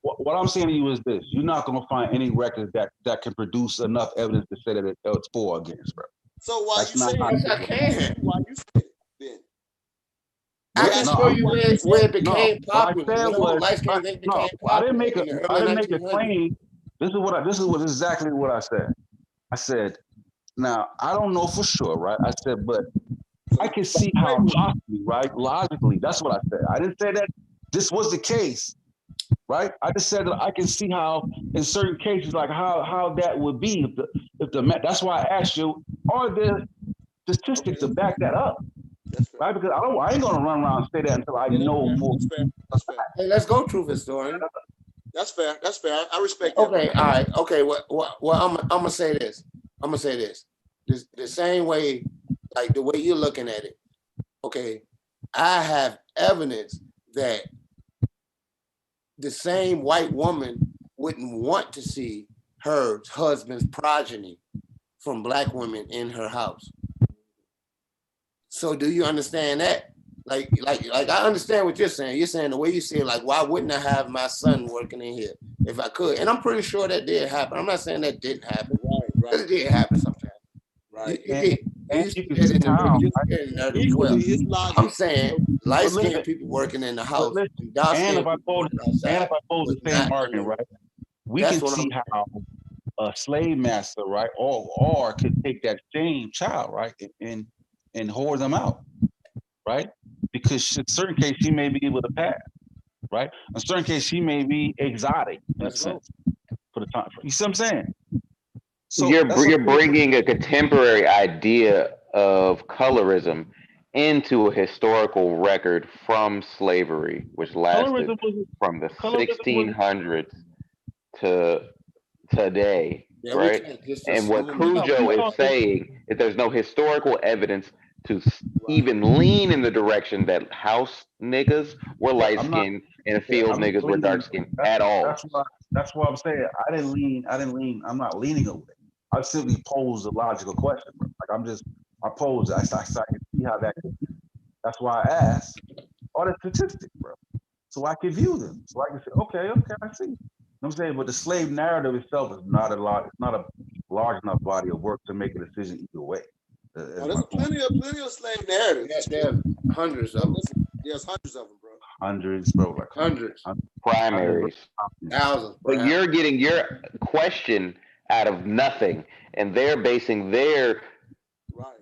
what I'm saying to you is this: you're not going to find any records that can produce enough evidence to say that it's for or against, bro. So why you saying that? I can. Why you saying it then? I can show you where it became popular. I didn't make a claim. This is exactly what I said. I said, now I don't know for sure, right? I said, but I can see how possibly, right? Logically, that's what I said. I didn't say that this was the case, right? I just said that I can see how in certain cases, like how that would be if the that's why I asked you, are there statistics to back that up? Right? Because I ain't gonna run around and say that until I know more. That's fair. Hey, let's go, truth historian. That's fair. I respect that. Okay, all right. Okay, well, I'm gonna say this. The same way, like the way you're looking at it. Okay, I have evidence that the same white woman wouldn't want to see her husband's progeny from black women in her house. So do you understand that? Like I understand what you're saying. You're saying the way you see it, like, why wouldn't I have my son working in here if I could? And I'm pretty sure that did happen. I'm not saying that didn't happen. Right. It did happen sometimes. Right. I'm saying light-skinned people working in the house. And if I pose the same argument, right? We can see how a slave master, right, or could take that same child, right, and whore them out, right? Because in certain cases she may be able to pass, right? In certain cases she may be exotic in a sense for the time. You see what I'm saying? So you're bringing a contemporary idea of colorism into a historical record from slavery, which lasted from the 1600s to today, right? And what Cujo is saying is there's no historical evidence to even lean in the direction that house niggas were light skinned and field niggas were dark skinned at all. That's why I'm saying I didn't lean. I'm not leaning away. I simply posed a logical question, bro. Like I posed it. I can see how that could be. That's why I asked all the statistics, bro. So I can view them. So I can say, okay, I see. You know what I'm saying? But the slave narrative itself is not a large enough body of work to make a decision either way. There's plenty of slave narratives. There's hundreds of them. There's hundreds of them, bro. Hundreds, bro. Like hundreds. Primaries. Thousands. But you're getting your question out of nothing, and they're basing their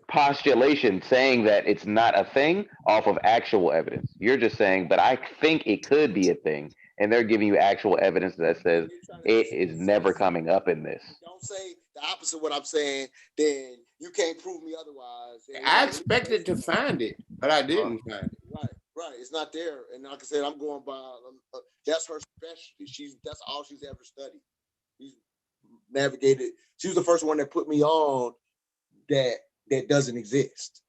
postulation saying that it's not a thing off of actual evidence. You're just saying, but I think it could be a thing, and they're giving you actual evidence that says it is never coming up in this. Don't say the opposite of what I'm saying, then you can't prove me otherwise. I expected to find it, but I didn't find it. Right. It's not there. And like I said, I'm going by, that's her specialty. That's all she's ever studied. She's navigated. She was the first one that put me on that doesn't exist.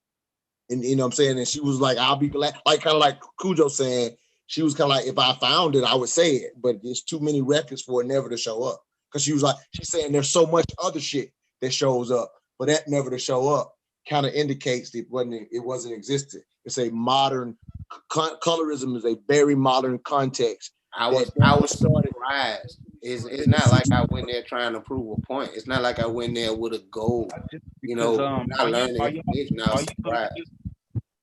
And you know what I'm saying? And she was like, I'll be glad, like kind of like Cujo saying, she was kind of like, if I found it, I would say it, but there's too many records for it never to show up. Because she was like, she's saying there's so much other shit that shows up, but that never to show up kind of indicates it wasn't existent. It's a modern, colorism is a very modern context. I was surprised. It's not like I went there trying to prove a point. It's not like I went there with a goal. You know, not learning information. I was surprised.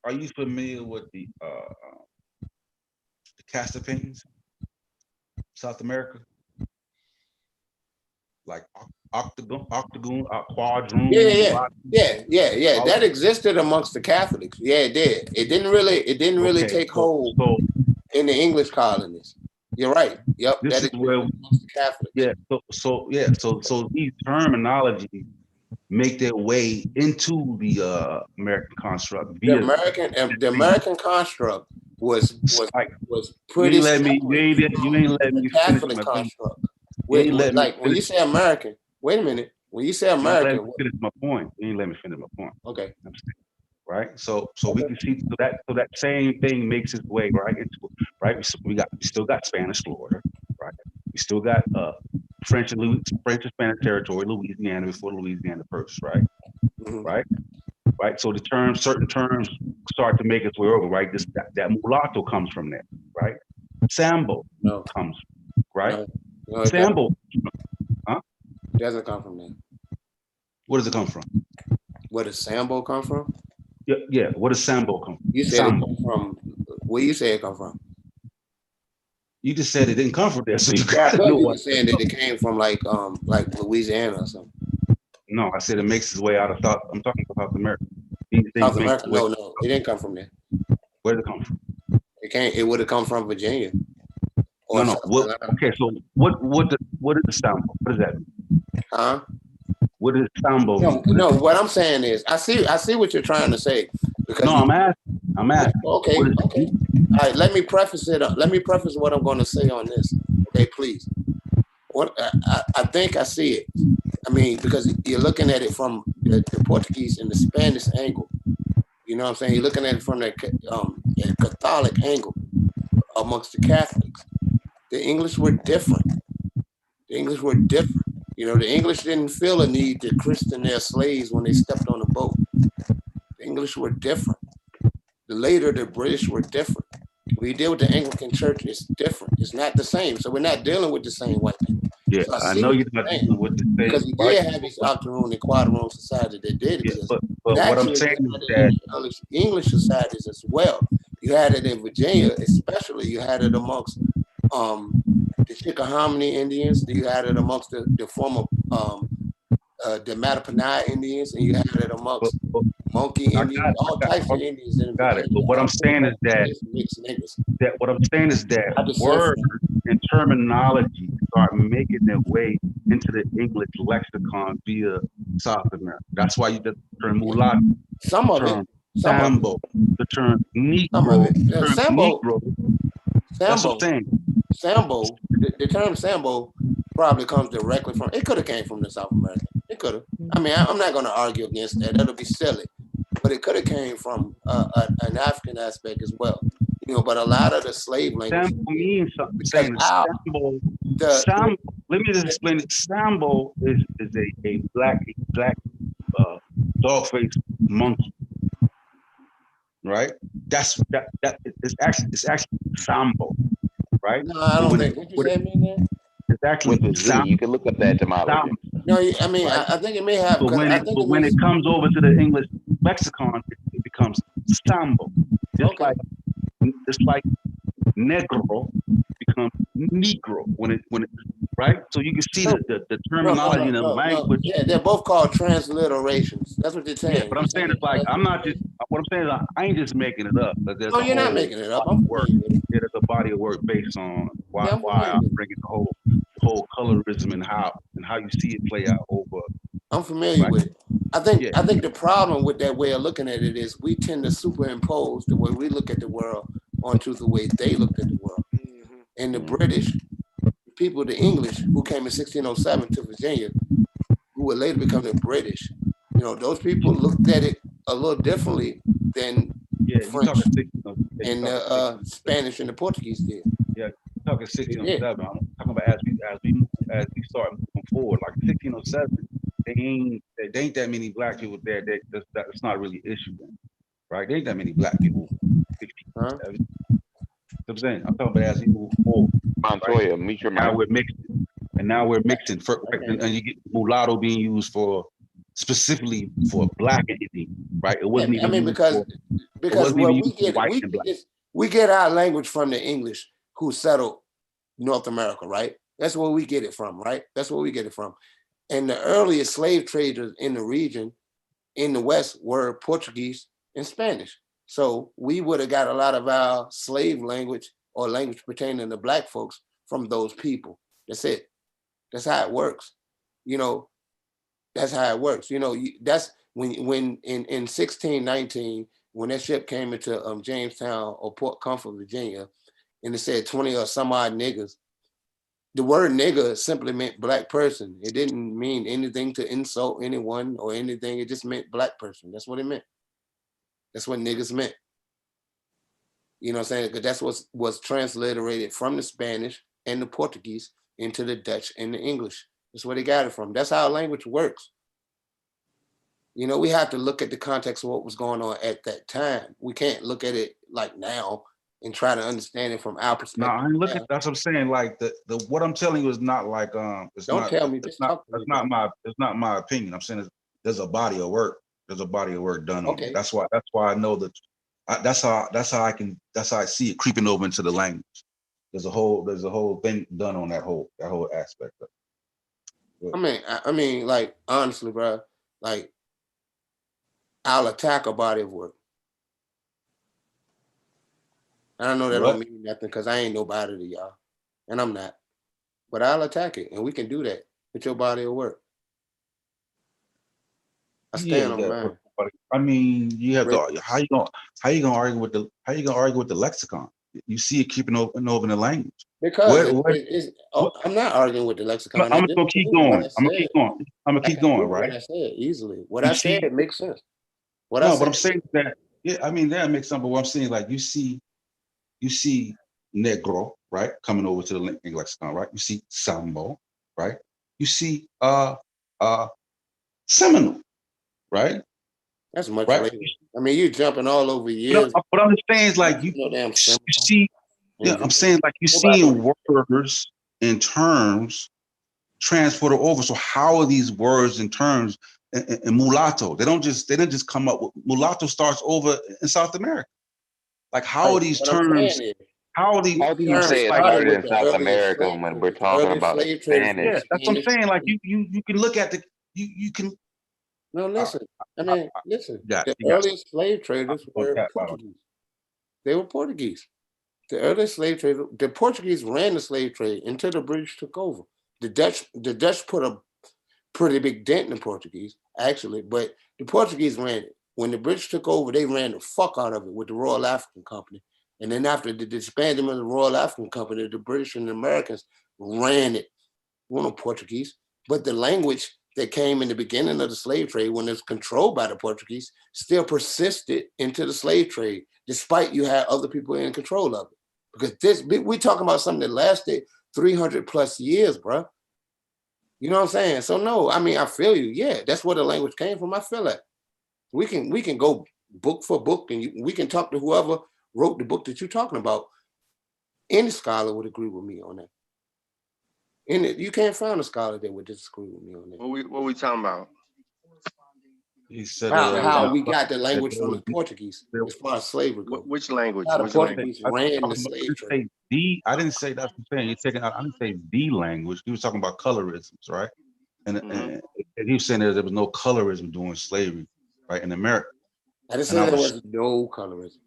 Are you familiar with the Castapanes, South America? Like octagon, quadroon. Yeah. That existed amongst the Catholics. Yeah, it did. It didn't really take hold in the English colonies. You're right. Yep. This is where Catholic. Yeah. So these terminologies make their way into the American construct. The American construct was pretty. You ain't let me Catholic construct. When you say American, wait a minute. When you say American, finish my point. You ain't let me finish my point. Okay. Right. So we can see that same thing makes its way right. We still got Spanish Florida, right? We still got French and Spanish territory, Louisiana before Louisiana Purchase, right? Mm-hmm. Right. So certain terms start to make its way over, right? That mulatto comes from there, right? Sambo comes, right? No, Sambo, it doesn't come from there. Where does it come from? Where does Sambo come from? Yeah. Where does Sambo come from? You said it come from. Where you say it come from? You just said it didn't come from there, so you got to know what. Saying that it came from like Louisiana or something. No, I said it makes its way out of South. I'm talking about South America. South America? No, it didn't come from there. Where did it come from? It would have come from Virginia. No. Okay, so what is the Sambo? What does that mean? Huh? What does Sambo mean? No, what I'm saying is, I see what you're trying to say. Because I'm asking. Okay. All right, let me preface it. Let me preface what I'm going to say on this. Okay, please. What I think I see it. I mean, because you're looking at it from the Portuguese and the Spanish angle. You know what I'm saying? You're looking at it from the Catholic angle amongst the Catholics. The English were different. You know, the English didn't feel a need to christen their slaves when they stepped on a boat. The English were different. Later, the British were different. When you deal with the Anglican Church, it's different. It's not the same. So we're not dealing with the same white people. Yeah, so I know you're not dealing with the same. Because you did have these octoroon and quadroon societies that did exist. But what I'm saying is that English societies as well. You had it in Virginia, especially. You had it amongst the Chickahominy Indians. You had it amongst the former the Mattaponi Indians, and you had it amongst Monkey Indians, all types of Indians. Got it. But what I'm saying is that words and terminology start making their way into the English lexicon via South America. That's why you did the term mulatto, some of it, Sambo, the term Negro, That's what I'm saying. Sambo, the term Sambo probably comes directly from. It could have came from the South America. It could have. I mean, I'm not going to argue against that. That'll be silly. but it could have came from an African aspect as well. You know, but a lot of the slave language means something. because Sambo, let me just explain it. Sambo is a black dog faced monkey, right? That's it's actually Sambo, right? No, I don't think. What you say mean there? It's actually with the Z. You can look up the etymology. No, I mean, right? I think it may have. But when it comes over to the English lexicon, it becomes Sambo. Just like negro becomes negro when it right. So you can see the terminology in the language. Yeah, they're both called transliterations. That's what they're saying. Yeah, but I'm saying it's like I'm not just. What I'm saying is I ain't just making it up. But No, you're not making it up. I'm familiar with it. There's a body of work based on why I'm bringing the whole colorism and how you see it play out over. I'm familiar with it. I think the problem with that way of looking at it is we tend to superimpose the way we look at the world onto the way they looked at the world. And the British people, the English who came in 1607 to Virginia, who would later become the British, you know, those people looked at it a little differently than French and Spanish and the Portuguese did. Yeah, you're talking 1607. I'm talking about as we start moving forward, like 1607. They ain't that many black people there. That's not really an issue then, right? There ain't that many black people. Huh? I'm saying, I'm talking about as we move forward. Montoya, right? meet your now we're mixing, and now we're mixing, and you get mulatto being used for specifically for black entity, right? It wasn't even. I mean, because we get our language from the English who settled North America, right? That's where we get it from, right? That's where we get it from. And the earliest slave traders in the region, in the West, were Portuguese and Spanish. So we would have got a lot of our slave language or language pertaining to black folks from those people. That's it. That's how it works. You know, that's how it works. You know, that's when in 1619, when that ship came into Jamestown or Port Comfort, Virginia, and it said 20 or some odd niggas, the word nigger simply meant black person. It didn't mean anything to insult anyone or anything. It just meant black person. That's what it meant. That's what niggas meant. You know what I'm saying? Because that's what was transliterated from the Spanish and the Portuguese into the Dutch and the English. That's where they got it from. That's how language works. You know, we have to look at the context of what was going on at that time. We can't look at it like now and try to understand it from our perspective. No, I ain't looking. That's what I'm saying. Like the what I'm telling you is not like it's Don't not, tell me. It's not. That's not my opinion. I'm saying there's a body of work. There's a body of work done on it. That's why I know that. That's how I see it creeping over into the language. There's a whole thing done on that whole aspect of it. I mean, like honestly, bro, like I'll attack a body of work. And I know that don't mean nothing because I ain't nobody to y'all, and I'm not. But I'll attack it, and we can do that with your body of work. I stand on mine. I mean, you have to. How you gonna argue with the lexicon? You see it keeping over in the language. Because I'm not arguing with the lexicon. I'm gonna keep going. I'm gonna keep going. Right? What I said easily. What I said makes sense. But I'm saying that. Yeah, I mean that makes sense. But what I'm saying, like you see negro, right, coming over to the lexicon, right? You see sambo, right? You see Seminole, right? That's much later. I mean, you're jumping all over years. What I'm saying is like you see. Yeah, I'm saying like you seeing words and terms transported over. So how are these words and terms in mulatto? They didn't just come up with mulatto starts over in South America. Like how are these terms? How do you say it started in South America when we're talking about Spanish? Yeah, that's what I'm saying. Like you can look at you can. No, listen. Listen. The earliest slave traders were Portuguese. They were Portuguese. The earliest slave traders, the Portuguese ran the slave trade until the British took over. The Dutch put a pretty big dent in the Portuguese, actually, but the Portuguese ran it. When the British took over, they ran the fuck out of it with the Royal African Company. And then after the disbandment of the Royal African Company, the British and the Americans ran it. Well, no Portuguese, but the language that came in the beginning of the slave trade when it was controlled by the Portuguese still persisted into the slave trade, despite you had other people in control of it. Because we talking about something that lasted 300 plus years, bro. You know what I'm saying? So no, I mean, I feel you. Yeah, that's where the language came from. I feel that. We can go book for book, and we can talk to whoever wrote the book that you're talking about. Any scholar would agree with me on that. And you can't find a scholar that would disagree with me on that. What we talking about? He said how we got the language from the Portuguese as far as slavery goes. Which language? How the Which Portuguese language? ran the slave trade. I didn't say that's the thing. You're taking out. I didn't say the language. He was talking about colorisms, right? And he was saying that there was no colorism during slavery, right, in America. I didn't say there was no colorism.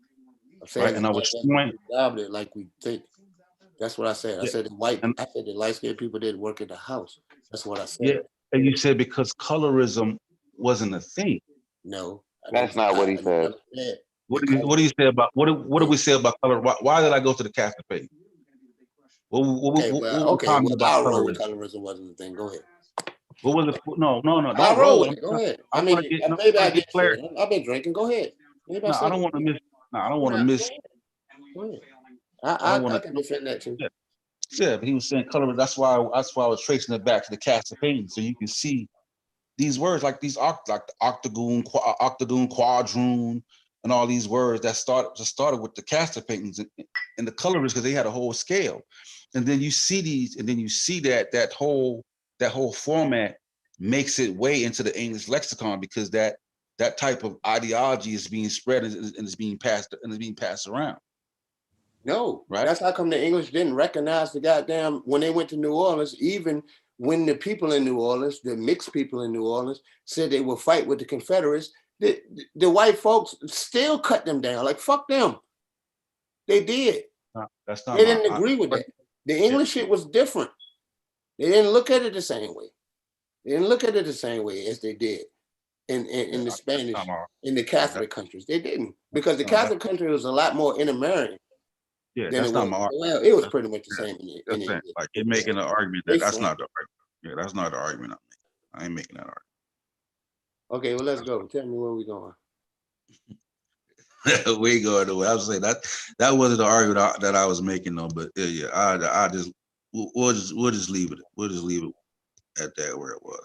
I'm saying right, and I was showing it like we think. That's what I said. I said the light-skinned people didn't work in the house. That's what I said. Yeah, and you said because colorism wasn't a thing. No, that's not what he said. What do you say about what do we say about color? Why did I go to the Catholic faith? What colorism wasn't a thing. Go ahead. What was it? No, don't roll with it. Go ahead. I mean, maybe I get clear. I've been drinking. Go ahead. No, I don't want to miss. No, I don't want to miss. Go ahead. I can defend that too. Yeah, but he was saying color. That's why I was tracing it back to the Catholic faith, so you can see these words like these like the octagon, quadroon, and all these words that started with the Catholic paintings and the colorists because they had a whole scale, and then you see these, and then you see that whole format makes it way into the English lexicon because that type of ideology is being spread and is being passed around. No, right? That's how come the English didn't recognize the goddamn when they went to New Orleans, even when the people in New Orleans, the mixed people in New Orleans, said they would fight with the Confederates. The white folks still cut them down. Like, fuck them. They did. No, that's not. They didn't agree with that. The English shit was different. They didn't look at it the same way. They didn't look at it the same way as they did in the Spanish, in the Catholic countries. They didn't. Because the Catholic country was a lot more inter-marrying. Yeah, that's not my argument. Well, it was pretty much the same. Like you're making an argument that's not the argument. Yeah, that's not the argument I'm making. I ain't making that argument. Okay, well, let's go. Tell me where we going. We going to. I was saying that wasn't the argument that I was making though. But yeah, we'll just leave it. We'll just leave it at that where it was.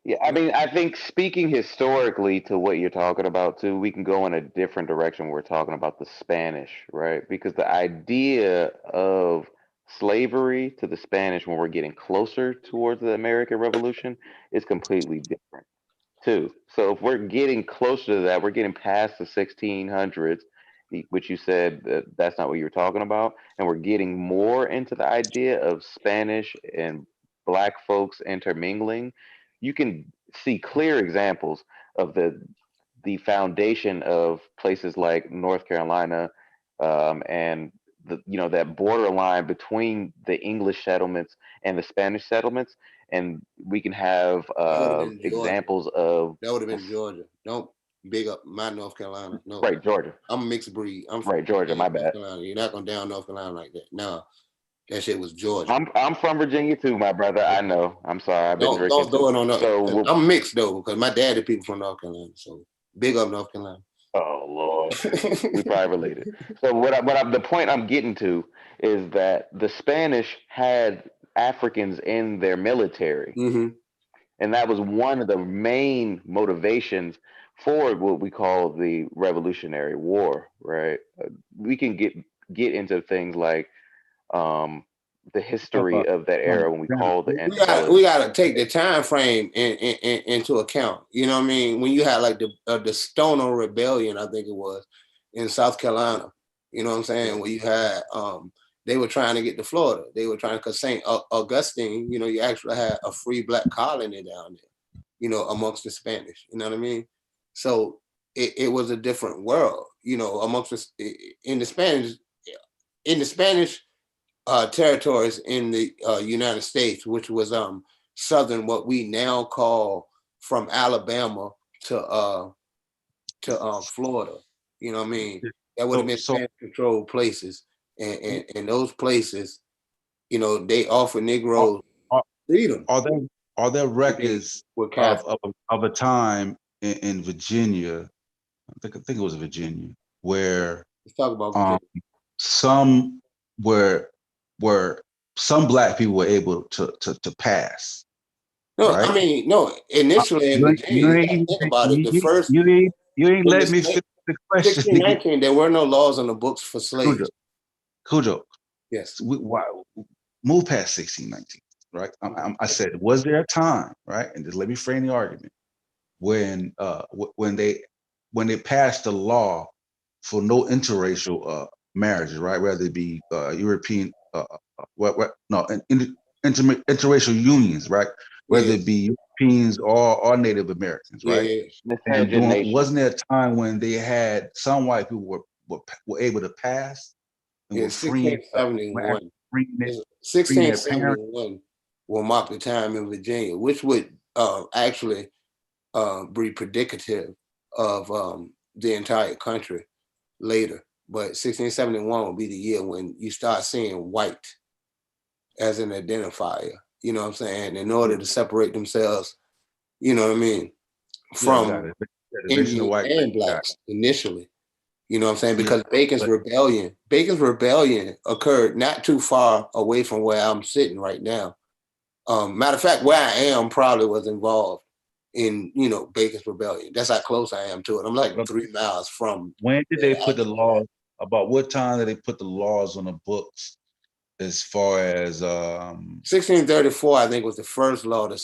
Yeah, I mean, I think speaking historically to what you're talking about too, we can go in a different direction. We're talking about the Spanish, right? Because the idea of slavery to the Spanish when we're getting closer towards the American Revolution is completely different too. So if we're getting closer to that, we're getting past the 1600s, which you said that's not what you were talking about, and we're getting more into the idea of Spanish and Black folks intermingling. You can see clear examples of the foundation of places like North Carolina and that borderline between the English settlements and the Spanish settlements, and we can have examples of that would have been Georgia. Don't big up my North Carolina. No, right, Georgia. I'm a mixed breed. I'm from Georgia. My bad. You're not gonna down North Carolina like that. No. That shit was Georgia. I'm from Virginia too, my brother. I know. I'm sorry. I've been drinking. Don't throw it on us. So I'm mixed though, because my daddy people from North Carolina. So big up North Carolina. Oh Lord, we probably related. So the point I'm getting to is that the Spanish had Africans in their military, and that was one of the main motivations for what we call the Revolutionary War. Right? We can get into things like the history of that era when we call the we gotta take the time frame into account. You know what I mean? When you had like the Stoner Rebellion, I think it was in South Carolina. You know what I'm saying? Where you had they were trying to get to Florida. They were trying because St. Augustine, you actually had a free Black colony down there, amongst the Spanish. You know what I mean? So it was a different world, amongst us in the Spanish territories in the United States, which was southern, what we now call from Alabama to Florida. You know what I mean? That would have been Spanish-controlled places, and those places, they offer Negroes freedom. Are are there records of a time in Virginia? I think it was Virginia, where let's talk about Virginia. Some some black people were able to pass. No, right? I mean, no. Initially in Virginia, you gotta think about it. The first you ain't let me finish the question. 1619, there were no laws on the books for slaves. Cujo. Yes. Move past 1619, right? I said, was there a time, right? And just let me frame the argument when they passed a law for no interracial marriages, right? Whether it be European, interracial unions, right? Whether it be Europeans or Native Americans, right? And wasn't there a time when they had some white people were able to pass and were freeing 1671. 1671 will mark the time in Virginia, which would actually be predicative of the entire country later. But 1671 will be the year when you start seeing white as an identifier, you know what I'm saying? In order to separate themselves, you know what I mean, from Indians and blacks initially. You know what I'm saying? Because Bacon's rebellion occurred not too far away from where I'm sitting right now. Matter of fact, where I am probably was involved in, Bacon's rebellion. That's how close I am to it. I'm like 3 miles from. When did they put the laws? About what time did they put the laws on the books? As far as 1634, I think was the first law to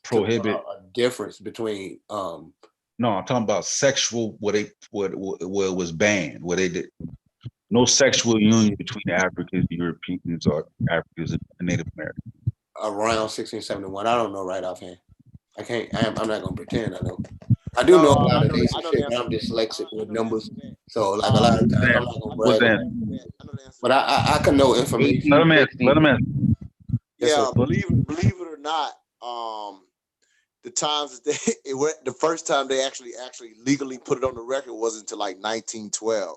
prohibit a difference between. No, I'm talking about sexual. Where it was banned. Where they did no sexual union between Africans, Europeans, or Africans and Native Americans. Around 1671, I don't know right offhand. I can't. I'm not gonna pretend I know. I do know a lot of basic shit, but I'm dyslexic with numbers, so like a lot of times I'm not gonna brag. But I can know information. Let him in. Yeah, believe it or not, the times that the first time they actually legally put it on the record wasn't until like 1912.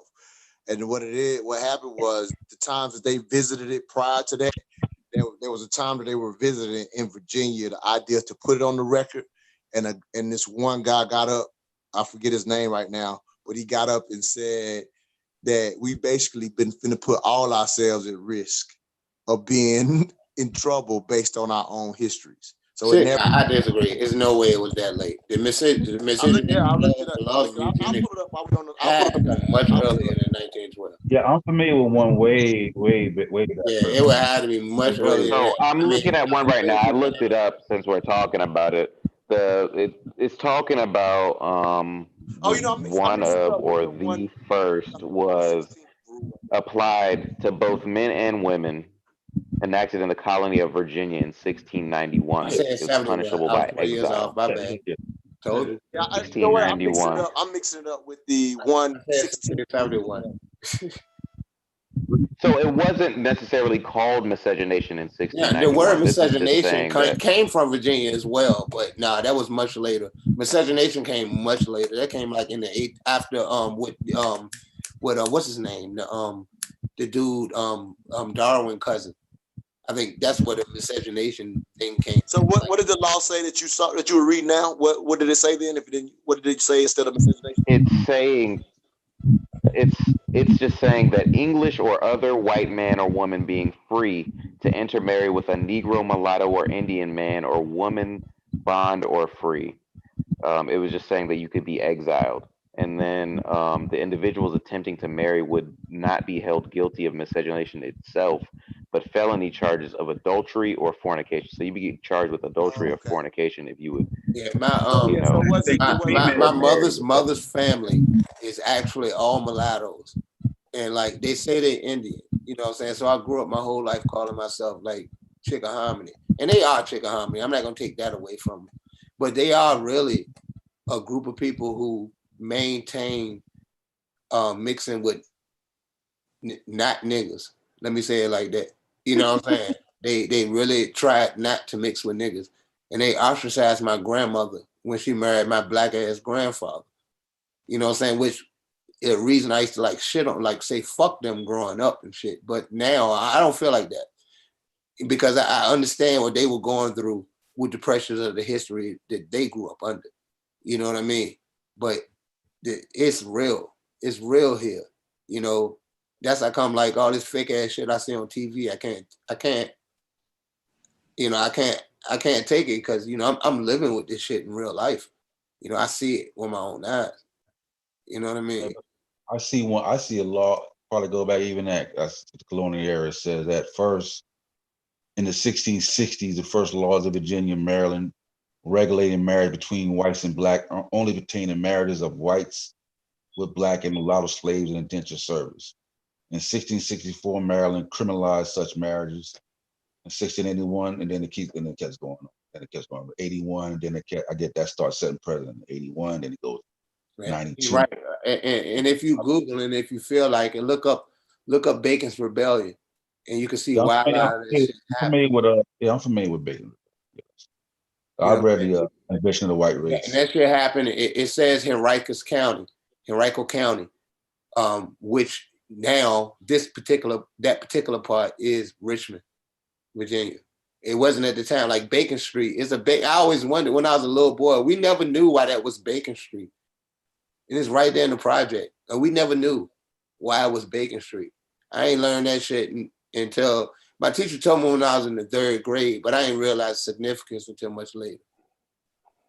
And what happened was the times that they visited it prior to that, there was a time that they were visiting in Virginia, the idea to put it on the record. And this one guy got up, I forget his name right now, but he got up and said that we basically been finna put all ourselves at risk of being in trouble based on our own histories. So I disagree. There's no way it was that late. The miscegenation laws happened much earlier than 1912. Yeah, I'm familiar with one way back. Yeah, it would have to be much earlier. So I'm looking at one right now. I looked it up since we're talking about it. It's talking about the first was applied to both men and women, enacted in the colony of Virginia in 1691. It was punishable by exile. My bad. Told you. Yeah, 1691. I'm mixing it up with the one 1671. So it wasn't necessarily called miscegenation in 1691. Yeah, the word miscegenation came from Virginia as well, but that was much later. Miscegenation came much later. That came like in the after what's his name? The dude Darwin cousin. I think that's what the miscegenation thing came. So what did the law say that you saw that you were reading now? What did it say then? If it didn't, what did it say instead of miscegenation? It's saying it's just saying that English or other white man or woman being free to intermarry with a Negro, mulatto, or Indian man or woman, bond or free. It was just saying that you could be exiled. And then the individuals attempting to marry would not be held guilty of miscegenation itself, but felony charges of adultery or fornication. So you'd be charged with adultery or fornication if you would. Yeah, my mother's family is actually all mulattoes, and like they say they're Indian. You know what I'm saying? So I grew up my whole life calling myself like Chickahominy, and they are Chickahominy. I'm not gonna take that away from them, but they are really a group of people who maintain mixing with not niggas. Let me say it like that. You know what I'm saying? They really tried not to mix with niggas, and they ostracized my grandmother when she married my black ass grandfather. You know what I'm saying? Which is a reason I used to like shit on, like say fuck them growing up and shit. But now I don't feel like that. because I understand what they were going through with the pressures of the history that they grew up under. You know what I mean? But it's real. It's real here. You know, that's how come like all this fake ass shit I see on TV. I can't. You know, I can't take it because you know I'm living with this shit in real life. You know, I see it with my own eyes. You know what I mean? I see a law probably go back even at the colonial era. It says that first in the 1660s, the first laws of Virginia and Maryland regulating marriage between whites and black only pertaining marriages of whites with black and mulatto slaves in indentured service. In 1664, Maryland criminalized such marriages. In 1681, and then it keeps going on. And it keeps going on. 81, and then I get that starts setting precedent. 81, then it goes 92. Right. And if you Google and if you feel like it, look up Bacon's Rebellion, and you can see why a lot of this shit happened. I'm familiar with Bacon. Yes. I've read the Ambition of the White Race. And that shit happened. It says Henrico County, which now that particular part is Richmond, Virginia. It wasn't at the time. Like Bacon Street is I always wondered when I was a little boy, we never knew why that was Bacon Street. And it's right there in the project. And we never knew why it was Bacon Street. I ain't learned that shit until my teacher told me when I was in the 3rd grade, but I didn't realize significance until much later.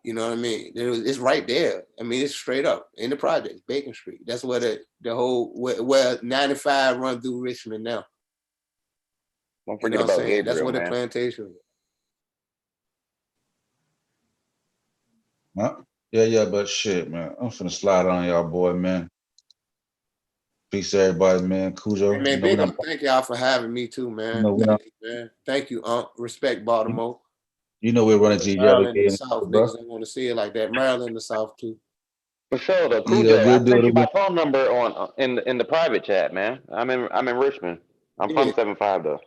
You know what I mean? It's right there. I mean, it's straight up in the project, Bacon Street. That's where the whole where 95 run through Richmond now. Don't forget about Gabriel, that's where man. the plantation is. Huh? Yeah, but shit, man. I'm finna slide on y'all, boy, man. Peace to everybody, man. Cujo. Hey, man, thank y'all for having me too, man. Thank you, Respect Baltimore. You know we're running to Maryland in the South, niggas don't want to see it like that. Maryland in the South too. For sure, though. Cujo, I sent you my phone number in the private chat, man. I'm in Richmond. I'm from 75 though.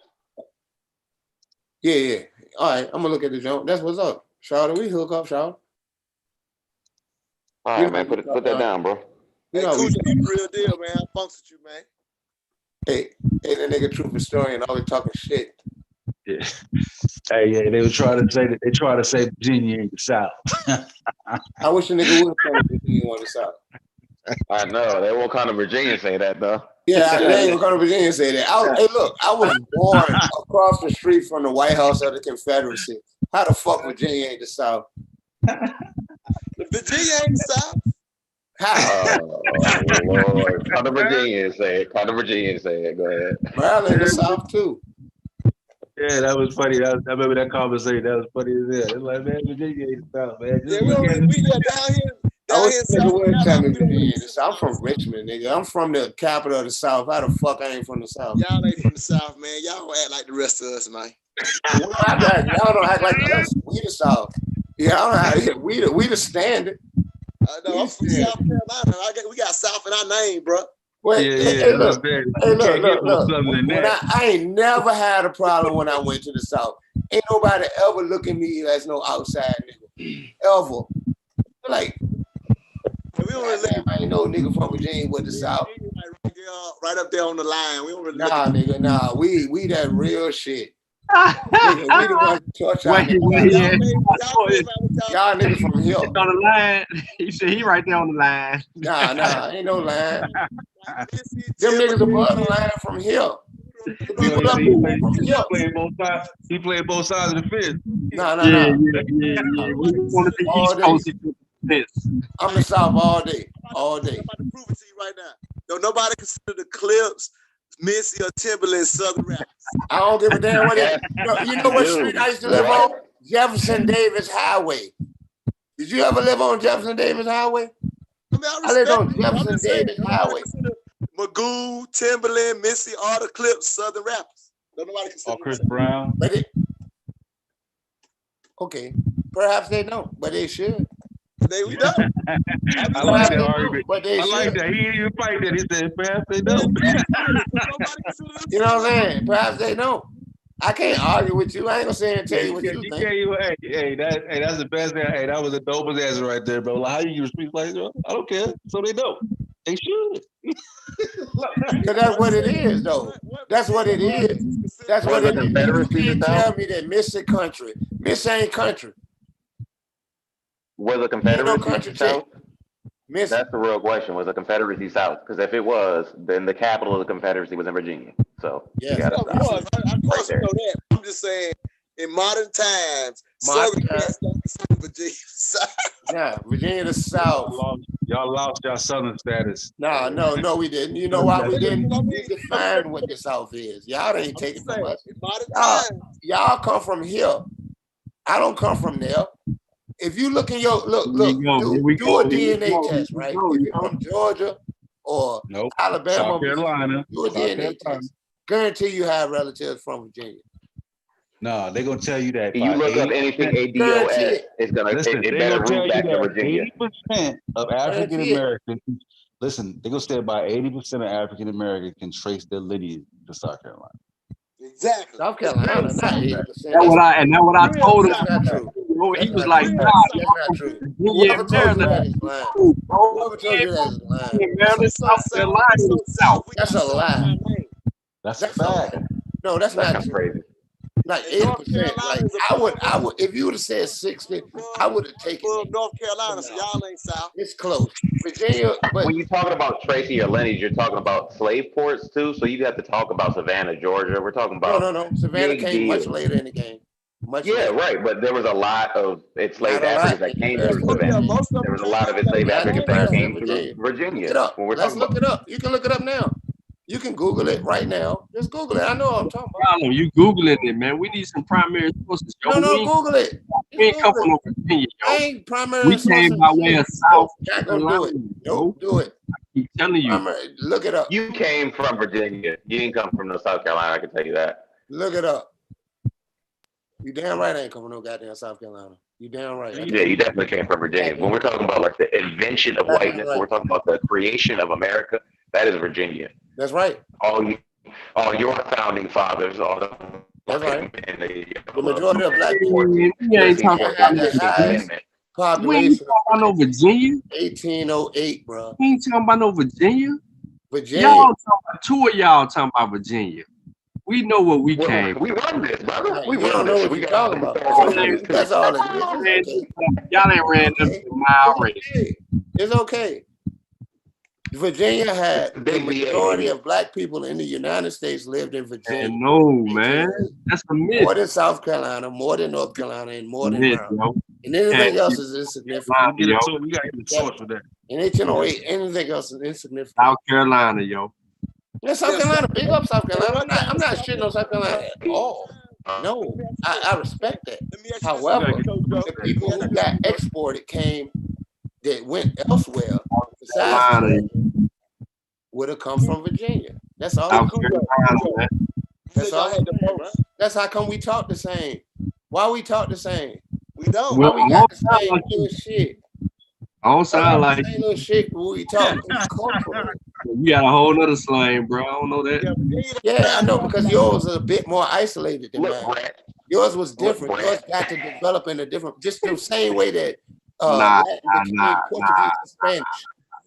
Yeah. All right, I'm gonna look at the joint. That's what's up. Charlotte, we hook up, Charlotte. All right, man. Put that down, bro. Hey, Cujo, you real deal, man. I funks with you, man. Hey, that nigga true historian always talking shit. Yeah. Hey, yeah, they were trying to say that Virginia ain't the South. I wish a nigga would come to Virginia on the South. I know they won't come to Virginia say that though. Yeah, they ain't gonna come to Virginia and say that. Hey, look, I was born across the street from the White House of the Confederacy. How the fuck Virginia ain't the South? Virginia ain't the South. Oh Lord, come to Virginia and say it. Come to Virginia and say it. Go ahead. Maryland the South too. Yeah, that was funny. I remember that conversation. That was funny as hell. It's like, man, Virginia ain't the South, man. Yeah, we down here. I wish nigga would tell me Virginia. I'm from Richmond, nigga. I'm from the capital of the South. How the fuck I ain't from the South? Y'all ain't from the South, man. Y'all don't act like the rest of us, man. Y'all don't act like us. We the South. Yeah, we the standard. No, I'm from South Carolina. We got South in our name, bro. Wait, look. I ain't never had a problem when I went to the South. Ain't nobody ever look at me as no outside nigga. Ever. Like, I ain't no nigga from Virginia with the South. Right up there on the line. We don't really nigga, nah. We that real shit. Nigga, we the ones who touch our y'all niggas from here. On the line. He said he right there on the line. Nah, ain't no line. Them niggas above the line from here. He played both sides of the fence. Nah. Yeah. We want to be East Coast. I'm the South all day. I'm about to prove it to you right now. Don't nobody consider the Clips, Missy, or Timberland Southern rappers. I don't give a damn what it is. You know what street I used to live on? Jefferson Davis Highway. Did you ever live on Jefferson Davis Highway? I lived on Jefferson Davis Highway. Magoo, Timberland, Missy, all the Clips, Southern rappers. Don't nobody consider Chris Brown. Okay, perhaps they don't, but they should. We don't. I like that argument. But they I like that. He didn't even fight that. He said, perhaps they don't. You know what I'm saying? Perhaps they don't. I can't argue with you. I ain't gonna say and tell you what you think. Hey, that's the best thing. Hey, that was the dopest answer right there, bro. Like, how you use speech like that? I don't care. So they don't. They should. Because that's what it is, though. That's what it is. That's what the it is. You Confederacy can't the tell South? me that Miss is country. Miss ain't country. Was the Ain't no Confederacy country South? chick. Miss. That's the real question. Was the Confederacy South? Because if it was, then the capital of the Confederacy was in Virginia. So yes, you got Of course, of course, you know that. I'm just saying, in modern times, Southern cats don't consider Virginia South. Nah, Virginia the South. Y'all lost your Southern status. No, we didn't. You know why we didn't? We defined what the South is. Y'all ain't taking from us. Y'all come from here. I don't come from there. If you look in your do a DNA test, right? If you're from Georgia or Alabama, South Carolina, do a DNA test. Guarantee you have relatives from Virginia. No, they're gonna tell you that. You look up anything ADOS, it's gonna it better root back to Virginia. 80% of African Americans. Listen, they're gonna say about 80% of African Americans can trace their lineage to South Carolina. Exactly. South Carolina, not 80%. That's what I told him. That's not true. He was like, "Nah, that's not true." Whoever told you that is lying. Whoever told you that is lying. That's a lie. That's a fact. No, that's not true. Crazy. Like 80%. Like I would. If you would have said 60, I would have taken it. North Carolina, so y'all ain't South. It's close. Virginia, but when you're talking about tracing your lineage, you're talking about slave ports too. So you have to talk about Savannah, Georgia. We're talking about no. Savannah came much later in the game. Later. Right. But there was a lot of enslaved Africans that came through Savannah. There was a lot of enslaved Africans that came through Virginia. Look it up. When we're Let's talking look about it up. You can look it up now. You can Google it right now. Just Google it. I know what I'm talking about. Problem, you Googling it, man. We need some primary sources. Yo. No, Google it. We ain't come from no Virginia, yo. I ain't primary We came by way of South Not gonna do it. Nope, do it. I keep telling you. Look it up. You came from Virginia. You didn't come from no South Carolina. I can tell you that. Look it up. You damn right I ain't coming from no goddamn South Carolina. You damn right. Yeah, you definitely came from Virginia. When we're talking about like the invention of whiteness, when we're talking about the creation of America, that is Virginia. That's right. All your founding fathers, all the that's right. The majority of black people. We ain't talking about population. no Virginia. 1808, bro. We ain't talking about no Virginia. Virginia. Y'all talking about, two of y'all talking about Virginia. We know what we came. We run this, brother. We don't know what you're talking about. That's all it is. Y'all ain't ran up the mile race. It's okay. Virginia had the majority of black people in the United States lived in Virginia. No, man. That's a myth. More than South Carolina, more than North Carolina, and more than Maryland. And anything else is insignificant. We gotta get the source for that. And 1808, anything else is insignificant. South Carolina, yo. Yeah, South Carolina, big up South Carolina. I'm not shitting on South Carolina at all. No, I respect that. However, the people who got exported that went elsewhere besides would have come from Virginia. That's all. That's all. That's how come we talk the same. Why we talk the same? We don't. Why we got the same little shit? I don't sound like same little shit when we talk. You got a whole nother slang, bro. I don't know that. Yeah, I know, because yours is a bit more isolated than mine. Yours was different. Yours got to develop in a different, just the same way that Portuguese and Spanish.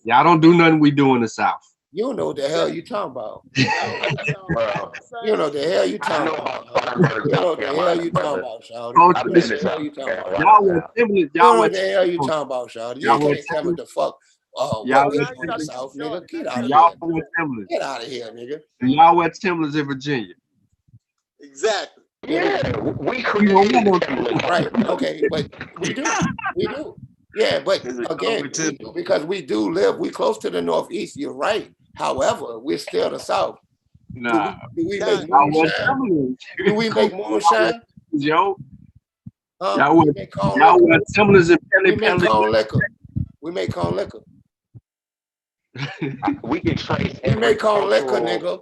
Y'all don't do nothing we do in the South. You don't know what the hell you talking about. You don't know what the hell you talking about. You know what the hell you talking about, Shawty. You know what the hell you talking about. Y'all were Timberland. You know what the hell you talking about, Shawty. You can't tell me the fuck. Y'all were South, nigga. Get out of here. Get out of here, nigga. Y'all were Timberlands in Virginia. Exactly. Yeah, we created Timberland. Right. Okay, but we do. Yeah, but again, because we do live, we close to the Northeast. You're right. However, we're still the South. Nah. Do we make moonshine? Do we make moonshine? Yo. Y'all were Timberlands and we make corn liquor. We make corn liquor. We can trace. We make corn liquor, nigga.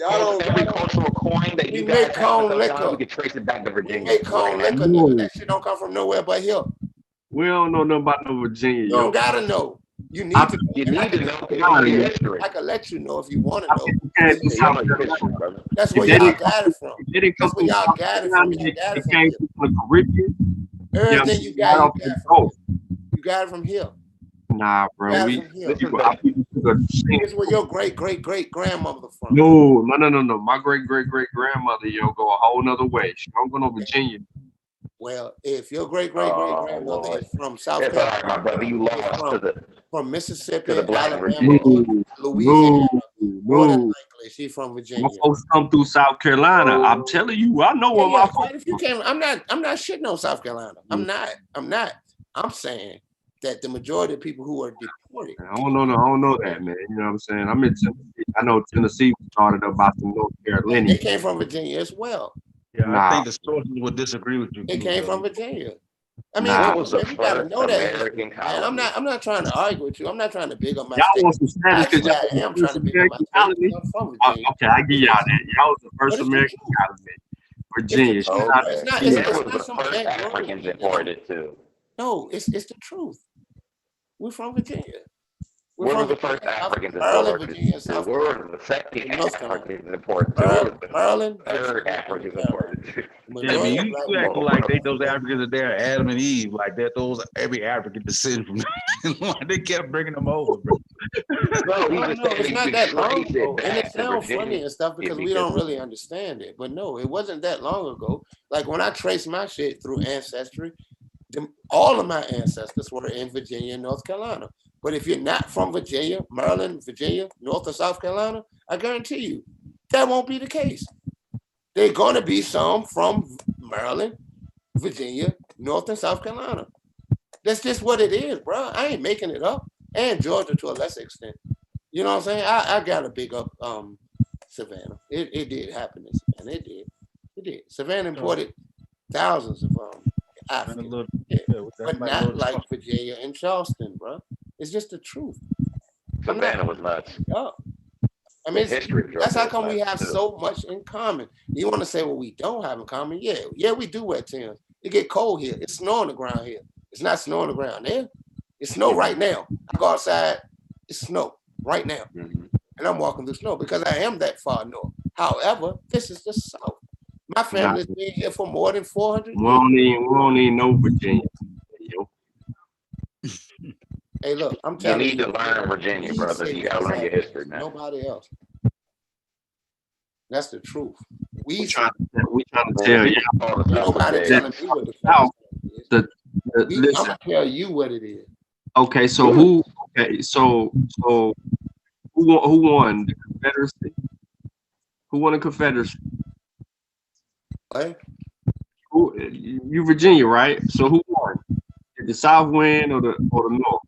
Every cultural coin that you guys have, we can trace it back to Virginia. We make corn liquor, nigga. That shit don't come from nowhere but here. We don't know nothing about no Virginia. You don't gotta know. You need to. You need to know history. I can let you know if you want to know. That's where y'all got it from. That's where y'all got it from. You got it from here. Everything you got from here. You got it from here. Nah, bro. This is where your great grandmother from. No. My great grandmother, go a whole nother way. She don't go to Virginia. Well, if your great grandmother is from South It's Carolina, all right, my brother. You lost from Mississippi, to the black Alabama, or Louisiana, more than likely she's from Virginia. My folks come through South Carolina. I'm telling you, I know what my folks. If you can, I'm not shitting on South Carolina. I'm not. I'm saying that the majority of people who are deported. I don't know that, man. You know what I'm saying? I'm in Tennessee. I know Tennessee was started up by some North Carolinians. They came from Virginia as well. Yeah, I think the sources would disagree with you. They came from Virginia. I mean, you gotta know that. Man, I'm not trying to argue with you. I'm not trying to big up my state. Want some status because I am trying to big up my state. I'm from Virginia. Okay, I give y'all that. Y'all was the first American colony. Virginia. It's not some Africans imported too. No, it's the truth. We're from Virginia. Where were the first Africans imported? Where were the second Africans imported? Maryland, third Africans imported. Yeah, I mean, you acting like those Africans are there, Adam and Eve, like that. Those every African descended from. They kept bringing them over, bro. No, it's not that long ago, and it sounds funny and stuff because we don't really understand it. But no, it wasn't that long ago. Like when I trace my shit through Ancestry, all of my ancestors were in Virginia and North Carolina. But if you're not from Virginia, Maryland, Virginia, North or South Carolina, I guarantee you that won't be the case. They're going to be some from Maryland, Virginia, North and South Carolina. That's just what it is, bro. I ain't making it up. And Georgia to a lesser extent. You know what I'm saying? I got to big up Savannah. It did happen in Savannah. It did. Savannah imported thousands of Africans. But not like Virginia and Charleston, bro. It's just the truth. Savannah was nuts. Oh. I mean, that's how come we have so much in common. You want to say, well, we don't have in common? Yeah, we do wear Timbs. It get cold here. It's snow on the ground here. It's not snow on the ground there. It's snow right now. I go outside, it's snow right now. And I'm walking through snow because I am that far north. However, this is the South. My family's been here for more than 400 years. We don't need no Virginia. Hey, look, I'm telling you. You need to learn Virginia, brother. You got to learn your history, man. Nobody else. That's the truth. We trying to tell you. Nobody telling me what the South is. I'm gonna tell you what it is. Okay, so who won the Confederacy? Who won the Confederacy? Hey? You Virginia, right? So who won? Did the South win or the North?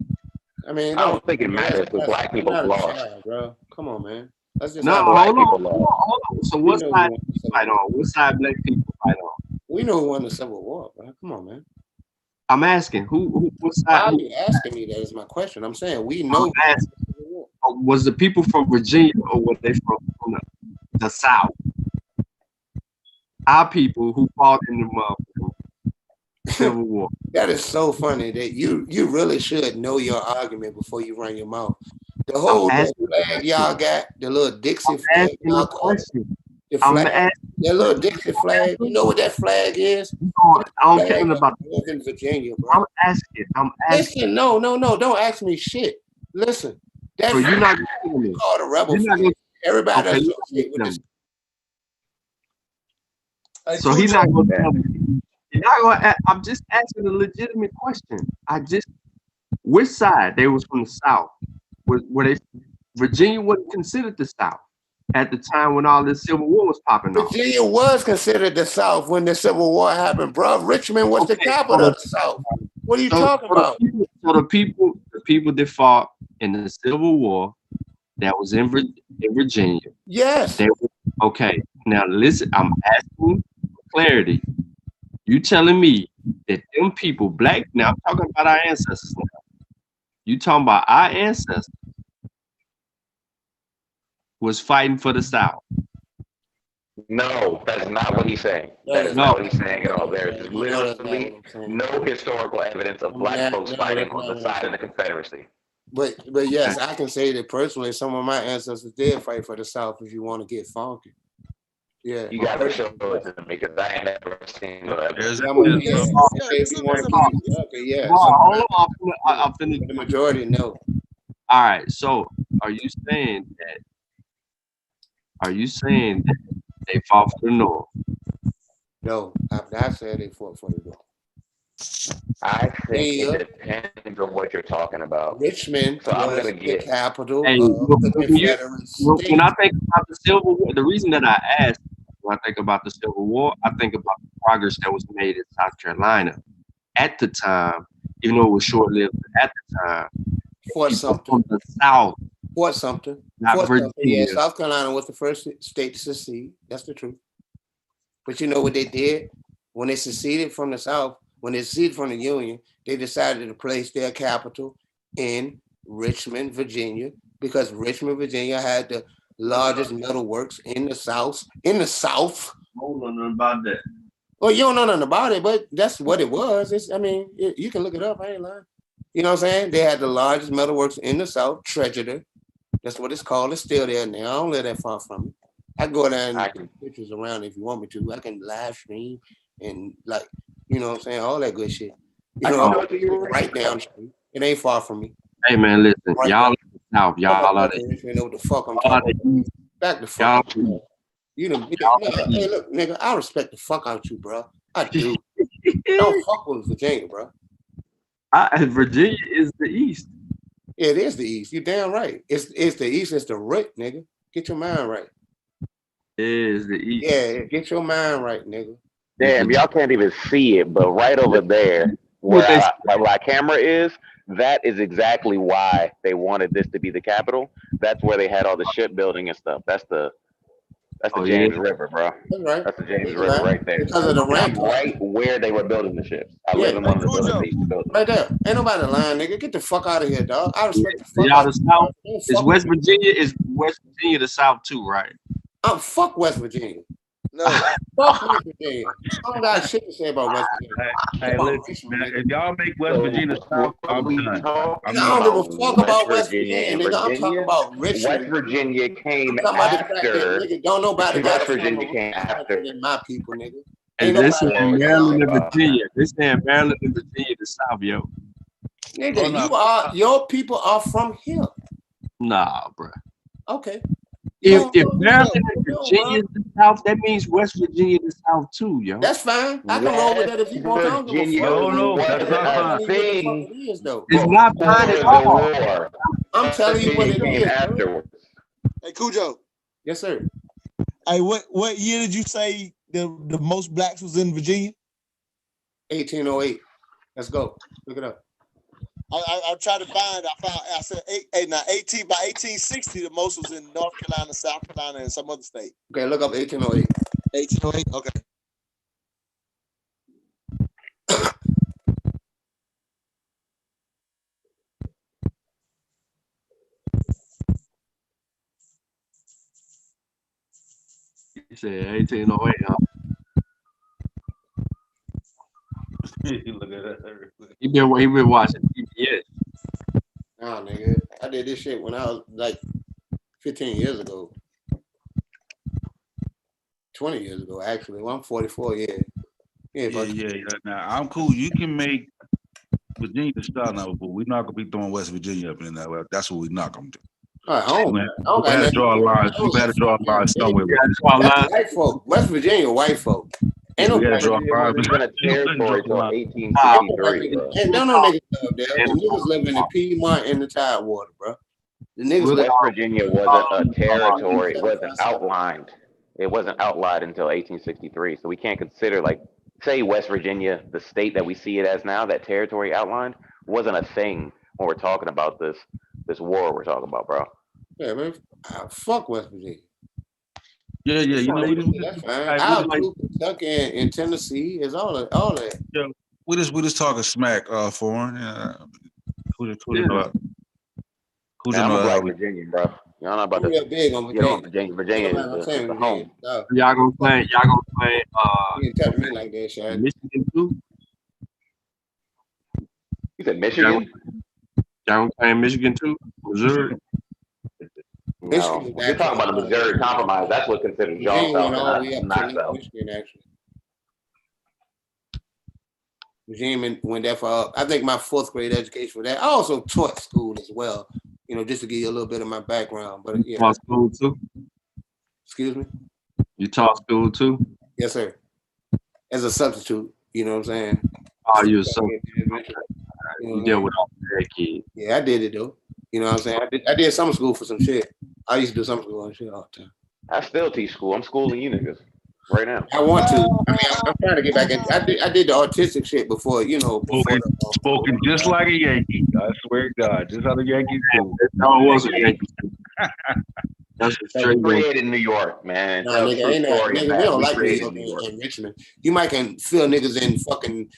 I mean, I don't think it matters if black people lost. Bro. Come on, man. That's just hold on. So what side do you fight on? What side black people fight on? We know who won the Civil War, bro. Come on, man. I'm asking what side? Why are you asking me that is my question. I'm saying we know. Was the people from Virginia or were they from the South? Our people who fought in the Civil War. That is so funny that you really should know your argument before you run your mouth. The whole flag y'all got, the little Dixie flag y'all got, the flag, that little Dixie flag. You know what that flag is? I don't care about Northern Virginia, bro. I'm asking. Listen, no, don't ask me shit. Listen, that's you're not gonna me. Called a rebel flag. Everybody associate with this. So he's not gonna tell me. I'm just asking a legitimate question. Which side? They was from the South. Were they? Virginia wasn't considered the South at the time when all this Civil War was popping off. Virginia was considered the South when the Civil War happened, bro. Richmond was the capital of the South. What are you talking about? So the people that fought in the Civil War that was in Virginia. Yes. They were, okay. Now listen, I'm asking for clarity. You telling me that them people, black, now I'm talking about our ancestors now. You talking about our ancestors was fighting for the South. No, that's not what he's saying. That is not what he's saying at all. There's literally no historical evidence of black folks fighting on the side of the Confederacy. But yes, I can say that personally, some of my ancestors did fight for the South if you want to get funky. Yeah. You gotta show it to me because I ain't never seen it. Yeah. Hold on, I'm finna. The majority no. All right. So, are you saying that they fought for the North? No, I've not said they fought for the North. I think it depends on what you're talking about. Richmond so I'm was gonna get the capital Hey, of the Confederate States. when I think about the Civil War, the reason that I asked, when I think about the Civil War, I think about the progress that was made in South Carolina at the time, even though it was short-lived at the time. Fort Sumter. From the South. Fort Sumter. Not Fort Virginia. Sumter, yeah, South Carolina was the first state to secede. That's the truth. But you know what they did? When they seceded from the South, when they seceded from the Union, they decided to place their capital in Richmond, Virginia, because Richmond, Virginia had the largest metalworks in the South. In the South. Hold on, nothing about that. Well, you don't know nothing about it, but that's what it was. You can look it up. I ain't lying. You know what I'm saying? They had the largest metalworks in the South, Treasurer. That's what it's called. It's still there now. I don't live that far from it. I can go down and take pictures around if you want me to. I can live stream and you know what I'm saying? All that good shit. You know, right down the street. It ain't far from me. Hey man, listen, Right y'all in the South, y'all are you know what the fuck I'm talking about. Back the fuck up. You know, hey, look, nigga, I respect the fuck out you, bro. I do. Don't fuck with Virginia, bro. Virginia is the East. Yeah, it is the East. You damn right. It's the East. It's the root, nigga. Get your mind right. It is the East. Yeah, get your mind right, nigga. Damn, y'all can't even see it, but right over there, where my camera is, that is exactly why they wanted this to be the capital. That's where they had all the shipbuilding and stuff. That's the James River, bro. That's right. That's the James River right there. Because of the rank. Right where they were building the ships. I live in one of the buildings they used to build. Right there. Ain't nobody lying, nigga. Get the fuck out of here, dog. I respect the fuck Y'all out the South. Is West Virginia the South too, right? Fuck West Virginia. No, fuck West Virginia. I don't got shit to say about West Virginia. Hey, listen, man, if y'all make West Virginia South, I'm done. I don't give a fuck about West Virginia, nigga. I'm talking about Richmond. West Virginia came I'm talking about the fact that, after. nigga, don't nobody got West Virginia came after. my people, nigga. And this is Maryland and Virginia. This is Maryland and Virginia the South, yo. Nigga, your people are from here. Nah, bro. Okay. If Maryland and Virginia is the South, that means West Virginia is the South too, yo. That's fine. I can roll with that if you want. I don't give a fuck. No, that's not fine. It's not fine at all. I'm telling you what it is. Afterwards. Hey, Cujo. Yes, sir. Hey, what year did you say the most blacks was in Virginia? 1808. Let's go. Look it up. I tried to find. I said 1860. The most was in North Carolina, South Carolina, and some other state. Okay, look up 1808. 1808. Okay. You said 1808, huh? Look at that. He been watching PBS. Nah, nigga. I did this shit when I was like 15 years ago. 20 years ago, actually. Well, I'm 44, yeah. Yeah. Now, I'm cool. You can make Virginia the start now, but we're not going to be throwing West Virginia up in that way. That's what we're not going to do. All right, we had to draw a line. We had to draw a line somewhere. That's white folk. West Virginia, white folk. Ain't no draw a line. It's been a territory till 1863, bro. And don't know niggas live there. The niggas live in the Piedmont and the Tidewater, bro. The niggas West Virginia wasn't a territory. It wasn't outlined. It wasn't outlined until 1863. So we can't consider, say West Virginia, the state that we see it as now, that territory outlined, wasn't a thing when we're talking about this war we're talking about, bro. Yeah, man. Fuck West Virginia. Yeah. You know, that's fine. I'll do Kentucky and Tennessee is all that. Yeah, we just talking smack foreign. Who's I'm a black Virginian, bro. Y'all know about this. Big on Virginia. Virginia is the home. Y'all gonna play you touch me like that, Shad. Michigan too? You said Michigan? Y'all gonna play Michigan too? Missouri? No, you're talking about the Missouri Compromise. That's what considered Johnstown, not South. Michigan, actually. Virginia went that far up. I think my 4th grade education for that. I also taught school as well, you know, just to give you a little bit of my background. But yeah. You taught school too? Excuse me? You taught school too? Yes, sir. As a substitute, you know what I'm saying? Oh, you a substitute. You deal with all the kids. Yeah, I did it though. You know what I'm saying? I did summer school for some shit. I used to do summer school and shit all the time. I still teach school. I'm schooling you niggas right now. I want to. I mean, I'm trying to get back in. I did the autistic shit before, you know. Spoken just like a Yankee. I swear to God, just how the Yankees do. No, it wasn't Yankee. That's created in New York, man. Nah, nigga, ain't that, nigga, we don't like New York and Richmond. You might can feel niggas in fucking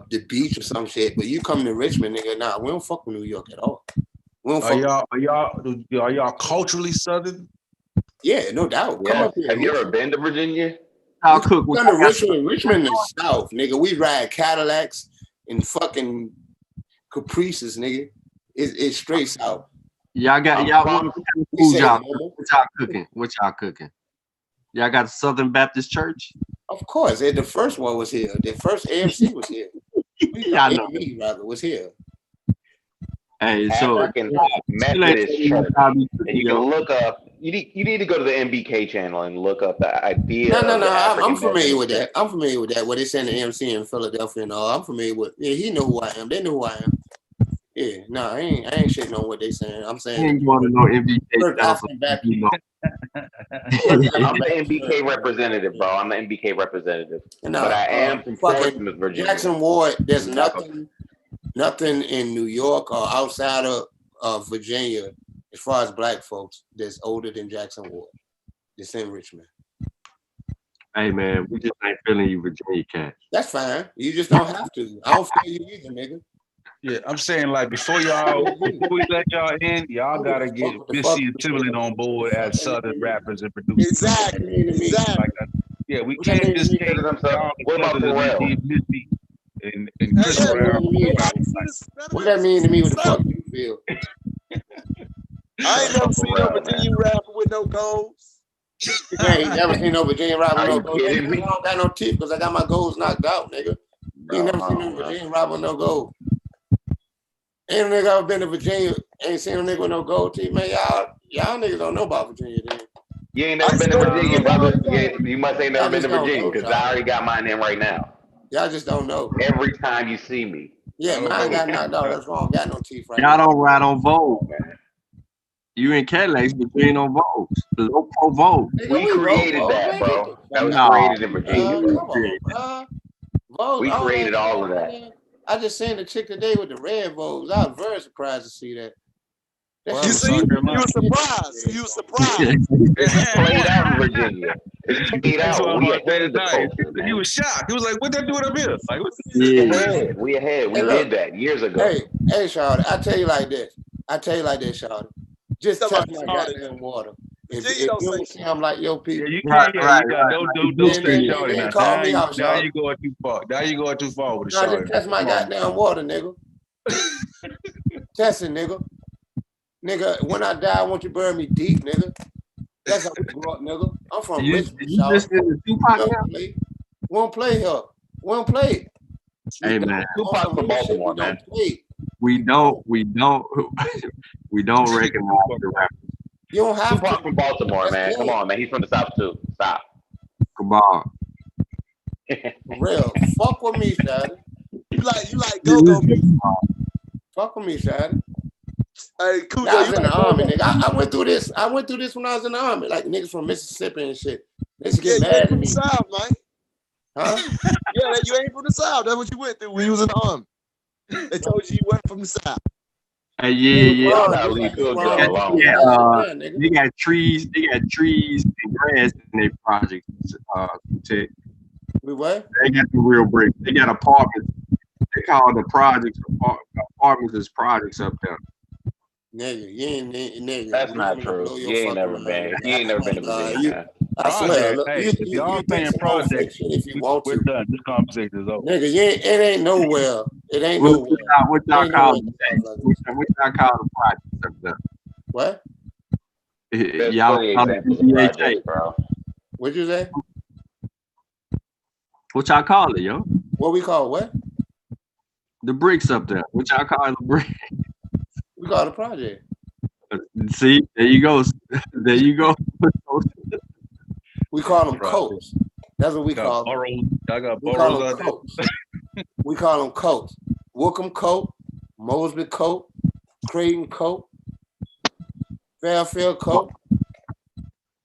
the beach or some shit, but you come to Richmond, nigga, nah, we don't fuck with New York at all. We don't fuck Are y'all culturally Southern? Yeah, no doubt. Yeah. Come up here. Have you ever been to Virginia? I'll cook with Richmond is South, nigga. We ride Cadillacs and fucking Caprices, nigga. It's straight South. Y'all got what y'all cooking? What y'all cooking? Y'all got the Southern Baptist Church? Of course, the first one was here. The first AMC was here. Yeah, I know. AME, rather, was here. Hey, so African Methodist Church. And you can look up. You need to go to the MBK channel and look up the idea. No. I'm familiar with that. I'm familiar with that. What they send the AMC in Philadelphia and all. I'm familiar with. Yeah, he know who I am. They know who I am. Yeah, no, I ain't shitting on what they saying. I'm saying. You ain't going to no MBK. I'm the MBK representative, bro. I'm the MBK representative. No, but I am from Portsmouth, Virginia. Jackson Ward. There's nothing in New York or outside of Virginia, as far as black folks, that's older than Jackson Ward. It's in Richmond. Hey man, we just ain't feeling you, Virginia cats. That's fine. You just don't have to. I don't feel you either, nigga. Yeah, I'm saying like before we let y'all in, y'all gotta get Missy and Timberland on board as Southern rappers and producers. Exactly. Like yeah, we can't just take y'all what about Pharrell? Missy and Chris Brown. What that mean to me? What the fuck you feel? I ain't never seen no Virginia rapper with no goals. You ain't never seen no Virginia rapper with no goals. I don't got no teeth because I got my goals knocked out, nigga. You ain't never seen no Virginia rapper with no gold. Ain't no nigga ever been to Virginia, ain't seen no nigga with no gold teeth, man. Y'all niggas don't know about Virginia, then. You ain't never been to Virginia, brother. You must ain't never been to Virginia because I already got mine in right now. Y'all just don't know. Every time you see me. Yeah, mine got knocked out. That's wrong. Got no teeth right now. Y'all don't ride on Vogue, man. You in Cadillacs, but you ain't on Vogue. The low pro Vogue. We created that, bro. That was created in Virginia. We created all of that. I just seen the chick today with the red Vogues. I was very surprised to see that. You see, you were surprised. You were surprised. It's played out in Virginia. It's played out. We ahead the culture. He was shocked. He was like, "What they doing up here?" Like, what? We ahead. We did that years ago. Hey, Shawty. I tell you like this, Shawty. Just touch my goddamn water. If you don't see I'm like your people. Yeah, you can't. Don't stay Shawty now. Call me out, Now you going too far. Now you going too far with the Shawty. Just touch my goddamn water, nigga. Test it, nigga. Nigga, when I die, I want you to bury me deep, nigga. That's how we grew up, nigga. I'm from Richmond. You listening to Tupac now? We don't play here. We don't play. Hey man, Tupac from Baltimore, man. We don't recognize the rappers. You don't have Tupac from Baltimore, man. Come on, man. He's from the South too. Stop. Come on. For real. Fuck with me, Shad. You like go. Fuck with me, Shad. Hey, cool. I was in the army, nigga. I went through this. I went through this when I was in the army. Like niggas from Mississippi and shit. They should get mad at me. South, man. Huh? Yeah, you ain't from the South. That's what you went through when you was in the army. They told you went from the South. Hey, yeah. They got trees and grass in their projects. We what? They got the real bricks. They got apartments. They call the projects apartments as projects up there. Nigga, you ain't nigga. That's not true. You ain't never been. You ain't never been to Virginia. I swear. Look, hey, if y'all saying projects, if you want to. We're done. This conversation is over. Nigga, it ain't nowhere. It ain't nowhere. What y'all call the projects up there? What? Y'all bro. What'd you say? What y'all call it, yo? What we call what? The bricks up there. What y'all call the brick? We call it a project. See, there you go. There you go. We call them coats. That's what we call them. Y'all got we call them coats. We call them coats. Wookham coat, Mosby coat, Creighton coat, Fairfield coat,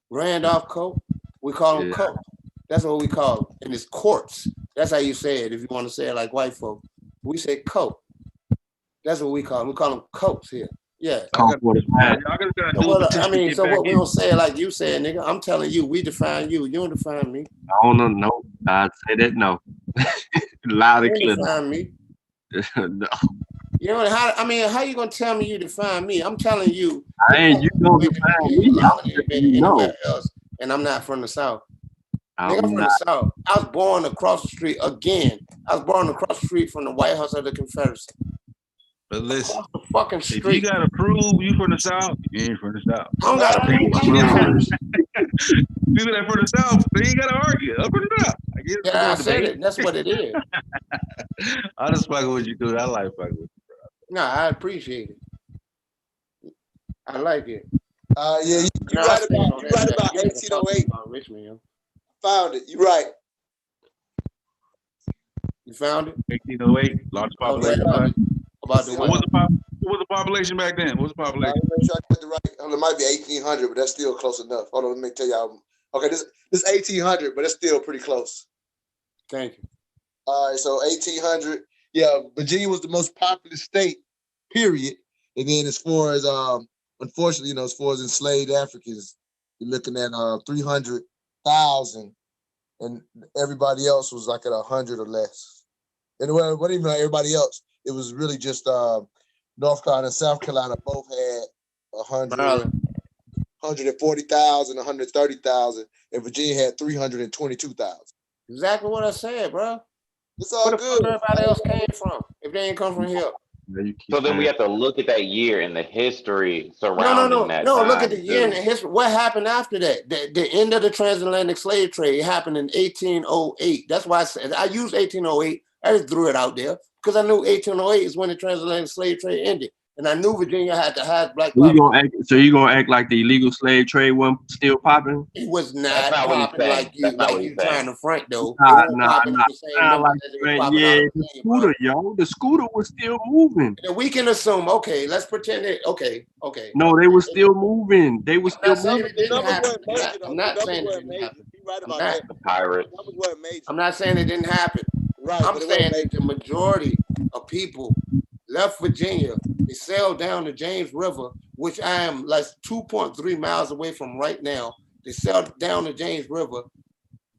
Randolph coat. We call them coats. That's what we call them. And it's courts. That's how you say it if you want to say it like white folk. We say coat. That's what we call them. We call them coats here. Yeah. So what we don't say it like you said, nigga. I'm telling you, we define you. You don't define me. I don't know. I'd say that no. Loud and clear. Define me. No. You know how you gonna tell me you define me? I'm telling you. I ain't you don't define me. Anywhere else, and I'm not from the South. Nigga, I'm from the South. I was born across the street again. I was born across the street from the White House of the Confederacy. But listen, the fucking street. If you gotta prove you from the South, you ain't from the South. I don't gotta prove People that from the South, they ain't gotta argue. Up or down. I said it. That's what it is. I just fucking with you, dude. I like fucking with you, bro. No, I appreciate it. I like it. Yeah, you right about 1808. Richmond, Found it. You right. You found it? 1808, large population. About the what was the population back then? What was the population? Make sure I get the right. It might be 1800, but that's still close enough. Hold on, let me tell y'all. Okay, this 1800, but that's still pretty close. Thank you. All right, so 1800. Yeah, Virginia was the most populous state, period. And then as far as unfortunately, as far as enslaved Africans, you're looking at 300,000, and everybody else was like at 100 or less. And it wasn't even like everybody else. It was really just North Carolina and South Carolina both had 140,000, 130,000, and Virginia had 322,000. Exactly what I said, bro. It's all good. Where everybody else came from if they ain't come from here? So then we have to look at that year and the history surrounding that. No, look at the year and the history. What happened after that? The end of the transatlantic slave trade happened in 1808. That's why I said I used 1808. I just threw it out there because I knew 1808 is when the transatlantic slave trade ended. And I knew Virginia had to have black people. So you gonna act like the illegal slave trade wasn't still popping? It was not popping like you trying to front though. Nah, like the scooter, yo. The scooter was still moving. We can assume, okay, let's pretend it. Okay. No, they were still moving. They were still moving. I'm not saying it didn't happen. I'm not saying it didn't happen. Right, I'm saying that the majority of people left Virginia. They sailed down the James River, which I am like 2.3 miles away from right now. They sailed down the James River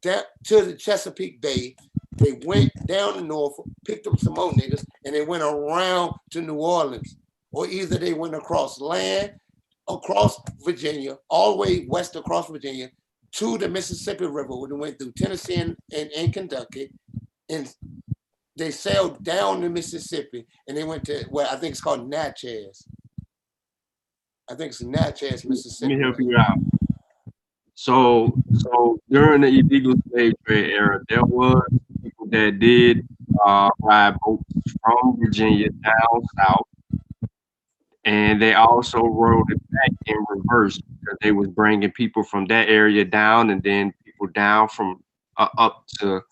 down to the Chesapeake Bay. They went down to Norfolk, picked up some more niggas, and they went around to New Orleans. Or either they went across land, across Virginia, all the way west across Virginia, to the Mississippi River, where they went through Tennessee and Kentucky. And they sailed down the Mississippi and they went to I think it's called Natchez. I think it's Natchez, Mississippi. Let me help you out. So during the illegal slave trade era, there was people that did ride boats from Virginia down south, and they also rode it back in reverse because they was bringing people from that area down, and then people down from up to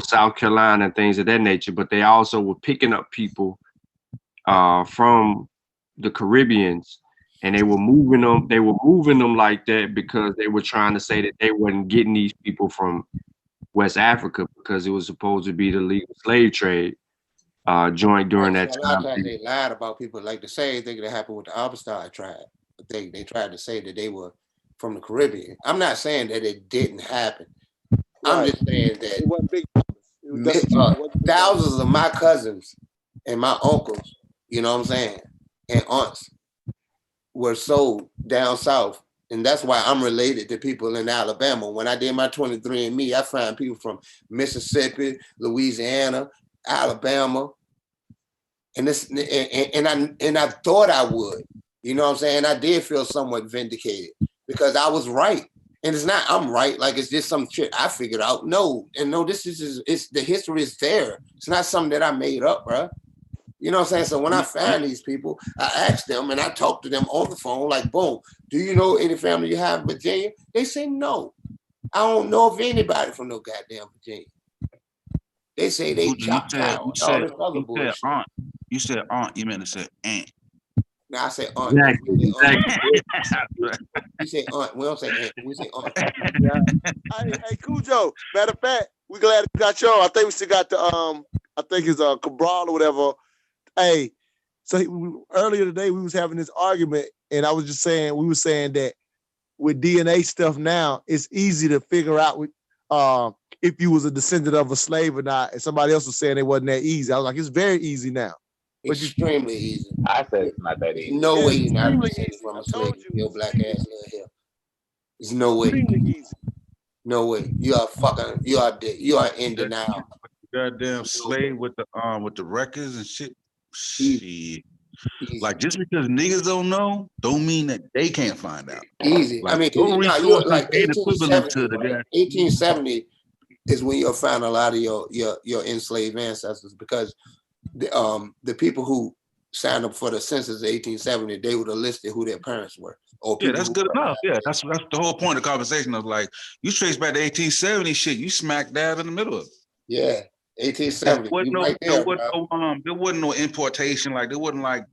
South Carolina and things of that nature. But they also were picking up people from the Caribbeans, and they were moving them. They were moving them like that because they were trying to say that they wasn't getting these people from West Africa because it was supposed to be the legal slave trade joint during that time. A lot of times they lied about people. Like the same thing that happened with the Abbotsford tribe. They tried to say that they were from the Caribbean. I'm not saying that it didn't happen. I'm just saying that thousands of my cousins and my uncles, you know what I'm saying, and aunts were sold down south. And that's why I'm related to people in Alabama. When I did my 23andMe, I found people from Mississippi, Louisiana, Alabama. And I thought I would. You know what I'm saying? I did feel somewhat vindicated because I was right. And it's not I'm right, like it's just some shit I figured out. No, and no, this is it's the history is there. It's not something that I made up, bro. You know what I'm saying? So when I find these people, I ask them and I talk to them on the phone, like, boom, do you know any family you have in Virginia? They say no. I don't know of anybody from no goddamn Virginia. They say they chopped out You all said, this other bullshit. aunt. You said aunt. You meant to say aunt. Now I say aunt. Exactly. We say aunt. We don't say aunt. We say aunt. Yeah. Hey, Cujo. Matter of fact, we glad we got y'all. I think we still got the I think it's Cabral or whatever. Hey, so earlier today we was having this argument, and I was just saying we were saying that with DNA stuff now, it's easy to figure out if you was a descendant of a slave or not. And somebody else was saying it wasn't that easy. I was like, it's very easy now. Extremely easy. I said it's not that easy. No way you're not descended from a slave. Your black ass little hair. There's no way. No way. You are in denial. Goddamn slave with the records and shit. Shit. Like just because niggas don't know, don't mean that they can't find out. Easy. Like, I mean, no you're like ain't equivalent to the guy. 1870 is when you'll find a lot of your enslaved ancestors, because the people who signed up for the census of 1870, they would have listed who their parents were. Or Yeah, that's good enough. Yeah, that's the whole point of the conversation. Of like, you trace back to 1870 shit, you smack dab in the middle of it. Yeah, 1870. There wasn't no importation. Like there wasn't like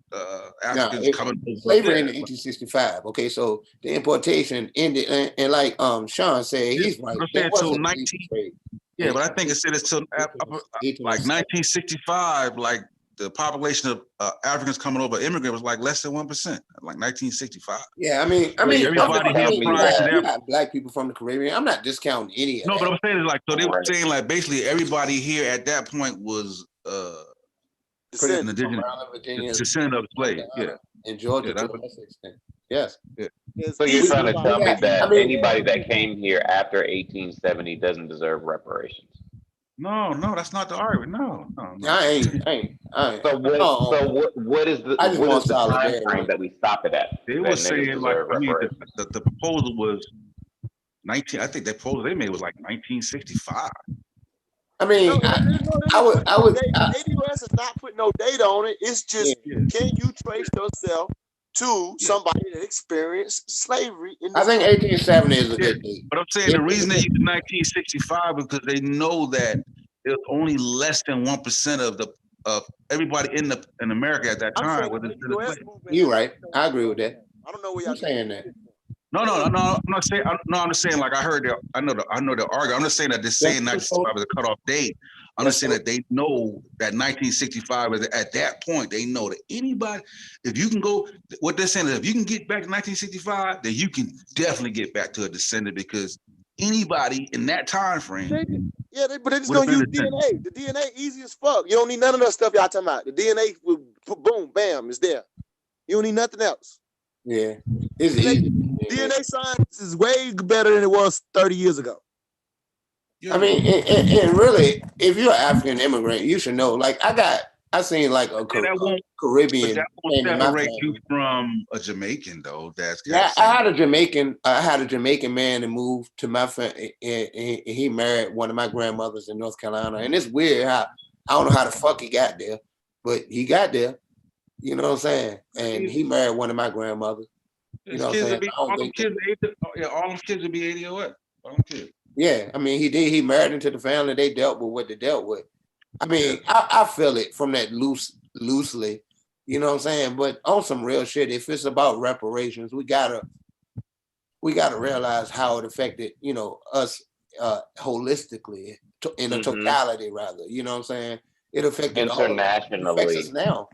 Africans coming. Slavery in 1865. Okay, so the importation ended, and like Sean said, he's right. There wasn't 19. Yeah, but I think it said it's till like 1965. Like the population of Africans coming over immigrant was like less than 1%, like 1965. Yeah, I mean, everybody here prior to that. Got black people from the Caribbean. I'm not discounting any of that. No, but I'm saying is like, so they were saying like basically everybody here at that point was descendant of slaves. Yeah, in Georgia to a lesser extent. Yes. Yeah. So you're trying to tell me that anybody that came here after 1870 doesn't deserve reparations? No, that's not the argument. No. I ain't. So what is the time frame that we stop it at? They were saying like, I mean, the proposal was 19. I think the proposal they made was like 1965. I mean, I would. ADOS is not putting no data on it. It's just, can you trace yourself to somebody that experienced slavery? I think 1870 is a good date. But I'm saying the reason they use 1965 is because they know that there's only less than 1% of everybody in America at that time. You're right. I agree with that. I don't know where y'all saying that. No. I'm not saying. I'm just saying like I heard. I know the argument. I'm just saying that they're saying 1965 is a cutoff date. I'm just saying that they know that 1965 is at that point. They know that anybody, if you can go, what they're saying is if you can get back to 1965, then you can definitely get back to a descendant, because anybody in that time frame. But they're just gonna use DNA. The DNA easy as fuck. You don't need none of that stuff y'all talking about. The DNA will boom, bam, is there. You don't need nothing else. Yeah, it's easy. DNA science is way better than it was 30 years ago. I mean, and really, if you're an African immigrant, you should know. Like I seen like a Caribbean. But that won't separate you from a Jamaican though. I had a Jamaican man that moved to my family, and he married one of my grandmothers in North Carolina. And it's weird how I don't know how the fuck he got there, but he got there. You know what I'm saying? And he married one of my grandmothers. You know what I'm saying? All them kids would be ADOS. All them kids. Yeah, I mean, he did. He married into the family. They dealt with what they dealt with. I mean, I feel it from that loosely. You know what I'm saying? But on some real shit, if it's about reparations, we gotta realize how it affected, us holistically, in a totality, rather. You know what I'm saying? It affected internationally. It affects us now.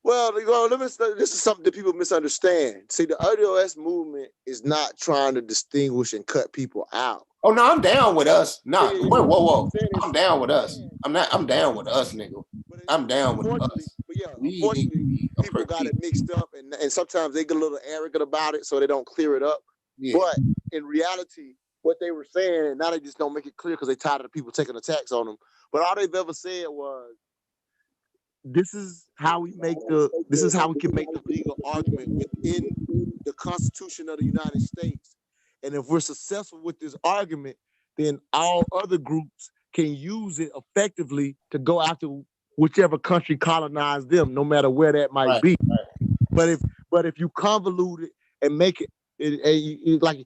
Well, this is something that people misunderstand. See, the ADOS movement is not trying to distinguish and cut people out. Oh no, I'm down with us. No, whoa. I'm down with us. I'm down with us, nigga. I'm down with us. But yeah, unfortunately, people got it mixed up, and sometimes they get a little arrogant about it, so they don't clear it up. Yeah. But in reality, what they were saying, and now they just don't make it clear because they're tired of the people taking attacks on them. But all they've ever said was this is how we can make the legal argument within the Constitution of the United States. And if we're successful with this argument, then all other groups can use it effectively to go after whichever country colonized them, no matter where that might be. But if you convolute it and make it like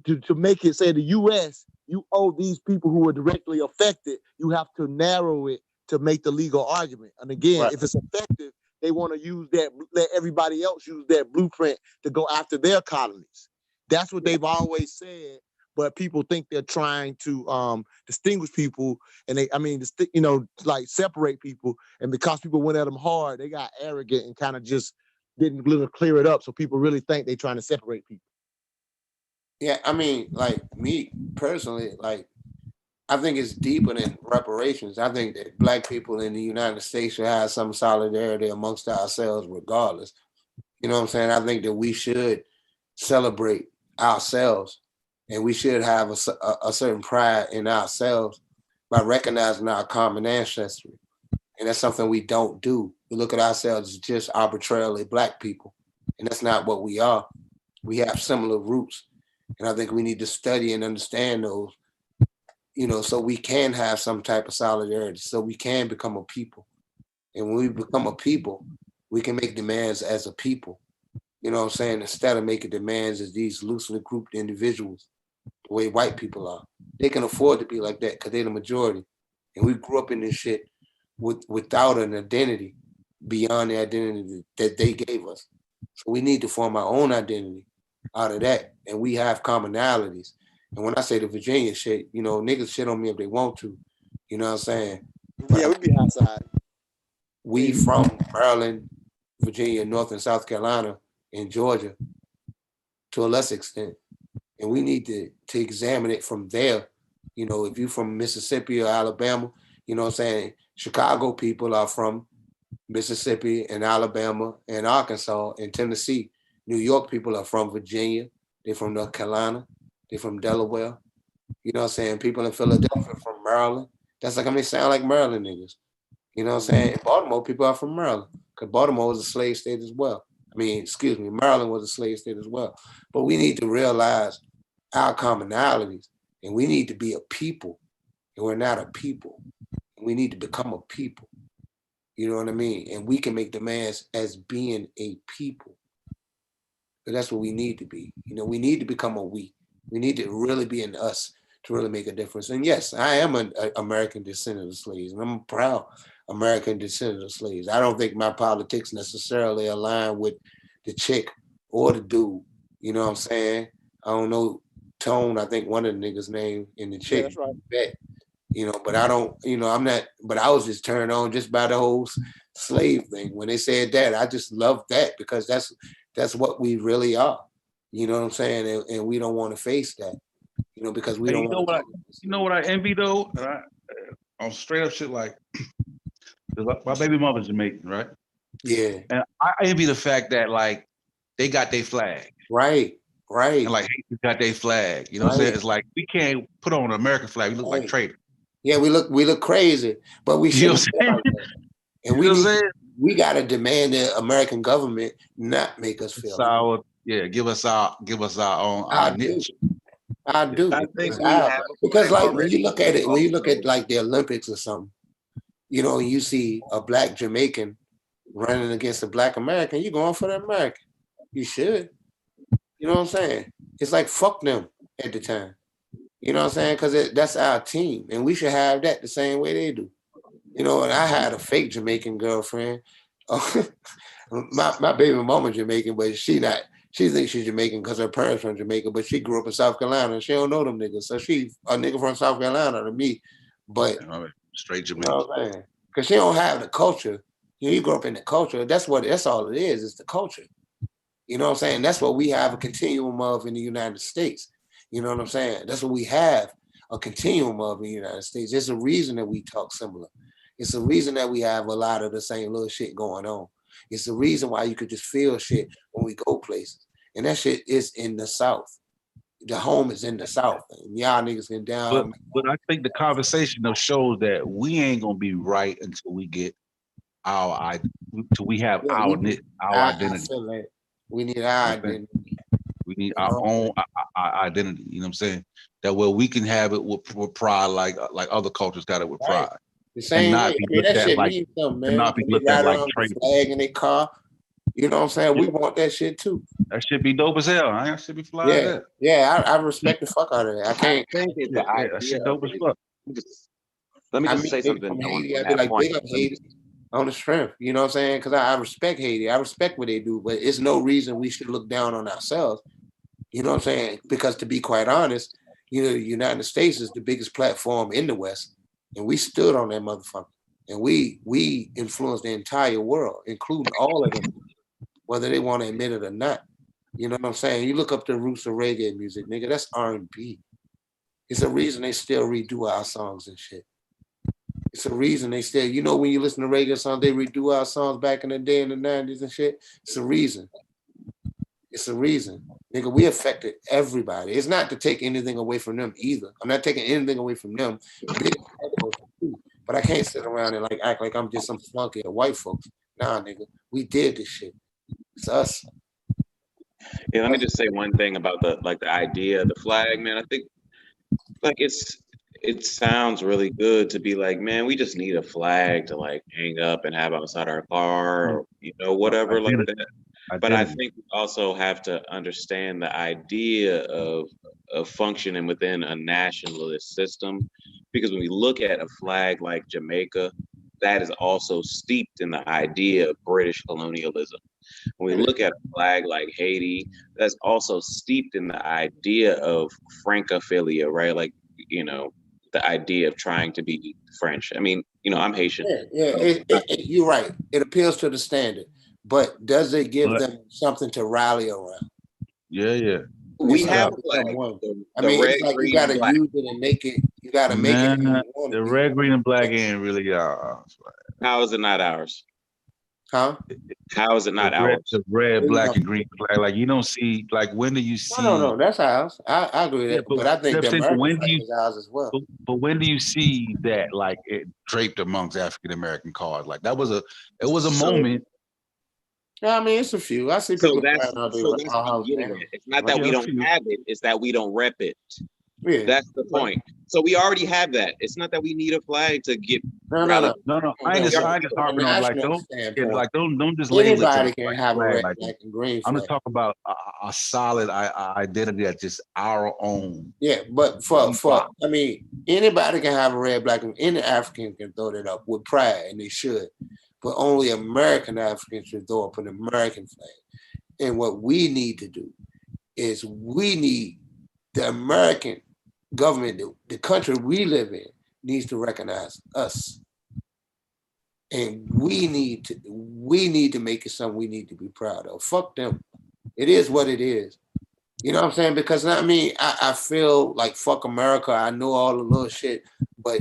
to make it say the U.S., you owe these people who are directly affected, you have to narrow it to make the legal argument. And again, if it's effective, they want to use that, let everybody else use that blueprint to go after their colonies. That's what they've always said, but people think they're trying to distinguish people, and like separate people. And because people went at them hard, they got arrogant and kind of just didn't really clear it up. So people really think they're trying to separate people. Yeah, I mean, like me personally, like I think it's deeper than reparations. I think that Black people in the United States should have some solidarity amongst ourselves regardless. You know what I'm saying? I think that we should celebrate ourselves, and we should have a certain pride in ourselves by recognizing our common ancestry. And that's something we don't do. We look at ourselves as just arbitrarily Black people, and that's not what we are. We have similar roots, and I think we need to study and understand those, so we can have some type of solidarity, so we can become a people. And when we become a people, we can make demands as a people. You know what I'm saying? Instead of making demands as these loosely grouped individuals, the way white people are. They can afford to be like that because they're the majority. And we grew up in this shit without an identity beyond the identity that they gave us. So we need to form our own identity out of that. And we have commonalities. And when I say the Virginia shit, niggas shit on me if they want to. You know what I'm saying? Yeah, we be outside. We from Maryland, Virginia, North and South Carolina, and Georgia to a less extent. And we need to examine it from there. If you're from Mississippi or Alabama, you know what I'm saying? Chicago people are from Mississippi and Alabama and Arkansas and Tennessee. New York people are from Virginia. They're from North Carolina. They're from Delaware. You know what I'm saying? People in Philadelphia are from Maryland. That's like, they sound like Maryland niggas. You know what I'm saying? In Baltimore, people are from Maryland because Baltimore was a slave state as well. Maryland was a slave state as well. But we need to realize our commonalities, and we need to be a people, and we're not a people. We need to become a people. You know what I mean? And we can make demands as being a people. But that's what we need to be. We need to become a we. We need to really be in us to really make a difference. And yes, I am an American descendant of slaves, and I'm a proud American descendant of slaves. I don't think my politics necessarily align with the chick or the dude. You know what I'm saying? I don't know Tone, I think one of the niggas' name in the chick. Yeah, that's right. Bet. But I don't, I'm not, but I was just turned on just by the whole slave thing. When they said that, I just love that because that's what we really are. You know what I'm saying? And we don't want to face that, because we don't want to. You know what I envy though? On straight up shit, like, my baby mama's Jamaican, right? Yeah. And I envy the fact that, like, they got their flag. Right. And like, Haitians got their flag. You know what I'm saying? It's like, we can't put on an American flag. We look like traitors. Yeah, we look crazy, but we should. And we got to demand the American government not make us feel sour. Yeah, give us our own niche. I do. I think because like when you look at like the Olympics or something, you see a Black Jamaican running against a Black American, you're going for the American. You should. You know what I'm saying? It's like fuck them at the time. You know what I'm saying? Because that's our team, and we should have that the same way they do. And I had a fake Jamaican girlfriend. My baby mama Jamaican, but she thinks she's Jamaican because her parents from Jamaica, but she grew up in South Carolina and she don't know them niggas. So she a nigga from South Carolina to me, but straight Jamaican. You know what I'm saying? Because she don't have the culture. You grew up in the culture. That's all it is. It's the culture. You know what I'm saying? That's what we have a continuum of in the United States. You know what I'm saying? That's what we have a continuum of in the United States. There's a reason that we talk similar. It's a reason that we have a lot of the same little shit going on. It's the reason why you could just feel shit when we go places. And that shit is in the South. The home is in the South. And y'all niggas can down. But I think the conversation though shows that we ain't gonna be right until we get till we have our identity. I feel like we need our identity. We need our own identity. You know what I'm saying? That way we can have it with pride, like other cultures got it with pride. The same way. I mean, that shit means something, man. Not be They looked at ride like around with traitors. a flag in their car. You know what I'm saying? We want that shit too. That should be dope as hell. That should be fly as Yeah, hell. yeah. I respect the fuck out of that. I can't. I think it's the Yeah, that shit dope as fuck. Let me I just mean, say nigga something from on Haiti, I'd be that like, point. big up Haiti on the strength. You know what I'm saying? Because I respect Haiti. I respect what they do, but it's no reason we should look down on ourselves. You know what I'm saying? Because to be quite honest, you know, the United States is the biggest platform in the West, and we stood on that motherfucker, and we influenced the entire world, including all of them, whether they want to admit it or not. You know what I'm saying? You look up the roots of reggae music, nigga. That's R&B. It's a reason they still redo our songs and shit. It's a reason they still, you know, when you listen to reggae songs, they redo our songs back in the day in the 90s and shit. It's a reason. It's a reason. Nigga, we affected everybody. It's not to take anything away from them either. I'm not taking anything away from them. But I can't sit around and like act like I'm just some flunky of white folks. Nah, nigga, we did this shit. It's us. Yeah, let me just say one thing about the idea of the flag, man. I think like it sounds really good to be like, man, we just need a flag to like hang up and have outside our car or whatever like that. But I think we also have to understand the idea of functioning within a nationalist system, because when we look at a flag like Jamaica, that is also steeped in the idea of British colonialism. When we look at a flag like Haiti, that's also steeped in the idea of Francophilia, right? Like, the idea of trying to be French. I mean, I'm Haitian. Yeah, you're right. It appeals to the standard, but does it give them something to rally around? Yeah. We have a flag. I mean, it's like you gotta use it and make it. You gotta make it. The red, green, and black ain't really ours. How is it not ours? Huh? How is it not ours? The red, black, and green flag. Like you don't see. Like when do you see? No, that's ours. I agree with that. But I think the American flag is ours as well. But when do you see that like it draped amongst African American cars? Like it was a moment. Yeah, I mean it's a few. I see people. It's not that we don't have it; it's that we don't rep it. Yeah. That's the point. So we already have that. It's not that we need a flag to get. No. I just harping on like don't just label anybody it can have a red, like, black, and green. I'm just talking about a solid identity that's just our own. Yeah, but for I mean anybody can have a red, black, and any African can throw that up with pride, and they should. But only American Africans should throw up an American flag. And what we need to do is we need the American government, the country we live in, needs to recognize us. And we need to make it something we need to be proud of. Fuck them. It is what it is. You know what I'm saying? Because I mean, I feel like fuck America. I know all the little shit, but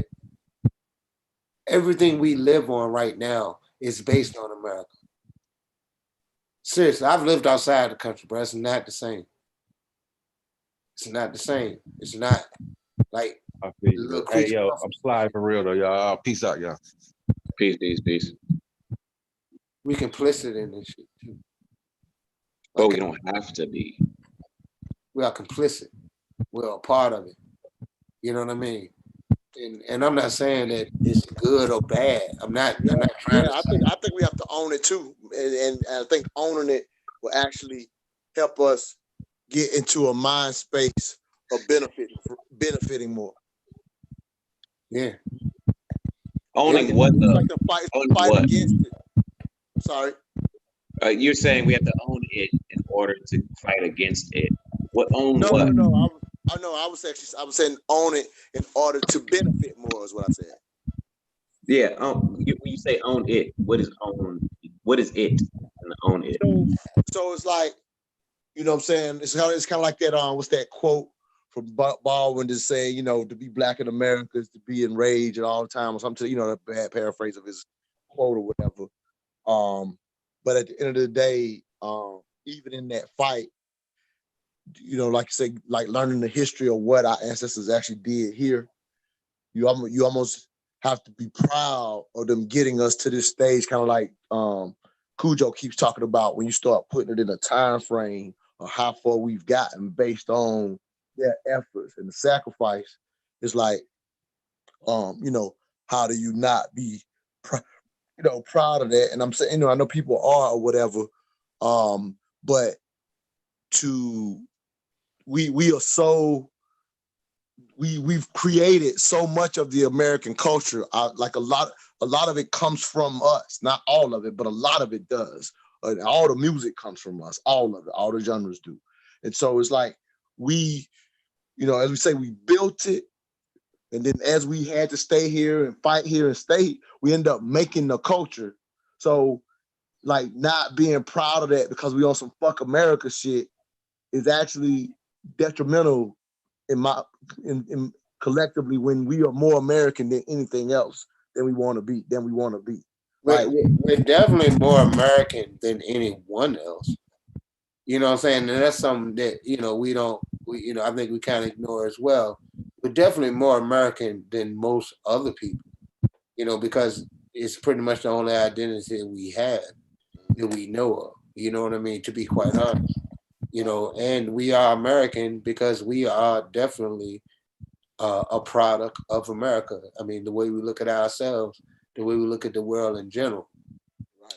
everything we live on right now is based on America. Seriously, I've lived outside the country, but it's not the same. It's not the same. It's not like. I feel you. Hey, yo, I'm sliding for real though, y'all. Peace out, y'all. Peace. We complicit in this shit too. But we don't have to be. We are complicit. We're a part of it. You know what I mean? And I'm not saying that it's good or bad. I'm not trying to. I think we have to own it too, and I think owning it will actually help us get into a mind space of benefiting more. Yeah. Owning what though? Like the fight against it. I'm sorry. You're saying we have to own it in order to fight against it. What own No, what? no. I was saying own it in order to benefit more is what I said. Yeah. When you say own it, what is own? What is it? And own it. So it's like, you know what I'm saying? It's kind of like that. What's that quote from Baldwin to say, to be black in America is to be enraged all the time or something. A bad paraphrase of his quote or whatever. But at the end of the day, even in that fight, like you say, like learning the history of what our ancestors actually did here, you almost have to be proud of them getting us to this stage, kind of like Cujo keeps talking about when you start putting it in a time frame of how far we've gotten based on their efforts and the sacrifice. It's like, you know, how do you not be, proud of that? And I'm saying, I know people are or whatever, but we are so, we've created so much of the American culture. Like a lot of it comes from us, not all of it, but a lot of it does. All the music comes from us, all of it, all the genres do. And so it's like we, as we say, we built it. And then as we had to stay here and fight here and stay, we end up making the culture. So like not being proud of that because we on some fuck America shit is actually detrimental in collectively when we are more American than anything else than we want to be. We're definitely more American than anyone else. You know what I'm saying? And that's something that, I think we kind of ignore as well. We're definitely more American than most other people, because it's pretty much the only identity we have that we know of. You know what I mean? To be quite honest, and we are American because we are definitely a product of America. I mean, the way we look at ourselves, the way we look at the world in general.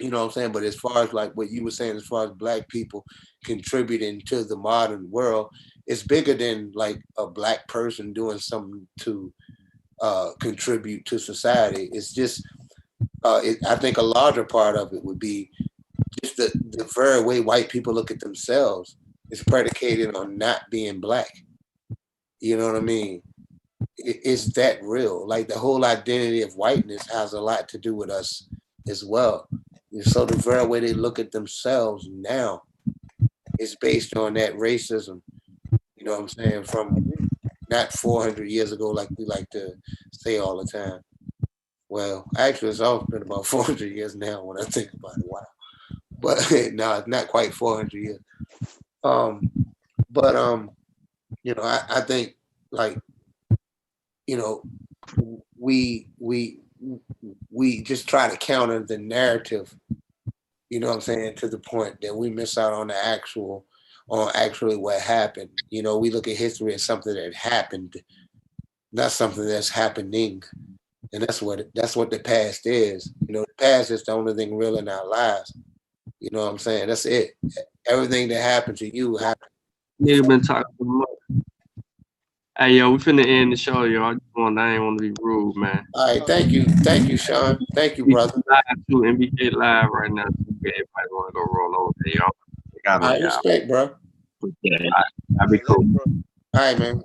You know what I'm saying? But as far as like what you were saying, as far as Black people contributing to the modern world, it's bigger than like a Black person doing something to contribute to society. It's just, I think a larger part of it would be just the very way white people look at themselves is predicated on not being Black. You know what I mean? It's that real. Like the whole identity of whiteness has a lot to do with us as well. So the very way they look at themselves now is based on that racism. You know what I'm saying? From not 400 years ago, like we like to say all the time. Well, actually, it's all been about 400 years now when I think about it. Wow. But no, it's not quite 400 years. I think like, we just try to counter the narrative, you know what I'm saying, to the point that we miss out on actually what happened. We look at history as something that happened, not something that's happening. And that's what the past is. The past is the only thing real in our lives. You know what I'm saying? That's it. Everything that happened to you happened. Nigga been talking too much. Hey, yo, we finna end the show, yo. I ain't want to be rude, man. All right, thank you, Sean. Thank you, brother. Live to NBK Live right now. Everybody want to go roll over there, y'all. I respect, bro. Yeah, I'll be cool. All right, man.